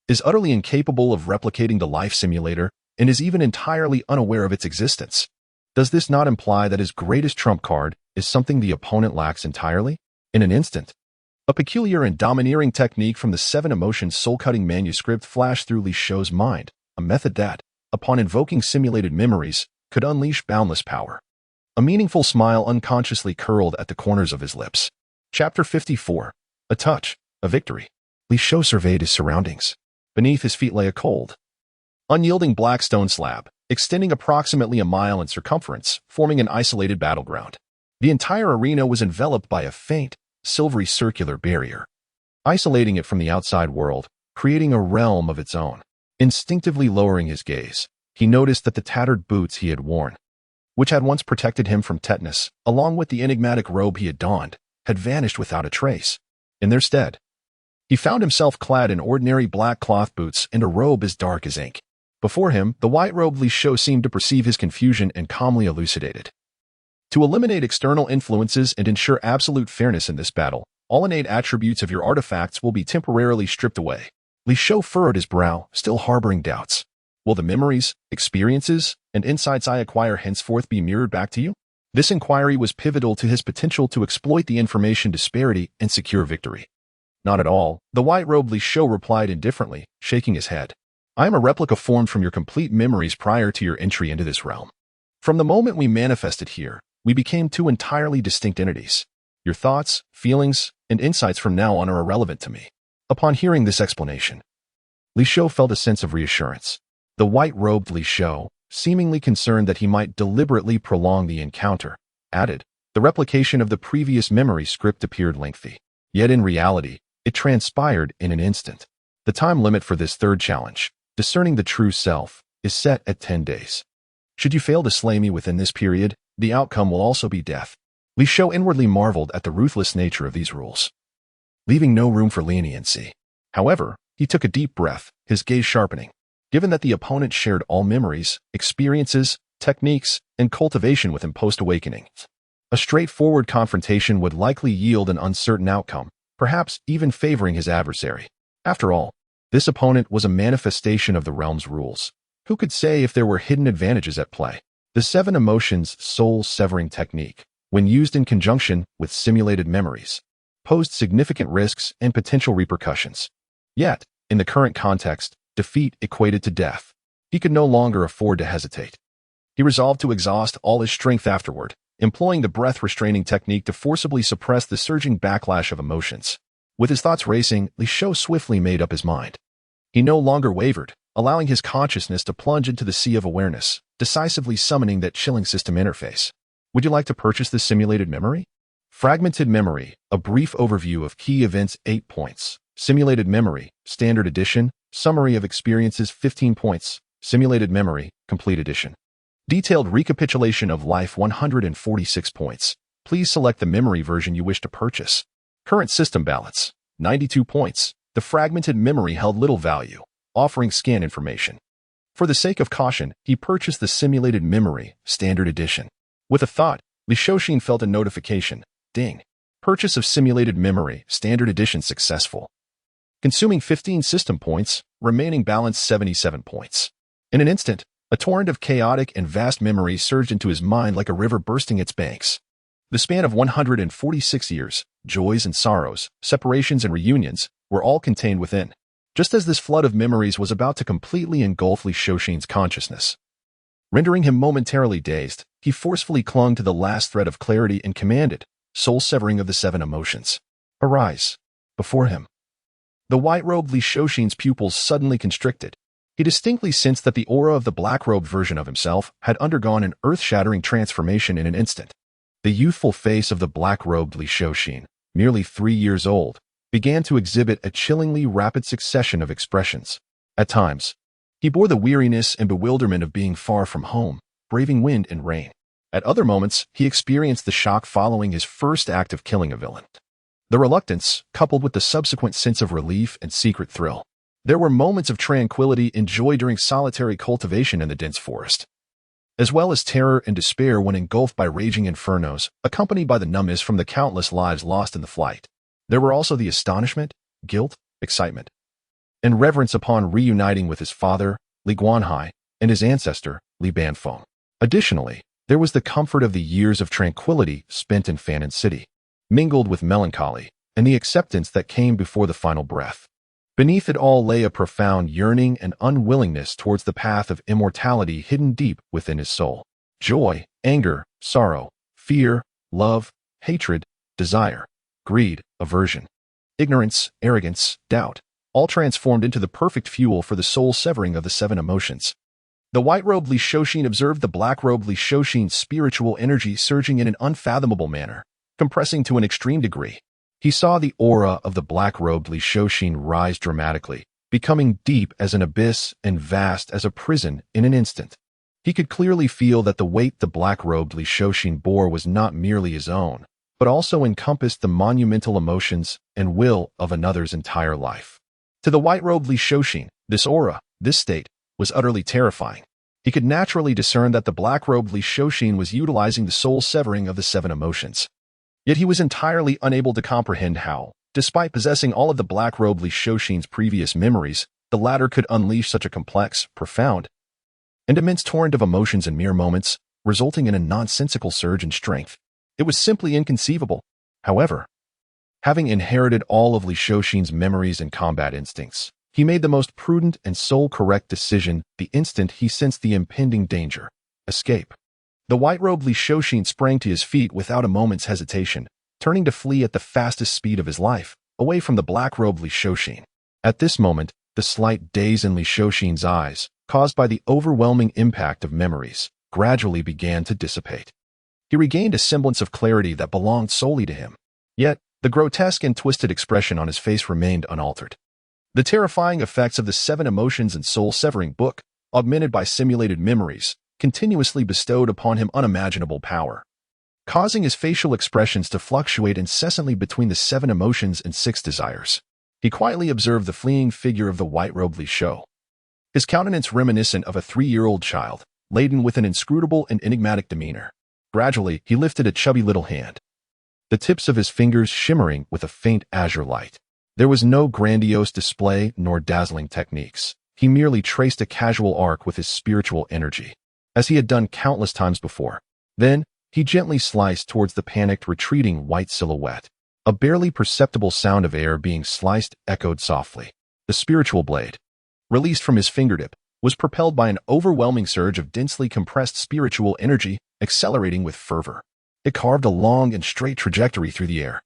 is utterly incapable of replicating the life simulator and is even entirely unaware of its existence. Does this not imply that his greatest trump card is something the opponent lacks entirely? In an instant, a peculiar and domineering technique from the Seven Emotions soul-cutting manuscript flashed through Li Shou's mind, a method that, upon invoking simulated memories, could unleash boundless power. A meaningful smile unconsciously curled at the corners of his lips. Chapter 54. A touch, a victory. Li Shou surveyed his surroundings. Beneath his feet lay a cold, unyielding black stone slab, extending approximately a mile in circumference, forming an isolated battleground. The entire arena was enveloped by a faint, silvery circular barrier, isolating it from the outside world, creating a realm of its own. Instinctively lowering his gaze, he noticed that the tattered boots he had worn, which had once protected him from tetanus, along with the enigmatic robe he had donned, had vanished without a trace. In their stead, he found himself clad in ordinary black cloth boots and a robe as dark as ink. Before him, the white-robed Li Shou seemed to perceive his confusion and calmly elucidated. To eliminate external influences and ensure absolute fairness in this battle, all innate attributes of your artifacts will be temporarily stripped away. Li Shou furrowed his brow, still harboring doubts. Will the memories, experiences, and insights I acquire henceforth be mirrored back to you? This inquiry was pivotal to his potential to exploit the information disparity and secure victory. Not at all, the white-robed Li Shou replied indifferently, shaking his head. I am a replica formed from your complete memories prior to your entry into this realm. From the moment we manifested here, we became two entirely distinct entities. Your thoughts, feelings, and insights from now on are irrelevant to me. Upon hearing this explanation, Li Shou felt a sense of reassurance. The white-robed Li Shou, seemingly concerned that he might deliberately prolong the encounter, added, the replication of the previous memory script appeared lengthy. Yet in reality, it transpired in an instant. The time limit for this third challenge, discerning the true self, is set at 10 days. Should you fail to slay me within this period, the outcome will also be death. Li Shou inwardly marveled at the ruthless nature of these rules, leaving no room for leniency. However, he took a deep breath, his gaze sharpening. Given that the opponent shared all memories, experiences, techniques, and cultivation with him post-awakening, a straightforward confrontation would likely yield an uncertain outcome, perhaps even favoring his adversary. After all, this opponent was a manifestation of the realm's rules. Who could say if there were hidden advantages at play? The Seven Emotions soul-severing technique, when used in conjunction with simulated memories, posed significant risks and potential repercussions. Yet, in the current context, defeat equated to death. He could no longer afford to hesitate. He resolved to exhaust all his strength afterward, employing the breath-restraining technique to forcibly suppress the surging backlash of emotions. With his thoughts racing, Li Shou swiftly made up his mind. He no longer wavered, allowing his consciousness to plunge into the sea of awareness, decisively summoning that chilling system interface. Would you like to purchase this simulated memory? Fragmented Memory, a brief overview of key events 8 points. Simulated Memory, Standard Edition, Summary of Experiences 15 points. Simulated Memory, Complete Edition. Detailed recapitulation of life 146 points. Please select the memory version you wish to purchase. Current system balance, 92 points. The fragmented memory held little value, offering scan information. For the sake of caution, he purchased the Simulated Memory, Standard Edition. With a thought, Li Shou felt a notification. Ding. Purchase of Simulated Memory, Standard Edition successful. Consuming 15 system points, remaining balance 77 points. In an instant, a torrent of chaotic and vast memories surged into his mind like a river bursting its banks. The span of 146 years, joys and sorrows, separations and reunions, were all contained within. Just as this flood of memories was about to completely engulf Li Shou's consciousness, rendering him momentarily dazed, he forcefully clung to the last thread of clarity and commanded, soul severing of the Seven Emotions, arise. Before him, the white-robed Li Shou's pupils suddenly constricted, He distinctly sensed that the aura of the black-robed version of himself had undergone an earth-shattering transformation in an instant. The youthful face of the black-robed Li Shouxin, merely 3 years old, began to exhibit a chillingly rapid succession of expressions. At times, he bore the weariness and bewilderment of being far from home, braving wind and rain. At other moments, he experienced the shock following his first act of killing a villain. The reluctance, coupled with the subsequent sense of relief and secret thrill. There were moments of tranquility and joy during solitary cultivation in the dense forest, as well as terror and despair when engulfed by raging infernos, accompanied by the numbness from the countless lives lost in the flight. There were also the astonishment, guilt, excitement, and reverence upon reuniting with his father, Li Guanhai, and his ancestor, Li Banfeng. Additionally, there was the comfort of the years of tranquility spent in Fanon City, mingled with melancholy, and the acceptance that came before the final breath. Beneath it all lay a profound yearning and unwillingness towards the path of immortality hidden deep within his soul. Joy, anger, sorrow, fear, love, hatred, desire, greed, aversion, ignorance, arrogance, doubt, all transformed into the perfect fuel for the soul-severing of the 7 emotions. The white-robed Li Shouxin observed the black-robed Li Shouxin's spiritual energy surging in an unfathomable manner, compressing to an extreme degree. He saw the aura of the black-robed Li Shouxin rise dramatically, becoming deep as an abyss and vast as a prison in an instant. He could clearly feel that the weight the black-robed Li Shouxin bore was not merely his own, but also encompassed the monumental emotions and will of another's entire life. To the white-robed Li Shouxin, this aura, this state, was utterly terrifying. He could naturally discern that the black-robed Li Shouxin was utilizing the soul-severing of the 7 emotions. Yet he was entirely unable to comprehend how, despite possessing all of the black-robed Li Shouxin's previous memories, the latter could unleash such a complex, profound, and immense torrent of emotions in mere moments, resulting in a nonsensical surge in strength. It was simply inconceivable. However, having inherited all of Li Shouxin's memories and combat instincts, he made the most prudent and soul-correct decision the instant he sensed the impending danger: escape. The white-robed Li Shouxin sprang to his feet without a moment's hesitation, turning to flee at the fastest speed of his life, away from the black-robed Li Shouxin. At this moment, the slight daze in Li Shouxin's eyes, caused by the overwhelming impact of memories, gradually began to dissipate. He regained a semblance of clarity that belonged solely to him. Yet, the grotesque and twisted expression on his face remained unaltered. The terrifying effects of the 7 emotions and soul-severing book, augmented by simulated memories, continuously bestowed upon him unimaginable power, causing his facial expressions to fluctuate incessantly between the 7 emotions and 6 desires. He quietly observed the fleeing figure of the white-robed Li Shou, his countenance reminiscent of a 3-year-old child, laden with an inscrutable and enigmatic demeanor. Gradually, he lifted a chubby little hand, the tips of his fingers shimmering with a faint azure light. There was no grandiose display nor dazzling techniques. He merely traced a casual arc with his spiritual energy, as he had done countless times before. Then, he gently sliced towards the panicked, retreating white silhouette. A barely perceptible sound of air being sliced echoed softly. The spiritual blade, released from his fingertip, was propelled by an overwhelming surge of densely compressed spiritual energy, accelerating with fervor. It carved a long and straight trajectory through the air,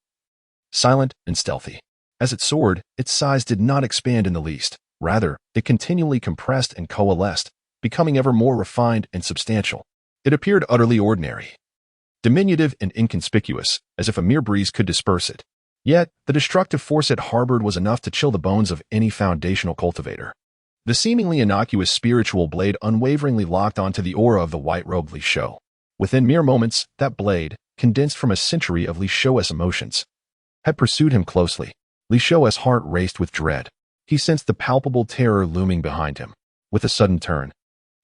silent and stealthy. As it soared, its size did not expand in the least. Rather, it continually compressed and coalesced, becoming ever more refined and substantial. It appeared utterly ordinary, diminutive and inconspicuous, as if a mere breeze could disperse it. Yet, the destructive force it harbored was enough to chill the bones of any foundational cultivator. The seemingly innocuous spiritual blade unwaveringly locked onto the aura of the white-robed Li Shou. Within mere moments, that blade, condensed from a century of Li Shou's emotions, had pursued him closely. Li Shou's heart raced with dread. He sensed the palpable terror looming behind him. With a sudden turn,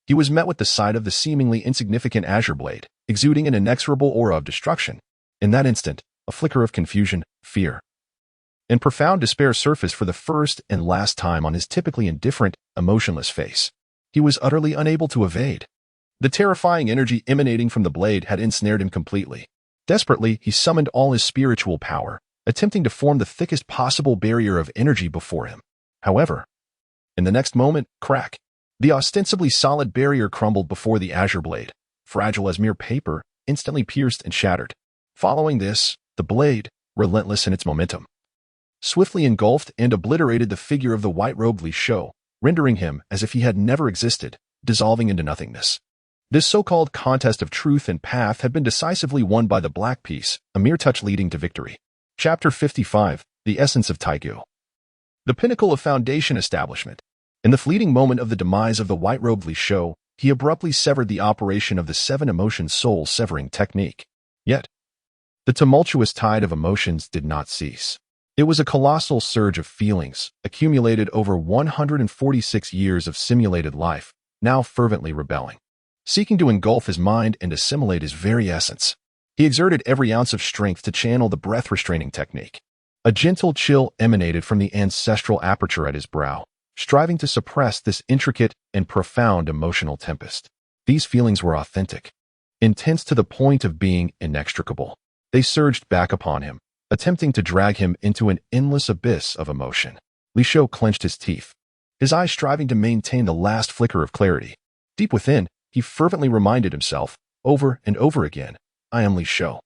he was met with the sight of the seemingly insignificant azure blade, exuding an inexorable aura of destruction. In that instant, a flicker of confusion, fear, and profound despair surfaced for the first and last time on his typically indifferent, emotionless face. He was utterly unable to evade. The terrifying energy emanating from the blade had ensnared him completely. Desperately, he summoned all his spiritual power, attempting to form the thickest possible barrier of energy before him. However, in the next moment, crack! The ostensibly solid barrier crumbled before the azure blade, fragile as mere paper, instantly pierced and shattered. Following this, the blade, relentless in its momentum, swiftly engulfed and obliterated the figure of the white-robed Li Shou, rendering him as if he had never existed, dissolving into nothingness. This so-called contest of truth and path had been decisively won by the black piece, a mere touch leading to victory. Chapter 55, The Essence of Taigu. The pinnacle of Foundation establishment. In the fleeting moment of the demise of the white-robed Li Shou, he abruptly severed the operation of the seven emotion soul-severing technique. Yet, the tumultuous tide of emotions did not cease. It was a colossal surge of feelings, accumulated over 146 years of simulated life, now fervently rebelling, seeking to engulf his mind and assimilate his very essence. He exerted every ounce of strength to channel the breath-restraining technique. A gentle chill emanated from the ancestral aperture at his brow, striving to suppress this intricate and profound emotional tempest. These feelings were authentic, intense to the point of being inextricable. They surged back upon him, attempting to drag him into an endless abyss of emotion. Li Shou clenched his teeth, his eyes striving to maintain the last flicker of clarity. Deep within, he fervently reminded himself, over and over again, I am Li Shou.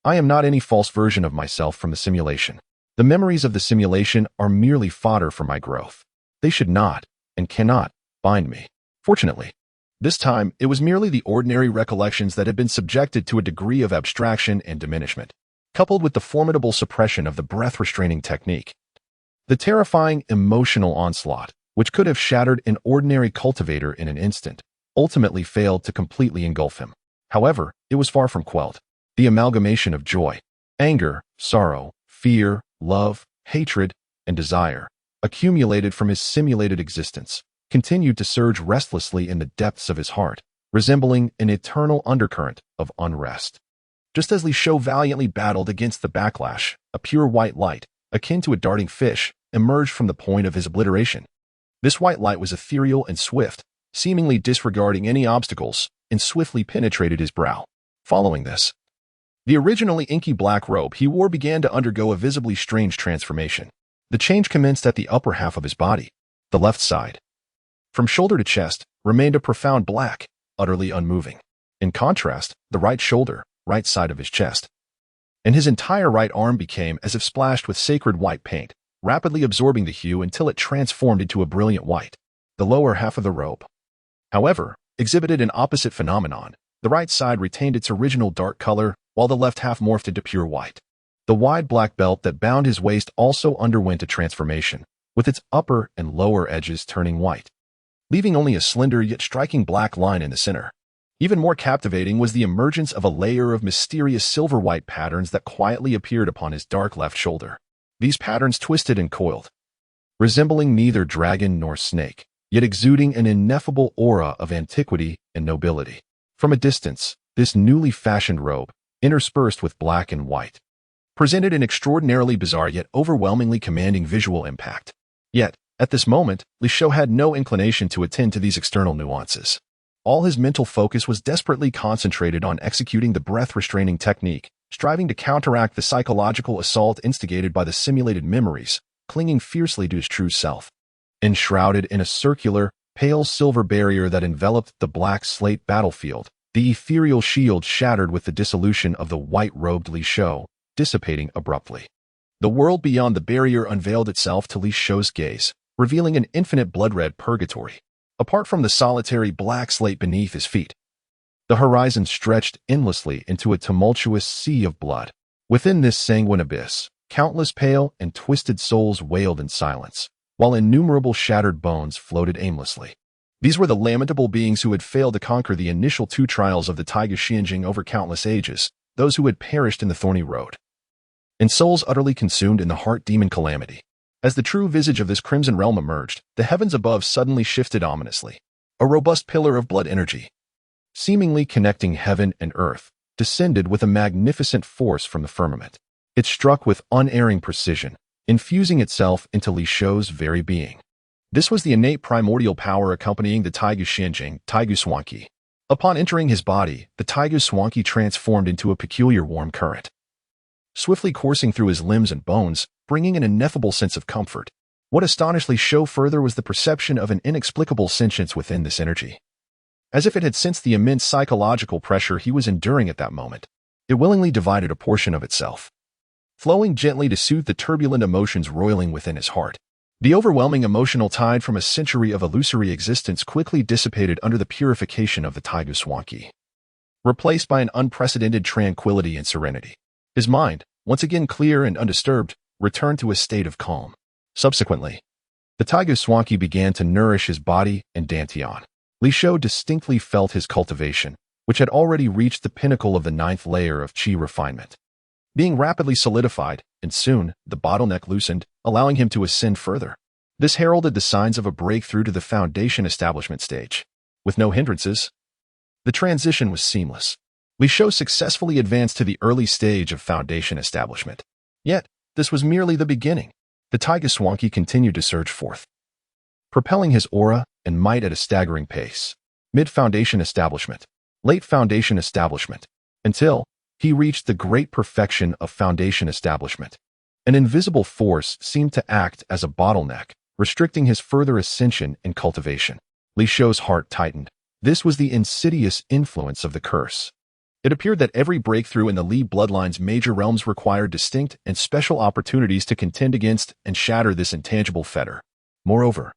I am not any false version of myself from the simulation. The memories of the simulation are merely fodder for my growth. They should not, and cannot, bind me. Fortunately, this time it was merely the ordinary recollections that had been subjected to a degree of abstraction and diminishment, coupled with the formidable suppression of the breath-restraining technique. The terrifying emotional onslaught, which could have shattered an ordinary cultivator in an instant, ultimately failed to completely engulf him. However, it was far from quelled. The amalgamation of joy, anger, sorrow, fear, love, hatred, and desire, accumulated from his simulated existence, continued to surge restlessly in the depths of his heart, resembling an eternal undercurrent of unrest. Just as Li Shou valiantly battled against the backlash, a pure white light, akin to a darting fish, emerged from the point of his obliteration. This white light was ethereal and swift, seemingly disregarding any obstacles, and swiftly penetrated his brow. Following this, the originally inky black robe he wore began to undergo a visibly strange transformation. The change commenced at the upper half of his body, the left side. From shoulder to chest remained a profound black, utterly unmoving. In contrast, the right shoulder, right side of his chest, and his entire right arm became as if splashed with sacred white paint, rapidly absorbing the hue until it transformed into a brilliant white. The lower half of the robe, however, exhibited an opposite phenomenon. The right side retained its original dark color, while the left half morphed into pure white. The wide black belt that bound his waist also underwent a transformation, with its upper and lower edges turning white, leaving only a slender yet striking black line in the center. Even more captivating was the emergence of a layer of mysterious silver-white patterns that quietly appeared upon his dark left shoulder. These patterns twisted and coiled, resembling neither dragon nor snake, yet exuding an ineffable aura of antiquity and nobility. From a distance, this newly fashioned robe, interspersed with black and white, presented an extraordinarily bizarre yet overwhelmingly commanding visual impact. Yet, at this moment, Li Shou had no inclination to attend to these external nuances. All his mental focus was desperately concentrated on executing the breath-restraining technique, striving to counteract the psychological assault instigated by the simulated memories, clinging fiercely to his true self. Enshrouded in a circular, pale silver barrier that enveloped the black slate battlefield, the ethereal shield shattered with the dissolution of the white-robed Li Shou, dissipating abruptly. The world beyond the barrier unveiled itself to Li Shou's gaze, revealing an infinite blood-red purgatory. Apart from the solitary black slate beneath his feet, the horizon stretched endlessly into a tumultuous sea of blood. Within this sanguine abyss, countless pale and twisted souls wailed in silence, while innumerable shattered bones floated aimlessly. These were the lamentable beings who had failed to conquer the initial two trials of the Taigu Xianjing over countless ages, those who had perished in the thorny road, and souls utterly consumed in the heart-demon calamity. As the true visage of this crimson realm emerged, the heavens above suddenly shifted ominously. A robust pillar of blood energy, seemingly connecting heaven and earth, descended with a magnificent force from the firmament. It struck with unerring precision, infusing itself into Li Shou's very being. This was the innate primordial power accompanying the Taigu Xianjing, Taigu Swanqi. Upon entering his body, the Taigu Swanqi transformed into a peculiar warm current, swiftly coursing through his limbs and bones, bringing an ineffable sense of comfort. What astonished Li Shou further was the perception of an inexplicable sentience within this energy. As if it had sensed the immense psychological pressure he was enduring at that moment, it willingly divided a portion of itself, flowing gently to soothe the turbulent emotions roiling within his heart. The overwhelming emotional tide from a century of illusory existence quickly dissipated under the purification of the Taigu Swanki, replaced by an unprecedented tranquility and serenity. His mind, once again clear and undisturbed, returned to a state of calm. Subsequently, the Taigu Swanki began to nourish his body and Dantian. Li Shou distinctly felt his cultivation, which had already reached the pinnacle of the 9th layer of qi refinement, being rapidly solidified, and soon the bottleneck loosened, allowing him to ascend further. This heralded the signs of a breakthrough to the foundation establishment stage. With no hindrances, the transition was seamless. Li Shou successfully advanced to the early stage of foundation establishment. Yet, this was merely the beginning. The Taigu Swanki continued to surge forth, propelling his aura and might at a staggering pace. Mid-foundation establishment, late foundation establishment, until he reached the great perfection of foundation establishment. An invisible force seemed to act as a bottleneck, restricting his further ascension and cultivation. Li Shou's heart tightened. This was the insidious influence of the curse. It appeared that every breakthrough in the Li bloodline's major realms required distinct and special opportunities to contend against and shatter this intangible fetter. Moreover,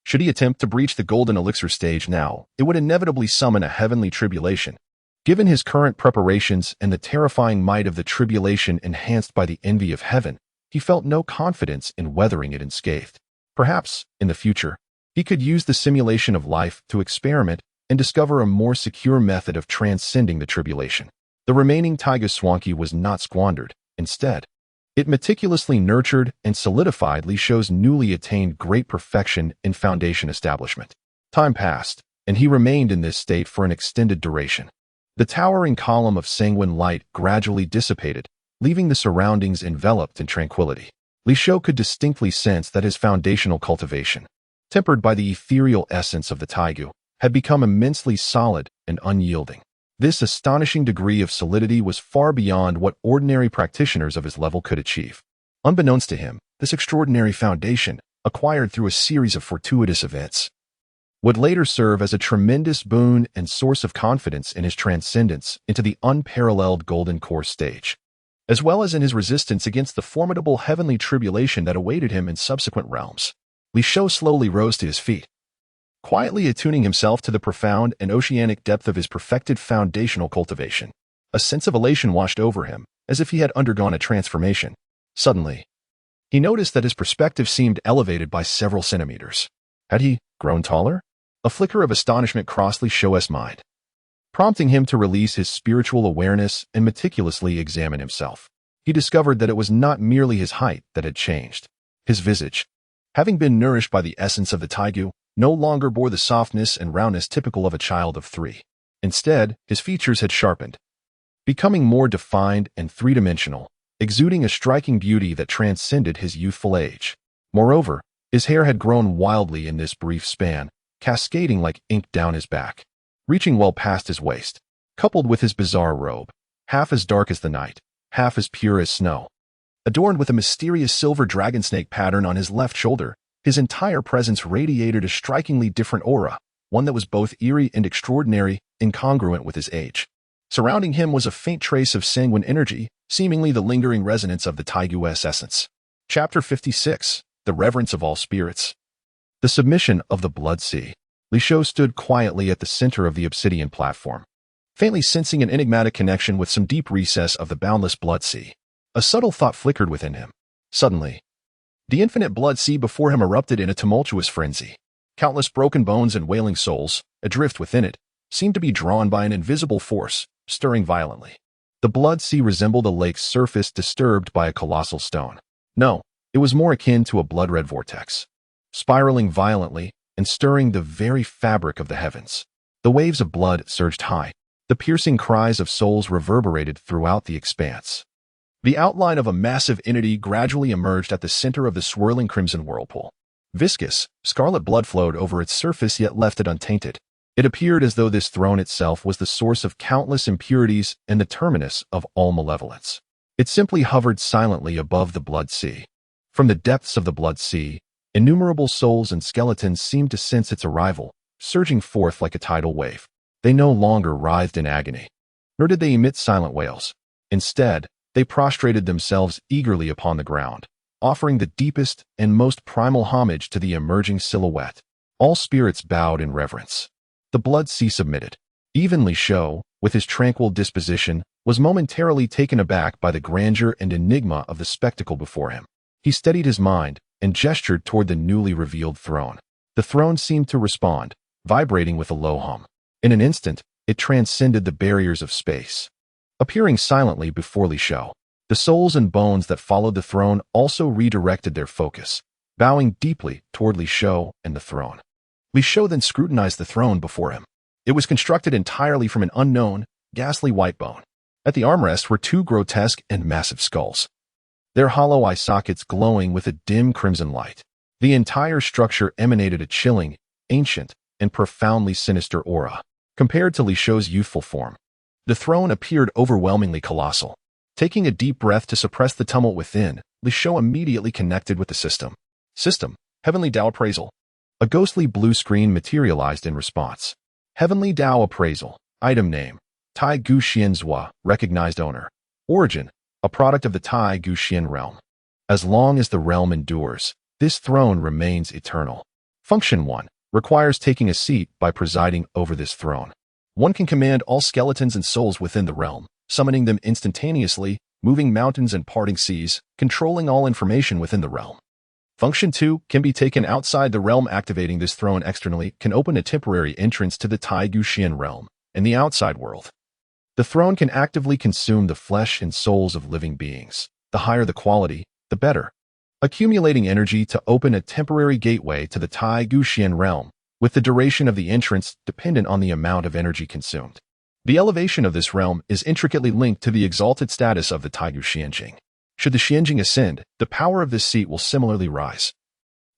should he attempt to breach the golden elixir stage now, it would inevitably summon a heavenly tribulation. Given his current preparations and the terrifying might of the tribulation enhanced by the envy of heaven, he felt no confidence in weathering it unscathed. Perhaps, in the future, he could use the simulation of life to experiment and discover a more secure method of transcending the tribulation. The remaining Taigu Swanki was not squandered. Instead, it meticulously nurtured and solidified Li Shou's newly attained great perfection in foundation establishment. Time passed, and he remained in this state for an extended duration. The towering column of sanguine light gradually dissipated, leaving the surroundings enveloped in tranquility. Li Shou could distinctly sense that his foundational cultivation, tempered by the ethereal essence of the Taigu, had become immensely solid and unyielding. This astonishing degree of solidity was far beyond what ordinary practitioners of his level could achieve. Unbeknownst to him, this extraordinary foundation, acquired through a series of fortuitous events, would later serve as a tremendous boon and source of confidence in his transcendence into the unparalleled Golden Core stage, as well as in his resistance against the formidable heavenly tribulation that awaited him in subsequent realms. Li Shou slowly rose to his feet, quietly attuning himself to the profound and oceanic depth of his perfected foundational cultivation. A sense of elation washed over him, as if he had undergone a transformation. Suddenly, he noticed that his perspective seemed elevated by several centimeters. Had he grown taller? A flicker of astonishment crossed Li Shou's mind, prompting him to release his spiritual awareness and meticulously examine himself. He discovered that it was not merely his height that had changed. His visage, having been nourished by the essence of the Taigu, no longer bore the softness and roundness typical of a child of 3. Instead, his features had sharpened, becoming more defined and three-dimensional, exuding a striking beauty that transcended his youthful age. Moreover, his hair had grown wildly in this brief span, cascading like ink down his back, reaching well past his waist, coupled with his bizarre robe, half as dark as the night, half as pure as snow. Adorned with a mysterious silver dragon snake pattern on his left shoulder, his entire presence radiated a strikingly different aura, one that was both eerie and extraordinary, incongruent with his age. Surrounding him was a faint trace of sanguine energy, seemingly the lingering resonance of the Taigu's essence. Chapter 56. The Reverence of All Spirits. The Submission of the Blood Sea. Li Shou stood quietly at the center of the obsidian platform, faintly sensing an enigmatic connection with some deep recess of the boundless Blood Sea. A subtle thought flickered within him. Suddenly, the infinite Blood Sea before him erupted in a tumultuous frenzy. Countless broken bones and wailing souls, adrift within it, seemed to be drawn by an invisible force, stirring violently. The Blood Sea resembled a lake's surface disturbed by a colossal stone. No, it was more akin to a blood-red vortex, spiraling violently and stirring the very fabric of the heavens. The waves of blood surged high. The piercing cries of souls reverberated throughout the expanse. The outline of a massive entity gradually emerged at the center of the swirling crimson whirlpool. Viscous, scarlet blood flowed over its surface yet left it untainted. It appeared as though this throne itself was the source of countless impurities and the terminus of all malevolence. It simply hovered silently above the Blood Sea. From the depths of the Blood Sea, innumerable souls and skeletons seemed to sense its arrival, surging forth like a tidal wave. They no longer writhed in agony, nor did they emit silent wails. Instead, they prostrated themselves eagerly upon the ground, offering the deepest and most primal homage to the emerging silhouette. All spirits bowed in reverence. The Blood Sea submitted. Even Li Shou, with his tranquil disposition, was momentarily taken aback by the grandeur and enigma of the spectacle before him. He steadied his mind and gestured toward the newly revealed throne. The throne seemed to respond, vibrating with a low hum. In an instant, it transcended the barriers of space, appearing silently before Li Shou. The souls and bones that followed the throne also redirected their focus, bowing deeply toward Li Shou and the throne. Li Shou then scrutinized the throne before him. It was constructed entirely from an unknown, ghastly white bone. At the armrests were two grotesque and massive skulls, their hollow eye sockets glowing with a dim crimson light. The entire structure emanated a chilling, ancient, and profoundly sinister aura. Compared to Li Shou's youthful form, the throne appeared overwhelmingly colossal. Taking a deep breath to suppress the tumult within, Li Shou immediately connected with the system. System, Heavenly Dao Appraisal. A ghostly blue screen materialized in response. Heavenly Dao Appraisal. Item name: Tai Gu Xian Zhua, recognized owner. Origin: a product of the Tai Gu Xian realm. As long as the realm endures, this throne remains eternal. Function 1. Requires taking a seat by presiding over this throne. One can command all skeletons and souls within the realm, summoning them instantaneously, moving mountains and parting seas, controlling all information within the realm. Function 2 can be taken outside the realm. Activating this throne externally can open a temporary entrance to the Tai Gu Xian realm and the outside world. The throne can actively consume the flesh and souls of living beings. The higher the quality, the better. Accumulating energy to open a temporary gateway to the Tai Gu Xian realm, with the duration of the entrance dependent on the amount of energy consumed. The elevation of this realm is intricately linked to the exalted status of the Tai Gu Xianjing. Should the Xianjing ascend, the power of this seat will similarly rise,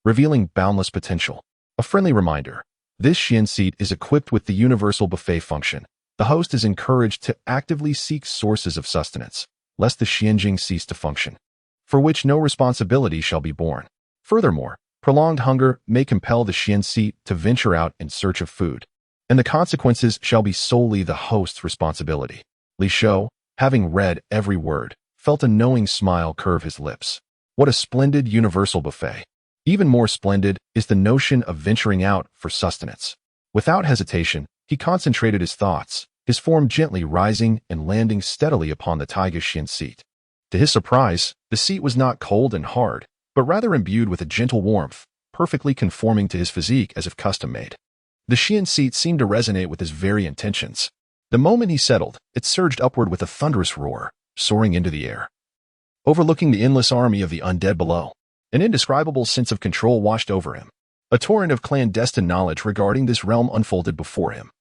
revealing boundless potential. A friendly reminder: this Xian seat is equipped with the universal buffet function. The host is encouraged to actively seek sources of sustenance, lest the Xianjing cease to function, for which no responsibility shall be borne. Furthermore, prolonged hunger may compel the Xian seat to venture out in search of food, and the consequences shall be solely the host's responsibility. Li Shou, having read every word, felt a knowing smile curve his lips. What a splendid universal buffet! Even more splendid is the notion of venturing out for sustenance. Without hesitation, he concentrated his thoughts, his form gently rising and landing steadily upon the Tai Gu Xian seat. To his surprise, the seat was not cold and hard, but rather imbued with a gentle warmth, perfectly conforming to his physique as if custom-made. The Xian seat seemed to resonate with his very intentions. The moment he settled, it surged upward with a thunderous roar, soaring into the air, overlooking the endless army of the undead below. An indescribable sense of control washed over him. A torrent of clandestine knowledge regarding this realm unfolded before him,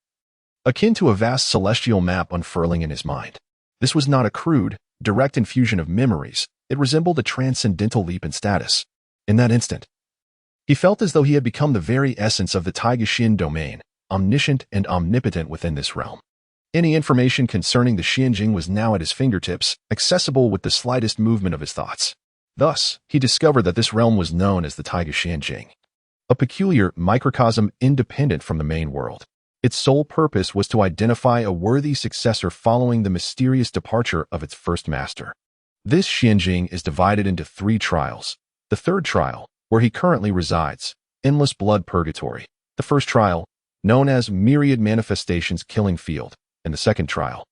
akin to a vast celestial map unfurling in his mind. This was not a crude, direct infusion of memories. It resembled a transcendental leap in status. In that instant, he felt as though he had become the very essence of the Tai Gu Xian domain, omniscient and omnipotent within this realm. Any information concerning the Xianjing was now at his fingertips, accessible with the slightest movement of his thoughts. Thus, he discovered that this realm was known as the Tai Gu Xianjing, a peculiar microcosm independent from the main world. Its sole purpose was to identify a worthy successor following the mysterious departure of its first master. This Xianjing is divided into 3 trials. The third trial, where he currently resides, Endless Blood Purgatory. The first trial, known as Myriad Manifestations Killing Field, and the second trial,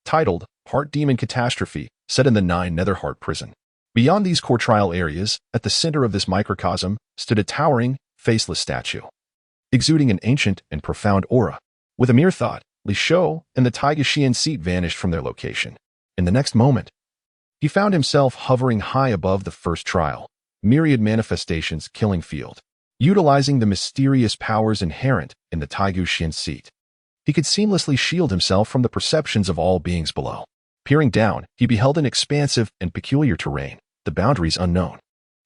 titled Heart Demon Catastrophe, set in the 9 Netherheart prison. Beyond these core trial areas, at the center of this microcosm, stood a towering, faceless statue, exuding an ancient and profound aura. With a mere thought, Li Shou and the Tai Gu Xian seat vanished from their location. In the next moment, he found himself hovering high above the first trial, Myriad Manifestations Killing Field, utilizing the mysterious powers inherent in the Tai Gu Xian seat. He could seamlessly shield himself from the perceptions of all beings below. Peering down, he beheld an expansive and peculiar terrain, the boundaries unknown.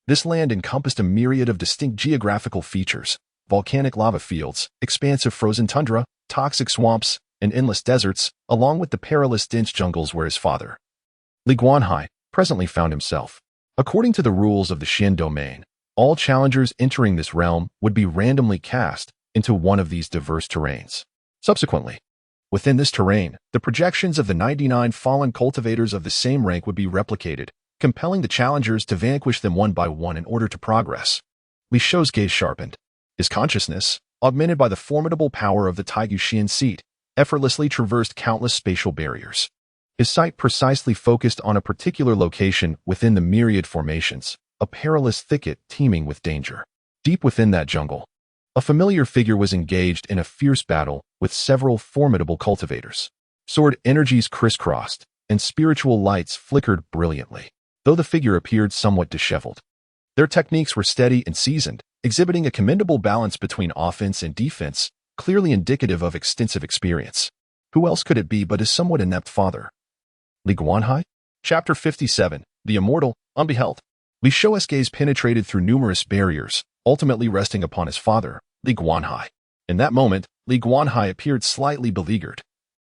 This land encompassed a myriad of distinct geographical features: volcanic lava fields, expansive frozen tundra, toxic swamps, and endless deserts, along with the perilous dense jungles where his father, Li Guanhai, presently found himself. According to the rules of the Xian domain, all challengers entering this realm would be randomly cast into one of these diverse terrains. Subsequently, within this terrain, the projections of the 99 fallen cultivators of the same rank would be replicated, compelling the challengers to vanquish them one by one in order to progress. Li Shou's gaze sharpened. His consciousness, augmented by the formidable power of the Taiguxian seat, effortlessly traversed countless spatial barriers. His sight precisely focused on a particular location within the myriad formations, a perilous thicket teeming with danger. Deep within that jungle, a familiar figure was engaged in a fierce battle with several formidable cultivators. Sword energies crisscrossed, and spiritual lights flickered brilliantly, though the figure appeared somewhat disheveled. Their techniques were steady and seasoned, exhibiting a commendable balance between offense and defense, clearly indicative of extensive experience. Who else could it be but his somewhat inept father? Li Guanhai? Chapter 57, The Immortal, Unbeheld. Li Shou's gaze penetrated through numerous barriers, ultimately resting upon his father, Li Guanhai. In that moment, Li Guanhai appeared slightly beleaguered,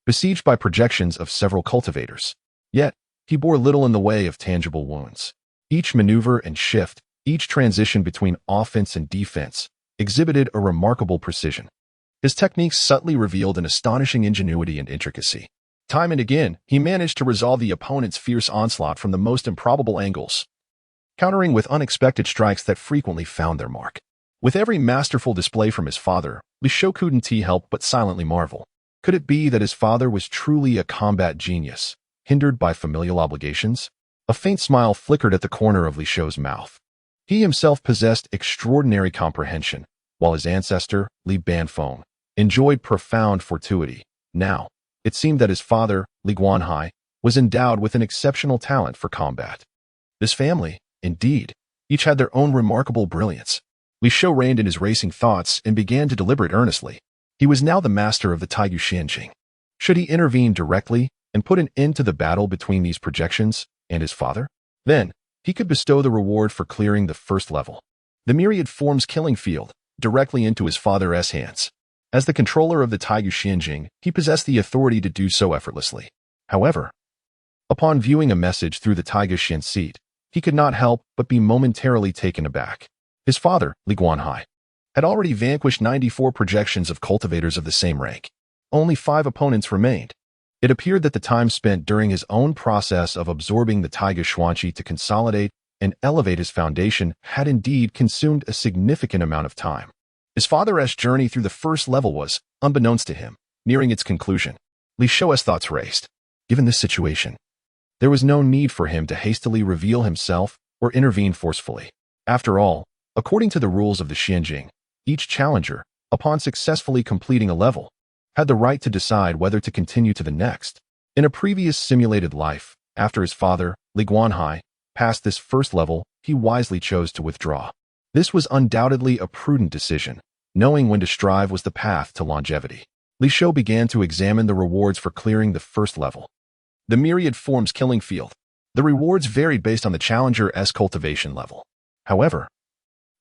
besieged by projections of several cultivators. Yet, he bore little in the way of tangible wounds. Each maneuver and shift, each transition between offense and defense, exhibited a remarkable precision. His techniques subtly revealed an astonishing ingenuity and intricacy. Time and again, he managed to resolve the opponent's fierce onslaught from the most improbable angles, countering with unexpected strikes that frequently found their mark. With every masterful display from his father, Li Shou couldn't help but silently marvel. Could it be that his father was truly a combat genius, hindered by familial obligations? A faint smile flickered at the corner of Li Shou's mouth. He himself possessed extraordinary comprehension, while his ancestor, Li Banfeng, enjoyed profound fortuity. Now, it seemed that his father, Li Guanhai, was endowed with an exceptional talent for combat. This family, indeed, each had their own remarkable brilliance. Li Shou reined in his racing thoughts and began to deliberate earnestly. He was now the master of the Taiguxianjing. Should he intervene directly and put an end to the battle between these projections and his father? Then, he could bestow the reward for clearing the first level, the myriad forms killing field, directly into his father's hands. As the controller of the Taiguxianjing, he possessed the authority to do so effortlessly. However, upon viewing a message through the Taiguxian seat, he could not help but be momentarily taken aback. His father, Li Guanhai, had already vanquished 94 projections of cultivators of the same rank. Only 5 opponents remained. It appeared that the time spent during his own process of absorbing the Taiga Xuanqi to consolidate and elevate his foundation had indeed consumed a significant amount of time. His father's journey through the first level was, unbeknownst to him, nearing its conclusion. Li Shou's thoughts raced. Given this situation, there was no need for him to hastily reveal himself or intervene forcefully. After all, according to the rules of the Xianjing, each challenger, upon successfully completing a level, had the right to decide whether to continue to the next. In a previous simulated life, after his father, Li Guanhai, passed this first level, he wisely chose to withdraw. This was undoubtedly a prudent decision. Knowing when to strive was the path to longevity. Li Shou began to examine the rewards for clearing the first level. The myriad forms killing field. The rewards varied based on the challenger's cultivation level. However,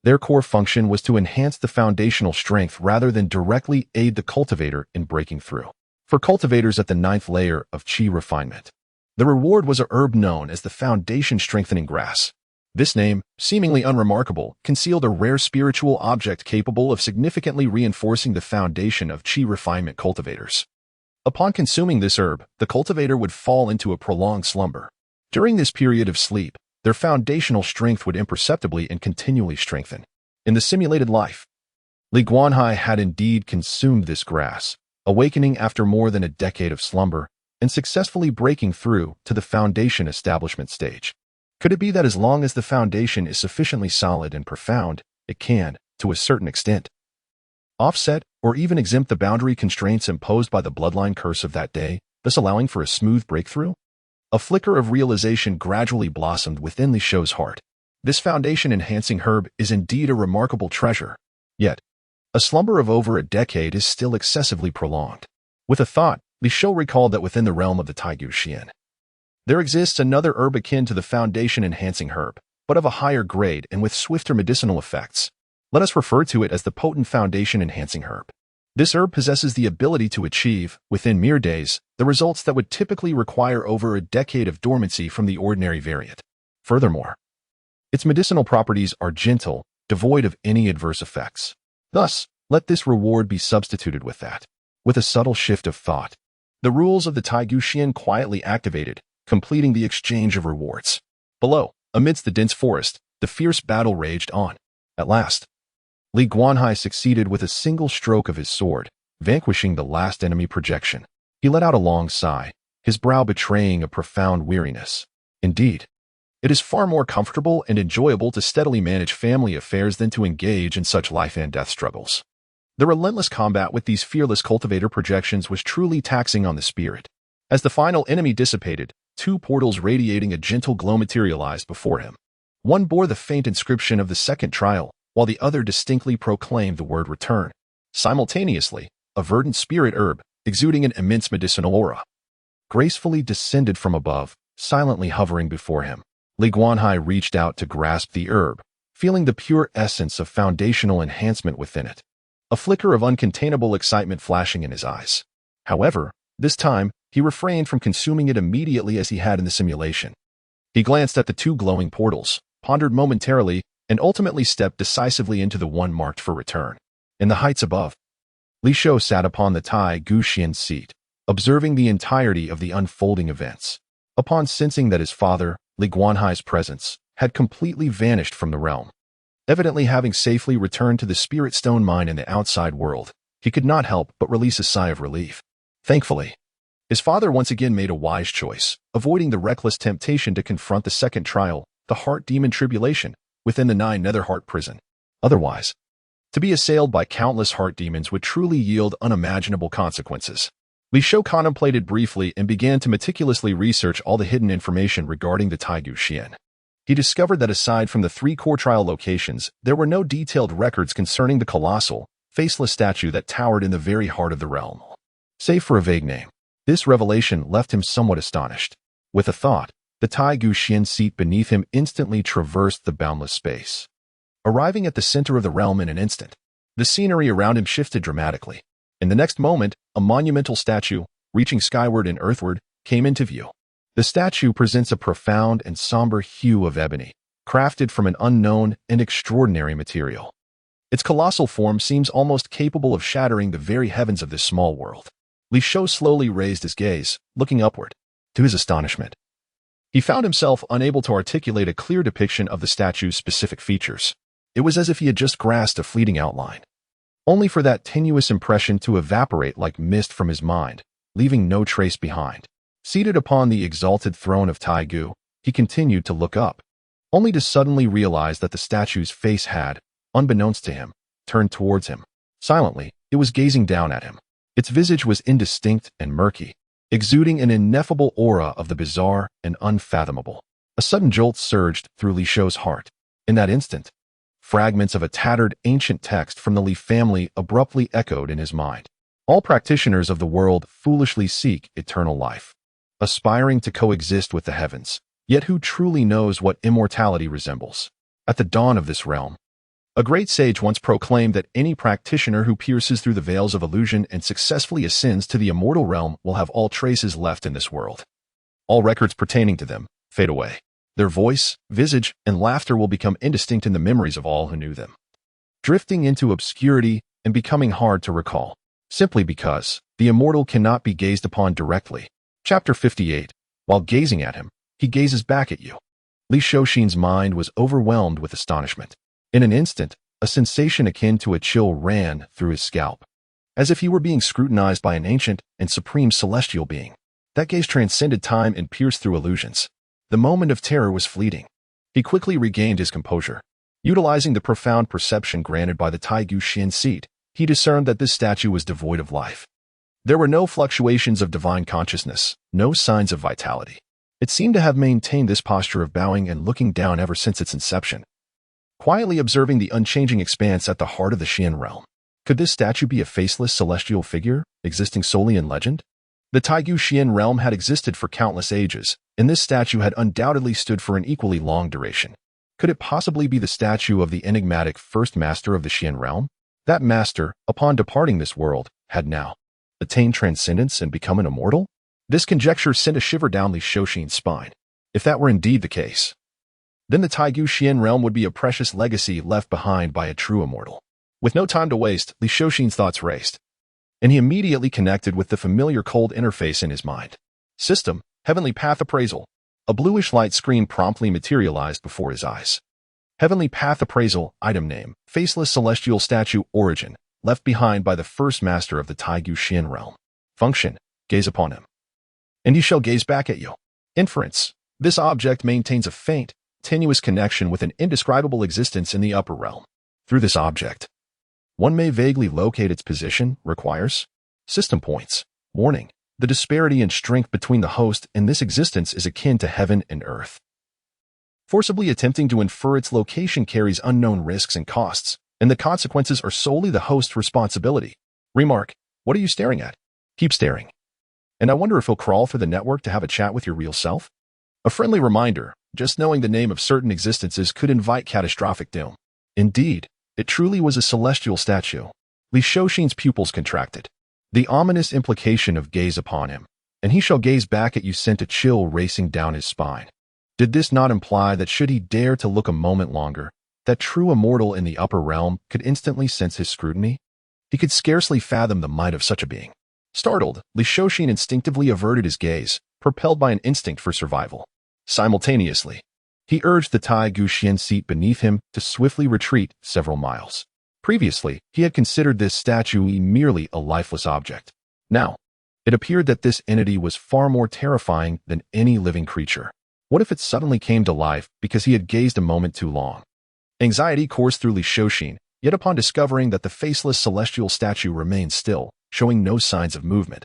their core function was to enhance the foundational strength rather than directly aid the cultivator in breaking through. For cultivators at the 9th layer of Qi refinement, the reward was a herb known as the Foundation Strengthening Grass. This name, seemingly unremarkable, concealed a rare spiritual object capable of significantly reinforcing the foundation of Qi refinement cultivators. Upon consuming this herb, the cultivator would fall into a prolonged slumber. During this period of sleep, their foundational strength would imperceptibly and continually strengthen. In the simulated life, Li Guanhai had indeed consumed this grass, awakening after more than a decade of slumber and successfully breaking through to the foundation establishment stage. Could it be that as long as the foundation is sufficiently solid and profound, it can, to a certain extent, offset or even exempt the boundary constraints imposed by the bloodline curse of that day, thus allowing for a smooth breakthrough? A flicker of realization gradually blossomed within Li Shou's heart. This foundation-enhancing herb is indeed a remarkable treasure. Yet, a slumber of over a decade is still excessively prolonged. With a thought, Li Shou recalled that within the realm of the Taiguxian, there exists another herb akin to the foundation-enhancing herb, but of a higher grade and with swifter medicinal effects. Let us refer to it as the potent foundation-enhancing herb. This herb possesses the ability to achieve, within mere days, the results that would typically require over a decade of dormancy from the ordinary variant. Furthermore, its medicinal properties are gentle, devoid of any adverse effects. Thus, let this reward be substituted with that. With a subtle shift of thought, the rules of the Taiguxian quietly activated, completing the exchange of rewards. Below, amidst the dense forest, the fierce battle raged on. At last, Li Guanhai succeeded with a single stroke of his sword, vanquishing the last enemy projection. He let out a long sigh, his brow betraying a profound weariness. Indeed, it is far more comfortable and enjoyable to steadily manage family affairs than to engage in such life-and-death struggles. The relentless combat with these fearless cultivator projections was truly taxing on the spirit. As the final enemy dissipated, two portals radiating a gentle glow materialized before him. One bore the faint inscription of the second trial, while the other distinctly proclaimed the word return. Simultaneously, a verdant spirit herb, exuding an immense medicinal aura, gracefully descended from above, silently hovering before him. Li Guanhai reached out to grasp the herb, feeling the pure essence of foundational enhancement within it. A flicker of uncontainable excitement flashing in his eyes. However, this time, he refrained from consuming it immediately as he had in the simulation. He glanced at the two glowing portals, pondered momentarily, and ultimately stepped decisively into the one marked for return. In the heights above, Li Shou sat upon the Tai Guxian seat, observing the entirety of the unfolding events. Upon sensing that his father, Li Guanhai's presence, had completely vanished from the realm, evidently having safely returned to the Spirit Stone mine in the outside world, he could not help but release a sigh of relief. Thankfully, his father once again made a wise choice, avoiding the reckless temptation to confront the second trial, the Heart Demon Tribulation, within the Nine Nether Heart Prison. Otherwise, to be assailed by countless heart demons would truly yield unimaginable consequences. Li Shou contemplated briefly and began to meticulously research all the hidden information regarding the Tai Guxian. He discovered that aside from the 3 core trial locations, there were no detailed records concerning the colossal, faceless statue that towered in the very heart of the realm. Save for a vague name, this revelation left him somewhat astonished. With a thought, the Tai Guxian seat beneath him instantly traversed the boundless space. Arriving at the center of the realm in an instant, the scenery around him shifted dramatically. In the next moment, a monumental statue, reaching skyward and earthward, came into view. The statue presents a profound and somber hue of ebony, crafted from an unknown and extraordinary material. Its colossal form seems almost capable of shattering the very heavens of this small world. Li Shou slowly raised his gaze, looking upward. To his astonishment, he found himself unable to articulate a clear depiction of the statue's specific features. It was as if he had just grasped a fleeting outline, only for that tenuous impression to evaporate like mist from his mind, leaving no trace behind. Seated upon the exalted throne of Tai Gu, he continued to look up, only to suddenly realize that the statue's face had, unbeknownst to him, turned towards him. Silently, it was gazing down at him. Its visage was indistinct and murky, exuding an ineffable aura of the bizarre and unfathomable. A sudden jolt surged through Li Shou's heart. In that instant, fragments of a tattered ancient text from the Li family abruptly echoed in his mind. All practitioners of the world foolishly seek eternal life, aspiring to coexist with the heavens. Yet who truly knows what immortality resembles? At the dawn of this realm, a great sage once proclaimed that any practitioner who pierces through the veils of illusion and successfully ascends to the immortal realm will have all traces left in this world. All records pertaining to them fade away. Their voice, visage, and laughter will become indistinct in the memories of all who knew them, drifting into obscurity and becoming hard to recall, simply because the immortal cannot be gazed upon directly. Chapter 58. While gazing at him, he gazes back at you. Li Shouxin's mind was overwhelmed with astonishment. In an instant, a sensation akin to a chill ran through his scalp, as if he were being scrutinized by an ancient and supreme celestial being. That gaze transcended time and pierced through illusions. The moment of terror was fleeting. He quickly regained his composure. Utilizing the profound perception granted by the Tai Guxian seat, he discerned that this statue was devoid of life. There were no fluctuations of divine consciousness, no signs of vitality. It seemed to have maintained this posture of bowing and looking down ever since its inception, quietly observing the unchanging expanse at the heart of the Xian realm. Could this statue be a faceless celestial figure, existing solely in legend? The Tai Guxian realm had existed for countless ages, and this statue had undoubtedly stood for an equally long duration. Could it possibly be the statue of the enigmatic first master of the Xian realm? That master, upon departing this world, had now attained transcendence and become an immortal? This conjecture sent a shiver down Li Shouxin's spine. If that were indeed the case, then the Tai Guxian realm would be a precious legacy left behind by a true immortal. With no time to waste, Li Shouxin's thoughts raced, and he immediately connected with the familiar cold interface in his mind. System, Heavenly Path Appraisal. A bluish light screen promptly materialized before his eyes. Heavenly Path Appraisal, item name, Faceless Celestial Statue origin, left behind by the first master of the Taigu Xian realm. Function, gaze upon him, and he shall gaze back at you. Inference, this object maintains a faint, tenuous connection with an indescribable existence in the upper realm. Through this object, one may vaguely locate its position, requires system points. Warning, the disparity in strength between the host and this existence is akin to heaven and earth. Forcibly attempting to infer its location carries unknown risks and costs, and the consequences are solely the host's responsibility. Remark, what are you staring at? Keep staring. And I wonder if he'll crawl through the network to have a chat with your real self? A friendly reminder, just knowing the name of certain existences could invite catastrophic doom. Indeed, it truly was a celestial statue. Li Shouxin's pupils contracted. The ominous implication of gaze upon him, and he shall gaze back at you sent a chill racing down his spine. Did this not imply that should he dare to look a moment longer, that true immortal in the upper realm could instantly sense his scrutiny? He could scarcely fathom the might of such a being. Startled, Li Shouxin instinctively averted his gaze, propelled by an instinct for survival. Simultaneously, he urged the Taigu Xian seat beneath him to swiftly retreat several miles. Previously, he had considered this statue merely a lifeless object. Now, it appeared that this entity was far more terrifying than any living creature. What if it suddenly came to life because he had gazed a moment too long? Anxiety coursed through Li Shouxin, yet upon discovering that the faceless celestial statue remained still, showing no signs of movement,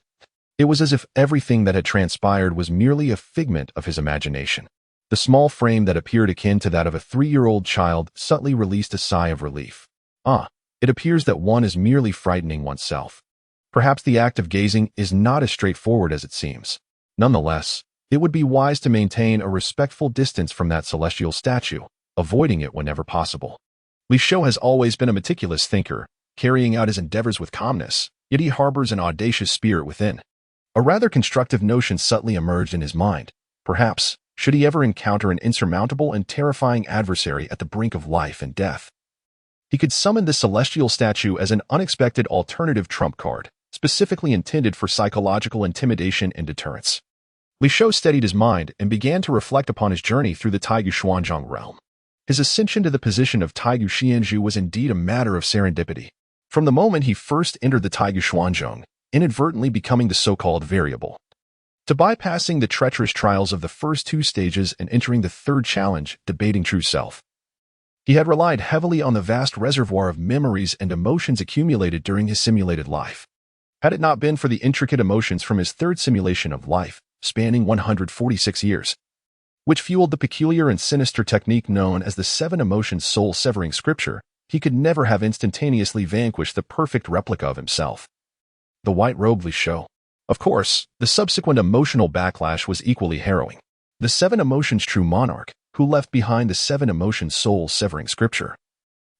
it was as if everything that had transpired was merely a figment of his imagination. The small frame that appeared akin to that of a 3-year-old child subtly released a sigh of relief. It appears that one is merely frightening oneself. Perhaps the act of gazing is not as straightforward as it seems. Nonetheless, it would be wise to maintain a respectful distance from that celestial statue, avoiding it whenever possible. Li Shou has always been a meticulous thinker, carrying out his endeavors with calmness, yet he harbors an audacious spirit within. A rather constructive notion subtly emerged in his mind. Perhaps, should he ever encounter an insurmountable and terrifying adversary at the brink of life and death, he could summon this celestial statue as an unexpected alternative trump card, specifically intended for psychological intimidation and deterrence. Li Shou steadied his mind and began to reflect upon his journey through the Taigu Xuanzhong realm. His ascension to the position of Taigu Xianzhu was indeed a matter of serendipity. From the moment he first entered the Taigu Xuanzhong, inadvertently becoming the so-called variable, to bypassing the treacherous trials of the first 2 stages and entering the 3rd challenge, debating true self, he had relied heavily on the vast reservoir of memories and emotions accumulated during his simulated life. Had it not been for the intricate emotions from his 3rd simulation of life, spanning 146 years, which fueled the peculiar and sinister technique known as the 7 emotions soul-severing scripture, he could never have instantaneously vanquished the perfect replica of himself. The white-robed Li Shou. Of course, the subsequent emotional backlash was equally harrowing. The 7 emotions true monarch, who left behind the 7 emotions soul-severing scripture,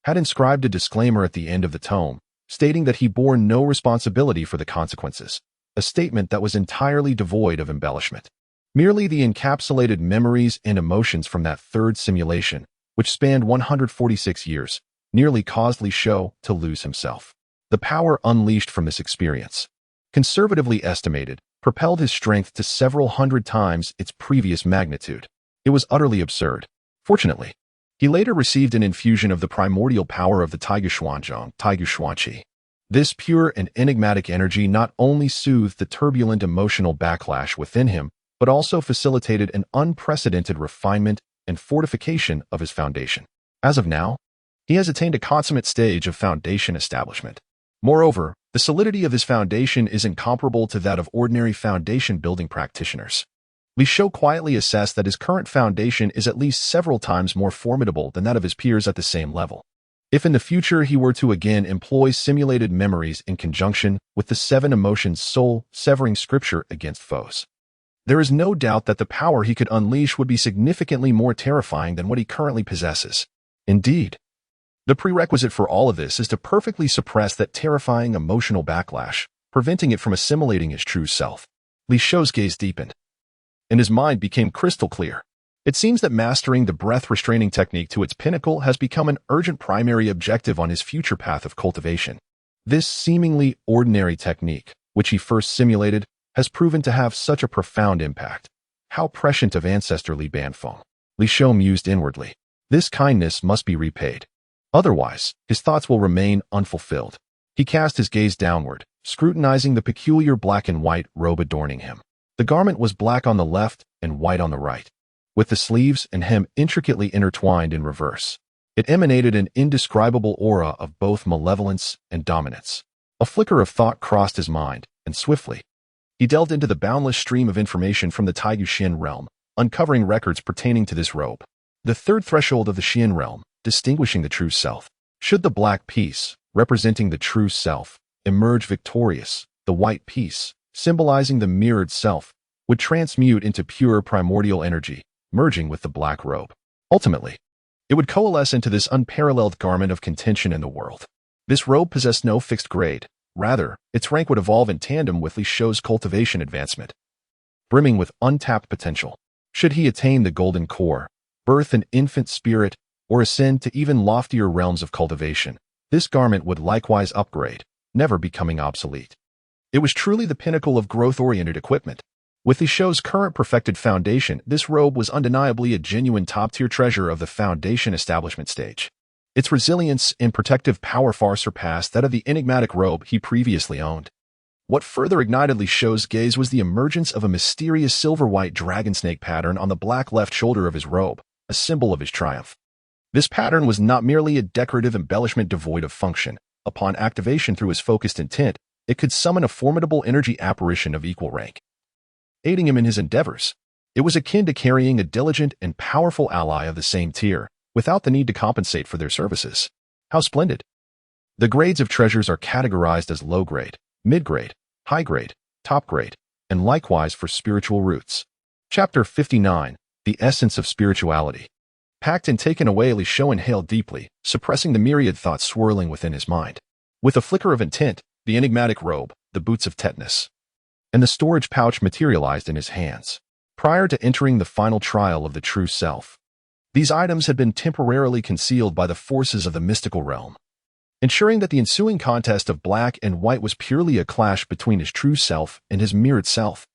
had inscribed a disclaimer at the end of the tome, stating that he bore no responsibility for the consequences, a statement that was entirely devoid of embellishment. Merely the encapsulated memories and emotions from that 3rd simulation, which spanned 146 years, nearly caused Li Shou to lose himself. The power unleashed from this experience, conservatively estimated, propelled his strength to several hundred times its previous magnitude. It was utterly absurd. Fortunately, he later received an infusion of the primordial power of the Taigu Xuanzhong, Taigu Xuanqi. This pure and enigmatic energy not only soothed the turbulent emotional backlash within him, but also facilitated an unprecedented refinement and fortification of his foundation. As of now, he has attained a consummate stage of foundation establishment. Moreover, the solidity of his foundation is incomparable to that of ordinary foundation building practitioners. Li Shou quietly assessed that his current foundation is at least several times more formidable than that of his peers at the same level. If in the future he were to again employ simulated memories in conjunction with the 7 emotions soul-severing scripture against foes, there is no doubt that the power he could unleash would be significantly more terrifying than what he currently possesses. Indeed, the prerequisite for all of this is to perfectly suppress that terrifying emotional backlash, preventing it from assimilating his true self. Li Shou's gaze deepened, and his mind became crystal clear. It seems that mastering the breath-restraining technique to its pinnacle has become an urgent primary objective on his future path of cultivation. This seemingly ordinary technique, which he first simulated, has proven to have such a profound impact. How prescient of ancestor Li Banfeng. Li Shou mused inwardly. This kindness must be repaid. Otherwise, his thoughts will remain unfulfilled. He cast his gaze downward, scrutinizing the peculiar black and white robe adorning him. The garment was black on the left and white on the right, with the sleeves and hem intricately intertwined in reverse. It emanated an indescribable aura of both malevolence and dominance. A flicker of thought crossed his mind, and swiftly, he delved into the boundless stream of information from the Taiyu Xian realm, uncovering records pertaining to this robe. The third threshold of the Xian realm, distinguishing the true self. Should the black piece, representing the true self, emerge victorious, the white piece, symbolizing the mirrored self, would transmute into pure primordial energy, merging with the black robe. Ultimately, it would coalesce into this unparalleled garment of contention in the world. This robe possessed no fixed grade. Rather, its rank would evolve in tandem with Li Shou's cultivation advancement, brimming with untapped potential. Should he attain the golden core, birth an infant spirit, or ascend to even loftier realms of cultivation, this garment would likewise upgrade, never becoming obsolete. It was truly the pinnacle of growth-oriented equipment. With Li Shou's current perfected foundation, this robe was undeniably a genuine top-tier treasure of the foundation establishment stage. Its resilience and protective power far surpassed that of the enigmatic robe he previously owned. What further ignited Li Shou's gaze was the emergence of a mysterious silver-white dragon snake pattern on the black left shoulder of his robe, a symbol of his triumph. This pattern was not merely a decorative embellishment devoid of function. Upon activation through his focused intent, it could summon a formidable energy apparition of equal rank, aiding him in his endeavors. It was akin to carrying a diligent and powerful ally of the same tier, without the need to compensate for their services. How splendid! The grades of treasures are categorized as low grade, mid grade, high grade, top grade, and likewise for spiritual roots. Chapter 59, The Essence of Spirituality. Packed and taken away, Li Shou inhaled deeply, suppressing the myriad thoughts swirling within his mind. With a flicker of intent, the enigmatic robe, the boots of tetanus, and the storage pouch materialized in his hands. Prior to entering the final trial of the true self, these items had been temporarily concealed by the forces of the mystical realm, ensuring that the ensuing contest of black and white was purely a clash between his true self and his mirrored self.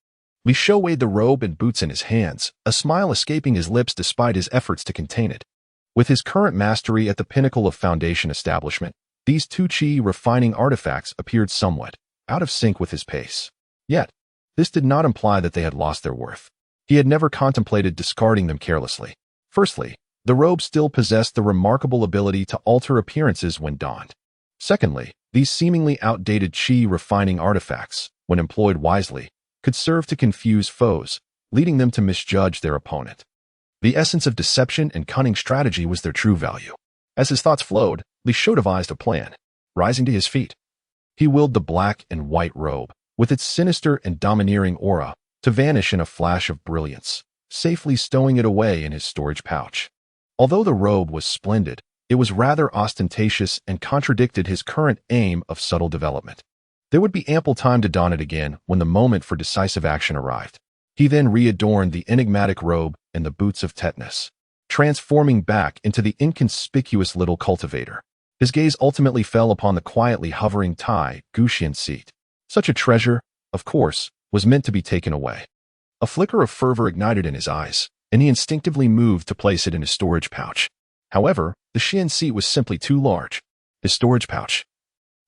Li Shou weighed the robe and boots in his hands, a smile escaping his lips despite his efforts to contain it. With his current mastery at the pinnacle of foundation establishment, these two qi refining artifacts appeared somewhat out of sync with his pace. Yet, this did not imply that they had lost their worth. He had never contemplated discarding them carelessly. Firstly, the robe still possessed the remarkable ability to alter appearances when donned. Secondly, these seemingly outdated qi refining artifacts, when employed wisely, could serve to confuse foes, leading them to misjudge their opponent. The essence of deception and cunning strategy was their true value. As his thoughts flowed, Li Shou devised a plan. Rising to his feet, he willed the black and white robe, with its sinister and domineering aura, to vanish in a flash of brilliance, safely stowing it away in his storage pouch. Although the robe was splendid, it was rather ostentatious and contradicted his current aim of subtle development. There would be ample time to don it again when the moment for decisive action arrived. He then readorned the enigmatic robe and the boots of tetanus, transforming back into the inconspicuous little cultivator. His gaze ultimately fell upon the quietly hovering Tai Guxian seat. Such a treasure, of course, was meant to be taken away. A flicker of fervor ignited in his eyes, and he instinctively moved to place it in his storage pouch. However, the Xian seat was simply too large. His storage pouch,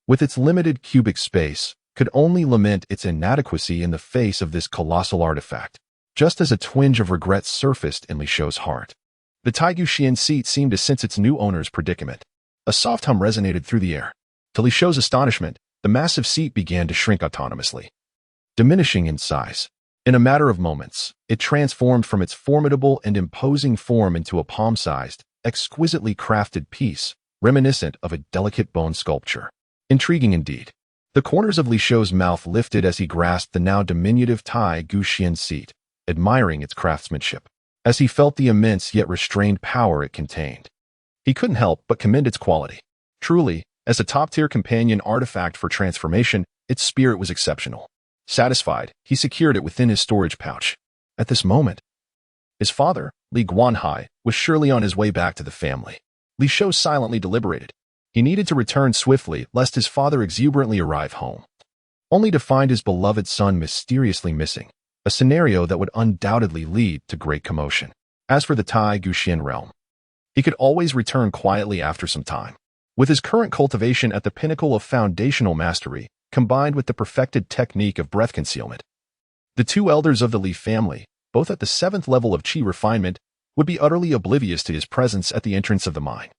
with its limited cubic space, could only lament its inadequacy in the face of this colossal artifact, just as a twinge of regret surfaced in Li Shou's heart. The Taiyu Xian seat seemed to sense its new owner's predicament. A soft hum resonated through the air. To Li Shou's astonishment, the massive seat began to shrink autonomously, diminishing in size. In a matter of moments, it transformed from its formidable and imposing form into a palm-sized, exquisitely crafted piece, reminiscent of a delicate bone sculpture. Intriguing indeed. The corners of Li Shou's mouth lifted as he grasped the now diminutive Tai Guxian seat, admiring its craftsmanship, as he felt the immense yet restrained power it contained. He couldn't help but commend its quality. Truly, as a top-tier companion artifact for transformation, its spirit was exceptional. Satisfied, he secured it within his storage pouch. At this moment, his father, Li Guanhai, was surely on his way back to the family. Li Shou silently deliberated. He needed to return swiftly lest his father exuberantly arrive home, only to find his beloved son mysteriously missing. a scenario that would undoubtedly lead to great commotion. As for the Tai Guxian realm, he could always return quietly after some time. With his current cultivation at the pinnacle of foundational mastery, combined with the perfected technique of breath concealment, the two elders of the Li family, both at the 7th level of Qi refinement, would be utterly oblivious to his presence at the entrance of the mine.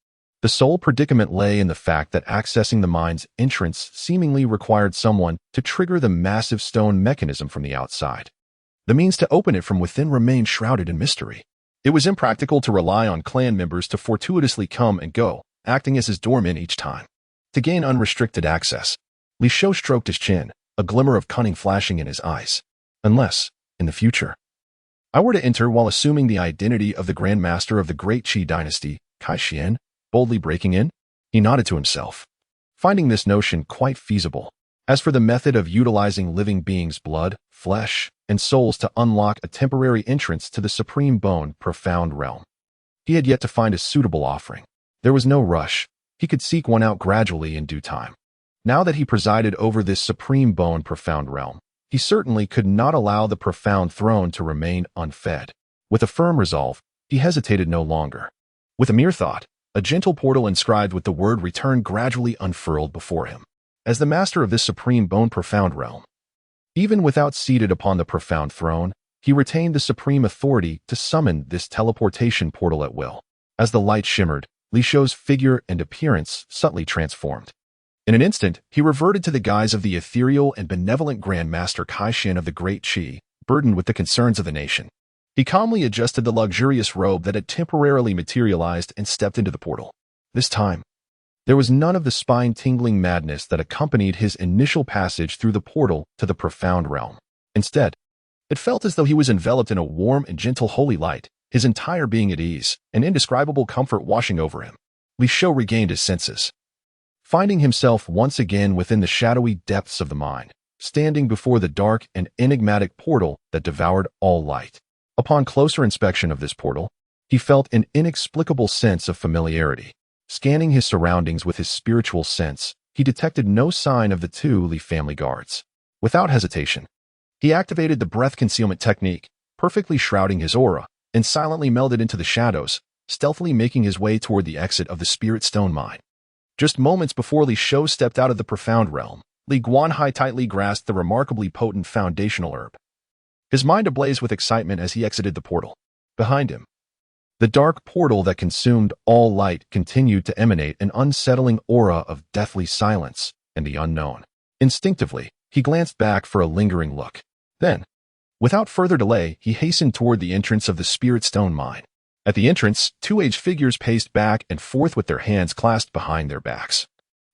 The sole predicament lay in the fact that accessing the mine's entrance seemingly required someone to trigger the massive stone mechanism from the outside. The means to open it from within remained shrouded in mystery. It was impractical to rely on clan members to fortuitously come and go, acting as his doorman each time. To gain unrestricted access, Li Shou stroked his chin, a glimmer of cunning flashing in his eyes. Unless, in the future, I were to enter while assuming the identity of the Grand Master of the Great Qi Dynasty, Kai Xian, boldly breaking in, he nodded to himself, finding this notion quite feasible. As for the method of utilizing living beings' blood, flesh, and souls to unlock a temporary entrance to the Supreme Bone Profound realm, he had yet to find a suitable offering. There was no rush. He could seek one out gradually in due time. Now that he presided over this Supreme Bone Profound realm, he certainly could not allow the Profound Throne to remain unfed. With a firm resolve, he hesitated no longer. With a mere thought, a gentle portal inscribed with the word return gradually unfurled before him. As the master of this Supreme Bone Profound realm, even without seated upon the Profound Throne, he retained the supreme authority to summon this teleportation portal at will. As the light shimmered, Li Shou's figure and appearance subtly transformed. In an instant, he reverted to the guise of the ethereal and benevolent Grand Master Kai Xian of the Great Qi, burdened with the concerns of the nation. He calmly adjusted the luxurious robe that had temporarily materialized and stepped into the portal. This time, there was none of the spine-tingling madness that accompanied his initial passage through the portal to the Profound realm. Instead, it felt as though he was enveloped in a warm and gentle holy light, his entire being at ease, an indescribable comfort washing over him. Li Shou regained his senses, finding himself once again within the shadowy depths of the mine, standing before the dark and enigmatic portal that devoured all light. Upon closer inspection of this portal, he felt an inexplicable sense of familiarity. Scanning his surroundings with his spiritual sense, he detected no sign of the two Li family guards. Without hesitation, he activated the breath concealment technique, perfectly shrouding his aura, and silently melded into the shadows, stealthily making his way toward the exit of the Spirit Stone mine. Just moments before Li Shou stepped out of the Profound realm, Li Guanhai tightly grasped the remarkably potent foundational herb, his mind ablaze with excitement as he exited the portal. Behind him, the dark portal that consumed all light continued to emanate an unsettling aura of deathly silence and the unknown. Instinctively, he glanced back for a lingering look. Then, without further delay, he hastened toward the entrance of the Spirit Stone mine. At the entrance, two aged figures paced back and forth with their hands clasped behind their backs,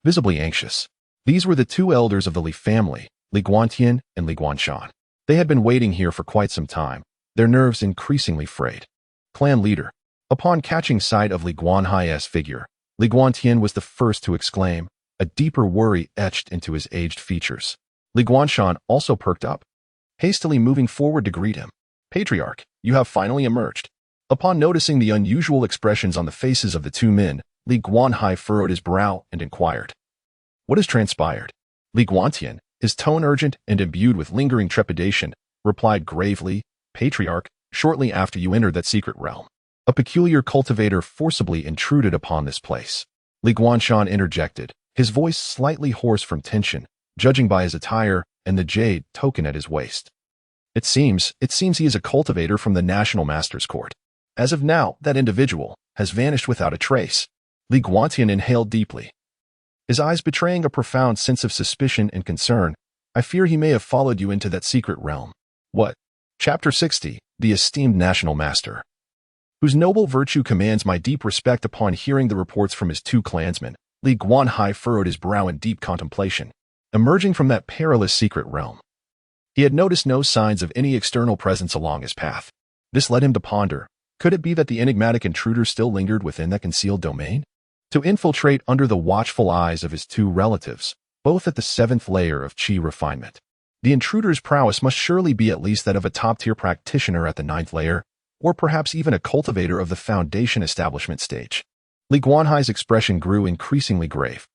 visibly anxious. These were the two elders of the Li family, Li Guantian and Li Guanshan. They had been waiting here for quite some time, their nerves increasingly frayed. Clan leader. Upon catching sight of Li Guanhai's figure, Li Guantian was the first to exclaim, a deeper worry etched into his aged features. Li Guanshan also perked up, hastily moving forward to greet him. Patriarch, you have finally emerged. Upon noticing the unusual expressions on the faces of the two men, Li Guanhai furrowed his brow and inquired, what has transpired? Li Guantian, his tone urgent and imbued with lingering trepidation, replied gravely, Patriarch, shortly after you entered that secret realm, a peculiar cultivator forcibly intruded upon this place. Li Guanshan interjected, his voice slightly hoarse from tension, judging by his attire and the jade token at his waist. It seems he is a cultivator from the National Master's Court. As of now, that individual has vanished without a trace. Li Guantian inhaled deeply, his eyes betraying a profound sense of suspicion and concern. I fear he may have followed you into that secret realm. What? Chapter 60, The Esteemed National Master, whose noble virtue commands my deep respect. Upon hearing the reports from his two clansmen, Li Guanhai furrowed his brow in deep contemplation. Emerging from that perilous secret realm, he had noticed no signs of any external presence along his path. This led him to ponder, could it be that the enigmatic intruder still lingered within that concealed domain? To infiltrate under the watchful eyes of his two relatives, both at the 7th layer of Qi refinement, the intruder's prowess must surely be at least that of a top-tier practitioner at the 9th layer, or perhaps even a cultivator of the foundation establishment stage. Li Guanhai's expression grew increasingly grave.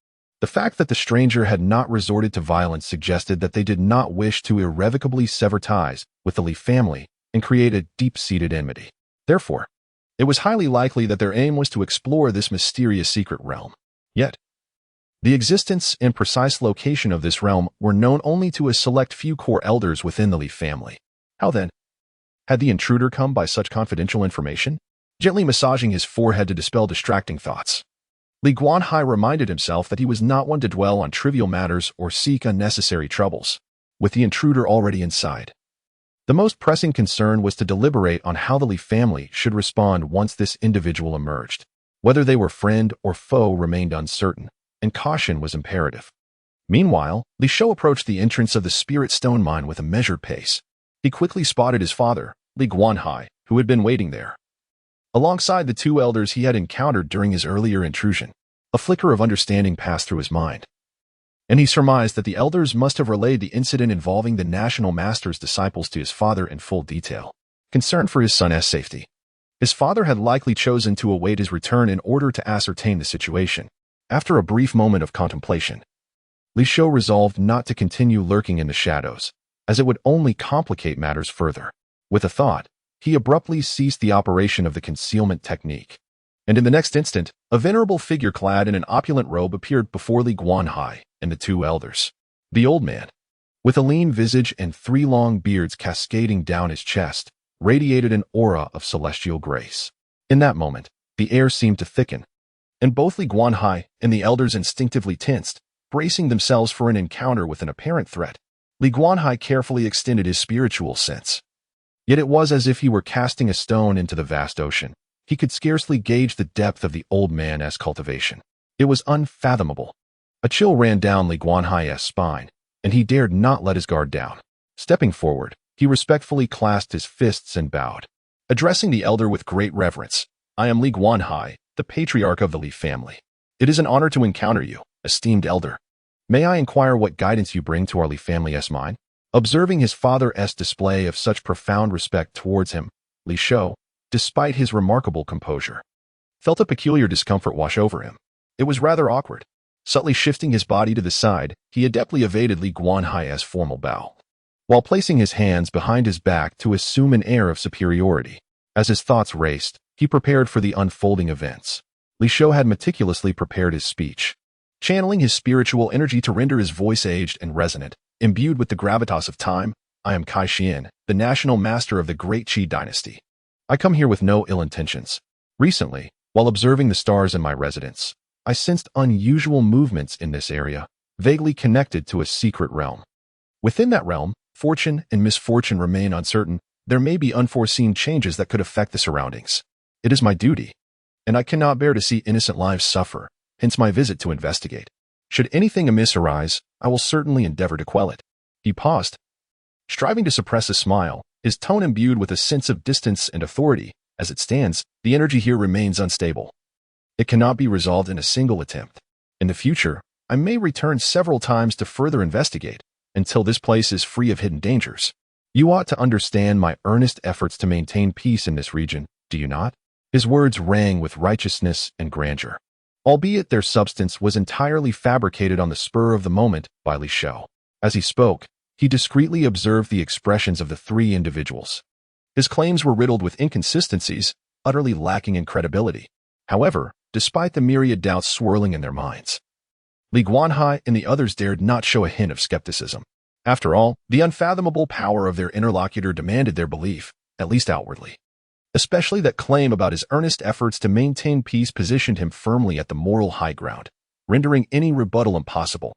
The fact that the stranger had not resorted to violence suggested that they did not wish to irrevocably sever ties with the Li family and create a deep-seated enmity. Therefore, it was highly likely that their aim was to explore this mysterious secret realm. Yet, the existence and precise location of this realm were known only to a select few core elders within the Li family. How then had the intruder come by such confidential information? Gently massaging his forehead to dispel distracting thoughts, Li Guanhai reminded himself that he was not one to dwell on trivial matters or seek unnecessary troubles, with the intruder already inside. The most pressing concern was to deliberate on how the Li family should respond once this individual emerged. Whether they were friend or foe remained uncertain, and caution was imperative. Meanwhile, Li Shou approached the entrance of the Spirit Stone Mine with a measured pace. He quickly spotted his father, Li Guanhai, who had been waiting there. Alongside the two elders he had encountered during his earlier intrusion, a flicker of understanding passed through his mind, and he surmised that the elders must have relayed the incident involving the National Master's disciples to his father in full detail. Concerned for his son's safety, his father had likely chosen to await his return in order to ascertain the situation. After a brief moment of contemplation, Li Shou resolved not to continue lurking in the shadows, as it would only complicate matters further. With a thought, he abruptly ceased the operation of the concealment technique, and in the next instant, a venerable figure clad in an opulent robe appeared before Li Guanhai and the two elders. The old man, with a lean visage and 3 long beards cascading down his chest, radiated an aura of celestial grace. In that moment, the air seemed to thicken, and both Li Guanhai and the elders instinctively tensed, bracing themselves for an encounter with an apparent threat. Li Guanhai carefully extended his spiritual sense. Yet it was as if he were casting a stone into the vast ocean. He could scarcely gauge the depth of the old man's cultivation. It was unfathomable. A chill ran down Li Guanhai's spine, and he dared not let his guard down. Stepping forward, he respectfully clasped his fists and bowed. Addressing the elder with great reverence, "I am Li Guanhai, the patriarch of the Li family. It is an honor to encounter you, esteemed elder. May I inquire what guidance you bring to our Li family's mine?" Observing his father's display of such profound respect towards him, Li Shou, despite his remarkable composure, felt a peculiar discomfort wash over him. It was rather awkward. Subtly shifting his body to the side, he adeptly evaded Li Guanhai's formal bow, while placing his hands behind his back to assume an air of superiority. As his thoughts raced, he prepared for the unfolding events. Li Shou had meticulously prepared his speech, channeling his spiritual energy to render his voice aged and resonant. Imbued with the gravitas of time, "I am Kai Xian, the national master of the Great Qi dynasty. I come here with no ill intentions. Recently, while observing the stars in my residence, I sensed unusual movements in this area, vaguely connected to a secret realm. Within that realm, fortune and misfortune remain uncertain. There may be unforeseen changes that could affect the surroundings. It is my duty, and I cannot bear to see innocent lives suffer, hence my visit to investigate. Should anything amiss arise, I will certainly endeavor to quell it." He paused, striving to suppress a smile, his tone imbued with a sense of distance and authority. As it stands, the energy here remains unstable. It cannot be resolved in a single attempt. In the future, I may return several times to further investigate, until this place is free of hidden dangers. You ought to understand my earnest efforts to maintain peace in this region, do you not? His words rang with righteousness and grandeur, albeit their substance was entirely fabricated on the spur of the moment by Li Shou. As he spoke, he discreetly observed the expressions of the 3 individuals. His claims were riddled with inconsistencies, utterly lacking in credibility. However, despite the myriad doubts swirling in their minds, Li Guanhai and the others dared not show a hint of skepticism. After all, the unfathomable power of their interlocutor demanded their belief, at least outwardly. Especially that claim about his earnest efforts to maintain peace positioned him firmly at the moral high ground, rendering any rebuttal impossible.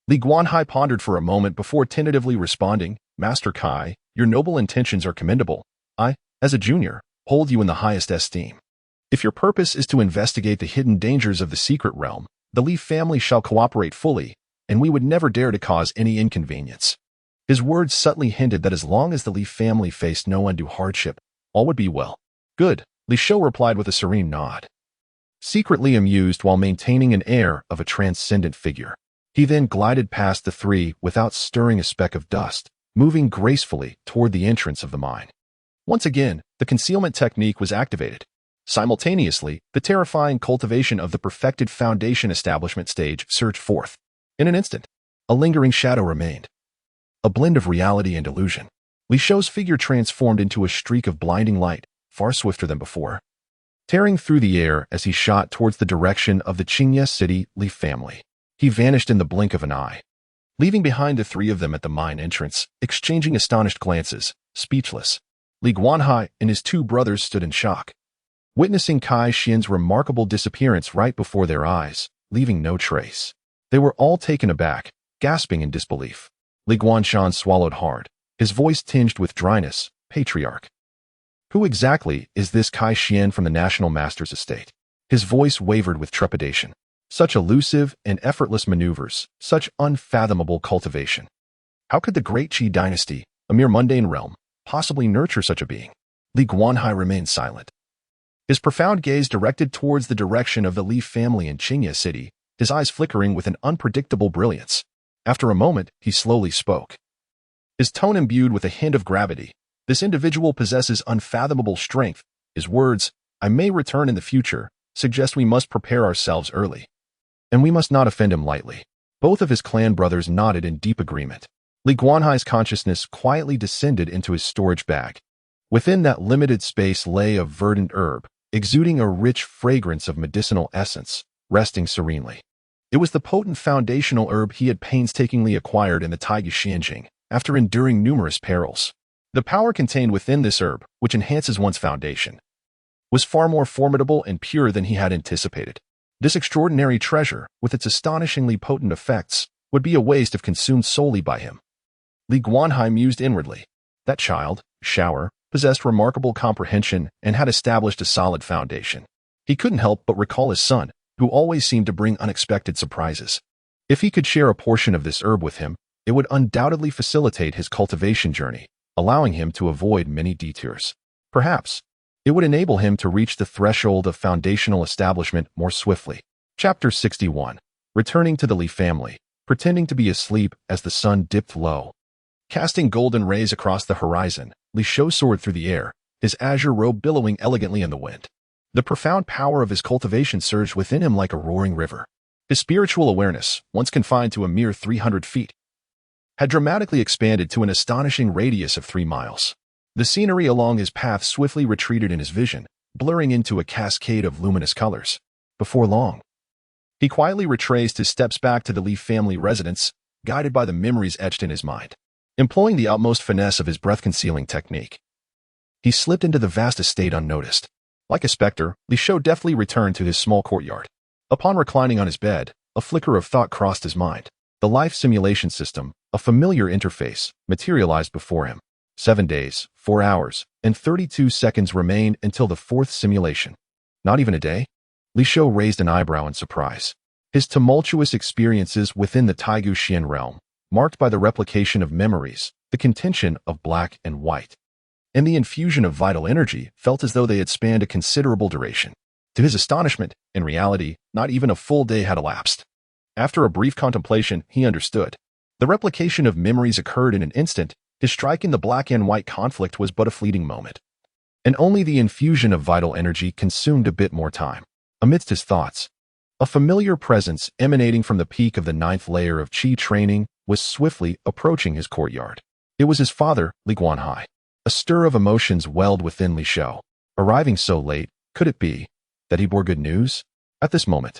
Li Guanhai pondered for a moment before tentatively responding, "Master Kai, your noble intentions are commendable. I, as a junior, hold you in the highest esteem. If your purpose is to investigate the hidden dangers of the secret realm, the Li family shall cooperate fully, and we would never dare to cause any inconvenience." His words subtly hinted that as long as the Li family faced no undue hardship, all would be well. "Good," Li Shou replied with a serene nod, secretly amused while maintaining an air of a transcendent figure. He then glided past the 3 without stirring a speck of dust, moving gracefully toward the entrance of the mine. Once again, the concealment technique was activated. Simultaneously, the terrifying cultivation of the perfected foundation establishment stage surged forth. In an instant, a lingering shadow remained. A blend of reality and illusion. Li Shou's figure transformed into a streak of blinding light, far swifter than before, tearing through the air as he shot towards the direction of the Qingye City Li family. He vanished in the blink of an eye, leaving behind the three of them at the mine entrance, exchanging astonished glances, speechless. Li Guanhai and his two brothers stood in shock, witnessing Kai Xian's remarkable disappearance right before their eyes, leaving no trace. They were all taken aback, gasping in disbelief. Li Guanshan swallowed hard, his voice tinged with dryness. Patriarch. Who exactly is this Kai Xian from the National Master's estate? His voice wavered with trepidation. Such elusive and effortless maneuvers, such unfathomable cultivation. How could the great Qi dynasty, a mere mundane realm, possibly nurture such a being? Li Guanhai remained silent, his profound gaze directed towards the direction of the Li family in Qingye City, his eyes flickering with an unpredictable brilliance. After a moment, he slowly spoke, his tone imbued with a hint of gravity. This individual possesses unfathomable strength. His words, "I may return in the future," suggest we must prepare ourselves early. And we must not offend him lightly. Both of his clan brothers nodded in deep agreement. Li Guanhai's consciousness quietly descended into his storage bag. Within that limited space lay a verdant herb, exuding a rich fragrance of medicinal essence, resting serenely. It was the potent foundational herb he had painstakingly acquired in the Taigu Xianjing, after enduring numerous perils. The power contained within this herb, which enhances one's foundation, was far more formidable and pure than he had anticipated. This extraordinary treasure, with its astonishingly potent effects, would be a waste if consumed solely by him. Li Guanhai mused inwardly. That child, Shower, possessed remarkable comprehension and had established a solid foundation. He couldn't help but recall his son, who always seemed to bring unexpected surprises. If he could share a portion of this herb with him, it would undoubtedly facilitate his cultivation journey, allowing him to avoid many detours. Perhaps, it would enable him to reach the threshold of foundational establishment more swiftly. Chapter 61. Returning to the Li family, pretending to be asleep as the sun dipped low. Casting golden rays across the horizon, Li Shou soared through the air, his azure robe billowing elegantly in the wind. The profound power of his cultivation surged within him like a roaring river. His spiritual awareness, once confined to a mere 300 feet, had dramatically expanded to an astonishing radius of 3 miles. The scenery along his path swiftly retreated in his vision, blurring into a cascade of luminous colors. Before long, he quietly retraced his steps back to the Li family residence, guided by the memories etched in his mind. Employing the utmost finesse of his breath-concealing technique, he slipped into the vast estate unnoticed. Like a specter, Li Shou deftly returned to his small courtyard. Upon reclining on his bed, a flicker of thought crossed his mind. The life simulation system, a familiar interface, materialized before him. 7 days, 4 hours, and 32 seconds remained until the 4th simulation. Not even a day? Li Shou raised an eyebrow in surprise. His tumultuous experiences within the Taigu Xian realm, marked by the replication of memories, the contention of black and white, and the infusion of vital energy, felt as though they had spanned a considerable duration. To his astonishment, in reality, not even a full day had elapsed. After a brief contemplation, he understood. The replication of memories occurred in an instant. His strike in the black and white conflict was but a fleeting moment. And only the infusion of vital energy consumed a bit more time. Amidst his thoughts, a familiar presence emanating from the peak of the 9th layer of Qi training was swiftly approaching his courtyard. It was his father, Li Guanhai. A stir of emotions welled within Li Shou. Arriving so late, could it be that he bore good news? At this moment,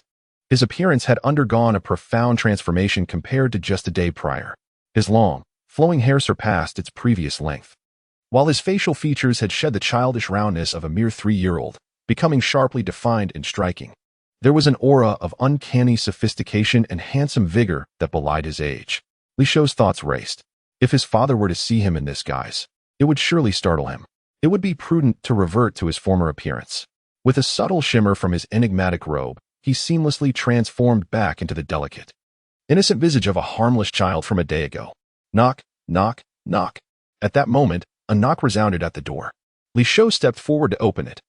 his appearance had undergone a profound transformation compared to just a day prior. His long, flowing hair surpassed its previous length, while his facial features had shed the childish roundness of a mere 3-year-old, becoming sharply defined and striking. There was an aura of uncanny sophistication and handsome vigor that belied his age. Li Shou's thoughts raced. If his father were to see him in this guise, it would surely startle him. It would be prudent to revert to his former appearance. With a subtle shimmer from his enigmatic robe, he seamlessly transformed back into the delicate, innocent visage of a harmless child from a day ago. Knock, knock, knock. At that moment, a knock resounded at the door. Li Shou stepped forward to open it,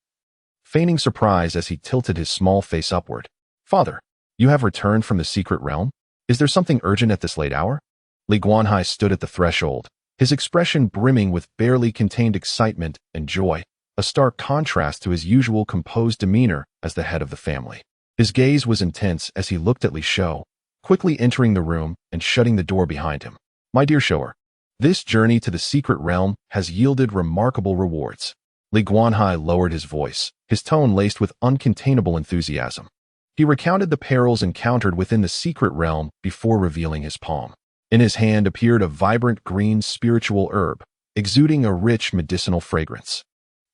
feigning surprise as he tilted his small face upward. "Father, you have returned from the secret realm? Is there something urgent at this late hour?" Li Guanhai stood at the threshold, his expression brimming with barely contained excitement and joy. a stark contrast to his usual composed demeanor as the head of the family. His gaze was intense as he looked at Li Shou, quickly entering the room and shutting the door behind him. My dear Shou'er, this journey to the secret realm has yielded remarkable rewards. Li Guanhai lowered his voice, his tone laced with uncontainable enthusiasm. He recounted the perils encountered within the secret realm before revealing his palm. In his hand appeared a vibrant green spiritual herb, exuding a rich medicinal fragrance.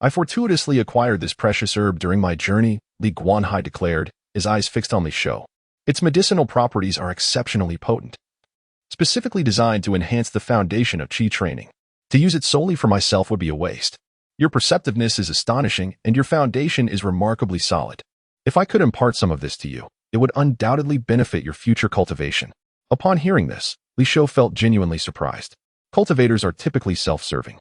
I fortuitously acquired this precious herb during my journey, Li Guanhai declared, his eyes fixed on Li Shou. Its medicinal properties are exceptionally potent, specifically designed to enhance the foundation of qi training. To use it solely for myself would be a waste. Your perceptiveness is astonishing, and your foundation is remarkably solid. If I could impart some of this to you, it would undoubtedly benefit your future cultivation. Upon hearing this, Li Shou felt genuinely surprised. Cultivators are typically self-serving,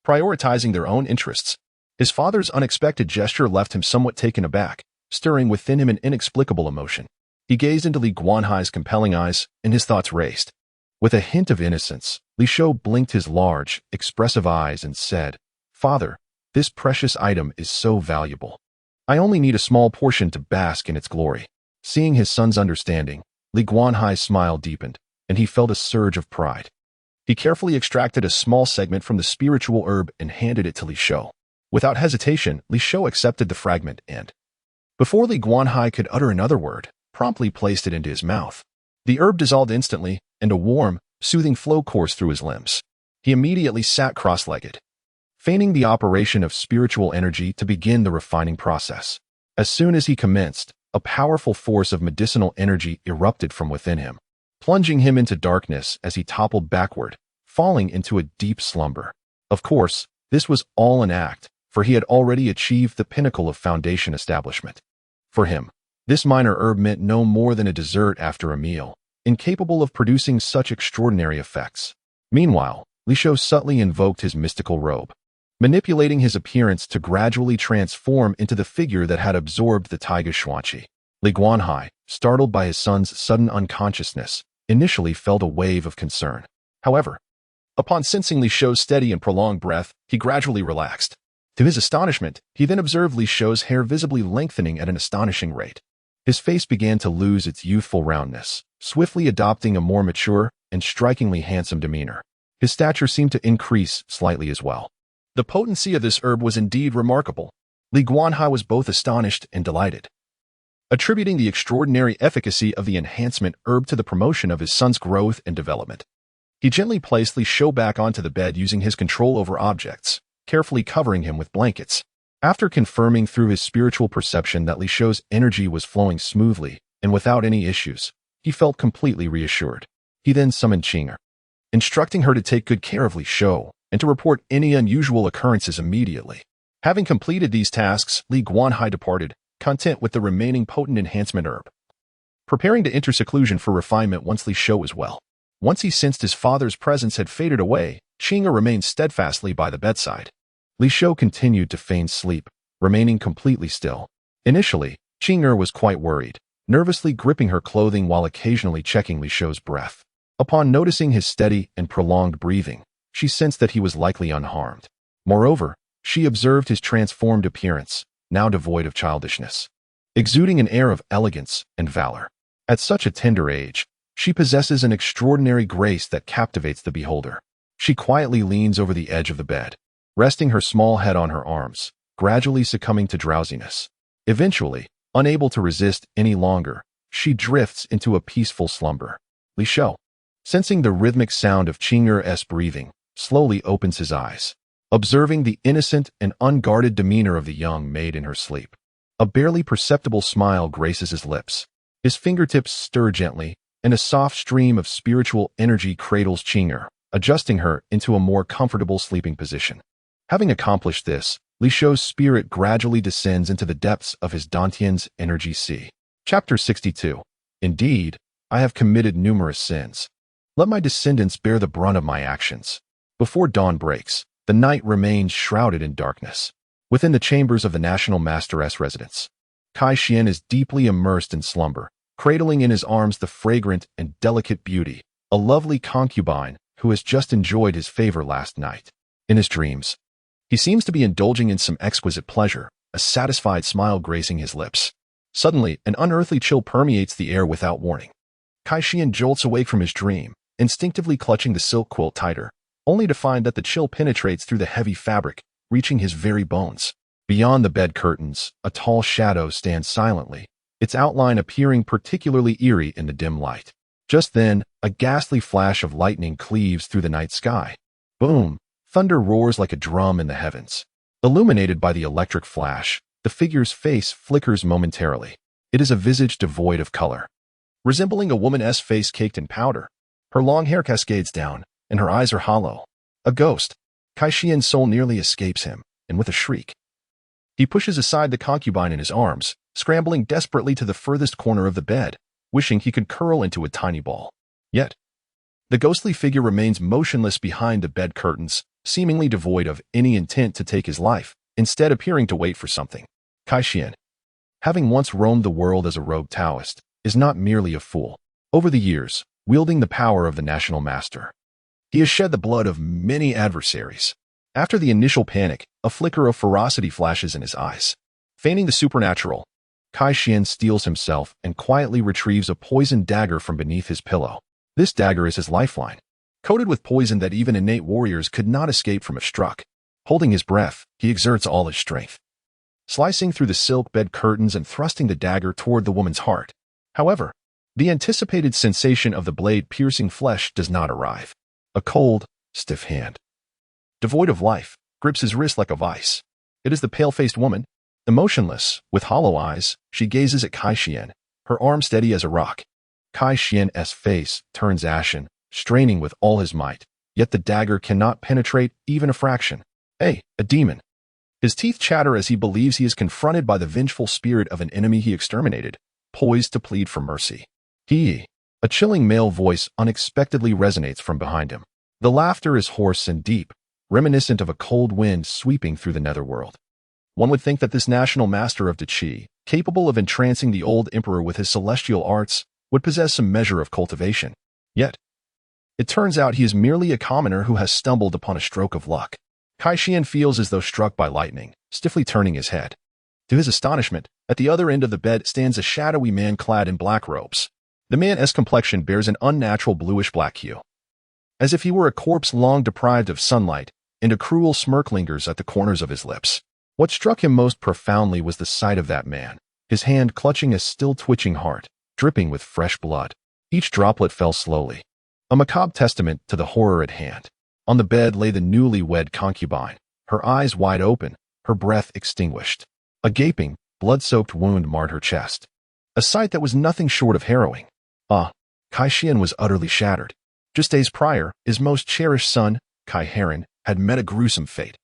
prioritizing their own interests. His father's unexpected gesture left him somewhat taken aback, stirring within him an inexplicable emotion. He gazed into Li Guanhai's compelling eyes, and his thoughts raced. With a hint of innocence, Li Shou blinked his large, expressive eyes and said, "Father, this precious item is so valuable. I only need a small portion to bask in its glory." Seeing his son's understanding, Li Guanhai's smile deepened, and he felt a surge of pride. He carefully extracted a small segment from the spiritual herb and handed it to Li Shou. Without hesitation, Li Shou accepted the fragment and, before Li Guanhai could utter another word, promptly placed it into his mouth. The herb dissolved instantly, and a warm, soothing flow coursed through his limbs. He immediately sat cross-legged, feigning the operation of spiritual energy to begin the refining process. As soon as he commenced, a powerful force of medicinal energy erupted from within him, plunging him into darkness as he toppled backward, falling into a deep slumber. Of course, this was all an act, for he had already achieved the pinnacle of foundation establishment. For him, this minor herb meant no more than a dessert after a meal, incapable of producing such extraordinary effects. Meanwhile, Li Shou subtly invoked his mystical robe, manipulating his appearance to gradually transform into the figure that had absorbed the Taiga Xuanqi. Li Guanhai, startled by his son's sudden unconsciousness, initially felt a wave of concern. However, upon sensing Li Shou's steady and prolonged breath, he gradually relaxed. To his astonishment, he then observed Li Shou's hair visibly lengthening at an astonishing rate. His face began to lose its youthful roundness, swiftly adopting a more mature and strikingly handsome demeanor. His stature seemed to increase slightly as well. The potency of this herb was indeed remarkable. Li Guanhai was both astonished and delighted, attributing the extraordinary efficacy of the enhancement herb to the promotion of his son's growth and development. He gently placed Li Shou back onto the bed using his control over objects, carefully covering him with blankets. After confirming through his spiritual perception that Li Shou's energy was flowing smoothly and without any issues, he felt completely reassured. He then summoned Qing'er, instructing her to take good care of Li Shou and to report any unusual occurrences immediately. Having completed these tasks, Li Guanhai departed, content with the remaining potent enhancement herb, preparing to enter seclusion for refinement once Li Shou was well. Once he sensed his father's presence had faded away, Qing'er remained steadfastly by the bedside. Li Shou continued to feign sleep, remaining completely still. Initially, Qing'er was quite worried, nervously gripping her clothing while occasionally checking Li Shou's breath. Upon noticing his steady and prolonged breathing, she sensed that he was likely unharmed. Moreover, she observed his transformed appearance, now devoid of childishness, exuding an air of elegance and valor. At such a tender age, she possesses an extraordinary grace that captivates the beholder. She quietly leans over the edge of the bed, resting her small head on her arms, gradually succumbing to drowsiness. Eventually, unable to resist any longer, she drifts into a peaceful slumber. Li Shou, sensing the rhythmic sound of Qing'er's breathing, slowly opens his eyes, observing the innocent and unguarded demeanor of the young maid in her sleep. A barely perceptible smile graces his lips. His fingertips stir gently, and a soft stream of spiritual energy cradles Qing'er, adjusting her into a more comfortable sleeping position. Having accomplished this, Li Shou's spirit gradually descends into the depths of his Dantian's energy sea. Chapter 62. Indeed, I have committed numerous sins. Let my descendants bear the brunt of my actions. Before dawn breaks, the night remains shrouded in darkness. Within the chambers of the National Master's residence, Kai Xian is deeply immersed in slumber, cradling in his arms the fragrant and delicate beauty, a lovely concubine who has just enjoyed his favor last night. In his dreams, He seems to be indulging in some exquisite pleasure, a satisfied smile gracing his lips. Suddenly, an unearthly chill permeates the air without warning. Kai Xian jolts awake from his dream, instinctively clutching the silk quilt tighter, only to find that the chill penetrates through the heavy fabric, reaching his very bones. Beyond the bed curtains, a tall shadow stands silently, its outline appearing particularly eerie in the dim light. Just then, a ghastly flash of lightning cleaves through the night sky. Boom! Thunder roars like a drum in the heavens. Illuminated by the electric flash, the figure's face flickers momentarily. It is a visage devoid of color, resembling a woman's face caked in powder. Her long hair cascades down, and her eyes are hollow. A ghost. Kai Xian's soul nearly escapes him, and with a shriek, he pushes aside the concubine in his arms, scrambling desperately to the furthest corner of the bed, wishing he could curl into a tiny ball. Yet, the ghostly figure remains motionless behind the bed curtains, seemingly devoid of any intent to take his life, instead appearing to wait for something. Kai Xian, having once roamed the world as a rogue Taoist, is not merely a fool. Over the years, wielding the power of the national master, he has shed the blood of many adversaries. After the initial panic, a flicker of ferocity flashes in his eyes. Feigning the supernatural, Kai Xian steels himself and quietly retrieves a poisoned dagger from beneath his pillow. This dagger is his lifeline, coated with poison that even innate warriors could not escape from if struck. Holding his breath, he exerts all his strength, slicing through the silk bed curtains and thrusting the dagger toward the woman's heart. However, the anticipated sensation of the blade piercing flesh does not arrive. A cold, stiff hand, devoid of life, grips his wrist like a vice. It is the pale-faced woman. Emotionless, with hollow eyes, she gazes at Kai Xian, her arm steady as a rock. Kai Xian's face turns ashen, straining with all his might, yet the dagger cannot penetrate even a fraction. Hey, a demon! His teeth chatter as he believes he is confronted by the vengeful spirit of an enemy he exterminated, poised to plead for mercy. A chilling male voice unexpectedly resonates from behind him. The laughter is hoarse and deep, reminiscent of a cold wind sweeping through the netherworld. One would think that this national master of Da Qi, capable of entrancing the old emperor with his celestial arts, would possess some measure of cultivation. Yet, it turns out he is merely a commoner who has stumbled upon a stroke of luck. Kai Xian feels as though struck by lightning, stiffly turning his head. To his astonishment, at the other end of the bed stands a shadowy man clad in black robes. The man's complexion bears an unnatural bluish-black hue, as if he were a corpse long deprived of sunlight, and a cruel smirk lingers at the corners of his lips. What struck him most profoundly was the sight of that man, his hand clutching a still-twitching heart, dripping with fresh blood. Each droplet fell slowly, a macabre testament to the horror at hand. On the bed lay the newly-wed concubine, her eyes wide open, her breath extinguished. A gaping, blood-soaked wound marred her chest, a sight that was nothing short of harrowing. Kai Xian was utterly shattered. Just days prior, his most cherished son, Kai Heron, had met a gruesome fate.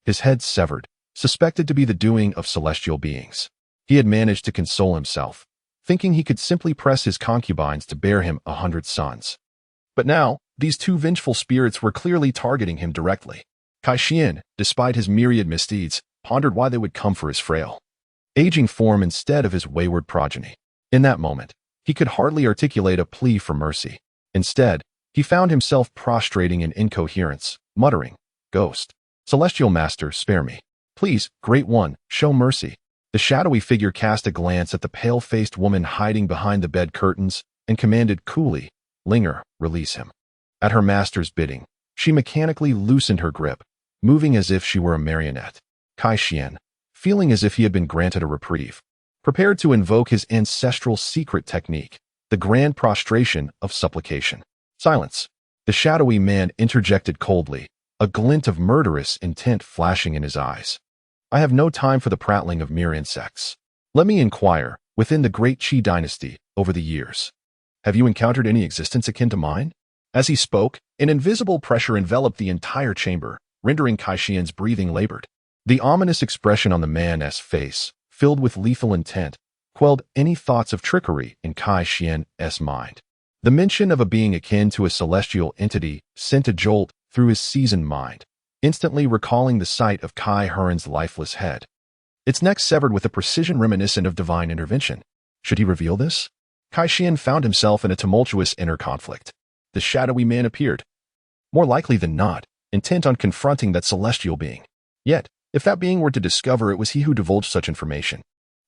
His head severed, suspected to be the doing of celestial beings. He had managed to console himself, thinking he could simply press his concubines to bear him 100 sons. But now, these two vengeful spirits were clearly targeting him directly. Kai Xian, despite his myriad misdeeds, pondered why they would come for his frail, aging form instead of his wayward progeny. In that moment, he could hardly articulate a plea for mercy. Instead, he found himself prostrating in incoherence, muttering, "Ghost, celestial master, spare me. Please, great one, show mercy." The shadowy figure cast a glance at the pale-faced woman hiding behind the bed curtains and commanded coolly, "Linger, release him." At her master's bidding, she mechanically loosened her grip, moving as if she were a marionette. Kai Xian, feeling as if he had been granted a reprieve, prepared to invoke his ancestral secret technique, the grand prostration of supplication. Silence. The shadowy man interjected coldly, a glint of murderous intent flashing in his eyes. "I have no time for the prattling of mere insects. Let me inquire, within the great Qi dynasty, over the years, have you encountered any existence akin to mine?" As he spoke, an invisible pressure enveloped the entire chamber, rendering Kai Xian's breathing labored. The ominous expression on the man's face, filled with lethal intent, quelled any thoughts of trickery in Kai Xian's mind. The mention of a being akin to a celestial entity sent a jolt through his seasoned mind, instantly recalling the sight of Kai Heron's lifeless head, its neck severed with a precision reminiscent of divine intervention. Should he reveal this? Kai Xian found himself in a tumultuous inner conflict. The shadowy man appeared, more likely than not, intent on confronting that celestial being. Yet, if that being were to discover it was he who divulged such information,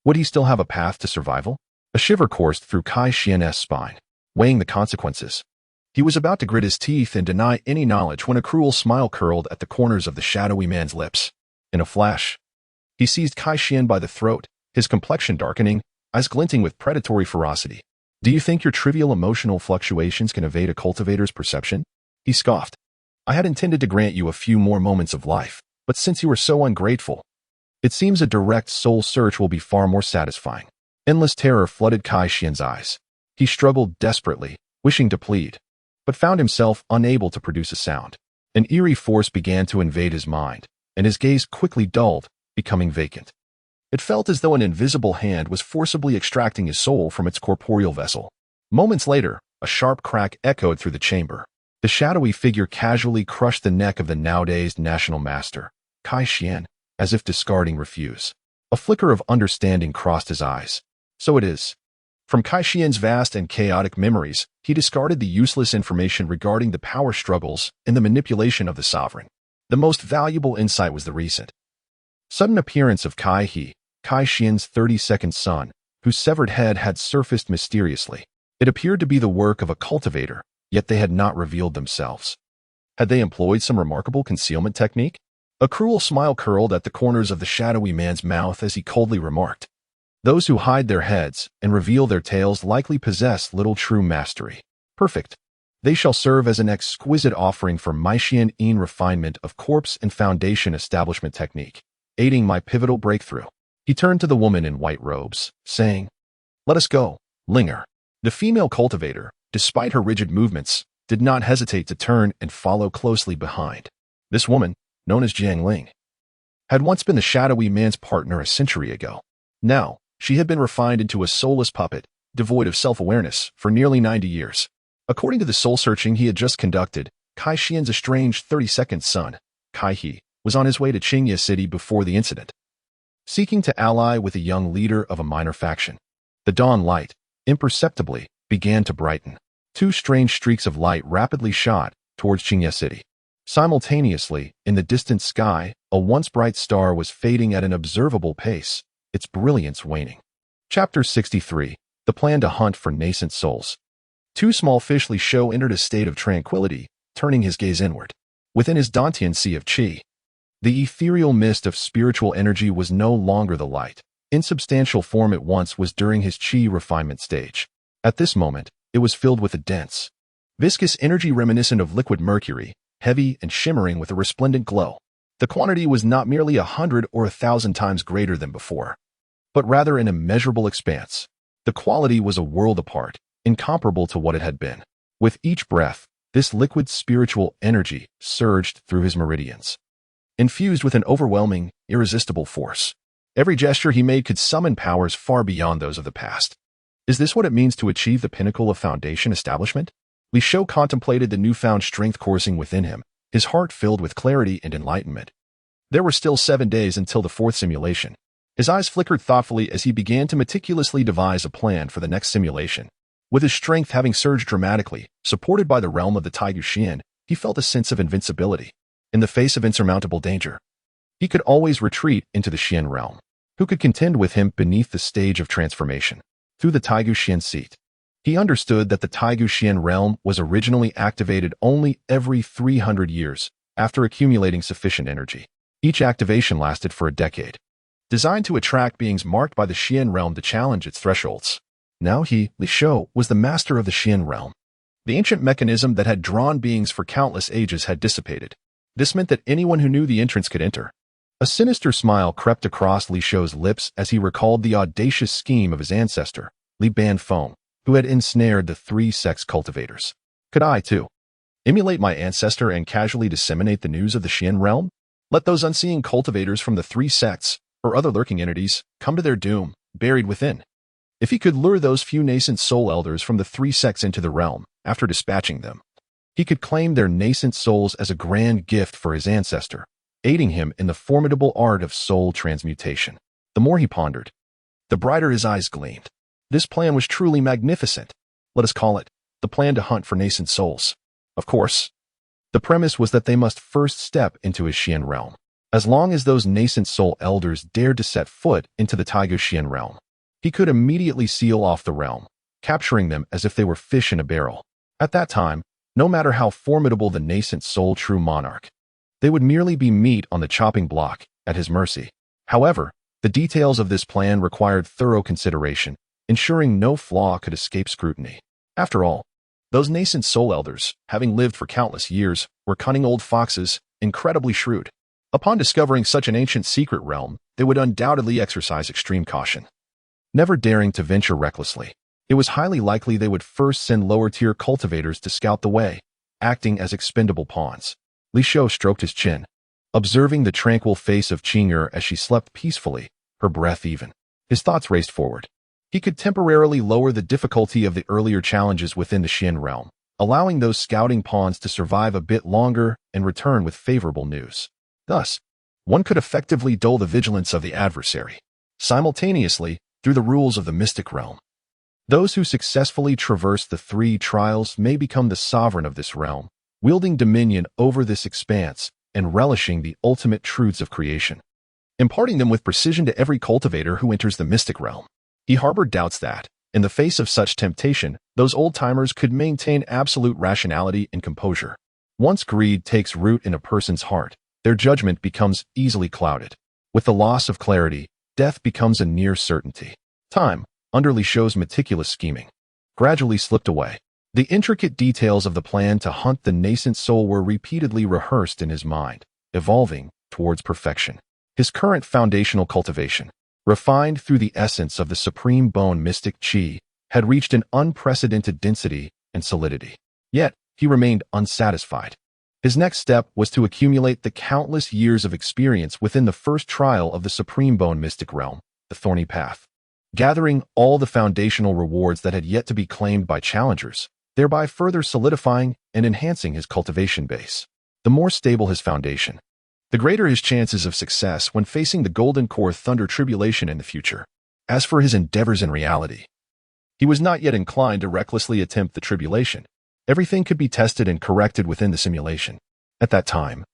would he still have a path to survival? A shiver coursed through Kai Xian's spine, weighing the consequences. He was about to grit his teeth and deny any knowledge when a cruel smile curled at the corners of the shadowy man's lips. In a flash, he seized Kai Xian by the throat, his complexion darkening, eyes glinting with predatory ferocity. Do you think your trivial emotional fluctuations can evade a cultivator's perception? He scoffed. I had intended to grant you a few more moments of life, but since you were so ungrateful, it seems a direct soul search will be far more satisfying. Endless terror flooded Kai Xian's eyes. He struggled desperately, wishing to plead, but found himself unable to produce a sound. An eerie force began to invade his mind, and his gaze quickly dulled, becoming vacant. It felt as though an invisible hand was forcibly extracting his soul from its corporeal vessel. Moments later, a sharp crack echoed through the chamber. The shadowy figure casually crushed the neck of the now-dazed national master, Kai Xian, as if discarding refuse. A flicker of understanding crossed his eyes. So it is. From Kai Xian's vast and chaotic memories, he discarded the useless information regarding the power struggles and the manipulation of the sovereign. The most valuable insight was the recent sudden appearance of Kai He, Kai Xian's 32nd son, whose severed head had surfaced mysteriously. It appeared to be the work of a cultivator, yet they had not revealed themselves. Had they employed some remarkable concealment technique? A cruel smile curled at the corners of the shadowy man's mouth as he coldly remarked, those who hide their heads and reveal their tails likely possess little true mastery. Perfect. They shall serve as an exquisite offering for Maixian Yin refinement of corpse and foundation establishment technique, aiding my pivotal breakthrough. He turned to the woman in white robes, saying, Let us go, Linger. The female cultivator, despite her rigid movements, did not hesitate to turn and follow closely behind. This woman, known as Jiang Ling, had once been the shadowy man's partner a century ago. Now, she had been refined into a soulless puppet, devoid of self-awareness, for nearly 90 years. According to the soul-searching he had just conducted, Kai Xian's estranged 32nd son, Kai He, was on his way to Qingye City before the incident, seeking to ally with a young leader of a minor faction. The dawn light, imperceptibly, began to brighten. Two strange streaks of light rapidly shot towards Qingye City. Simultaneously, in the distant sky, a once bright star was fading at an observable pace, its brilliance waning. Chapter 63. The Plan to Hunt for Nascent Souls. Two small fish Li Shou entered a state of tranquility, turning his gaze inward. Within his Dantian sea of qi, the ethereal mist of spiritual energy was no longer the light, insubstantial form it once was during his qi refinement stage. At this moment, it was filled with a dense, viscous energy reminiscent of liquid mercury, heavy and shimmering with a resplendent glow. The quantity was not merely 100 or 1,000 times greater than before, but rather an immeasurable expanse. The quality was a world apart, incomparable to what it had been. With each breath, this liquid spiritual energy surged through his meridians, infused with an overwhelming, irresistible force. Every gesture he made could summon powers far beyond those of the past. Is this what it means to achieve the pinnacle of foundation establishment? Li Shou contemplated the newfound strength coursing within him, his heart filled with clarity and enlightenment. There were still 7 days until the 4th simulation. His eyes flickered thoughtfully as he began to meticulously devise a plan for the next simulation. With his strength having surged dramatically, supported by the realm of the Taigu Xian, he felt a sense of invincibility. In the face of insurmountable danger, he could always retreat into the Xian realm. Who could contend with him beneath the stage of transformation? Through the Taigu Xian seat, he understood that the Taigu Xian realm was originally activated only every 300 years after accumulating sufficient energy. Each activation lasted for a decade, designed to attract beings marked by the Xian realm to challenge its thresholds. Now he, Li Shou, was the master of the Xian realm. The ancient mechanism that had drawn beings for countless ages had dissipated. This meant that anyone who knew the entrance could enter. A sinister smile crept across Li Shou's lips as he recalled the audacious scheme of his ancestor, Li Banfeng, who had ensnared the 3 sex cultivators. Could I, too, emulate my ancestor and casually disseminate the news of the Xian realm? Let those unseeing cultivators from the 3 sects, or other lurking entities, come to their doom, buried within. If he could lure those few nascent soul elders from the 3 sects into the realm, after dispatching them, he could claim their nascent souls as a grand gift for his ancestor, aiding him in the formidable art of soul transmutation. The more he pondered, the brighter his eyes gleamed. This plan was truly magnificent. Let us call it the plan to hunt for nascent souls. Of course, the premise was that they must first step into his Xian realm. As long as those nascent soul elders dared to set foot into the Taiguxian realm, he could immediately seal off the realm, capturing them as if they were fish in a barrel. At that time, no matter how formidable the nascent soul true monarch, they would merely be meat on the chopping block at his mercy. However, the details of this plan required thorough consideration, ensuring no flaw could escape scrutiny. After all, those nascent soul elders, having lived for countless years, were cunning old foxes, incredibly shrewd. Upon discovering such an ancient secret realm, they would undoubtedly exercise extreme caution. Never daring to venture recklessly, it was highly likely they would first send lower-tier cultivators to scout the way, acting as expendable pawns. Li Shou stroked his chin, observing the tranquil face of Qing'er as she slept peacefully, her breath even. His thoughts raced forward. He could temporarily lower the difficulty of the earlier challenges within the Xian realm, allowing those scouting pawns to survive a bit longer and return with favorable news. Thus, one could effectively dull the vigilance of the adversary, simultaneously, through the rules of the mystic realm. Those who successfully traverse the 3 trials may become the sovereign of this realm, wielding dominion over this expanse and relishing the ultimate truths of creation, imparting them with precision to every cultivator who enters the mystic realm. He harbored doubts that, in the face of such temptation, those old-timers could maintain absolute rationality and composure. Once greed takes root in a person's heart, their judgment becomes easily clouded. With the loss of clarity, death becomes a near certainty. Time, under Li Shou's meticulous scheming, gradually slipped away. The intricate details of the plan to hunt the nascent soul were repeatedly rehearsed in his mind, evolving towards perfection. His current foundational cultivation, refined through the essence of the supreme bone mystic Qi, had reached an unprecedented density and solidity. Yet, he remained unsatisfied. His next step was to accumulate the countless years of experience within the first trial of the supreme bone mystic realm, the Thorny Path, gathering all the foundational rewards that had yet to be claimed by challengers, thereby further solidifying and enhancing his cultivation base. The more stable his foundation, the greater his chances of success when facing the Golden Core Thunder Tribulation in the future. As for his endeavors in reality, he was not yet inclined to recklessly attempt the tribulation. Everything could be tested and corrected within the simulation. At that time,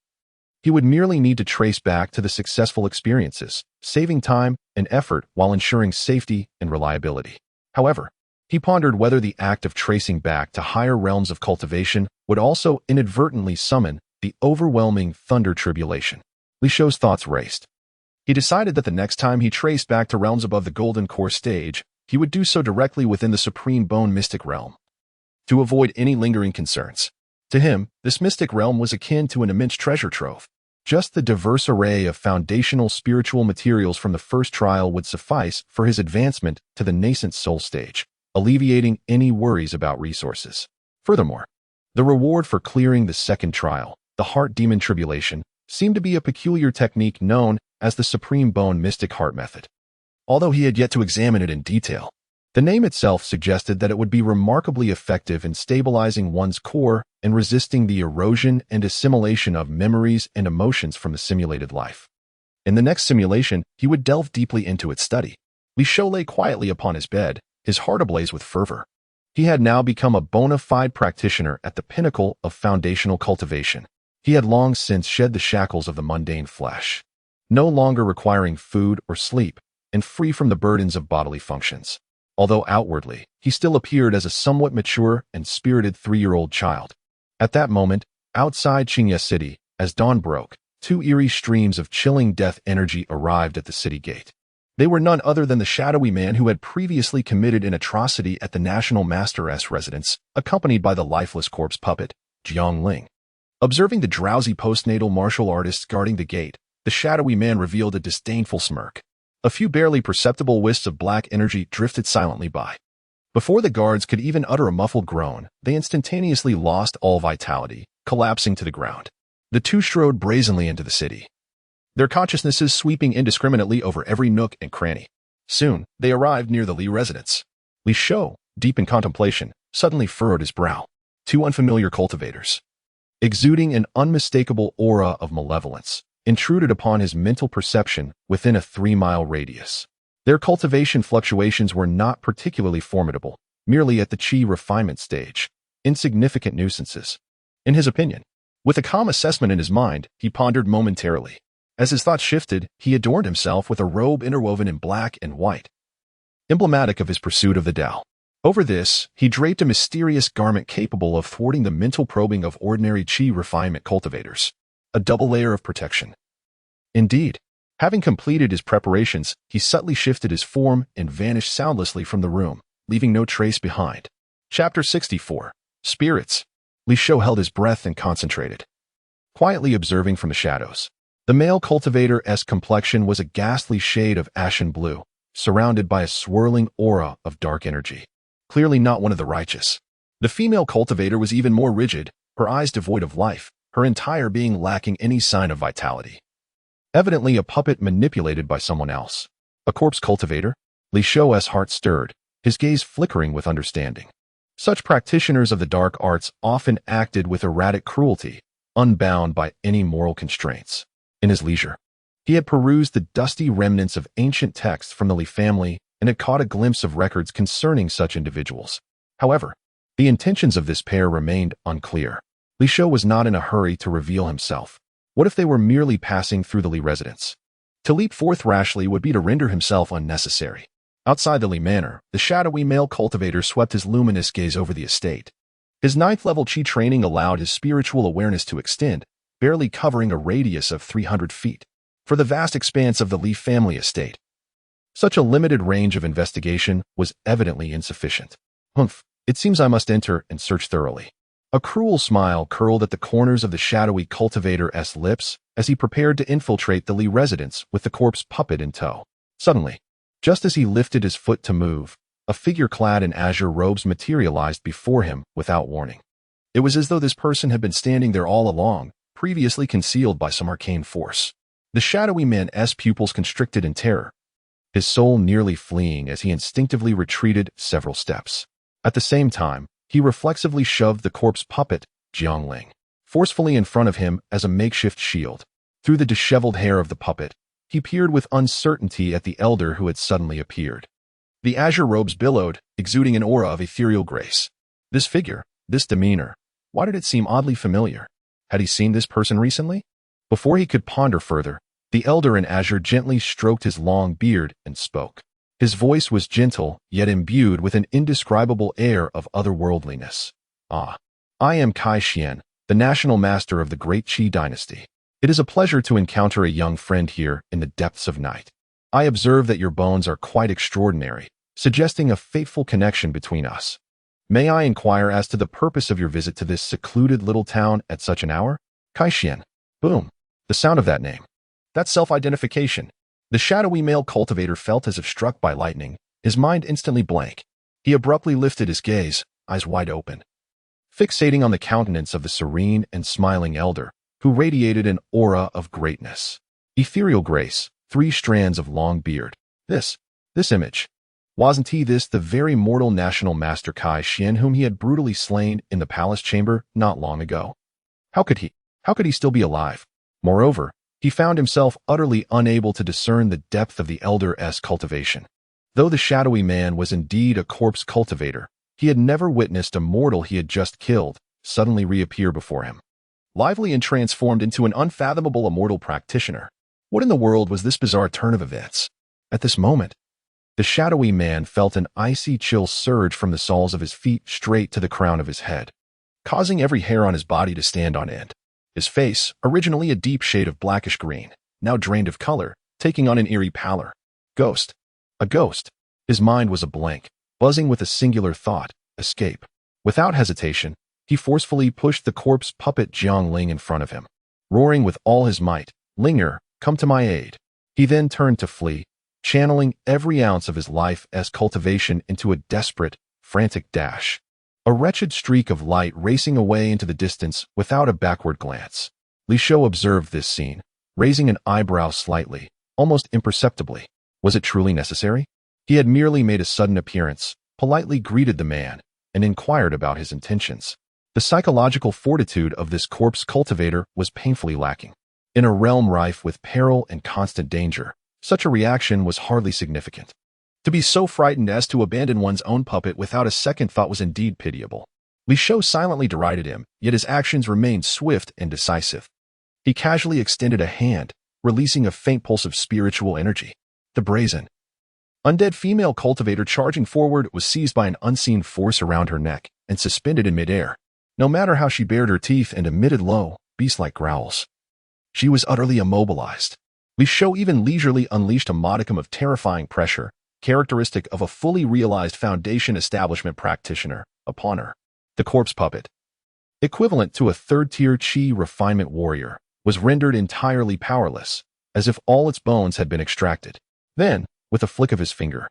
he would merely need to trace back to the successful experiences, saving time and effort while ensuring safety and reliability. However, he pondered whether the act of tracing back to higher realms of cultivation would also inadvertently summon the overwhelming Thunder Tribulation. Li Shou's thoughts raced. He decided that the next time he traced back to realms above the Golden Core stage, he would do so directly within the Supreme Bone Mystic Realm, to avoid any lingering concerns. To him, this mystic realm was akin to an immense treasure trove. Just the diverse array of foundational spiritual materials from the first trial would suffice for his advancement to the nascent soul stage, alleviating any worries about resources. Furthermore, the reward for clearing the second trial, the Heart Demon Tribulation, seemed to be a peculiar technique known as the Supreme Bone Mystic Heart Method. Although he had yet to examine it in detail, the name itself suggested that it would be remarkably effective in stabilizing one's core and resisting the erosion and assimilation of memories and emotions from the simulated life. In the next simulation, he would delve deeply into its study. Li Shou lay quietly upon his bed, his heart ablaze with fervor. He had now become a bona fide practitioner at the pinnacle of foundational cultivation. He had long since shed the shackles of the mundane flesh, no longer requiring food or sleep, and free from the burdens of bodily functions. Although outwardly, he still appeared as a somewhat mature and spirited 3-year-old child. At that moment, outside Qingye City, as dawn broke, 2 eerie streams of chilling death energy arrived at the city gate. They were none other than the shadowy man who had previously committed an atrocity at the National Master's residence, accompanied by the lifeless corpse puppet, Jiang Ling. Observing the drowsy postnatal martial artists guarding the gate, the shadowy man revealed a disdainful smirk. A few barely perceptible wisps of black energy drifted silently by. Before the guards could even utter a muffled groan, they instantaneously lost all vitality, collapsing to the ground. The 2 strode brazenly into the city, their consciousnesses sweeping indiscriminately over every nook and cranny. Soon, they arrived near the Li residence. Li Shou, deep in contemplation, suddenly furrowed his brow. 2 unfamiliar cultivators, exuding an unmistakable aura of malevolence, intruded upon his mental perception within a 3-mile radius. Their cultivation fluctuations were not particularly formidable, merely at the Qi refinement stage, insignificant nuisances. In his opinion, with a calm assessment in his mind, he pondered momentarily. As his thoughts shifted, he adorned himself with a robe interwoven in black and white, emblematic of his pursuit of the Tao. Over this, he draped a mysterious garment capable of thwarting the mental probing of ordinary Qi refinement cultivators, a double layer of protection. Indeed, having completed his preparations, he subtly shifted his form and vanished soundlessly from the room, leaving no trace behind. Chapter 64. Spirits. Li Shou held his breath and concentrated, quietly observing from the shadows. The male cultivator's complexion was a ghastly shade of ashen blue, surrounded by a swirling aura of dark energy. Clearly not one of the righteous. The female cultivator was even more rigid, her eyes devoid of life, her entire being lacking any sign of vitality. Evidently a puppet manipulated by someone else. A corpse cultivator? Li Shou's heart stirred, his gaze flickering with understanding. Such practitioners of the dark arts often acted with erratic cruelty, unbound by any moral constraints. In his leisure, he had perused the dusty remnants of ancient texts from the Li family and had caught a glimpse of records concerning such individuals. However, the intentions of this pair remained unclear. Li Shou was not in a hurry to reveal himself. What if they were merely passing through the Li residence? To leap forth rashly would be to render himself unnecessary. Outside the Li manor, the shadowy male cultivator swept his luminous gaze over the estate. His 9th-level Qi training allowed his spiritual awareness to extend, barely covering a radius of 300 feet, for the vast expanse of the Li family estate. Such a limited range of investigation was evidently insufficient. Humph, it seems I must enter and search thoroughly. A cruel smile curled at the corners of the shadowy cultivator's lips as he prepared to infiltrate the Li residence with the corpse puppet in tow. Suddenly, just as he lifted his foot to move, a figure clad in azure robes materialized before him without warning. It was as though this person had been standing there all along, previously concealed by some arcane force. The shadowy man's pupils constricted in terror, his soul nearly fleeing as he instinctively retreated several steps. At the same time, he reflexively shoved the corpse puppet, Jiangling, forcefully in front of him as a makeshift shield. Through the disheveled hair of the puppet, he peered with uncertainty at the elder who had suddenly appeared. The azure robes billowed, exuding an aura of ethereal grace. This figure, this demeanor, why did it seem oddly familiar? Had he seen this person recently? Before he could ponder further, the elder in azure gently stroked his long beard and spoke. His voice was gentle, yet imbued with an indescribable air of otherworldliness. Ah, I am Kai Xian, the national master of the great Qi dynasty. It is a pleasure to encounter a young friend here in the depths of night. I observe that your bones are quite extraordinary, suggesting a fateful connection between us. May I inquire as to the purpose of your visit to this secluded little town at such an hour? Kai Xian. Boom. The sound of that name. That self-identification. The shadowy male cultivator felt as if struck by lightning, his mind instantly blank. He abruptly lifted his gaze, eyes wide open, fixating on the countenance of the serene and smiling elder, who radiated an aura of greatness. Ethereal grace, 3 strands of long beard. This image. Wasn't he this the very mortal national master Kai Xian whom he had brutally slain in the palace chamber not long ago? How could he still be alive? Moreover, he found himself utterly unable to discern the depth of the elder's cultivation. Though the shadowy man was indeed a corpse cultivator, he had never witnessed a mortal he had just killed suddenly reappear before him, lively and transformed into an unfathomable immortal practitioner. What in the world was this bizarre turn of events? At this moment, the shadowy man felt an icy chill surge from the soles of his feet straight to the crown of his head, causing every hair on his body to stand on end. His face, originally a deep shade of blackish green, now drained of color, taking on an eerie pallor. Ghost. A ghost. His mind was a blank, buzzing with a singular thought, escape. Without hesitation, he forcefully pushed the corpse puppet Jiangling in front of him, roaring with all his might, "Linger, come to my aid." He then turned to flee, channeling every ounce of his life's cultivation into a desperate, frantic dash. A wretched streak of light racing away into the distance without a backward glance. Li Shou observed this scene, raising an eyebrow slightly, almost imperceptibly. Was it truly necessary? He had merely made a sudden appearance, politely greeted the man, and inquired about his intentions. The psychological fortitude of this corpse cultivator was painfully lacking. In a realm rife with peril and constant danger, such a reaction was hardly significant. To be so frightened as to abandon one's own puppet without a second thought was indeed pitiable. Li Shou silently derided him, yet his actions remained swift and decisive. He casually extended a hand, releasing a faint pulse of spiritual energy. The brazen, undead female cultivator charging forward was seized by an unseen force around her neck and suspended in midair. No matter how she bared her teeth and emitted low, beast-like growls, she was utterly immobilized. Li Shou even leisurely unleashed a modicum of terrifying pressure, characteristic of a fully realized Foundation establishment practitioner, upon her. The corpse puppet, equivalent to a third-tier Qi refinement warrior, was rendered entirely powerless, as if all its bones had been extracted. Then, with a flick of his finger,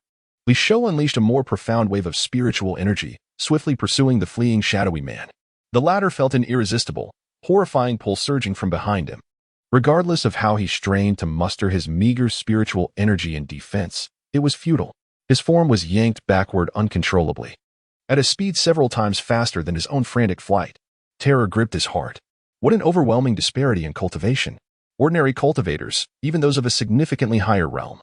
Li Shou unleashed a more profound wave of spiritual energy, swiftly pursuing the fleeing shadowy man. The latter felt an irresistible, horrifying pull surging from behind him. Regardless of how he strained to muster his meager spiritual energy in defense, it was futile. His form was yanked backward uncontrollably, at a speed several times faster than his own frantic flight. Terror gripped his heart. What an overwhelming disparity in cultivation. Ordinary cultivators, even those of a significantly higher realm,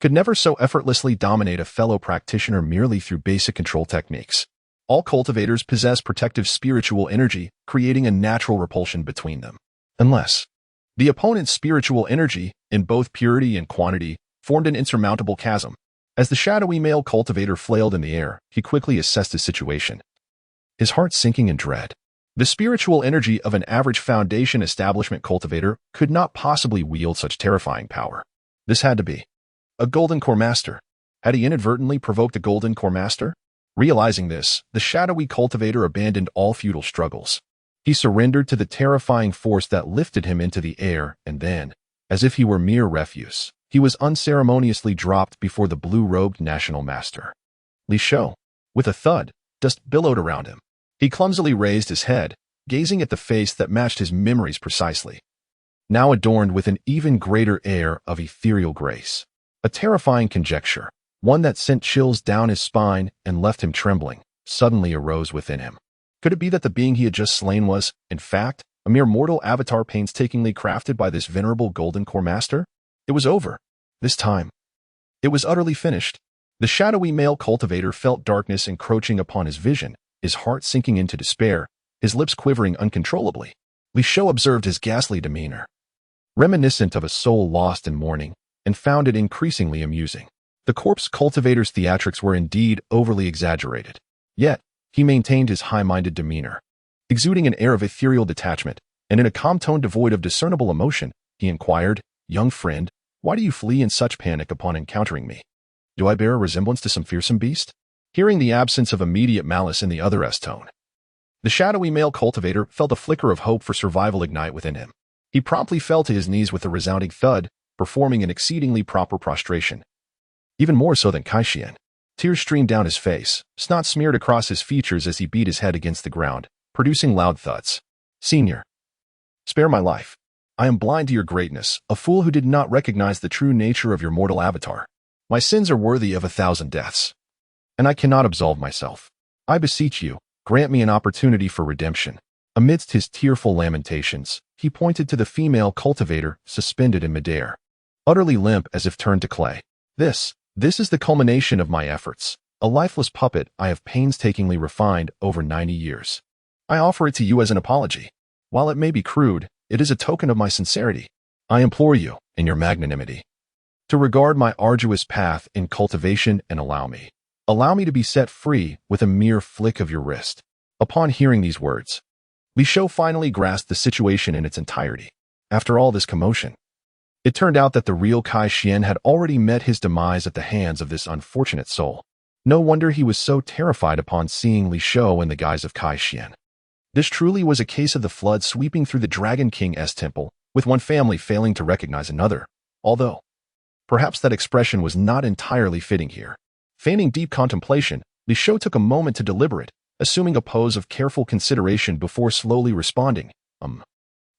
could never so effortlessly dominate a fellow practitioner merely through basic control techniques. All cultivators possess protective spiritual energy, creating a natural repulsion between them. Unless the opponent's spiritual energy, in both purity and quantity, formed an insurmountable chasm. As the shadowy male cultivator flailed in the air, he quickly assessed his situation, his heart sinking in dread. The spiritual energy of an average Foundation establishment cultivator could not possibly wield such terrifying power. This had to be a Golden Core Master. Had he inadvertently provoked a Golden Core Master? Realizing this, the shadowy cultivator abandoned all futile struggles. He surrendered to the terrifying force that lifted him into the air, and then, as if he were mere refuse, he was unceremoniously dropped before the blue-robed National Master. Li Shou, with a thud, dust billowed around him. He clumsily raised his head, gazing at the face that matched his memories precisely, now adorned with an even greater air of ethereal grace. A terrifying conjecture, one that sent chills down his spine and left him trembling, suddenly arose within him. Could it be that the being he had just slain was, in fact, a mere mortal avatar painstakingly crafted by this venerable Golden Core Master? It was over. This time, it was utterly finished. The shadowy male cultivator felt darkness encroaching upon his vision, his heart sinking into despair, his lips quivering uncontrollably. Li Shou observed his ghastly demeanor, reminiscent of a soul lost in mourning, and found it increasingly amusing. The corpse cultivator's theatrics were indeed overly exaggerated. Yet, he maintained his high-minded demeanor, exuding an air of ethereal detachment, and in a calm tone devoid of discernible emotion, he inquired, "Young friend, why do you flee in such panic upon encountering me? Do I bear a resemblance to some fearsome beast?" Hearing the absence of immediate malice in the other's tone, the shadowy male cultivator felt a flicker of hope for survival ignite within him. He promptly fell to his knees with a resounding thud, performing an exceedingly proper prostration. Even more so than Kai-Shian. Tears streamed down his face, snot smeared across his features as he beat his head against the ground, producing loud thuds. "Senior, spare my life. I am blind to your greatness, a fool who did not recognize the true nature of your mortal avatar. My sins are worthy of 1,000 deaths, and I cannot absolve myself. I beseech you, grant me an opportunity for redemption." Amidst his tearful lamentations, he pointed to the female cultivator suspended in midair, utterly limp as if turned to clay. This is the culmination of my efforts, a lifeless puppet I have painstakingly refined over 90 years. I offer it to you as an apology. While it may be crude, it is a token of my sincerity. I implore you, in your magnanimity, to regard my arduous path in cultivation and allow me to be set free with a mere flick of your wrist. Upon hearing these words, Li Shou finally grasped the situation in its entirety. After all this commotion, it turned out that the real Kai-Shian had already met his demise at the hands of this unfortunate soul. No wonder he was so terrified upon seeing Li Shou in the guise of Kai-Shian. This truly was a case of the flood sweeping through the Dragon King's temple, with one family failing to recognize another, although perhaps that expression was not entirely fitting here. Feigning deep contemplation, Li Shou took a moment to deliberate, assuming a pose of careful consideration before slowly responding,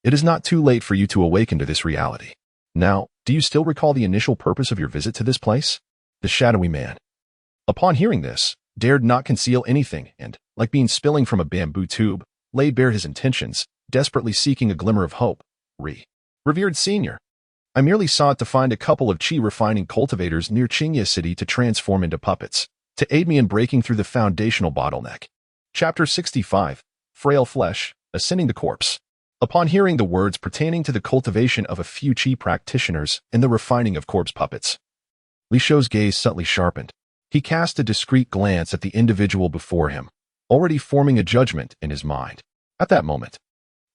It is not too late for you to awaken to this reality. Now, do you still recall the initial purpose of your visit to this place?" The shadowy man, upon hearing this, dared not conceal anything and, like being spilling from a bamboo tube, laid bare his intentions, desperately seeking a glimmer of hope. "Revered senior, I merely sought to find a couple of Qi refining cultivators near Qingye City to transform into puppets, to aid me in breaking through the foundational bottleneck." Chapter 65, Frail Flesh, Ascending the Corpse. Upon hearing the words pertaining to the cultivation of a few chi practitioners and the refining of corpse puppets, Li Shou's gaze subtly sharpened. He cast a discreet glance at the individual before him, already forming a judgment in his mind. At that moment,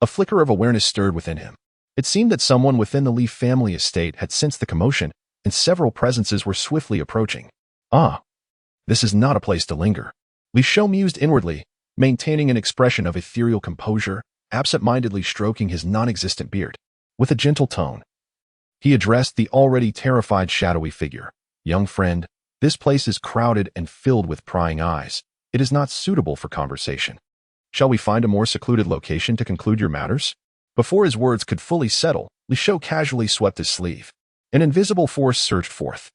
a flicker of awareness stirred within him. It seemed that someone within the Li family estate had sensed the commotion, and several presences were swiftly approaching. Ah, this is not a place to linger. Li Shou mused inwardly, maintaining an expression of ethereal composure, absent-mindedly stroking his non-existent beard. With a gentle tone, he addressed the already terrified shadowy figure. Young friend, this place is crowded and filled with prying eyes. It is not suitable for conversation. Shall we find a more secluded location to conclude your matters? Before his words could fully settle, Li Shou casually swept his sleeve. An invisible force surged forth,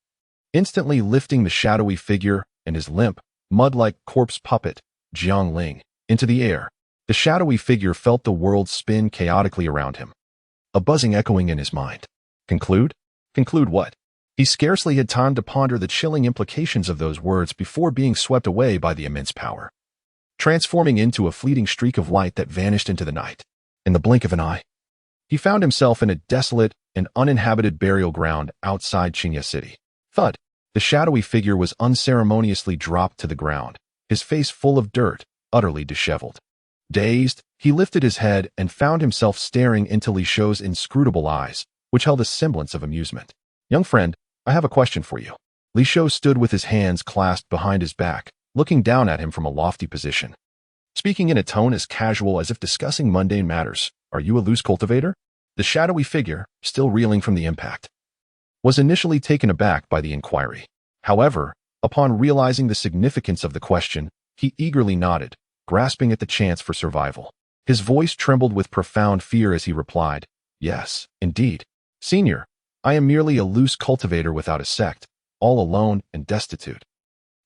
instantly lifting the shadowy figure and his limp, mud-like corpse puppet, Jiang Ling, into the air. The shadowy figure felt the world spin chaotically around him, a buzzing echoing in his mind. Conclude? Conclude what? He scarcely had time to ponder the chilling implications of those words before being swept away by the immense power, transforming into a fleeting streak of light that vanished into the night. In the blink of an eye, he found himself in a desolate and uninhabited burial ground outside Qingye City. Thud! The shadowy figure was unceremoniously dropped to the ground, his face full of dirt, utterly disheveled. Dazed, he lifted his head and found himself staring into Li Shou's inscrutable eyes, which held a semblance of amusement. Young friend, I have a question for you. Li Shou stood with his hands clasped behind his back, looking down at him from a lofty position. Speaking in a tone as casual as if discussing mundane matters, are you a loose cultivator? The shadowy figure, still reeling from the impact, was initially taken aback by the inquiry. However, upon realizing the significance of the question, he eagerly nodded, grasping at the chance for survival. His voice trembled with profound fear as he replied, Yes, indeed. Senior, I am merely a loose cultivator without a sect, all alone and destitute.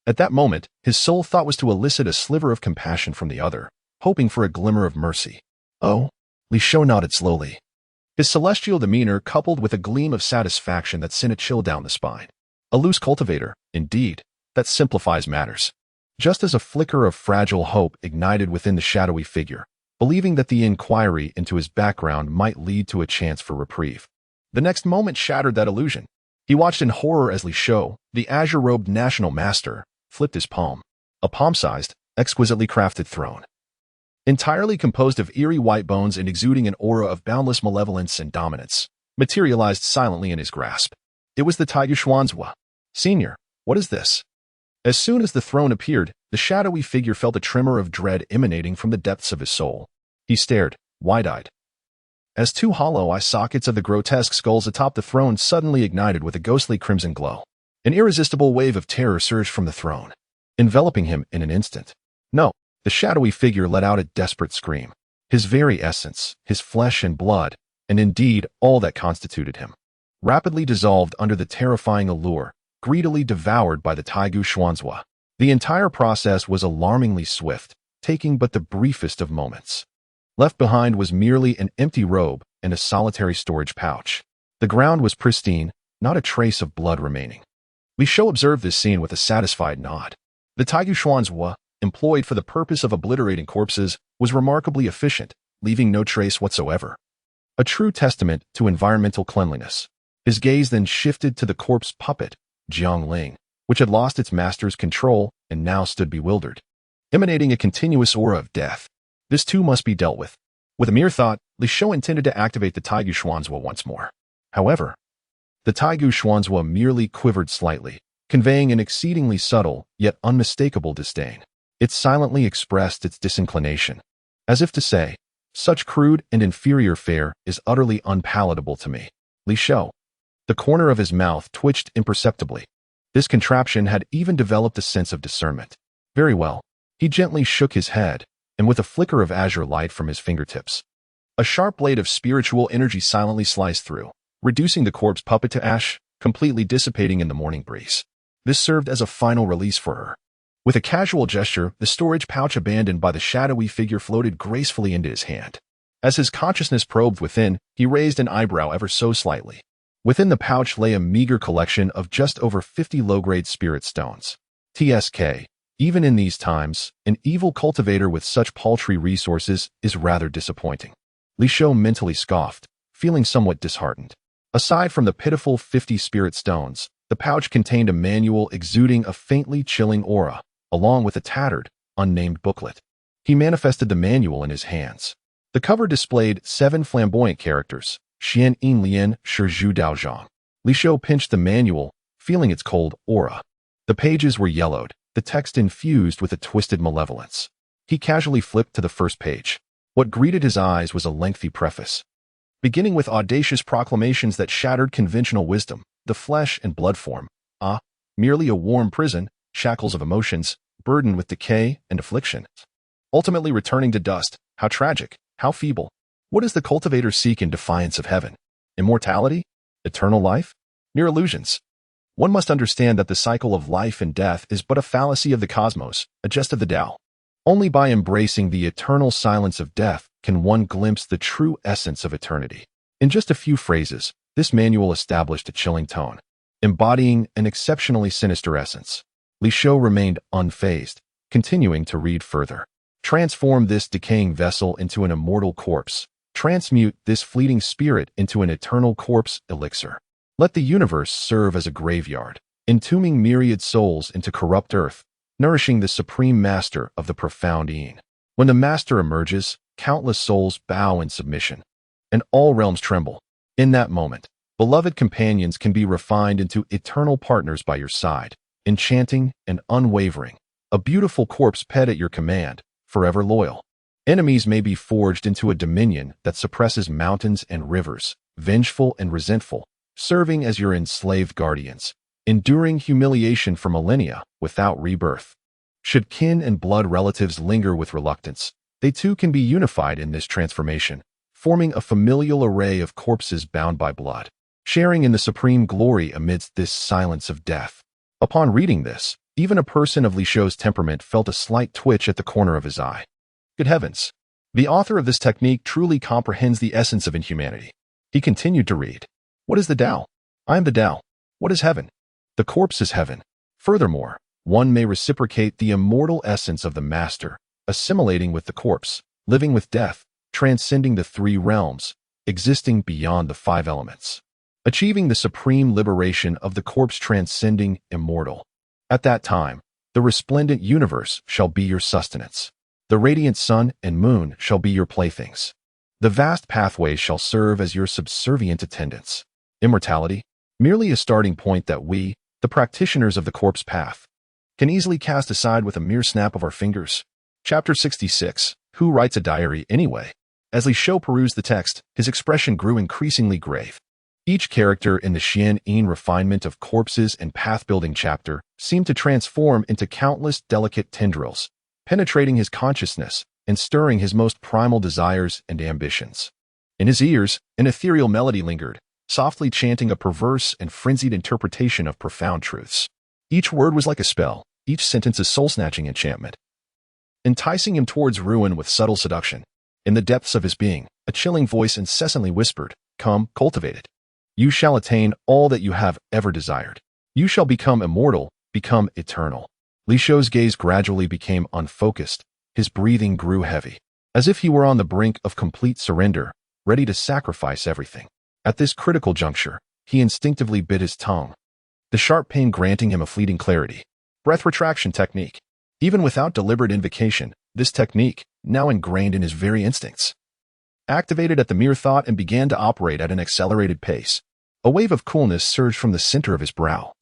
At that moment, his sole thought was to elicit a sliver of compassion from the other, hoping for a glimmer of mercy. Oh? Li Shou nodded slowly, his celestial demeanor coupled with a gleam of satisfaction that sent a chill down the spine. A loose cultivator, indeed, that simplifies matters. Just as a flicker of fragile hope ignited within the shadowy figure, believing that the inquiry into his background might lead to a chance for reprieve. The next moment shattered that illusion. He watched in horror as Li Shou, the azure-robed national master, flipped his palm. A palm-sized, exquisitely crafted throne, entirely composed of eerie white bones and exuding an aura of boundless malevolence and dominance, materialized silently in his grasp. It was the Taigu Xuanzhua. Senior, what is this? As soon as the throne appeared, the shadowy figure felt a tremor of dread emanating from the depths of his soul. He stared, wide-eyed, as two hollow eye sockets of the grotesque skulls atop the throne suddenly ignited with a ghostly crimson glow. An irresistible wave of terror surged from the throne, enveloping him in an instant. No, the shadowy figure let out a desperate scream. His very essence, his flesh and blood, and indeed all that constituted him, rapidly dissolved under the terrifying allure, greedily devoured by the Taigu Xuanzhua. The entire process was alarmingly swift, taking but the briefest of moments. Left behind was merely an empty robe and a solitary storage pouch. The ground was pristine, not a trace of blood remaining. Li Shou observed this scene with a satisfied nod. The Taigu Xuanzhua, employed for the purpose of obliterating corpses, was remarkably efficient, leaving no trace whatsoever. A true testament to environmental cleanliness. His gaze then shifted to the corpse puppet, Jiang Ling, which had lost its master's control and now stood bewildered, emanating a continuous aura of death. This too must be dealt with. With a mere thought, Li Shou intended to activate the Taigu Xuanzhua once more. However, the Taigu Xuanzhua merely quivered slightly, conveying an exceedingly subtle yet unmistakable disdain. It silently expressed its disinclination, as if to say, such crude and inferior fare is utterly unpalatable to me. Li Shou. The corner of his mouth twitched imperceptibly. This contraption had even developed a sense of discernment. Very well. He gently shook his head, and with a flicker of azure light from his fingertips, a sharp blade of spiritual energy silently sliced through, reducing the corpse puppet to ash, completely dissipating in the morning breeze. This served as a final release for her. With a casual gesture, the storage pouch abandoned by the shadowy figure floated gracefully into his hand. As his consciousness probed within, he raised an eyebrow ever so slightly. Within the pouch lay a meager collection of just over 50 low-grade spirit stones. TSK. Even in these times, an evil cultivator with such paltry resources is rather disappointing. Li Shou mentally scoffed, feeling somewhat disheartened. Aside from the pitiful 50 spirit stones, the pouch contained a manual exuding a faintly chilling aura, along with a tattered, unnamed booklet. He manifested the manual in his hands. The cover displayed 7 flamboyant characters, Xian Yin Lian Shizhu Daozhang. Li Shou pinched the manual, feeling its cold aura. The pages were yellowed, the text infused with a twisted malevolence. He casually flipped to the first page. What greeted his eyes was a lengthy preface. Beginning with audacious proclamations that shattered conventional wisdom, the flesh and blood form, merely a warm prison, shackles of emotions, burdened with decay and affliction. Ultimately returning to dust, how tragic, how feeble. What does the cultivator seek in defiance of heaven? Immortality? Eternal life? Mere illusions. One must understand that the cycle of life and death is but a fallacy of the cosmos, a jest of the Tao. Only by embracing the eternal silence of death can one glimpse the true essence of eternity. In just a few phrases, this manual established a chilling tone, embodying an exceptionally sinister essence. Li Shou remained unfazed, continuing to read further. Transform this decaying vessel into an immortal corpse. Transmute this fleeting spirit into an eternal corpse elixir. Let the universe serve as a graveyard, entombing myriad souls into corrupt earth, nourishing the supreme master of the profound Yin. When the master emerges, countless souls bow in submission, and all realms tremble. In that moment, beloved companions can be refined into eternal partners by your side, enchanting and unwavering, a beautiful corpse pet at your command, forever loyal. Enemies may be forged into a dominion that suppresses mountains and rivers, vengeful and resentful, serving as your enslaved guardians, enduring humiliation for millennia without rebirth. Should kin and blood relatives linger with reluctance, they too can be unified in this transformation, forming a familial array of corpses bound by blood, sharing in the supreme glory amidst this silence of death. Upon reading this, even a person of Li Shou's temperament felt a slight twitch at the corner of his eye. Good heavens! The author of this technique truly comprehends the essence of inhumanity. He continued to read. What is the Tao? I am the Tao. What is heaven? The corpse is heaven. Furthermore, one may reciprocate the immortal essence of the master, assimilating with the corpse, living with death, transcending the 3 realms, existing beyond the 5 elements, achieving the supreme liberation of the corpse transcending immortal. At that time, the resplendent universe shall be your sustenance. The radiant sun and moon shall be your playthings. The vast pathways shall serve as your subservient attendants. Immortality, merely a starting point that we, the practitioners of the corpse path, can easily cast aside with a mere snap of our fingers. Chapter 66. Who writes a diary anyway? As Li Shou perused the text, his expression grew increasingly grave. Each character in the Xian Yin refinement of corpses and path-building chapter seemed to transform into countless delicate tendrils, penetrating his consciousness and stirring his most primal desires and ambitions. In his ears, an ethereal melody lingered, softly chanting a perverse and frenzied interpretation of profound truths. Each word was like a spell, each sentence a soul-snatching enchantment, enticing him towards ruin with subtle seduction. In the depths of his being, a chilling voice incessantly whispered, "Come, cultivate it. You shall attain all that you have ever desired. You shall become immortal, become eternal." Li Shou's gaze gradually became unfocused. His breathing grew heavy, as if he were on the brink of complete surrender, ready to sacrifice everything. At this critical juncture, he instinctively bit his tongue, the sharp pain granting him a fleeting clarity. Breath retraction technique. Even without deliberate invocation, this technique, now ingrained in his very instincts, activated at the mere thought and began to operate at an accelerated pace. A wave of coolness surged from the center of his brow,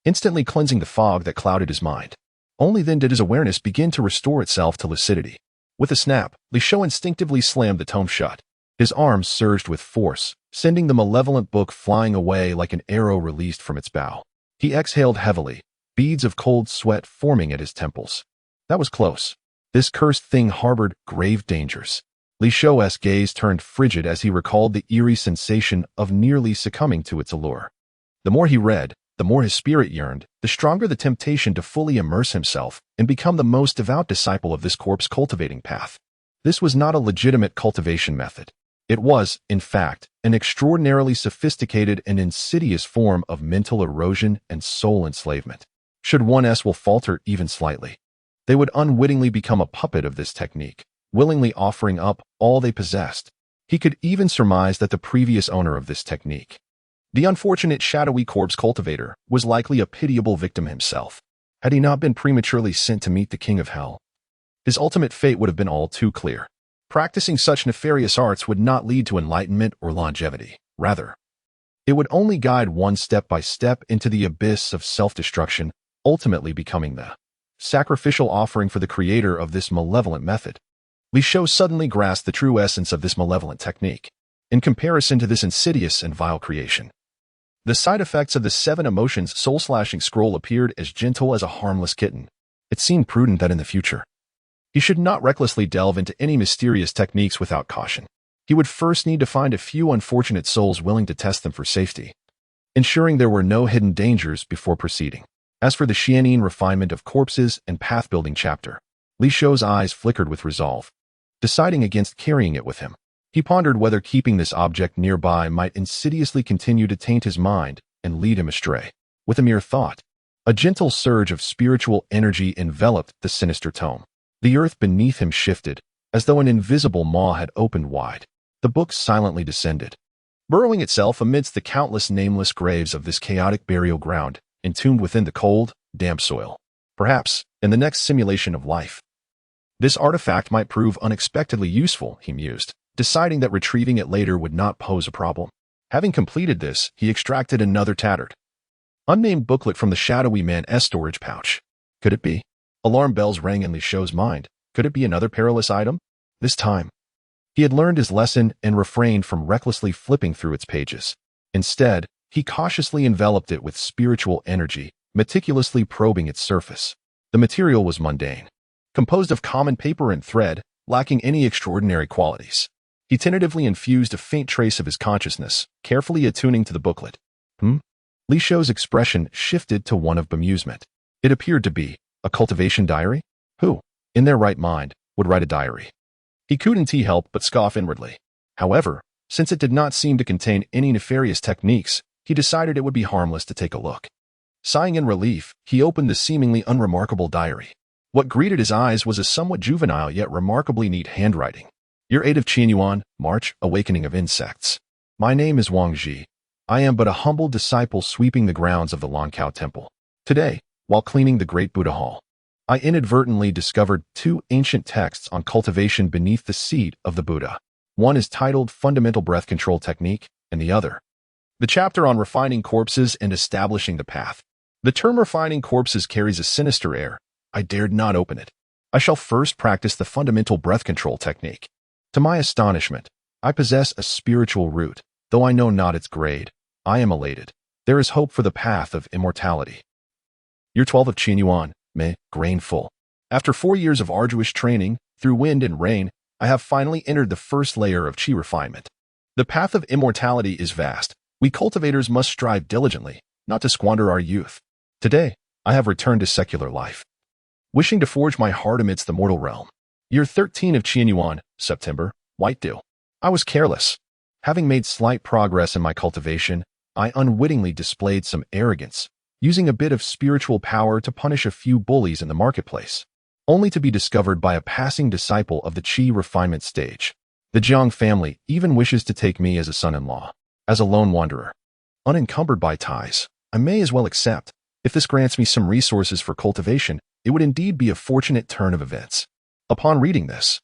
instantly cleansing the fog that clouded his mind. Only then did his awareness begin to restore itself to lucidity. With a snap, Li Shou instinctively slammed the tome shut. His arms surged with force, sending the malevolent book flying away like an arrow released from its bow. He exhaled heavily, beads of cold sweat forming at his temples. That was close. This cursed thing harbored grave dangers. Li Shou's gaze turned frigid as he recalled the eerie sensation of nearly succumbing to its allure. The more he read, the more his spirit yearned, the stronger the temptation to fully immerse himself and become the most devout disciple of this corpse cultivating path. This was not a legitimate cultivation method. It was, in fact, an extraordinarily sophisticated and insidious form of mental erosion and soul enslavement. Should one will falter even slightly, they would unwittingly become a puppet of this technique, willingly offering up all they possessed, He could even surmise that the previous owner of this technique, the unfortunate shadowy corpse cultivator, was likely a pitiable victim himself. Had he not been prematurely sent to meet the King of Hell, his ultimate fate would have been all too clear. Practicing such nefarious arts would not lead to enlightenment or longevity. Rather, it would only guide one step by step into the abyss of self-destruction, ultimately becoming the sacrificial offering for the creator of this malevolent method. Li Shou suddenly grasped the true essence of this malevolent technique. In comparison to this insidious and vile creation, the side effects of the 7 emotions soul-slashing scroll appeared as gentle as a harmless kitten. It seemed prudent that in the future, he should not recklessly delve into any mysterious techniques without caution. He would first need to find a few unfortunate souls willing to test them for safety, ensuring there were no hidden dangers before proceeding. As for the Xianyin refinement of corpses and path-building chapter, Li Shou's eyes flickered with resolve. Deciding against carrying it with him, he pondered whether keeping this object nearby might insidiously continue to taint his mind and lead him astray. With a mere thought, a gentle surge of spiritual energy enveloped the sinister tome. The earth beneath him shifted, as though an invisible maw had opened wide. The book silently descended, burrowing itself amidst the countless nameless graves of this chaotic burial ground, entombed within the cold, damp soil. Perhaps, in the next simulation of life, this artifact might prove unexpectedly useful, he mused, deciding that retrieving it later would not pose a problem. Having completed this, he extracted another tattered, unnamed booklet from the shadowy man's storage pouch. Could it be? Alarm bells rang in Li Shou's mind. Could it be another perilous item? This time, he had learned his lesson and refrained from recklessly flipping through its pages. Instead, he cautiously enveloped it with spiritual energy, meticulously probing its surface. The material was mundane, composed of common paper and thread, lacking any extraordinary qualities. He tentatively infused a faint trace of his consciousness, carefully attuning to the booklet. Li Shou's expression shifted to one of bemusement. It appeared to be a cultivation diary? Who, in their right mind, would write a diary? He couldn't help but scoff inwardly. However, since it did not seem to contain any nefarious techniques, he decided it would be harmless to take a look. Sighing in relief, he opened the seemingly unremarkable diary. What greeted his eyes was a somewhat juvenile yet remarkably neat handwriting. Year 8 of Qianyuan, March, Awakening of Insects. My name is Wang Ji. I am but a humble disciple sweeping the grounds of the Lanqiao Temple. Today, while cleaning the Great Buddha Hall, I inadvertently discovered 2 ancient texts on cultivation beneath the seat of the Buddha. One is titled Fundamental Breath Control Technique, and the other, the chapter on refining corpses and establishing the path. The term refining corpses carries a sinister air. I dared not open it. I shall first practice the fundamental breath control technique. To my astonishment, I possess a spiritual root. Though I know not its grade, I am elated. There is hope for the path of immortality. Year 12 of Qianyuan, May, grain full. After 4 years of arduous training, through wind and rain, I have finally entered the first layer of Qi refinement. The path of immortality is vast. We cultivators must strive diligently, not to squander our youth. Today, I have returned to secular life, wishing to forge my heart amidst the mortal realm. Year 13 of Qianyuan, September, White Dew. I was careless. Having made slight progress in my cultivation, I unwittingly displayed some arrogance, using a bit of spiritual power to punish a few bullies in the marketplace, only to be discovered by a passing disciple of the Qi refinement stage. The Jiang family even wishes to take me as a son-in-law. As a lone wanderer, unencumbered by ties, I may as well accept. If this grants me some resources for cultivation, it would indeed be a fortunate turn of events. Upon reading this,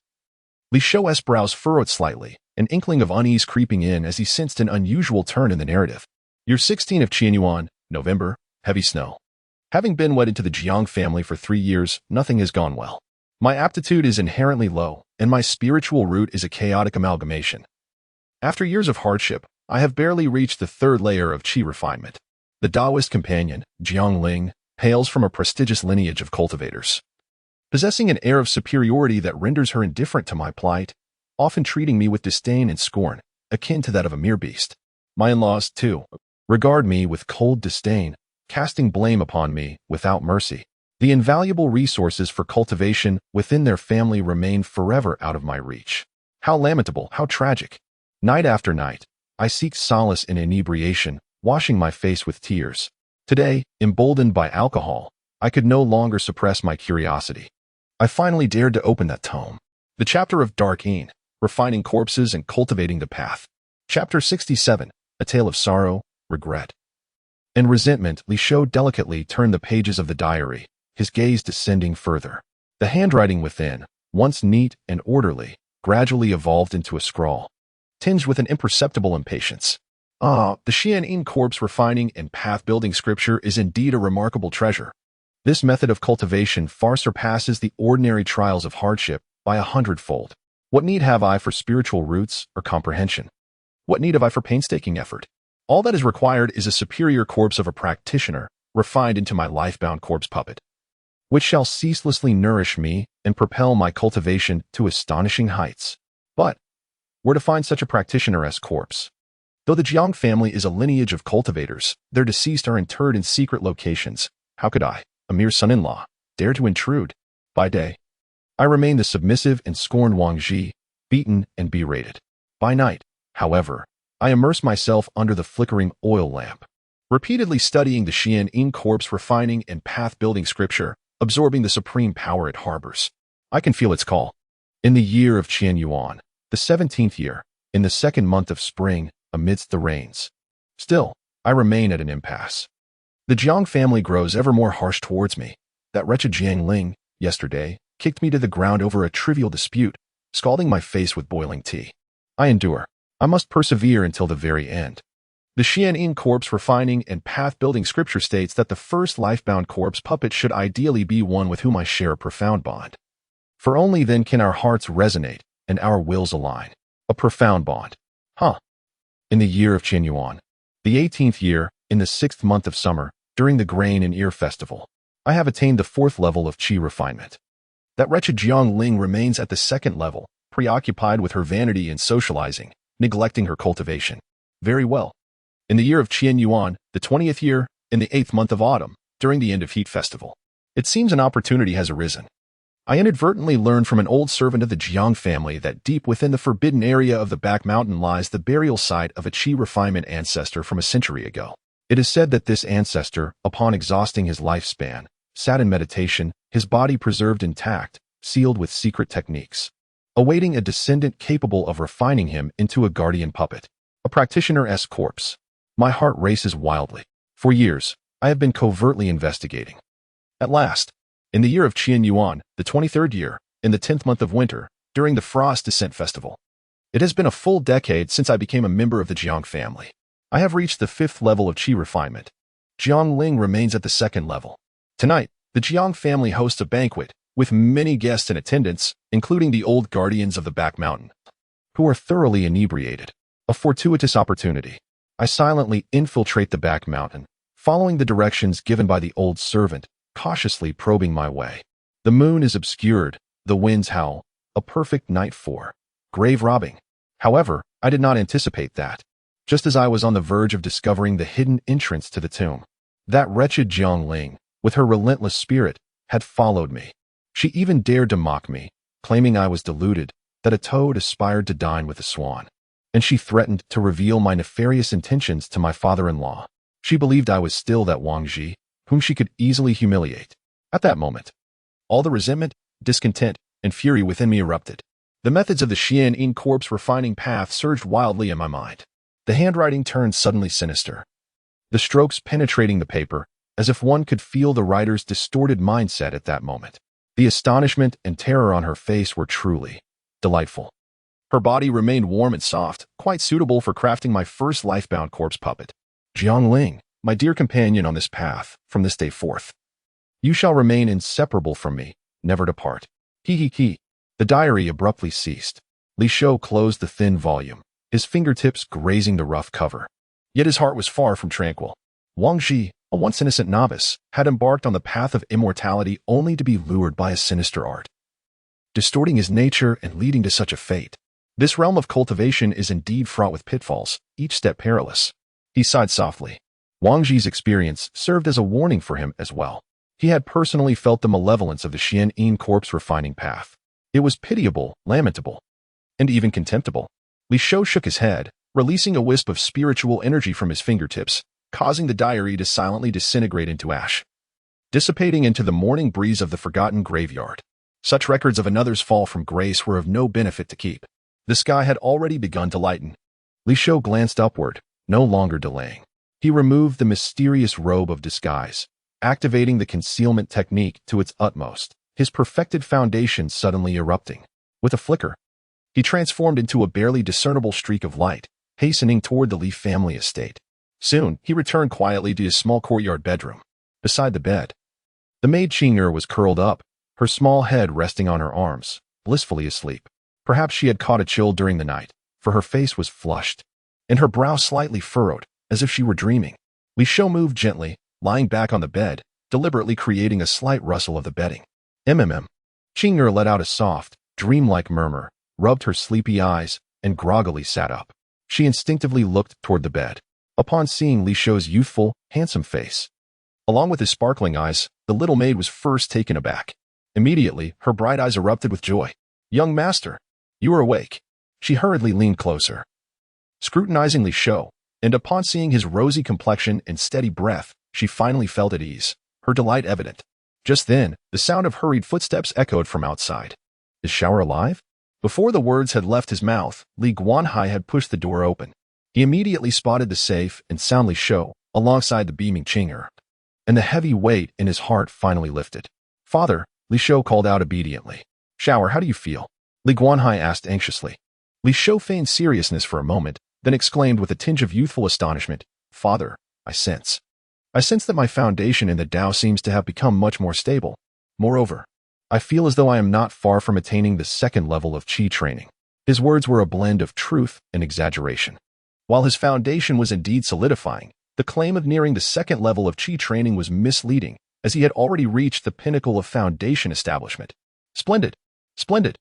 Li Shou's brows furrowed slightly, an inkling of unease creeping in as he sensed an unusual turn in the narrative. Year 16 of Qianyuan, November, heavy snow. Having been wedded to the Jiang family for 3 years, nothing has gone well. My aptitude is inherently low, and my spiritual root is a chaotic amalgamation. After years of hardship, I have barely reached the 3rd layer of Qi refinement. The Taoist companion, Jiang Ling, hails from a prestigious lineage of cultivators, possessing an air of superiority that renders her indifferent to my plight, often treating me with disdain and scorn, akin to that of a mere beast. My in-laws, too, regard me with cold disdain, casting blame upon me without mercy. The invaluable resources for cultivation within their family remain forever out of my reach. How lamentable, how tragic. Night after night, I seek solace in inebriation, washing my face with tears. Today, emboldened by alcohol, I could no longer suppress my curiosity. I finally dared to open that tome. The chapter of Dark Yin, Refining Corpses and Cultivating the Path. Chapter 67, A Tale of Sorrow, Regret, and Resentment. Li Shou delicately turned the pages of the diary, his gaze descending further. The handwriting within, once neat and orderly, gradually evolved into a scrawl, tinged with an imperceptible impatience. The Xianyin Corpse Refining and Path-Building Scripture is indeed a remarkable treasure. This method of cultivation far surpasses the ordinary trials of hardship by 100-fold. What need have I for spiritual roots or comprehension? What need have I for painstaking effort? All that is required is a superior corpse of a practitioner, refined into my life-bound corpse puppet, which shall ceaselessly nourish me and propel my cultivation to astonishing heights. But where to find such a practitioner-esque corpse? Though the Jiang family is a lineage of cultivators, their deceased are interred in secret locations. How could I, a mere son-in-law, dare to intrude? By day, I remain the submissive and scorned Wang Ji, beaten and berated. By night, however, I immerse myself under the flickering oil lamp, repeatedly studying the Xianyin Corpse Refining and Path-Building Scripture, absorbing the supreme power it harbors. I can feel its call. In the year of Qianyuan, the 17th year, in the second month of spring, amidst the rains. Still, I remain at an impasse. The Jiang family grows ever more harsh towards me. That wretched Jiang Ling, yesterday, kicked me to the ground over a trivial dispute, scalding my face with boiling tea. I endure. I must persevere until the very end. The Xianyin Corpse Refining and Path-Building Scripture states that the first life-bound corpse puppet should ideally be one with whom I share a profound bond. For only then can our hearts resonate and our wills align. A profound bond. In the year of Qianyuan, the 18th year, in the 6th month of summer, during the Grain and Ear Festival, I have attained the 4th level of Qi refinement. That wretched Jiang Ling remains at the 2nd level, preoccupied with her vanity and socializing, neglecting her cultivation. Very well. In the year of Qianyuan, the 20th year, in the 8th month of autumn, during the End of Heat Festival, it seems an opportunity has arisen. I inadvertently learned from an old servant of the Jiang family that deep within the forbidden area of the back mountain lies the burial site of a Qi refinement ancestor from a century ago. It is said that this ancestor, upon exhausting his lifespan, sat in meditation, his body preserved intact, sealed with secret techniques, awaiting a descendant capable of refining him into a guardian puppet, a practitioner-esque corpse. My heart races wildly. For years, I have been covertly investigating. At last, in the year of Qianyuan, the 23rd year, in the 10th month of winter, during the Frost Descent Festival. It has been a full decade since I became a member of the Jiang family. I have reached the 5th level of Qi refinement. Jiang Ling remains at the 2nd level. Tonight, the Jiang family hosts a banquet, with many guests in attendance, including the old guardians of the back mountain, who are thoroughly inebriated. A fortuitous opportunity. I silently infiltrate the back mountain, following the directions given by the old servant, cautiously probing my way. The moon is obscured, the winds howl, a perfect night for grave robbing. However, I did not anticipate that. Just as I was on the verge of discovering the hidden entrance to the tomb, that wretched Jiang Ling, with her relentless spirit, had followed me. She even dared to mock me, claiming I was deluded, that a toad aspired to dine with a swan. And she threatened to reveal my nefarious intentions to my father-in-law. She believed I was still that Wang Ji, whom she could easily humiliate. At that moment, all the resentment, discontent, and fury within me erupted. The methods of the Xianyin Corpse Refining Path surged wildly in my mind. The handwriting turned suddenly sinister, the strokes penetrating the paper, as if one could feel the writer's distorted mindset at that moment. The astonishment and terror on her face were truly delightful. Her body remained warm and soft, quite suitable for crafting my first life-bound corpse puppet. Jiang Ling, my dear companion on this path, from this day forth, you shall remain inseparable from me, never depart. He. The diary abruptly ceased. Li Shou closed the thin volume, his fingertips grazing the rough cover. Yet his heart was far from tranquil. Wang Ji, a once innocent novice, had embarked on the path of immortality only to be lured by a sinister art, distorting his nature and leading to such a fate. This realm of cultivation is indeed fraught with pitfalls, each step perilous. He sighed softly. Wang Ji's experience served as a warning for him as well. He had personally felt the malevolence of the Xianyin Corpse Refining Path. It was pitiable, lamentable, and even contemptible. Li Shou shook his head, releasing a wisp of spiritual energy from his fingertips, causing the diary to silently disintegrate into ash, dissipating into the morning breeze of the forgotten graveyard. Such records of another's fall from grace were of no benefit to keep. The sky had already begun to lighten. Li Shou glanced upward, no longer delaying. He removed the mysterious robe of disguise, activating the concealment technique to its utmost, his perfected foundation suddenly erupting. With a flicker, he transformed into a barely discernible streak of light, hastening toward the Li family estate. Soon, he returned quietly to his small courtyard bedroom. Beside the bed, the maid Qing'er was curled up, her small head resting on her arms, blissfully asleep. Perhaps she had caught a chill during the night, for her face was flushed, and her brow slightly furrowed, as if she were dreaming. Li Shou moved gently, lying back on the bed, deliberately creating a slight rustle of the bedding. Qing'er let out a soft, dreamlike murmur, rubbed her sleepy eyes, and groggily sat up. She instinctively looked toward the bed. Upon seeing Li Shou's youthful, handsome face, along with his sparkling eyes, the little maid was first taken aback. Immediately, her bright eyes erupted with joy. "Young master, you are awake." She hurriedly leaned closer, scrutinizing Li Shou, and upon seeing his rosy complexion and steady breath, she finally felt at ease, her delight evident. Just then, the sound of hurried footsteps echoed from outside. "Is Shower alive?" Before the words had left his mouth, Li Guanhai had pushed the door open. He immediately spotted the safe and sound Li Shou, alongside the beaming Qing'er, and the heavy weight in his heart finally lifted. "Father," Li Shou called out obediently. "Shower, how do you feel?" Li Guanhai asked anxiously. Li Shou feigned seriousness for a moment, then exclaimed with a tinge of youthful astonishment, "Father, I sense that my foundation in the Tao seems to have become much more stable. Moreover, I feel as though I am not far from attaining the second level of Qi training." His words were a blend of truth and exaggeration. While his foundation was indeed solidifying, the claim of nearing the second level of Qi training was misleading, as he had already reached the pinnacle of foundation establishment. "Splendid! Splendid!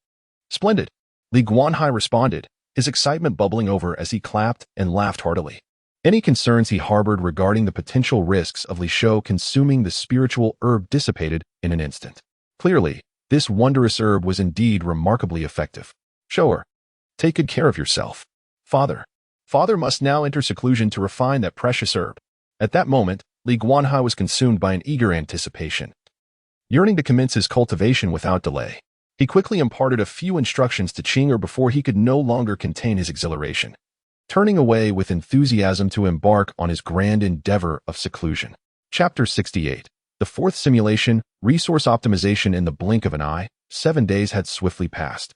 Splendid!" Li Guanhai responded, his excitement bubbling over as he clapped and laughed heartily. Any concerns he harbored regarding the potential risks of Li Shou consuming the spiritual herb dissipated in an instant. Clearly, this wondrous herb was indeed remarkably effective. "Shower, take good care of yourself. Father must now enter seclusion to refine that precious herb." At that moment, Li Guanhai was consumed by an eager anticipation, yearning to commence his cultivation without delay. He quickly imparted a few instructions to Qing'er before he could no longer contain his exhilaration, turning away with enthusiasm to embark on his grand endeavor of seclusion. Chapter 68. The fourth simulation, resource optimization. In the blink of an eye, 7 days had swiftly passed.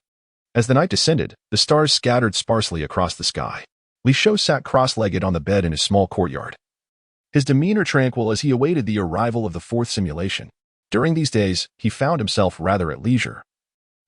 As the night descended, the stars scattered sparsely across the sky. Li Shou sat cross-legged on the bed in his small courtyard, his demeanor tranquil as he awaited the arrival of the fourth simulation. During these days, he found himself rather at leisure,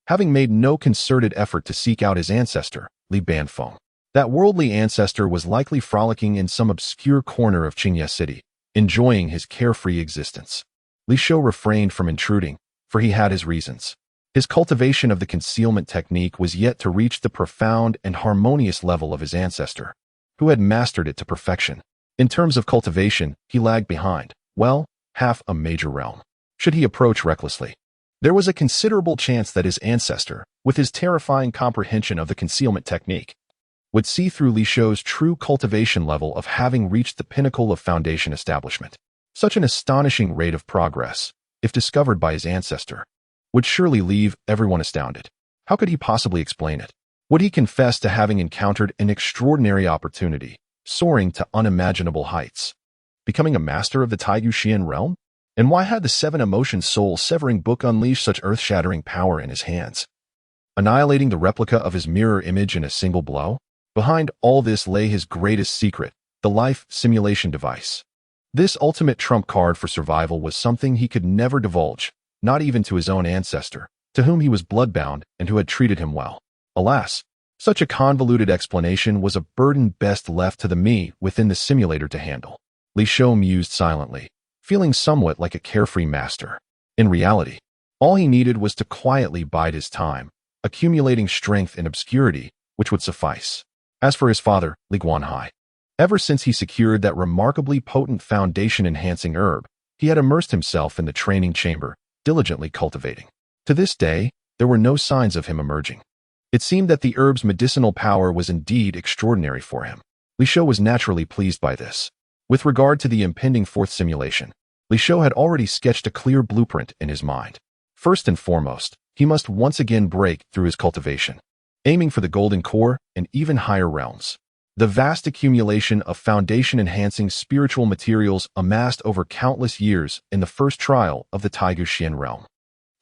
having made no concerted effort to seek out his ancestor, Li Banfeng. That worldly ancestor was likely frolicking in some obscure corner of Qingye City, enjoying his carefree existence. Li Shou refrained from intruding, for he had his reasons. His cultivation of the concealment technique was yet to reach the profound and harmonious level of his ancestor, who had mastered it to perfection. In terms of cultivation, he lagged behind, half a major realm. Should he approach recklessly, there was a considerable chance that his ancestor, with his terrifying comprehension of the concealment technique, would see through Li Shou's true cultivation level of having reached the pinnacle of foundation establishment. Such an astonishing rate of progress, if discovered by his ancestor, would surely leave everyone astounded. How could he possibly explain it? Would he confess to having encountered an extraordinary opportunity, soaring to unimaginable heights, becoming a master of the Taiyu Xian realm? And why had the seven emotion soul-severing book unleashed such earth-shattering power in his hands, annihilating the replica of his mirror image in a single blow? Behind all this lay his greatest secret, the life simulation device. This ultimate trump card for survival was something he could never divulge, not even to his own ancestor, to whom he was bloodbound and who had treated him well. Alas, such a convoluted explanation was a burden best left to the me within the simulator to handle. Li Shou mused silently, feeling somewhat like a carefree master. In reality, all he needed was to quietly bide his time, accumulating strength in obscurity, which would suffice. As for his father, Li Guanhai, ever since he secured that remarkably potent foundation-enhancing herb, he had immersed himself in the training chamber, diligently cultivating. To this day, there were no signs of him emerging. It seemed that the herb's medicinal power was indeed extraordinary for him. Li Shou was naturally pleased by this. With regard to the impending fourth simulation, Li Shou had already sketched a clear blueprint in his mind. First and foremost, he must once again break through his cultivation. aiming for the golden core and even higher realms. The vast accumulation of foundation-enhancing spiritual materials amassed over countless years in the first trial of the Taigu Xian realm.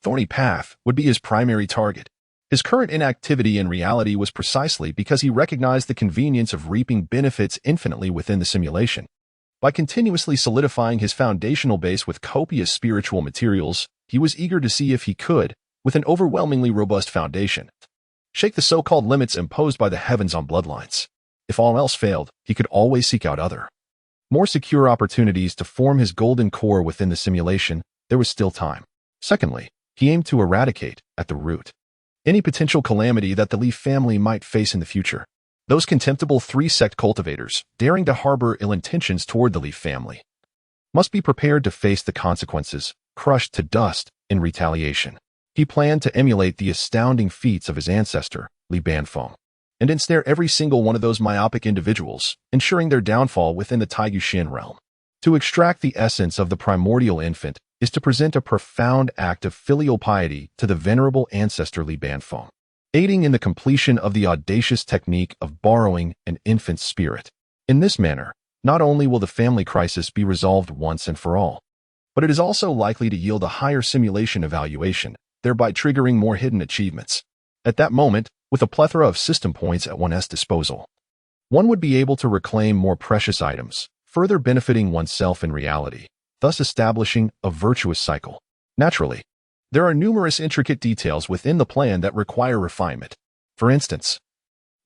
Thorny Path would be his primary target. His current inactivity in reality was precisely because he recognized the convenience of reaping benefits infinitely within the simulation. By continuously solidifying his foundational base with copious spiritual materials, he was eager to see if he could, with an overwhelmingly robust foundation, shake the so-called limits imposed by the heavens on bloodlines. If all else failed, he could always seek out other, more secure opportunities to form his golden core within the simulation. There was still time. Secondly, he aimed to eradicate, at the root, any potential calamity that the Li family might face in the future. Those contemptible three-sect cultivators, daring to harbor ill intentions toward the Li family, must be prepared to face the consequences, crushed to dust in retaliation. He planned to emulate the astounding feats of his ancestor, Li Banfeng, and ensnare every single one of those myopic individuals, ensuring their downfall within the Taigu Xian realm. To extract the essence of the primordial infant is to present a profound act of filial piety to the venerable ancestor Li Banfeng, aiding in the completion of the audacious technique of borrowing an infant's spirit. In this manner, not only will the family crisis be resolved once and for all, but it is also likely to yield a higher simulation evaluation, thereby triggering more hidden achievements. At that moment, with a plethora of system points at one's disposal, one would be able to reclaim more precious items, further benefiting oneself in reality, thus establishing a virtuous cycle. Naturally, there are numerous intricate details within the plan that require refinement. For instance,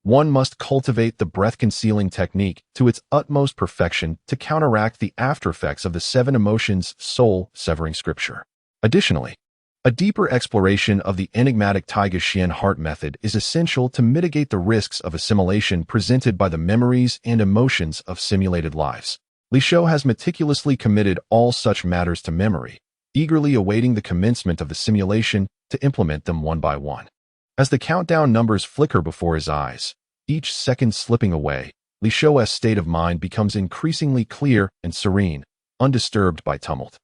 one must cultivate the breath-concealing technique to its utmost perfection to counteract the aftereffects of the seven emotions soul-severing scripture. Additionally, a deeper exploration of the enigmatic Taiga Xian heart method is essential to mitigate the risks of assimilation presented by the memories and emotions of simulated lives. Li Shou has meticulously committed all such matters to memory, eagerly awaiting the commencement of the simulation to implement them one by one. As the countdown numbers flicker before his eyes, each second slipping away, Li Shou's state of mind becomes increasingly clear and serene, undisturbed by tumult.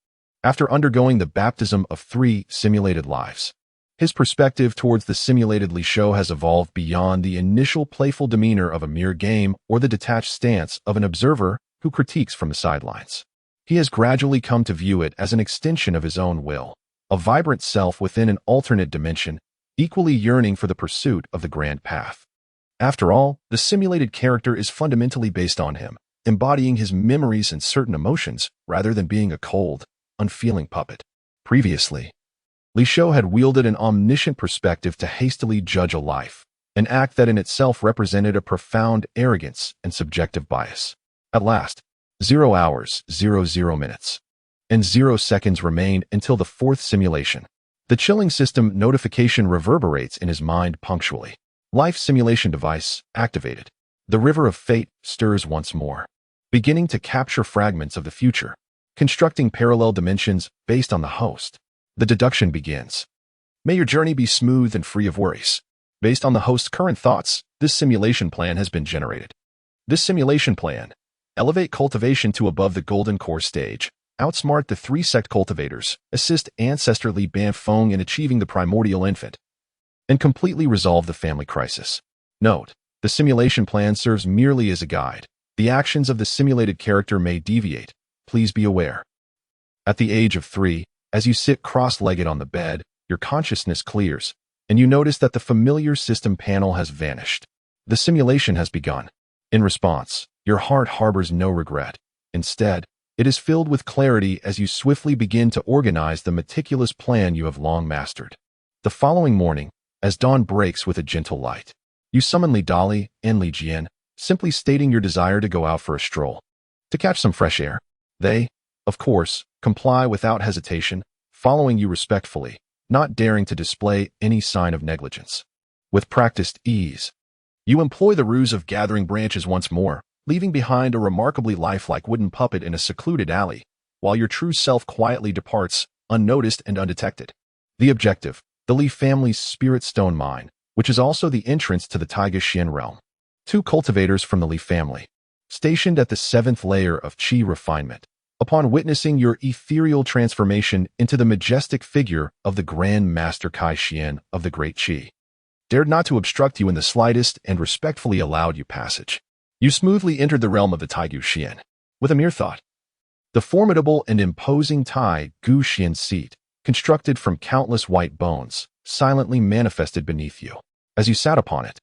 After undergoing the baptism of 3 simulated lives, his perspective towards the simulated Li Shou has evolved beyond the initial playful demeanor of a mere game or the detached stance of an observer who critiques from the sidelines. He has gradually come to view it as an extension of his own will, a vibrant self within an alternate dimension, equally yearning for the pursuit of the grand path. After all, the simulated character is fundamentally based on him, embodying his memories and certain emotions rather than being a cold, unfeeling puppet. Previously, Li Shou had wielded an omniscient perspective to hastily judge a life, an act that in itself represented a profound arrogance and subjective bias. At last, 0 hours, 00 minutes, and 0 seconds remained until the 4th simulation. The chilling system notification reverberates in his mind punctually. Life simulation device activated. The river of fate stirs once more, beginning to capture fragments of the future, constructing parallel dimensions based on the host. The deduction begins. May your journey be smooth and free of worries. Based on the host's current thoughts, this simulation plan has been generated. This simulation plan: elevate cultivation to above the golden core stage, outsmart the 3-sect cultivators, assist ancestor Li Banfeng in achieving the primordial infant, and completely resolve the family crisis. Note: the simulation plan serves merely as a guide. The actions of the simulated character may deviate. Please be aware. At the age of 3, as you sit cross-legged on the bed, your consciousness clears, and you notice that the familiar system panel has vanished. The simulation has begun. In response, your heart harbors no regret. Instead, it is filled with clarity as you swiftly begin to organize the meticulous plan you have long mastered. The following morning, as dawn breaks with a gentle light, you summon Li Dali and Li Jian, simply stating your desire to go out for a stroll, to catch some fresh air. They, of course, comply without hesitation, following you respectfully, not daring to display any sign of negligence. With practiced ease, you employ the ruse of gathering branches once more, leaving behind a remarkably lifelike wooden puppet in a secluded alley, while your true self quietly departs, unnoticed and undetected. The objective: the Li family's spirit stone mine, which is also the entrance to the Taiga Xian realm. 2 cultivators from the Li family, stationed at the 7th layer of Qi refinement, upon witnessing your ethereal transformation into the majestic figure of the Grand Master Kai Xian of the Great Qi, dared not to obstruct you in the slightest, and respectfully allowed you passage. You smoothly entered the realm of the Taigu Xian. With a mere thought, the formidable and imposing Taigu Xian seat, constructed from countless white bones, silently manifested beneath you. As you sat upon it,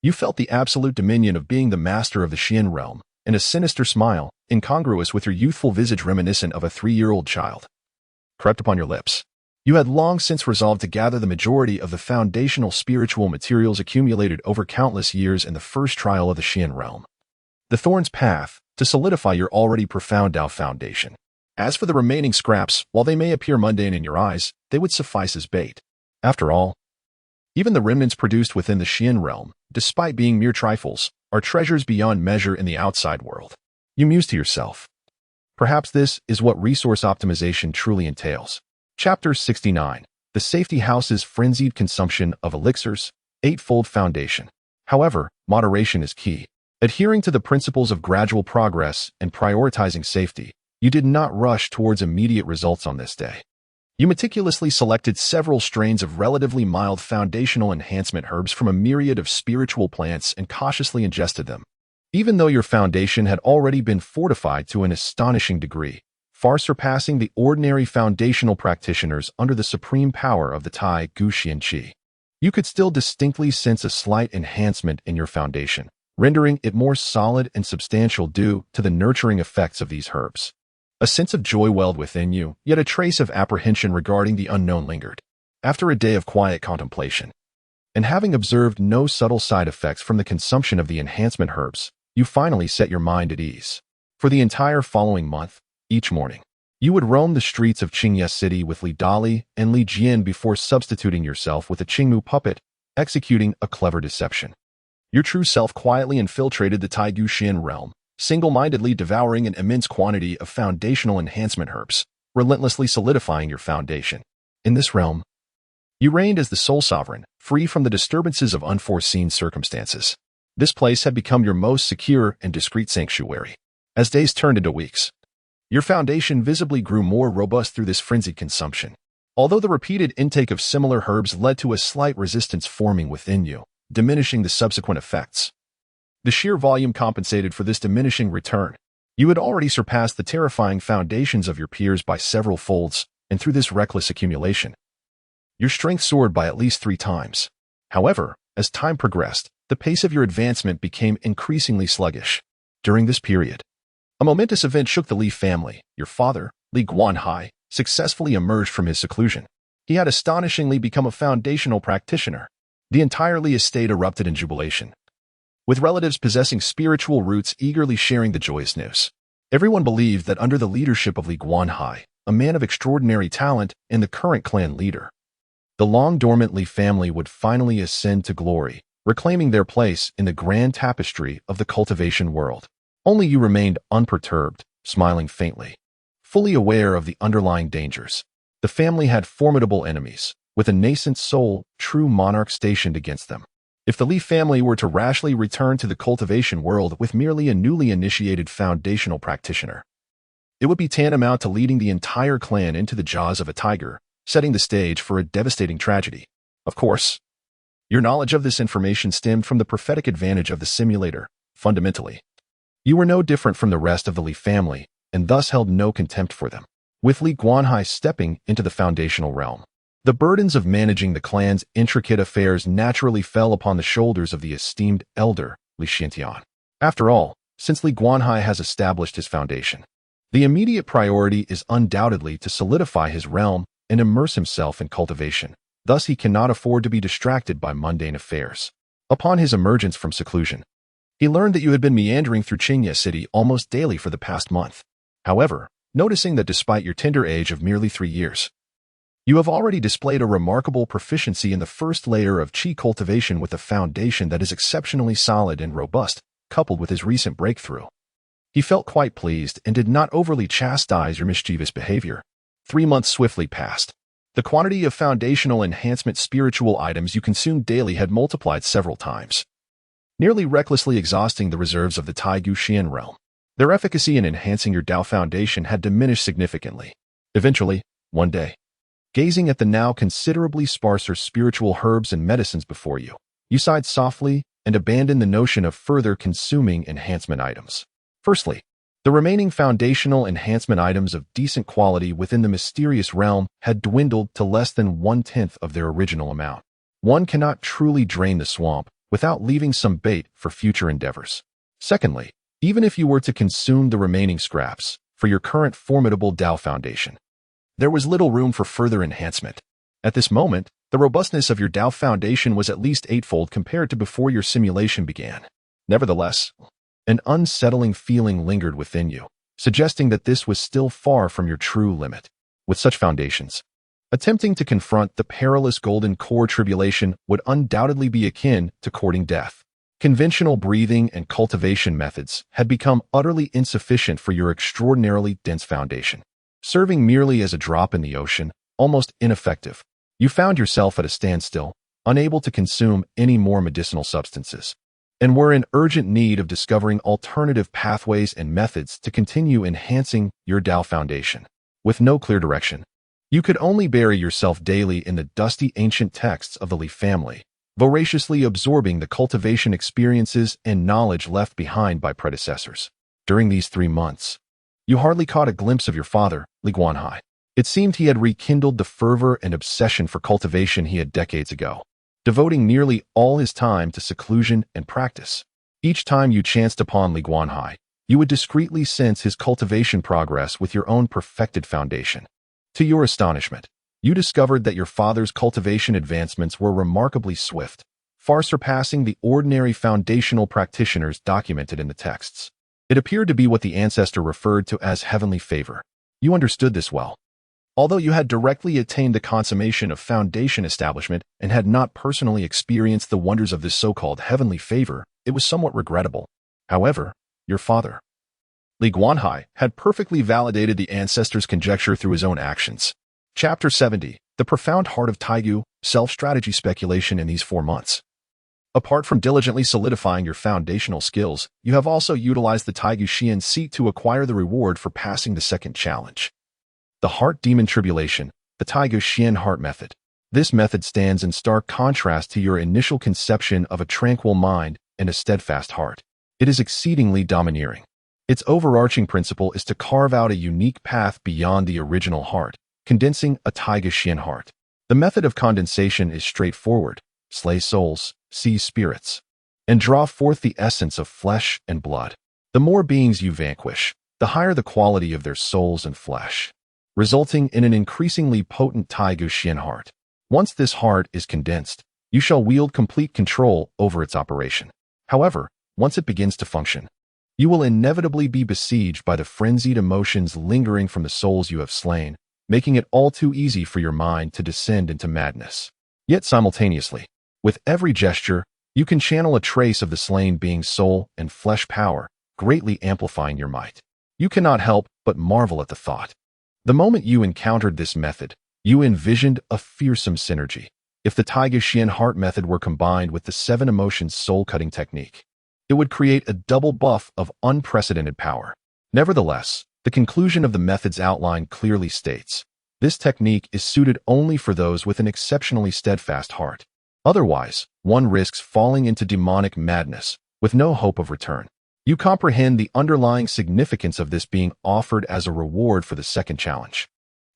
you felt the absolute dominion of being the master of the Xian realm, and a sinister smile, incongruous with your youthful visage reminiscent of a 3-year-old child, crept upon your lips. You had long since resolved to gather the majority of the foundational spiritual materials accumulated over countless years in the first trial of the Xian realm, the Thorn's Path, to solidify your already profound Dao foundation. As for the remaining scraps, while they may appear mundane in your eyes, they would suffice as bait. After all, even the remnants produced within the Xian realm, despite being mere trifles, are treasures beyond measure in the outside world. You mused to yourself. Perhaps this is what resource optimization truly entails. Chapter 69. The Safety House's Frenzied Consumption of Elixirs, Eightfold Foundation. However, moderation is key. Adhering to the principles of gradual progress and prioritizing safety, you did not rush towards immediate results on this day. You meticulously selected several strains of relatively mild foundational enhancement herbs from a myriad of spiritual plants and cautiously ingested them. Even though your foundation had already been fortified to an astonishing degree, far surpassing the ordinary foundational practitioners under the supreme power of the Taigu Xian Qi, you could still distinctly sense a slight enhancement in your foundation, rendering it more solid and substantial due to the nurturing effects of these herbs. A sense of joy welled within you, yet a trace of apprehension regarding the unknown lingered. After a day of quiet contemplation, and having observed no subtle side effects from the consumption of the enhancement herbs, you finally set your mind at ease. For the entire following month, each morning, you would roam the streets of Qingye City with Li Dali and Li Jian before substituting yourself with a Qingmu puppet, executing a clever deception. Your true self quietly infiltrated the Taigu Xian realm, single-mindedly devouring an immense quantity of foundational enhancement herbs, relentlessly solidifying your foundation. In this realm, you reigned as the sole sovereign, free from the disturbances of unforeseen circumstances. This place had become your most secure and discreet sanctuary. As days turned into weeks, your foundation visibly grew more robust through this frenzied consumption. Although the repeated intake of similar herbs led to a slight resistance forming within you, diminishing the subsequent effects, the sheer volume compensated for this diminishing return. You had already surpassed the terrifying foundations of your peers by several folds, and through this reckless accumulation, your strength soared by at least 3 times. However, as time progressed, the pace of your advancement became increasingly sluggish. During this period, a momentous event shook the Li family. Your father, Li Guanhai, successfully emerged from his seclusion. He had astonishingly become a foundational practitioner. The entire Li estate erupted in jubilation, with relatives possessing spiritual roots eagerly sharing the joyous news. Everyone believed that under the leadership of Li Guanhai, a man of extraordinary talent and the current clan leader, the long-dormant Li family would finally ascend to glory, reclaiming their place in the grand tapestry of the cultivation world. Only you remained unperturbed, smiling faintly, fully aware of the underlying dangers. The family had formidable enemies, with a nascent sole, true monarch stationed against them. If the Li family were to rashly return to the cultivation world with merely a newly initiated foundational practitioner, it would be tantamount to leading the entire clan into the jaws of a tiger, setting the stage for a devastating tragedy. Of course, your knowledge of this information stemmed from the prophetic advantage of the simulator. Fundamentally, you were no different from the rest of the Li family, and thus held no contempt for them. With Li Guanhai stepping into the foundational realm, the burdens of managing the clan's intricate affairs naturally fell upon the shoulders of the esteemed elder, Li Xiantian. After all, since Li Guanhai has established his foundation, the immediate priority is undoubtedly to solidify his realm and immerse himself in cultivation. Thus he cannot afford to be distracted by mundane affairs. Upon his emergence from seclusion, he learned that you had been meandering through Qingye City almost daily for the past month. However, noticing that despite your tender age of merely 3 years, you have already displayed a remarkable proficiency in the first layer of qi cultivation with a foundation that is exceptionally solid and robust, coupled with his recent breakthrough, he felt quite pleased and did not overly chastise your mischievous behavior. 3 months swiftly passed. The quantity of foundational enhancement spiritual items you consumed daily had multiplied several times, nearly recklessly exhausting the reserves of the Taigu Xian realm. Their efficacy in enhancing your Dao foundation had diminished significantly. Eventually, one day, Gazing at the now considerably sparser spiritual herbs and medicines before you, you sighed softly and abandoned the notion of further consuming enhancement items. Firstly, the remaining foundational enhancement items of decent quality within the mysterious realm had dwindled to less than 1/10 of their original amount. One cannot truly drain the swamp without leaving some bait for future endeavors. Secondly, even if you were to consume the remaining scraps for your current formidable Tao foundation, there was little room for further enhancement. At this moment, the robustness of your Tao foundation was at least eightfold compared to before your simulation began. Nevertheless, an unsettling feeling lingered within you, suggesting that this was still far from your true limit. With such foundations, attempting to confront the perilous golden core tribulation would undoubtedly be akin to courting death. Conventional breathing and cultivation methods had become utterly insufficient for your extraordinarily dense foundation. Serving merely as a drop in the ocean, almost ineffective, you found yourself at a standstill, unable to consume any more medicinal substances, and were in urgent need of discovering alternative pathways and methods to continue enhancing your Tao foundation. With no clear direction, you could only bury yourself daily in the dusty ancient texts of the Li family, voraciously absorbing the cultivation experiences and knowledge left behind by predecessors. During these 3 months, you hardly caught a glimpse of your father, Li Guanhai. It seemed he had rekindled the fervor and obsession for cultivation he had decades ago, devoting nearly all his time to seclusion and practice. Each time you chanced upon Li Guanhai, you would discreetly sense his cultivation progress with your own perfected foundation. To your astonishment, you discovered that your father's cultivation advancements were remarkably swift, far surpassing the ordinary foundational practitioners documented in the texts. It appeared to be what the ancestor referred to as heavenly favor. You understood this well. Although you had directly attained the consummation of foundation establishment and had not personally experienced the wonders of this so-called heavenly favor, it was somewhat regrettable. However, your father, Li Guanhai, had perfectly validated the ancestor's conjecture through his own actions. Chapter 70, The Profound Heart of Taigu, Self-Strategy Speculation in these 4 months. Apart from diligently solidifying your foundational skills, you have also utilized the Taigu Xian seat to acquire the reward for passing the second challenge. The Heart Demon Tribulation, the Taigu Xian Heart Method. This method stands in stark contrast to your initial conception of a tranquil mind and a steadfast heart. It is exceedingly domineering. Its overarching principle is to carve out a unique path beyond the original heart, condensing a Taigu Xian heart. The method of condensation is straightforward: slay souls, seize spirits, and draw forth the essence of flesh and blood. The more beings you vanquish, the higher the quality of their souls and flesh, resulting in an increasingly potent Taigu Xian heart. Once this heart is condensed, you shall wield complete control over its operation. However, once it begins to function, you will inevitably be besieged by the frenzied emotions lingering from the souls you have slain, making it all too easy for your mind to descend into madness. Yet simultaneously, with every gesture, you can channel a trace of the slain being's soul and flesh power, greatly amplifying your might. You cannot help but marvel at the thought. The moment you encountered this method, you envisioned a fearsome synergy. If the Taigu Xian heart method were combined with the 7 emotions soul-cutting technique, it would create a double buff of unprecedented power. Nevertheless, the conclusion of the method's outline clearly states, this technique is suited only for those with an exceptionally steadfast heart. Otherwise, one risks falling into demonic madness, with no hope of return. You comprehend the underlying significance of this being offered as a reward for the second challenge.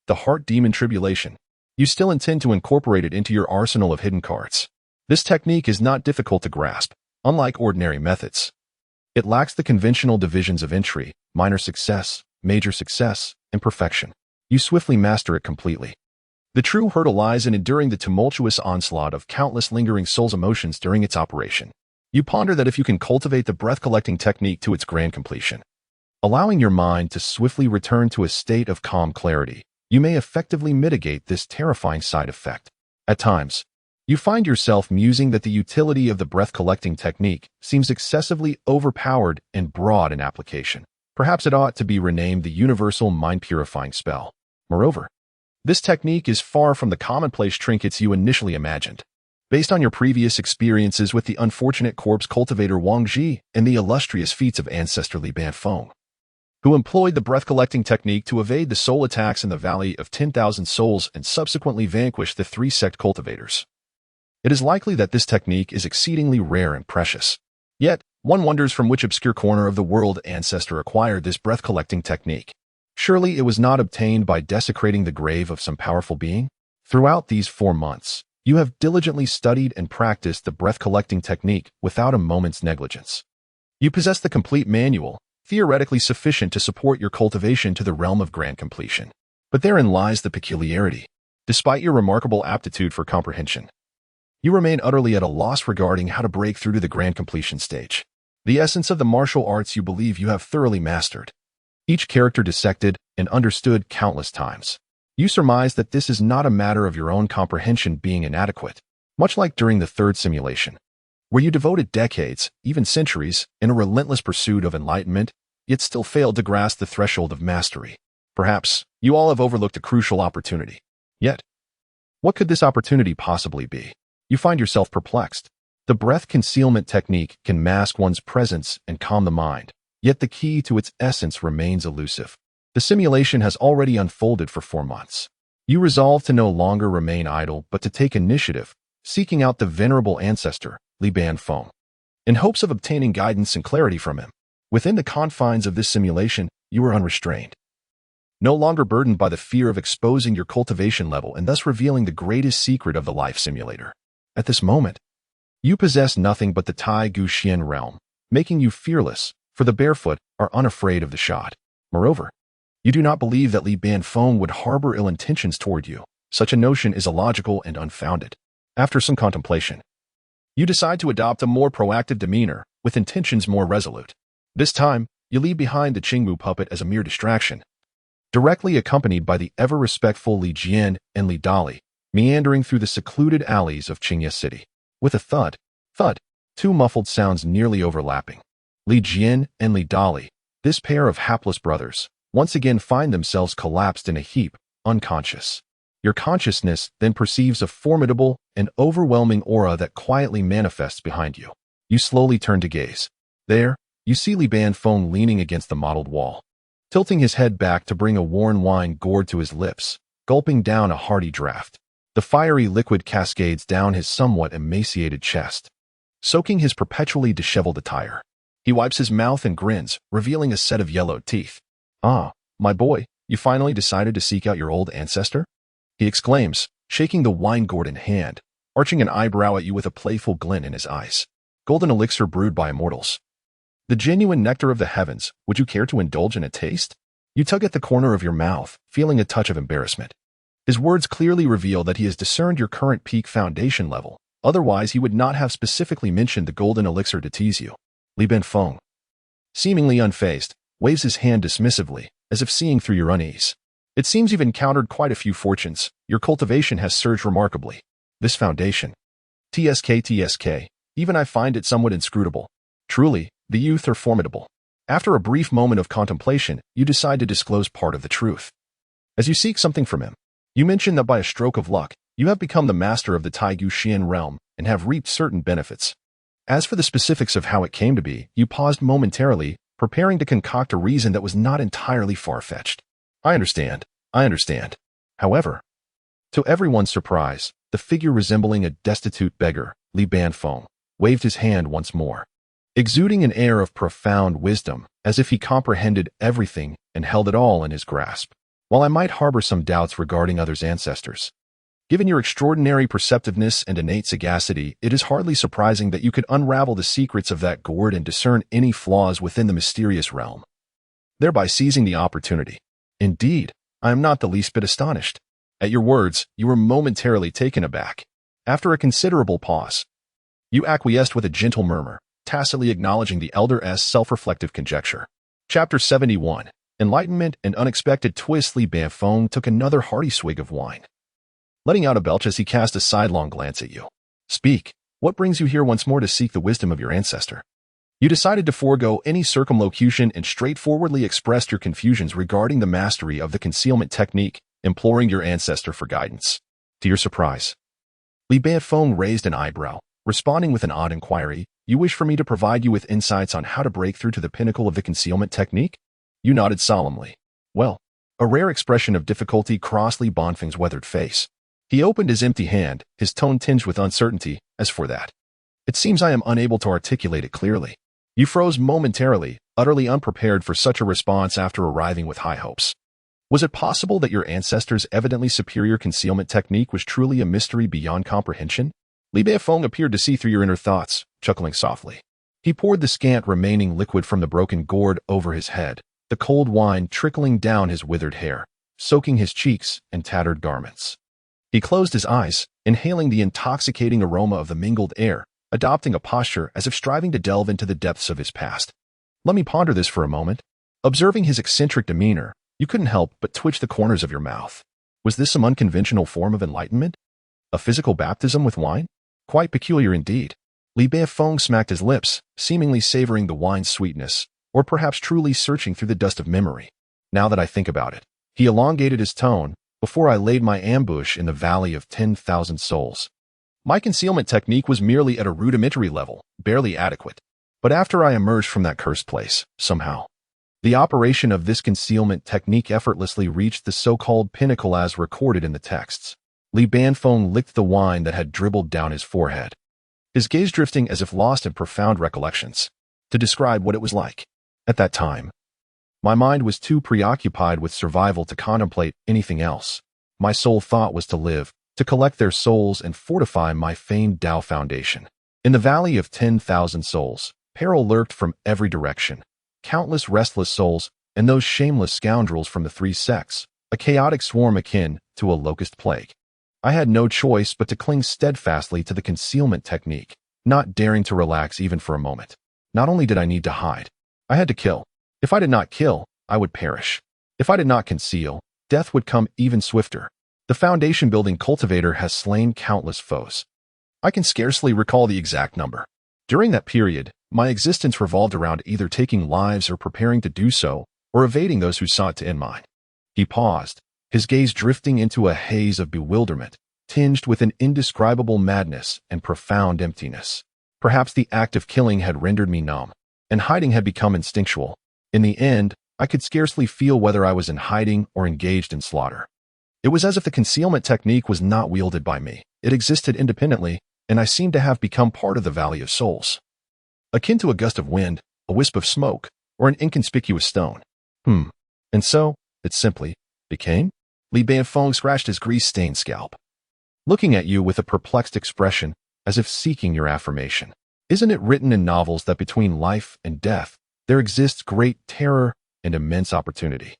The Heart Demon Tribulation. You still intend to incorporate it into your arsenal of hidden cards. This technique is not difficult to grasp, unlike ordinary methods. It lacks the conventional divisions of entry, minor success, major success, and perfection. You swiftly master it completely. The true hurdle lies in enduring the tumultuous onslaught of countless lingering soul's emotions during its operation. You ponder that if you can cultivate the breath-collecting technique to its grand completion, allowing your mind to swiftly return to a state of calm clarity, you may effectively mitigate this terrifying side effect. At times, you find yourself musing that the utility of the breath-collecting technique seems excessively overpowered and broad in application. Perhaps it ought to be renamed the Universal Mind-Purifying Spell. Moreover, this technique is far from the commonplace trinkets you initially imagined. Based on your previous experiences with the unfortunate corpse cultivator Wang Ji and the illustrious feats of ancestor Li Banfeng, who employed the breath-collecting technique to evade the soul attacks in the Valley of 10,000 Souls and subsequently vanquish the three sect cultivators. It is likely that this technique is exceedingly rare and precious. Yet, one wonders from which obscure corner of the world ancestor acquired this breath-collecting technique. Surely it was not obtained by desecrating the grave of some powerful being? Throughout these 4 months, you have diligently studied and practiced the breath-collecting technique without a moment's negligence. You possess the complete manual, theoretically sufficient to support your cultivation to the realm of grand completion. But therein lies the peculiarity. Despite your remarkable aptitude for comprehension, you remain utterly at a loss regarding how to break through to the grand completion stage. The essence of the martial arts you believe you have thoroughly mastered. Each character dissected and understood countless times. You surmise that this is not a matter of your own comprehension being inadequate, much like during the third simulation, where you devoted decades, even centuries, in a relentless pursuit of enlightenment, yet still failed to grasp the threshold of mastery. Perhaps you all have overlooked a crucial opportunity. Yet, what could this opportunity possibly be? You find yourself perplexed. The breath concealment technique can mask one's presence and calm the mind, yet the key to its essence remains elusive. The simulation has already unfolded for 4 months. You resolve to no longer remain idle but to take initiative, seeking out the venerable ancestor, Li Banfeng, in hopes of obtaining guidance and clarity from him. Within the confines of this simulation, you are unrestrained, no longer burdened by the fear of exposing your cultivation level and thus revealing the greatest secret of the life simulator. At this moment, you possess nothing but the Tai Gu Xian realm, making you fearless, for the barefoot are unafraid of the shot. Moreover, you do not believe that Li Banfeng would harbor ill intentions toward you. Such a notion is illogical and unfounded. After some contemplation, you decide to adopt a more proactive demeanor, with intentions more resolute. This time, you leave behind the Qingmu puppet as a mere distraction, directly accompanied by the ever-respectful Li Jian and Li Dali, meandering through the secluded alleys of Qingye City. With a thud, two muffled sounds nearly overlapping. Li Jian and Li Dali, this pair of hapless brothers, once again find themselves collapsed in a heap, unconscious. Your consciousness then perceives a formidable and overwhelming aura that quietly manifests behind you. You slowly turn to gaze. There, you see Li Banfeng leaning against the mottled wall, tilting his head back to bring a worn wine gourd to his lips, gulping down a hearty draught. The fiery liquid cascades down his somewhat emaciated chest, soaking his perpetually disheveled attire. He wipes his mouth and grins, revealing a set of yellowed teeth. "Ah, my boy, you finally decided to seek out your old ancestor?" he exclaims, shaking the wine gourd in hand, arching an eyebrow at you with a playful glint in his eyes. "Golden elixir brewed by immortals. The genuine nectar of the heavens. Would you care to indulge in a taste?" You tug at the corner of your mouth, feeling a touch of embarrassment. His words clearly reveal that he has discerned your current peak foundation level. Otherwise, he would not have specifically mentioned the golden elixir to tease you. Li Banfeng, seemingly unfazed, waves his hand dismissively, as if seeing through your unease. "It seems you've encountered quite a few fortunes. Your cultivation has surged remarkably. This foundation. TSK, even I find it somewhat inscrutable. Truly, the youth are formidable." After a brief moment of contemplation, you decide to disclose part of the truth. As you seek something from him, you mention that by a stroke of luck, you have become the master of the Taigu Xian realm and have reaped certain benefits. As for the specifics of how it came to be, you paused momentarily, preparing to concoct a reason that was not entirely far-fetched. I understand. However, to everyone's surprise, the figure resembling a destitute beggar, Li Banfeng, waved his hand once more, exuding an air of profound wisdom, as if he comprehended everything and held it all in his grasp. "While I might harbor some doubts regarding others' ancestors, given your extraordinary perceptiveness and innate sagacity, it is hardly surprising that you could unravel the secrets of that gourd and discern any flaws within the mysterious realm, thereby seizing the opportunity. Indeed, I am not the least bit astonished." At your words, you were momentarily taken aback. After a considerable pause, you acquiesced with a gentle murmur, tacitly acknowledging the elder's self-reflective conjecture. Chapter 71. Enlightenment and Unexpected Twists. Li Banfeng took another hearty swig of wine, letting out a belch as he cast a sidelong glance at you. "Speak, what brings you here once more to seek the wisdom of your ancestor?" You decided to forego any circumlocution and straightforwardly expressed your confusions regarding the mastery of the concealment technique, imploring your ancestor for guidance. To your surprise, Li Banfeng raised an eyebrow, responding with an odd inquiry. "You wish for me to provide you with insights on how to break through to the pinnacle of the concealment technique?" You nodded solemnly. Well, a rare expression of difficulty crossed Li Bonfing's weathered face. He opened his empty hand, his tone tinged with uncertainty. As for that, it seems I am unable to articulate it clearly. You froze momentarily, utterly unprepared for such a response after arriving with high hopes. Was it possible that your ancestors' evidently superior concealment technique was truly a mystery beyond comprehension? Li Beifeng appeared to see through your inner thoughts, chuckling softly. He poured the scant remaining liquid from the broken gourd over his head, the cold wine trickling down his withered hair, soaking his cheeks and tattered garments. He closed his eyes, inhaling the intoxicating aroma of the mingled air, adopting a posture as if striving to delve into the depths of his past. Let me ponder this for a moment. Observing his eccentric demeanor, you couldn't help but twitch the corners of your mouth. Was this some unconventional form of enlightenment? A physical baptism with wine? Quite peculiar indeed. Li Beifeng smacked his lips, seemingly savoring the wine's sweetness, or perhaps truly searching through the dust of memory. Now that I think about it, he elongated his tone. Before I laid my ambush in the Valley of 10,000 Souls, my concealment technique was merely at a rudimentary level, barely adequate. But after I emerged from that cursed place, somehow, the operation of this concealment technique effortlessly reached the so-called pinnacle as recorded in the texts. Li Beifeng licked the wine that had dribbled down his forehead, his gaze drifting as if lost in profound recollections. To describe what it was like at that time, my mind was too preoccupied with survival to contemplate anything else. My sole thought was to live, to collect their souls and fortify my famed Tao foundation. In the Valley of 10,000 Souls, peril lurked from every direction. Countless restless souls, and those shameless scoundrels from the three sects, a chaotic swarm akin to a locust plague. I had no choice but to cling steadfastly to the concealment technique, not daring to relax even for a moment. Not only did I need to hide, I had to kill. If I did not kill, I would perish. If I did not conceal, death would come even swifter. The foundation-building cultivator has slain countless foes. I can scarcely recall the exact number. During that period, my existence revolved around either taking lives or preparing to do so, or evading those who sought to end mine. He paused, his gaze drifting into a haze of bewilderment, tinged with an indescribable madness and profound emptiness. Perhaps the act of killing had rendered me numb, and hiding had become instinctual. In the end, I could scarcely feel whether I was in hiding or engaged in slaughter. It was as if the concealment technique was not wielded by me. It existed independently, and I seemed to have become part of the Valley of Souls. Akin to a gust of wind, a wisp of smoke, or an inconspicuous stone. And so, it simply became? Li Beifeng scratched his grease-stained scalp, looking at you with a perplexed expression, as if seeking your affirmation. Isn't it written in novels that between life and death, there exists great terror and immense opportunity,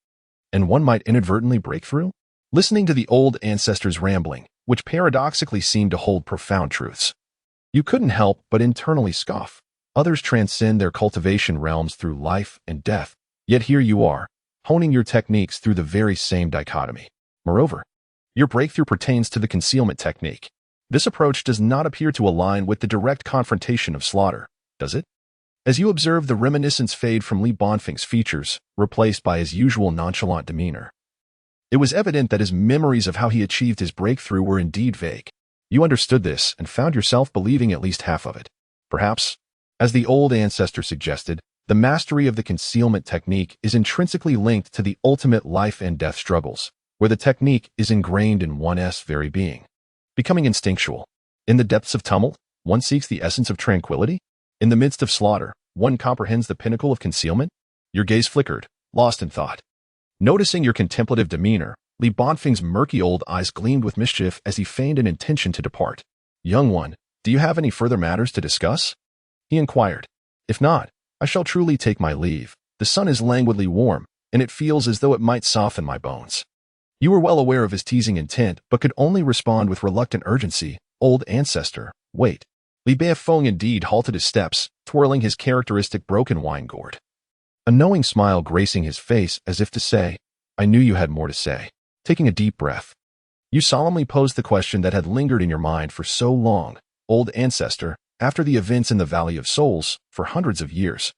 and one might inadvertently break through? Listening to the old ancestors' rambling, which paradoxically seemed to hold profound truths, you couldn't help but internally scoff. Others transcend their cultivation realms through life and death, yet here you are, honing your techniques through the very same dichotomy. Moreover, your breakthrough pertains to the concealment technique. This approach does not appear to align with the direct confrontation of slaughter, does it? As you observe the reminiscence fade from Li Bonfing's features, replaced by his usual nonchalant demeanor, it was evident that his memories of how he achieved his breakthrough were indeed vague. You understood this and found yourself believing at least half of it. Perhaps, as the old ancestor suggested, the mastery of the concealment technique is intrinsically linked to the ultimate life and death struggles, where the technique is ingrained in one's very being, becoming instinctual. In the depths of tumult, one seeks the essence of tranquility. In the midst of slaughter, one comprehends the pinnacle of concealment. Your gaze flickered, lost in thought. Noticing your contemplative demeanor, Li Bonfing's murky old eyes gleamed with mischief as he feigned an intention to depart. Young one, do you have any further matters to discuss? He inquired. If not, I shall truly take my leave. The sun is languidly warm, and it feels as though it might soften my bones. You were well aware of his teasing intent, but could only respond with reluctant urgency. Old ancestor, wait. Li Beifeng indeed halted his steps, twirling his characteristic broken wine gourd. A knowing smile gracing his face as if to say, I knew you had more to say. Taking a deep breath, you solemnly posed the question that had lingered in your mind for so long. Old ancestor, after the events in the Valley of Souls, for hundreds of years,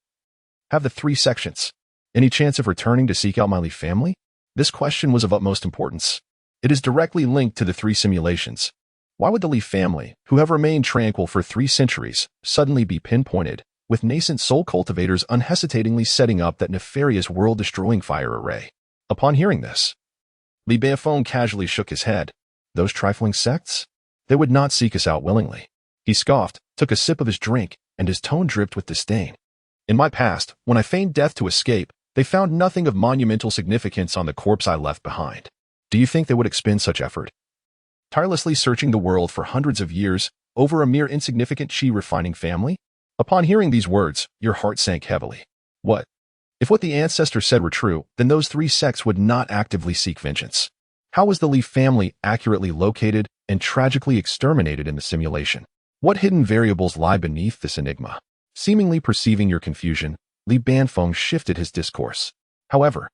have the three sections any chance of returning to seek out my Li family? This question was of utmost importance. It is directly linked to the three simulations. Why would the Li family, who have remained tranquil for 3 centuries, suddenly be pinpointed, with nascent soul cultivators unhesitatingly setting up that nefarious world-destroying fire array. Upon hearing this, Li Banfeng casually shook his head. Those trifling sects? They would not seek us out willingly. He scoffed, took a sip of his drink, and his tone dripped with disdain. In my past, when I feigned death to escape, they found nothing of monumental significance on the corpse I left behind. Do you think they would expend such effort? Tirelessly searching the world for hundreds of years over a mere insignificant chi refining family? Upon hearing these words, your heart sank heavily. What? If what the ancestor said were true, then those three sects would not actively seek vengeance. How was the Li family accurately located and tragically exterminated in the simulation? What hidden variables lie beneath this enigma? Seemingly perceiving your confusion, Li Banfeng shifted his discourse. However,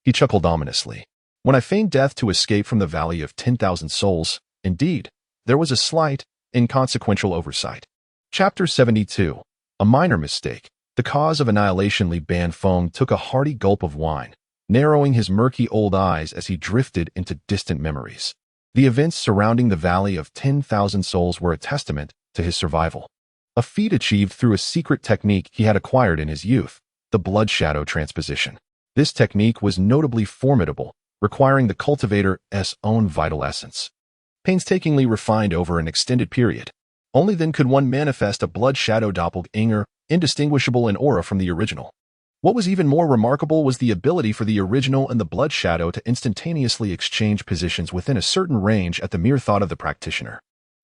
he chuckled ominously. When I feigned death to escape from the Valley of 10,000 Souls, indeed, there was a slight, inconsequential oversight. Chapter 72. A minor mistake. The cause of annihilation. Li Banfeng took a hearty gulp of wine, narrowing his murky old eyes as he drifted into distant memories. The events surrounding the Valley of 10,000 Souls were a testament to his survival. A feat achieved through a secret technique he had acquired in his youth, the Blood Shadow Transposition. This technique was notably formidable, requiring the cultivator's own vital essence, painstakingly refined over an extended period. Only then could one manifest a Blood Shadow doppelganger, indistinguishable in aura from the original. What was even more remarkable was the ability for the original and the Blood Shadow to instantaneously exchange positions within a certain range at the mere thought of the practitioner.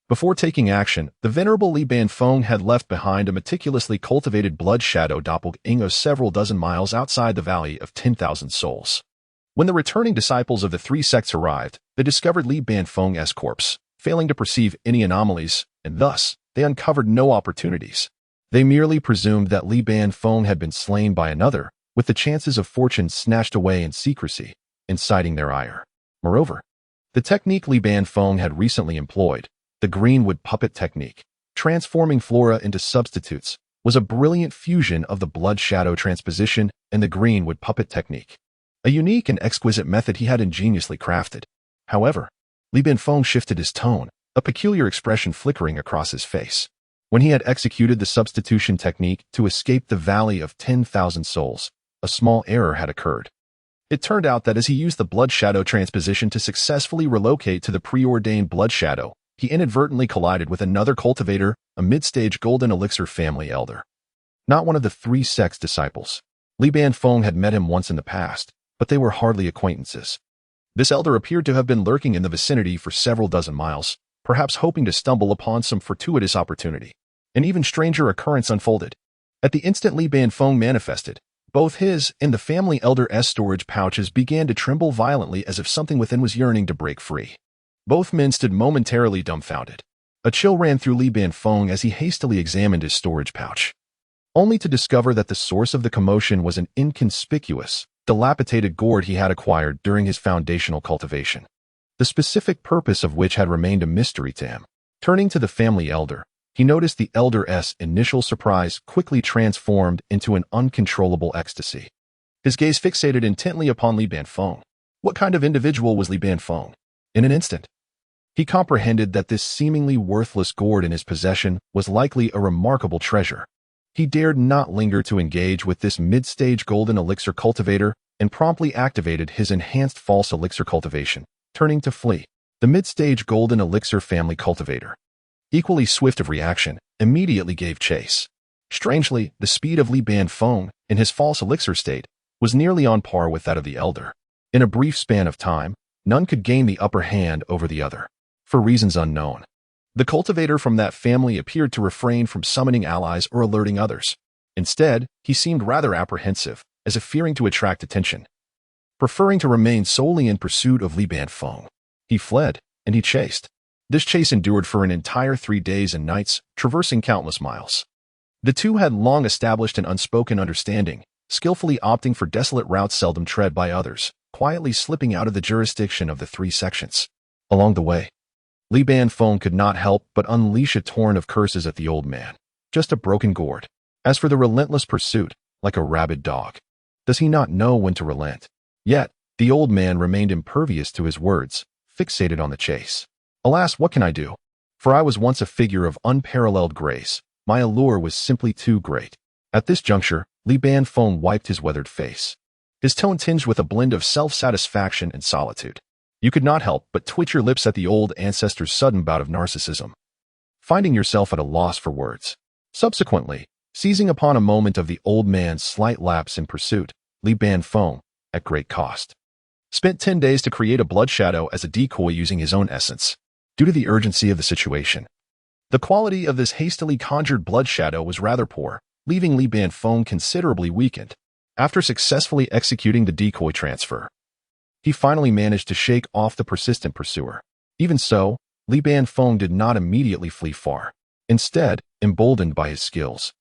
Before taking action, the venerable Li Banfeng had left behind a meticulously cultivated Blood Shadow doppelganger several dozen miles outside the Valley of 10,000 Souls. When the returning disciples of the three sects arrived, they discovered Li Banfeng's corpse, failing to perceive any anomalies, and thus, they uncovered no opportunities. They merely presumed that Li Banfeng had been slain by another, with the chances of fortune snatched away in secrecy, inciting their ire. Moreover, the technique Li Banfeng had recently employed, the Greenwood puppet technique, transforming flora into substitutes, was a brilliant fusion of the Blood Shadow Transposition and the Greenwood puppet technique. A unique and exquisite method he had ingeniously crafted. However, Li Banfeng shifted his tone, a peculiar expression flickering across his face. When he had executed the substitution technique to escape the Valley of 10,000 Souls, a small error had occurred. It turned out that as he used the Blood Shadow Transposition to successfully relocate to the preordained Blood Shadow, he inadvertently collided with another cultivator, a mid-stage Golden Elixir family elder. Not one of the three sects' disciples. Li Banfeng had met him once in the past, but they were hardly acquaintances. This elder appeared to have been lurking in the vicinity for several dozen miles, perhaps hoping to stumble upon some fortuitous opportunity. An even stranger occurrence unfolded. At the instant Li Banfeng manifested, both his and the family elder's storage pouches began to tremble violently as if something within was yearning to break free. Both men stood momentarily dumbfounded. A chill ran through Li Banfeng as he hastily examined his storage pouch, only to discover that the source of the commotion was an inconspicuous, dilapidated gourd he had acquired during his foundational cultivation, the specific purpose of which had remained a mystery to him. Turning to the family elder, he noticed the elder's initial surprise quickly transformed into an uncontrollable ecstasy. His gaze fixated intently upon Li Banfeng. What kind of individual was Li Banfeng? In an instant, he comprehended that this seemingly worthless gourd in his possession was likely a remarkable treasure. He dared not linger to engage with this mid-stage Golden Elixir cultivator and promptly activated his enhanced false elixir cultivation, turning to flee. The mid-stage Golden Elixir family cultivator, equally swift of reaction, immediately gave chase. Strangely, the speed of Li Banfeng, in his false elixir state, was nearly on par with that of the elder. In a brief span of time, none could gain the upper hand over the other. For reasons unknown, the cultivator from that family appeared to refrain from summoning allies or alerting others. Instead, he seemed rather apprehensive, as if fearing to attract attention. Preferring to remain solely in pursuit of Li Banfeng, he fled, and he chased. This chase endured for an entire 3 days and nights, traversing countless miles. The two had long established an unspoken understanding, skillfully opting for desolate routes seldom tread by others, quietly slipping out of the jurisdiction of the three sections. Along the way, Li Banfeng could not help but unleash a torrent of curses at the old man. Just a broken gourd. As for the relentless pursuit, like a rabid dog, does he not know when to relent? Yet, the old man remained impervious to his words, fixated on the chase. Alas, what can I do? For I was once a figure of unparalleled grace. My allure was simply too great. At this juncture, Li Banfeng wiped his weathered face. His tone tinged with a blend of self-satisfaction and solitude. You could not help but twitch your lips at the old ancestor's sudden bout of narcissism, finding yourself at a loss for words. Subsequently, seizing upon a moment of the old man's slight lapse in pursuit, Li Banfeng, at great cost, spent 10 days to create a blood shadow as a decoy using his own essence. Due to the urgency of the situation, the quality of this hastily conjured blood shadow was rather poor, leaving Li Banfeng considerably weakened. After successfully executing the decoy transfer, he finally managed to shake off the persistent pursuer. Even so, Li Banfeng did not immediately flee far. Instead, emboldened by his skills,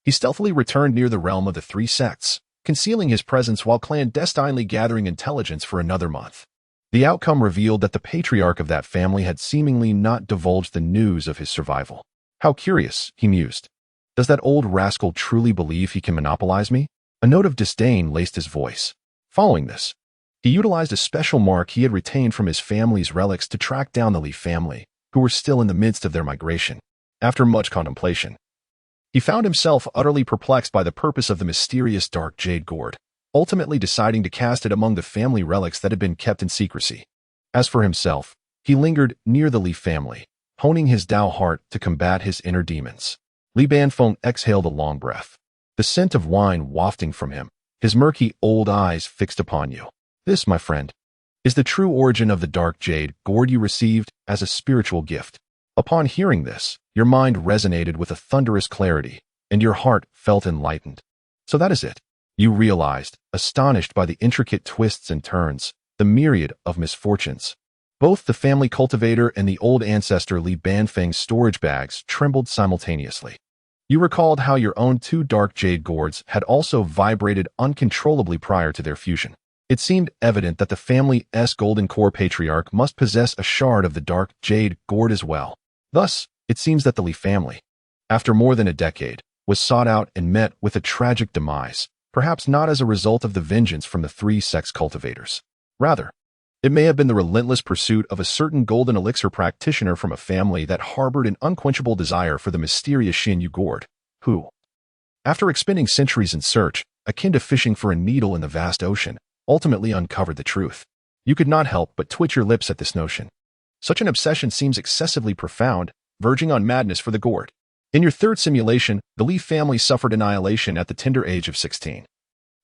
he stealthily returned near the realm of the three sects, concealing his presence while clandestinely gathering intelligence for another month. The outcome revealed that the patriarch of that family had seemingly not divulged the news of his survival. How curious, he mused. Does that old rascal truly believe he can monopolize me? A note of disdain laced his voice. Following this, he utilized a special mark he had retained from his family's relics to track down the Li family, who were still in the midst of their migration. After much contemplation, he found himself utterly perplexed by the purpose of the mysterious dark jade gourd, ultimately deciding to cast it among the family relics that had been kept in secrecy. As for himself, he lingered near the Li family, honing his Dao heart to combat his inner demons. Li Banfeng exhaled a long breath, the scent of wine wafting from him, his murky old eyes fixed upon you. This, my friend, is the true origin of the dark jade gourd you received as a spiritual gift. Upon hearing this, your mind resonated with a thunderous clarity, and your heart felt enlightened. So that is it, you realized, astonished by the intricate twists and turns, the myriad of misfortunes. Both the family cultivator and the old ancestor Li Banfeng's storage bags trembled simultaneously. You recalled how your own two dark jade gourds had also vibrated uncontrollably prior to their fusion. It seemed evident that the family's golden core patriarch must possess a shard of the dark jade gourd as well. Thus, it seems that the Li family, after more than a decade, was sought out and met with a tragic demise, perhaps not as a result of the vengeance from the three sex cultivators. Rather, it may have been the relentless pursuit of a certain golden elixir practitioner from a family that harbored an unquenchable desire for the mysterious Xianyu gourd, who, after expending centuries in search, akin to fishing for a needle in the vast ocean, ultimately uncovered the truth. You could not help but twitch your lips at this notion. Such an obsession seems excessively profound, verging on madness for the gourd. In your third simulation, the Li family suffered annihilation at the tender age of 16.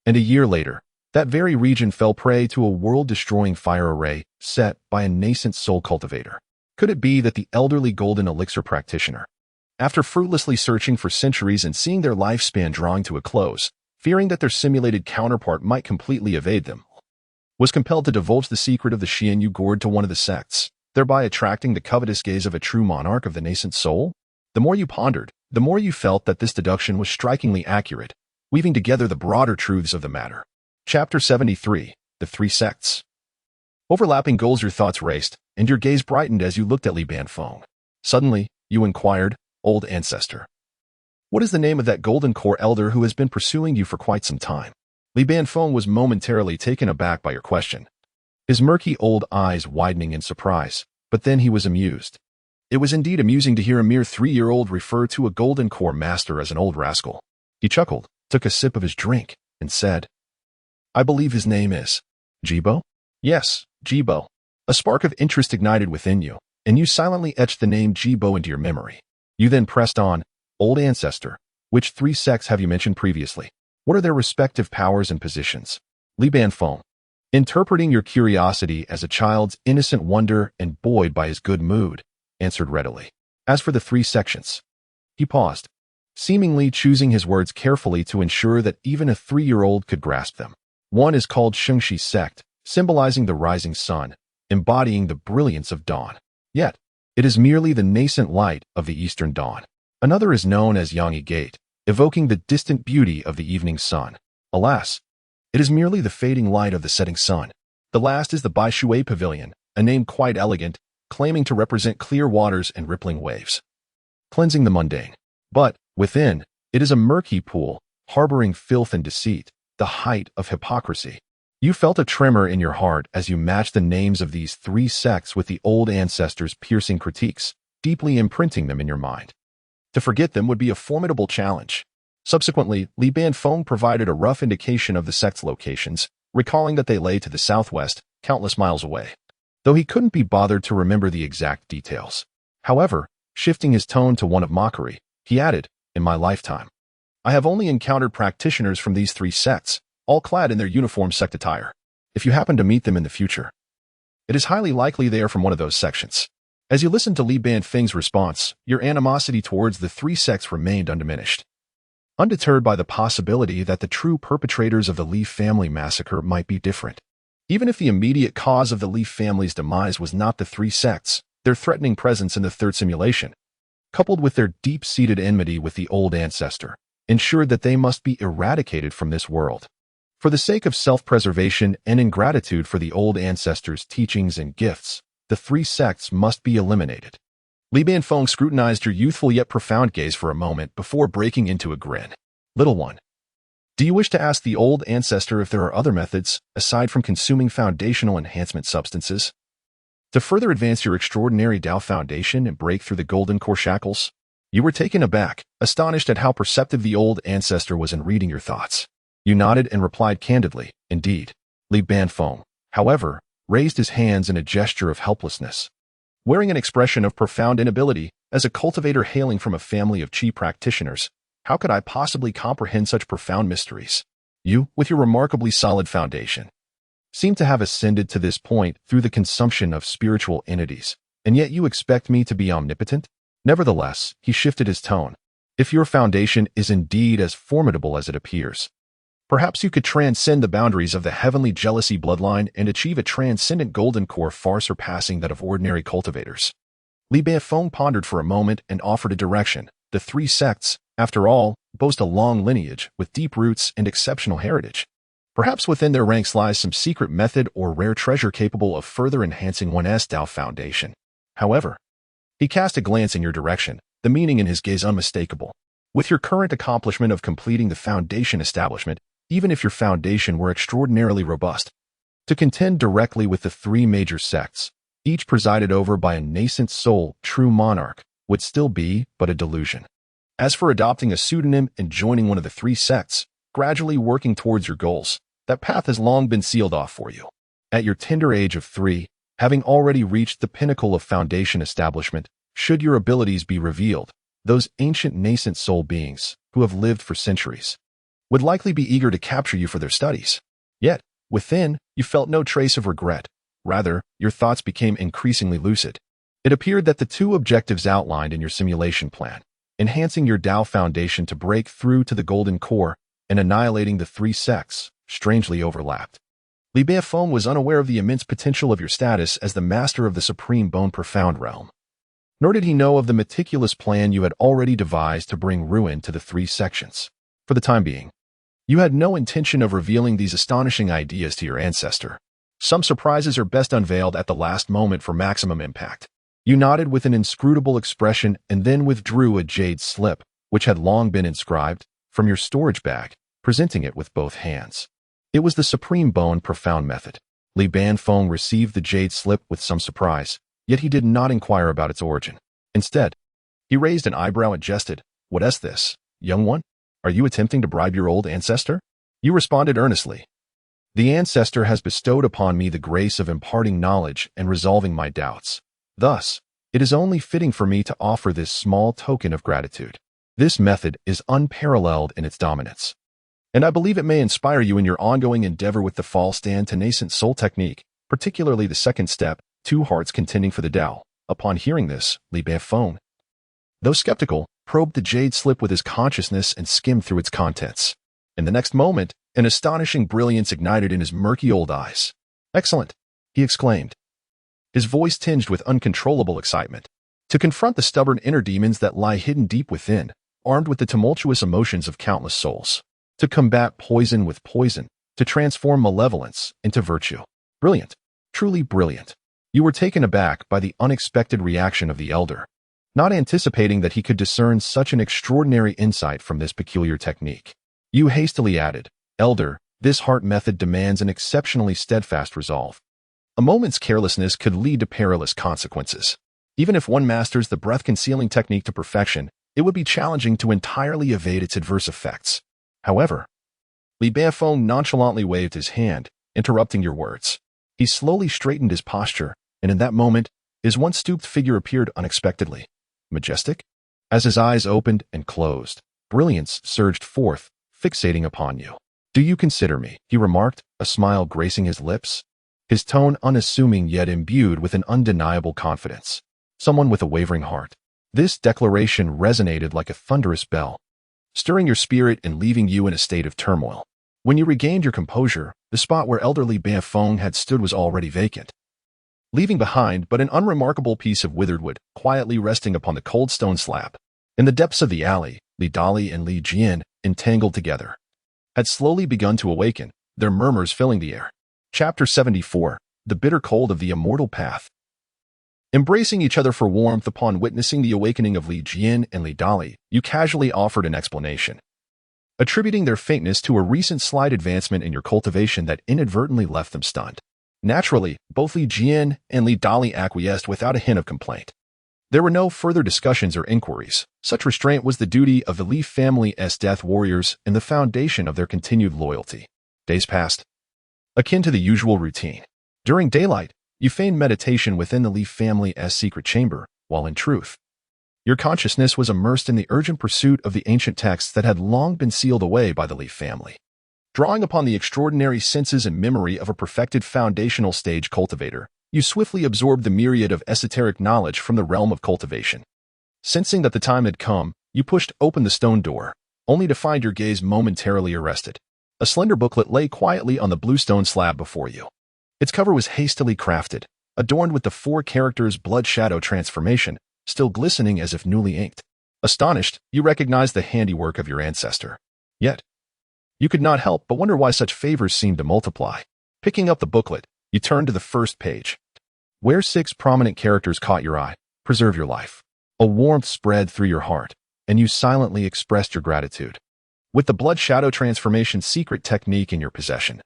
And a year later, that very region fell prey to a world-destroying fire array set by a nascent soul cultivator. Could it be that the elderly golden elixir practitioner, after fruitlessly searching for centuries and seeing their lifespan drawing to a close, fearing that their simulated counterpart might completely evade them, was compelled to divulge the secret of the Xianyu gourd to one of the sects, thereby attracting the covetous gaze of a true monarch of the nascent soul? The more you pondered, the more you felt that this deduction was strikingly accurate, weaving together the broader truths of the matter. Chapter 73, The Three Sects. Overlapping goals, your thoughts raced, and your gaze brightened as you looked at Li Banfeng. Suddenly, you inquired, Old Ancestor, what is the name of that golden core elder who has been pursuing you for quite some time? Li Banfeng was momentarily taken aback by your question, his murky old eyes widening in surprise, but then he was amused. It was indeed amusing to hear a mere 3-year-old refer to a golden core master as an old rascal. He chuckled, took a sip of his drink, and said, I believe his name is Jibo? Yes, Jibo. A spark of interest ignited within you, and you silently etched the name Jibo into your memory. You then pressed on, Old Ancestor, which three sects have you mentioned previously? What are their respective powers and positions? Li Banfeng, interpreting your curiosity as a child's innocent wonder and buoyed by his good mood, answered readily. As for the three sections, he paused, seemingly choosing his words carefully to ensure that even a 3-year-old could grasp them. One is called Shengshi sect, symbolizing the rising sun, embodying the brilliance of dawn. Yet, it is merely the nascent light of the eastern dawn. Another is known as Yangyi Gate, evoking the distant beauty of the evening sun. Alas, it is merely the fading light of the setting sun. The last is the Baishui Pavilion, a name quite elegant, claiming to represent clear waters and rippling waves, cleansing the mundane. But, within, it is a murky pool, harboring filth and deceit, the height of hypocrisy. You felt a tremor in your heart as you matched the names of these three sects with the old ancestors' piercing critiques, deeply imprinting them in your mind. To forget them would be a formidable challenge. Subsequently, Li Banfeng provided a rough indication of the sect's locations, recalling that they lay to the southwest, countless miles away, though he couldn't be bothered to remember the exact details. However, shifting his tone to one of mockery, he added, "In my lifetime, I have only encountered practitioners from these three sects, all clad in their uniform sect attire. If you happen to meet them in the future, it is highly likely they are from one of those sections." As you listened to Li Banfeng's response, your animosity towards the three sects remained undiminished. Undeterred by the possibility that the true perpetrators of the Li family massacre might be different. Even if the immediate cause of the Li family's demise was not the three sects, their threatening presence in the third simulation, coupled with their deep-seated enmity with the old ancestor, ensured that they must be eradicated from this world. For the sake of self-preservation and in gratitude for the old ancestor's teachings and gifts, the three sects must be eliminated. Li Banfeng scrutinized your youthful yet profound gaze for a moment before breaking into a grin. "Little one, do you wish to ask the old ancestor if there are other methods, aside from consuming foundational enhancement substances, to further advance your extraordinary Dao foundation and break through the golden core shackles?" You were taken aback, astonished at how perceptive the old ancestor was in reading your thoughts. You nodded and replied candidly, "Indeed." Li Banfeng, however, raised his hands in a gesture of helplessness. Wearing an expression of profound inability, as a cultivator hailing from a family of Qi practitioners, how could I possibly comprehend such profound mysteries? You, with your remarkably solid foundation, seem to have ascended to this point through the consumption of spiritual entities, and yet you expect me to be omnipotent? Nevertheless, he shifted his tone. If your foundation is indeed as formidable as it appears, perhaps you could transcend the boundaries of the heavenly jealousy bloodline and achieve a transcendent golden core far surpassing that of ordinary cultivators. Li Banfeng pondered for a moment and offered a direction. The three sects, after all, boast a long lineage with deep roots and exceptional heritage. Perhaps within their ranks lies some secret method or rare treasure capable of further enhancing one's Dao foundation. However, he cast a glance in your direction, the meaning in his gaze unmistakable. With your current accomplishment of completing the foundation establishment, even if your foundation were extraordinarily robust, to contend directly with the three major sects, each presided over by a nascent soul, true monarch, would still be but a delusion. As for adopting a pseudonym and joining one of the three sects, gradually working towards your goals, that path has long been sealed off for you. At your tender age of 3, having already reached the pinnacle of foundation establishment, should your abilities be revealed, those ancient nascent soul beings, who have lived for centuries, would likely be eager to capture you for their studies. Yet, within, you felt no trace of regret. Rather, your thoughts became increasingly lucid. It appeared that the two objectives outlined in your simulation plan, enhancing your Dao foundation to break through to the golden core and annihilating the three sects, strangely overlapped. Li Banfeng was unaware of the immense potential of your status as the master of the supreme Bone Profound realm. Nor did he know of the meticulous plan you had already devised to bring ruin to the three sections. For the time being, you had no intention of revealing these astonishing ideas to your ancestor. Some surprises are best unveiled at the last moment for maximum impact. You nodded with an inscrutable expression and then withdrew a jade slip, which had long been inscribed, from your storage bag, presenting it with both hands. It was the Supreme Bone Profound method. Li Banfeng received the jade slip with some surprise, yet he did not inquire about its origin. Instead, he raised an eyebrow and jested, "What is this, young one? Are you attempting to bribe your old ancestor?" You responded earnestly, "The ancestor has bestowed upon me the grace of imparting knowledge and resolving my doubts. Thus, it is only fitting for me to offer this small token of gratitude. This method is unparalleled in its dominance, and I believe it may inspire you in your ongoing endeavor with the fall stand to nascent soul technique, particularly the second step, 2 hearts contending for the Dao." Upon hearing this, Li Banfeng, though skeptical, probed the jade slip with his consciousness and skimmed through its contents. In the next moment, an astonishing brilliance ignited in his murky old eyes. "Excellent," he exclaimed, his voice tinged with uncontrollable excitement. "To confront the stubborn inner demons that lie hidden deep within, armed with the tumultuous emotions of countless souls. To combat poison with poison, to transform malevolence into virtue. Brilliant. Truly brilliant." You were taken aback by the unexpected reaction of the elder, not anticipating that he could discern such an extraordinary insight from this peculiar technique. You hastily added, "Elder, this heart method demands an exceptionally steadfast resolve. A moment's carelessness could lead to perilous consequences. Even if one masters the breath-concealing technique to perfection, it would be challenging to entirely evade its adverse effects. However, Li Beifeng nonchalantly waved his hand, interrupting your words. He slowly straightened his posture, and in that moment, his once stooped figure appeared unexpectedly majestic. As his eyes opened and closed, brilliance surged forth, fixating upon you. "Do you consider me?" he remarked, a smile gracing his lips, his tone unassuming yet imbued with an undeniable confidence. "Someone with a wavering heart." This declaration resonated like a thunderous bell, stirring your spirit and leaving you in a state of turmoil. When you regained your composure, the spot where elderly Beifeng had stood was already vacant, leaving behind but an unremarkable piece of withered wood, quietly resting upon the cold stone slab. In the depths of the alley, Li Dali and Li Jian, entangled together, had slowly begun to awaken, their murmurs filling the air. Chapter 74. The Bitter Cold of the Immortal Path. Embracing each other for warmth upon witnessing the awakening of Li Jian and Li Dali, you casually offered an explanation, attributing their faintness to a recent slight advancement in your cultivation that inadvertently left them stunned. Naturally, both Li Jian and Li Dali acquiesced without a hint of complaint. There were no further discussions or inquiries. Such restraint was the duty of the Li family's death warriors and the foundation of their continued loyalty. Days passed, akin to the usual routine. During daylight, you feigned meditation within the Li family's secret chamber, while in truth, your consciousness was immersed in the urgent pursuit of the ancient texts that had long been sealed away by the Li family. Drawing upon the extraordinary senses and memory of a perfected foundational stage cultivator, you swiftly absorbed the myriad of esoteric knowledge from the realm of cultivation. Sensing that the time had come, you pushed open the stone door, only to find your gaze momentarily arrested. A slender booklet lay quietly on the blue stone slab before you. Its cover was hastily crafted, adorned with the 4 characters Blood Shadow Transformation, still glistening as if newly inked. Astonished, you recognized the handiwork of your ancestor. Yet, you could not help but wonder why such favors seemed to multiply. Picking up the booklet, you turned to the first page, where 6 prominent characters caught your eye. Preserve your life. A warmth spread through your heart, and you silently expressed your gratitude. With the Blood Shadow Transformation secret technique in your possession,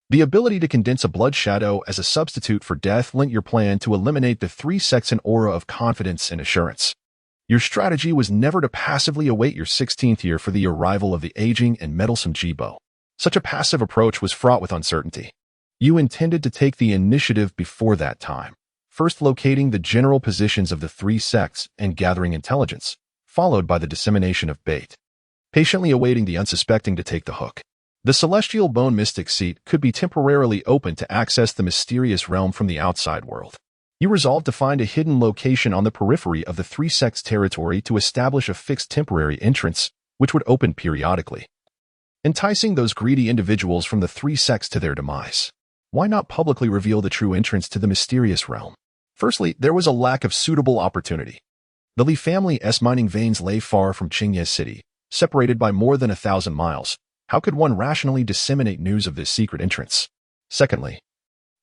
the ability to condense a blood shadow as a substitute for death lent your plan to eliminate the 3-section aura of confidence and assurance. Your strategy was never to passively await your 16th year for the arrival of the aging and meddlesome Jibo. Such a passive approach was fraught with uncertainty. You intended to take the initiative before that time, first locating the general positions of the 3 sects and gathering intelligence, followed by the dissemination of bait, patiently awaiting the unsuspecting to take the hook. The Celestial Bone Mystic Seat could be temporarily opened to access the mysterious realm from the outside world. You resolved to find a hidden location on the periphery of the 3 sects' territory to establish a fixed temporary entrance, which would open periodically, enticing those greedy individuals from the 3 sects to their demise. Why not publicly reveal the true entrance to the mysterious realm? Firstly, there was a lack of suitable opportunity. The Li family's mining veins lay far from Qingye City, separated by more than 1,000 miles. How could one rationally disseminate news of this secret entrance? Secondly,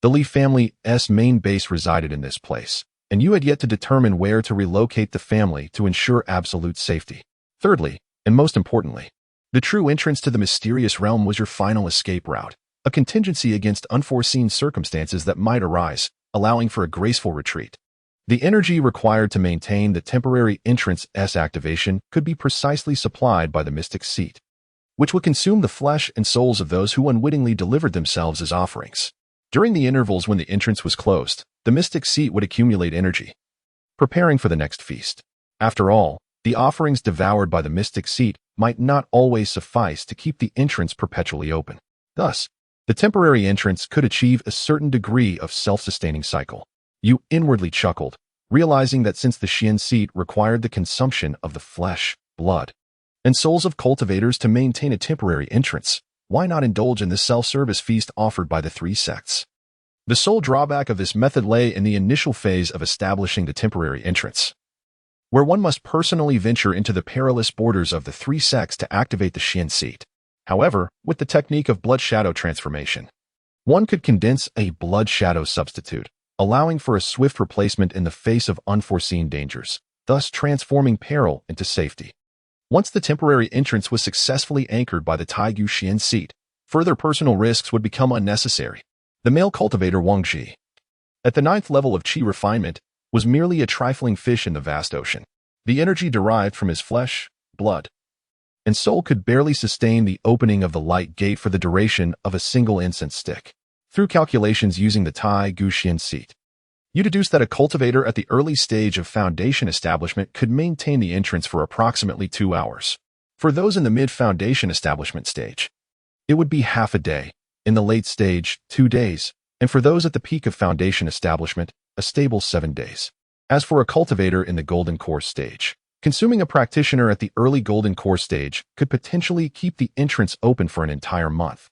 the Li family's main base resided in this place, and you had yet to determine where to relocate the family to ensure absolute safety. Thirdly, and most importantly, the true entrance to the mysterious realm was your final escape route, a contingency against unforeseen circumstances that might arise, allowing for a graceful retreat. The energy required to maintain the temporary entrance's activation could be precisely supplied by the Mystic Seat, which would consume the flesh and souls of those who unwittingly delivered themselves as offerings. During the intervals when the entrance was closed, the Mystic Seat would accumulate energy, preparing for the next feast. After all, the offerings devoured by the Mystic Seat might not always suffice to keep the entrance perpetually open. Thus, the temporary entrance could achieve a certain degree of self-sustaining cycle. You inwardly chuckled, realizing that since the Xian Seat required the consumption of the flesh, blood, and souls of cultivators to maintain a temporary entrance, why not indulge in the self-service feast offered by the 3 sects? The sole drawback of this method lay in the initial phase of establishing the temporary entrance, where one must personally venture into the perilous borders of the 3 sects to activate the Xian Seat. However, with the technique of blood shadow transformation, one could condense a blood shadow substitute, allowing for a swift replacement in the face of unforeseen dangers, thus transforming peril into safety. Once the temporary entrance was successfully anchored by the Taigyu Xian Seat, further personal risks would become unnecessary. The male cultivator Wang Ji, at the 9th level of Qi refinement, was merely a trifling fish in the vast ocean. The energy derived from his flesh, blood, and soul could barely sustain the opening of the light gate for the duration of a single incense stick. Through calculations using the Tai Gu Xian seat, you deduce that a cultivator at the early stage of foundation establishment could maintain the entrance for approximately 2 hours. For those in the mid-foundation establishment stage, it would be half a day, in the late stage, 2 days, and for those at the peak of foundation establishment, a stable 7 days. As for a cultivator in the golden core stage, consuming a practitioner at the early golden core stage could potentially keep the entrance open for an entire month.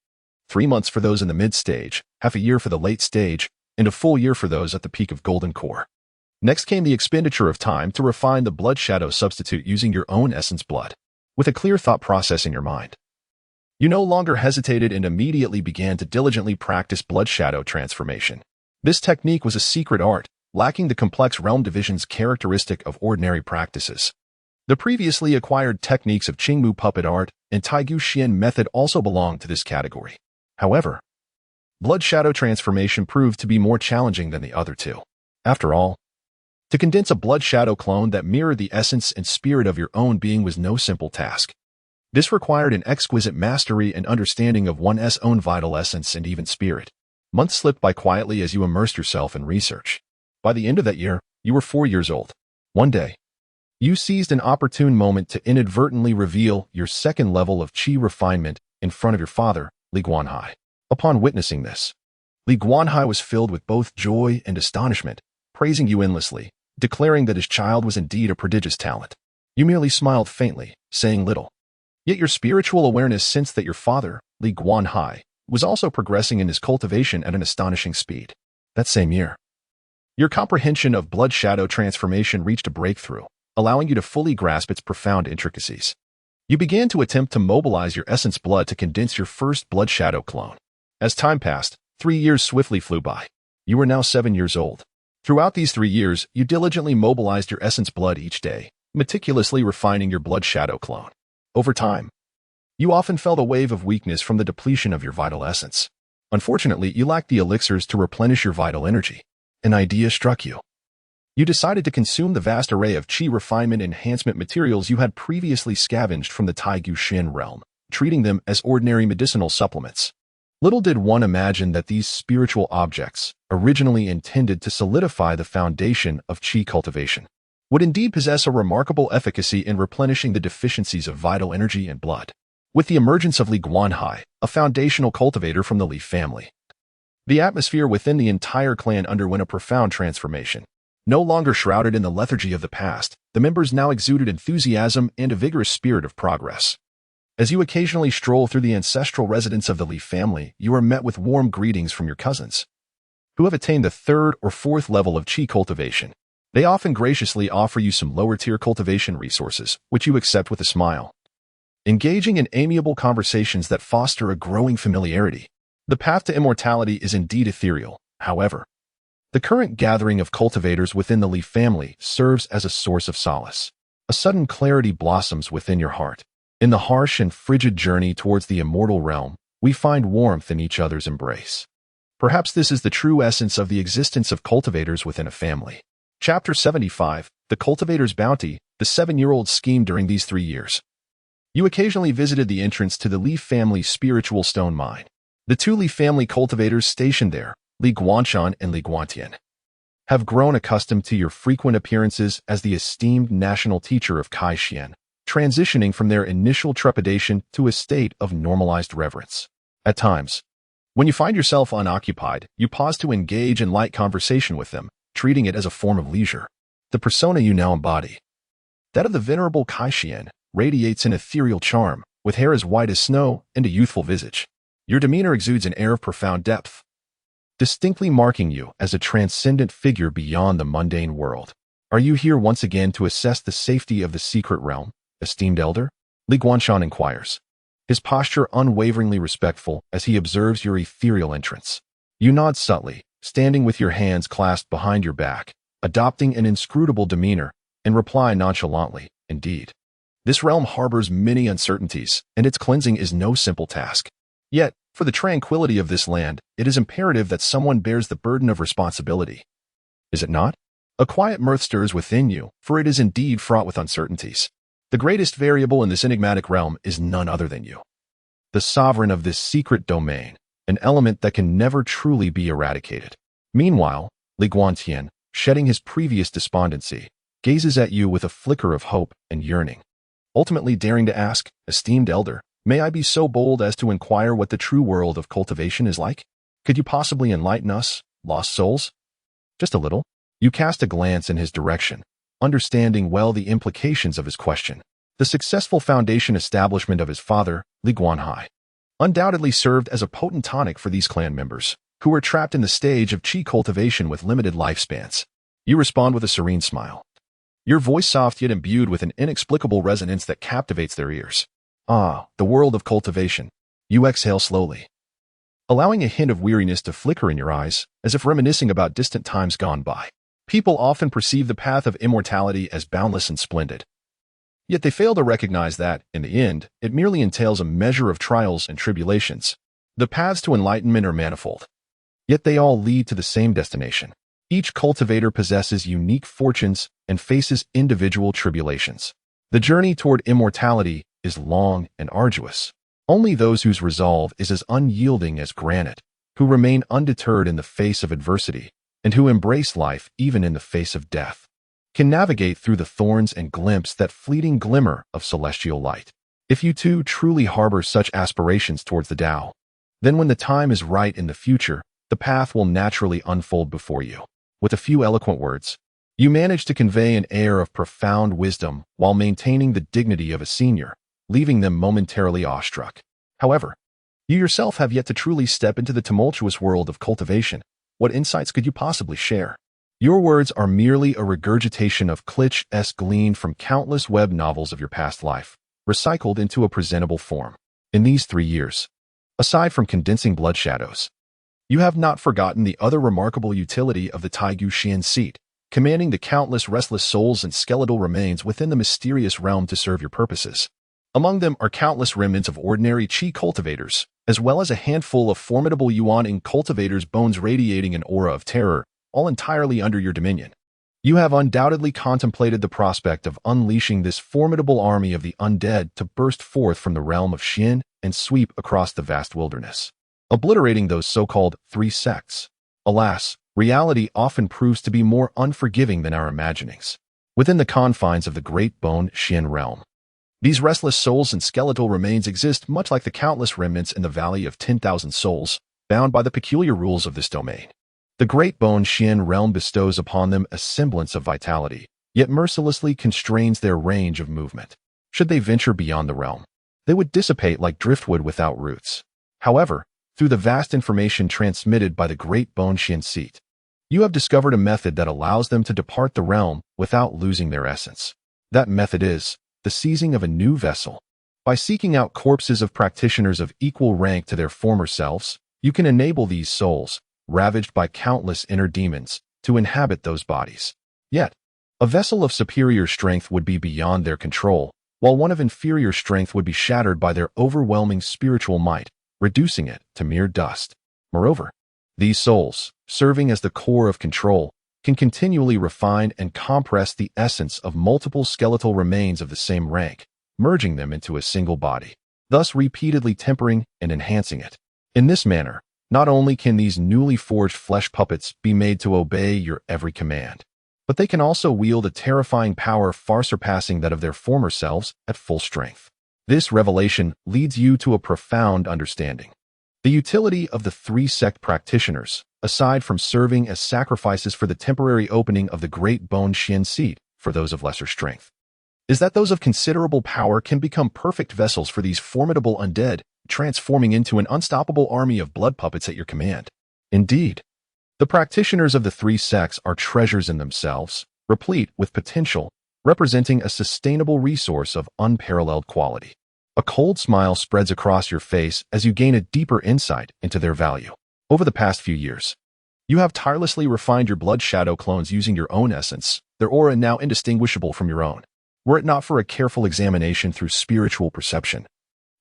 3 months for those in the mid-stage, half a year for the late stage, and a full year for those at the peak of golden core. Next came the expenditure of time to refine the blood shadow substitute using your own essence blood. With a clear thought process in your mind, you no longer hesitated and immediately began to diligently practice blood shadow transformation. This technique was a secret art, lacking the complex realm division's characteristic of ordinary practices. The previously acquired techniques of Qingmu puppet art and Taigu Xian method also belonged to this category. However, blood shadow transformation proved to be more challenging than the other two. After all, to condense a blood shadow clone that mirrored the essence and spirit of your own being was no simple task. This required an exquisite mastery and understanding of one's own vital essence and even spirit. Months slipped by quietly as you immersed yourself in research. By the end of that year, you were 4 years old. One day, you seized an opportune moment to inadvertently reveal your second level of qi refinement in front of your father, Li Guanhai. Upon witnessing this, Li Guanhai was filled with both joy and astonishment, praising you endlessly, declaring that his child was indeed a prodigious talent. You merely smiled faintly, saying little. Yet your spiritual awareness sensed that your father, Li Guanhai, was also progressing in his cultivation at an astonishing speed. That same year, your comprehension of blood shadow transformation reached a breakthrough, allowing you to fully grasp its profound intricacies. You began to attempt to mobilize your essence blood to condense your first blood shadow clone. As time passed, 3 years swiftly flew by. You were now 7 years old. Throughout these 3 years, you diligently mobilized your essence blood each day, meticulously refining your blood shadow clone. Over time, you often felt a wave of weakness from the depletion of your vital essence. Unfortunately, you lacked the elixirs to replenish your vital energy. An idea struck you. You decided to consume the vast array of qi refinement enhancement materials you had previously scavenged from the Taigu Xian realm, treating them as ordinary medicinal supplements. Little did one imagine that these spiritual objects, originally intended to solidify the foundation of qi cultivation, would indeed possess a remarkable efficacy in replenishing the deficiencies of vital energy and blood. With the emergence of Li Guanhai, a foundational cultivator from the Li family, the atmosphere within the entire clan underwent a profound transformation. No longer shrouded in the lethargy of the past, the members now exuded enthusiasm and a vigorous spirit of progress. As you occasionally stroll through the ancestral residence of the Li family, you are met with warm greetings from your cousins, who have attained the 3rd or 4th level of qi cultivation. They often graciously offer you some lower-tier cultivation resources, which you accept with a smile. Engaging in amiable conversations that foster a growing familiarity. The path to immortality is indeed ethereal, however. The current gathering of cultivators within the Li family serves as a source of solace. A sudden clarity blossoms within your heart. In the harsh and frigid journey towards the immortal realm, we find warmth in each other's embrace. Perhaps this is the true essence of the existence of cultivators within a family. Chapter 75, The Cultivator's Bounty, the 7-year-old scheme during these 3 years. You occasionally visited the entrance to the Li family spiritual stone mine. The 2 Li family cultivators stationed there, Li Guanshan and Li Guantian, have grown accustomed to your frequent appearances as the esteemed national teacher of Kai Xian, transitioning from their initial trepidation to a state of normalized reverence. At times, when you find yourself unoccupied, you pause to engage in light conversation with them, treating it as a form of leisure. The persona you now embody, that of the venerable Kai Xian, radiates an ethereal charm, with hair as white as snow and a youthful visage. Your demeanor exudes an air of profound depth, distinctly marking you as a transcendent figure beyond the mundane world. Are you here once again to assess the safety of the secret realm, esteemed elder? Li Guanshan inquires, his posture unwaveringly respectful as he observes your ethereal entrance. You nod subtly, standing with your hands clasped behind your back, adopting an inscrutable demeanor, and reply nonchalantly, indeed. This realm harbors many uncertainties, and its cleansing is no simple task. Yet, for the tranquility of this land, it is imperative that someone bears the burden of responsibility. Is it not? A quiet mirth stirs within you, for it is indeed fraught with uncertainties. The greatest variable in this enigmatic realm is none other than you, the sovereign of this secret domain, an element that can never truly be eradicated. Meanwhile, Li Guantian, shedding his previous despondency, gazes at you with a flicker of hope and yearning, ultimately daring to ask, "Esteemed elder, may I be so bold as to inquire what the true world of cultivation is like? Could you possibly enlighten us, lost souls?" Just a little. You cast a glance in his direction, understanding well the implications of his question. The successful foundation establishment of his father, Li Guanhai, undoubtedly served as a potent tonic for these clan members, who were trapped in the stage of qi cultivation with limited lifespans. You respond with a serene smile, your voice soft yet imbued with an inexplicable resonance that captivates their ears. "Ah, the world of cultivation." You exhale slowly, allowing a hint of weariness to flicker in your eyes, as if reminiscing about distant times gone by. People often perceive the path of immortality as boundless and splendid. Yet they fail to recognize that, in the end, it merely entails a measure of trials and tribulations. The paths to enlightenment are manifold, yet they all lead to the same destination. Each cultivator possesses unique fortunes and faces individual tribulations. The journey toward immortality is long and arduous. Only those whose resolve is as unyielding as granite, who remain undeterred in the face of adversity, and who embrace life even in the face of death, can navigate through the thorns and glimpse that fleeting glimmer of celestial light. If you too truly harbor such aspirations towards the Tao, then when the time is right in the future, the path will naturally unfold before you. With a few eloquent words, you manage to convey an air of profound wisdom while maintaining the dignity of a senior, leaving them momentarily awestruck. However, you yourself have yet to truly step into the tumultuous world of cultivation. What insights could you possibly share? Your words are merely a regurgitation of cliches gleaned from countless web novels of your past life, recycled into a presentable form. In these 3 years, aside from condensing blood shadows, you have not forgotten the other remarkable utility of the Taigu Xian seat, commanding the countless restless souls and skeletal remains within the mysterious realm to serve your purposes. Among them are countless remnants of ordinary qi cultivators, as well as a handful of formidable Yuan cultivators' bones radiating an aura of terror, all entirely under your dominion. You have undoubtedly contemplated the prospect of unleashing this formidable army of the undead to burst forth from the realm of Xin and sweep across the vast wilderness, obliterating those so-called 3 sects. Alas, reality often proves to be more unforgiving than our imaginings. Within the confines of the great bone Xin realm, these restless souls and skeletal remains exist much like the countless remnants in the Valley of 10,000 Souls, bound by the peculiar rules of this domain. The great bone Xian realm bestows upon them a semblance of vitality, yet mercilessly constrains their range of movement. Should they venture beyond the realm, they would dissipate like driftwood without roots. However, through the vast information transmitted by the great bone Xian seat, you have discovered a method that allows them to depart the realm without losing their essence. That method is the seizing of a new vessel. By seeking out corpses of practitioners of equal rank to their former selves, you can enable these souls, ravaged by countless inner demons, to inhabit those bodies. Yet, a vessel of superior strength would be beyond their control, while one of inferior strength would be shattered by their overwhelming spiritual might, reducing it to mere dust. Moreover, these souls, serving as the core of control, can continually refine and compress the essence of multiple skeletal remains of the same rank, merging them into a single body, thus repeatedly tempering and enhancing it. In this manner, not only can these newly forged flesh puppets be made to obey your every command, but they can also wield a terrifying power far surpassing that of their former selves at full strength. This revelation leads you to a profound understanding. The utility of the 3 sect practitioners, aside from serving as sacrifices for the temporary opening of the great bone Xian seat for those of lesser strength, is that those of considerable power can become perfect vessels for these formidable undead, transforming into an unstoppable army of blood puppets at your command. Indeed, the practitioners of the 3 sects are treasures in themselves, replete with potential, representing a sustainable resource of unparalleled quality. A cold smile spreads across your face as you gain a deeper insight into their value. Over the past few years, you have tirelessly refined your blood shadow clones using your own essence, their aura now indistinguishable from your own. Were it not for a careful examination through spiritual perception,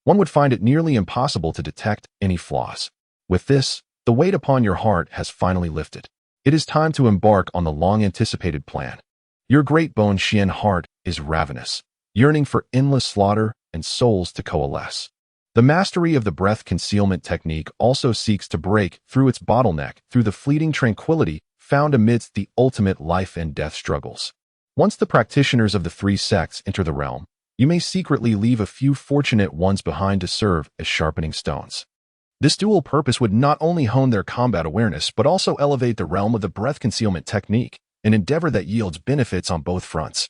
one would find it nearly impossible to detect any flaws. With this, the weight upon your heart has finally lifted. It is time to embark on the long-anticipated plan. Your great bone Xian heart is ravenous, yearning for endless slaughter and souls to coalesce. The mastery of the breath concealment technique also seeks to break through its bottleneck through the fleeting tranquility found amidst the ultimate life and death struggles. Once the practitioners of the three sects enter the realm, you may secretly leave a few fortunate ones behind to serve as sharpening stones. This dual purpose would not only hone their combat awareness but also elevate the realm of the breath concealment technique, an endeavor that yields benefits on both fronts.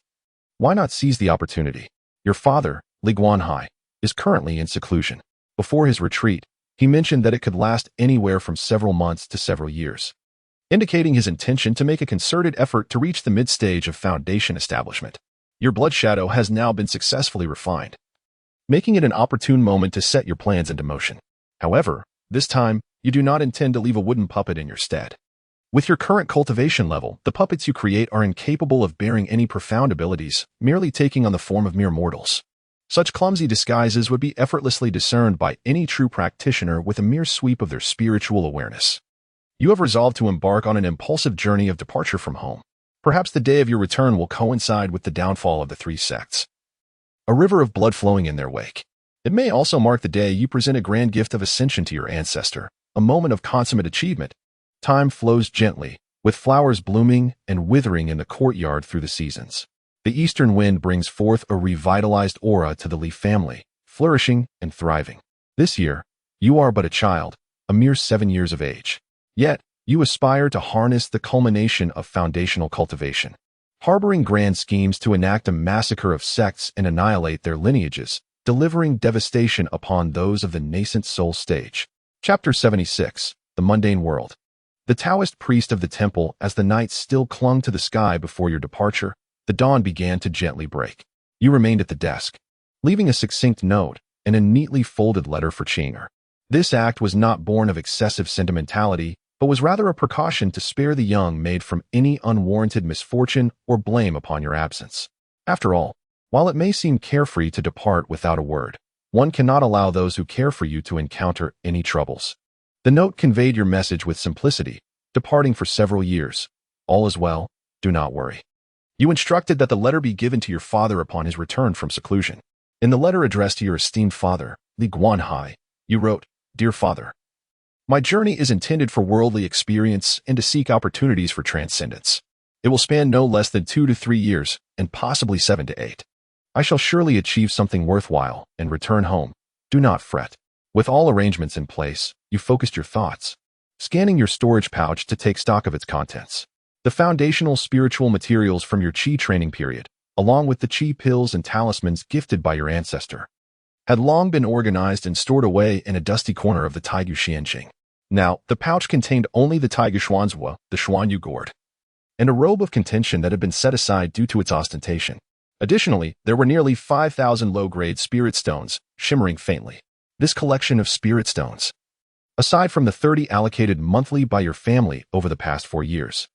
Why not seize the opportunity? Your father, Li Guanhai, is currently in seclusion. Before his retreat, he mentioned that it could last anywhere from several months to several years, indicating his intention to make a concerted effort to reach the mid-stage of foundation establishment. Your blood shadow has now been successfully refined, making it an opportune moment to set your plans into motion. However, this time, you do not intend to leave a wooden puppet in your stead. With your current cultivation level, the puppets you create are incapable of bearing any profound abilities, merely taking on the form of mere mortals. Such clumsy disguises would be effortlessly discerned by any true practitioner with a mere sweep of their spiritual awareness. You have resolved to embark on an impulsive journey of departure from home. Perhaps the day of your return will coincide with the downfall of the three sects, a river of blood flowing in their wake. It may also mark the day you present a grand gift of ascension to your ancestor, a moment of consummate achievement. Time flows gently, with flowers blooming and withering in the courtyard through the seasons. The eastern wind brings forth a revitalized aura to the Li family, flourishing and thriving. This year, you are but a child, a mere 7 years of age. Yet, you aspire to harness the culmination of foundational cultivation. Harboring grand schemes to enact a massacre of sects and annihilate their lineages, delivering devastation upon those of the nascent soul stage. Chapter 76, The Mundane World. The Taoist priest of the temple, as the night still clung to the sky before your departure, the dawn began to gently break. You remained at the desk, leaving a succinct note and a neatly folded letter for Qing'er. This act was not born of excessive sentimentality, but was rather a precaution to spare the young maid from any unwarranted misfortune or blame upon your absence. After all, while it may seem carefree to depart without a word, one cannot allow those who care for you to encounter any troubles. The note conveyed your message with simplicity, departing for several years. All is well, do not worry. You instructed that the letter be given to your father upon his return from seclusion. In the letter addressed to your esteemed father, Li Guanhai, you wrote, "Dear Father, my journey is intended for worldly experience and to seek opportunities for transcendence. It will span no less than 2 to 3 years, and possibly 7 to 8. I shall surely achieve something worthwhile and return home. Do not fret." With all arrangements in place, you focused your thoughts, scanning your storage pouch to take stock of its contents. The foundational spiritual materials from your Qi training period, along with the Qi pills and talismans gifted by your ancestor, had long been organized and stored away in a dusty corner of the Taigu Xianqing. Now, the pouch contained only the Taigu Xuanzhua, the Xuanyu gourd, and a robe of contention that had been set aside due to its ostentation. Additionally, there were nearly 5,000 low-grade spirit stones, shimmering faintly. This collection of spirit stones, aside from the 30 allocated monthly by your family over the past 4 years,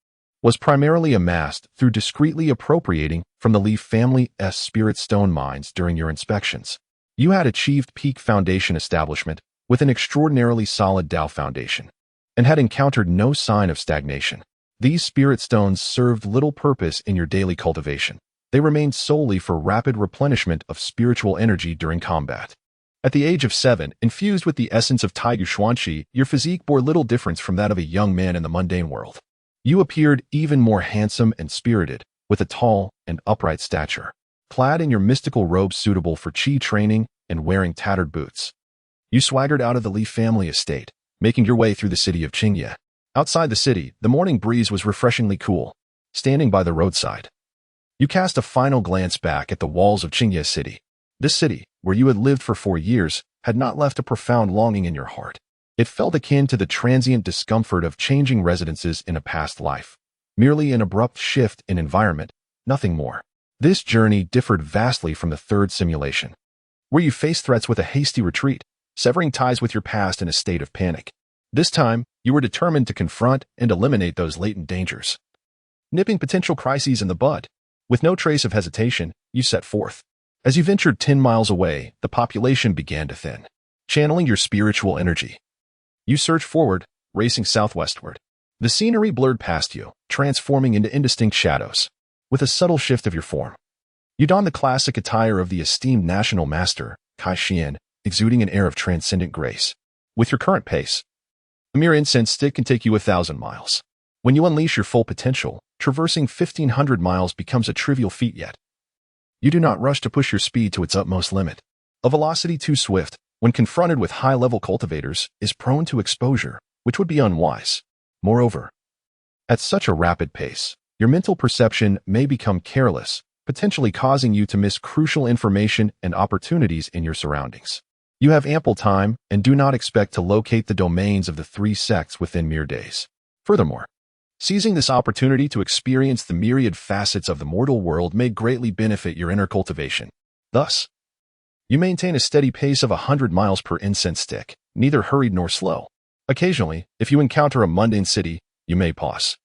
was primarily amassed through discreetly appropriating from the Li family's spirit stone mines during your inspections. You had achieved peak foundation establishment with an extraordinarily solid Dao foundation, and had encountered no sign of stagnation. These spirit stones served little purpose in your daily cultivation. They remained solely for rapid replenishment of spiritual energy during combat. At the age of 7, infused with the essence of Taigu Xuanqi, your physique bore little difference from that of a young man in the mundane world. You appeared even more handsome and spirited, with a tall and upright stature, clad in your mystical robe suitable for Qi training and wearing tattered boots. You swaggered out of the Li family estate, making your way through the city of Qingye. Outside the city, the morning breeze was refreshingly cool. Standing by the roadside, you cast a final glance back at the walls of Qingye City. This city, where you had lived for 4 years, had not left a profound longing in your heart. It felt akin to the transient discomfort of changing residences in a past life, merely an abrupt shift in environment, nothing more. This journey differed vastly from the third simulation, where you faced threats with a hasty retreat, severing ties with your past in a state of panic. This time, you were determined to confront and eliminate those latent dangers, nipping potential crises in the bud. With no trace of hesitation, you set forth. As you ventured 10 miles away, the population began to thin. Channeling your spiritual energy, you surged forward, racing southwestward. The scenery blurred past you, transforming into indistinct shadows. With a subtle shift of your form, you don the classic attire of the esteemed national master, Kai Xian, exuding an air of transcendent grace. With your current pace, a mere incense stick can take you 1,000 miles. When you unleash your full potential, traversing 1,500 miles becomes a trivial feat yet. You do not rush to push your speed to its utmost limit. A velocity too swift, when confronted with high-level cultivators, is prone to exposure, which would be unwise. Moreover, at such a rapid pace, your mental perception may become careless, potentially causing you to miss crucial information and opportunities in your surroundings. You have ample time and do not expect to locate the domains of the three sects within mere days. Furthermore, seizing this opportunity to experience the myriad facets of the mortal world may greatly benefit your inner cultivation. Thus, you maintain a steady pace of 100 miles per incense stick, neither hurried nor slow. Occasionally, if you encounter a mundane city, you may pause,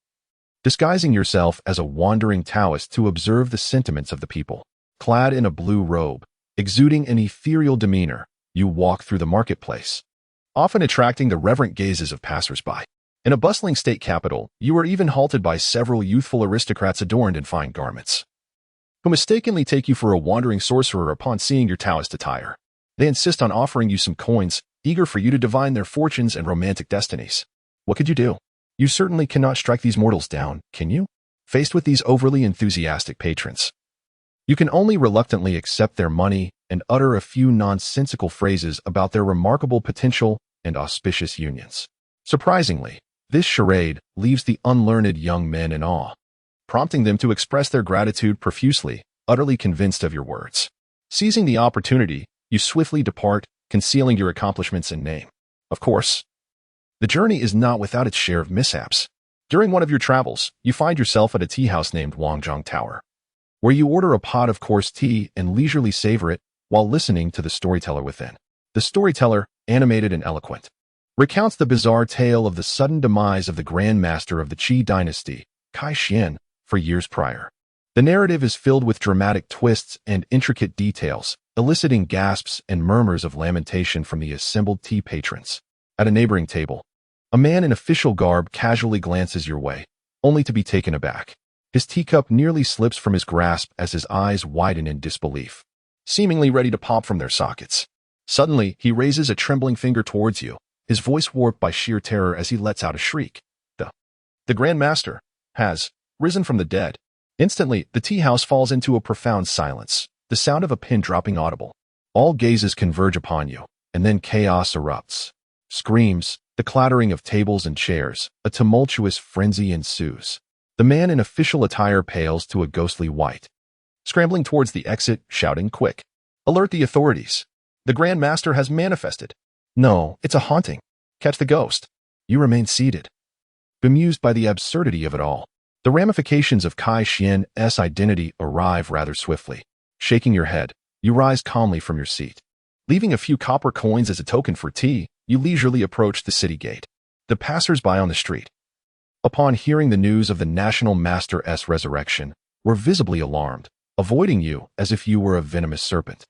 disguising yourself as a wandering Taoist to observe the sentiments of the people. Clad in a blue robe, exuding an ethereal demeanor, you walk through the marketplace, often attracting the reverent gazes of passers-by. In a bustling state capital, you are even halted by several youthful aristocrats adorned in fine garments, who mistakenly take you for a wandering sorcerer upon seeing your Taoist attire. They insist on offering you some coins, eager for you to divine their fortunes and romantic destinies. What could you do? You certainly cannot strike these mortals down, can you? Faced with these overly enthusiastic patrons, you can only reluctantly accept their money and utter a few nonsensical phrases about their remarkable potential and auspicious unions. Surprisingly, this charade leaves the unlearned young men in awe, prompting them to express their gratitude profusely, utterly convinced of your words. Seizing the opportunity, you swiftly depart, concealing your accomplishments and name. Of course, the journey is not without its share of mishaps. During one of your travels, you find yourself at a tea house named Wangzhong Tower, where you order a pot of coarse tea and leisurely savor it while listening to the storyteller within. The storyteller, animated and eloquent, recounts the bizarre tale of the sudden demise of the Grand Master of the Qi dynasty, Kai Xian, for years prior. The narrative is filled with dramatic twists and intricate details, eliciting gasps and murmurs of lamentation from the assembled tea patrons. At a neighboring table, a man in official garb casually glances your way, only to be taken aback. His teacup nearly slips from his grasp as his eyes widen in disbelief, seemingly ready to pop from their sockets. Suddenly, he raises a trembling finger towards you, his voice warped by sheer terror as he lets out a shriek. The Grand Master has risen from the dead. Instantly, the tea house falls into a profound silence, the sound of a pin dropping audible. All gazes converge upon you, and then chaos erupts. Screams, the clattering of tables and chairs, a tumultuous frenzy ensues. The man in official attire pales to a ghostly white, scrambling towards the exit, shouting, "Quick! Alert the authorities! The Grand Master has manifested! No, it's a haunting! Catch the ghost!" You remain seated, bemused by the absurdity of it all. The ramifications of Kai Xian's identity arrive rather swiftly. Shaking your head, you rise calmly from your seat. Leaving a few copper coins as a token for tea, you leisurely approach the city gate. The passers-by on the street, upon hearing the news of the National Master's resurrection, were visibly alarmed, avoiding you as if you were a venomous serpent.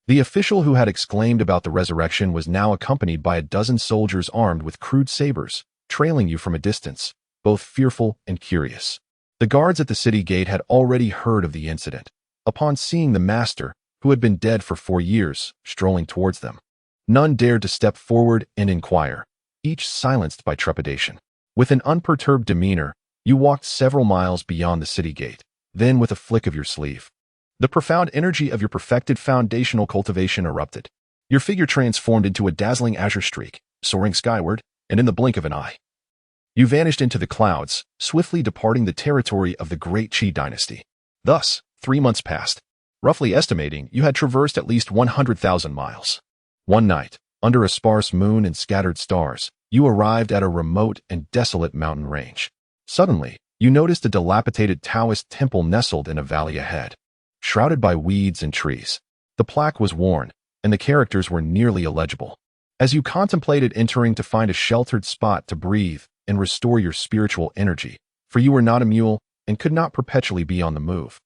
The official who had exclaimed about the resurrection was now accompanied by a dozen soldiers armed with crude sabers, trailing you from a distance, both fearful and curious. The guards at the city gate had already heard of the incident, upon seeing the master, who had been dead for 4 years, strolling towards them. None dared to step forward and inquire, each silenced by trepidation. With an unperturbed demeanor, you walked several miles beyond the city gate. Then, with a flick of your sleeve, the profound energy of your perfected foundational cultivation erupted. Your figure transformed into a dazzling azure streak, soaring skyward, and in the blink of an eye, you vanished into the clouds, swiftly departing the territory of the Great Qi dynasty. Thus, 3 months passed. Roughly estimating, you had traversed at least 100,000 miles. One night, under a sparse moon and scattered stars, you arrived at a remote and desolate mountain range. Suddenly, you noticed a dilapidated Taoist temple nestled in a valley ahead, shrouded by weeds and trees. The plaque was worn, and the characters were nearly illegible. As you contemplated entering to find a sheltered spot to breathe and restore your spiritual energy, for you were not a mule and could not perpetually be on the move,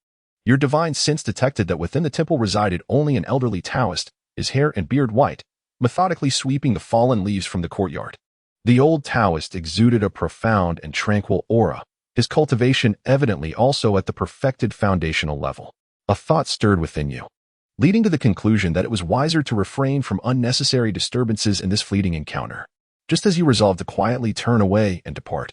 your divine sense detected that within the temple resided only an elderly Taoist, his hair and beard white, methodically sweeping the fallen leaves from the courtyard. The old Taoist exuded a profound and tranquil aura, his cultivation evidently also at the perfected foundational level. A thought stirred within you, leading to the conclusion that it was wiser to refrain from unnecessary disturbances in this fleeting encounter, just as you resolved to quietly turn away and depart.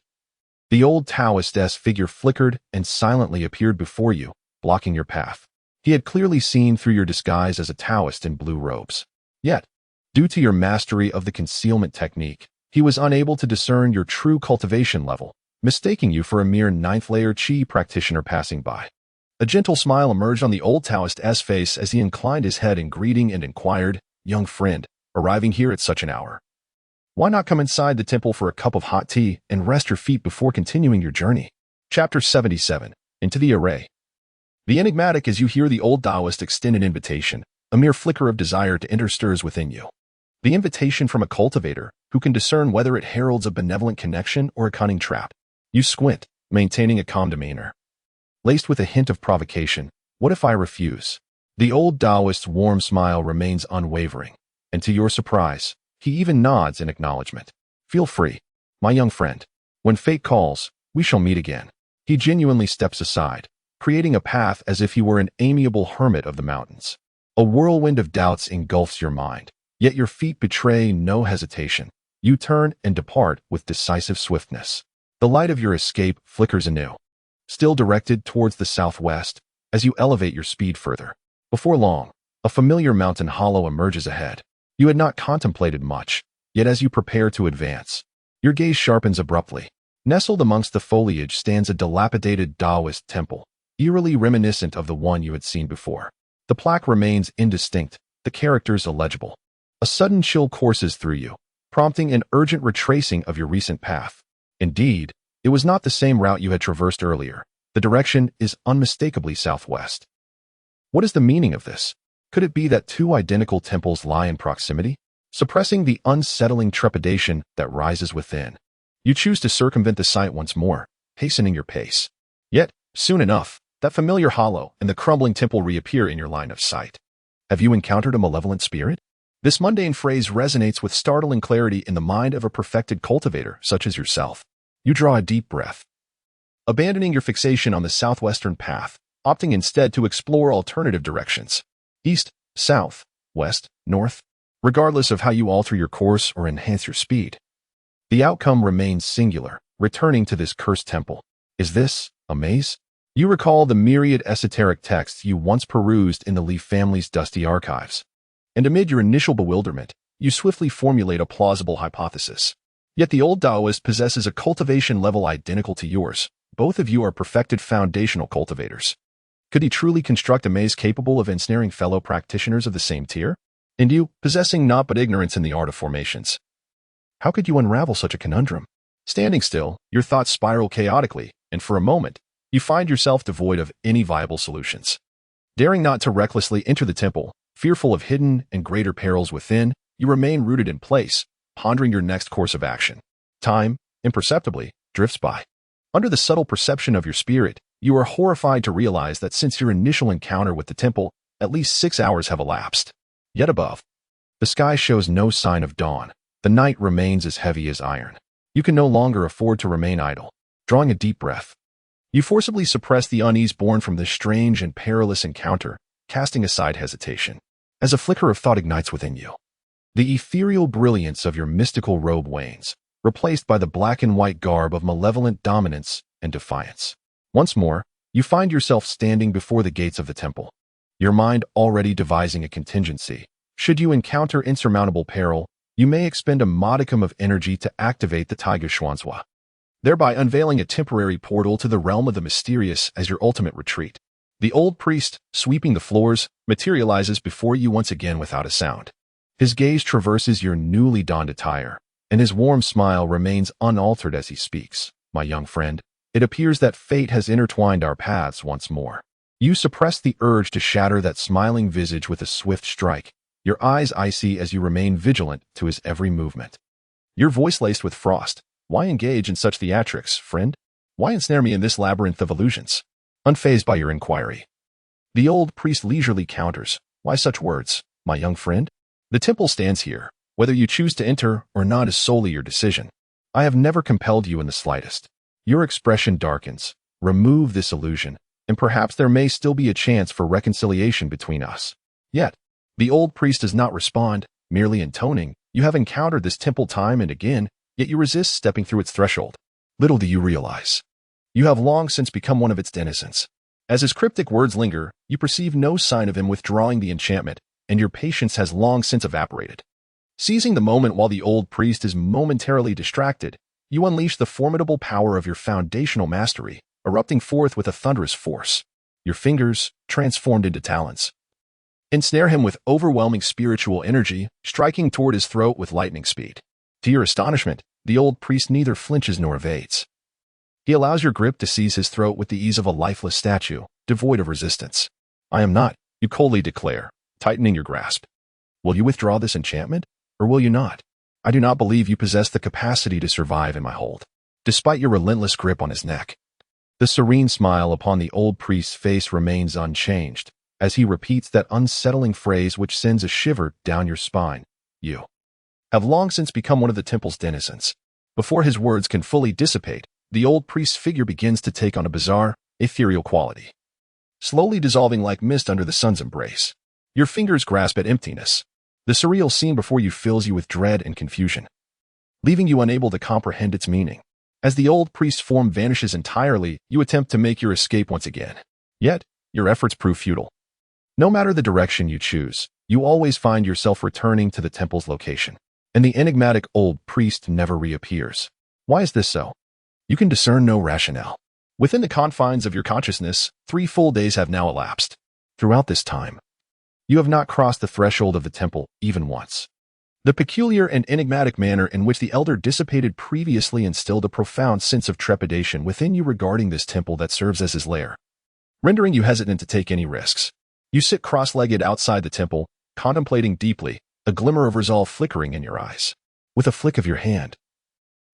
The old Taoist's figure flickered and silently appeared before you, blocking your path. He had clearly seen through your disguise as a Taoist in blue robes. Yet, due to your mastery of the concealment technique, he was unable to discern your true cultivation level, mistaking you for a mere ninth-layer Qi practitioner passing by. A gentle smile emerged on the old Taoist's face as he inclined his head in greeting and inquired, "Young friend, arriving here at such an hour, why not come inside the temple for a cup of hot tea and rest your feet before continuing your journey?" Chapter 77. Into the Array. The enigmatic as you hear the old Taoist extend an invitation, a mere flicker of desire to enter stirs within you. The invitation from a cultivator who can discern whether it heralds a benevolent connection or a cunning trap. You squint, maintaining a calm demeanor. Laced with a hint of provocation, "What if I refuse?" The old Taoist's warm smile remains unwavering, and to your surprise, he even nods in acknowledgement. "Feel free, my young friend. When fate calls, we shall meet again." He genuinely steps aside, creating a path as if he were an amiable hermit of the mountains. A whirlwind of doubts engulfs your mind, yet your feet betray no hesitation. You turn and depart with decisive swiftness. The light of your escape flickers anew, still directed towards the southwest, as you elevate your speed further. Before long, a familiar mountain hollow emerges ahead. You had not contemplated much, yet as you prepare to advance, your gaze sharpens abruptly. Nestled amongst the foliage stands a dilapidated Taoist temple, eerily reminiscent of the one you had seen before. The plaque remains indistinct, the characters illegible. A sudden chill courses through you, prompting an urgent retracing of your recent path. Indeed, it was not the same route you had traversed earlier. The direction is unmistakably southwest. What is the meaning of this? Could it be that two identical temples lie in proximity, suppressing the unsettling trepidation that rises within? You choose to circumvent the site once more, hastening your pace. Yet, soon enough, that familiar hollow and the crumbling temple reappear in your line of sight. Have you encountered a malevolent spirit? This mundane phrase resonates with startling clarity in the mind of a perfected cultivator such as yourself. You draw a deep breath, abandoning your fixation on the southwestern path, opting instead to explore alternative directions. East, south, west, north, regardless of how you alter your course or enhance your speed. The outcome remains singular, returning to this cursed temple. Is this a maze? You recall the myriad esoteric texts you once perused in the Li family's dusty archives. And amid your initial bewilderment, you swiftly formulate a plausible hypothesis. Yet the old Taoist possesses a cultivation level identical to yours. Both of you are perfected foundational cultivators. Could he truly construct a maze capable of ensnaring fellow practitioners of the same tier? And you, possessing not but ignorance in the art of formations. How could you unravel such a conundrum? Standing still, your thoughts spiral chaotically, and for a moment, you find yourself devoid of any viable solutions. Daring not to recklessly enter the temple, fearful of hidden and greater perils within, you remain rooted in place, pondering your next course of action. Time, imperceptibly, drifts by. Under the subtle perception of your spirit, you are horrified to realize that since your initial encounter with the temple, at least 6 hours have elapsed. Yet above, the sky shows no sign of dawn. The night remains as heavy as iron. You can no longer afford to remain idle. Drawing a deep breath, you forcibly suppress the unease born from this strange and perilous encounter, casting aside hesitation. As a flicker of thought ignites within you, the ethereal brilliance of your mystical robe wanes, replaced by the black and white garb of malevolent dominance and defiance. Once more, you find yourself standing before the gates of the temple, your mind already devising a contingency. Should you encounter insurmountable peril, you may expend a modicum of energy to activate the Taiga Xuanzhua, thereby unveiling a temporary portal to the realm of the mysterious as your ultimate retreat. The old priest, sweeping the floors, materializes before you once again without a sound. His gaze traverses your newly donned attire, and his warm smile remains unaltered as he speaks. My young friend, it appears that fate has intertwined our paths once more. You suppress the urge to shatter that smiling visage with a swift strike, your eyes icy as you remain vigilant to his every movement. Your voice laced with frost. Why engage in such theatrics, friend? Why ensnare me in this labyrinth of illusions? Unfazed by your inquiry, the old priest leisurely counters. Why such words, my young friend? The temple stands here. Whether you choose to enter or not is solely your decision. I have never compelled you in the slightest. Your expression darkens. Remove this illusion, and perhaps there may still be a chance for reconciliation between us. Yet, the old priest does not respond, merely intoning, "You have encountered this temple time and again, yet you resist stepping through its threshold. Little do you realize. You have long since become one of its denizens." As his cryptic words linger, you perceive no sign of him withdrawing the enchantment, and your patience has long since evaporated. Seizing the moment while the old priest is momentarily distracted, you unleash the formidable power of your foundational mastery, erupting forth with a thunderous force. Your fingers, transformed into talons, ensnare him with overwhelming spiritual energy, striking toward his throat with lightning speed. To your astonishment, the old priest neither flinches nor evades. He allows your grip to seize his throat with the ease of a lifeless statue, devoid of resistance. "I am not," you coldly declare, tightening your grasp. "Will you withdraw this enchantment, or will you not? I do not believe you possess the capacity to survive in my hold." Despite your relentless grip on his neck, the serene smile upon the old priest's face remains unchanged, as he repeats that unsettling phrase which sends a shiver down your spine. "You have long since become one of the temple's denizens." Before his words can fully dissipate, the old priest's figure begins to take on a bizarre, ethereal quality, slowly dissolving like mist under the sun's embrace. Your fingers grasp at emptiness. The surreal scene before you fills you with dread and confusion, leaving you unable to comprehend its meaning. As the old priest's form vanishes entirely, you attempt to make your escape once again. Yet, your efforts prove futile. No matter the direction you choose, you always find yourself returning to the temple's location, and the enigmatic old priest never reappears. Why is this so? You can discern no rationale. Within the confines of your consciousness, 3 full days have now elapsed. Throughout this time, you have not crossed the threshold of the temple even once. The peculiar and enigmatic manner in which the elder dissipated previously instilled a profound sense of trepidation within you regarding this temple that serves as his lair, rendering you hesitant to take any risks. You sit cross-legged outside the temple, contemplating deeply, a glimmer of resolve flickering in your eyes. With a flick of your hand,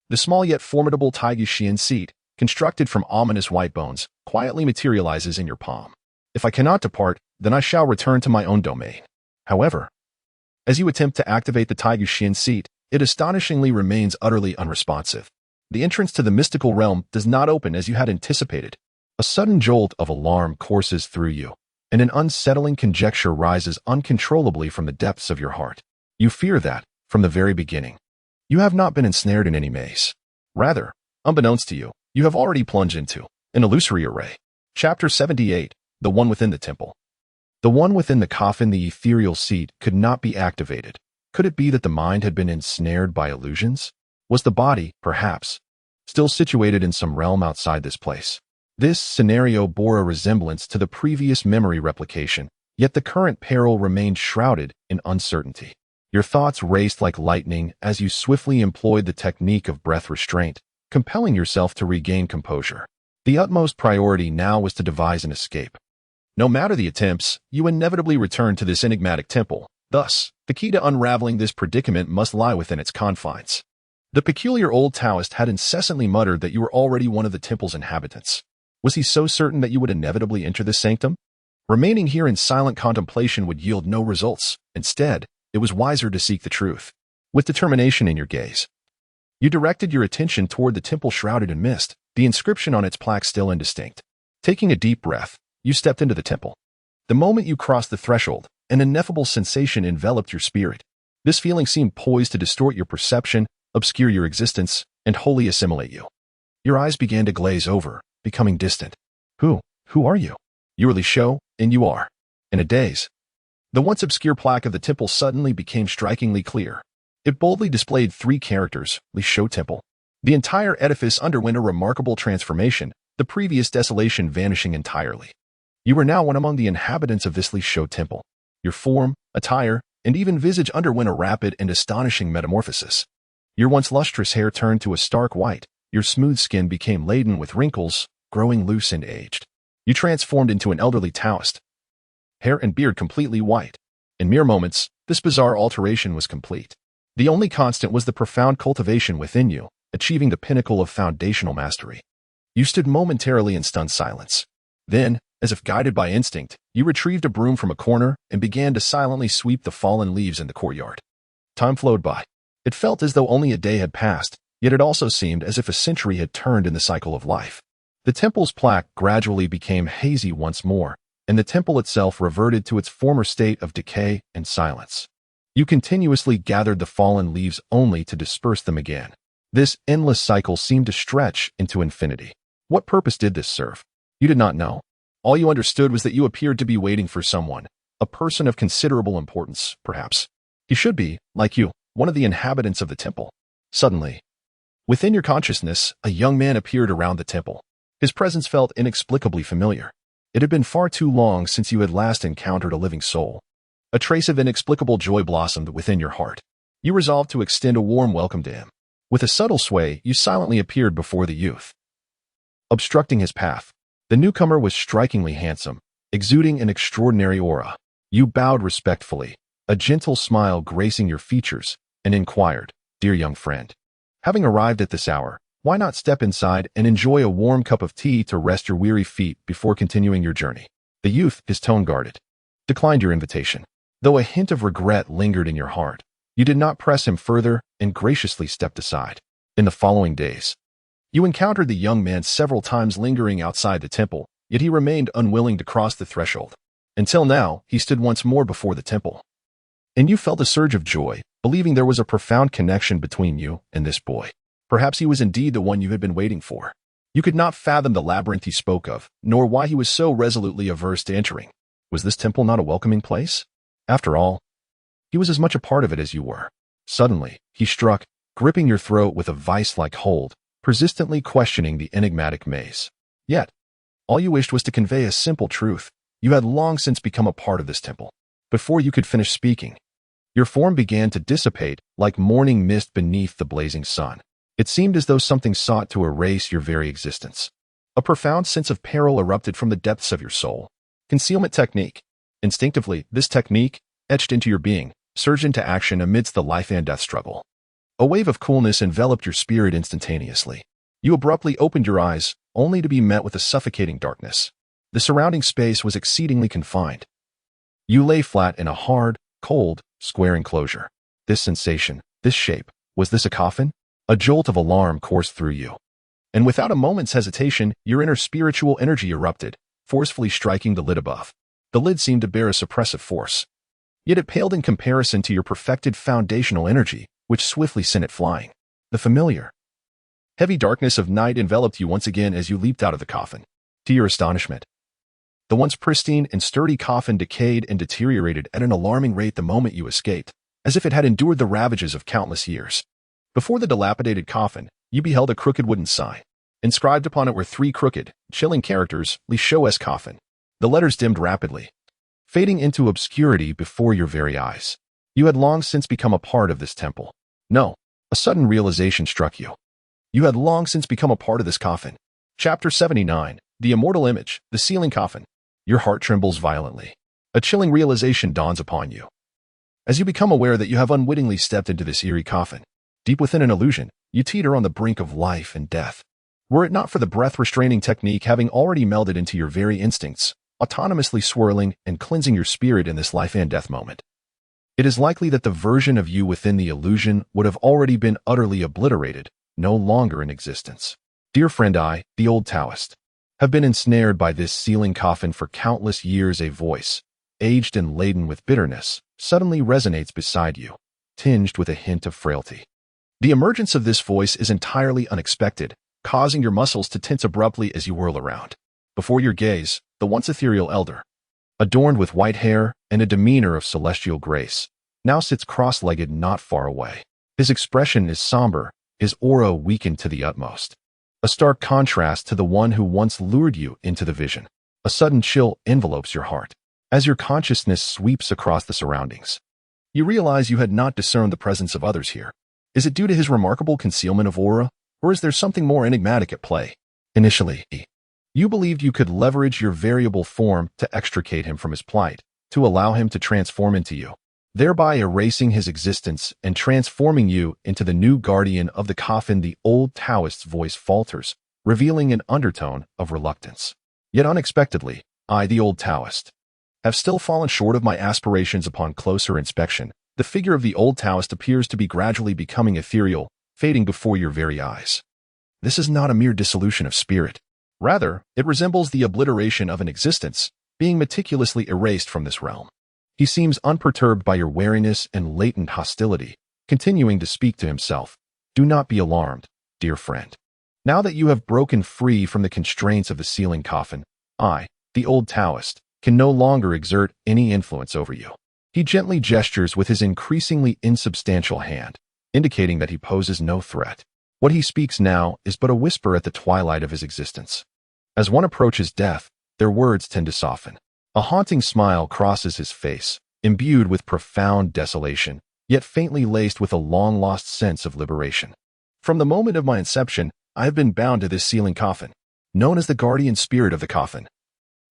the small yet formidable Taiguxian seat, constructed from ominous white bones, quietly materializes in your palm. "If I cannot depart, then I shall return to my own domain." However, as you attempt to activate the Taiguxian seat, it astonishingly remains utterly unresponsive. The entrance to the mystical realm does not open as you had anticipated. A sudden jolt of alarm courses through you, and an unsettling conjecture rises uncontrollably from the depths of your heart. You fear that, from the very beginning, you have not been ensnared in any maze. Rather, unbeknownst to you, you have already plunged into an illusory array. Chapter 78, The One Within the Temple. The one within the coffin, the ethereal seat, could not be activated. Could it be that the mind had been ensnared by illusions? Was the body, perhaps, still situated in some realm outside this place? This scenario bore a resemblance to the previous memory replication, yet the current peril remained shrouded in uncertainty. Your thoughts raced like lightning as you swiftly employed the technique of breath restraint, compelling yourself to regain composure. The utmost priority now was to devise an escape. No matter the attempts, you inevitably returned to this enigmatic temple. Thus, the key to unraveling this predicament must lie within its confines. The peculiar old Taoist had incessantly muttered that you were already one of the temple's inhabitants. Was he so certain that you would inevitably enter this sanctum? Remaining here in silent contemplation would yield no results. Instead, it was wiser to seek the truth. With determination in your gaze, you directed your attention toward the temple shrouded in mist, the inscription on its plaque still indistinct. Taking a deep breath, you stepped into the temple. The moment you crossed the threshold, an ineffable sensation enveloped your spirit. This feeling seemed poised to distort your perception, obscure your existence, and wholly assimilate you. Your eyes began to glaze over, becoming distant. Who are you? You are Li Shou, and you are. In a daze, the once obscure plaque of the temple suddenly became strikingly clear. It boldly displayed 3 characters, Li Shou Temple. The entire edifice underwent a remarkable transformation, the previous desolation vanishing entirely. You were now one among the inhabitants of this Li Shou Temple. Your form, attire, and even visage underwent a rapid and astonishing metamorphosis. Your once lustrous hair turned to a stark white, your smooth skin became laden with wrinkles, growing loose and aged. You transformed into an elderly Taoist, hair and beard completely white. In mere moments, this bizarre alteration was complete. The only constant was the profound cultivation within you, achieving the pinnacle of foundational mastery. You stood momentarily in stunned silence. Then, as if guided by instinct, you retrieved a broom from a corner and began to silently sweep the fallen leaves in the courtyard. Time flowed by. It felt as though only a day had passed, Yet it also seemed as if a century had turned in the cycle of life. The temple's plaque gradually became hazy once more, and the temple itself reverted to its former state of decay and silence. You continuously gathered the fallen leaves only to disperse them again. This endless cycle seemed to stretch into infinity. What purpose did this serve? You did not know. All you understood was that you appeared to be waiting for someone, a person of considerable importance, perhaps. He should be, like you, one of the inhabitants of the temple. Suddenly, within your consciousness, a young man appeared around the temple. His presence felt inexplicably familiar. It had been far too long since you had last encountered a living soul. A trace of inexplicable joy blossomed within your heart. You resolved to extend a warm welcome to him. With a subtle sway, you silently appeared before the youth. Obstructing his path, the newcomer was strikingly handsome, exuding an extraordinary aura. You bowed respectfully, a gentle smile gracing your features, and inquired, "Dear young friend, having arrived at this hour, why not step inside and enjoy a warm cup of tea to rest your weary feet before continuing your journey?" The youth, his tone guarded, declined your invitation. Though a hint of regret lingered in your heart, you did not press him further and graciously stepped aside. In the following days, you encountered the young man several times lingering outside the temple, yet he remained unwilling to cross the threshold. Until now, he stood once more before the temple. And you felt a surge of joy, believing there was a profound connection between you and this boy. Perhaps he was indeed the one you had been waiting for. You could not fathom the labyrinth he spoke of, nor why he was so resolutely averse to entering. Was this temple not a welcoming place? After all, he was as much a part of it as you were. Suddenly, he struck, gripping your throat with a vice-like hold, persistently questioning the enigmatic maze. Yet, all you wished was to convey a simple truth. You had long since become a part of this temple. Before you could finish speaking, your form began to dissipate like morning mist beneath the blazing sun. It seemed as though something sought to erase your very existence. A profound sense of peril erupted from the depths of your soul. Concealment technique. Instinctively, this technique, etched into your being, surged into action amidst the life and death struggle. A wave of coolness enveloped your spirit instantaneously. You abruptly opened your eyes, only to be met with a suffocating darkness. The surrounding space was exceedingly confined. You lay flat in a hard, cold, square enclosure. This sensation, this shape, was this a coffin? A jolt of alarm coursed through you. And without a moment's hesitation, your inner spiritual energy erupted, forcefully striking the lid above. The lid seemed to bear a suppressive force. Yet it paled in comparison to your perfected foundational energy, which swiftly sent it flying. The familiar, heavy darkness of night enveloped you once again as you leaped out of the coffin. To your astonishment, the once pristine and sturdy coffin decayed and deteriorated at an alarming rate the moment you escaped, as if it had endured the ravages of countless years. Before the dilapidated coffin, you beheld a crooked wooden sign. Inscribed upon it were 3 crooked, chilling characters, "Le Chau's Coffin." The letters dimmed rapidly, fading into obscurity before your very eyes. You had long since become a part of this temple. No, a sudden realization struck you. You had long since become a part of this coffin. Chapter 79, The Immortal Image, The Sealing Coffin. Your heart trembles violently. A chilling realization dawns upon you. As you become aware that you have unwittingly stepped into this eerie coffin, deep within an illusion, you teeter on the brink of life and death. Were it not for the breath-restraining technique having already melded into your very instincts, autonomously swirling and cleansing your spirit in this life and death moment, it is likely that the version of you within the illusion would have already been utterly obliterated, no longer in existence. Dear friend, I, the old Taoist, have been ensnared by this sealing coffin for countless years. A voice, aged and laden with bitterness, suddenly resonates beside you, tinged with a hint of frailty. The emergence of this voice is entirely unexpected, causing your muscles to tense abruptly as you whirl around. Before your gaze, the once ethereal elder, adorned with white hair and a demeanor of celestial grace, now sits cross-legged not far away. His expression is somber, his aura weakened to the utmost. A stark contrast to the one who once lured you into the vision. A sudden chill envelopes your heart. As your consciousness sweeps across the surroundings, you realize you had not discerned the presence of others here. Is it due to his remarkable concealment of aura, or is there something more enigmatic at play? Initially, you believed you could leverage your variable form to extricate him from his plight, to allow him to transform into you, thereby erasing his existence and transforming you into the new guardian of the coffin. The old Taoist's voice falters, revealing an undertone of reluctance. Yet unexpectedly, I, the old Taoist, have still fallen short of my aspirations. Upon closer inspection, the figure of the old Taoist appears to be gradually becoming ethereal, fading before your very eyes. This is not a mere dissolution of spirit. Rather, it resembles the obliteration of an existence, being meticulously erased from this realm. He seems unperturbed by your wariness and latent hostility, continuing to speak to himself. Do not be alarmed, dear friend. Now that you have broken free from the constraints of the sealing coffin, I, the old Taoist, can no longer exert any influence over you. He gently gestures with his increasingly insubstantial hand, indicating that he poses no threat. What he speaks now is but a whisper at the twilight of his existence. As one approaches death, their words tend to soften. A haunting smile crosses his face, imbued with profound desolation, yet faintly laced with a long-lost sense of liberation. From the moment of my inception, I have been bound to this sealing coffin, known as the guardian spirit of the coffin.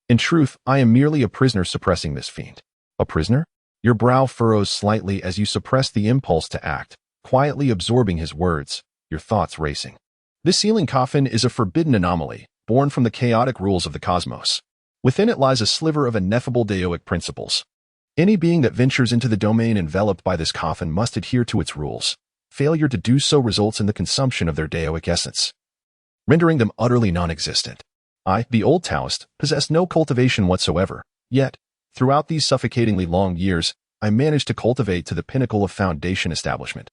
In truth, I am merely a prisoner suppressing this fiend. A prisoner? Your brow furrows slightly as you suppress the impulse to act, quietly absorbing his words, your thoughts racing. This sealing coffin is a forbidden anomaly, born from the chaotic rules of the cosmos. Within it lies a sliver of ineffable Daoic principles. Any being that ventures into the domain enveloped by this coffin must adhere to its rules. Failure to do so results in the consumption of their Daoic essence, rendering them utterly non-existent. I, the old Taoist, possess no cultivation whatsoever, yet, throughout these suffocatingly long years, I managed to cultivate to the pinnacle of foundation establishment.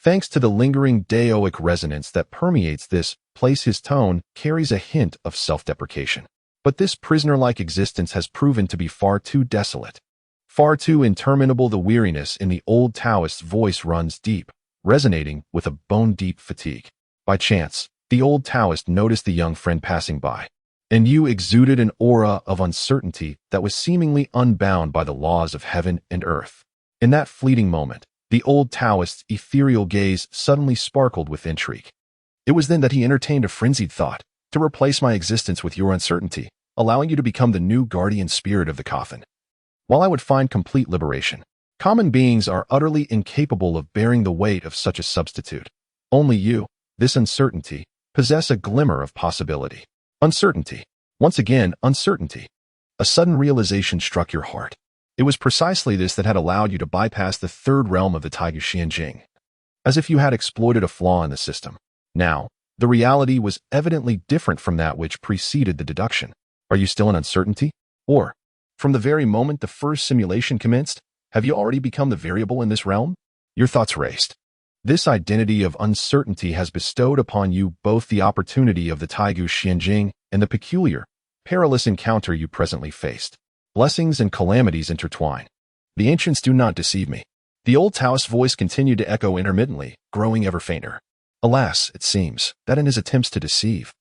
Thanks to the lingering Daoic resonance that permeates this place, his tone carries a hint of self-deprecation. But this prisoner-like existence has proven to be far too desolate, far too interminable. The weariness in the old Taoist's voice runs deep, resonating with a bone-deep fatigue. By chance, the old Taoist noticed the young friend passing by, and you exuded an aura of uncertainty that was seemingly unbound by the laws of heaven and earth. In that fleeting moment, the old Taoist's ethereal gaze suddenly sparkled with intrigue. It was then that he entertained a frenzied thought, to replace my existence with your uncertainty, allowing you to become the new guardian spirit of the coffin. While I would find complete liberation, common beings are utterly incapable of bearing the weight of such a substitute. Only you, this uncertainty, possess a glimmer of possibility. Uncertainty. Once again, uncertainty. A sudden realization struck your heart. It was precisely this that had allowed you to bypass the third realm of the Taigu Xianjing, as if you had exploited a flaw in the system. Now, the reality was evidently different from that which preceded the deduction. Are you still in uncertainty? Or, from the very moment the first simulation commenced, have you already become the variable in this realm? Your thoughts raced. This identity of uncertainty has bestowed upon you both the opportunity of the Taigu Xianjing and the peculiar, perilous encounter you presently faced. Blessings and calamities intertwine. The ancients do not deceive me. The old Taoist's voice continued to echo intermittently, growing ever fainter. Alas, it seems, that in his attempts to deceive,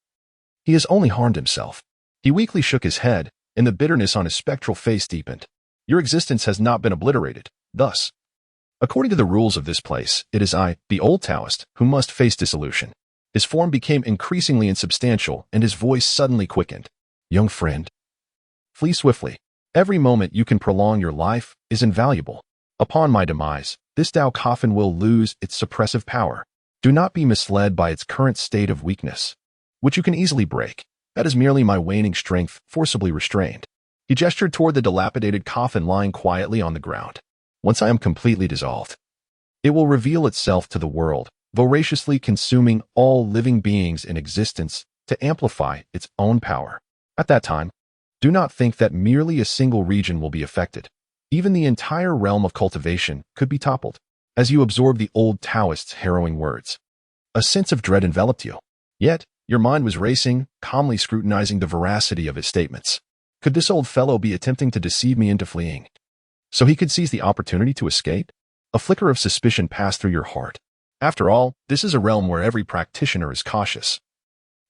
he has only harmed himself. He weakly shook his head, and the bitterness on his spectral face deepened. Your existence has not been obliterated. Thus, according to the rules of this place, it is I, the old Taoist, who must face dissolution. His form became increasingly insubstantial, and his voice suddenly quickened. Young friend, flee swiftly. Every moment you can prolong your life is invaluable. Upon my demise, this Tao coffin will lose its suppressive power. Do not be misled by its current state of weakness, which you can easily break. That is merely my waning strength, forcibly restrained. He gestured toward the dilapidated coffin lying quietly on the ground. Once I am completely dissolved, it will reveal itself to the world, voraciously consuming all living beings in existence to amplify its own power. At that time, do not think that merely a single region will be affected. Even the entire realm of cultivation could be toppled. As you absorbed the old Taoist's harrowing words, a sense of dread enveloped you. Yet, your mind was racing, calmly scrutinizing the veracity of his statements. Could this old fellow be attempting to deceive me into fleeing, so he could seize the opportunity to escape? A flicker of suspicion passed through your heart. After all, this is a realm where every practitioner is cautious,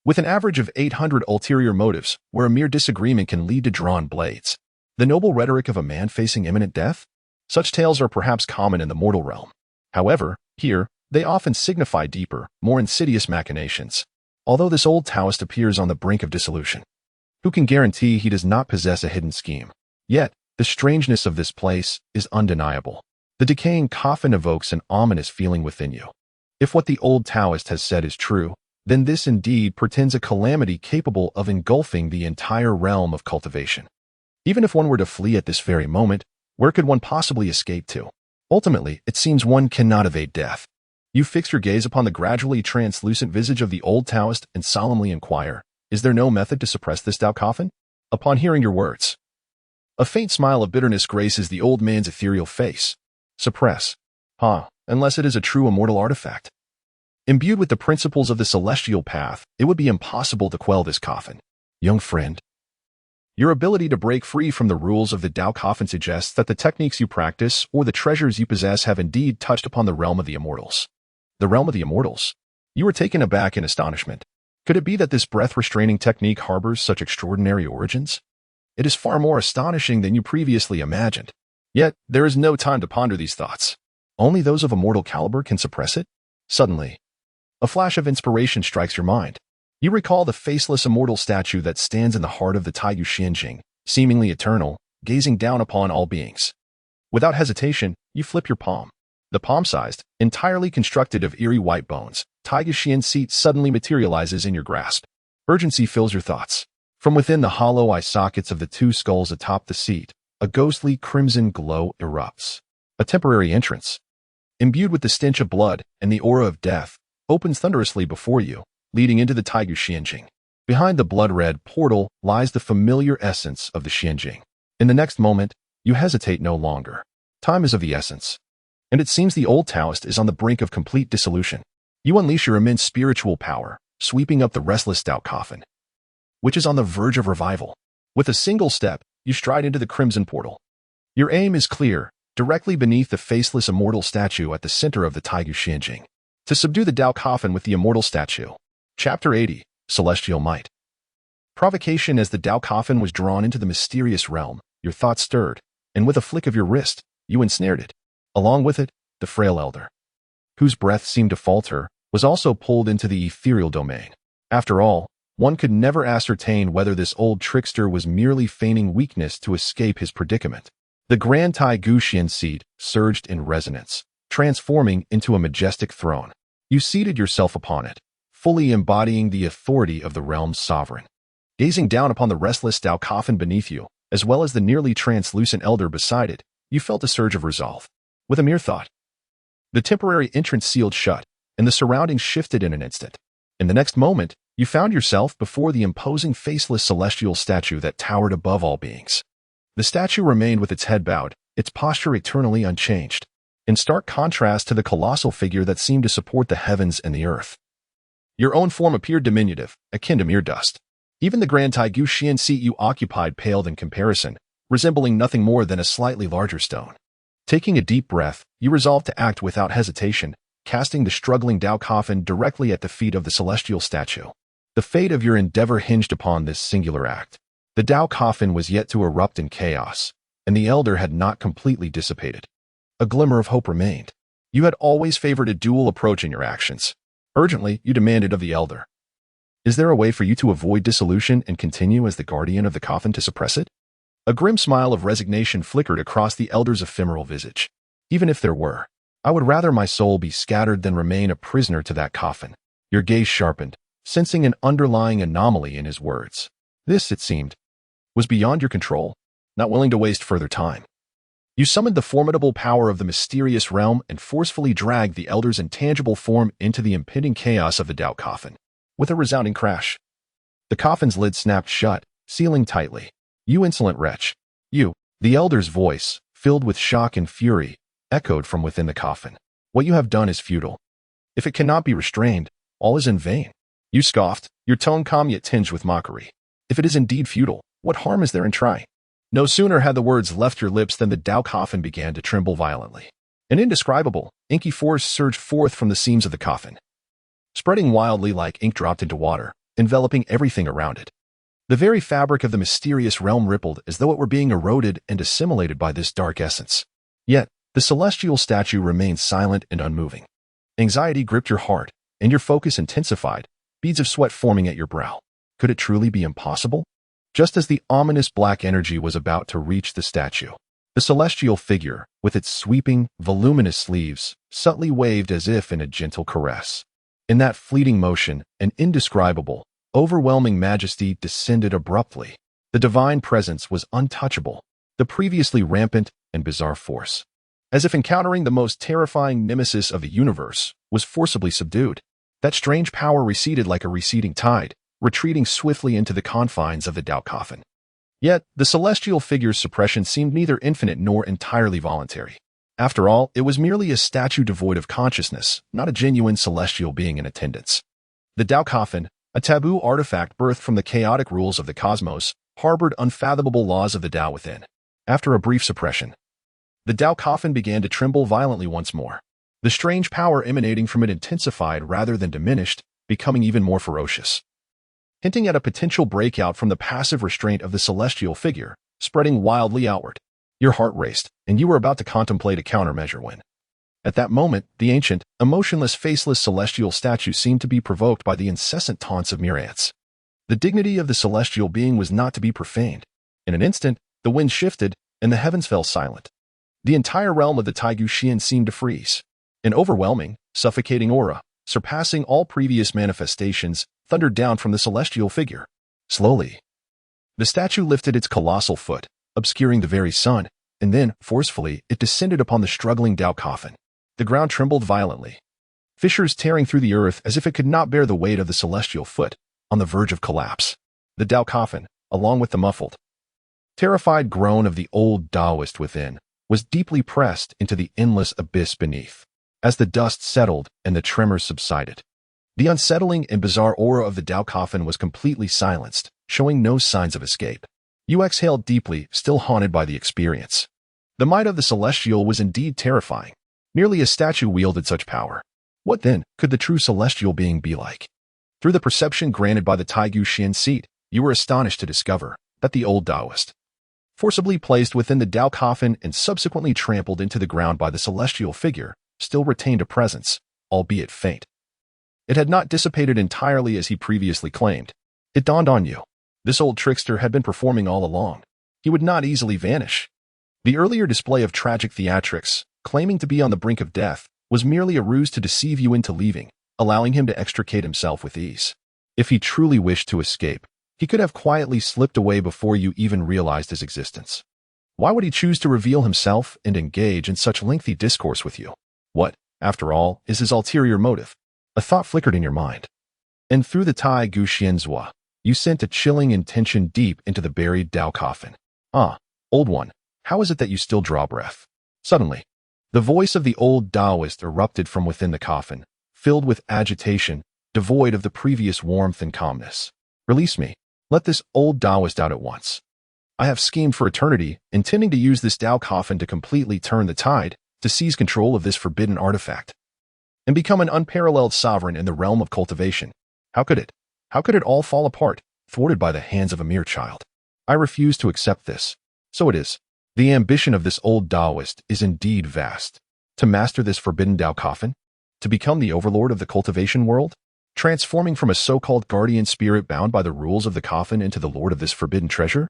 with an average of 800 ulterior motives, where a mere disagreement can lead to drawn blades. The noble rhetoric of a man facing imminent death? Such tales are perhaps common in the mortal realm. However, here, they often signify deeper, more insidious machinations. Although this old Taoist appears on the brink of dissolution, who can guarantee he does not possess a hidden scheme? Yet, the strangeness of this place is undeniable. The decaying coffin evokes an ominous feeling within you. If what the old Taoist has said is true, then this indeed portends a calamity capable of engulfing the entire realm of cultivation. Even if one were to flee at this very moment, where could one possibly escape to? Ultimately, it seems one cannot evade death. You fix your gaze upon the gradually translucent visage of the old Taoist and solemnly inquire, "Is there no method to suppress this Tao coffin?" Upon hearing your words, a faint smile of bitterness graces the old man's ethereal face. Suppress? Unless it is a true immortal artifact. Imbued with the principles of the celestial path, it would be impossible to quell this coffin. Young friend, your ability to break free from the rules of the Tao coffin suggests that the techniques you practice or the treasures you possess have indeed touched upon the realm of the immortals. The realm of the immortals? You were taken aback in astonishment. Could it be that this breath-restraining technique harbors such extraordinary origins? It is far more astonishing than you previously imagined. Yet, there is no time to ponder these thoughts. Only those of immortal caliber can suppress it? Suddenly, a flash of inspiration strikes your mind. You recall the faceless immortal statue that stands in the heart of the Taiyu Xianjing, seemingly eternal, gazing down upon all beings. Without hesitation, you flip your palm. The palm-sized, entirely constructed of eerie white bones, Taiyu Xian seat suddenly materializes in your grasp. Urgency fills your thoughts. From within the hollow eye sockets of the two skulls atop the seat, a ghostly crimson glow erupts. A temporary entrance, imbued with the stench of blood and the aura of death, opens thunderously before you, leading into the Taiyu Xianjing. Behind the blood-red portal lies the familiar essence of the Xianjing. In the next moment, you hesitate no longer. Time is of the essence, and it seems the old Taoist is on the brink of complete dissolution. You unleash your immense spiritual power, sweeping up the restless Tao coffin, which is on the verge of revival. With a single step, you stride into the crimson portal. Your aim is clear, directly beneath the faceless immortal statue at the center of the Taiyu Xianjing. To subdue the Tao coffin with the immortal statue. Chapter 80, Celestial Might. Provocation. As the Tao coffin was drawn into the mysterious realm, your thoughts stirred, and with a flick of your wrist, you ensnared it. Along with it, the frail elder, whose breath seemed to falter, was also pulled into the ethereal domain. After all, one could never ascertain whether this old trickster was merely feigning weakness to escape his predicament. The Grand Taiyu Xian seat surged in resonance, transforming into a majestic throne. You seated yourself upon it, fully embodying the authority of the realm's sovereign. Gazing down upon the restless Tao coffin beneath you, as well as the nearly translucent elder beside it, you felt a surge of resolve. With a mere thought, the temporary entrance sealed shut, and the surroundings shifted in an instant. In the next moment, you found yourself before the imposing faceless celestial statue that towered above all beings. The statue remained with its head bowed, its posture eternally unchanged, in stark contrast to the colossal figure that seemed to support the heavens and the earth. Your own form appeared diminutive, akin to mere dust. Even the Grand Taiyu Xian seat you occupied paled in comparison, resembling nothing more than a slightly larger stone. Taking a deep breath, you resolved to act without hesitation, casting the struggling Tao coffin directly at the feet of the celestial statue. The fate of your endeavor hinged upon this singular act. The Tao coffin was yet to erupt in chaos, and the elder had not completely dissipated. A glimmer of hope remained. You had always favored a dual approach in your actions. Urgently, you demanded of the elder, "Is there a way for you to avoid dissolution and continue as the guardian of the coffin to suppress it?" A grim smile of resignation flickered across the elder's ephemeral visage. "Even if there were, I would rather my soul be scattered than remain a prisoner to that coffin." Your gaze sharpened, sensing an underlying anomaly in his words. This, it seemed, was beyond your control. Not willing to waste further time, you summoned the formidable power of the mysterious realm and forcefully dragged the elder's intangible form into the impending chaos of the Tao coffin. With a resounding crash, the coffin's lid snapped shut, sealing tightly. "You insolent wretch! You!" The elder's voice, filled with shock and fury, echoed from within the coffin. "What you have done is futile. If it cannot be restrained, all is in vain." You scoffed, your tone calm yet tinged with mockery. "If it is indeed futile, what harm is there in trying?" No sooner had the words left your lips than the Tao coffin began to tremble violently. An indescribable, inky force surged forth from the seams of the coffin, spreading wildly like ink dropped into water, enveloping everything around it. The very fabric of the mysterious realm rippled as though it were being eroded and assimilated by this dark essence. Yet, the celestial statue remained silent and unmoving. Anxiety gripped your heart, and your focus intensified, beads of sweat forming at your brow. Could it truly be impossible? Just as the ominous black energy was about to reach the statue, the celestial figure, with its sweeping, voluminous sleeves, subtly waved as if in a gentle caress. In that fleeting motion, an indescribable, overwhelming majesty descended abruptly. The divine presence was untouchable, the previously rampant and bizarre force, as if encountering the most terrifying nemesis of the universe, was forcibly subdued. That strange power receded like a receding tide, retreating swiftly into the confines of the Dao coffin. Yet, the celestial figure's suppression seemed neither infinite nor entirely voluntary. After all, it was merely a statue devoid of consciousness, not a genuine celestial being in attendance. The Dao coffin, a taboo artifact birthed from the chaotic rules of the cosmos, harbored unfathomable laws of the Dao within. After a brief suppression, the Dao coffin began to tremble violently once more. The strange power emanating from it intensified rather than diminished, becoming even more ferocious, hinting at a potential breakout from the passive restraint of the celestial figure, spreading wildly outward. Your heart raced, and you were about to contemplate a countermeasure when, at that moment, the ancient, emotionless, faceless celestial statue seemed to be provoked by the incessant taunts of mere ants. The dignity of the celestial being was not to be profaned. In an instant, the wind shifted, and the heavens fell silent. The entire realm of the Taigu Xian seemed to freeze. An overwhelming, suffocating aura, surpassing all previous manifestations, thundered down from the celestial figure. Slowly, the statue lifted its colossal foot, obscuring the very sun, and then, forcefully, it descended upon the struggling Dao coffin. The ground trembled violently, fissures tearing through the earth as if it could not bear the weight of the celestial foot, on the verge of collapse. The Dao coffin, along with the muffled, terrified groan of the old Taoist within, was deeply pressed into the endless abyss beneath. As the dust settled and the tremors subsided, the unsettling and bizarre aura of the Dao coffin was completely silenced, showing no signs of escape. You exhaled deeply, still haunted by the experience. The might of the celestial was indeed terrifying. Merely a statue wielded such power. What then could the true celestial being be like? Through the perception granted by the Taigu Xian seat, you were astonished to discover that the old Taoist, forcibly placed within the Dao coffin and subsequently trampled into the ground by the celestial figure, still retained a presence, albeit faint. It had not dissipated entirely as he previously claimed. It dawned on you. This old trickster had been performing all along. He would not easily vanish. The earlier display of tragic theatrics, claiming to be on the brink of death, was merely a ruse to deceive you into leaving, allowing him to extricate himself with ease. If he truly wished to escape, he could have quietly slipped away before you even realized his existence. Why would he choose to reveal himself and engage in such lengthy discourse with you? What, after all, is his ulterior motive? A thought flickered in your mind. And through the Taigu Xianzhua, you sent a chilling intention deep into the buried Dao coffin. Ah, old one, how is it that you still draw breath? Suddenly, the voice of the old Taoist erupted from within the coffin, filled with agitation, devoid of the previous warmth and calmness. Release me. Let this old Taoist out at once. I have schemed for eternity, intending to use this Dao coffin to completely turn the tide, to seize control of this forbidden artifact, and become an unparalleled sovereign in the realm of cultivation. How could it? How could it all fall apart, thwarted by the hands of a mere child? I refuse to accept this. So it is. The ambition of this old Taoist is indeed vast. To master this forbidden Dao coffin? To become the overlord of the cultivation world? Transforming from a so-called guardian spirit bound by the rules of the coffin into the lord of this forbidden treasure?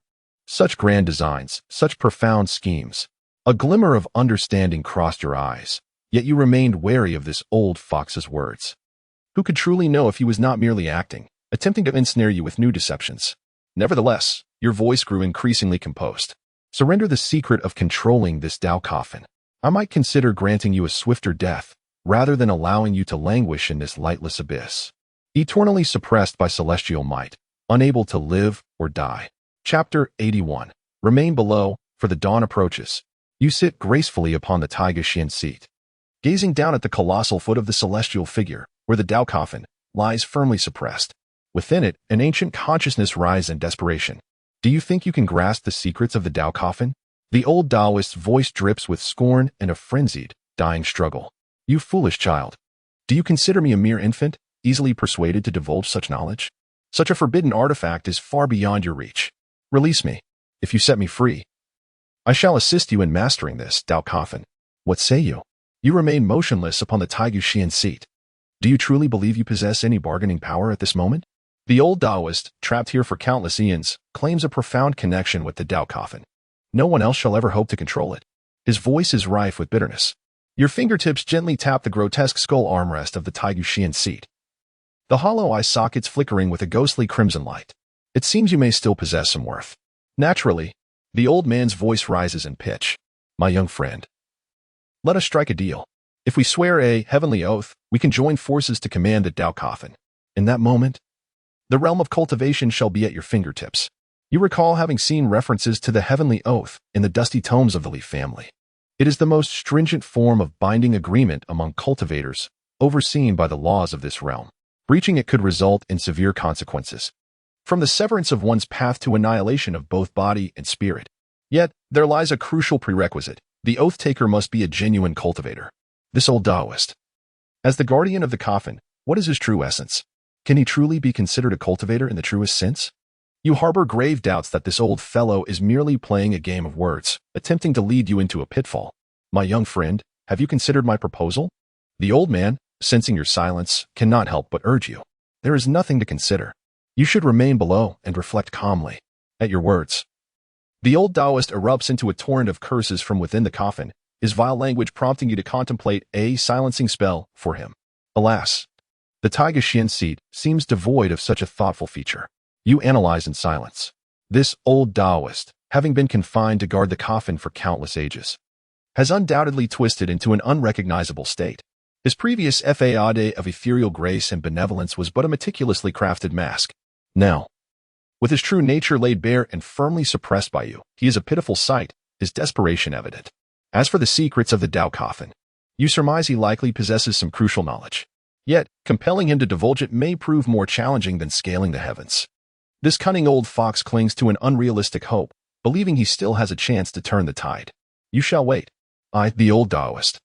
Such grand designs, such profound schemes. A glimmer of understanding crossed your eyes, yet you remained wary of this old fox's words. Who could truly know if he was not merely acting, attempting to ensnare you with new deceptions? Nevertheless, your voice grew increasingly composed. Surrender the secret of controlling this Dao coffin. I might consider granting you a swifter death, rather than allowing you to languish in this lightless abyss, eternally suppressed by celestial might, unable to live or die. Chapter 81. Remain below, for the dawn approaches. You sit gracefully upon the Taigu Xian seat, gazing down at the colossal foot of the celestial figure, where the Dao coffin lies firmly suppressed. Within it, an ancient consciousness rises in desperation. Do you think you can grasp the secrets of the Dao coffin? The old Taoist's voice drips with scorn and a frenzied, dying struggle. You foolish child. Do you consider me a mere infant, easily persuaded to divulge such knowledge? Such a forbidden artifact is far beyond your reach. Release me. If you set me free, I shall assist you in mastering this Dao coffin. What say you? You remain motionless upon the Taigu Xian seat. Do you truly believe you possess any bargaining power at this moment? The old Taoist, trapped here for countless eons, claims a profound connection with the Dao coffin. No one else shall ever hope to control it. His voice is rife with bitterness. Your fingertips gently tap the grotesque skull armrest of the Taigu Xian seat, the hollow eye sockets flickering with a ghostly crimson light. It seems you may still possess some worth. Naturally, the old man's voice rises in pitch. My young friend, Let us strike a deal. If we swear a heavenly oath, we can join forces to command the Dao Coffin. In that moment, the realm of cultivation shall be at your fingertips. You recall having seen references to the heavenly oath in the dusty tomes of the Li family. It is the most stringent form of binding agreement among cultivators, overseen by the laws of this realm. Breaching it could result in severe consequences, from the severance of one's path to annihilation of both body and spirit. Yet, there lies a crucial prerequisite. The oath-taker must be a genuine cultivator. This old Taoist. As the guardian of the coffin, what is his true essence? Can he truly be considered a cultivator in the truest sense? You harbor grave doubts that this old fellow is merely playing a game of words, attempting to lead you into a pitfall. My young friend, have you considered my proposal? The old man, sensing your silence, cannot help but urge you. There is nothing to consider. You should remain below and reflect calmly. At your words, the old Taoist erupts into a torrent of curses from within the coffin, his vile language prompting you to contemplate a silencing spell for him. Alas, the Taiga Xian seat seems devoid of such a thoughtful feature. You analyze in silence. This old Taoist, having been confined to guard the coffin for countless ages, has undoubtedly twisted into an unrecognizable state. His previous facade of ethereal grace and benevolence was but a meticulously crafted mask. Now, with his true nature laid bare and firmly suppressed by you, he is a pitiful sight, his desperation evident. As for the secrets of the Dao Coffin, you surmise he likely possesses some crucial knowledge. Yet, compelling him to divulge it may prove more challenging than scaling the heavens. This cunning old fox clings to an unrealistic hope, believing he still has a chance to turn the tide. You shall wait. I, the old Taoist,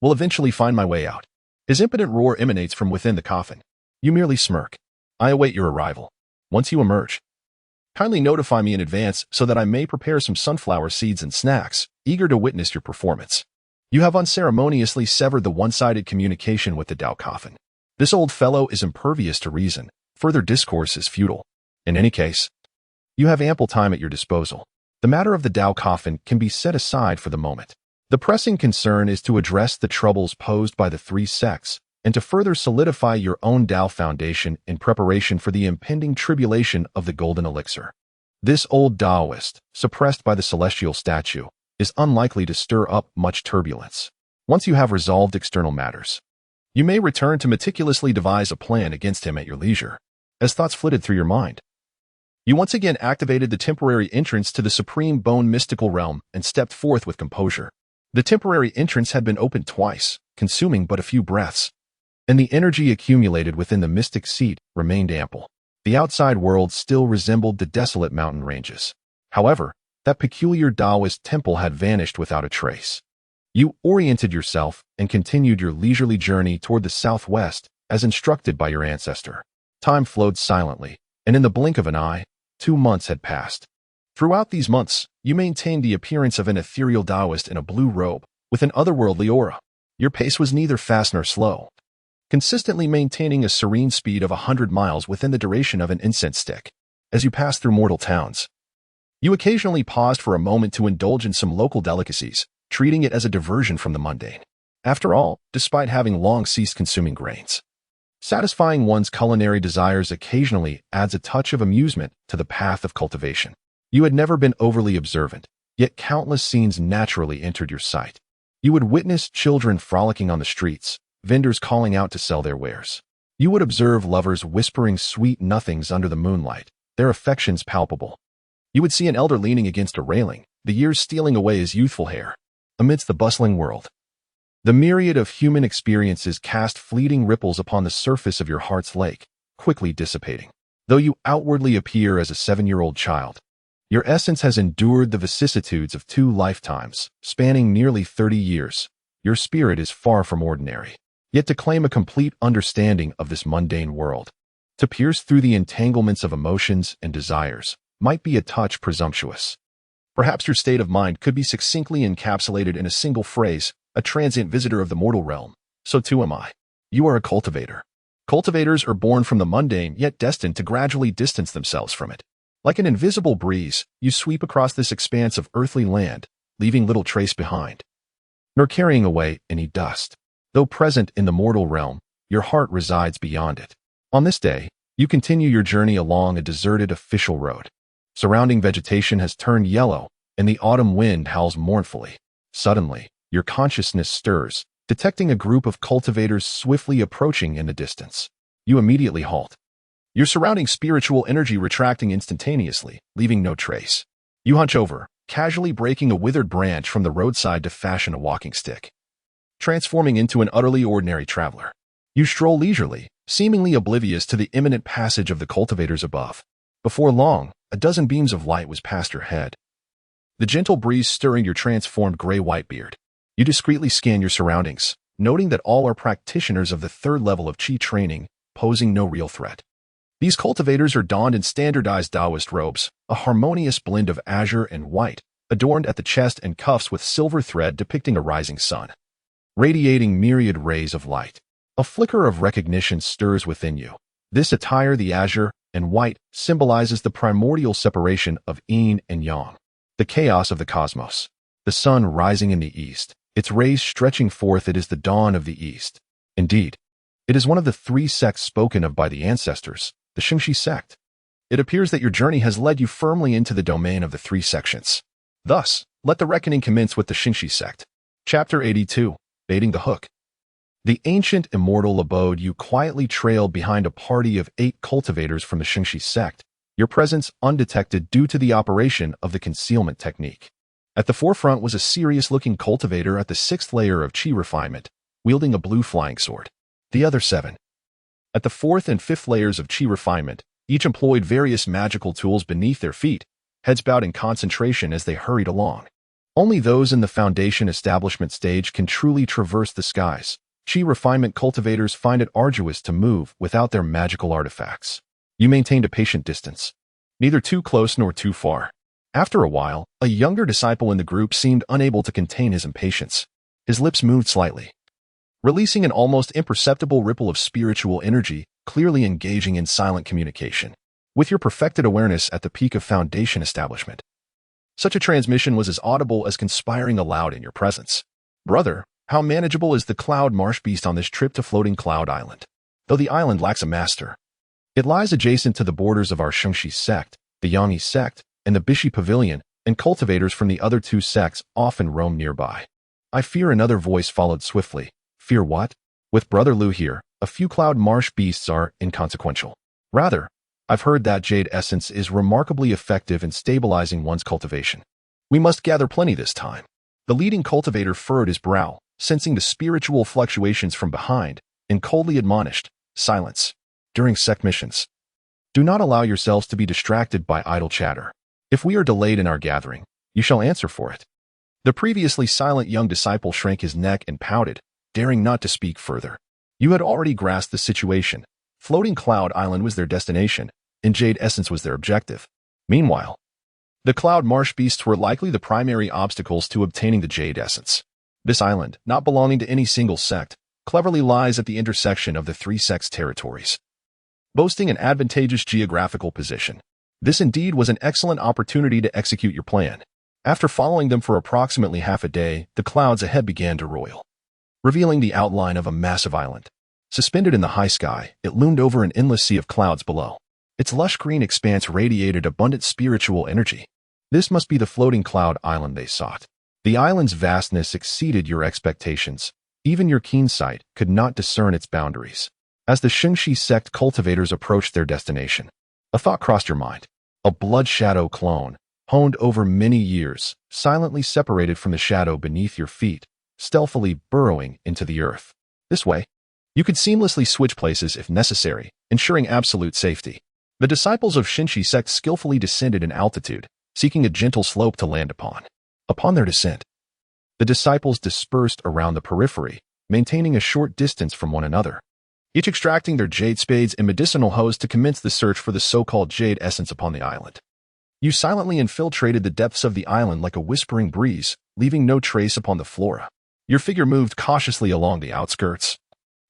will eventually find my way out. His impotent roar emanates from within the coffin. You merely smirk. I await your arrival. Once you emerge, kindly notify me in advance so that I may prepare some sunflower seeds and snacks, eager to witness your performance. You have unceremoniously severed the one-sided communication with the Dao Coffin. This old fellow is impervious to reason. Further discourse is futile. In any case, you have ample time at your disposal. The matter of the Dao Coffin can be set aside for the moment. The pressing concern is to address the troubles posed by the three sects and to further solidify your own Dao foundation in preparation for the impending tribulation of the Golden Elixir. This old Taoist, suppressed by the celestial statue, is unlikely to stir up much turbulence. Once you have resolved external matters, you may return to meticulously devise a plan against him at your leisure. As thoughts flitted through your mind, you once again activated the temporary entrance to the supreme bone mystical realm and stepped forth with composure. The temporary entrance had been opened twice, consuming but a few breaths, and the energy accumulated within the mystic seat remained ample. The outside world still resembled the desolate mountain ranges. However, that peculiar Taoist temple had vanished without a trace. You oriented yourself and continued your leisurely journey toward the southwest as instructed by your ancestor. Time flowed silently, and in the blink of an eye, 2 months had passed. Throughout these months, you maintained the appearance of an ethereal Taoist in a blue robe, with an otherworldly aura. Your pace was neither fast nor slow, consistently maintaining a serene speed of 100 miles within the duration of an incense stick. As you passed through mortal towns, you occasionally paused for a moment to indulge in some local delicacies, treating it as a diversion from the mundane. After all, despite having long ceased consuming grains, satisfying one's culinary desires occasionally adds a touch of amusement to the path of cultivation. You had never been overly observant, yet countless scenes naturally entered your sight. You would witness children frolicking on the streets, vendors calling out to sell their wares. You would observe lovers whispering sweet nothings under the moonlight, their affections palpable. You would see an elder leaning against a railing, the years stealing away his youthful hair. Amidst the bustling world, the myriad of human experiences cast fleeting ripples upon the surface of your heart's lake, quickly dissipating. Though you outwardly appear as a 7-year-old child, your essence has endured the vicissitudes of 2 lifetimes, spanning nearly 30 years. Your spirit is far from ordinary. Yet to claim a complete understanding of this mundane world, to pierce through the entanglements of emotions and desires, might be a touch presumptuous. Perhaps your state of mind could be succinctly encapsulated in a single phrase: a transient visitor of the mortal realm. So too am I. You are a cultivator. Cultivators are born from the mundane, yet destined to gradually distance themselves from it. Like an invisible breeze, you sweep across this expanse of earthly land, leaving little trace behind, nor carrying away any dust. Though present in the mortal realm, your heart resides beyond it. On this day, you continue your journey along a deserted official road. Surrounding vegetation has turned yellow, and the autumn wind howls mournfully. Suddenly, your consciousness stirs, detecting a group of cultivators swiftly approaching in the distance. You immediately halt, your surrounding spiritual energy retracting instantaneously, leaving no trace. You hunch over, casually breaking a withered branch from the roadside to fashion a walking stick, transforming into an utterly ordinary traveler. You stroll leisurely, seemingly oblivious to the imminent passage of the cultivators above. Before long, a dozen beams of light was past your head, the gentle breeze stirring your transformed gray-white beard. You discreetly scan your surroundings, noting that all are practitioners of the third level of Qi training, posing no real threat. These cultivators are donned in standardized Taoist robes, a harmonious blend of azure and white, adorned at the chest and cuffs with silver thread depicting a rising sun, radiating myriad rays of light. A flicker of recognition stirs within you. This attire, the azure and white, symbolizes the primordial separation of yin and yang, the chaos of the cosmos. The sun rising in the east, its rays stretching forth, it is the dawn of the east. Indeed, it is one of the three sects spoken of by the ancestors, the Shengshi sect. It appears that your journey has led you firmly into the domain of the three sections. Thus, let the reckoning commence with the Shengshi sect. Chapter 82, Baiting the Hook. The ancient immortal abode, you quietly trailed behind a party of 8 cultivators from the Shengshi sect, your presence undetected due to the operation of the concealment technique. At the forefront was a serious-looking cultivator at the 6th layer of Qi refinement, wielding a blue flying sword. The other 7, at the 4th and 5th layers of Qi refinement, each employed various magical tools beneath their feet, heads bowed in concentration as they hurried along. Only those in the foundation establishment stage can truly traverse the skies. Qi refinement cultivators find it arduous to move without their magical artifacts. You maintained a patient distance, neither too close nor too far. After a while, a younger disciple in the group seemed unable to contain his impatience. His lips moved slightly, releasing an almost imperceptible ripple of spiritual energy, clearly engaging in silent communication. With your perfected awareness at the peak of foundation establishment, such a transmission was as audible as conspiring aloud in your presence. Brother, how manageable is the cloud marsh beast on this trip to Floating Cloud Island? Though the island lacks a master, it lies adjacent to the borders of our Shengshi sect, the Yangyi sect, and the Bishi Pavilion, and cultivators from the other 2 sects often roam nearby. I fear, another voice followed swiftly. Fear what? With Brother Lu here, a few cloud marsh beasts are inconsequential. Rather, I've heard that jade essence is remarkably effective in stabilizing one's cultivation. We must gather plenty this time. The leading cultivator furrowed his brow, sensing the spiritual fluctuations from behind, and coldly admonished, silence. During sect missions, do not allow yourselves to be distracted by idle chatter. If we are delayed in our gathering, you shall answer for it. The previously silent young disciple shrank his neck and pouted, daring not to speak further. You had already grasped the situation. Floating Cloud Island was their destination, and Jade Essence was their objective. Meanwhile, the Cloud Marsh Beasts were likely the primary obstacles to obtaining the Jade Essence. This island, not belonging to any single sect, cleverly lies at the intersection of the 3 sects' territories, boasting an advantageous geographical position. This indeed was an excellent opportunity to execute your plan. After following them for approximately half a day, the clouds ahead began to roil, revealing the outline of a massive island. Suspended in the high sky, it loomed over an endless sea of clouds below. Its lush green expanse radiated abundant spiritual energy. This must be the Floating Cloud Island they sought. The island's vastness exceeded your expectations. Even your keen sight could not discern its boundaries. As the Shengshi sect cultivators approached their destination, a thought crossed your mind. A blood shadow clone, honed over many years, silently separated from the shadow beneath your feet, stealthily burrowing into the earth. This way, you could seamlessly switch places if necessary, ensuring absolute safety. The disciples of Shengshi sect skillfully descended in altitude, seeking a gentle slope to land upon. Upon their descent, the disciples dispersed around the periphery, maintaining a short distance from one another, each extracting their jade spades and medicinal hoes to commence the search for the so-called jade essence upon the island. You silently infiltrated the depths of the island like a whispering breeze, leaving no trace upon the flora. Your figure moved cautiously along the outskirts,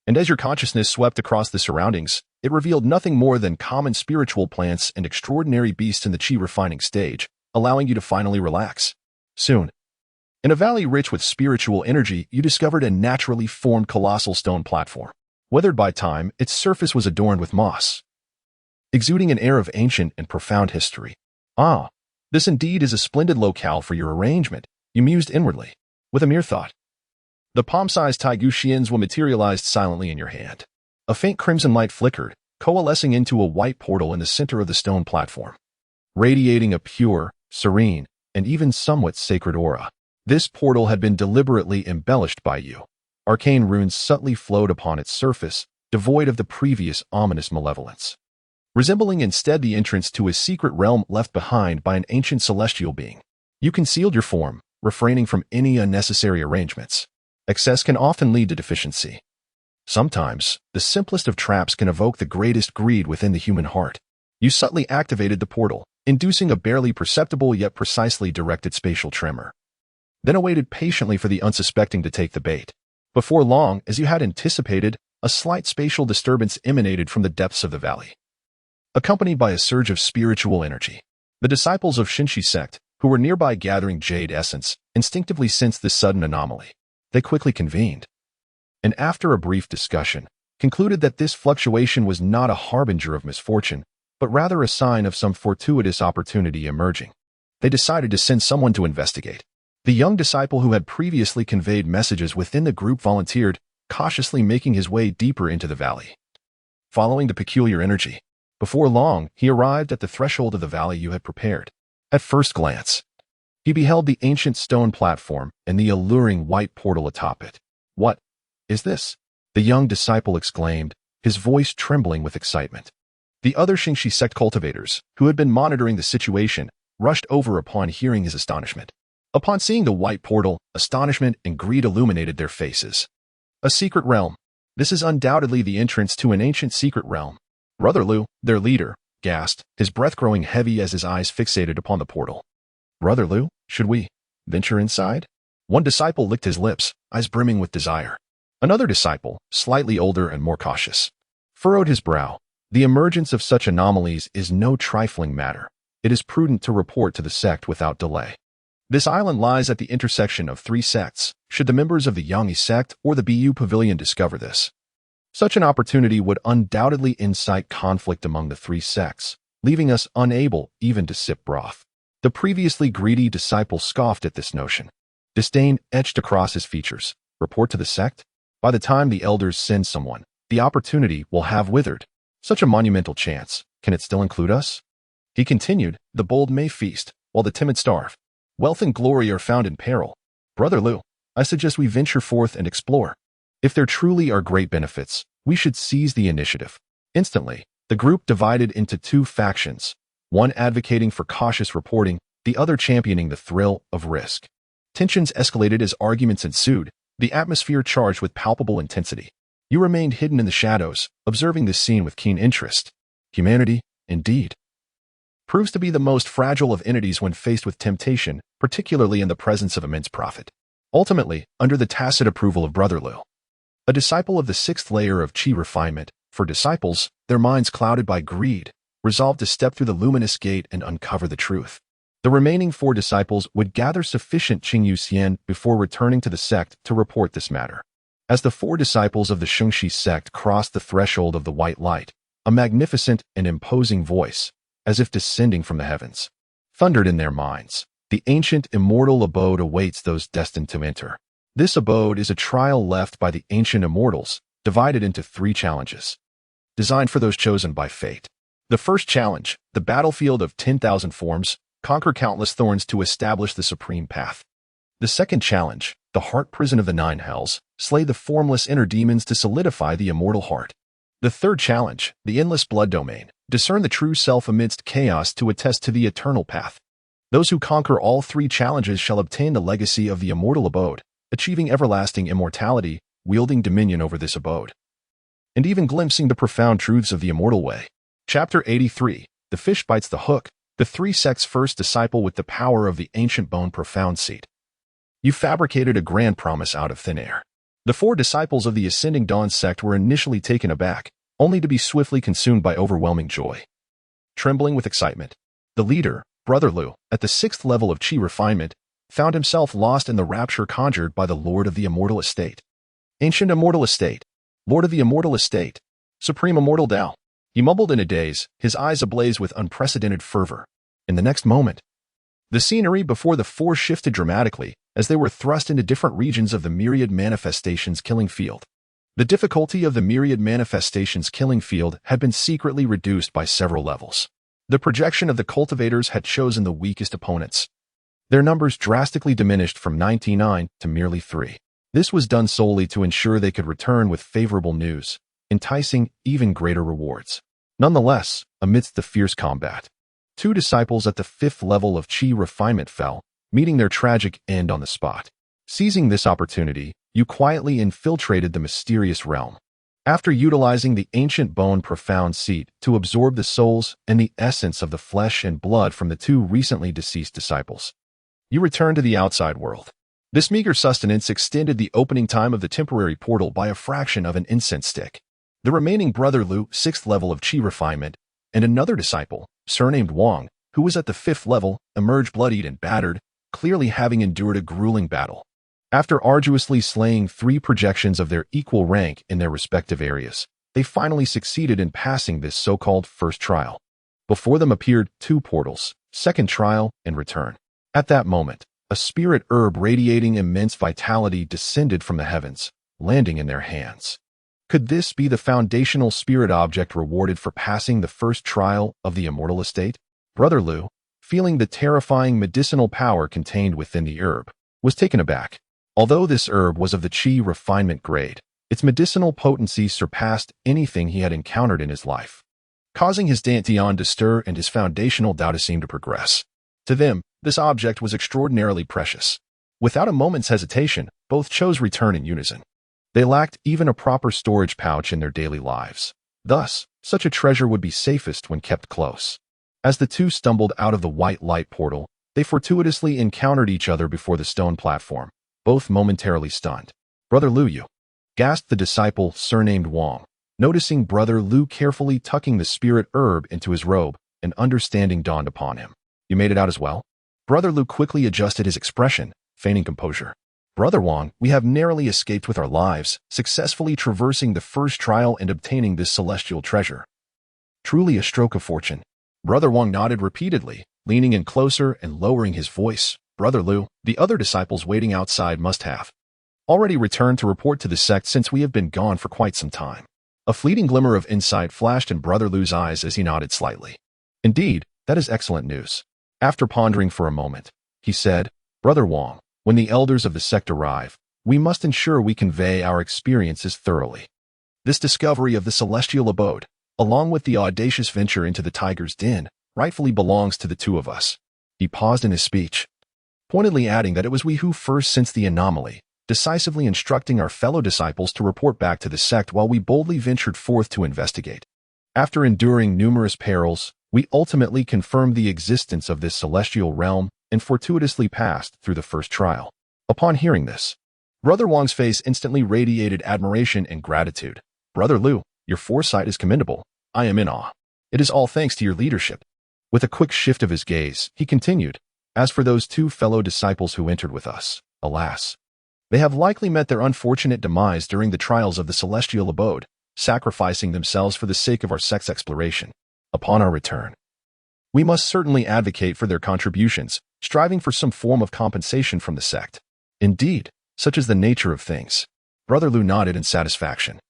and as your consciousness swept across the surroundings, it revealed nothing more than common spiritual plants and extraordinary beasts in the Qi refining stage, allowing you to finally relax. Soon, in a valley rich with spiritual energy, you discovered a naturally formed colossal stone platform. Weathered by time, its surface was adorned with moss, exuding an air of ancient and profound history. Ah, this indeed is a splendid locale for your arrangement, you mused inwardly. With a mere thought, The palm-sized Taigu Xian's will materialized silently in your hand. A faint crimson light flickered, coalescing into a white portal in the center of the stone platform. Radiating a pure, serene, and even somewhat sacred aura. This portal had been deliberately embellished by you. Arcane runes subtly flowed upon its surface, devoid of the previous ominous malevolence. Resembling instead the entrance to a secret realm left behind by an ancient celestial being. You concealed your form, refraining from any unnecessary arrangements. Excess can often lead to deficiency. Sometimes, the simplest of traps can evoke the greatest greed within the human heart. You subtly activated the portal, inducing a barely perceptible yet precisely directed spatial tremor. Then awaited patiently for the unsuspecting to take the bait. Before long, as you had anticipated, a slight spatial disturbance emanated from the depths of the valley. Accompanied by a surge of spiritual energy, the disciples of Xinshi sect, who were nearby gathering jade essence, instinctively sensed this sudden anomaly. They quickly convened, and after a brief discussion, concluded that this fluctuation was not a harbinger of misfortune, but rather a sign of some fortuitous opportunity emerging. They decided to send someone to investigate. The young disciple who had previously conveyed messages within the group volunteered, cautiously making his way deeper into the valley. Following the peculiar energy, before long, he arrived at the threshold of the valley you had prepared. At first glance, he beheld the ancient stone platform and the alluring white portal atop it. "What is this?" the young disciple exclaimed, his voice trembling with excitement. The other Xingshi sect cultivators, who had been monitoring the situation, rushed over upon hearing his astonishment. Upon seeing the white portal, astonishment and greed illuminated their faces. A secret realm. This is undoubtedly the entrance to an ancient secret realm. Brother Lu, their leader, gasped, his breath growing heavy as his eyes fixated upon the portal. "Brother Lu, should we venture inside?" One disciple licked his lips, eyes brimming with desire. Another disciple, slightly older and more cautious, furrowed his brow. The emergence of such anomalies is no trifling matter. It is prudent to report to the sect without delay. This island lies at the intersection of 3 sects. Should the members of the Yangyi sect or the BU Pavilion discover this, such an opportunity would undoubtedly incite conflict among the 3 sects, leaving us unable even to sip broth. The previously greedy disciple scoffed at this notion. Disdain etched across his features. Report to the sect? By the time the elders send someone, the opportunity will have withered. Such a monumental chance. Can it still include us? He continued, the bold may feast, while the timid starve. Wealth and glory are found in peril. Brother Lu, I suggest we venture forth and explore. If there truly are great benefits, we should seize the initiative. Instantly, the group divided into 2 factions, one advocating for cautious reporting, the other championing the thrill of risk. Tensions escalated as arguments ensued, the atmosphere charged with palpable intensity. You remained hidden in the shadows, observing this scene with keen interest. Humanity, indeed, proves to be the most fragile of entities when faced with temptation, particularly in the presence of immense profit. Ultimately, under the tacit approval of Brother Lu, a disciple of the 6th layer of Qi refinement, for disciples, their minds clouded by greed, resolved to step through the luminous gate and uncover the truth. The remaining 4 disciples would gather sufficient Qingyu Xian before returning to the sect to report this matter. As the 4 disciples of the Xingshi sect crossed the threshold of the white light, a magnificent and imposing voice, as if descending from the heavens, thundered in their minds. The ancient immortal abode awaits those destined to enter. This abode is a trial left by the ancient immortals, divided into 3 challenges, designed for those chosen by fate. The first challenge, the battlefield of 10,000 forms, conquer countless thorns to establish the supreme path. The second challenge, the heart prison of the 9 hells, slay the formless inner demons to solidify the immortal heart. The third challenge, the endless blood domain, discern the true self amidst chaos to attest to the eternal path. Those who conquer all 3 challenges shall obtain the legacy of the immortal abode, achieving everlasting immortality, wielding dominion over this abode, and even glimpsing the profound truths of the immortal way. Chapter 83, The Fish Bites the Hook, the 3 sects' first disciple with the power of the ancient bone profound seat. You fabricated a grand promise out of thin air. The 4 disciples of the Ascending Dawn sect were initially taken aback, only to be swiftly consumed by overwhelming joy. Trembling with excitement, the leader, Brother Lu, at the 6th level of Qi refinement, found himself lost in the rapture conjured by the Lord of the Immortal Estate. Ancient Immortal Estate, Lord of the Immortal Estate, Supreme Immortal Tao. He mumbled in a daze, his eyes ablaze with unprecedented fervor. In the next moment, the scenery before the 4 shifted dramatically, as they were thrust into different regions of the Myriad Manifestations killing field. The difficulty of the Myriad Manifestations killing field had been secretly reduced by several levels. The projection of the cultivators had chosen the weakest opponents. Their numbers drastically diminished from 99 to merely 3. This was done solely to ensure they could return with favorable news, enticing even greater rewards. Nonetheless, amidst the fierce combat, 2 disciples at the 5th level of Qi refinement fell, meeting their tragic end on the spot. Seizing this opportunity, you quietly infiltrated the mysterious realm. After utilizing the ancient bone profound seat to absorb the souls and the essence of the flesh and blood from the 2 recently deceased disciples, you returned to the outside world. This meager sustenance extended the opening time of the temporary portal by a fraction of an incense stick. The remaining Brother Lu, 6th level of Qi refinement, and another disciple, surnamed Wang, who was at the 5th level, emerged bloodied and battered, clearly having endured a grueling battle. After arduously slaying 3 projections of their equal rank in their respective areas, they finally succeeded in passing this so-called first trial. Before them appeared 2 portals, second trial and return. At that moment, a spirit herb radiating immense vitality descended from the heavens, landing in their hands. Could this be the foundational spirit object rewarded for passing the first trial of the immortal estate? Brother Lu, feeling the terrifying medicinal power contained within the herb, was taken aback. Although this herb was of the Qi refinement grade, its medicinal potency surpassed anything he had encountered in his life, causing his dantian to stir and his foundational Tao to seem to progress. To them, this object was extraordinarily precious. Without a moment's hesitation, both chose return in unison. They lacked even a proper storage pouch in their daily lives. Thus, such a treasure would be safest when kept close. As the 2 stumbled out of the white light portal, they fortuitously encountered each other before the stone platform, both momentarily stunned. Brother Lu, you, gasped the disciple surnamed Wang. Noticing Brother Lu carefully tucking the spirit herb into his robe, an understanding dawned upon him. You made it out as well? Brother Lu quickly adjusted his expression, feigning composure. Brother Wang, we have narrowly escaped with our lives, successfully traversing the first trial and obtaining this celestial treasure. Truly a stroke of fortune. Brother Wang nodded repeatedly, leaning in closer and lowering his voice. Brother Lu, the other disciples waiting outside must have already returned to report to the sect since we have been gone for quite some time. A fleeting glimmer of insight flashed in Brother Lu's eyes as he nodded slightly. Indeed, that is excellent news. After pondering for a moment, he said, Brother Wang, when the elders of the sect arrive, we must ensure we convey our experiences thoroughly. This discovery of the celestial abode, along with the audacious venture into the tiger's den, rightfully belongs to the 2 of us. He paused in his speech, pointedly adding that it was we who first sensed the anomaly, decisively instructing our fellow disciples to report back to the sect while we boldly ventured forth to investigate. After enduring numerous perils, we ultimately confirmed the existence of this celestial realm and fortuitously passed through the first trial. Upon hearing this, Brother Wang's face instantly radiated admiration and gratitude. Brother Lu, your foresight is commendable. I am in awe. It is all thanks to your leadership. With a quick shift of his gaze, he continued, as for those 2 fellow disciples who entered with us, alas, they have likely met their unfortunate demise during the trials of the celestial abode, sacrificing themselves for the sake of our sect's exploration. Upon our return, we must certainly advocate for their contributions, striving for some form of compensation from the sect. Indeed, such is the nature of things. Brother Lu nodded in satisfaction.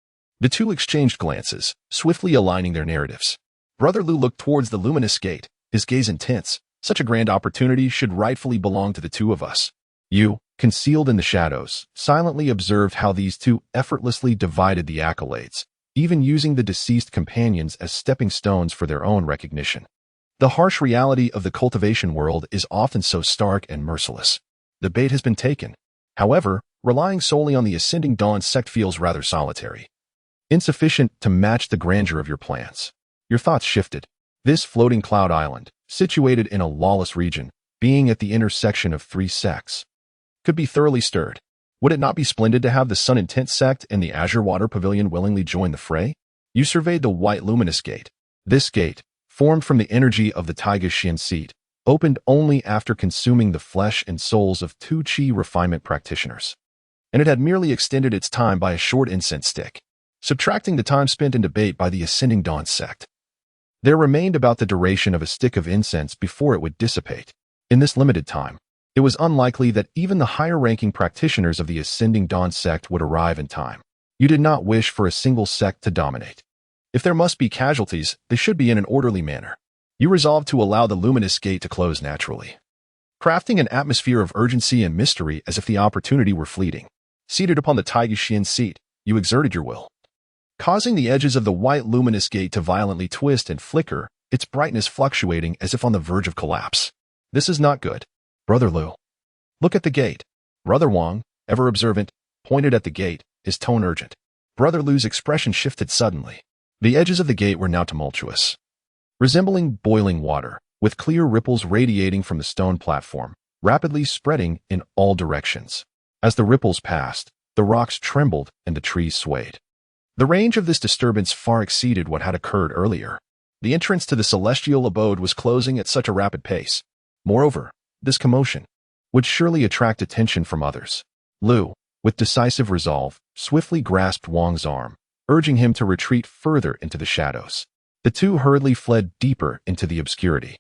The 2 exchanged glances, swiftly aligning their narratives. Brother Lu looked towards the luminous gate, his gaze intense. Such a grand opportunity should rightfully belong to the 2 of us. You, concealed in the shadows, silently observed how these 2 effortlessly divided the accolades, even using the deceased companions as stepping stones for their own recognition. The harsh reality of the cultivation world is often so stark and merciless. The bait has been taken. However, relying solely on the Ascending Dawn sect feels rather solitary, insufficient to match the grandeur of your plans. Your thoughts shifted. This floating cloud island, situated in a lawless region, being at the intersection of 3 sects, could be thoroughly stirred. Would it not be splendid to have the Sun Intent sect and the Azure Water Pavilion willingly join the fray? You surveyed the white luminous gate. This gate, formed from the energy of the Taiga Xian seed, opened only after consuming the flesh and souls of 2 Qi refinement practitioners. And it had merely extended its time by a short incense stick, subtracting the time spent in debate by the Ascending Dawn sect. There remained about the duration of a stick of incense before it would dissipate. In this limited time, It was unlikely that even the higher-ranking practitioners of the Ascending Dawn sect would arrive in time. You did not wish for a single sect to dominate. If there must be casualties, they should be in an orderly manner. You resolved to allow the luminous gate to close naturally, crafting an atmosphere of urgency and mystery as if the opportunity were fleeting. Seated upon the Taiguxian seat, you exerted your will, causing the edges of the white luminous gate to violently twist and flicker, its brightness fluctuating as if on the verge of collapse. This is not good. Brother Lu, look at the gate. Brother Huang, ever observant, pointed at the gate, his tone urgent. Brother Lu's expression shifted suddenly. The edges of the gate were now tumultuous, resembling boiling water, with clear ripples radiating from the stone platform, rapidly spreading in all directions. As the ripples passed, the rocks trembled and the trees swayed. The range of this disturbance far exceeded what had occurred earlier. The entrance to the celestial abode was closing at such a rapid pace. Moreover, this commotion would surely attract attention from others. Lu, with decisive resolve, swiftly grasped Wang's arm, urging him to retreat further into the shadows. The two hurriedly fled deeper into the obscurity,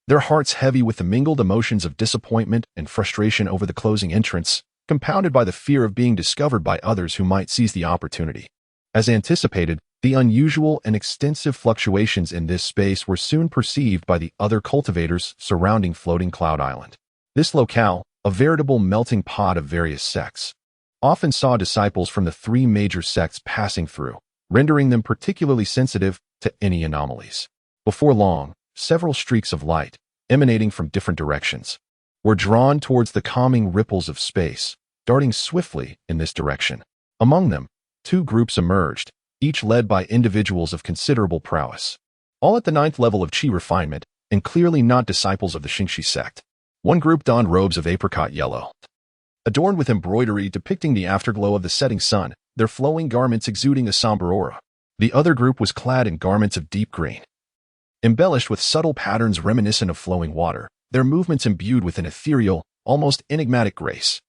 their hearts heavy with the mingled emotions of disappointment and frustration over the closing entrance, compounded by the fear of being discovered by others who might seize the opportunity. As anticipated, the unusual and extensive fluctuations in this space were soon perceived by the other cultivators surrounding Floating Cloud Island. This locale, a veritable melting pot of various sects, often saw disciples from the three major sects passing through, rendering them particularly sensitive to any anomalies. Before long, several streaks of light, emanating from different directions, were drawn towards the calming ripples of space, darting swiftly in this direction. Among them, two groups emerged, each led by individuals of considerable prowess, all at the 9th level of Qi refinement, and clearly not disciples of the Xingshi sect. One group donned robes of apricot yellow, adorned with embroidery depicting the afterglow of the setting sun, their flowing garments exuding a somber aura. The other group was clad in garments of deep green, embellished with subtle patterns reminiscent of flowing water, their movements imbued with an ethereal, almost enigmatic grace.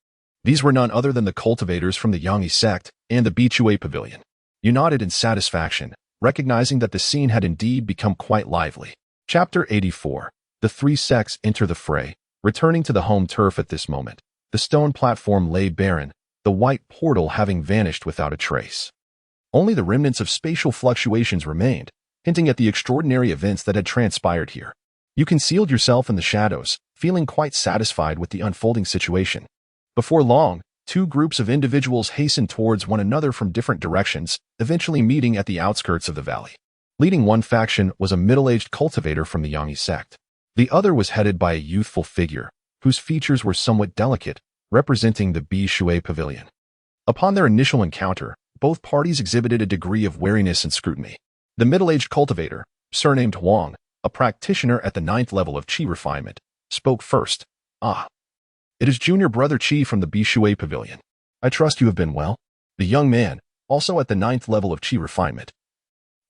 These were none other than the cultivators from the Yangyi sect and the Bichue Pavilion. You nodded in satisfaction, recognizing that the scene had indeed become quite lively. Chapter 84. The three sects enter the fray, returning to the home turf at this moment. The stone platform lay barren, the white portal having vanished without a trace. Only the remnants of spatial fluctuations remained, hinting at the extraordinary events that had transpired here. You concealed yourself in the shadows, feeling quite satisfied with the unfolding situation. Before long, two groups of individuals hastened towards one another from different directions, eventually meeting at the outskirts of the valley. Leading one faction was a middle-aged cultivator from the Yangyi sect. The other was headed by a youthful figure, whose features were somewhat delicate, representing the Bichue Pavilion. Upon their initial encounter, both parties exhibited a degree of wariness and scrutiny. The middle-aged cultivator, surnamed Huang, a practitioner at the 9th level of Qi refinement, spoke first. Ah, it is junior brother Qi from the Bichue Pavilion. I trust you have been well. The young man, also at the 9th level of Qi refinement,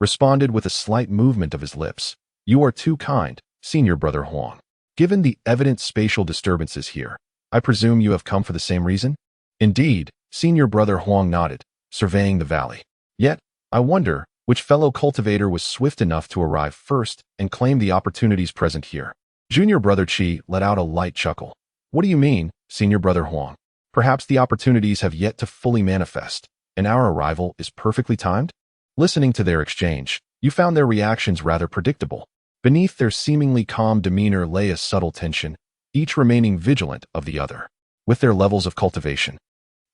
responded with a slight movement of his lips. You are too kind, senior brother Huang. Given the evident spatial disturbances here, I presume you have come for the same reason? Indeed, senior brother Huang nodded, surveying the valley. Yet, I wonder which fellow cultivator was swift enough to arrive first and claim the opportunities present here. Junior brother Qi let out a light chuckle. What do you mean, senior brother Huang? Perhaps the opportunities have yet to fully manifest, and our arrival is perfectly timed? Listening to their exchange, you found their reactions rather predictable. Beneath their seemingly calm demeanor lay a subtle tension, each remaining vigilant of the other. With their levels of cultivation,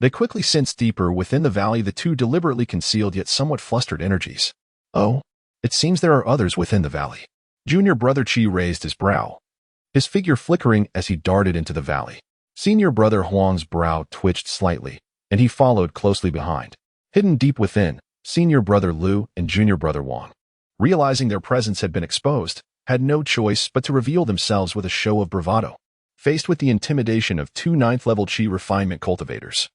they quickly sensed deeper within the valley the two deliberately concealed yet somewhat flustered energies. Oh, it seems there are others within the valley. Junior brother Qi raised his brow, his figure flickering as he darted into the valley. Senior brother Huang's brow twitched slightly, and he followed closely behind. Hidden deep within, senior brother Lu and junior brother Huang, realizing their presence had been exposed, had no choice but to reveal themselves with a show of bravado. Faced with the intimidation of two 9th level Qi refinement cultivators,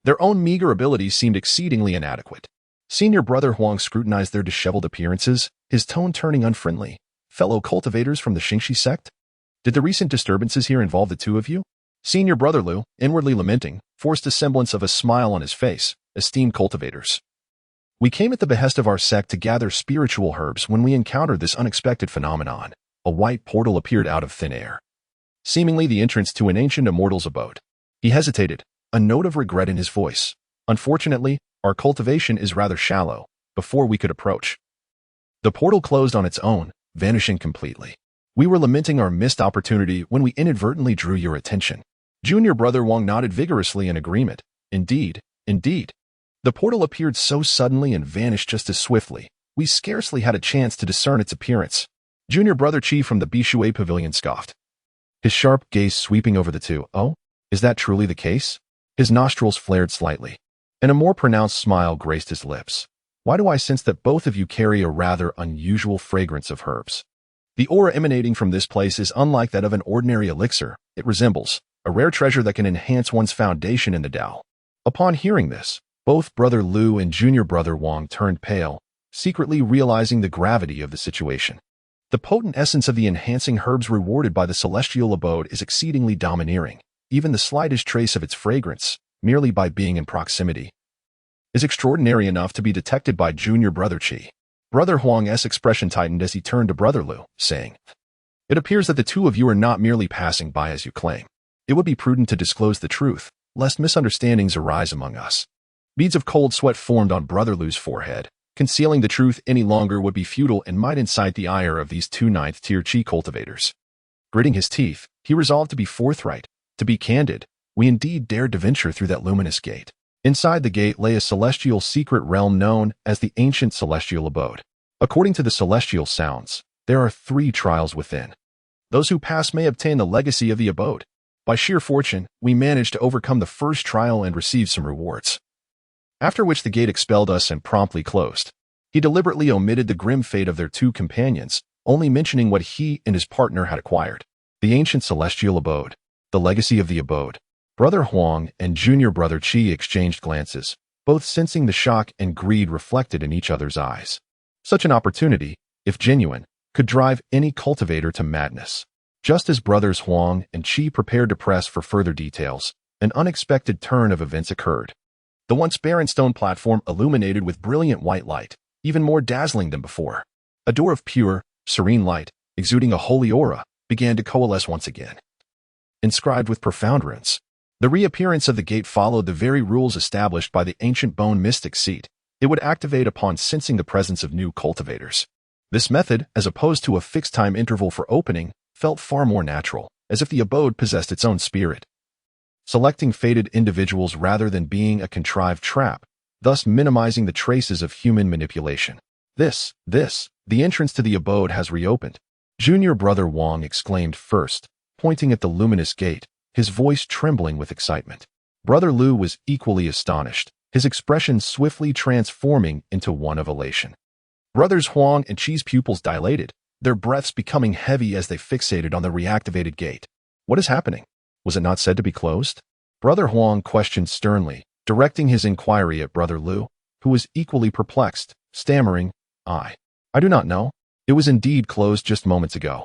their own meager abilities seemed exceedingly inadequate. Senior brother Huang scrutinized their disheveled appearances, his tone turning unfriendly. Fellow cultivators from the Xingshi sect? Did the recent disturbances here involve the two of you? Senior brother Lu, inwardly lamenting, forced a semblance of a smile on his face. Esteemed cultivators, we came at the behest of our sect to gather spiritual herbs when we encountered this unexpected phenomenon. A white portal appeared out of thin air, seemingly the entrance to an ancient immortal's abode. He hesitated, a note of regret in his voice. Unfortunately, our cultivation is rather shallow. Before we could approach, the portal closed on its own, vanishing completely. We were lamenting our missed opportunity when we inadvertently drew your attention. Junior Brother Huang nodded vigorously in agreement. Indeed, indeed. The portal appeared so suddenly and vanished just as swiftly, we scarcely had a chance to discern its appearance. Junior Brother Qi from the Bishui Pavilion scoffed, his sharp gaze sweeping over the two. Oh, is that truly the case? His nostrils flared slightly, and a more pronounced smile graced his lips. Why do I sense that both of you carry a rather unusual fragrance of herbs? The aura emanating from this place is unlike that of an ordinary elixir. It resembles a rare treasure that can enhance one's foundation in the Tao. Upon hearing this, both Brother Lu and Junior Brother Huang turned pale, secretly realizing the gravity of the situation. The potent essence of the enhancing herbs rewarded by the celestial abode is exceedingly domineering. Even the slightest trace of its fragrance, merely by being in proximity, is extraordinary enough to be detected by Junior Brother Qi. Brother Huang's expression tightened as he turned to Brother Lu, saying, "It appears that the two of you are not merely passing by as you claim. It would be prudent to disclose the truth, lest misunderstandings arise among us." Beads of cold sweat formed on Brother Lu's forehead. Concealing the truth any longer would be futile and might incite the ire of these two ninth-tier Qi cultivators. Gritting his teeth, he resolved to be forthright, to be candid. We indeed dared to venture through that luminous gate. Inside the gate lay a celestial secret realm known as the Ancient Celestial Abode. According to the celestial sounds, there are 3 trials within. Those who pass may obtain the legacy of the abode. By sheer fortune, we managed to overcome the first trial and receive some rewards. After which the gate expelled us and promptly closed. He deliberately omitted the grim fate of their 2 companions, only mentioning what he and his partner had acquired. The Ancient Celestial Abode. The legacy of the abode. Brother Huang and Junior Brother Qi exchanged glances, both sensing the shock and greed reflected in each other's eyes. Such an opportunity, if genuine, could drive any cultivator to madness. Just as Brothers Huang and Qi prepared to press for further details, an unexpected turn of events occurred. The once barren stone platform illuminated with brilliant white light, even more dazzling than before. A door of pure, serene light, exuding a holy aura, began to coalesce once again. Inscribed with profound runes. The reappearance of the gate followed the very rules established by the ancient bone mystic seat. It would activate upon sensing the presence of new cultivators. This method, as opposed to a fixed time interval for opening, felt far more natural, as if the abode possessed its own spirit. Selecting fated individuals rather than being a contrived trap, thus minimizing the traces of human manipulation. The entrance to the abode has reopened. Junior Brother Huang exclaimed first, pointing at the luminous gate, his voice trembling with excitement. Brother Lu was equally astonished, his expression swiftly transforming into one of elation. Brothers Huang and Qi's pupils dilated, their breaths becoming heavy as they fixated on the reactivated gate. What is happening? Was it not said to be closed? Brother Huang questioned sternly, directing his inquiry at Brother Lu, who was equally perplexed, stammering, I do not know. It was indeed closed just moments ago.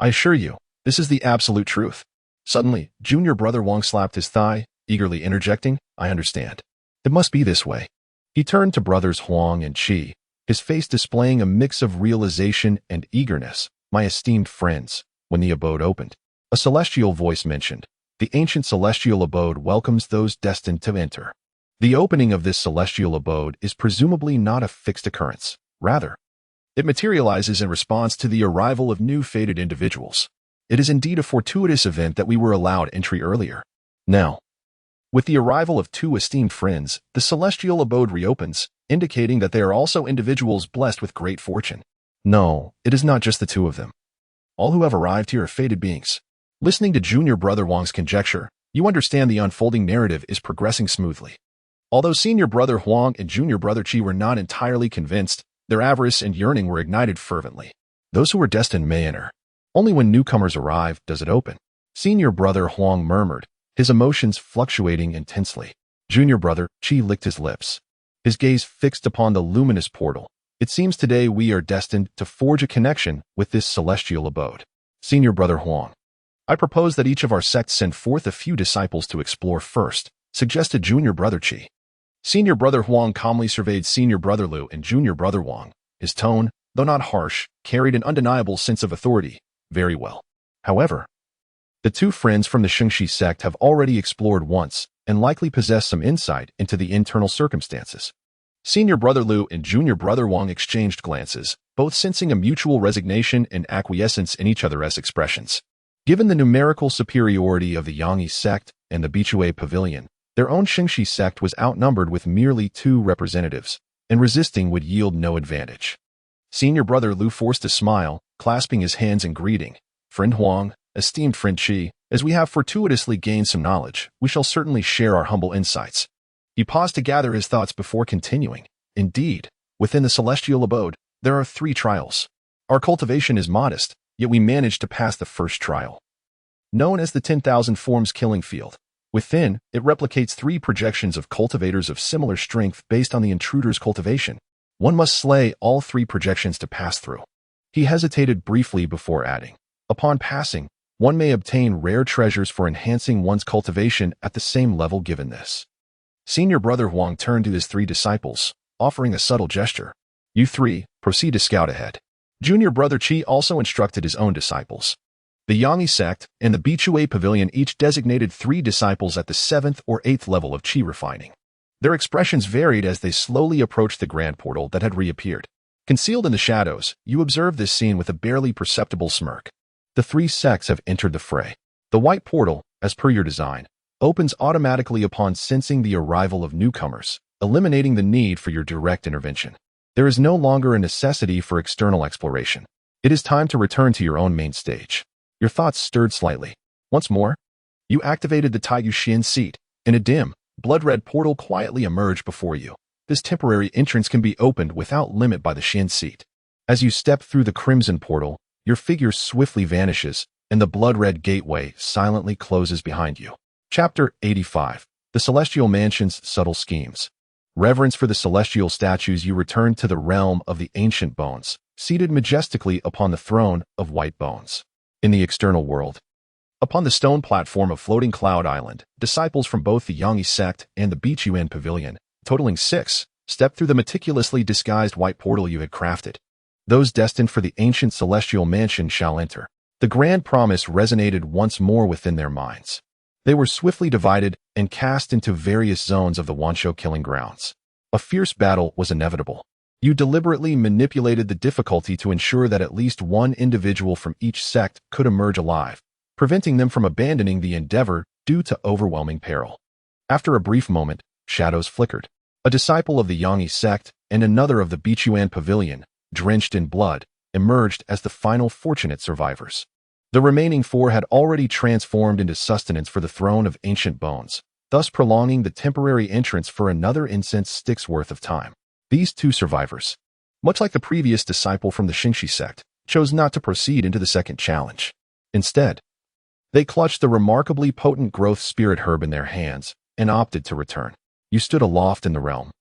I assure you, this is the absolute truth. Suddenly, Junior Brother Huang slapped his thigh, eagerly interjecting, I understand. It must be this way. He turned to Brothers Huang and Qi, his face displaying a mix of realization and eagerness. My esteemed friends, when the abode opened, a celestial voice mentioned, the ancient celestial abode welcomes those destined to enter. The opening of this celestial abode is presumably not a fixed occurrence. Rather, it materializes in response to the arrival of new fated individuals. It is indeed a fortuitous event that we were allowed entry earlier. Now, with the arrival of 2 esteemed friends, the celestial abode reopens, indicating that they are also individuals blessed with great fortune. No, it is not just the 2 of them. All who have arrived here are fated beings. Listening to Junior Brother Huang's conjecture, you understand the unfolding narrative is progressing smoothly. Although Senior Brother Huang and Junior Brother Qi were not entirely convinced, their avarice and yearning were ignited fervently. Those who are destined may enter. Only when newcomers arrive does it open. Senior Brother Huang murmured, his emotions fluctuating intensely. Junior Brother Qi licked his lips, his gaze fixed upon the luminous portal. It seems today we are destined to forge a connection with this celestial abode. Senior Brother Huang, I propose that each of our sects send forth a few disciples to explore first, suggested Junior Brother Qi. Senior Brother Huang calmly surveyed Senior Brother Lu and Junior Brother Huang. His tone, though not harsh, carried an undeniable sense of authority. Very well. However, The two friends from the Shengshi sect have already explored once and likely possess some insight into the internal circumstances. Senior brother Liu and junior brother Wang exchanged glances, both sensing a mutual resignation and acquiescence in each other's expressions. Given the numerical superiority of the Yangyi sect and the Bichue Pavilion, their own Shengshi sect was outnumbered with merely 2 representatives, and resisting would yield no advantage. Senior brother Liu forced a smile, clasping his hands in greeting. Friend Huang, esteemed friend Qi, as we have fortuitously gained some knowledge, we shall certainly share our humble insights. He paused to gather his thoughts before continuing. Indeed, within the celestial abode, there are 3 trials. Our cultivation is modest, yet we managed to pass the first trial. Known as the 10,000 Forms Killing Field, within, it replicates 3 projections of cultivators of similar strength based on the intruder's cultivation. One must slay all 3 projections to pass through. He hesitated briefly before adding, upon passing, one may obtain rare treasures for enhancing one's cultivation at the same level given this. Senior brother Huang turned to his 3 disciples, offering a subtle gesture. You 3, proceed to scout ahead. Junior brother Qi also instructed his own disciples. The Yangyi sect and the Bichue Pavilion each designated 3 disciples at the 7th or 8th level of Qi refining. Their expressions varied as they slowly approached the grand portal that had reappeared. Concealed in the shadows, you observed this scene with a barely perceptible smirk. The 3 sects have entered the fray. The white portal, as per your design, opens automatically upon sensing the arrival of newcomers, eliminating the need for your direct intervention. There is no longer a necessity for external exploration. It is time to return to your own main stage. Your thoughts stirred slightly. Once more, you activated the Taiyu Xian seat, and a dim, blood-red portal quietly emerged before you. This temporary entrance can be opened without limit by the Xian seat. As you step through the crimson portal, your figure swiftly vanishes, and the blood-red gateway silently closes behind you. Chapter 85. The Celestial Mansion's Subtle Schemes. Reverence for the celestial statues, you return to the realm of the ancient bones, seated majestically upon the throne of white bones. In the external world, upon the stone platform of Floating Cloud Island, disciples from both the Yangyi sect and the Bichuen Pavilion, totaling 6, stepped through the meticulously disguised white portal you had crafted. Those destined for the ancient celestial mansion shall enter. The grand promise resonated once more within their minds. They were swiftly divided and cast into various zones of the Wansho killing grounds. A fierce battle was inevitable. You deliberately manipulated the difficulty to ensure that at least one individual from each sect could emerge alive, preventing them from abandoning the endeavor due to overwhelming peril. After a brief moment, shadows flickered. A disciple of the Yangyi sect and another of the Bichuen Pavilion, drenched in blood, emerged as the final fortunate survivors. The remaining 4 had already transformed into sustenance for the throne of ancient bones, thus prolonging the temporary entrance for another incense stick's worth of time. These 2 survivors, much like the previous disciple from the Shengshi sect, chose not to proceed into the second challenge. Instead, they clutched the remarkably potent growth spirit herb in their hands and opted to return. You stood aloft in the realm,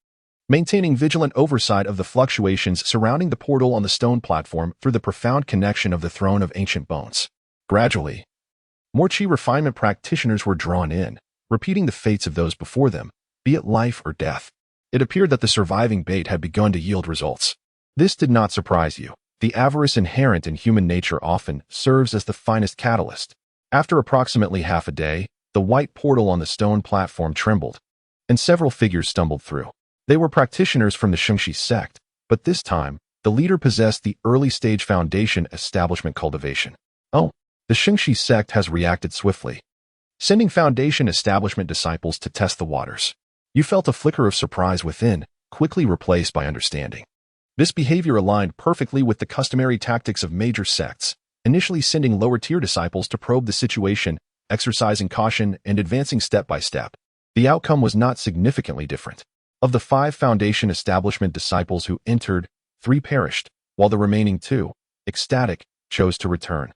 maintaining vigilant oversight of the fluctuations surrounding the portal on the stone platform through the profound connection of the throne of ancient bones. Gradually, more Qi refinement practitioners were drawn in, repeating the fates of those before them, be it life or death. It appeared that the surviving bait had begun to yield results. This did not surprise you. The avarice inherent in human nature often serves as the finest catalyst. After approximately half a day, the white portal on the stone platform trembled, and several figures stumbled through. They were practitioners from the Shengshi sect, but this time, the leader possessed the early-stage foundation establishment cultivation. Oh, the Shengshi sect has reacted swiftly, sending foundation establishment disciples to test the waters. You felt a flicker of surprise within, quickly replaced by understanding. This behavior aligned perfectly with the customary tactics of major sects, initially sending lower-tier disciples to probe the situation, exercising caution and advancing step by step. The outcome was not significantly different. Of the 5 foundation establishment disciples who entered, 3 perished, while the remaining 2, ecstatic, chose to return,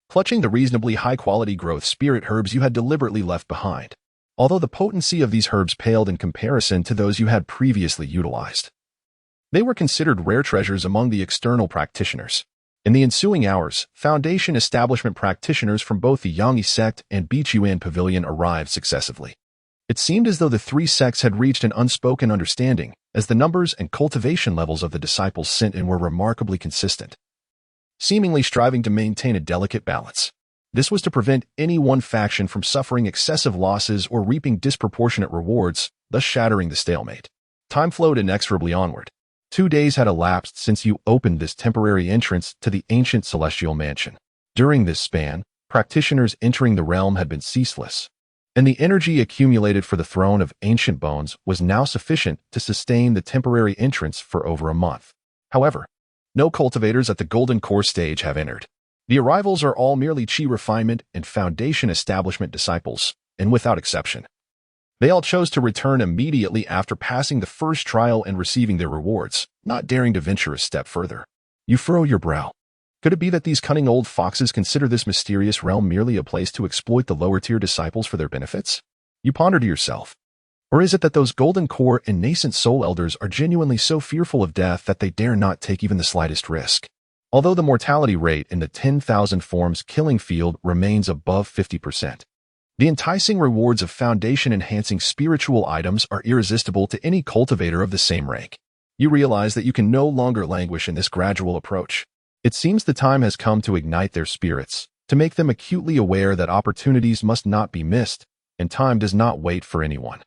clutching the reasonably high-quality growth spirit herbs you had deliberately left behind, although the potency of these herbs paled in comparison to those you had previously utilized. They were considered rare treasures among the external practitioners. In the ensuing hours, foundation establishment practitioners from both the Yangyi sect and Bichuen Pavilion arrived successively. It seemed as though the 3 sects had reached an unspoken understanding, as the numbers and cultivation levels of the disciples sent in were remarkably consistent, seemingly striving to maintain a delicate balance. This was to prevent any one faction from suffering excessive losses or reaping disproportionate rewards, thus shattering the stalemate. Time flowed inexorably onward. 2 days had elapsed since you opened this temporary entrance to the ancient celestial mansion. During this span, practitioners entering the realm had been ceaseless, and the energy accumulated for the throne of ancient bones was now sufficient to sustain the temporary entrance for over a month. However, no cultivators at the Golden Core stage have entered. The arrivals are all merely Qi refinement and foundation establishment disciples, and without exception. They all chose to return immediately after passing the first trial and receiving their rewards, not daring to venture a step further. You furrow your brow. Could it be that these cunning old foxes consider this mysterious realm merely a place to exploit the lower-tier disciples for their benefits? You ponder to yourself. Or is it that those Golden Core and nascent soul elders are genuinely so fearful of death that they dare not take even the slightest risk? Although the mortality rate in the 10,000 forms killing field remains above 50%, the enticing rewards of foundation-enhancing spiritual items are irresistible to any cultivator of the same rank. You realize that you can no longer languish in this gradual approach. It seems the time has come to ignite their spirits, to make them acutely aware that opportunities must not be missed, and time does not wait for anyone.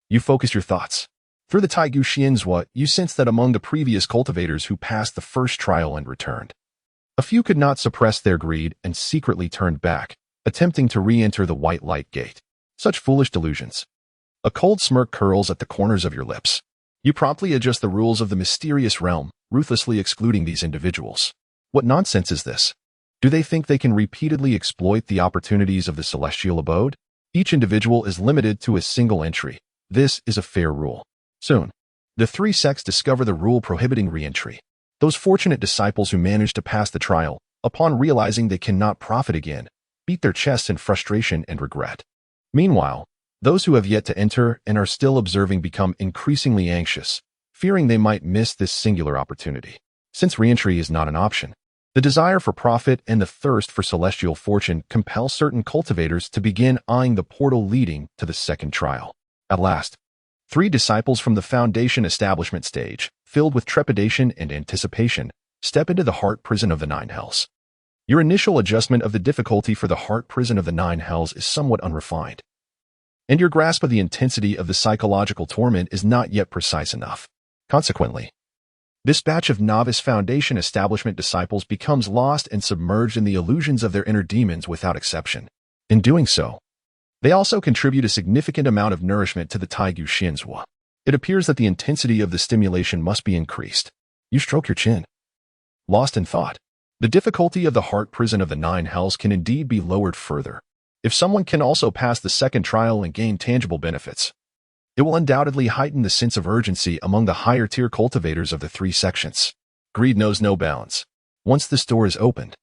You focus your thoughts. Through the Taigu Xianzhua, you sense that among the previous cultivators who passed the first trial and returned, a few could not suppress their greed and secretly turned back, attempting to re-enter the white light gate. Such foolish delusions. A cold smirk curls at the corners of your lips. You promptly adjust the rules of the mysterious realm, ruthlessly excluding these individuals. What nonsense is this? Do they think they can repeatedly exploit the opportunities of the celestial abode? Each individual is limited to a single entry. This is a fair rule. Soon, the 3 sects discover the rule prohibiting re-entry. Those fortunate disciples who manage to pass the trial, upon realizing they cannot profit again, beat their chests in frustration and regret. Meanwhile, those who have yet to enter and are still observing become increasingly anxious, fearing they might miss this singular opportunity. Since re-entry is not an option, the desire for profit and the thirst for celestial fortune compel certain cultivators to begin eyeing the portal leading to the second trial. At last, 3 disciples from the foundation establishment stage, filled with trepidation and anticipation, step into the heart prison of the 9 hells. Your initial adjustment of the difficulty for the heart prison of the 9 hells is somewhat unrefined, and your grasp of the intensity of the psychological torment is not yet precise enough. Consequently, this batch of novice foundation establishment disciples becomes lost and submerged in the illusions of their inner demons without exception. In doing so, they also contribute a significant amount of nourishment to the Taigu Xianzhua. It appears that the intensity of the stimulation must be increased. You stroke your chin. Lost in thought. The difficulty of the heart prison of the 9 hells can indeed be lowered further. If someone can also pass the second trial and gain tangible benefits, it will undoubtedly heighten the sense of urgency among the higher-tier cultivators of the 3 sections. Greed knows no bounds. Once this door is opened,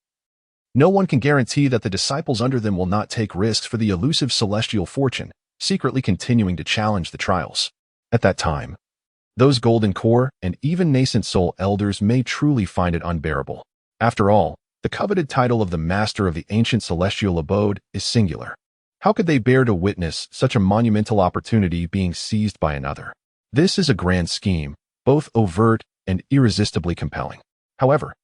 no one can guarantee that the disciples under them will not take risks for the elusive celestial fortune, secretly continuing to challenge the trials. At that time, those Golden Core and even nascent soul elders may truly find it unbearable. After all, the coveted title of the Master of the Ancient Celestial Abode is singular. How could they bear to witness such a monumental opportunity being seized by another? This is a grand scheme, both overt and irresistibly compelling. However,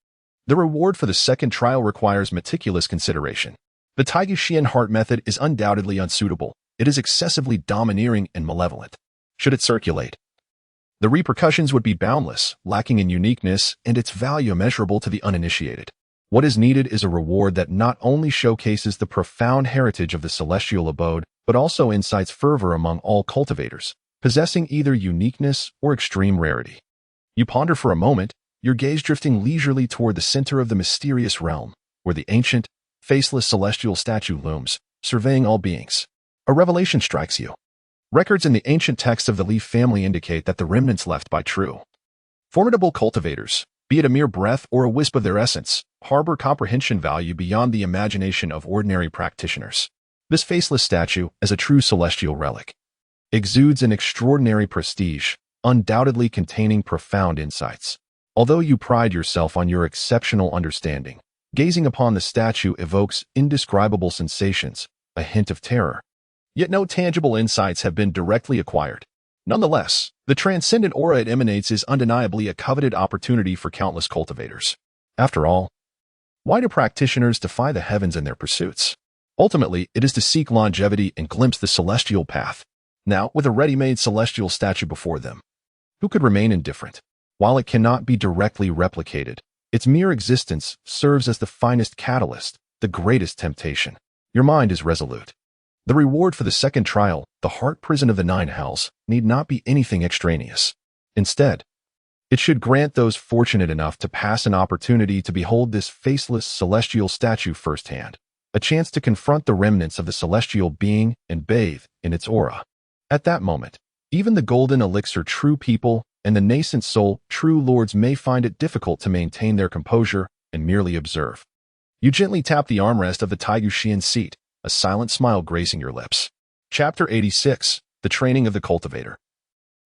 the reward for the second trial requires meticulous consideration. The Taigu Xian heart method is undoubtedly unsuitable. It is excessively domineering and malevolent. Should it circulate, the repercussions would be boundless, lacking in uniqueness, and its value immeasurable to the uninitiated. What is needed is a reward that not only showcases the profound heritage of the celestial abode, but also incites fervor among all cultivators, possessing either uniqueness or extreme rarity. You ponder for a moment, your gaze drifting leisurely toward the center of the mysterious realm, where the ancient, faceless celestial statue looms, surveying all beings. A revelation strikes you. Records in the ancient texts of the Leaf family indicate that the remnants left by true, formidable cultivators, be it a mere breath or a wisp of their essence, harbor comprehension value beyond the imagination of ordinary practitioners. This faceless statue, as a true celestial relic, exudes an extraordinary prestige, undoubtedly containing profound insights. Although you pride yourself on your exceptional understanding, gazing upon the statue evokes indescribable sensations, a hint of terror. Yet no tangible insights have been directly acquired. Nonetheless, the transcendent aura it emanates is undeniably a coveted opportunity for countless cultivators. After all, why do practitioners defy the heavens in their pursuits? Ultimately, it is to seek longevity and glimpse the celestial path. Now, with a ready-made celestial statue before them, who could remain indifferent? While it cannot be directly replicated, its mere existence serves as the finest catalyst, the greatest temptation. Your mind is resolute. The reward for the second trial, the heart prison of the 9 hells, need not be anything extraneous. Instead, it should grant those fortunate enough to pass an opportunity to behold this faceless celestial statue firsthand, a chance to confront the remnants of the celestial being and bathe in its aura. At that moment, even the golden elixir true people and the nascent soul true lords may find it difficult to maintain their composure and merely observe. You gently tap the armrest of the Taigu Xian seat, a silent smile gracing your lips. Chapter 86, The Training of the Cultivator.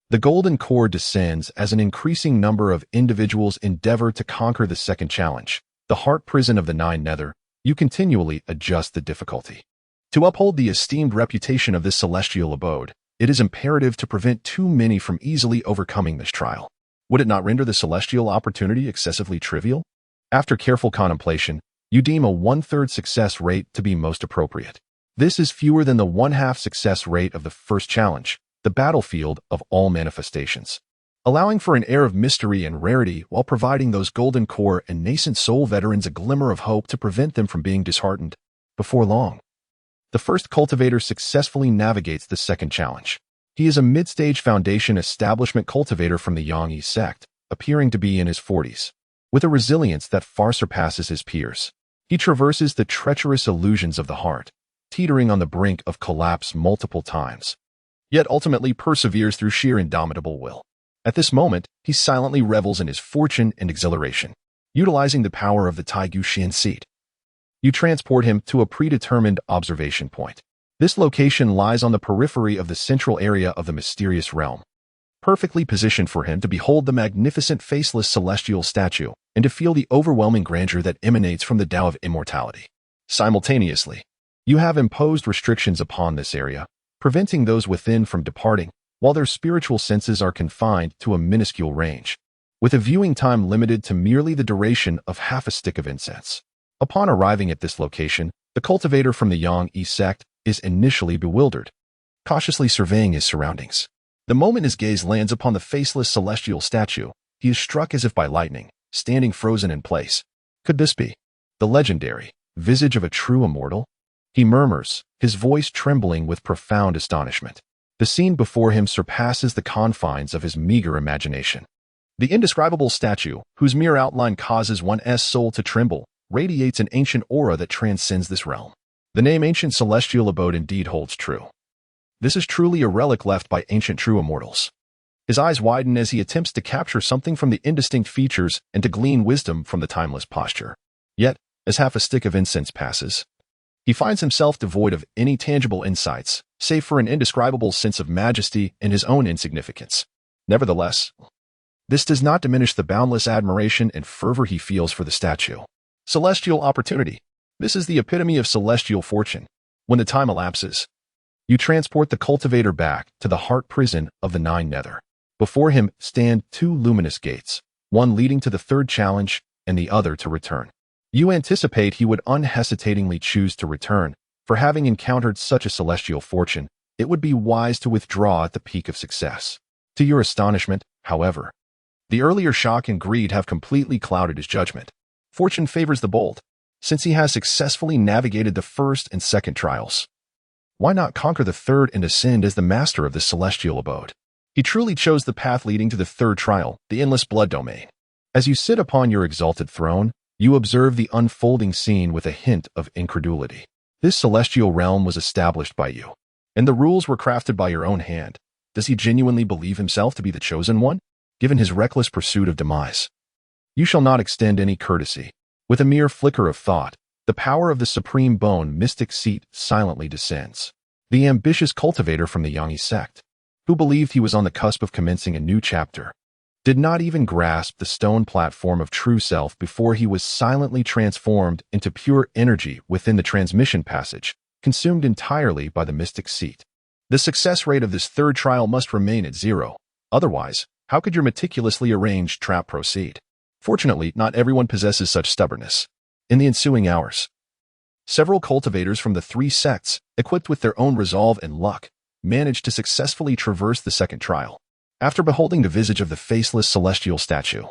The golden core descends as an increasing number of individuals endeavor to conquer the second challenge, the heart prison of the 9 nether. You continually adjust the difficulty. To uphold the esteemed reputation of this celestial abode, it is imperative to prevent too many from easily overcoming this trial. Would it not render the celestial opportunity excessively trivial? After careful contemplation, you deem a 1/3 success rate to be most appropriate. This is fewer than the 1/2 success rate of the first challenge, the battlefield of all manifestations, allowing for an air of mystery and rarity while providing those golden core and nascent soul veterans a glimmer of hope to prevent them from being disheartened. Before long, the first cultivator successfully navigates the second challenge. He is a mid-stage foundation establishment cultivator from the Yangyi sect, appearing to be in his 40s. With a resilience that far surpasses his peers, he traverses the treacherous illusions of the heart, teetering on the brink of collapse multiple times, yet ultimately perseveres through sheer indomitable will. At this moment, he silently revels in his fortune and exhilaration. Utilizing the power of the Taigu Xian seat, you transport him to a predetermined observation point. This location lies on the periphery of the central area of the mysterious realm, perfectly positioned for him to behold the magnificent faceless celestial statue and to feel the overwhelming grandeur that emanates from the Tao of immortality. Simultaneously, you have imposed restrictions upon this area, preventing those within from departing, while their spiritual senses are confined to a minuscule range, with a viewing time limited to merely the duration of half a stick of incense. Upon arriving at this location, the cultivator from the Yangyi sect is initially bewildered, cautiously surveying his surroundings. The moment his gaze lands upon the faceless celestial statue, he is struck as if by lightning, standing frozen in place. Could this be the legendary visage of a true immortal? He murmurs, his voice trembling with profound astonishment. The scene before him surpasses the confines of his meager imagination. The indescribable statue, whose mere outline causes one's soul to tremble, radiates an ancient aura that transcends this realm. The name Ancient Celestial Abode indeed holds true. This is truly a relic left by ancient true immortals. His eyes widen as he attempts to capture something from the indistinct features and to glean wisdom from the timeless posture. Yet, as half a stick of incense passes, he finds himself devoid of any tangible insights, save for an indescribable sense of majesty and his own insignificance. Nevertheless, this does not diminish the boundless admiration and fervor he feels for the statue. Celestial opportunity. This is the epitome of celestial fortune. When the time elapses, you transport the cultivator back to the heart prison of the 9 nether. Before him stand 2 luminous gates, one leading to the third challenge and the other to return. You anticipate he would unhesitatingly choose to return, for having encountered such a celestial fortune, it would be wise to withdraw at the peak of success. To your astonishment, however, the earlier shock and greed have completely clouded his judgment. Fortune favors the bold, since he has successfully navigated the first and second trials. Why not conquer the third and ascend as the master of this celestial abode? He truly chose the path leading to the third trial, the endless blood domain. As you sit upon your exalted throne, you observe the unfolding scene with a hint of incredulity. This celestial realm was established by you, and the rules were crafted by your own hand. Does he genuinely believe himself to be the chosen one, given his reckless pursuit of demise? You shall not extend any courtesy. With a mere flicker of thought, the power of the supreme bone mystic seat silently descends. The ambitious cultivator from the Yangyi sect, who believed he was on the cusp of commencing a new chapter, did not even grasp the stone platform of true self before he was silently transformed into pure energy within the transmission passage, consumed entirely by the mystic seat. The success rate of this third trial must remain at 0. Otherwise, how could your meticulously arranged trap proceed? Fortunately, not everyone possesses such stubbornness. In the ensuing hours, Several cultivators from the three sects, equipped with their own resolve and luck, managed to successfully traverse the second trial. After beholding the visage of the faceless celestial statue,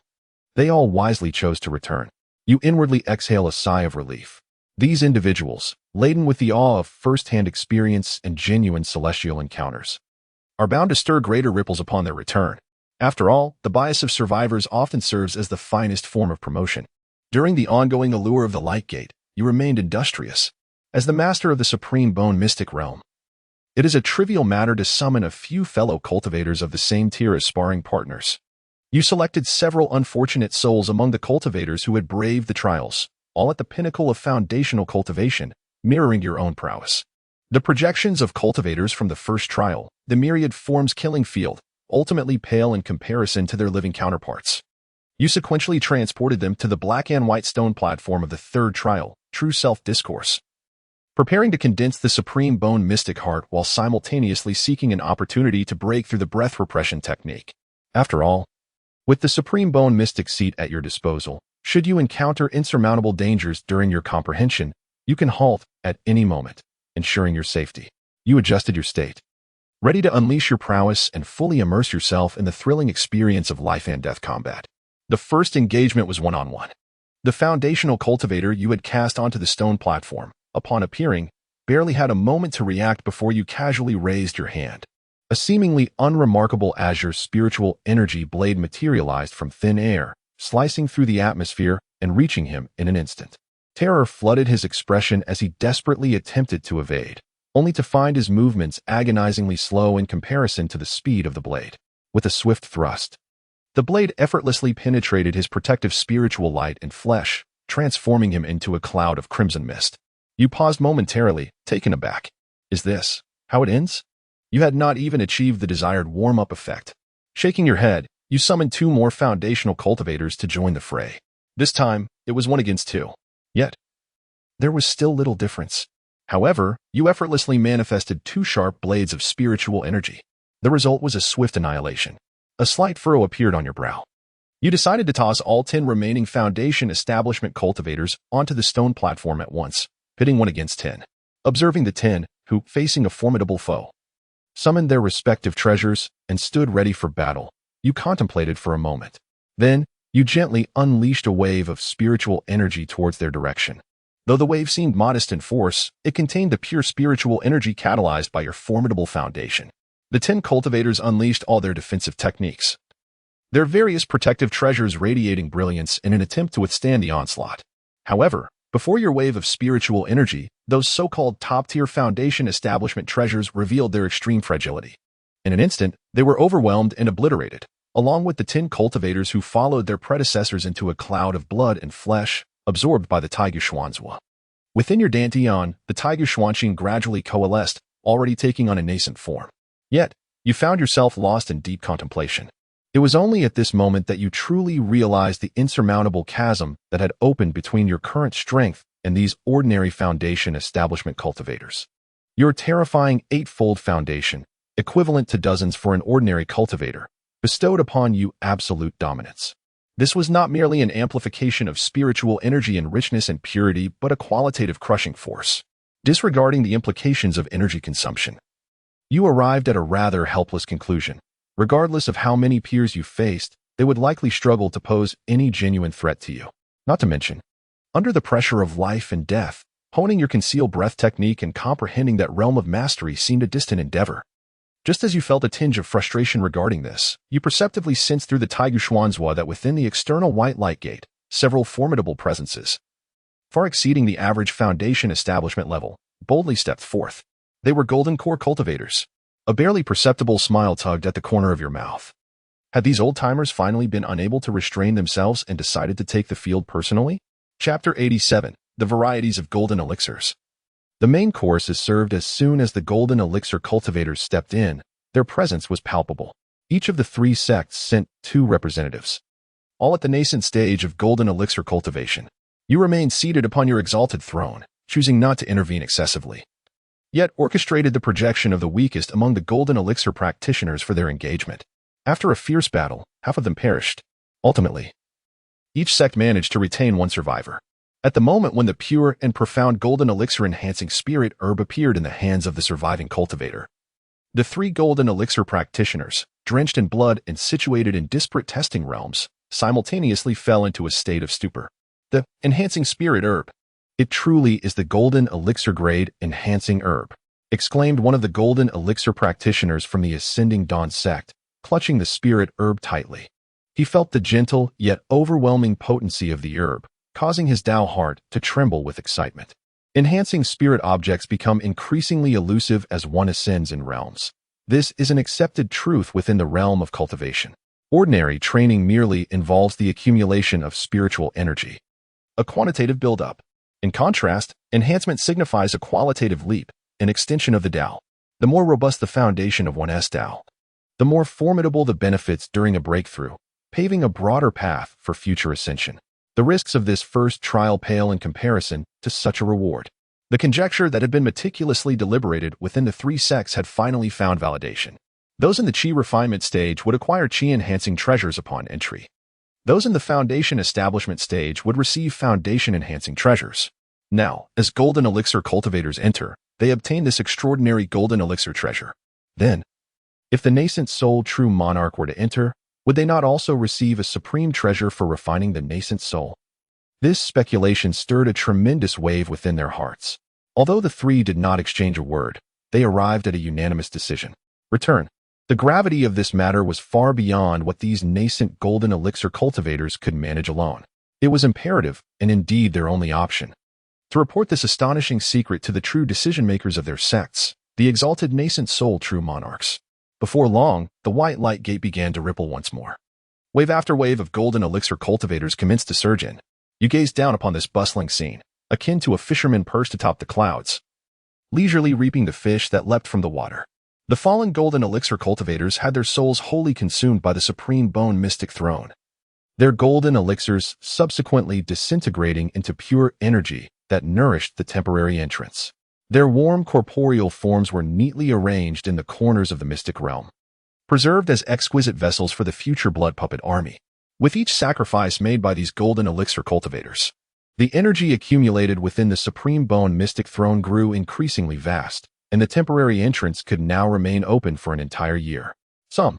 they all wisely chose to return. You inwardly exhale a sigh of relief. These individuals, laden with the awe of first-hand experience and genuine celestial encounters, are bound to stir greater ripples upon their return. After all, the bias of survivors often serves as the finest form of promotion. During the ongoing allure of the Light Gate, you remained industrious. As the master of the Supreme Bone Mystic Realm, it is a trivial matter to summon a few fellow cultivators of the same tier as sparring partners. You selected several unfortunate souls among the cultivators who had braved the trials, all at the pinnacle of foundational cultivation, mirroring your own prowess. The projections of cultivators from the first trial, the myriad forms killing field, ultimately pale in comparison to their living counterparts. You sequentially transported them to the black and white stone platform of the third trial, True Self Discourse, preparing to condense the Supreme Bone Mystic Heart while simultaneously seeking an opportunity to break through the breath repression technique. After all, with the Supreme Bone Mystic Seat at your disposal, should you encounter insurmountable dangers during your comprehension, you can halt at any moment, ensuring your safety. You adjusted your state, ready to unleash your prowess and fully immerse yourself in the thrilling experience of life and death combat. The first engagement was one-on-one. The foundational cultivator you had cast onto the stone platform, upon appearing, barely had a moment to react before you casually raised your hand. A seemingly unremarkable azure spiritual energy blade materialized from thin air, slicing through the atmosphere and reaching him in an instant. Terror flooded his expression as he desperately attempted to evade, only to find his movements agonizingly slow in comparison to the speed of the blade. With a swift thrust, the blade effortlessly penetrated his protective spiritual light and flesh, transforming him into a cloud of crimson mist. You paused momentarily, taken aback. Is this how it ends? You had not even achieved the desired warm-up effect. Shaking your head, you summoned two more foundational cultivators to join the fray. This time, it was 1 against 2. Yet, there was still little difference. However, you effortlessly manifested 2 sharp blades of spiritual energy. The result was a swift annihilation. A slight furrow appeared on your brow. You decided to toss all 10 remaining Foundation Establishment cultivators onto the stone platform at once, pitting 1 against 10. Observing the 10, who, facing a formidable foe, summoned their respective treasures and stood ready for battle, you contemplated for a moment. Then, you gently unleashed a wave of spiritual energy towards their direction. Though the wave seemed modest in force, it contained the pure spiritual energy catalyzed by your formidable foundation. The 10 cultivators unleashed all their defensive techniques, their various protective treasures radiating brilliance in an attempt to withstand the onslaught. However, before your wave of spiritual energy, those so-called top-tier Foundation Establishment treasures revealed their extreme fragility. In an instant, they were overwhelmed and obliterated, along with the 10 cultivators who followed their predecessors into a cloud of blood and flesh, absorbed by the Taigu Xuanzhua. Within your Dantian, the Taigu Xuanqing gradually coalesced, already taking on a nascent form. Yet, you found yourself lost in deep contemplation. It was only at this moment that you truly realized the insurmountable chasm that had opened between your current strength and these ordinary Foundation Establishment cultivators. Your terrifying 8-fold foundation, equivalent to dozens for an ordinary cultivator, bestowed upon you absolute dominance. This was not merely an amplification of spiritual energy and richness and purity, but a qualitative crushing force. Disregarding the implications of energy consumption, you arrived at a rather helpless conclusion. Regardless of how many peers you faced, they would likely struggle to pose any genuine threat to you. Not to mention, under the pressure of life and death, honing your concealed breath technique and comprehending that realm of mastery seemed a distant endeavor. Just as you felt a tinge of frustration regarding this, you perceptively sensed through the Taigu Xuanzhua that within the external white light gate, several formidable presences, far exceeding the average Foundation Establishment level, boldly stepped forth. They were Golden Core cultivators. A barely perceptible smile tugged at the corner of your mouth. Had these old-timers finally been unable to restrain themselves and decided to take the field personally? Chapter 87. The Varieties of Golden Elixirs. The main course is served as soon as the Golden Elixir cultivators stepped in. Their presence was palpable. Each of the 3 sects sent 2 representatives, all at the nascent stage of Golden Elixir cultivation. You remained seated upon your exalted throne, choosing not to intervene excessively, yet orchestrated the projection of the weakest among the Golden Elixir practitioners for their engagement. After a fierce battle, half of them perished. Ultimately, each sect managed to retain 1 survivor. At the moment when the pure and profound golden elixir-enhancing spirit herb appeared in the hands of the surviving cultivator, the three golden elixir practitioners, drenched in blood and situated in disparate testing realms, simultaneously fell into a state of stupor. The enhancing spirit herb. It truly is the golden elixir grade enhancing herb, exclaimed one of the golden elixir practitioners from the Ascending Dawn sect, clutching the spirit herb tightly. He felt the gentle yet overwhelming potency of the herb, causing his Tao heart to tremble with excitement. Enhancing spirit objects become increasingly elusive as one ascends in realms. This is an accepted truth within the realm of cultivation. Ordinary training merely involves the accumulation of spiritual energy, a quantitative buildup. In contrast, enhancement signifies a qualitative leap, an extension of the Tao. The more robust the foundation of one's Tao, the more formidable the benefits during a breakthrough, paving a broader path for future ascension. The risks of this first trial pale in comparison to such a reward. The conjecture that had been meticulously deliberated within the three sects had finally found validation. Those in the Qi refinement stage would acquire Qi-enhancing treasures upon entry. Those in the foundation establishment stage would receive foundation-enhancing treasures. Now, as golden elixir cultivators enter, they obtain this extraordinary golden elixir treasure. Then, if the nascent soul true monarch were to enter, would they not also receive a supreme treasure for refining the nascent soul? This speculation stirred a tremendous wave within their hearts. Although the three did not exchange a word, they arrived at a unanimous decision. Return. The gravity of this matter was far beyond what these nascent golden elixir cultivators could manage alone. It was imperative, and indeed their only option, to report this astonishing secret to the true decision-makers of their sects, the exalted nascent soul true monarchs. Before long, the white light gate began to ripple once more. Wave after wave of golden elixir cultivators commenced to surge in. You gazed down upon this bustling scene, akin to a fisherman perched atop the clouds, leisurely reaping the fish that leapt from the water. The fallen golden elixir cultivators had their souls wholly consumed by the supreme bone mystic throne, their golden elixirs subsequently disintegrating into pure energy that nourished the temporary entrance. Their warm corporeal forms were neatly arranged in the corners of the mystic realm, preserved as exquisite vessels for the future blood puppet army. With each sacrifice made by these golden elixir cultivators, the energy accumulated within the supreme bone mystic throne grew increasingly vast, and the temporary entrance could now remain open for an entire year. Some,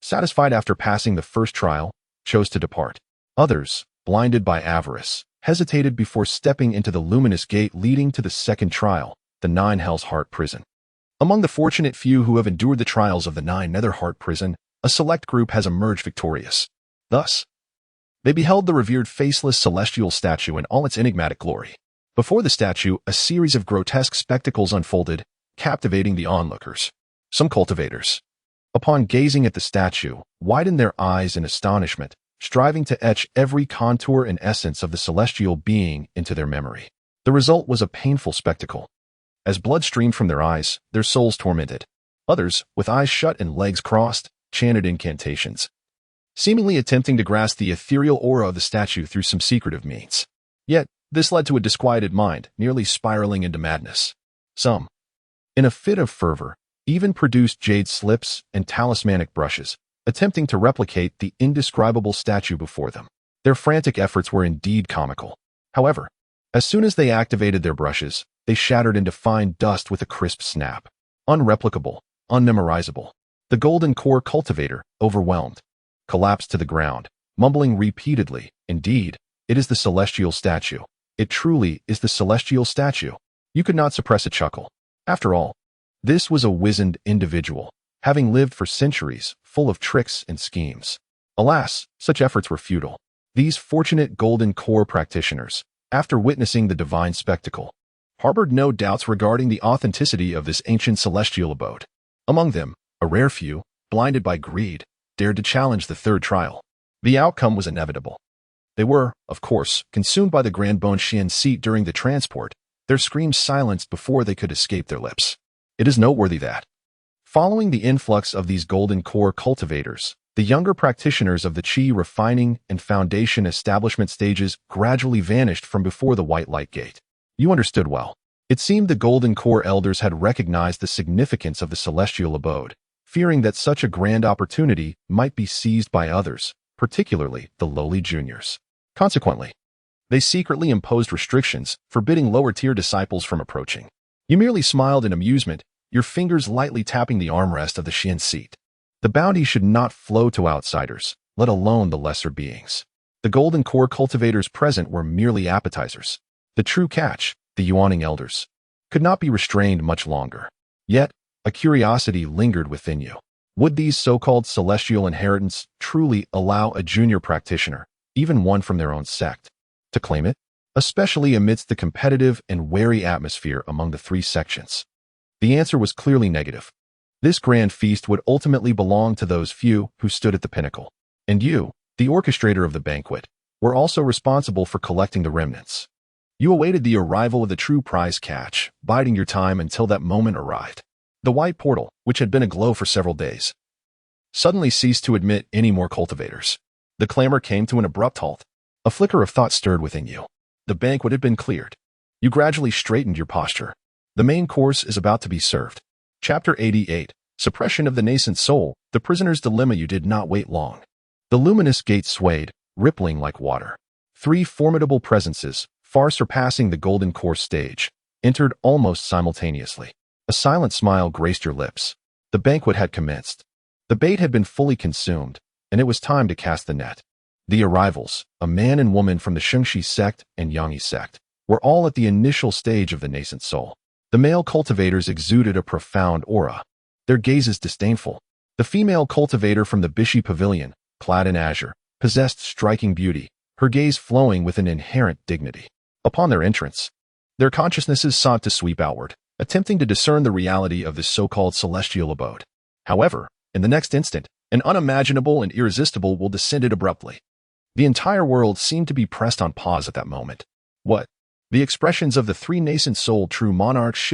satisfied after passing the first trial, chose to depart. Others, blinded by avarice, hesitated before stepping into the luminous gate leading to the second trial, the Nine Hells Heart Prison. Among the fortunate few who have endured the trials of the Nine Nether Heart Prison, a select group has emerged victorious. Thus, they beheld the revered faceless celestial statue in all its enigmatic glory. Before the statue, a series of grotesque spectacles unfolded, captivating the onlookers. Some cultivators, upon gazing at the statue, widened their eyes in astonishment, striving to etch every contour and essence of the celestial being into their memory. The result was a painful spectacle. As blood streamed from their eyes, their souls tormented. Others, with eyes shut and legs crossed, chanted incantations, seemingly attempting to grasp the ethereal aura of the statue through some secretive means. Yet, this led to a disquieted mind, nearly spiraling into madness. Some, in a fit of fervor, even produced jade slips and talismanic brushes, attempting to replicate the indescribable statue before them. Their frantic efforts were indeed comical. However, as soon as they activated their brushes, they shattered into fine dust with a crisp snap. Unreplicable, unmemorizable. The golden core cultivator, overwhelmed, collapsed to the ground, mumbling repeatedly, "Indeed, it is the celestial statue. It truly is the celestial statue." You could not suppress a chuckle. After all, this was a wizened individual, having lived for centuries, full of tricks and schemes. Alas, such efforts were futile. These fortunate golden core practitioners, after witnessing the divine spectacle, harbored no doubts regarding the authenticity of this ancient celestial abode. Among them, a rare few, blinded by greed, dared to challenge the third trial. The outcome was inevitable. They were, of course, consumed by the Grand Bone Xian seat during the transport, their screams silenced before they could escape their lips. It is noteworthy that, following the influx of these golden core cultivators, the younger practitioners of the Qi refining and foundation establishment stages gradually vanished from before the white light gate. You understood well. It seemed the golden core elders had recognized the significance of the celestial abode, fearing that such a grand opportunity might be seized by others, particularly the lowly juniors. Consequently, They secretly imposed restrictions, forbidding lower-tier disciples from approaching. You merely smiled in amusement, your fingers lightly tapping the armrest of the Xian seat. The bounty should not flow to outsiders, let alone the lesser beings. The golden core cultivators present were merely appetizers. The true catch, the Yuaning elders, could not be restrained much longer. Yet, a curiosity lingered within you. Would these so-called celestial inheritance truly allow a junior practitioner, even one from their own sect, to claim it? Especially amidst the competitive and wary atmosphere among the three sections. The answer was clearly negative. This grand feast would ultimately belong to those few who stood at the pinnacle. And you, the orchestrator of the banquet, were also responsible for collecting the remnants. You awaited the arrival of the true prize catch, biding your time until that moment arrived. The white portal, which had been aglow for several days, suddenly ceased to admit any more cultivators. The clamor came to an abrupt halt. A flicker of thought stirred within you. The banquet had been cleared. You gradually straightened your posture. The main course is about to be served. Chapter 88, Suppression of the Nascent Soul, The Prisoner's Dilemma. You did not wait long. The luminous gate swayed, rippling like water. Three formidable presences, far surpassing the golden core stage, entered almost simultaneously. A silent smile graced your lips. The banquet had commenced. The bait had been fully consumed, and it was time to cast the net. The arrivals, a man and woman from the Shengshi sect and Yangyi sect, were all at the initial stage of the nascent soul. The male cultivators exuded a profound aura, their gazes disdainful. The female cultivator from the Bishi pavilion, clad in azure, possessed striking beauty, her gaze flowing with an inherent dignity. Upon their entrance, their consciousnesses sought to sweep outward, attempting to discern the reality of this so-called celestial abode. However, in the next instant, an unimaginable and irresistible will descended abruptly. The entire world seemed to be pressed on pause at that moment. What? The expressions of the three nascent soul true monarchs shifted